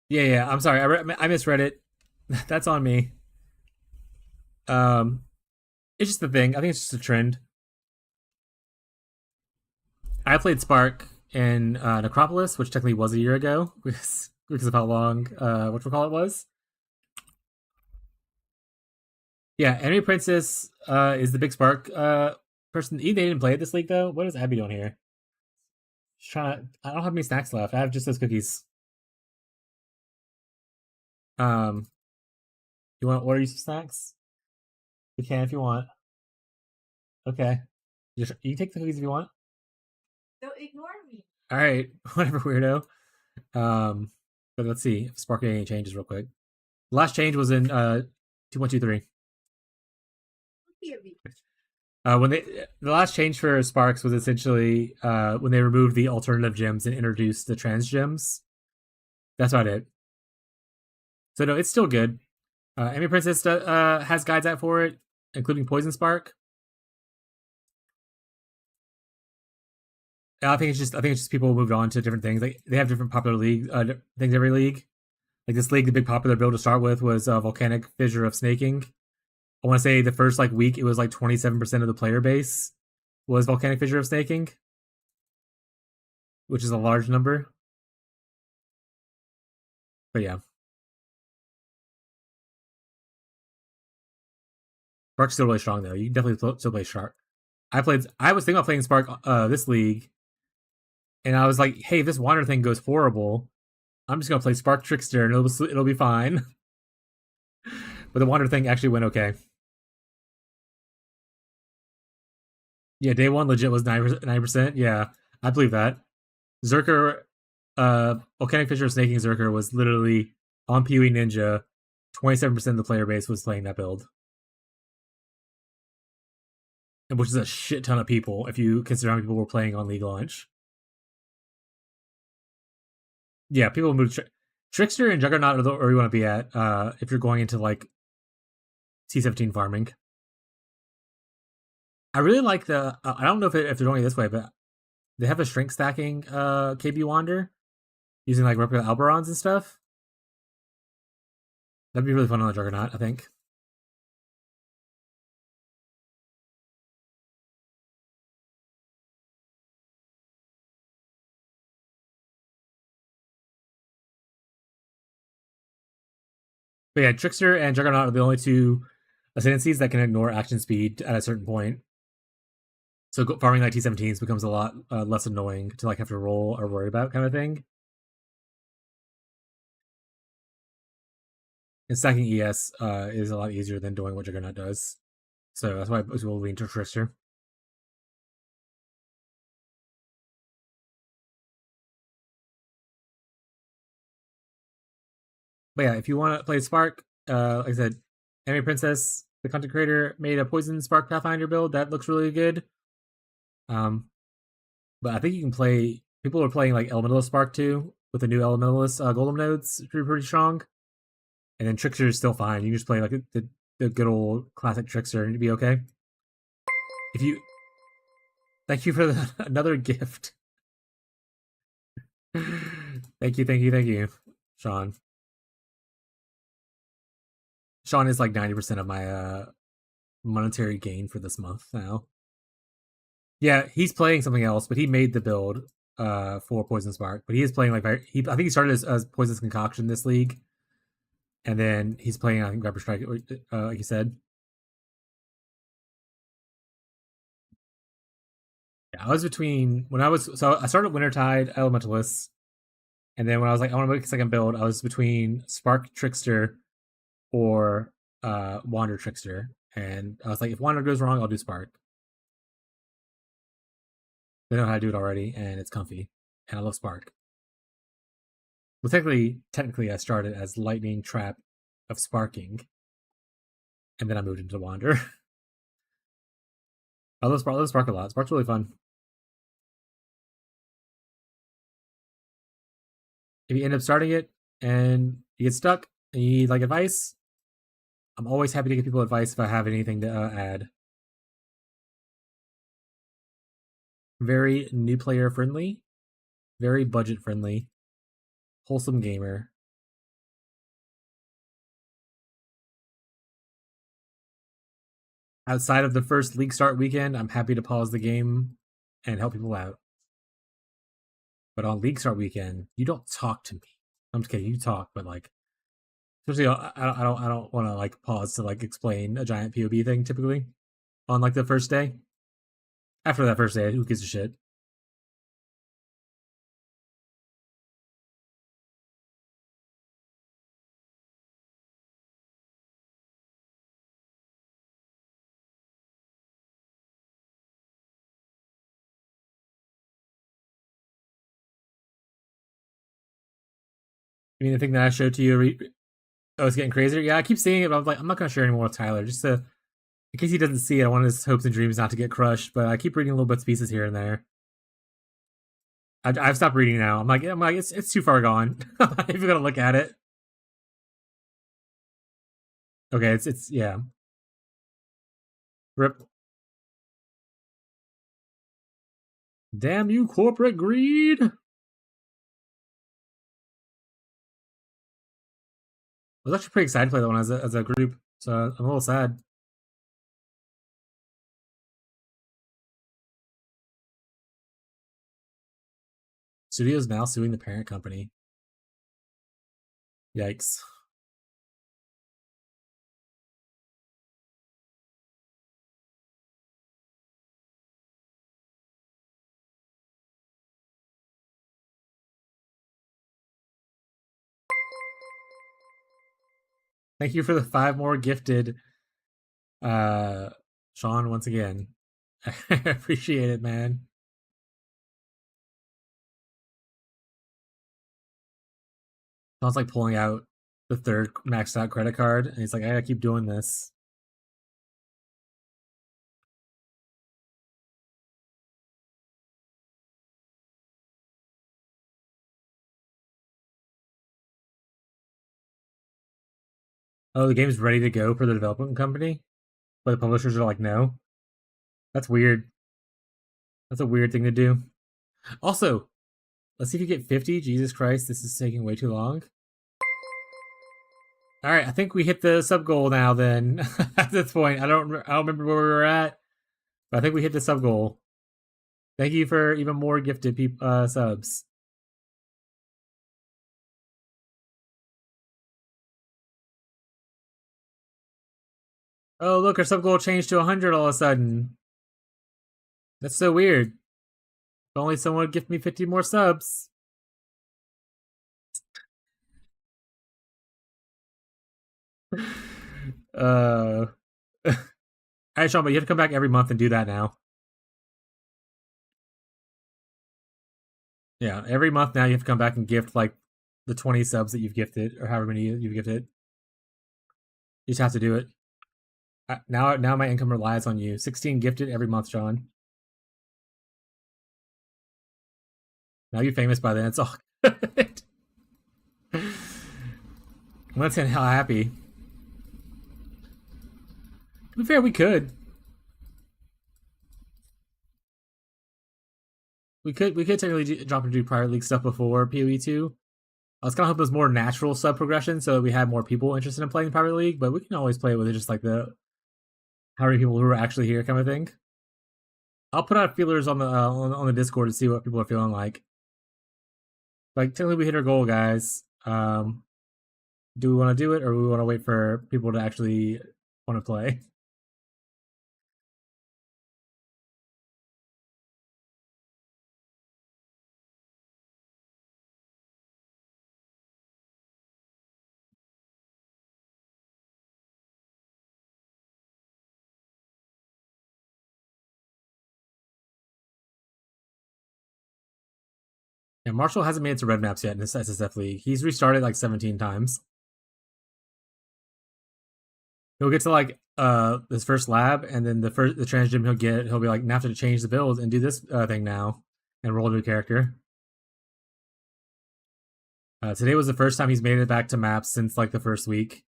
Yeah, I'm sorry. I misread it. That's on me. It's just the thing. I think it's just a trend. I played Spark in Necropolis, which technically was a year ago because of how long whatchamacallit was. Yeah, Enemy Princess is the big Spark person. They didn't play it this league though. What is Abby doing here? She's trying to. I don't have any snacks left. I have just those cookies. You want to order you some snacks? You can if you want. Okay. You can take the cookies if you want. Don't ignore me. All right, whatever, weirdo. But let's see if Spark made any changes real quick. The last change was in 2.23. When the last change for Sparks was essentially when they removed the alternative gems and introduced the trans gems. That's about it. So no, it's still good. Enemy Princess has guides out for it, including Poison Spark. I think it's just people moved on to different things. Like they have different popular league things every league. Like this league, the big popular build to start with was Volcanic Fissure of Snaking. I want to say the first like week it was like 27% of the player base was Volcanic Fissure of Snaking, which is a large number. But yeah, Spark's still really strong though. You can definitely still play Shark. I was thinking about playing Spark this league, and I was like, hey, if this Wander thing goes horrible, I'm just gonna play Spark Trickster and it'll be fine. But the Wander thing actually went okay. Yeah, day one legit was 9%. Yeah, I believe that. Zerker, Volcanic Fissure Snaking Zerker was literally on PoE Ninja. 27% of the player base was playing that build, which is a shit ton of people if you consider how many people were playing on League launch. Yeah, people move Trickster and Juggernaut are where you want to be at if you're going into like T17 farming. I really like the. I don't know if they're doing it this way, but they have a shrink stacking KB Wander using like replica Alberons and stuff. That'd be really fun on the Juggernaut, I think. But yeah, Trickster and Juggernaut are the only two ascendancies that can ignore action speed at a certain point. So farming like T17s becomes a lot less annoying to like have to roll or worry about kind of thing. And stacking ES is a lot easier than doing what Juggernaut does. So that's why most people lean to Trickster. But yeah, if you want to play Spark, like I said, Anime Princess, the content creator, made a Poison Spark Pathfinder build that looks really good. But I think you can play. People are playing like Elementalist Spark too with the new Elementalist Golem nodes, pretty strong. And then Trickster is still fine. You can just play like the good old classic Trickster and you'd be okay. If you, thank you for another gift. Thank you, Sean. Sean is like 90% of my monetary gain for this month now. Yeah, he's playing something else, but he made the build for Poison Spark. But he is playing like I think he started as Poison's Concoction this league, and then he's playing I think Viper Strike, like you said. Yeah, I was between when I started Wintertide Elementalists, and then when I was like I want to make a second build, I was between Spark Trickster or Wander Trickster, and I was like if Wander goes wrong, I'll do Spark. They know how to do it already, and it's comfy, and I love Spark. Well, technically, I started as Lightning Trap of Sparking, and then I moved into Wander. I love Spark a lot. Spark's really fun. If you end up starting it and you get stuck and you need like advice, I'm always happy to give people advice if I have anything to add. Very new player friendly, very budget friendly, wholesome gamer. Outside of the first league start weekend, I'm happy to pause the game and help people out. But on league start weekend, you don't talk to me. I'm just kidding. You talk, but like, especially I don't want to like pause to like explain a giant POB thing typically on like the first day. After that first day, who gives a shit? I mean, the thing that I showed to you, oh, it's getting crazier. Yeah, I keep seeing it, but I'm like, I'm not gonna share anymore with Tyler, just to in case he doesn't see it. I want his hopes and dreams not to get crushed. But I keep reading little bits pieces here and there. I've stopped reading now. I'm like, it's too far gone. I'm not even gonna look at it. Okay, it's yeah. Rip. Damn you, corporate greed. was actually pretty excited to play that one as a group, so I'm a little sad. Studio's now suing the parent company. Yikes. Thank you for the 5 more gifted, Sean, once again. I appreciate it, man. Sounds like pulling out the 3rd maxed out credit card, and he's like, I gotta keep doing this. Oh, the game's ready to go for the development company, but the publishers are like, no. That's weird. That's a weird thing to do. Also, let's see if you get 50. Jesus Christ, this is taking way too long. All right, I think we hit the sub goal now. Then at this point, I don't remember where we were at, but I think we hit the sub goal. Thank you for even more gifted subs. Oh, look, our sub goal changed to 100 all of a sudden. That's so weird. If only someone would gift me 50 more subs. All right, Sean, but you have to come back every month and do that now. Yeah, every month now you have to come back and gift like the 20 subs that you've gifted, or however many you've gifted. You just have to do it. Now my income relies on you. 16 gifted every month, Sean. Now you're famous by then. It's all good. Let's see how happy. To be fair, we could. We could technically drop and do Private League stuff before PoE 2. I was kind of hoping it was more natural sub progression, so we had more people interested in playing Private League. But we can always play with it, just like the how many people who are actually here kind of thing. I'll put out feelers on the Discord to see what people are feeling like. Like, technically, we hit our goal, guys. Do we want to do it, or do we want to wait for people to actually want to play? Yeah, Marshall hasn't made it to red maps yet in this SSF League. He's restarted like 17 times. He'll get to like his first lab, and then the trans gym he'll be like, now have to change the build and do this thing now, and roll a new character. Today was the first time he's made it back to maps since like the first week.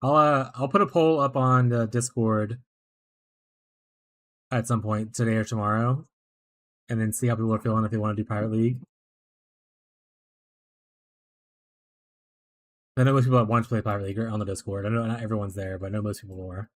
I'll put a poll up on the Discord at some point today or tomorrow, and then see how people are feeling if they want to do Pirate League. I know most people that want to play Pirate League are on the Discord. I know not everyone's there, but I know most people are.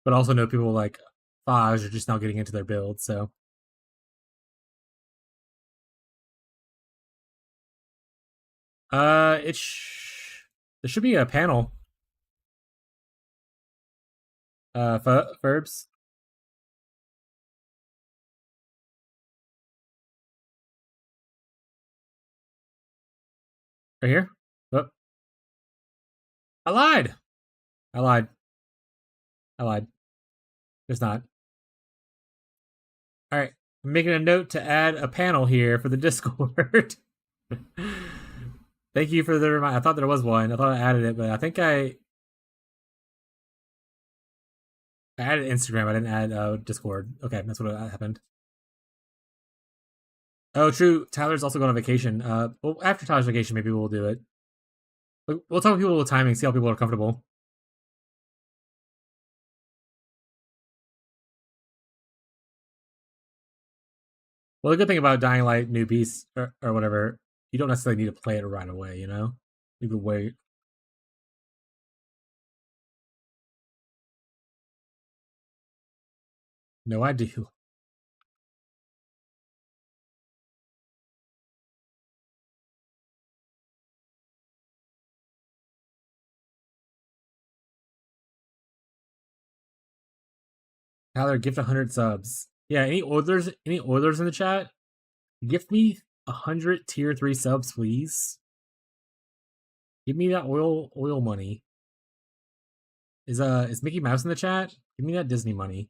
But also know people like Faj are just now getting into their build, so. There should be a panel. Ferbs. Right here? Oh. I lied! I lied. There's not. Alright. I'm making a note to add a panel here for the Discord. Thank you for the reminder. I thought there was one. I thought I added it, but I think I I added Instagram. I didn't add Discord. Okay, that's what happened. Oh, true. Tyler's also going on vacation. Well, after Tyler's vacation, maybe we'll do it. We'll talk to people with timing, see how people are comfortable. Well, the good thing about Dying Light New Beast or whatever, you don't necessarily need to play it right away, you know? You could wait. No, I do. Tyler, gift 100 subs. Yeah, any Oilers in the chat? Gift me 100 tier 3 subs, please. Give me that oil money. Is Mickey Mouse in the chat? Give me that Disney money.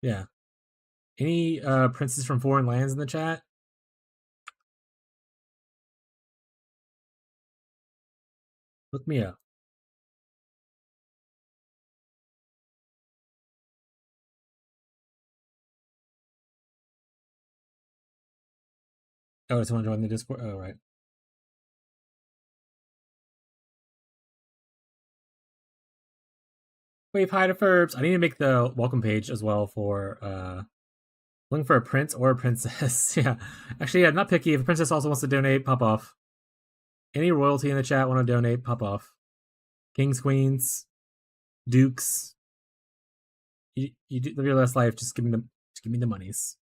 Yeah. Any princes from foreign lands in the chat? Look me up. Oh, someone join the Discord. Oh, right. Wave hi to Furbs. I need to make the welcome page as well for looking for a prince or a princess. Yeah. Actually, yeah, not picky. If a princess also wants to donate, pop off. Any royalty in the chat want to donate, pop off. Kings, queens, dukes. You live your last life. Just give me the monies.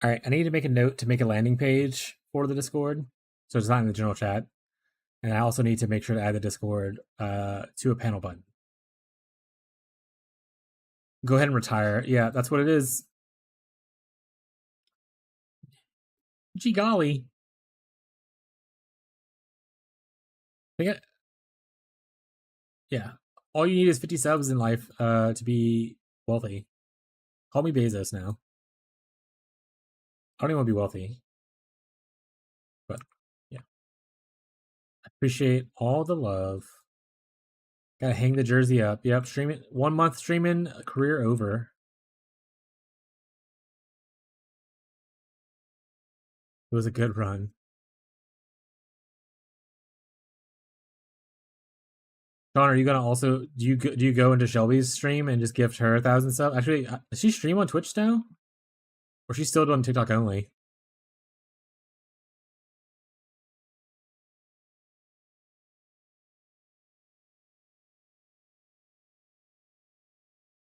All right, I need to make a note to make a landing page for the Discord, so it's not in the general chat. And I also need to make sure to add the Discord to a panel button. Go ahead and retire. Yeah, that's what it is. Gee golly. Yeah. All you need is 50 subs in life to be wealthy. Call me Bezos now. I don't even want to be wealthy. But yeah. I appreciate all the love. Gotta hang the jersey up. Yep, streaming 1 month streaming, career over. It was a good run. John, are you gonna also do you go into Shelby's stream and just gift her 1,000 subs? Actually, does she stream on Twitch now, or she's still doing TikTok only?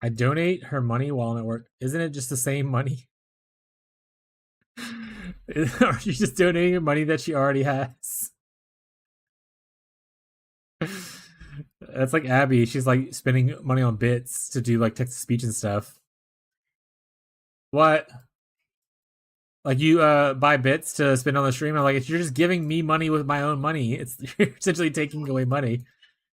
I donate her money while I'm at work. Isn't it just the same money? Or she's just donating her money that she already has? That's like Abby. She's like spending money on bits to do like text to speech and stuff. What? Like you buy bits to spend on the stream? I'm like, you're just giving me money with my own money. It's you're essentially taking away money.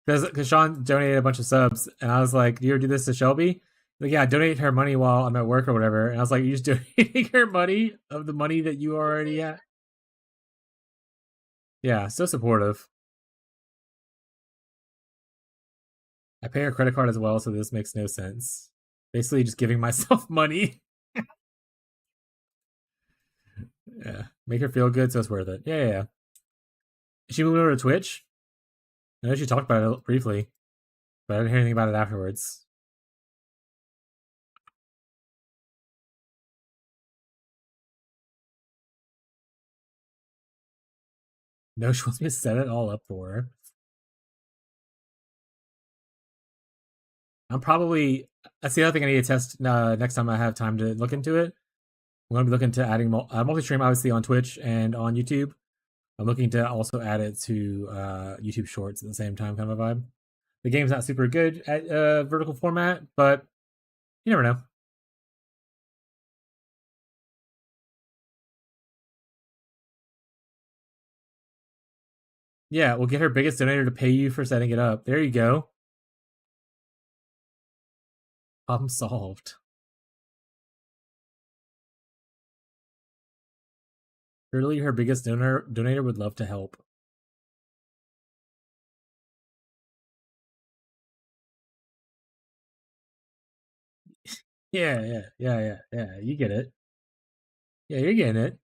Because Sean donated a bunch of subs, and I was like, "Do you ever do this to Shelby?" Like, yeah, I donate her money while I'm at work or whatever. And I was like, "You just donating her money of the money that you already have?" Yeah, so supportive. I pay her credit card as well, so this makes no sense. Basically, just giving myself money. Yeah, make her feel good, so it's worth it. Yeah. Is she moving over to Twitch? I know she talked about it briefly, but I didn't hear anything about it afterwards. No, she wants me to set it all up for her. I'm probably that's the other thing I need to test next time I have time to look into it. I'm going to be looking to adding multi-stream obviously on Twitch and on YouTube. I'm looking to also add it to YouTube Shorts at the same time, kind of a vibe. The game's not super good at vertical format, but you never know. Yeah, we'll get her biggest donator to pay you for setting it up. There you go. Problem solved. Surely her biggest donator would love to help. Yeah. You get it. Yeah, you're getting it.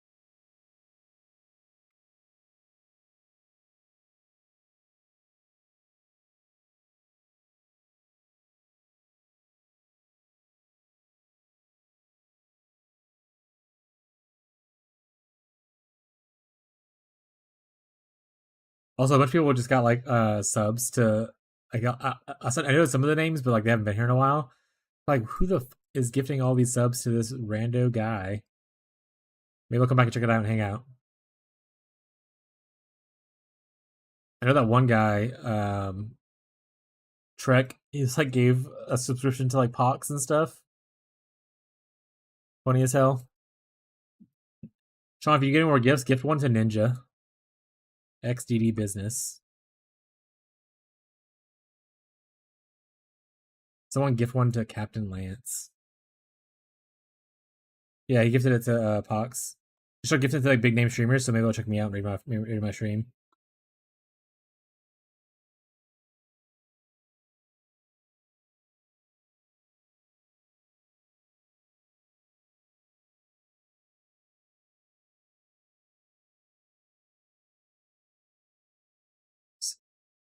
Also, a bunch of people just got like subs to. I know some of the names, but like they haven't been here in a while. Like, who the is gifting all these subs to this rando guy? Maybe I'll come back and check it out and hang out. I know that one guy, Trek, he's like gave a subscription to like Pox and stuff. Funny as hell. Sean, if you get any more gifts, gift one to Ninja. XDD business. Someone gift one to Captain Lance. Yeah, he gifted it to Pox. Just gift it to like big name streamers, so maybe they'll check me out and read my stream.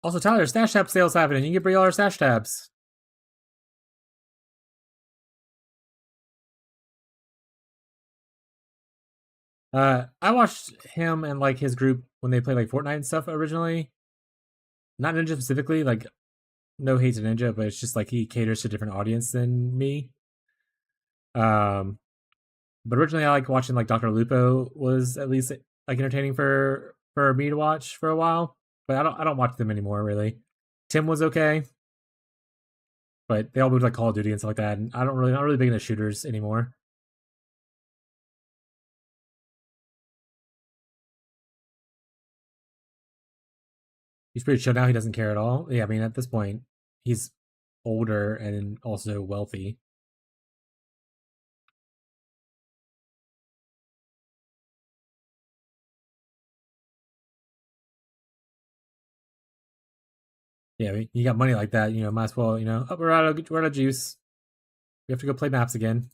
Also, Tyler, Stash Tab sales happening. You can get $3 Stash Tabs. I watched him and like his group when they played like Fortnite and stuff originally. Not Ninja specifically, like no hate to Ninja, but it's just like he caters to a different audience than me. But originally I like watching like Dr. Lupo was at least like entertaining for me to watch for a while. But I don't watch them anymore really. Tim was okay, but they all moved like Call of Duty and stuff like that. And not really big into shooters anymore. He's pretty chill now. He doesn't care at all. Yeah, I mean at this point he's older and also wealthy. Yeah, you got money like that, might as well, oh, we're out of juice. We have to go play maps again.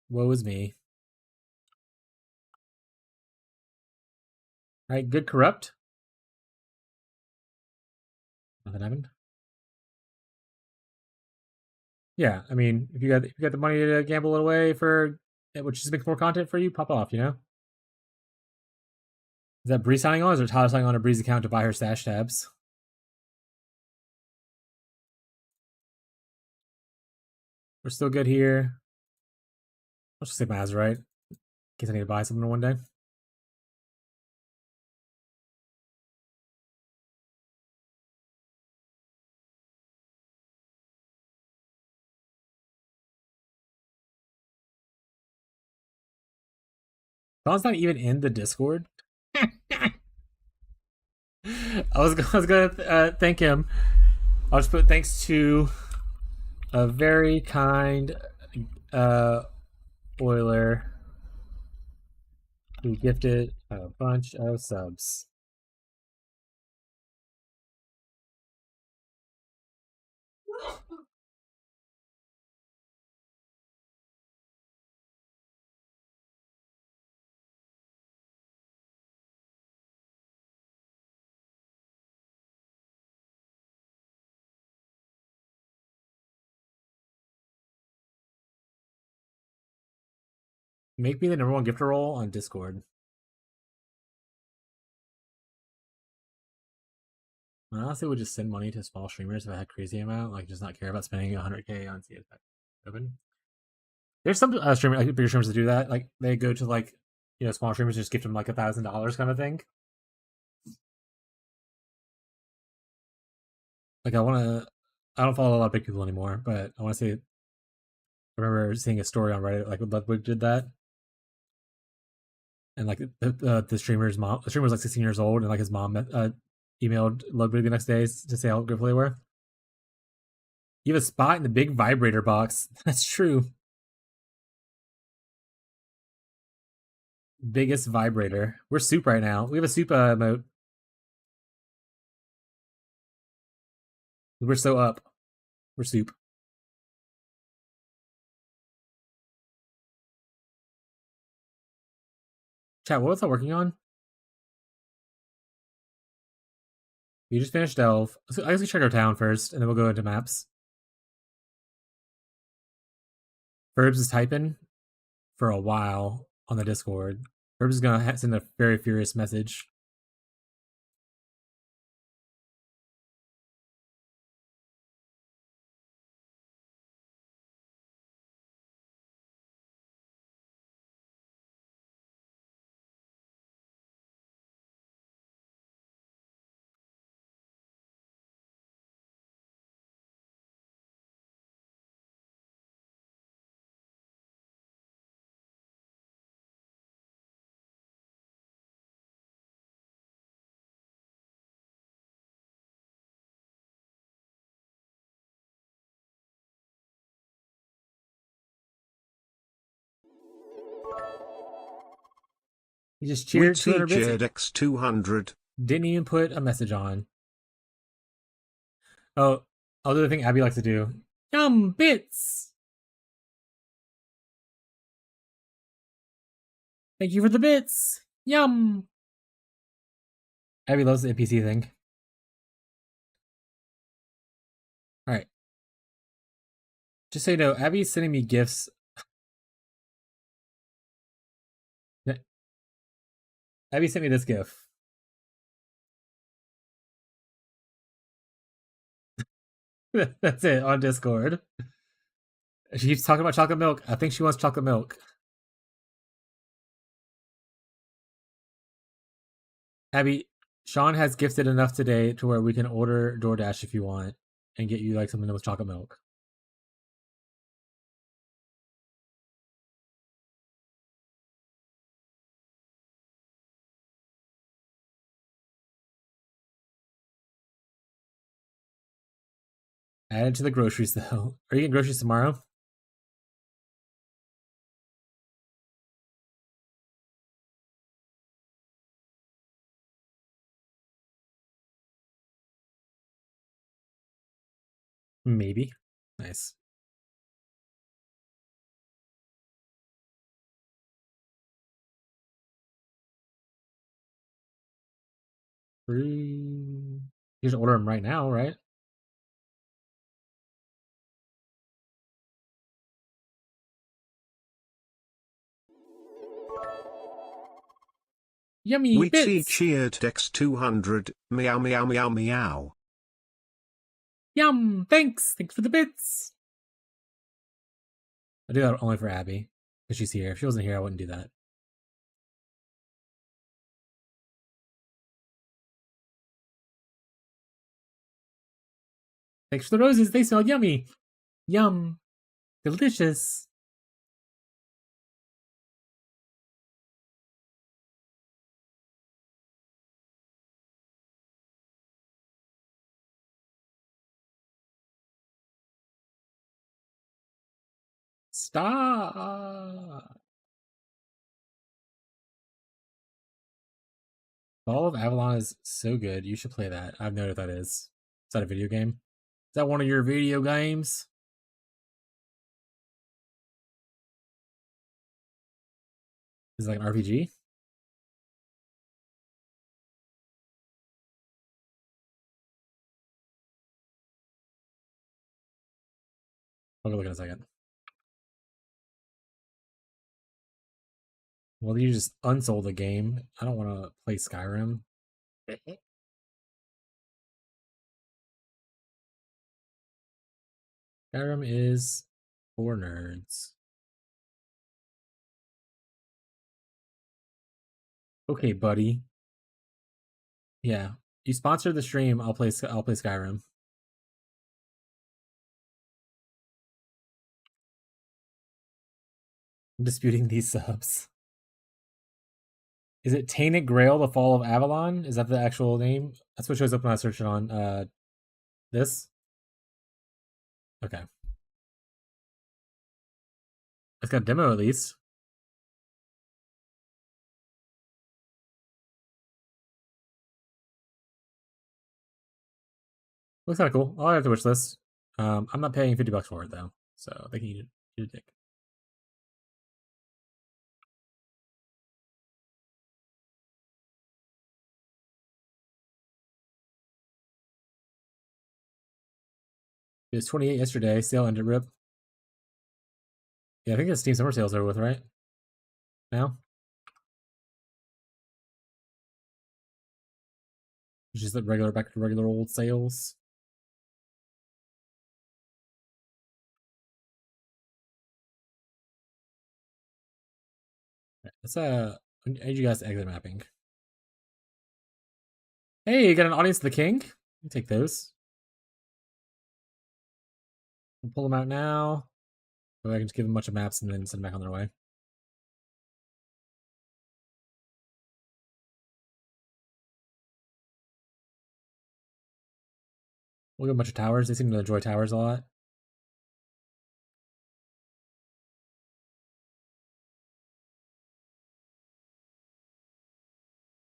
Woe is me. All right, good corrupt. Nothing happened. Yeah, I mean, if you got the money to gamble it away for, which just makes more content for you, pop off. Is that Bree signing on? Or is it Tyler signing on to Bree's account to buy her stash tabs? We're still good here. I'll just save my Azurite in case I need to buy something one day. Don's not even in the Discord. I was gonna thank him. I'll just put thanks to a very kind Oiler who gifted a bunch of subs. Make me the #1 gifter role on Discord. I honestly would just send money to small streamers if I had crazy amount, like just not care about spending 100K on CS Open. There's some streamers, like bigger streamers that do that. Like they go to like small streamers, just gift them like $1,000 kind of thing. Like I don't follow a lot of big people anymore, but I want to say I remember seeing a story on Reddit like Ludwig did that, and like the streamer's mom, the streamer was like 16 years old, and like his mom emailed Ludwig the next day to say how grateful they were. You have a spot in the big vibrator box. That's true. Biggest vibrator. We're soup right now. We have a soup emote. We're so up. We're soup. Chat, what was I working on? We just finished Delve. So I guess we check our town first, and then we'll go into maps. Verbs is typing for a while on the Discord. Verbs is gonna send a very furious message. He just cheered 200 bits. Cheered X200. Didn't even put a message on. Oh, I'll do the thing Abby likes to do. Yum, bits! Thank you for the bits! Yum! Abby loves the NPC thing. Alright. Just so you know, Abby's sending me gifts. Abby sent me this gif. That's it, on Discord. She keeps talking about chocolate milk. I think she wants chocolate milk. Abby, Sean has gifted enough today to where we can order DoorDash if you want and get you like something with chocolate milk. Add it to the groceries though. Are you getting groceries tomorrow? Maybe. Nice. You just order them right now, right? Yummy Wheatsy bits! cheered X200. Meow meow meow meow. Yum! Thanks! Thanks for the bits! I do that only for Abby, because she's here. If she wasn't here, I wouldn't do that. Thanks for the roses, they smell yummy! Yum! Delicious! Stop! Fall of Avalon is so good. You should play that. I have no idea what that is. Is that a video game? Is that one of your video games? Is it like an RPG? I'll go look in a second. Well, you just unsold the game. I don't want to play Skyrim. Skyrim is for nerds. Okay, buddy. Yeah, you sponsor the stream. I'll play Skyrim. I'm disputing these subs. Is it Tainted Grail: The Fall of Avalon? Is that the actual name? That's what shows up when I search it on this. Okay. It's got a demo at least. Looks kind of cool. I'll add it to the wish list. I'm not paying $50 for it though, so they can eat a dick. It was 28 yesterday. Sale ended. Rip. Yeah, I think the Steam Summer Sales are with right now. It's just regular back to regular old sales. Right, let's I need you guys to exit mapping. Hey, you got an audience of the king? You take those. I'll pull them out now. So I can just give them a bunch of maps and then send them back on their way. We'll get a bunch of towers. They seem to enjoy towers a lot.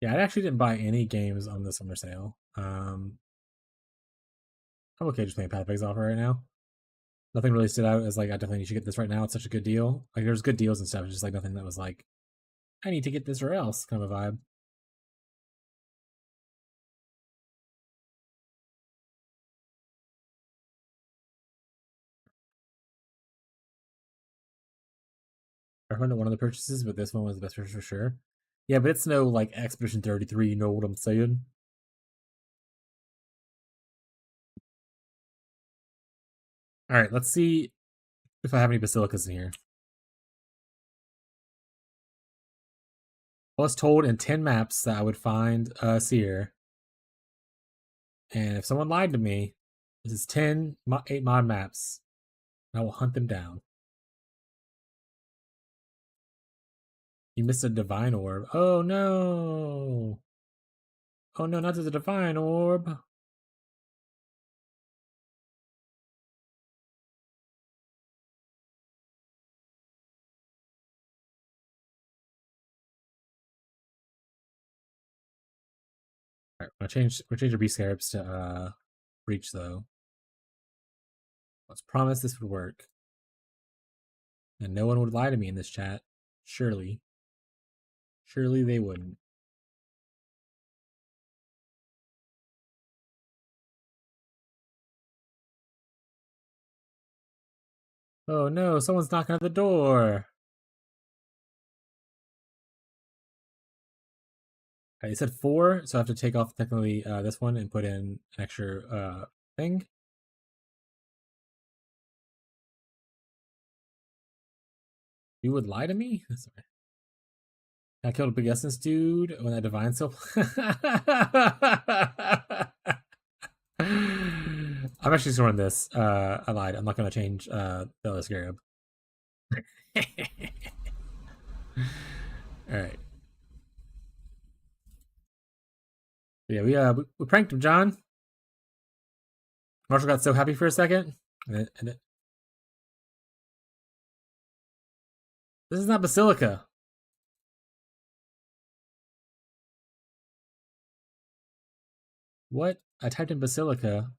Yeah, I actually didn't buy any games on the summer sale. I'm okay just playing Path of Exile right now. Nothing really stood out as like I definitely need to get this right now. It's such a good deal. Like there's good deals and stuff. It's just like nothing that was like I need to get this or else kind of a vibe. I found one of the purchases, but this one was the best purchase for sure. Yeah, but it's no like Expedition 33. You know what I'm saying? All right, let's see if I have any basilicas in here. I was told in 10 maps that I would find a seer. And if someone lied to me, this is 8 mod maps. I will hunt them down. You missed a divine orb. Oh no! Oh no, not the divine orb. Alright, we'll change our B scarabs to breach though. Let's promise this would work. And no one would lie to me in this chat. Surely. Surely they wouldn't. Oh no, someone's knocking at the door. Okay, you said 4, so I have to take off technically this one and put in an extra thing. You would lie to me? Sorry. I killed a big essence dude when that divine self. I'm actually storing this. I lied. I'm not gonna change the other scarab. Alright. Yeah, we pranked him, John. Marshall got so happy for a second. This is not Basilica. What? I typed in Basilica.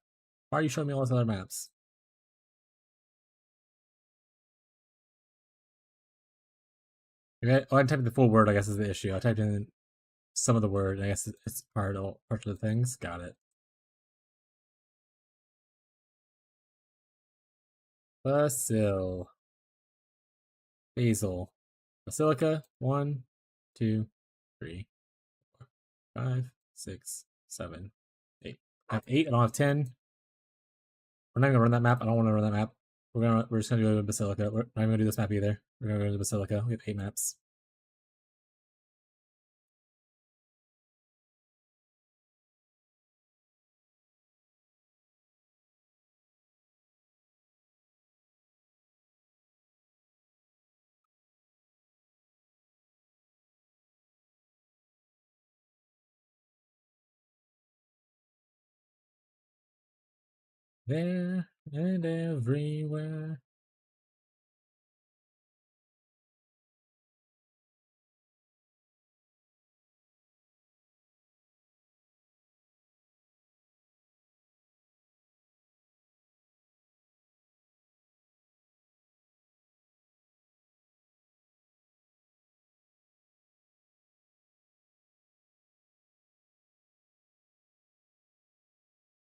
Why are you showing me all those other maps? Okay, oh, I typed in the full word, I guess is the issue. I typed in some of the word, I guess it's part of the things. Got it. Basil. Basil. Basilica. 1, 2, 3, 4, 5, 6, 7, 8. I have 8. I don't have 10. We're not gonna run that map. I don't want to run that map. We're just gonna go to Basilica. We're not gonna do this map either. We're gonna go to Basilica. We have 8 maps. There and everywhere.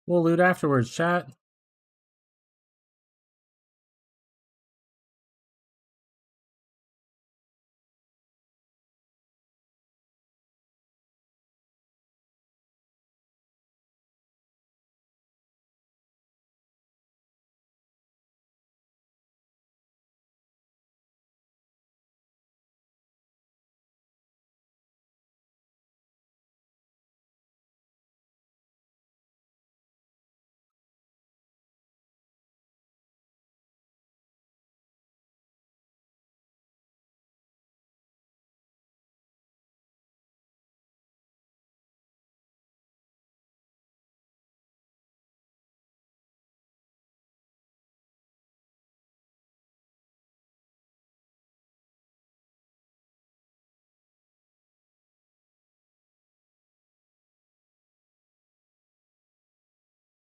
We'll loot afterwards, chat.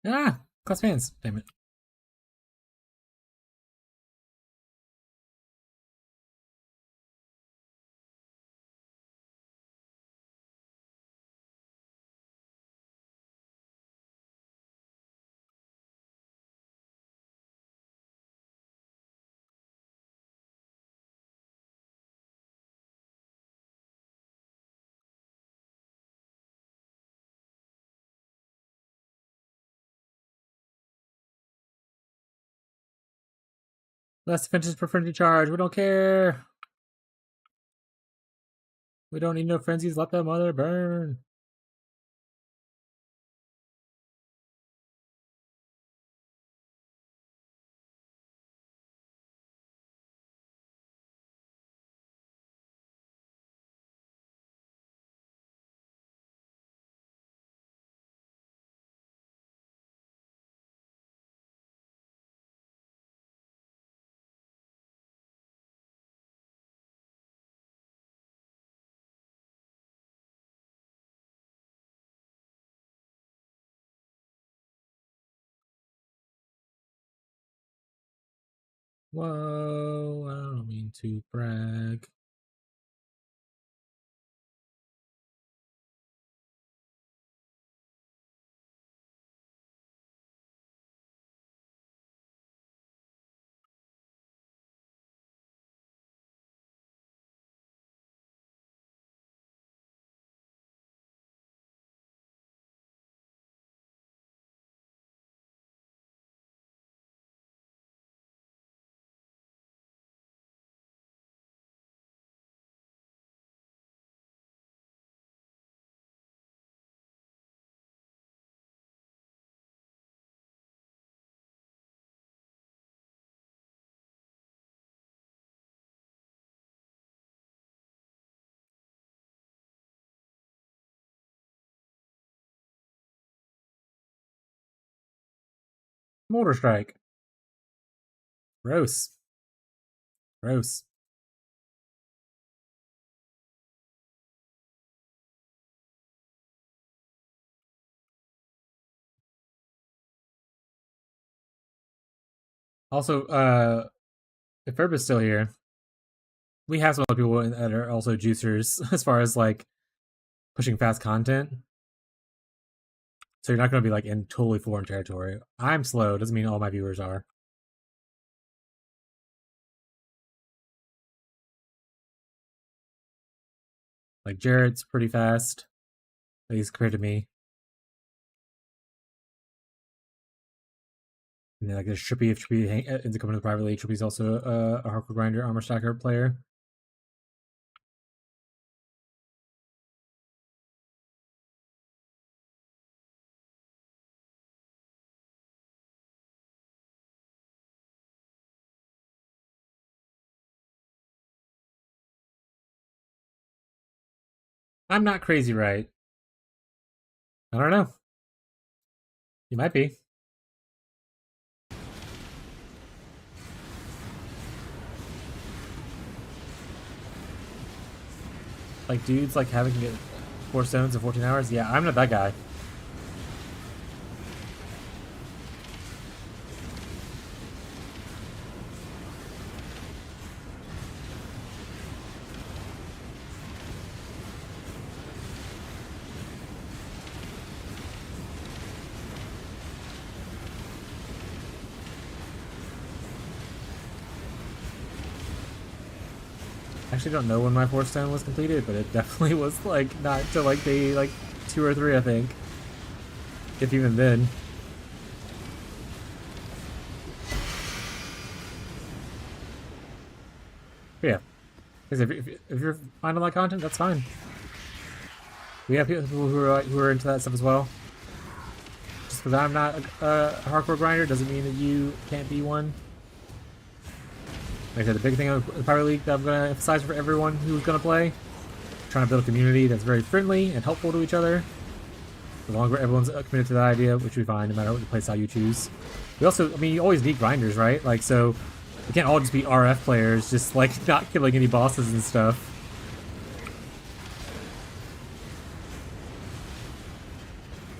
Ah, class fans. Damn it. Less defenses per frenzy charge. We don't care. We don't need no frenzies. Let the mother burn. Whoa, I don't mean to brag. Mortar strike. Gross. Gross. Also, if Herb is still here, we have some other people that are also juicers as far as like pushing fast content. So you're not going to be like in totally foreign territory. I'm slow. Doesn't mean all my viewers are. Like Jared's pretty fast, at least compared to me. And then like there's Trippy. If Trippy ends up coming to the private league, Trippy's also a hardcore grinder, armor stacker player. I'm not crazy, right? I don't know. You might be. Like dudes like having to get 4 stones in 14 hours. Yeah, I'm not that guy. actually don't know when my 4th stone was completed, but it definitely was like not till like day like 2 or 3, I think. If even then. But yeah. If you're finding that content, that's fine. We have people who are into that stuff as well. Just because I'm not a hardcore grinder doesn't mean that you can't be one. Like I said, the big thing of the Power League that I'm going to emphasize for everyone who's going to play, trying to build a community that's very friendly and helpful to each other. The longer everyone's committed to that idea, which we find no matter what playstyle you choose. We also, I mean, you always need grinders, right? Like, so we can't all just be RF players, just like not killing any bosses and stuff.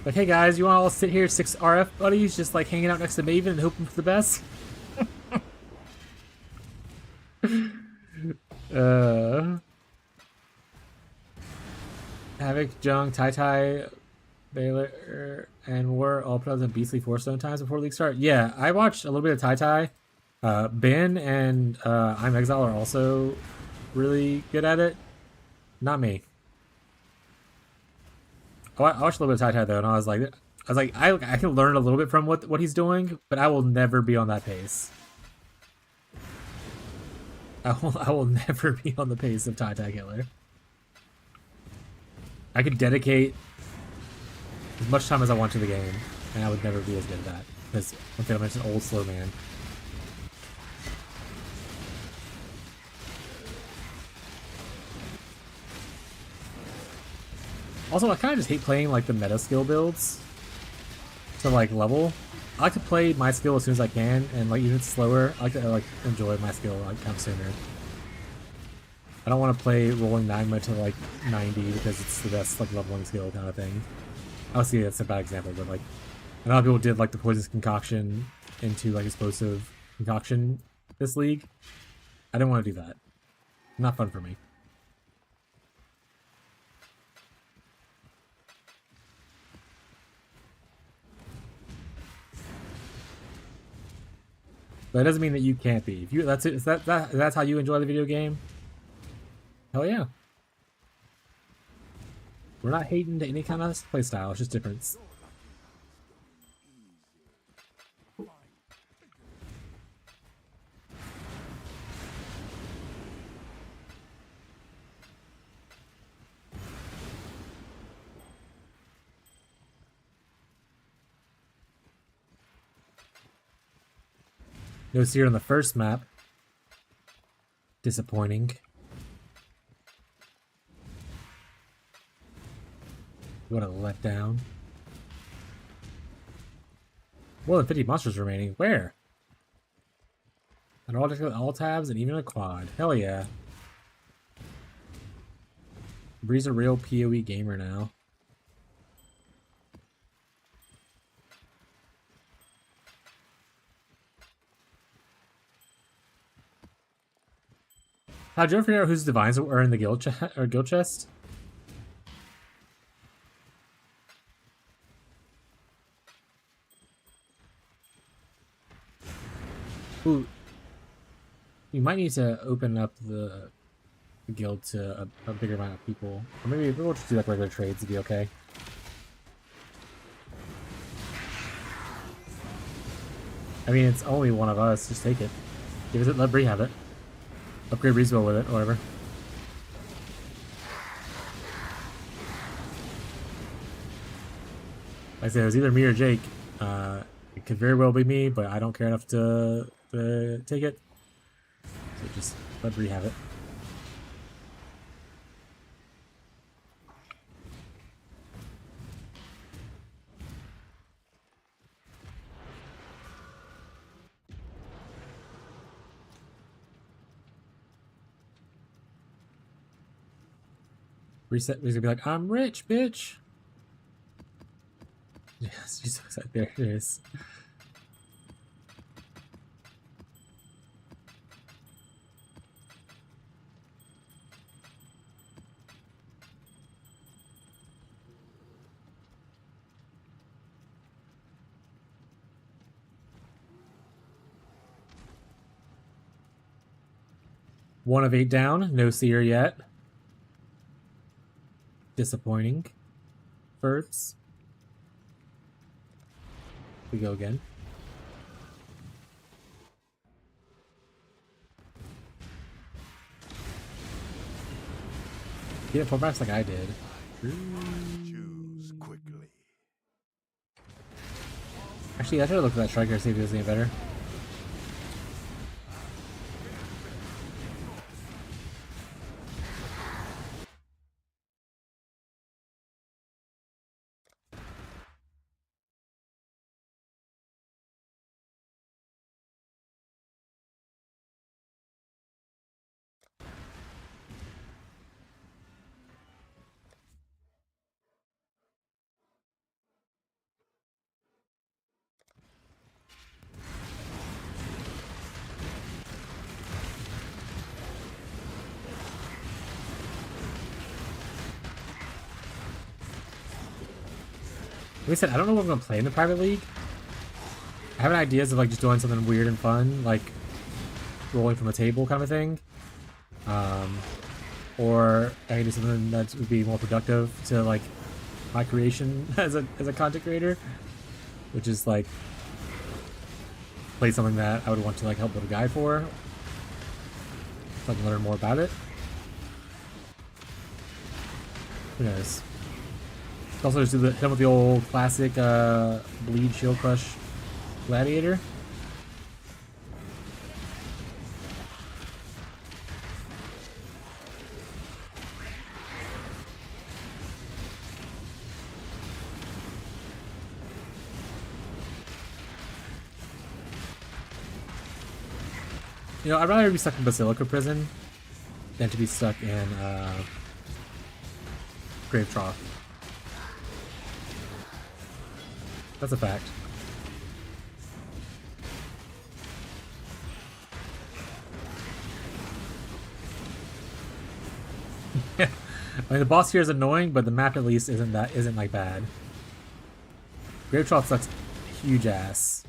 Like, hey guys, you want to all sit here, 6 RF buddies, just like hanging out next to Maven and hoping for the best? Havoc, Jung, Tai, Baylor, and War all put out the beastly 4-stone times before League start. Yeah, I watched a little bit of Tai. Ben and I'm Exile are also really good at it. Not me. I watched a little bit of Tai though, and I was like, I can learn a little bit from what he's doing, but I will never be on that pace. I will never be on the pace of Tai Killer. I could dedicate as much time as I want to the game, and I would never be as good at that. Because one thing I'm just an old slow man. Also, I kind of just hate playing like the meta skill builds to like level. I like to play my skill as soon as I can, and like even if it's slower, I like to like enjoy my skill like kind of sooner. I don't want to play rolling magma to like 90 because it's the best like leveling skill kind of thing. Obviously, that's a bad example, but like a lot of people did like the poisonous concoction into like explosive concoction this league. I didn't want to do that. Not fun for me. But it doesn't mean that you can't be. If you that's how you enjoy the video game. Hell yeah. We're not hating to any kind of playstyle, it's just difference. No seer on the first map. Disappointing. What a letdown. More than 50 monsters remaining. Where? And all tabs and even a quad. Hell yeah. Bree's a real PoE gamer now. Did you ever figure out whose divines are in the guild chest? Ooh. You might need to open up the guild to a bigger amount of people. Or maybe we'll just do like regular trades to be okay. I mean, it's only one of us. Just take it. Give it. Let Bree have it. Upgrade Breezeville with it, or whatever. Like I said, it was either me or Jake. It could very well be me, but I don't care enough to take it. So just let Bree have it. Reset. He's gonna be like, "I'm rich, bitch." Yes, she's so excited. There it is. 1 of 8 down. No seer yet. Disappointing. Birds. We go again. Get it 4 bucks like I did. Choose quickly. Actually, I should have looked at that striker, see if it was any better. Like I said, I don't know what I'm gonna play in the private league. I have ideas of like just doing something weird and fun, like rolling from a table kind of a thing. Or I can do something that would be more productive to like my creation as a content creator, which is like play something that I would want to like help build a guide for, so I can learn more about it. Who knows? Also, just do the hit him with the old classic bleed shield crush gladiator. You know, I'd rather be stuck in Basilica Prison than to be stuck in Grave Trough. That's a fact. I mean, the boss here is annoying, but the map at least isn't like bad. Grave Trough sucks huge ass.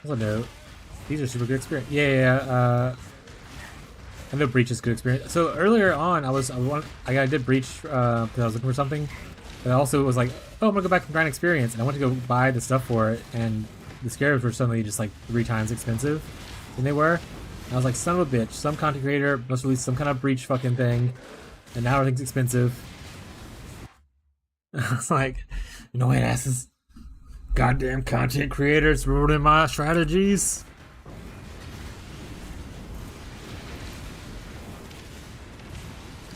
Also note, these are super good experience. Yeah. I know Breach is good experience. So earlier on, I did Breach because I was looking for something, but I also was like, oh, I'm gonna go back and grind experience, and I went to go buy the stuff for it, and the scarabs were suddenly just like 3 times expensive than they were. And I was like, son of a bitch, some content creator must release some kind of Breach fucking thing, and now everything's expensive. I was like, you know what, asses. Goddamn content creators ruining my strategies.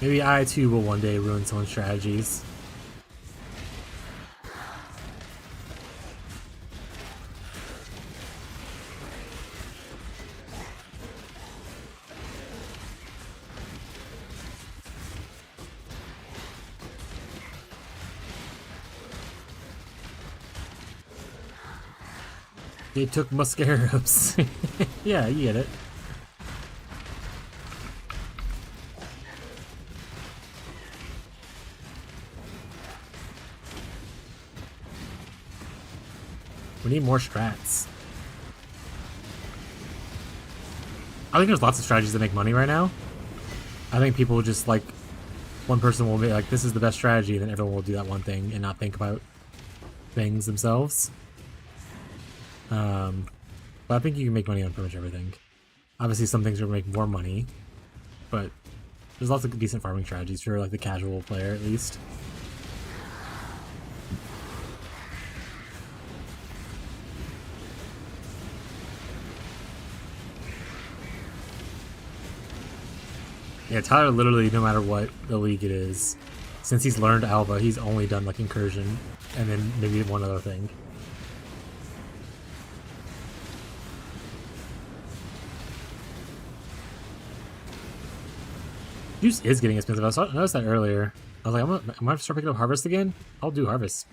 Maybe I too will one day ruin someone's strategies. They took my scarabs. Yeah, you get it. We need more strats. I think there's lots of strategies that make money right now. I think people just like one person will be like, this is the best strategy, and then everyone will do that one thing and not think about things themselves. But I think you can make money on pretty much everything. Obviously, some things will make more money, but there's lots of decent farming strategies for like the casual player, at least. Yeah, Tyler literally, no matter what the league it is, since he's learned Alva, he's only done like Incursion, and then maybe one other thing. Juice is getting expensive. I noticed that earlier. I was like, I'm gonna start picking up Harvest again. I'll do Harvest.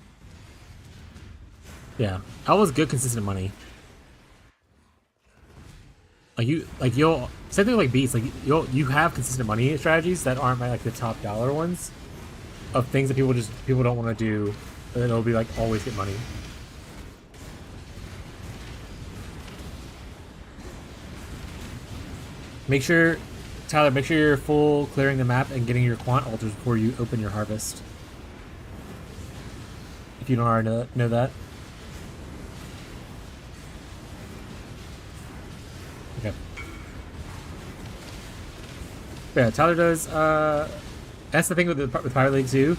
Yeah, Alva's good, consistent money. You'll same thing like beats. Like you have consistent money strategies that aren't like the top dollar ones of things that people don't want to do, but it'll be like always get money. Make sure, Tyler, make sure you're full clearing the map and getting your quant altars before you open your harvest. If you don't already know that. Okay. Yeah, Tyler does. That's the thing with Pirate League too.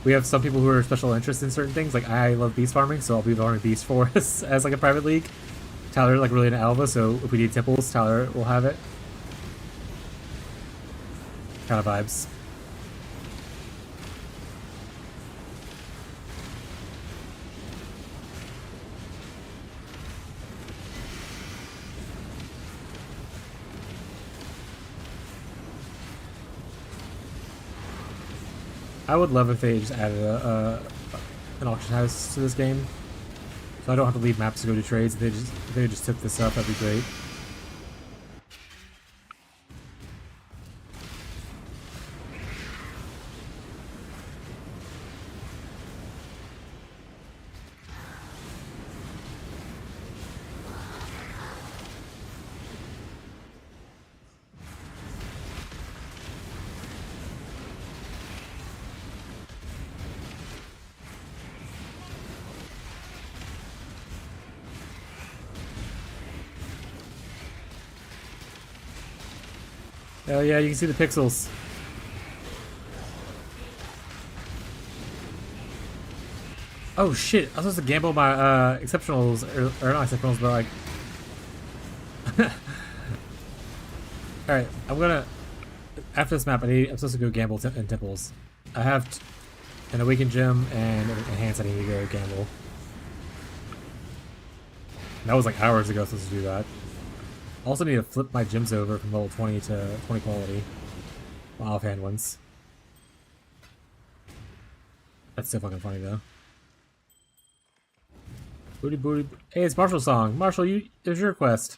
We have some people who are special interest in certain things. Like I love beast farming, so I'll be farming beast for us as like a private league. Tyler like really into Alva, so if we need temples, Tyler will have it. Kind of vibes. I would love if they just added an auction house to this game, so I don't have to leave maps to go to trades. If they just took this up, that'd be great. Oh yeah, you can see the pixels. Oh shit, I was supposed to gamble my exceptionals, or not exceptionals, but like... Alright, I'm gonna... After this map, I'm supposed to go gamble in temples. I have an awakened gem and enhance I need to go gamble. That was like hours ago I was supposed to do that. I also need to flip my gems over from level 20 to 20 quality. My offhand ones. That's so fucking funny though. Booty booty. Hey, it's Marshall's song. Marshall, there's your request.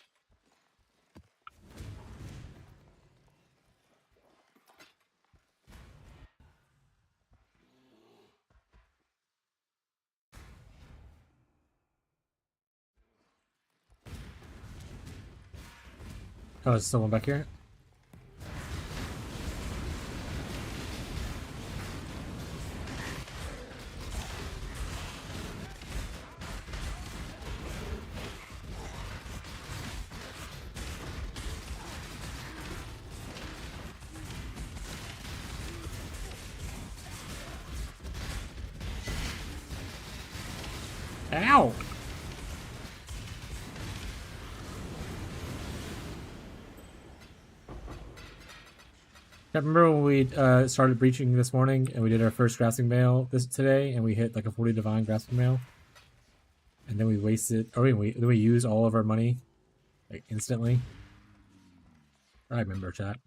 Oh, there's someone back here. Ow! I remember when we started breaching this morning and we did our first grasping mail today and we hit like a 40 divine grasping mail, and then we wasted, or then we used all of our money like instantly. I remember, chat.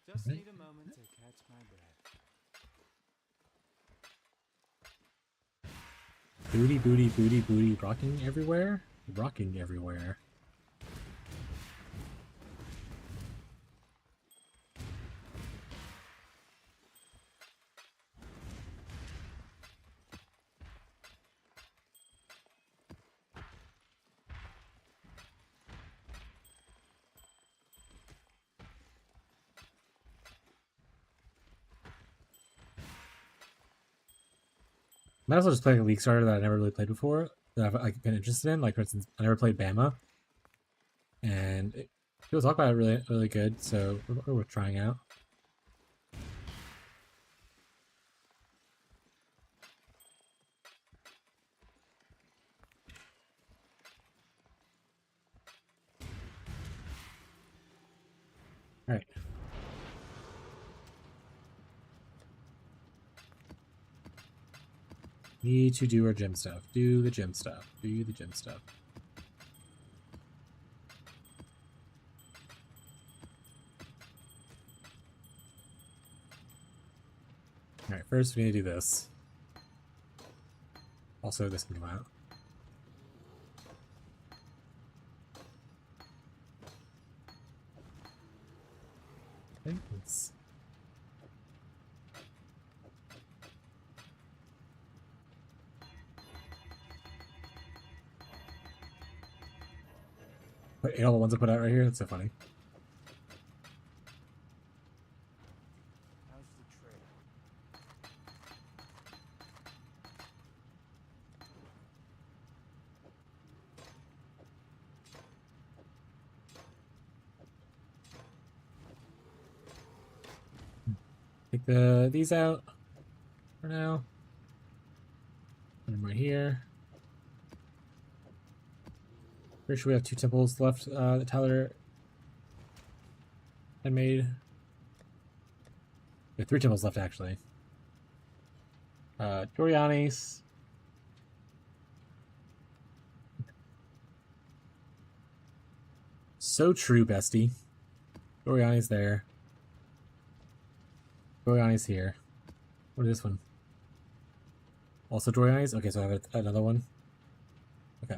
Just need a moment to catch my breath. Booty, booty, booty, booty, rocking everywhere? Rocking everywhere. Might as well just play a League starter that I never really played before, that I've like, been interested in. Like, for instance, I never played Bama, and people talk about it really, really good, so we're worth trying out. Alright. Need to do our gym stuff. Do the gym stuff. Do the gym stuff. Alright, first we need to do this. Also, this can come out. Okay, let's... Wait, all the ones I put out right here? That's so funny. How's the trade? Take these out for now. Put them right here. Pretty sure we have 2 temples left that Tyler had made. We have 3 temples left actually. Doriani's. So true, bestie. Doriani's there. Doriani's here. What is this one? Also Doriani's? Okay, so I have another one. Okay.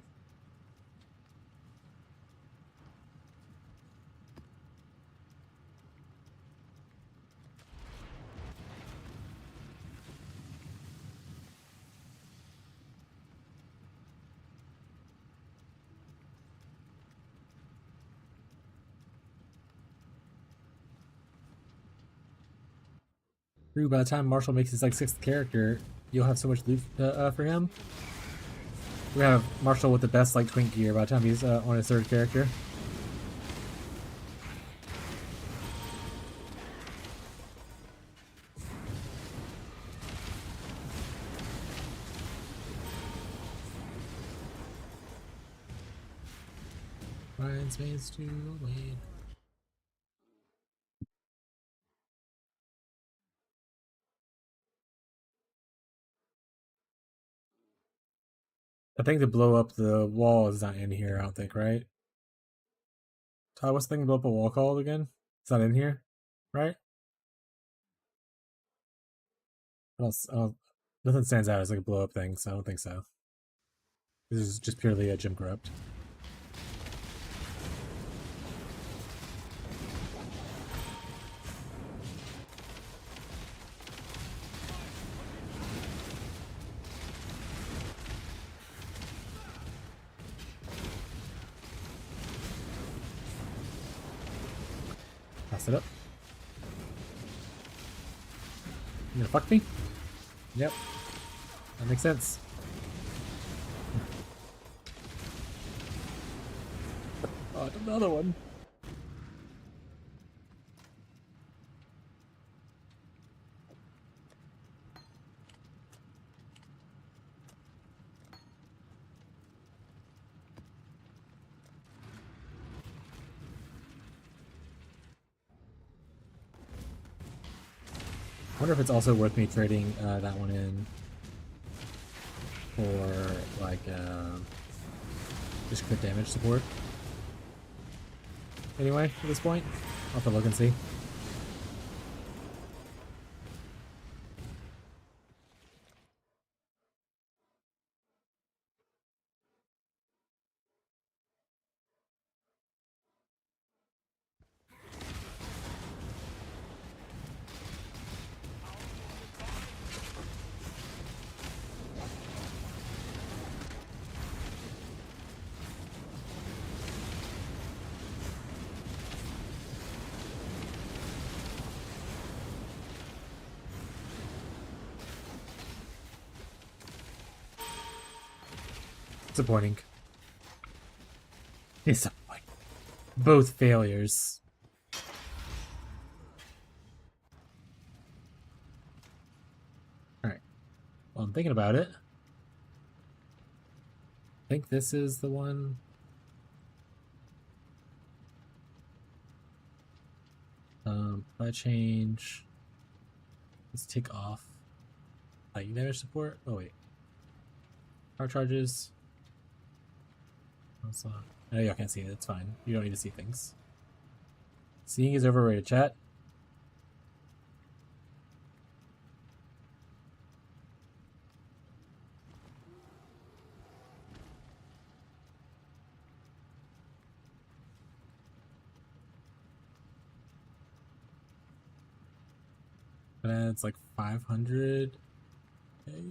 True, by the time Marshall makes his like 6th character, you'll have so much loot for him. We have Marshall with the best like twink gear by the time he's on his 3rd character. Finds ways to win. I think to blow up the wall is not in here, I don't think, right? Todd, what's the thing to blow up a wall called again? It's not in here, right? Nothing stands out as like a blow up thing, so I don't think so. This is just purely a gym corrupt. Pass it up. You gonna fuck me? Yep. That makes sense. Oh, another one. I wonder if it's also worth me trading that one in for like just crit damage support. Anyway, at this point, I'll have to look and see. Disappointing. Disappointing. Both failures. Alright. Well, I'm thinking about it. I think this is the one. If I change, let's take off lightning damage support. Oh wait, power charges. That's not. No, y'all can't see it. It's fine. You don't need to see things. Seeing is overrated, chat. But it's like 500. Okay.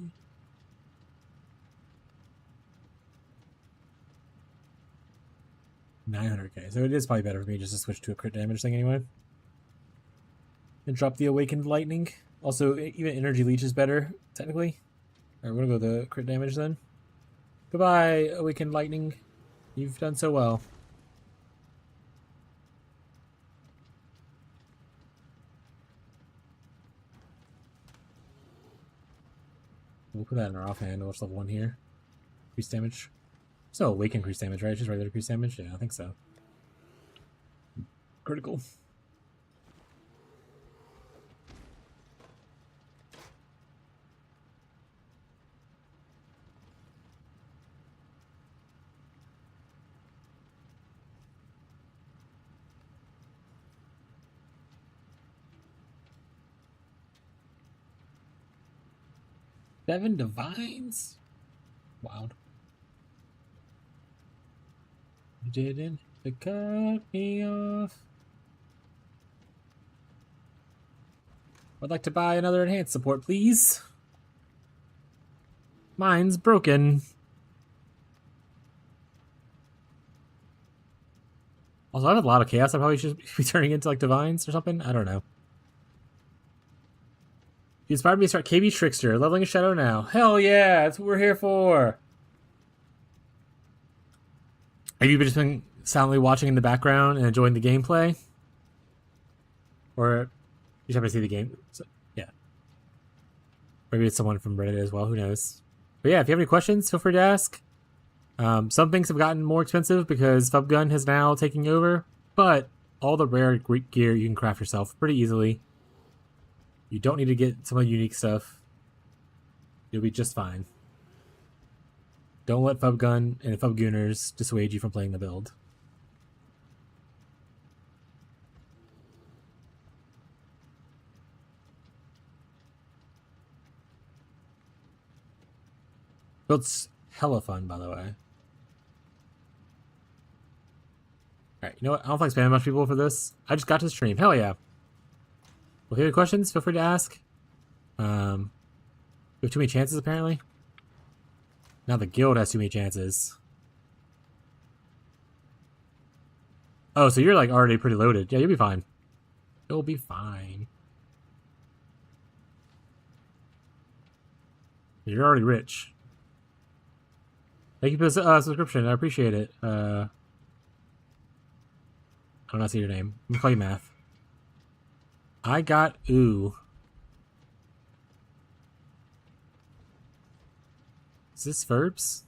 $900k. So it is probably better for me just to switch to a crit damage thing anyway. And drop the Awakened Lightning. Also, even Energy Leech is better, technically. Alright, we're gonna go the crit damage then. Goodbye, Awakened Lightning. You've done so well. We'll put that in our offhand. We'll just level 1 here. Increase damage. So, Awaken increase damage, right? Just regular increase damage? Yeah, I think so. Critical. Seven divines? Wild. You didn't cut me off. I'd like to buy another enhanced support, please. Mine's broken. Also, I have a lot of chaos. I probably should be turning into like divines or something. I don't know. You inspired me to start KB Trickster, leveling a shadow now. Hell yeah, that's what we're here for. Have you just been silently watching in the background and enjoying the gameplay? Or you just happen to see the game? So, yeah. Maybe it's someone from Reddit as well, who knows. But yeah, if you have any questions, feel free to ask. Some things have gotten more expensive because Fubgun has now taken over, but all the rare Greek gear you can craft yourself pretty easily. You don't need to get some of the unique stuff. You'll be just fine. Don't let Fubgun and Fubguners dissuade you from playing the build. Build's hella fun, by the way. Alright, you know what? I don't think spamming much people for this. I just got to stream. Hell yeah. Well, if you have any questions, feel free to ask. We have too many chances, apparently. Now the guild has too many chances. Oh, so you're like already pretty loaded. Yeah, you'll be fine. You'll be fine. You're already rich. Thank you for the subscription. I appreciate it. I don't know see your name. Let me call you Math. I got ooh. Is this verbs?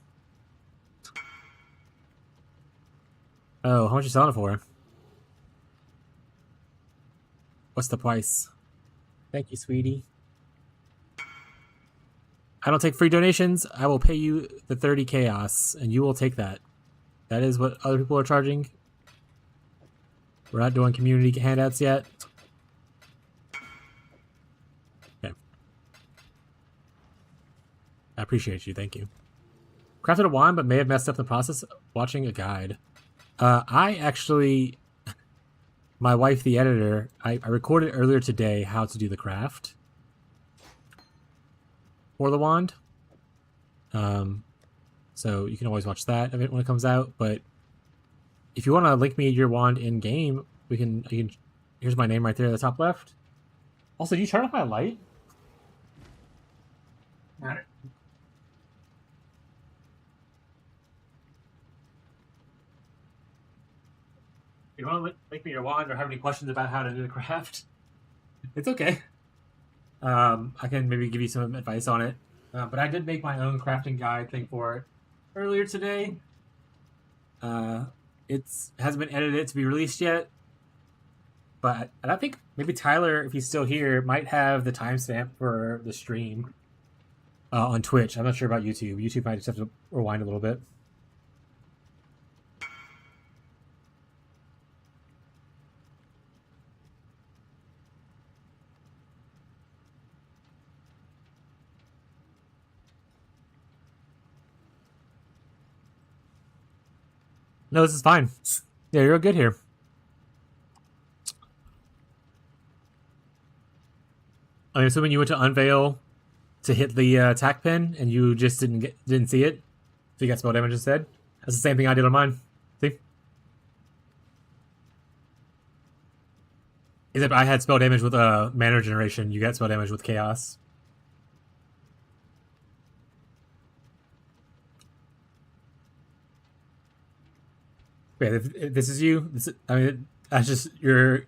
Oh, how much you selling it for? What's the price? Thank you, sweetie. I don't take free donations. I will pay you the 30 chaos, and you will take that. That is what other people are charging. We're not doing community handouts yet. Okay. I appreciate you. Thank you. Crafted a wand, but may have messed up the process watching a guide. I actually... My wife, the editor, I recorded earlier today how to do the craft for the wand. So you can always watch that of it when it comes out. But if you want to link me your wand in game, we can. Here's my name right there at the top left. Also, do you turn off my light? you want to make me your wand or have any questions about how to do the craft, it's okay. I can maybe give you some advice on it. But I did make my own crafting guide thing for it earlier today. It hasn't been edited to be released yet. But I think maybe Tyler, if he's still here, might have the timestamp for the stream on Twitch. I'm not sure about YouTube. YouTube might just have to rewind a little bit. No, this is fine. Yeah, you're good here. I'm assuming you went to unveil to hit the attack pin, and you just didn't see it, so you got spell damage instead. That's the same thing I did on mine. See? Except I had spell damage with mana generation. You got spell damage with chaos. Yeah, if this is you. I mean, that's just you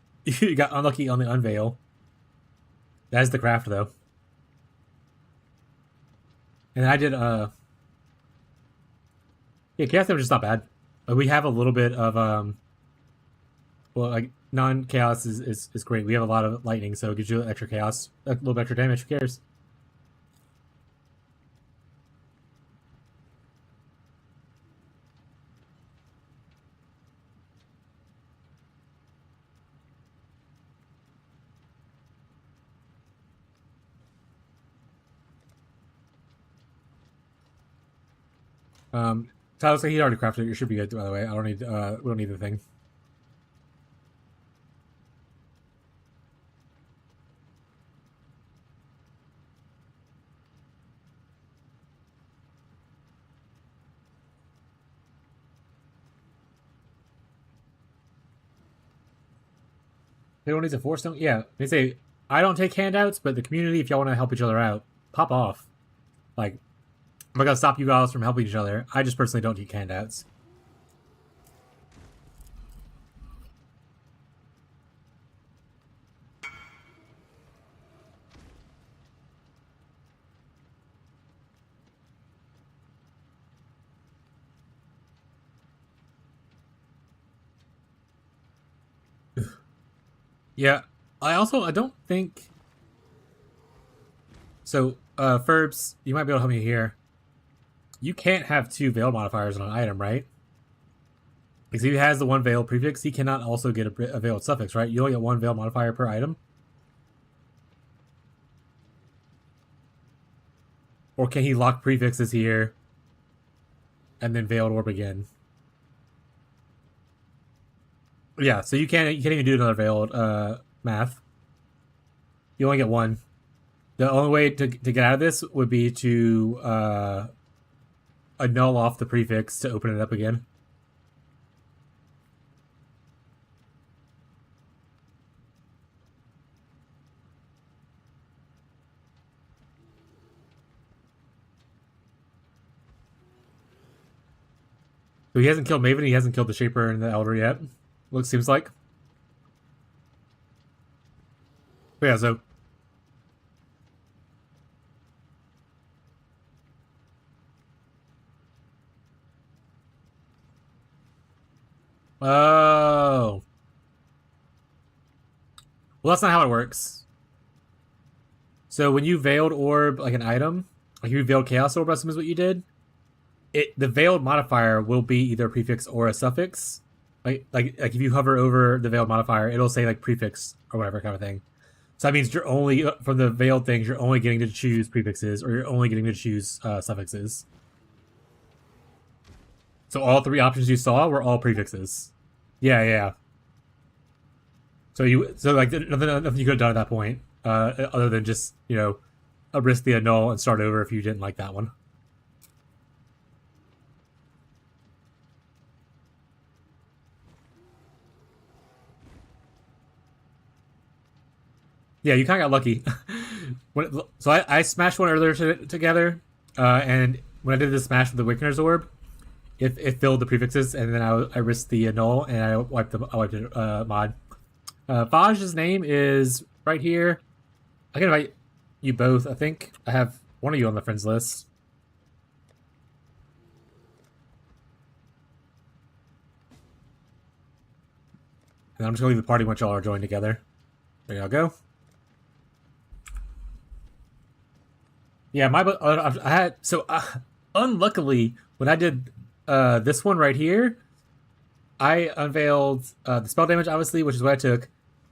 got unlucky on the unveil. That is the craft, though. And I did, yeah, chaos damage is not bad. We have a little bit of, well, like, non-chaos is great. We have a lot of lightning, so it gives you extra chaos. A little bit extra damage, who cares? Tyler, like he already crafted it. You should be good, by the way. I don't need, we don't need the thing. They don't need a force stone? Yeah, they say, I don't take handouts, but the community, if y'all want to help each other out, pop off. Like, I'm not gonna stop you guys from helping each other. I just personally don't take handouts. Yeah, I don't think... So, Ferbs, you might be able to help me here. You can't have two veil modifiers on an item, right? Because if he has the one veil prefix, he cannot also get a veiled suffix, right? You only get one veil modifier per item. Or can he lock prefixes here and then veiled orb again? Yeah, so you can't even do another veiled math. You only get one. The only way to get out of this would be to annul off the prefix to open it up again. So he hasn't killed Maven, he hasn't killed the Shaper and the Elder yet. Seems like. But yeah, so... Oh. Well, that's not how it works. So when you veiled orb like an item, like you veiled chaos orb, I assume is what you did. The veiled modifier will be either a prefix or a suffix. Like if you hover over the veiled modifier, it'll say like prefix or whatever kind of thing. So that means you're only from the veiled things, you're only getting to choose prefixes, or you're only getting to choose suffixes. So all three options you saw were all prefixes. Yeah. So like nothing you could have done at that point, other than just risk the annul and start over if you didn't like that one. Yeah, you kind of got lucky. So I smashed one earlier together, and when I did the smash with the Wicker's Orb, it filled the prefixes, and then I risked the null, and I wiped it mod. Faj's name is right here. I can invite you both. I think I have one of you on the friends list. And I'm just gonna leave the party once y'all are joined together. There y'all go. Yeah, I had unluckily when I did this one right here, I unveiled the spell damage obviously, which is what I took.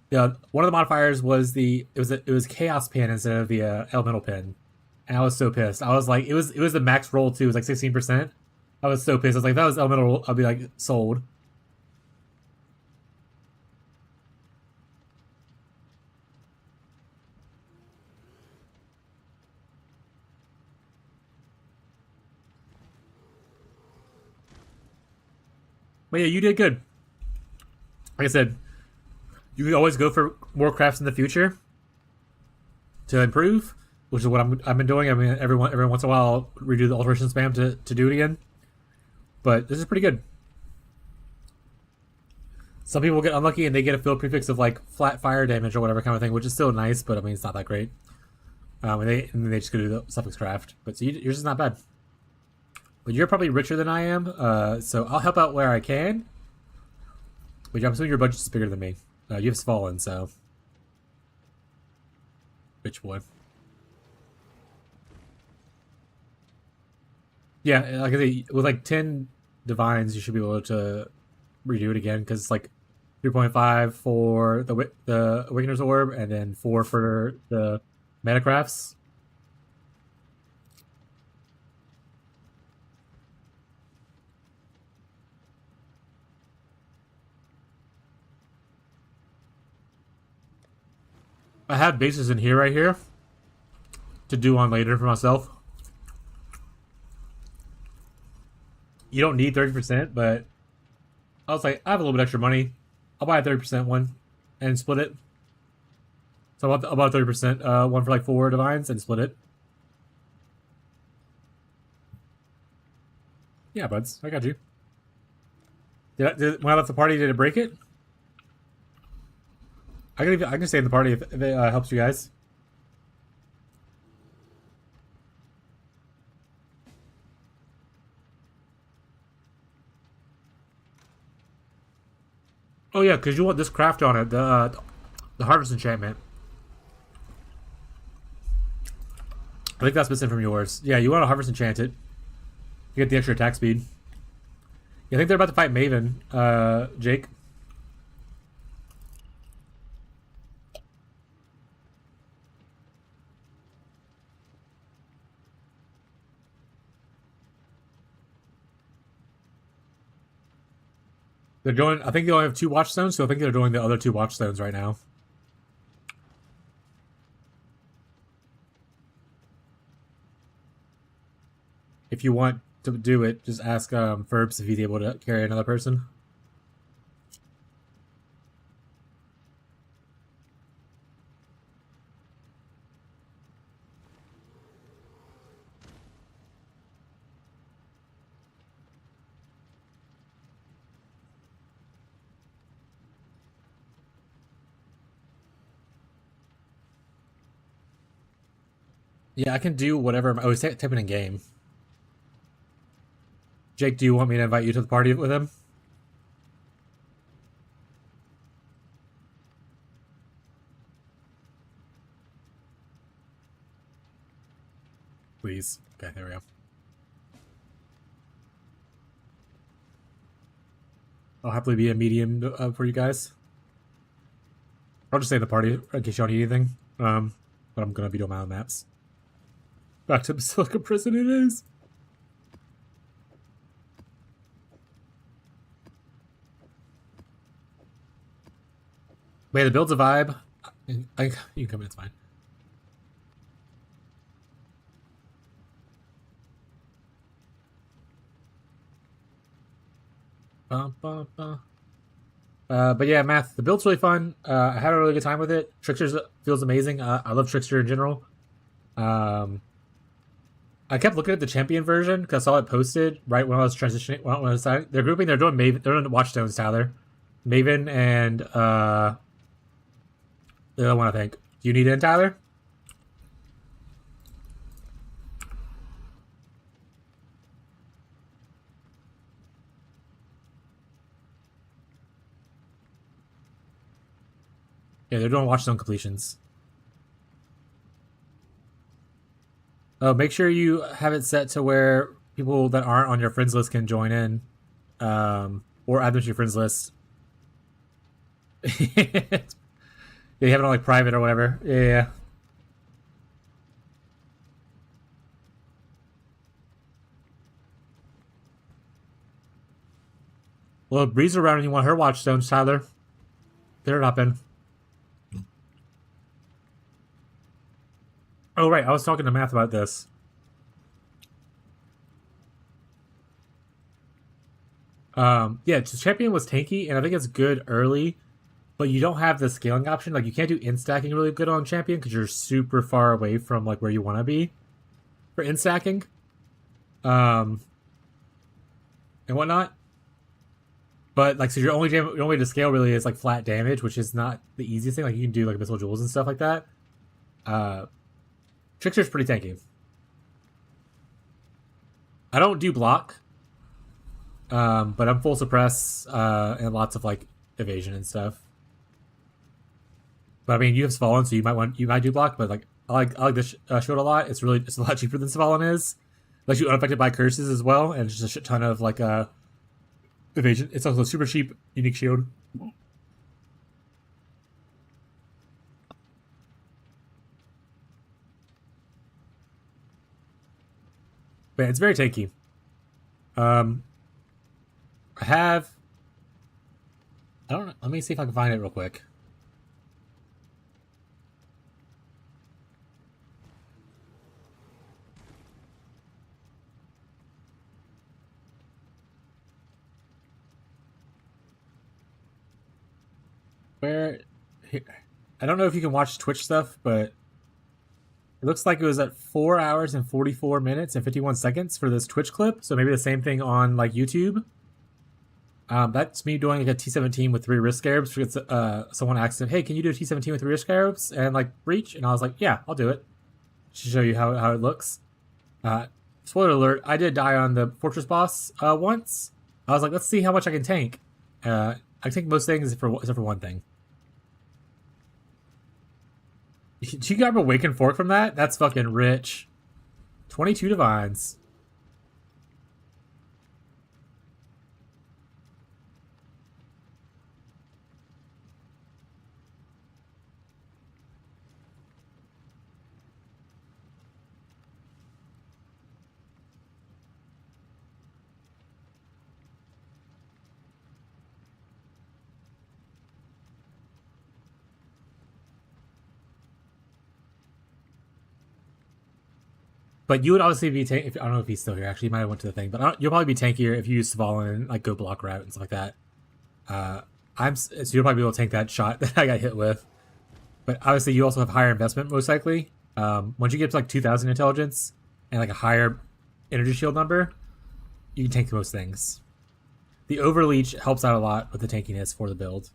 One of the modifiers was it was chaos pin instead of the elemental pin, and I was so pissed. I was like, it was the max roll too. It was like 16%. I was so pissed. I was like, if that was elemental roll, I'd be like sold. But yeah, you did good. Like I said, you can always go for more crafts in the future to improve, which is what I've been doing. I mean, every once in a while, I'll redo the alteration spam to do it again. But this is pretty good. Some people get unlucky and they get a field prefix of like flat fire damage or whatever kind of thing, which is still nice, but I mean, it's not that great. And they just go do the suffix craft. But so yours is not bad. But you're probably richer than I am, so I'll help out where I can. But I'm assuming your budget's bigger than me. You have Fallen, so rich boy. Yeah, like I say, with like 10 divines, you should be able to redo it again because it's like 3.5 for the Awakener's Orb, and then 4 for the Metacrafts. I have bases in here right here to do on later for myself. You don't need 30%, but I was like, I have a little bit extra money. I'll buy a 30% one and split it. So I'll buy a 30% one for like 4 divines and split it. Yeah, buds, I got you. When I left the party, did it break it? I can stay in the party if it helps you guys. Oh yeah, because you want this craft on it, the harvest enchantment. I think that's missing from yours. Yeah, you want to harvest enchant it. You get the extra attack speed. Yeah, I think they're about to fight Maven, Jake. They're doing. I think they only have 2 watchstones, so I think they're doing the other 2 watchstones right now. If you want to do it, just ask Ferbs if he's able to carry another person. Yeah, I can do whatever. Oh, he's typing in game. Jake, do you want me to invite you to the party with him? Please. Okay, there we go. I'll happily be a medium for you guys. I'll just stay in the party in case y'all need anything. But I'm gonna be doing my own maps. Back to Basilica Prison it is. Wait, the build's a vibe. You can come in, it's fine. But yeah, Math, the build's really fun. I had a really good time with it. Trickster feels amazing. I love Trickster in general. I I kept looking at the champion version because I saw it posted right when I was transitioning. When I was signing. They're grouping. They're doing Maven. They're doing Watchstones, Tyler. Maven and the other one, I think. Do you need in, Tyler? Yeah, they're doing Watchstone completions. Oh, make sure you have it set to where people that aren't on your friends list can join in, or add them to your friends list. They have it on like private or whatever. Yeah. Well, if Bree's around and you want her Watchstones, Tyler, get her up in. Oh, right. I was talking to Math about this. Yeah, Champion was tanky, and I think it's good early, but you don't have the scaling option. Like, you can't do instacking really good on Champion because you're super far away from, like, where you want to be for instacking. And whatnot. But, like, so your only way to scale really is, like, flat damage, which is not the easiest thing. Like, you can do, like, Missile Jewels and stuff like that. Trickster's pretty tanky. I don't do block, but I'm full suppress and lots of like evasion and stuff. But I mean, you have Svalin, so you might do block. But like I like this shield a lot. It's a lot cheaper than Svalin is. Lets you unaffected by curses as well, and just a shit ton of like evasion. It's also a super cheap unique shield. But it's very tanky. I have. I don't know. Let me see if I can find it real quick. Where? Here. I don't know if you can watch Twitch stuff, but it looks like it was at 4 hours and 44 minutes and 51 seconds for this Twitch clip. So maybe the same thing on like YouTube. That's me doing like a T17 with 3 risk scarabs. Because someone asked him, "Hey, can you do a T17 with 3 risk scarabs and like breach?" And I was like, "Yeah, I'll do it." To show you how it looks. Spoiler alert: I did die on the fortress boss once. I was like, "Let's see how much I can tank." I tank most things except for one thing. Did you grab a Waken Fork from that? That's fucking rich. 22 divines. But you would obviously be I don't know if he's still here. Actually, he might have went to the thing. But you'll probably be tankier if you use Svalin and like go block route and stuff like that. So you'll probably be able to tank that shot that I got hit with. But obviously, you also have higher investment most likely. Once you get to like 2,000 intelligence and like a higher energy shield number, you can tank most things. The overleech helps out a lot with the tankiness for the build.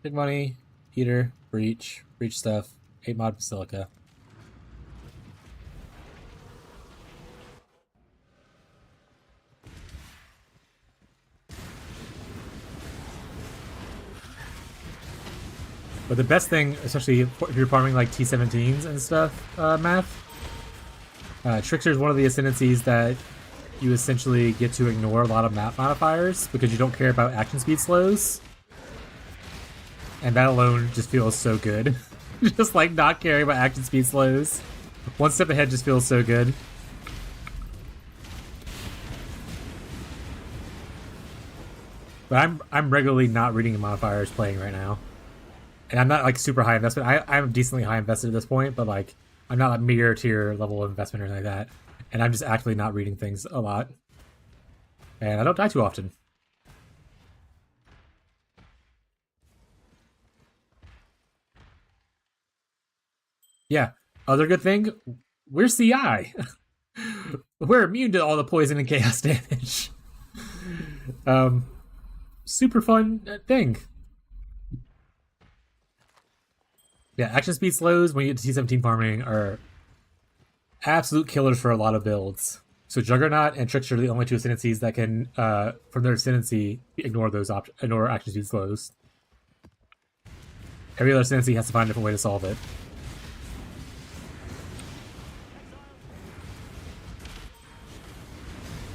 Big money, heater, breach stuff, 8 mod basilica. But the best thing, especially if you're farming like T17s and stuff, Math, Trickster is one of the ascendancies that you essentially get to ignore a lot of map modifiers because you don't care about action speed slows. And that alone just feels so good. Just like not caring about action speed slows. One step ahead just feels so good. But I'm regularly not reading modifiers playing right now. And I'm not like super high investment. I'm decently high invested at this point, but like I'm not like meteor tier level of investment or anything like that. And I'm just actually not reading things a lot. And I don't die too often. Yeah. Other good thing, we're CI. We're immune to all the poison and chaos damage. Super fun thing. Yeah, action speed slows when you get to T17 farming are absolute killers for a lot of builds. So Juggernaut and Trickster are the only two ascendancies that can, from their ascendancy, ignore ignore action speed slows. Every other ascendancy has to find a different way to solve it.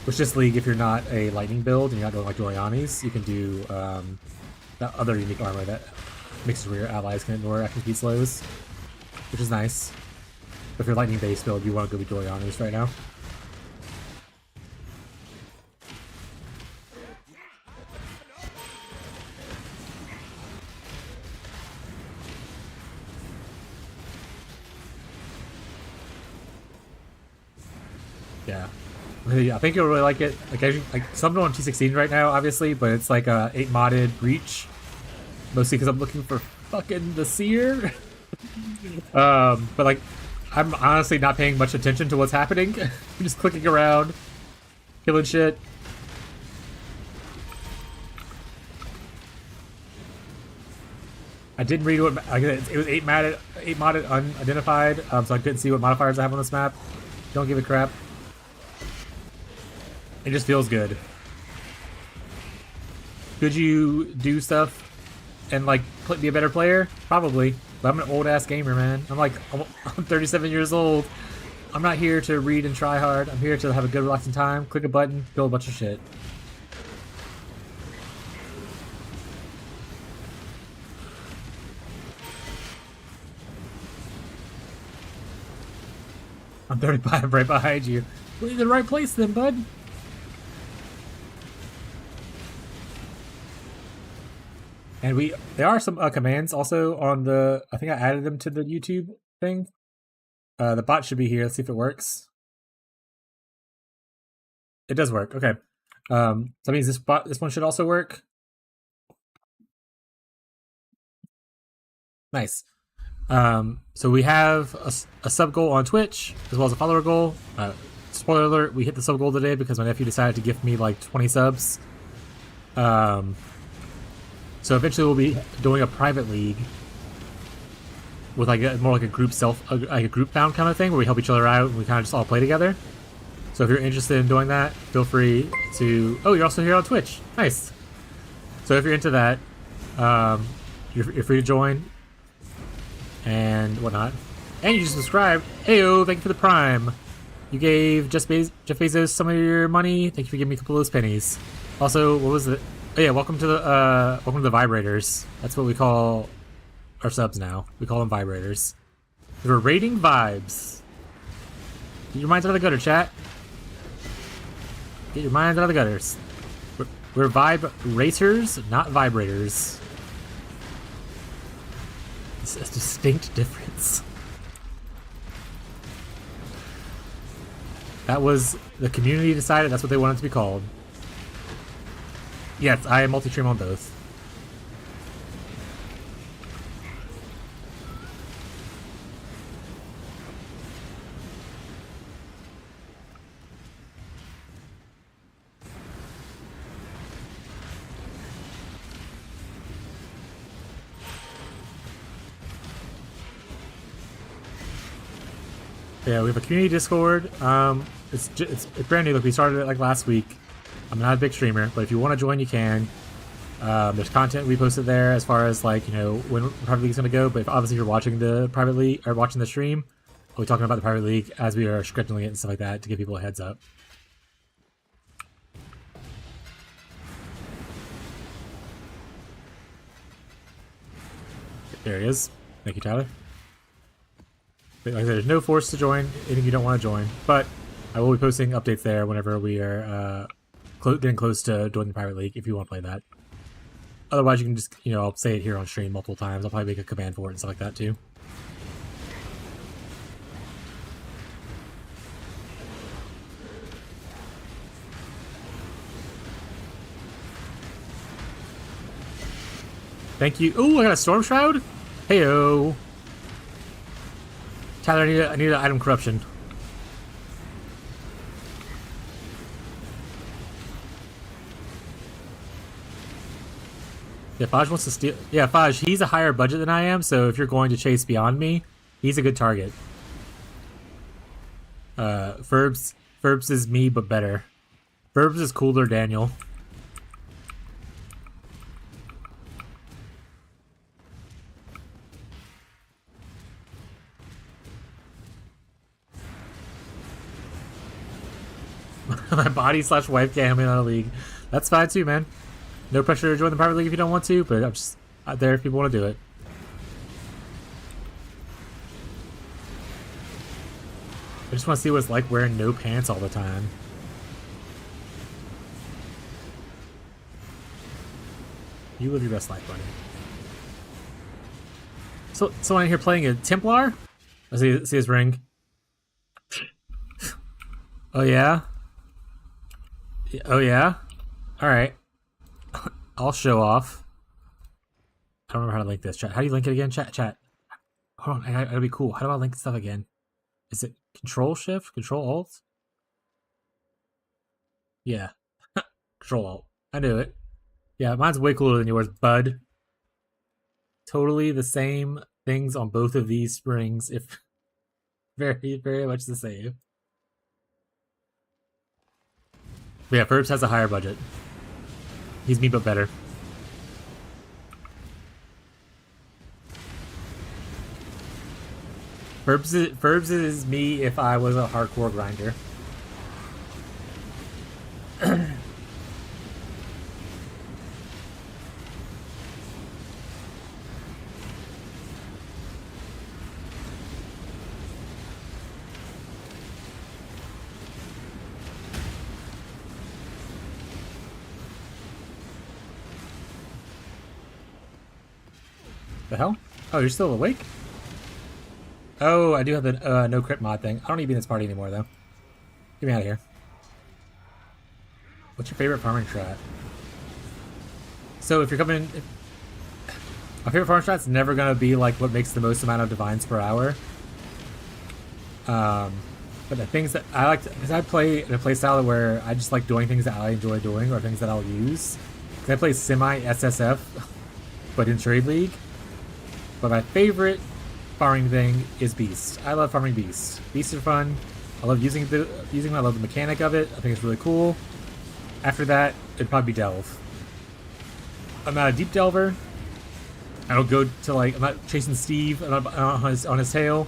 Which just League, if you're not a lightning build and you're not doing like Doriani's, you can do that other unique armor that makes it where your allies can ignore action speed slows, which is nice. But if you're lightning based build, you want to go with Doriani's right now. Yeah. I think you'll really like it. Like something on T16 right now, obviously, but it's like a 8 modded breach. Mostly because I'm looking for fucking the seer. But like, I'm honestly not paying much attention to what's happening. I'm just clicking around, killing shit. I didn't read what it was 8 modded unidentified, so I couldn't see what modifiers I have on this map. Don't give a crap. It just feels good. Could you do stuff and like be a better player? Probably. But I'm an old ass gamer, man. I'm 37 years old. I'm not here to read and try hard. I'm here to have a good relaxing time, click a button, build a bunch of shit. I'm 35 right behind you. We're in the right place then, bud. And there are some commands also on the, I think I added them to the YouTube thing. The bot should be here. Let's see if it works. It does work. Okay. So that means this one should also work. Nice. So we have a sub goal on Twitch as well as a follower goal. Spoiler alert: we hit the sub goal today because my nephew decided to gift me like 20 subs. So eventually we'll be doing a private league with like more like a group found kind of thing where we help each other out and we kind of just all play together. So if you're interested in doing that, feel free to. Oh, you're also here on Twitch. Nice. So if you're into that, you're free to join and whatnot. And you just subscribed. Heyo, thank you for the Prime. You gave Jeff Bezos some of your money. Thank you for giving me a couple of those pennies. Also, what was it? Oh yeah, welcome to the vibrators. That's what we call our subs now. We call them vibrators. We're rating vibes. Get your minds out of the gutter, chat. Get your minds out of the gutters. We're vibe racers, not vibrators. It's a distinct difference. That was the community decided that's what they wanted to be called. Yes, I am multi-stream on both. Yeah, we have a community Discord. It's brand new. Look, we started it like last week. I'm not a big streamer, but if you want to join, you can. There's content we posted there as far as like, you know, when private league's gonna go. But if obviously you're watching the private league or watching the stream, we'll be talking about the private league as we are scheduling it and stuff like that to give people a heads up. There he is. Thank you, Tyler. But like I said, there's no force to join if you don't want to join, but I will be posting updates there whenever we are getting close to joining the private league if you want to play that. Otherwise, you can just, you know, I'll say it here on stream multiple times. I'll probably make a command for it and stuff like that too. Thank you. Ooh, I got a Storm Shroud? Heyo. Tyler, I need an item corruption. Yeah, Faj wants to steal. Yeah, Faj, he's a higher budget than I am, so if you're going to chase beyond me, he's a good target. Ferbs is me, but better. Ferbs is cooler, Daniel. My body / wife can't help me out of league. That's fine too, man. No pressure to join the private league if you don't want to, but I'm just out there if people want to do it. I just want to see what it's like wearing no pants all the time. You live your best life, buddy. So, someone in here playing a Templar? I see his ring. Oh yeah? Oh yeah? Alright. I'll show off. I don't remember how to link this. Chat. How do you link it again? Chat. Hold on, I gotta be cool. How do I link stuff again? Is it Control Shift? Control Alt? Yeah. Control Alt. I knew it. Yeah, mine's way cooler than yours, bud. Totally the same things on both of these springs, if very, very much the same. But yeah, Ferbs has a higher budget. He's me, but better. Ferbs is me if I was a hardcore grinder. The hell? Oh, you're still awake? Oh, I do have the no crit mod thing. I don't need to be in this party anymore, though. Get me out of here. What's your favorite farming strat? So if you're coming... My favorite farming strat's never going to be like what makes the most amount of divines per hour. But the things that I like... Because I play in a playstyle where I just like doing things that I enjoy doing or things that I'll use. Because I play semi-SSF, but in Trade League. But my favorite farming thing is Beast. I love farming Beast. Beasts are fun. I love using them. I love the mechanic of it. I think it's really cool. After that, it'd probably be Delve. I'm not a deep delver. I don't go to like, I'm not chasing Steve on his tail.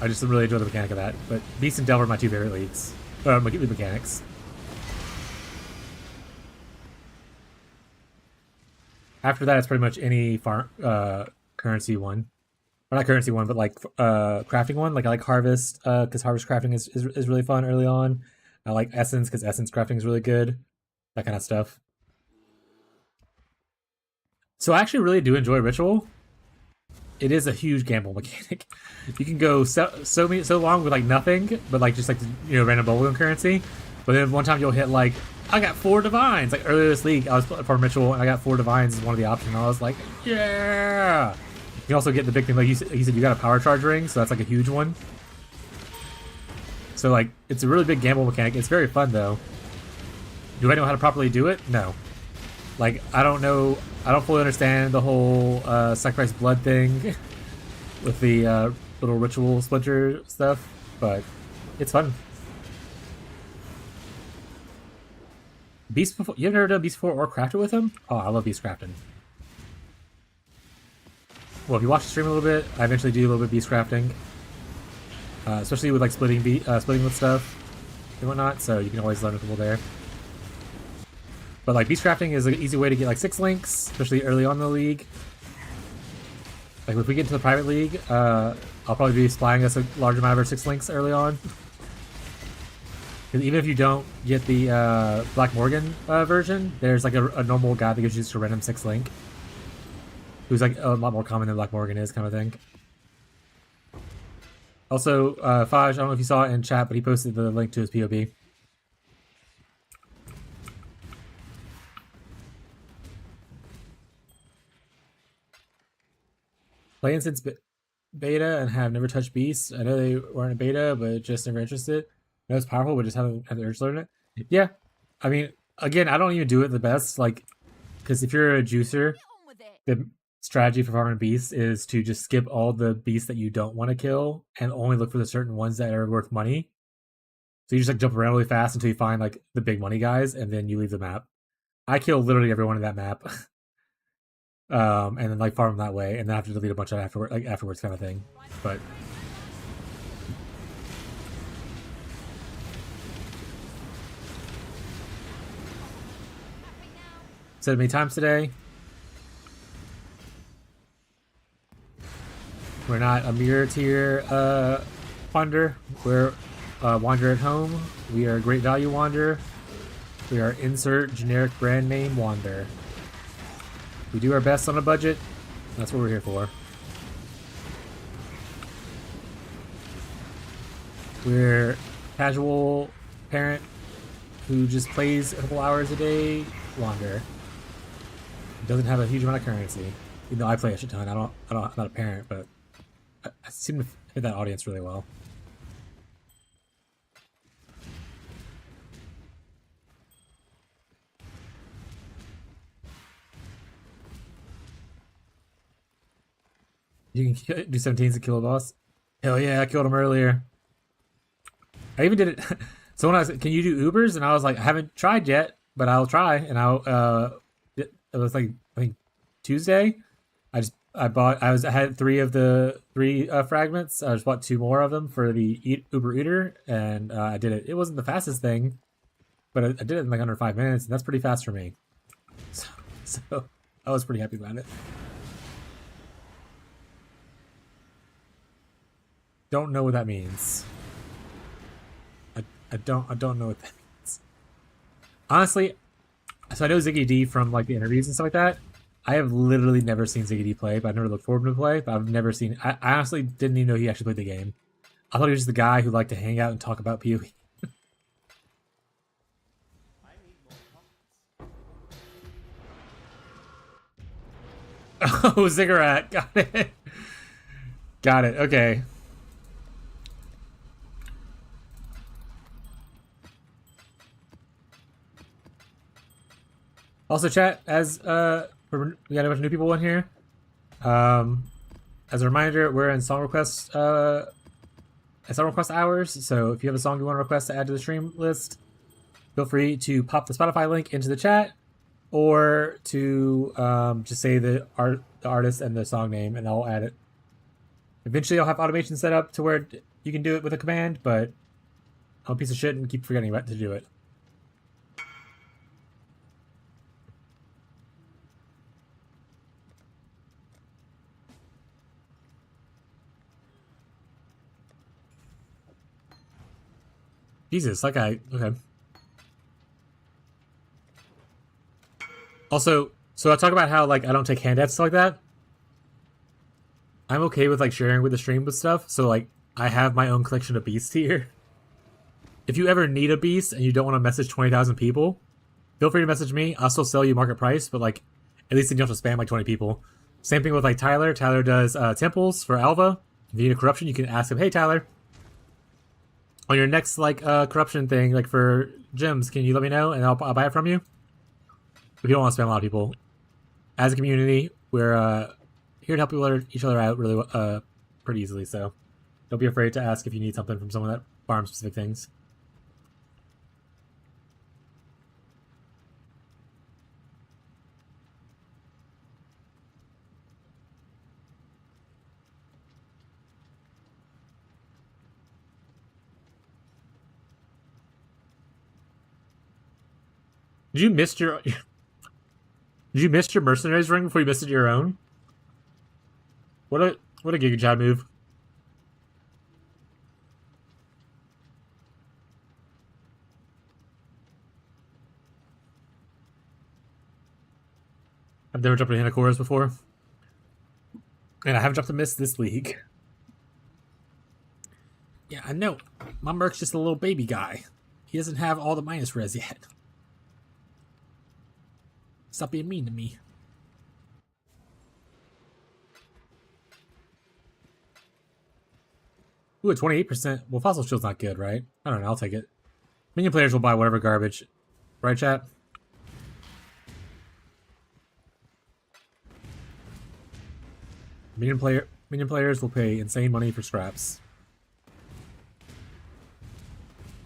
I just really enjoy the mechanic of that. But Beast and Delver are my two favorite leagues. Mechanics. After that, it's pretty much any currency one. Or not currency one, but like crafting one. Like I like Harvest, because Harvest crafting is really fun early on. I like Essence, because Essence crafting is really good. That kind of stuff. So I actually really do enjoy Ritual. It is a huge gamble mechanic. You can go so long with like nothing, but like just like random bubblegum currency. But then one time you'll hit like, I got 4 divines. Like earlier this league, I was farming Ritual and I got 4 divines as one of the options. And I was like, yeah. You can also get the big thing, like you said, you got a power charge ring, so that's like a huge one. So like, it's a really big gamble mechanic. It's very fun though. Do I know how to properly do it? No. Like, I don't know, I don't fully understand the whole sacrifice blood thing with the little ritual splinter stuff, but it's fun. Beast before, you ever done Beast before or crafted with him? Oh, I love Beast crafting. Well, if you watch the stream a little bit, I eventually do a little bit of Beast crafting. Especially with like splitting with stuff and whatnot, so you can always learn a couple there. But like Beast crafting is an easy way to get like 6 links, especially early on in the league. Like if we get into the private league, I'll probably be supplying us a large amount of our 6 links early on. Because even if you don't get the Black Morgan version, there's like a normal guy that gives you just a random 6 link. Who's like a lot more common than Black Morgan is, kind of thing. Also, Faj, I don't know if you saw it in chat, but he posted the link to his POB. Playing since beta and have never touched beasts. I know they weren't a beta, but just never interested. I know it's powerful, but just haven't had the urge to learn it. Yeah, I mean, again, I don't even do it the best, like, because if you're a juicer, the strategy for farming beasts is to just skip all the beasts that you don't want to kill and only look for the certain ones that are worth money. So you just like jump around really fast until you find like the big money guys, and then you leave the map. I kill literally everyone in that map, and then like farm them that way, and then I have to delete a bunch of afterwards kind of thing. But said it many times today. We're not a mirror tier wander. We're wander at home. We are a great value wander. We are insert generic brand name wander. We do our best on a budget. That's what we're here for. We're casual parent who just plays a couple hours a day wander. Doesn't have a huge amount of currency. Even though I play a shit ton. I'm not a parent, but I seem to hit that audience really well. You can do 17s to kill a boss. Hell yeah, I killed him earlier. I even did it. Someone asked, "Can you do Ubers?" And I was like, "I haven't tried yet, but I'll try." And it was like I think Tuesday. I had three of the three fragments. I just bought two more of them for the Uber Eater, and I did it. It wasn't the fastest thing, but I did it in like under 5 minutes, and that's pretty fast for me. So I was pretty happy about it. Don't know what that means. I don't know what that means. Honestly, so I know Ziggy D from like the interviews and stuff like that. I have literally never seen Ziggy D play, but I've never looked forward to him to play. But I've never seen. I honestly didn't even know he actually played the game. I thought he was just the guy who liked to hang out and talk about PoE. Oh, Ziggurat. Got it. Got it. Okay. Also, chat, as we got a bunch of new people in here. As a reminder, we're in song request hours. So if you have a song you want to request to add to the stream list, feel free to pop the Spotify link into the chat, or to just say the artist and the song name, and I'll add it. Eventually, I'll have automation set up to where you can do it with a command, but I'm a piece of shit and keep forgetting about to do it. Jesus, that guy. Okay. Also, so I talk about how like I don't take handouts like that. I'm okay with like sharing with the stream with stuff. So like I have my own collection of beasts here. If you ever need a beast and you don't want to message 20,000 people, feel free to message me. I'll still sell you market price, but like at least you don't have to spam like 20 people. Same thing with like Tyler. Tyler does temples for Alva. If you need a corruption, you can ask him, "Hey Tyler, on your next like corruption thing, like for gems, can you let me know and I'll buy it from you?" If you don't want to spam a lot of people, as a community, we're here to help each other out really pretty easily. So don't be afraid to ask if you need something from someone that farms specific things. Did you miss your Did you miss your mercenaries ring before you missed it your own? What a Giga Chad move. I've never jumped a Hanakoras before. And I haven't jumped a miss this league. Yeah, I know. My Merc's just a little baby guy. He doesn't have all the minus res yet. Stop being mean to me. Ooh, 28%. Well, Fossil Shield's not good, right? I don't know, I'll take it. Minion players will buy whatever garbage. Right, chat? Minion players will pay insane money for scraps.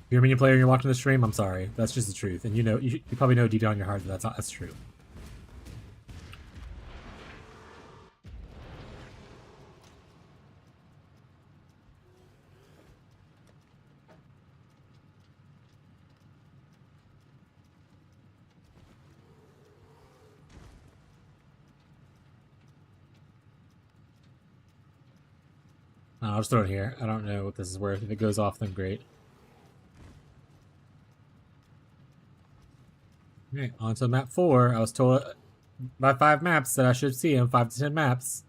If you're a minion player and you're watching the stream, I'm sorry. That's just the truth. And you probably know deep down in your heart that that's true. I'll just throw it here. I don't know what this is worth. If it goes off, then great. Okay, on to map 4. I was told by 5 maps that I should see him. 5 to 10 maps.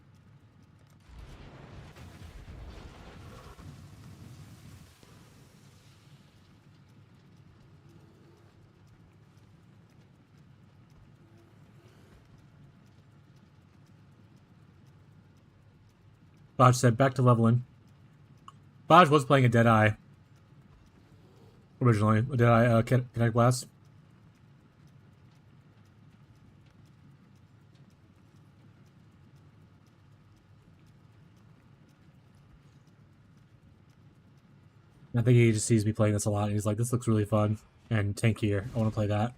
Bodge said, back to leveling. Bodge was playing a Deadeye. Originally. A Deadeye Kinetic Blast. I think he just sees me playing this a lot, and he's like, this looks really fun and tankier. I want to play that.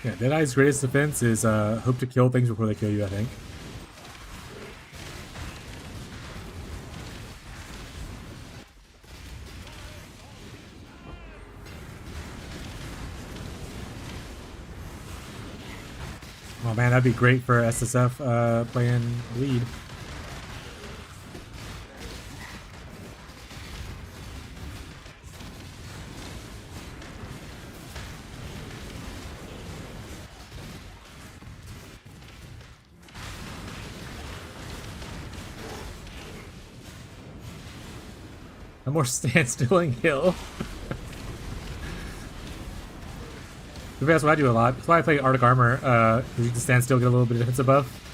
Yeah, Deadeye's greatest defense is hope to kill things before they kill you, I think. Oh man, that'd be great for SSF playing lead. No more standstilling hill. That's what I do a lot. That's why I play Arctic Armor, because you can stand still, get a little bit of defensive buff.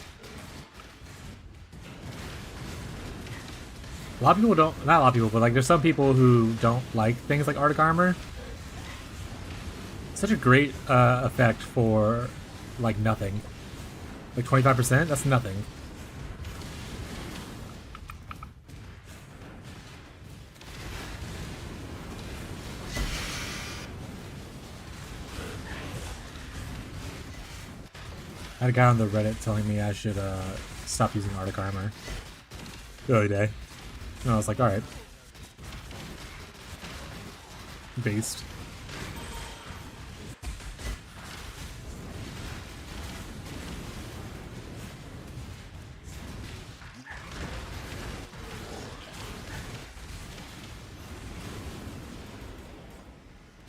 A lot of people don't, not a lot of people, but like there's some people who don't like things like Arctic Armor. It's such a great effect for like nothing. Like 25%, that's nothing. I had a guy on the Reddit telling me I should stop using Arctic Armor the other day. And I was like, alright. Based.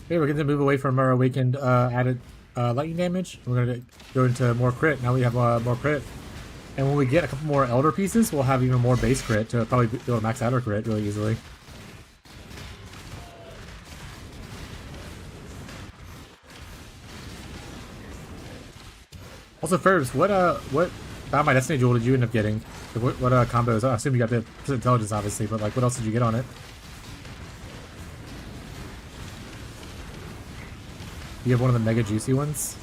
Okay, we're going to move away from our awakened added lightning damage. We're going to go into more crit. Now we have more crit. And when we get a couple more Elder pieces, we'll have even more base crit to probably be able to max out our crit really easily. Also, Furbs, what Found My Destiny Jewel did you end up getting? What combos? I assume you got the intelligence, obviously, but like, what else did you get on it? You have one of the mega juicy ones?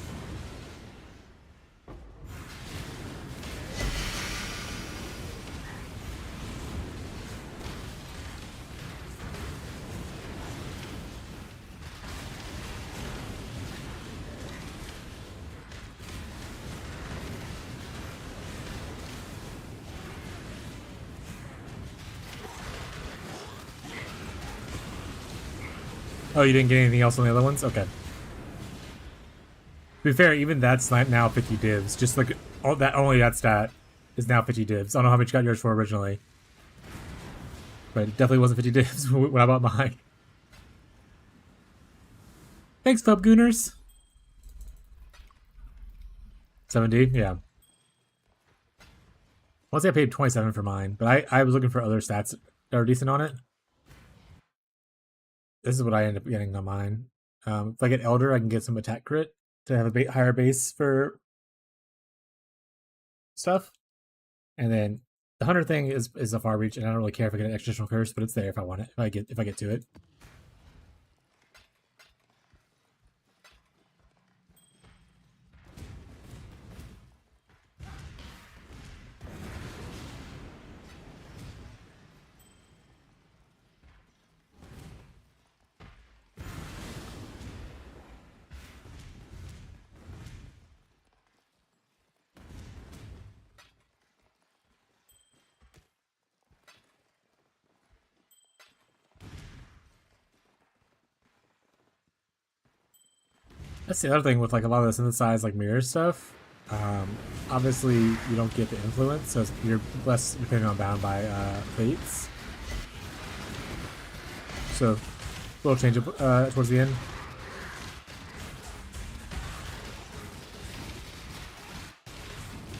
Oh, you didn't get anything else on the other ones? Okay. To be fair, even that's now 50 divs. Just like only that stat is now 50 divs. I don't know how much you got yours for originally, but it definitely wasn't 50 divs when I bought mine. Thanks, Pubgooners. 70, yeah. Once I paid 27 for mine, but I was looking for other stats that are decent on it. This is what I end up getting on mine. If I get Elder, I can get some attack crit to have a higher base for stuff. And then the Hunter thing is a far reach, and I don't really care if I get an extra curse, but it's there if I want it. If I get to it. That's the other thing with like a lot of the synthesized like mirror stuff. Obviously, you don't get the influence, so you're less dependent on bound by fates. So, a little change up towards the end.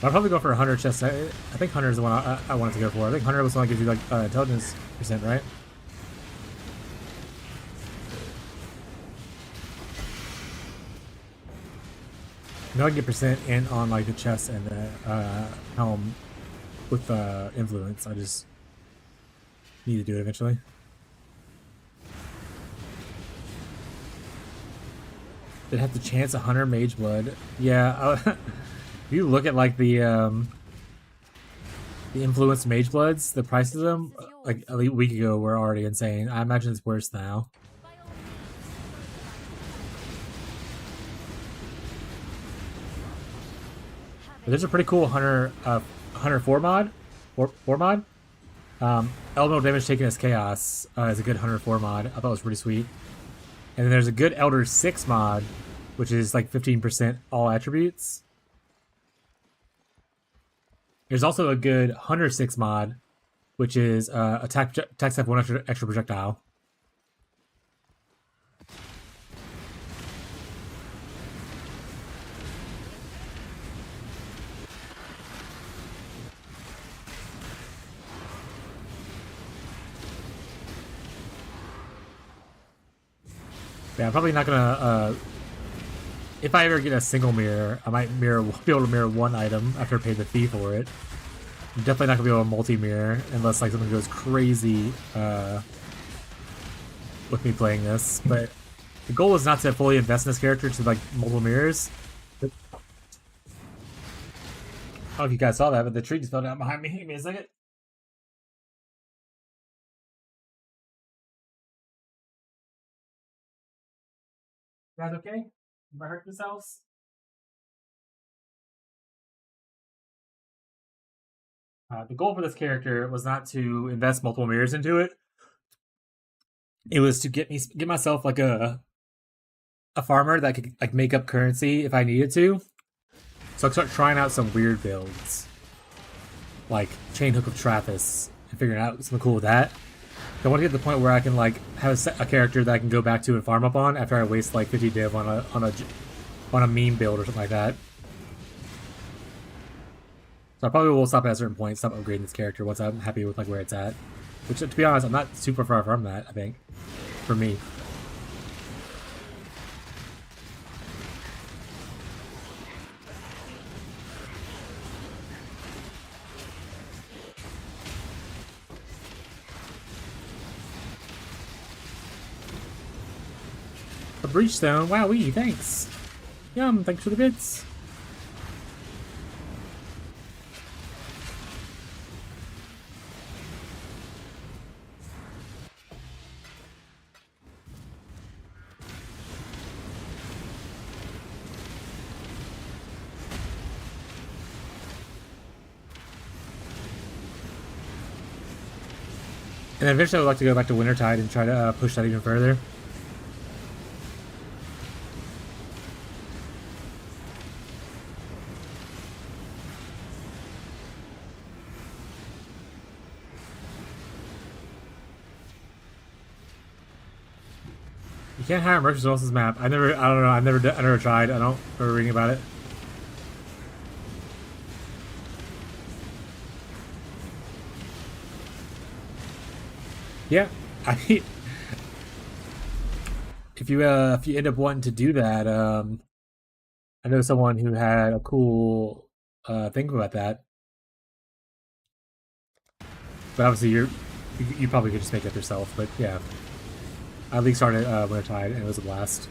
I'll probably go for a Hunter chest. I think Hunter is the one I wanted to go for. I think Hunter was the one that gives you like intelligence percent, right? You know I can get percent in on like the chest and the helm with influence. I just need to do it eventually. It have to chance a Hunter Mage Blood. Yeah, if you look at like the influenced Mage Bloods, the prices of them like a week ago were already insane. I imagine it's worse now. But there's a pretty cool Hunter 4 mod, 4 mod. Elemental damage taken as chaos is a good Hunter 4 mod. I thought it was pretty sweet. And then there's a good Elder 6 mod, which is like 15% all attributes. There's also a good Hunter 6 mod, which is attacks have 1 extra projectile. Yeah, I'm probably not gonna. If I ever get a single mirror, I might be able to mirror one item after I pay the fee for it. I'm definitely not gonna be able to multi-mirror unless like something goes crazy with me playing this. But the goal is not to fully invest in this character to like multiple mirrors. I don't know if you guys saw that, but the tree just fell down behind me. Give me a second. You guys okay? Have I hurt themselves? The goal for this character was not to invest multiple mirrors into it. It was to get myself like a farmer that could like make up currency if I needed to. So I start trying out some weird builds, like Chain Hook of Trathis, and figuring out something cool with that. I want to get to the point where I can like have a character that I can go back to and farm up on after I waste like 50 div on a meme build or something like that. So I probably will stop at a certain point, stop upgrading this character once I'm happy with like where it's at. Which, to be honest, I'm not super far from that. I think, for me. A Breachstone, wowee, thanks. Yum, thanks for the bits. And then eventually I would like to go back to Wintertide and try to push that even further. You can't hire Merchants else's map. I don't know. I never tried. I don't remember reading about it. Yeah, I mean, if you end up wanting to do that, I know someone who had a cool thing about that. But obviously, you probably could just make that yourself. But yeah, I at least started Wintertide, and it was a blast.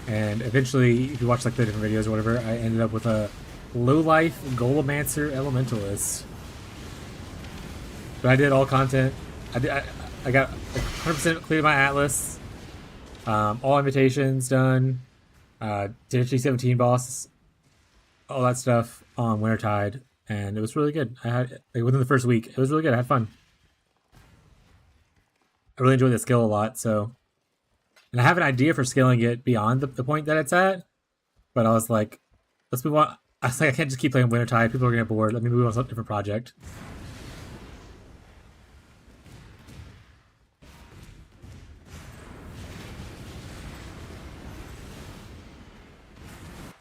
And eventually, if you watch like the different videos or whatever, I ended up with a low life Golomancer Elementalist. But I did all content. I got like 100% cleared my Atlas. All invitations done. Did actually 17 boss, all that stuff on Wintertide, and it was really good. I had like, within the first week, it was really good. I had fun. I really enjoyed the skill a lot. So, and I have an idea for scaling it beyond the point that it's at, but I was like, let's move on. I was like, I can't just keep playing Wintertide. People are gonna get bored. Let me move on to a different project.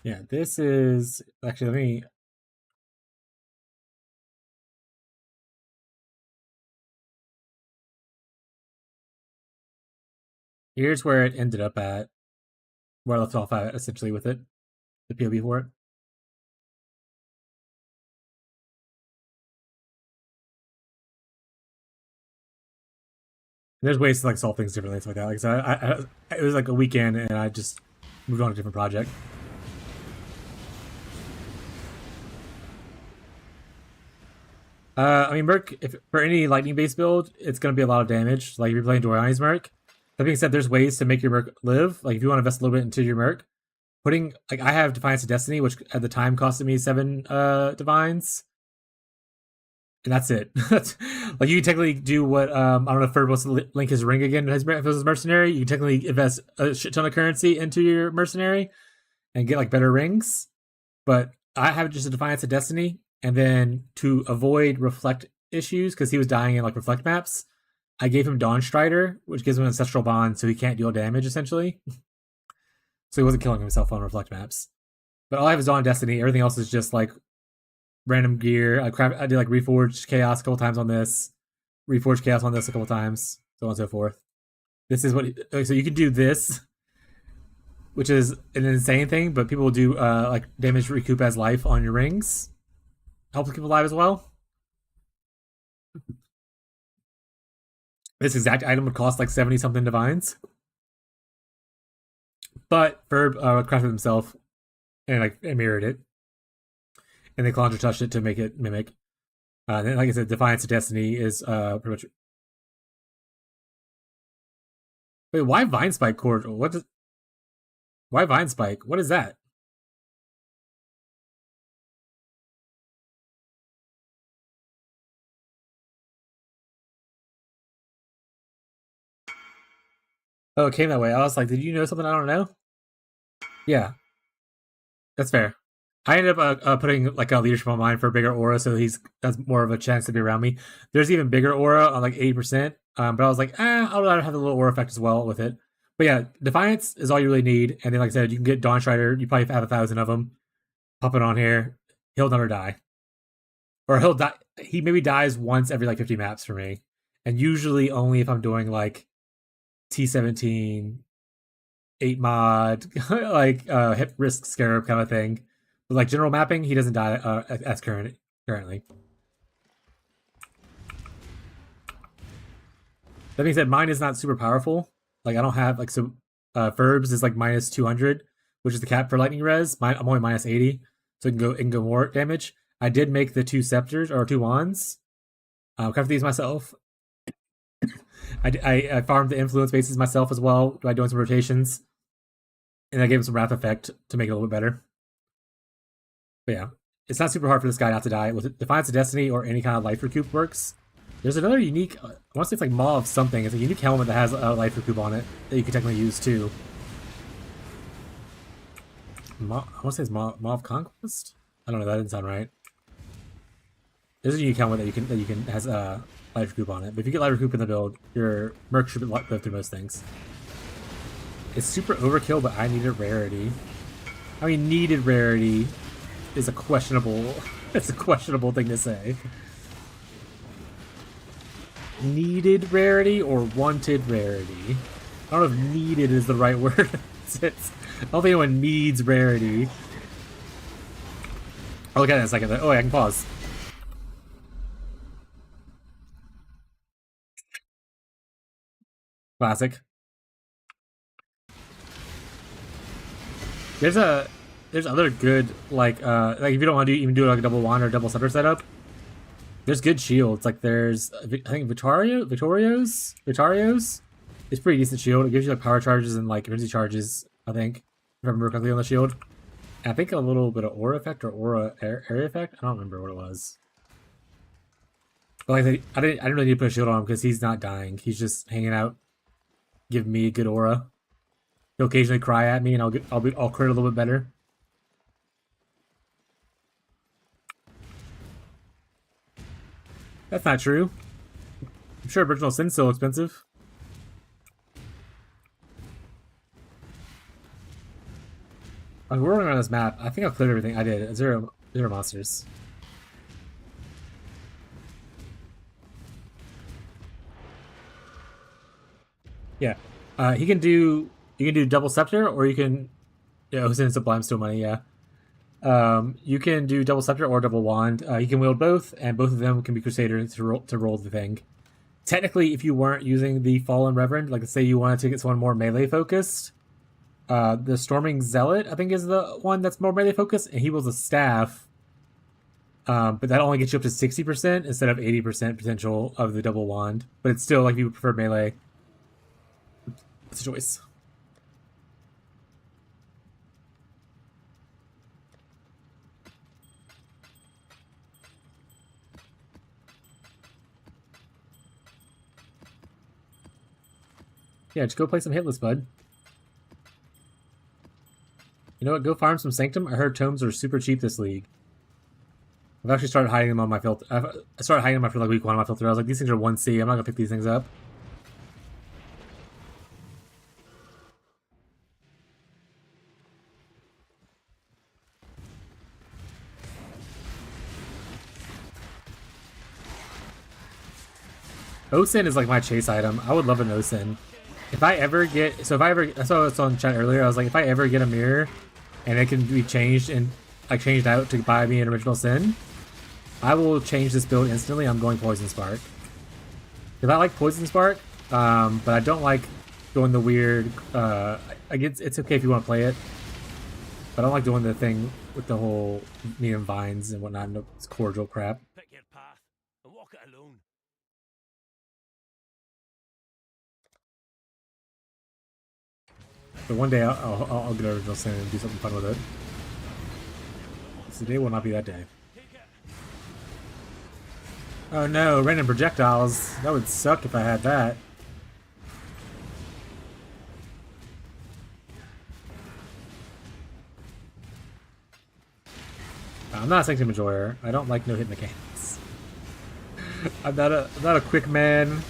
Yeah, this is actually, let me. Here's where it ended up at, where I left off at essentially with it, the POV for it. There's ways to like solve things differently, stuff like that. Like so, it was like a weekend, and I just moved on to a different project. I mean, Merc, if for any lightning-based build, it's going to be a lot of damage. Like if you're playing Doriani's Merc. That being said, there's ways to make your Merc live. Like if you want to invest a little bit into your Merc, putting like I have Defiance of Destiny, which at the time costed me 7 divines, and that's it. Like you can technically do what I don't know if Ferb wants to link his ring again if it was mercenary. You can technically invest a shit ton of currency into your mercenary and get like better rings. But I have just a Defiance of Destiny, and then to avoid reflect issues because he was dying in like reflect maps, I gave him Dawn Strider, which gives him an ancestral bond, so he can't deal damage essentially. So he wasn't killing himself on reflect maps. But all I have is Dawn Destiny. Everything else is just like random gear. I did like Reforged Chaos a couple times on this, Reforged Chaos on this a couple times, so on and so forth. This is what so you can do this, which is an insane thing, but people will do like damage recoup as life on your rings. Helps keep alive as well. This exact item would cost like 70 something divines. But Ferb crafted himself and like and mirrored it. And then Calandra touched it to make it mimic. Then, like I said, Defiance of Destiny is pretty much. Wait, why Vine Spike Cord? Why Vine Spike? What is that? Oh, it came that way. I was like, did you know something I don't know? Yeah, that's fair. I ended up putting like a leadership on mine for a bigger aura, so he's has more of a chance to be around me. There's even bigger aura on like 80%, but I was like, I'll rather have the little aura effect as well with it. But yeah, Defiance is all you really need, and then like I said, you can get Dawn Strider. You probably have 1,000 of them. Pop it on here. He'll never die, or he'll die. He maybe dies once every like 50 maps for me, and usually only if I'm doing like T17, 8 mod, like hip risk scarab kind of thing. But like general mapping, he doesn't die as currently. That being said, mine is not super powerful. Like I don't have like so Ferb's is like minus 200, which is the cap for lightning res. I'm only minus 80, so it can go more damage. I did make the 2 scepters or 2 wands. Crafted these myself. I farmed the influence bases myself as well by doing some rotations, and I gave him some wrath effect to make it a little bit better. But yeah, it's not super hard for this guy not to die. With Defiance of Destiny or any kind of life recoup works. There's another unique, I want to say it's like Maw of something. It's a unique helmet that has a life recoup on it that you can technically use too. I want to say it's Maw of Conquest? I don't know, that didn't sound right. There's a unique helmet that you can has life recoup on it. But if you get life recoup in the build, your Merc should live through most things. It's super overkill, but I needed rarity. I mean, needed rarity is a questionable. It's a questionable thing to say. needed rarity or wanted rarity. I don't know if needed is the right word. I don't think anyone needs rarity. I'll look at it in a second. Oh, I can pause. Classic. There's other good like if you don't want to even do like a double wand or double scepter setup. There's good shields. Like there's I think Vitorio's it's pretty decent shield. It gives you like power charges and like emergency charges. I think if I remember correctly on the shield. And I think a little bit of aura effect or aura area effect. I don't remember what it was. But like I didn't really need to put a shield on him because he's not dying. He's just hanging out, giving me a good aura. He'll occasionally cry at me, and I'll crit a little bit better. That's not true. I'm sure Original Sin's still expensive. We're running around this map. I think I've cleared everything. I did. Zero monsters. Yeah. You can do double scepter, or you can. Yeah, Hussein Sublime still money. Yeah. You can do double scepter or double wand. You can wield both, and both of them can be Crusader to roll the thing. Technically, if you weren't using the Fallen Reverend, like let's say you wanted to get someone more melee focused, the Storming Zealot I think is the one that's more melee focused, and he wields a staff. But that only gets you up to 60% instead of 80% potential of the double wand. But it's still like if you prefer melee. It's a choice. Yeah, just go play some Hitless, bud. You know what? Go farm some Sanctum. I heard tomes are super cheap this league. I've actually started hiding them on my filter. I started hiding them after like week 1 on my filter. I was like, these things are 1C. I'm not gonna pick these things up. Osin is like my chase item. I would love an Osin. If I ever get, I saw this on chat earlier. I was like, if I ever get a mirror, and it can be changed and like changed out to buy me an original sin, I will change this build instantly. I'm going Poison Spark. Because I like Poison Spark, but I don't like doing the weird. It's okay if you want to play it, but I don't like doing the thing with the whole medium vines and whatnot. No, it's cordial crap. Pick your path and walk it alone. But one day I'll get an original sin and do something fun with it. Today will not be that day. Oh no, random projectiles. That would suck if I had that. I'm not a Sanctum enjoyer. I don't like no hit mechanics. I'm not a quick man.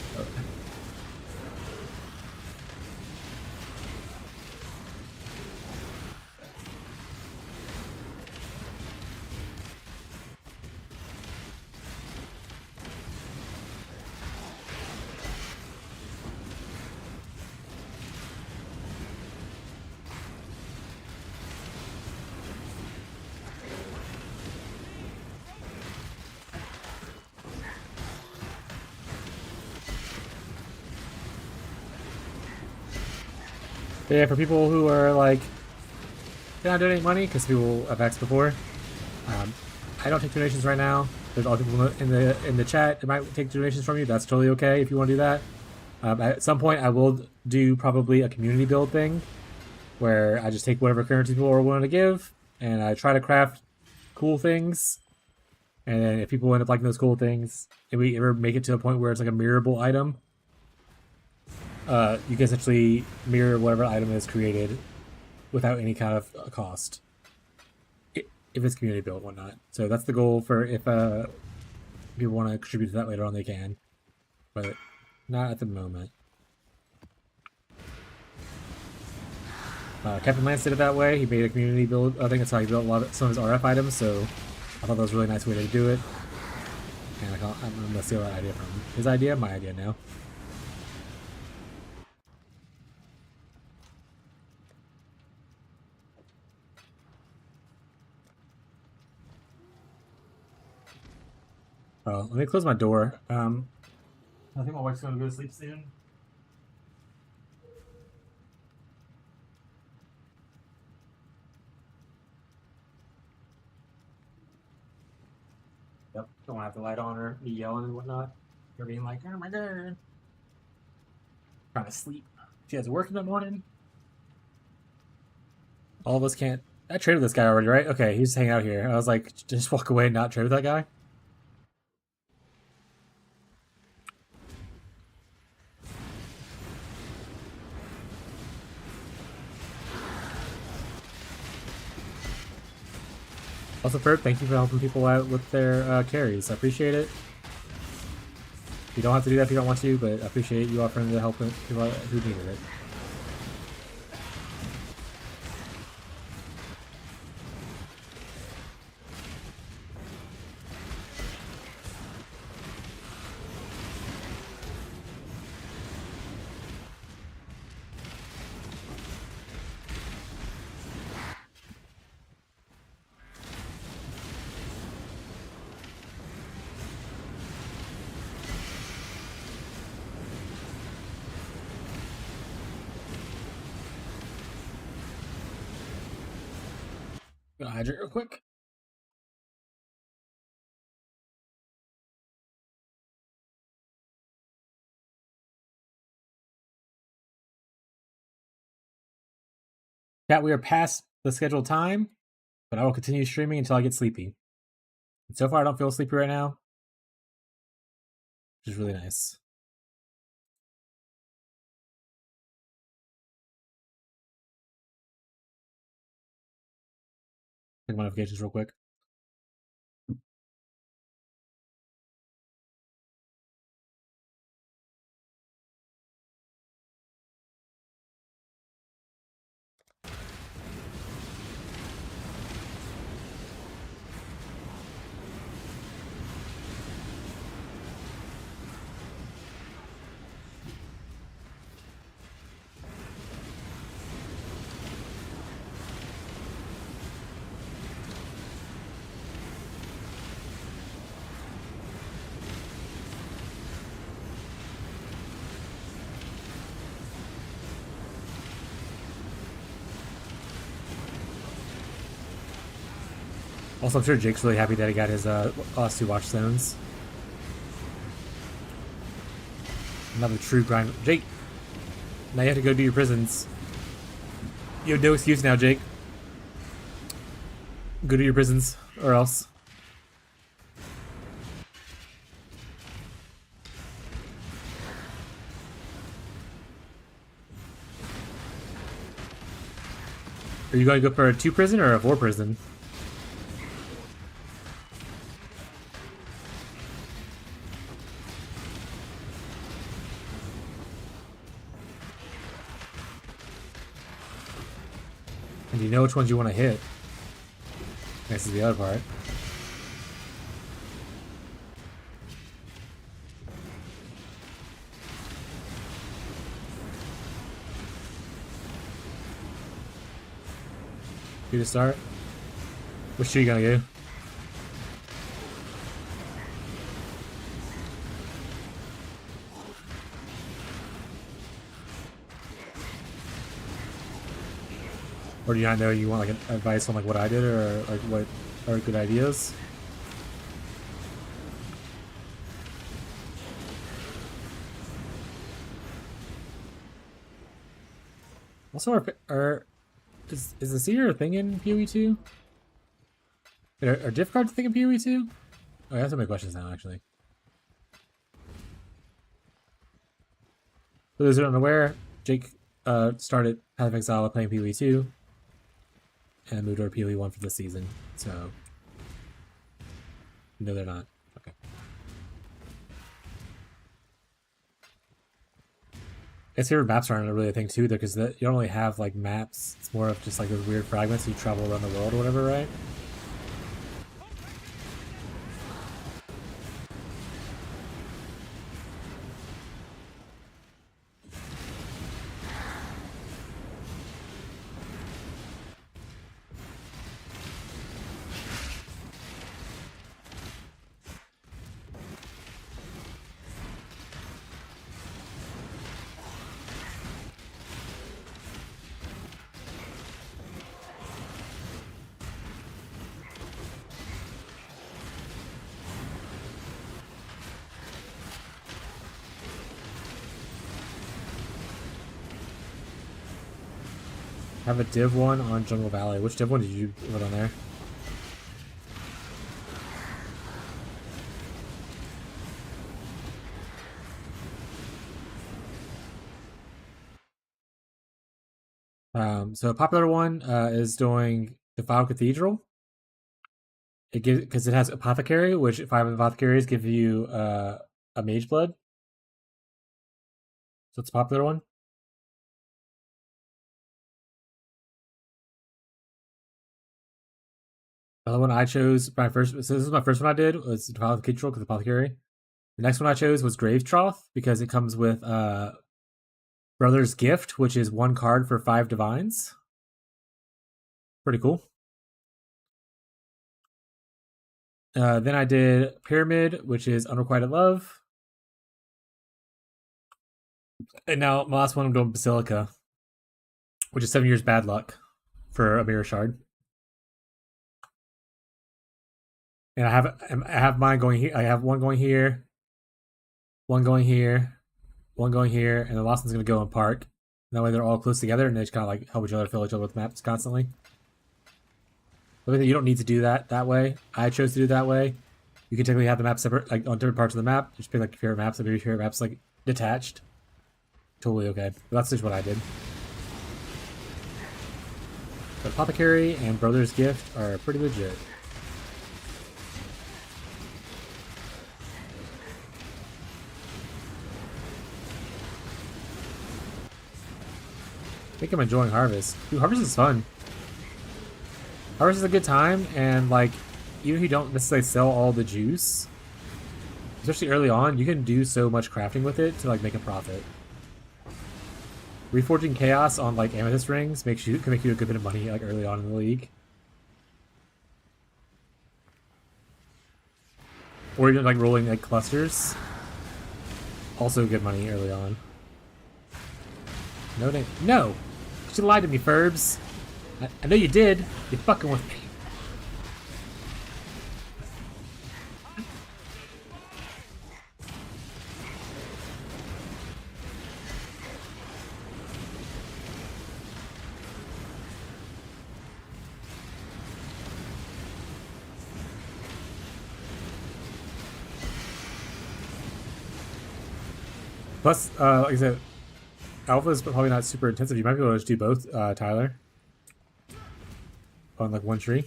Yeah, for people who are like, can I donate money? Because people have asked before. I don't take donations right now. There's other people in the chat that might take donations from you. That's totally okay if you want to do that. At some point, I will do probably a community build thing, where I just take whatever currency people are willing to give, and I try to craft cool things. And then if people end up liking those cool things, and we ever make it to a point where it's like a mirrorable item, you can essentially mirror whatever item is created without any kind of cost, if it's community built and whatnot. So that's the goal for if people want to contribute to that later on, they can, but not at the moment. Captain Lance did it that way. He made a community build. I think that's how he built some of his RF items. So I thought that was a really nice way to do it. And I'm gonna steal that idea from him. His idea, my idea now. Oh, let me close my door. I think my wife's gonna go to sleep soon. Yep. Don't want to have the light on or be yelling and whatnot. Or being like, oh my god. Trying to sleep. She has work in the morning. All of us can't. I traded with this guy already, right? Okay, he's just hanging out here. I was like, just walk away and not trade with that guy. Also, Ferb, thank you for helping people out with their carries. I appreciate it. You don't have to do that if you don't want to, but I appreciate you offering to help people out who needed it. Gonna hydrate real quick. Chat, we are past the scheduled time, but I will continue streaming until I get sleepy. And so far, I don't feel sleepy right now, which is really nice. Check my notifications real quick. Also, I'm sure Jake's really happy that he got his last 2 watchstones. Another true grind. Jake, now you have to go do your prisons. You have no excuse now, Jake. Go to your prisons, or else. Are you going to go for a 2 prison or a 4 prison? And you know which ones you want to hit. This is the other part. You to start? Which two you gonna do? Or do you not know you want like advice on like what I did or like what are good ideas? Also, is the seer a thing in PoE 2? Are diff cards a thing in PoE 2? Oh, I have so many questions now, actually. For those who are unaware, Jake started Path of Exile playing PoE 2 and moved over PoE 1 for this season, so... No, they're not. Okay. Its favorite maps aren't really a thing too, though, because you don't really have like maps. It's more of just like those weird fragments you travel around the world or whatever, right? have a div one on Jungle Valley. Which div one did you put on there? So a popular one is doing Defiled Cathedral. It gives because it has Apothecary, which 5 Apothecaries give you a Mage Blood. So it's a popular one. The other one I chose my first. So this is my first one I did was Defiled Cathedral because Apothecary. The next one I chose was Grave Trough because it comes with Brother's Gift, which is 1 card for 5 divines. Pretty cool. Then I did Pyramid, which is Unrequited Love. And now my last one I'm doing Basilica, which is 7 years bad luck for a Mirror Shard. And I have mine going here. I have one going here, one going here, one going here, and the last one's gonna go in Park. That way they're all close together and they just kind of like help each other fill each other with maps constantly. But you don't need to do that way. I chose to do that way. You can technically have the map separate, like on different parts of the map. Just pick like your favorite maps, and maybe your favorite maps like detached. Totally okay. But that's just what I did. But Apothecary and Brother's Gift are pretty legit. I think I'm enjoying Harvest. Dude, Harvest is fun. Harvest is a good time, and like, even if you don't necessarily sell all the juice, especially early on, you can do so much crafting with it to like make a profit. Reforging Chaos on like Amethyst rings can make you a good bit of money like early on in the league. Or even like rolling like clusters. Also good money early on. No! You lied to me, Furbs. I know you did. You're fucking with me. Plus, like I said, Alpha is probably not super intensive. You might be able to just do both, Tyler. On like one tree.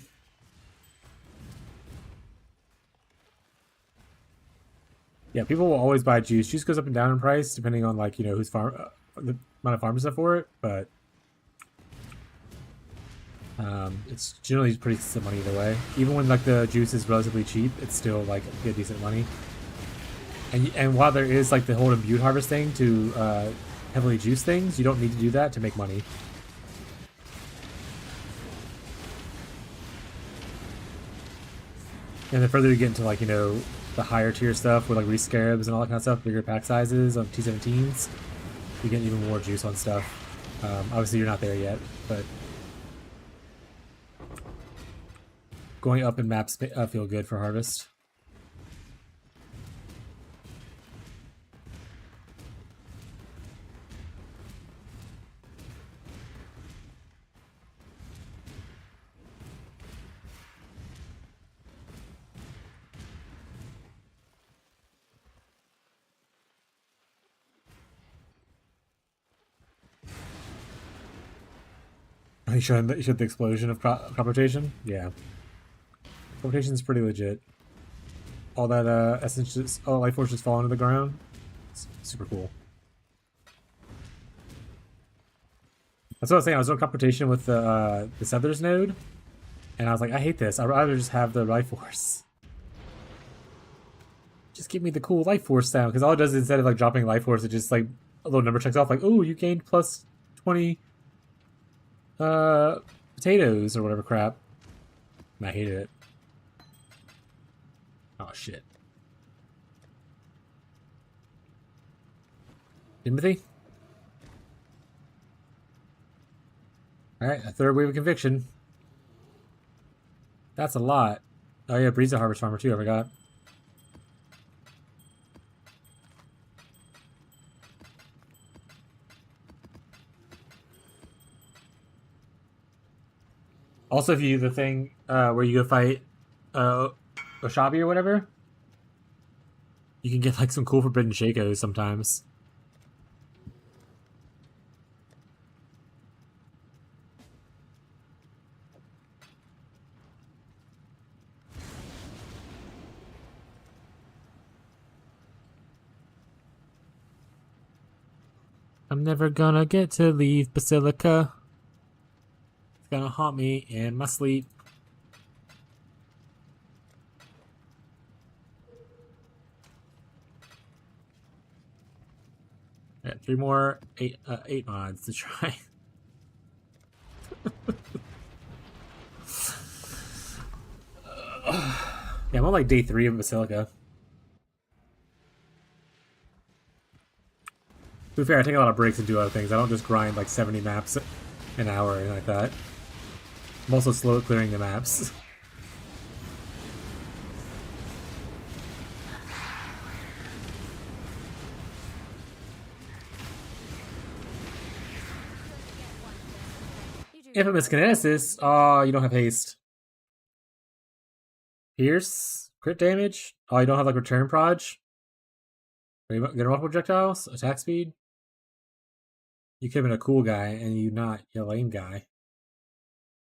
Yeah, people will always buy juice. Juice goes up and down in price depending on like, you know, who's farm the amount of farmers stuff for it, but it's generally pretty decent money either way. Even when like the juice is relatively cheap, it's still like good decent money. And while there is like the whole imbued harvesting to heavily juice things, you don't need to do that to make money. And the further you get into like, you know, the higher tier stuff with like rescarabs and all that kind of stuff, bigger pack sizes on T17s, you get even more juice on stuff. Obviously you're not there yet, but going up in maps feel good for Harvest. You showed the explosion of crop rotation? Yeah. Crop rotation is pretty legit. All that essence just, all life force just fall into the ground. It's super cool. That's what I was saying. I was doing crop rotation with the Settlers node, and I was like, I hate this. I'd rather just have the life force. Just give me the cool life force sound, because all it does is instead of like dropping life force, it just like a little number checks off, like, oh, you gained plus 20 potatoes or whatever crap. And I hated it. Oh shit. Timothy? Alright, a third wave of conviction. That's a lot. Oh yeah, Breed's a harvest farmer too, I forgot. Also, if you do the thing where you go fight Oshabi or whatever, you can get like some cool forbidden Shakos sometimes. I'm never gonna get to leave Basilica. It's gonna haunt me in my sleep. I got 3 more 8 mods to try. Yeah, I'm on like day 3 of Basilica. To be fair, I take a lot of breaks and do other things. I don't just grind like 70 maps an hour or anything like that. I'm also slow at clearing the maps. Infamous Kinesis. Oh, you don't have haste. Pierce? Crit damage? Oh, you don't have like return proj? Get multiple projectiles? Attack speed? You could have been a cool guy and you not. You're a lame guy.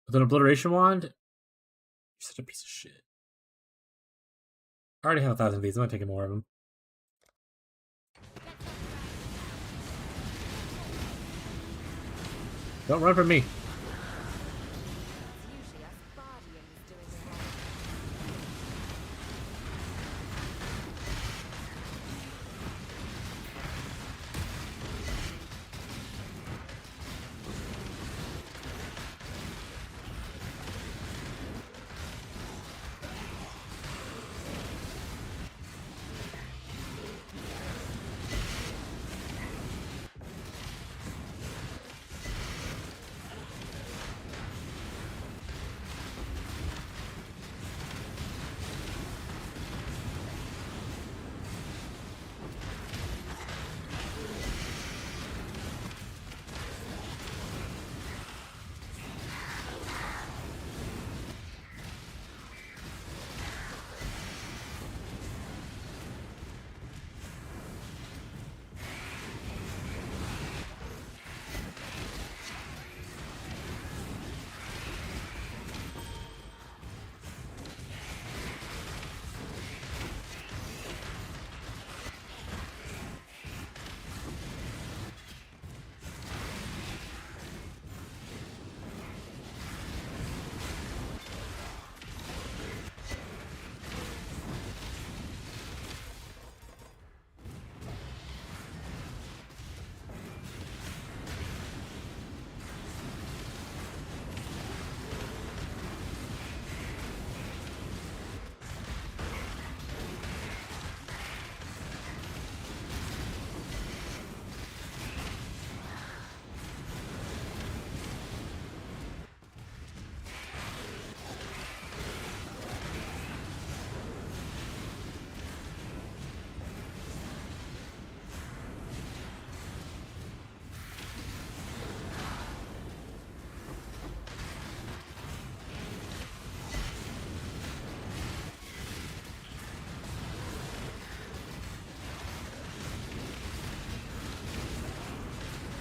With an obliteration wand? You're such a piece of shit. I already have 1,000 of these. I'm not taking more of them. Don't run from me.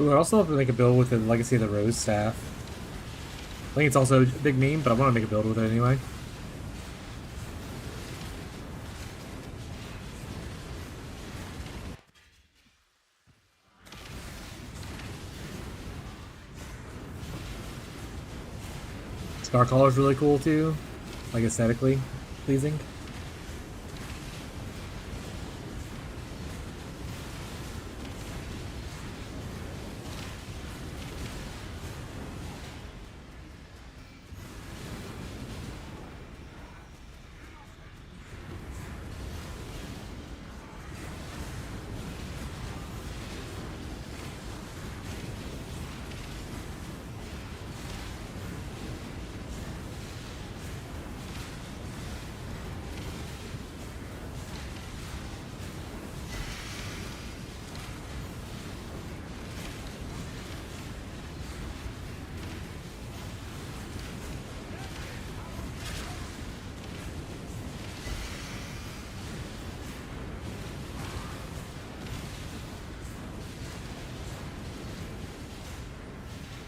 Ooh, I also have to make a build with the Legacy of the Rose staff. I think it's also a big meme, but I want to make a build with it anyway. Scar Collar is really cool too, like aesthetically pleasing.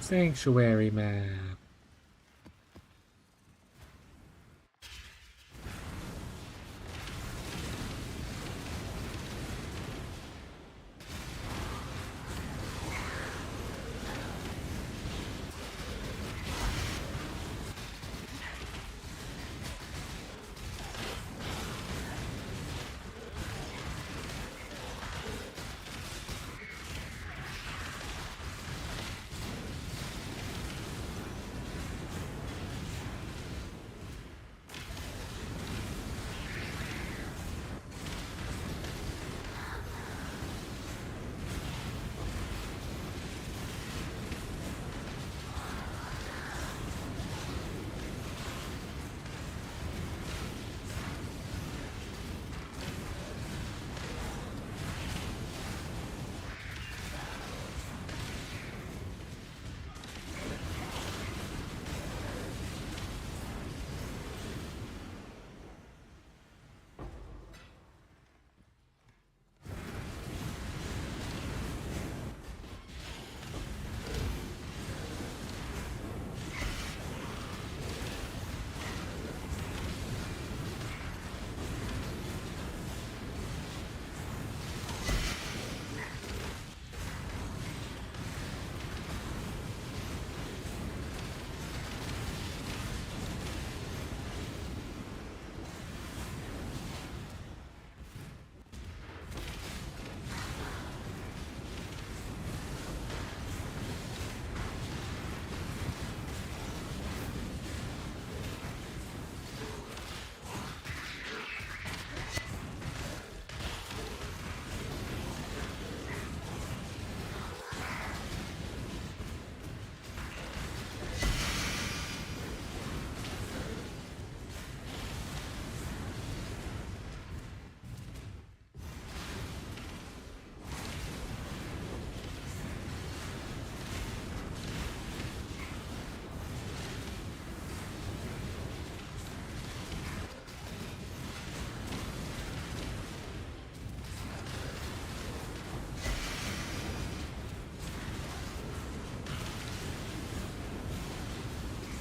Sanctuary map.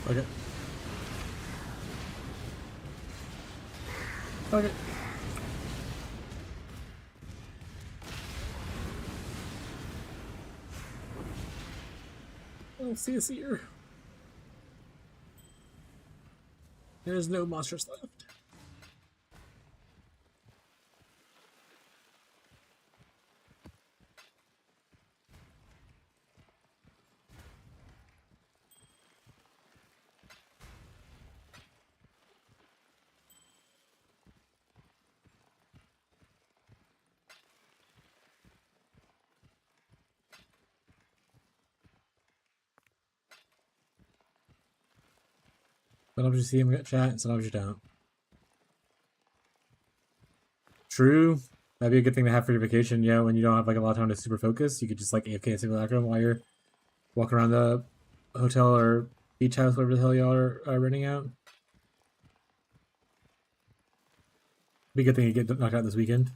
Okay. Okay. Oh, see us here. There's no monsters left. Sometimes you see him get chat, and sometimes you don't. True. That'd be a good thing to have for your vacation, yeah, when you don't have like a lot of time to super focus. You could just like AFK and simulacrum while you're walking around the hotel or beach house, whatever the hell y'all are renting out. Be a good thing to get knocked out this weekend.